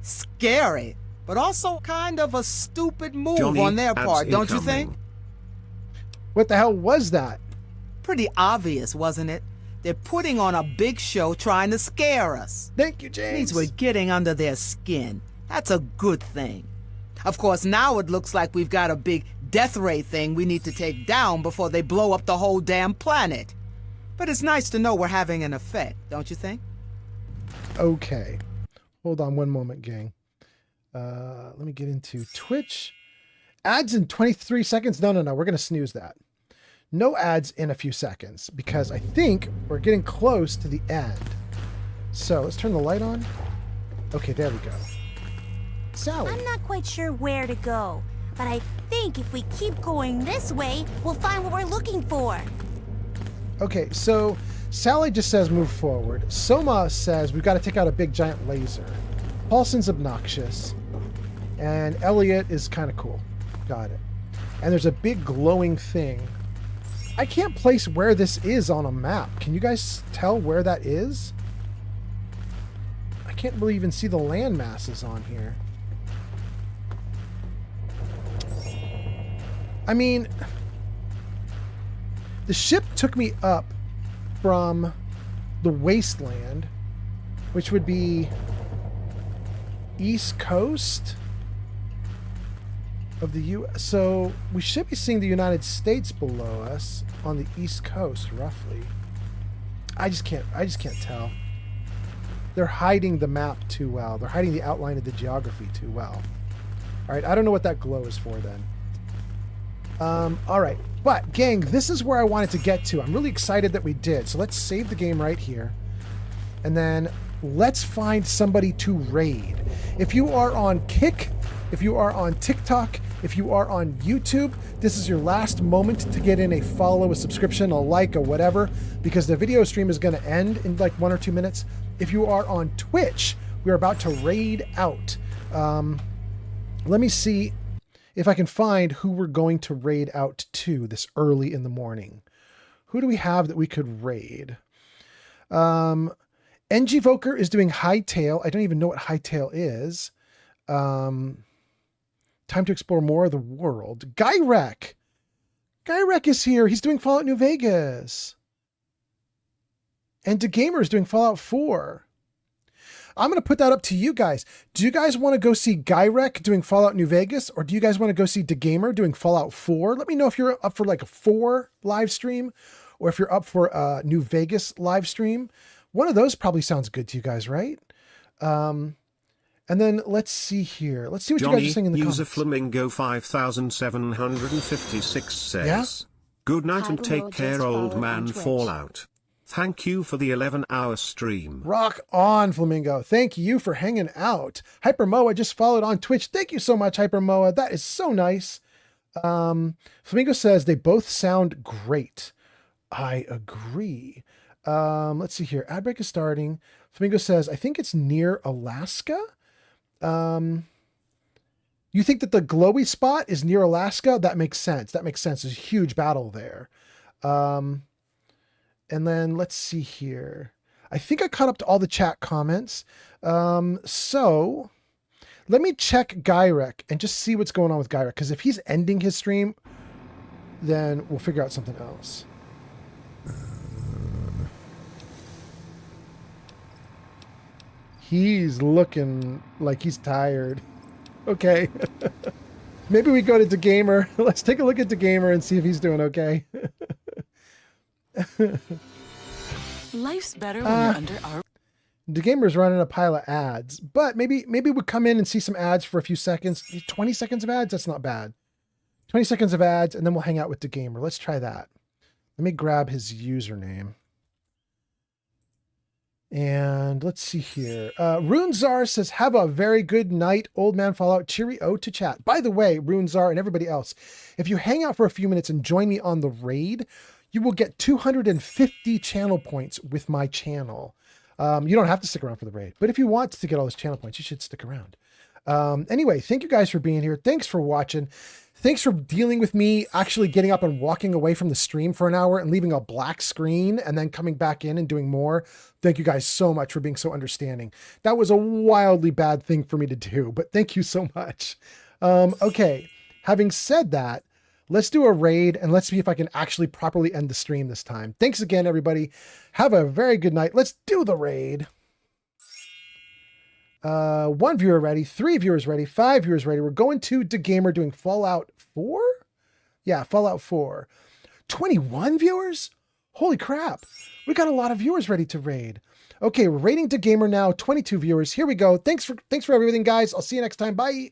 Scary, but also kind of a stupid move Johnny, on their ads part, don't you incoming. think? What the hell was that? Pretty obvious, wasn't it? They're putting on a big show trying to scare us. Thank you, James. Means we're getting under their skin. That's a good thing. Of course, now it looks like we've got a big death ray thing we need to take down before they blow up the whole damn planet. But it's nice to know we're having an effect, don't you think? Okay. Hold on one moment, gang. Let me get into Twitch. Ads in 23 seconds? No. We're going to snooze that. No ads in a few seconds because I think we're getting close to the end. So let's turn the light on. Okay, there we go. Sally. I'm not quite sure where to go, but I think if we keep going this way, we'll find what we're looking for. Okay, so Sally just says move forward. Soma says we've got to take out a big giant laser. Paulson's obnoxious. And Elliot is kind of cool. Got it. And there's a big glowing thing. I can't place where this is on a map. Can you guys tell where that is? I can't really even see the land masses on here. I mean, the ship took me up from the wasteland, which would be East Coast of the U.S. So we should be seeing the United States below us on the East Coast, roughly. I just can't tell. They're hiding the map too well. They're hiding the outline of the geography too well. All All right, I don't know what that glow is for then. All right, but gang, this is where I wanted to get to. I'm really excited that we did. So let's save the game right here. And then let's find somebody to raid. If you are on Kick, if you are on TikTok, if you are on YouTube, this is your last moment to get in a follow, a subscription, a like, or whatever, because the video stream is going to end in like 1 or 2 minutes. If you are on Twitch, we're about to raid out. Let me see if I can find who we're going to raid out to this early in the morning. Who do we have that we could raid? NG Voker is doing Hightail. I don't even know what Hightail is. Time to explore more of the world. Gyrek is here. He's doing Fallout New Vegas. And DeGamer is doing Fallout 4. I'm going to put that up to you guys. Do you guys want to go see Gyrek doing Fallout New Vegas, or do you guys want to go see DeGamer doing Fallout 4? Let me know if you're up for like a 4 live stream, or if you're up for a New Vegas live stream. One of those probably sounds good to you guys, right? And then let's see here. Let's see what Johnny, you guys are saying in the user comments. Flamingo 5756 says, Yeah? Good night and Hypermo take just care, old followed on man Twitch. Fallout. Thank you for the 11-hour stream. Rock on, Flamingo. Thank you for hanging out. Hypermoa just followed on Twitch. Thank you so much, Hypermoa. That is so nice. Flamingo says they both sound great. I agree. Let's see here. Ad break is starting. Flamingo says, I think it's near Alaska. You think that the glowy spot is near Alaska? That makes sense. That makes sense. There's a huge battle there. And then let's see here. I think I caught up to all the chat comments. So let me check Gyrek and just see what's going on with Gyrek. Because if he's ending his stream, then we'll figure out something else. He's looking like he's tired. Okay. Maybe we go to DeGamer. Let's take a look at DeGamer and see if he's doing okay. Life's better when you're under our... DeGamer's running a pile of ads, but maybe we'll come in and see some ads for a few seconds. 20 seconds of ads? That's not bad. 20 seconds of ads, and then we'll hang out with DeGamer. Let's try that. Let me grab his username. And let's see here. Runezar says, have a very good night, old man Fallout. Cheerio to chat. By the way, Runezar and everybody else, if you hang out for a few minutes and join me on the raid, you will get 250 channel points with my channel. You don't have to stick around for the raid, but if you want to get all those channel points, you should stick around. Anyway, thank you guys for being here. Thanks for watching. Thanks for dealing with me actually getting up and walking away from the stream for an hour and leaving a black screen and then coming back in and doing more. Thank you guys so much for being so understanding. That was a wildly bad thing for me to do, but thank you so much. Okay, having said that, let's do a raid and let's see if I can actually properly end the stream this time. Thanks again, everybody. Have a very good night. Let's do the raid. 1 viewer ready, 3 viewers ready, 5 viewers ready. We're going to DeGamer doing Fallout 4? Yeah, Fallout 4. 21 viewers? Holy crap. We got a lot of viewers ready to raid. Okay, we're raiding DeGamer now, 22 viewers. Here we go. Thanks for everything, guys. I'll see you next time. Bye.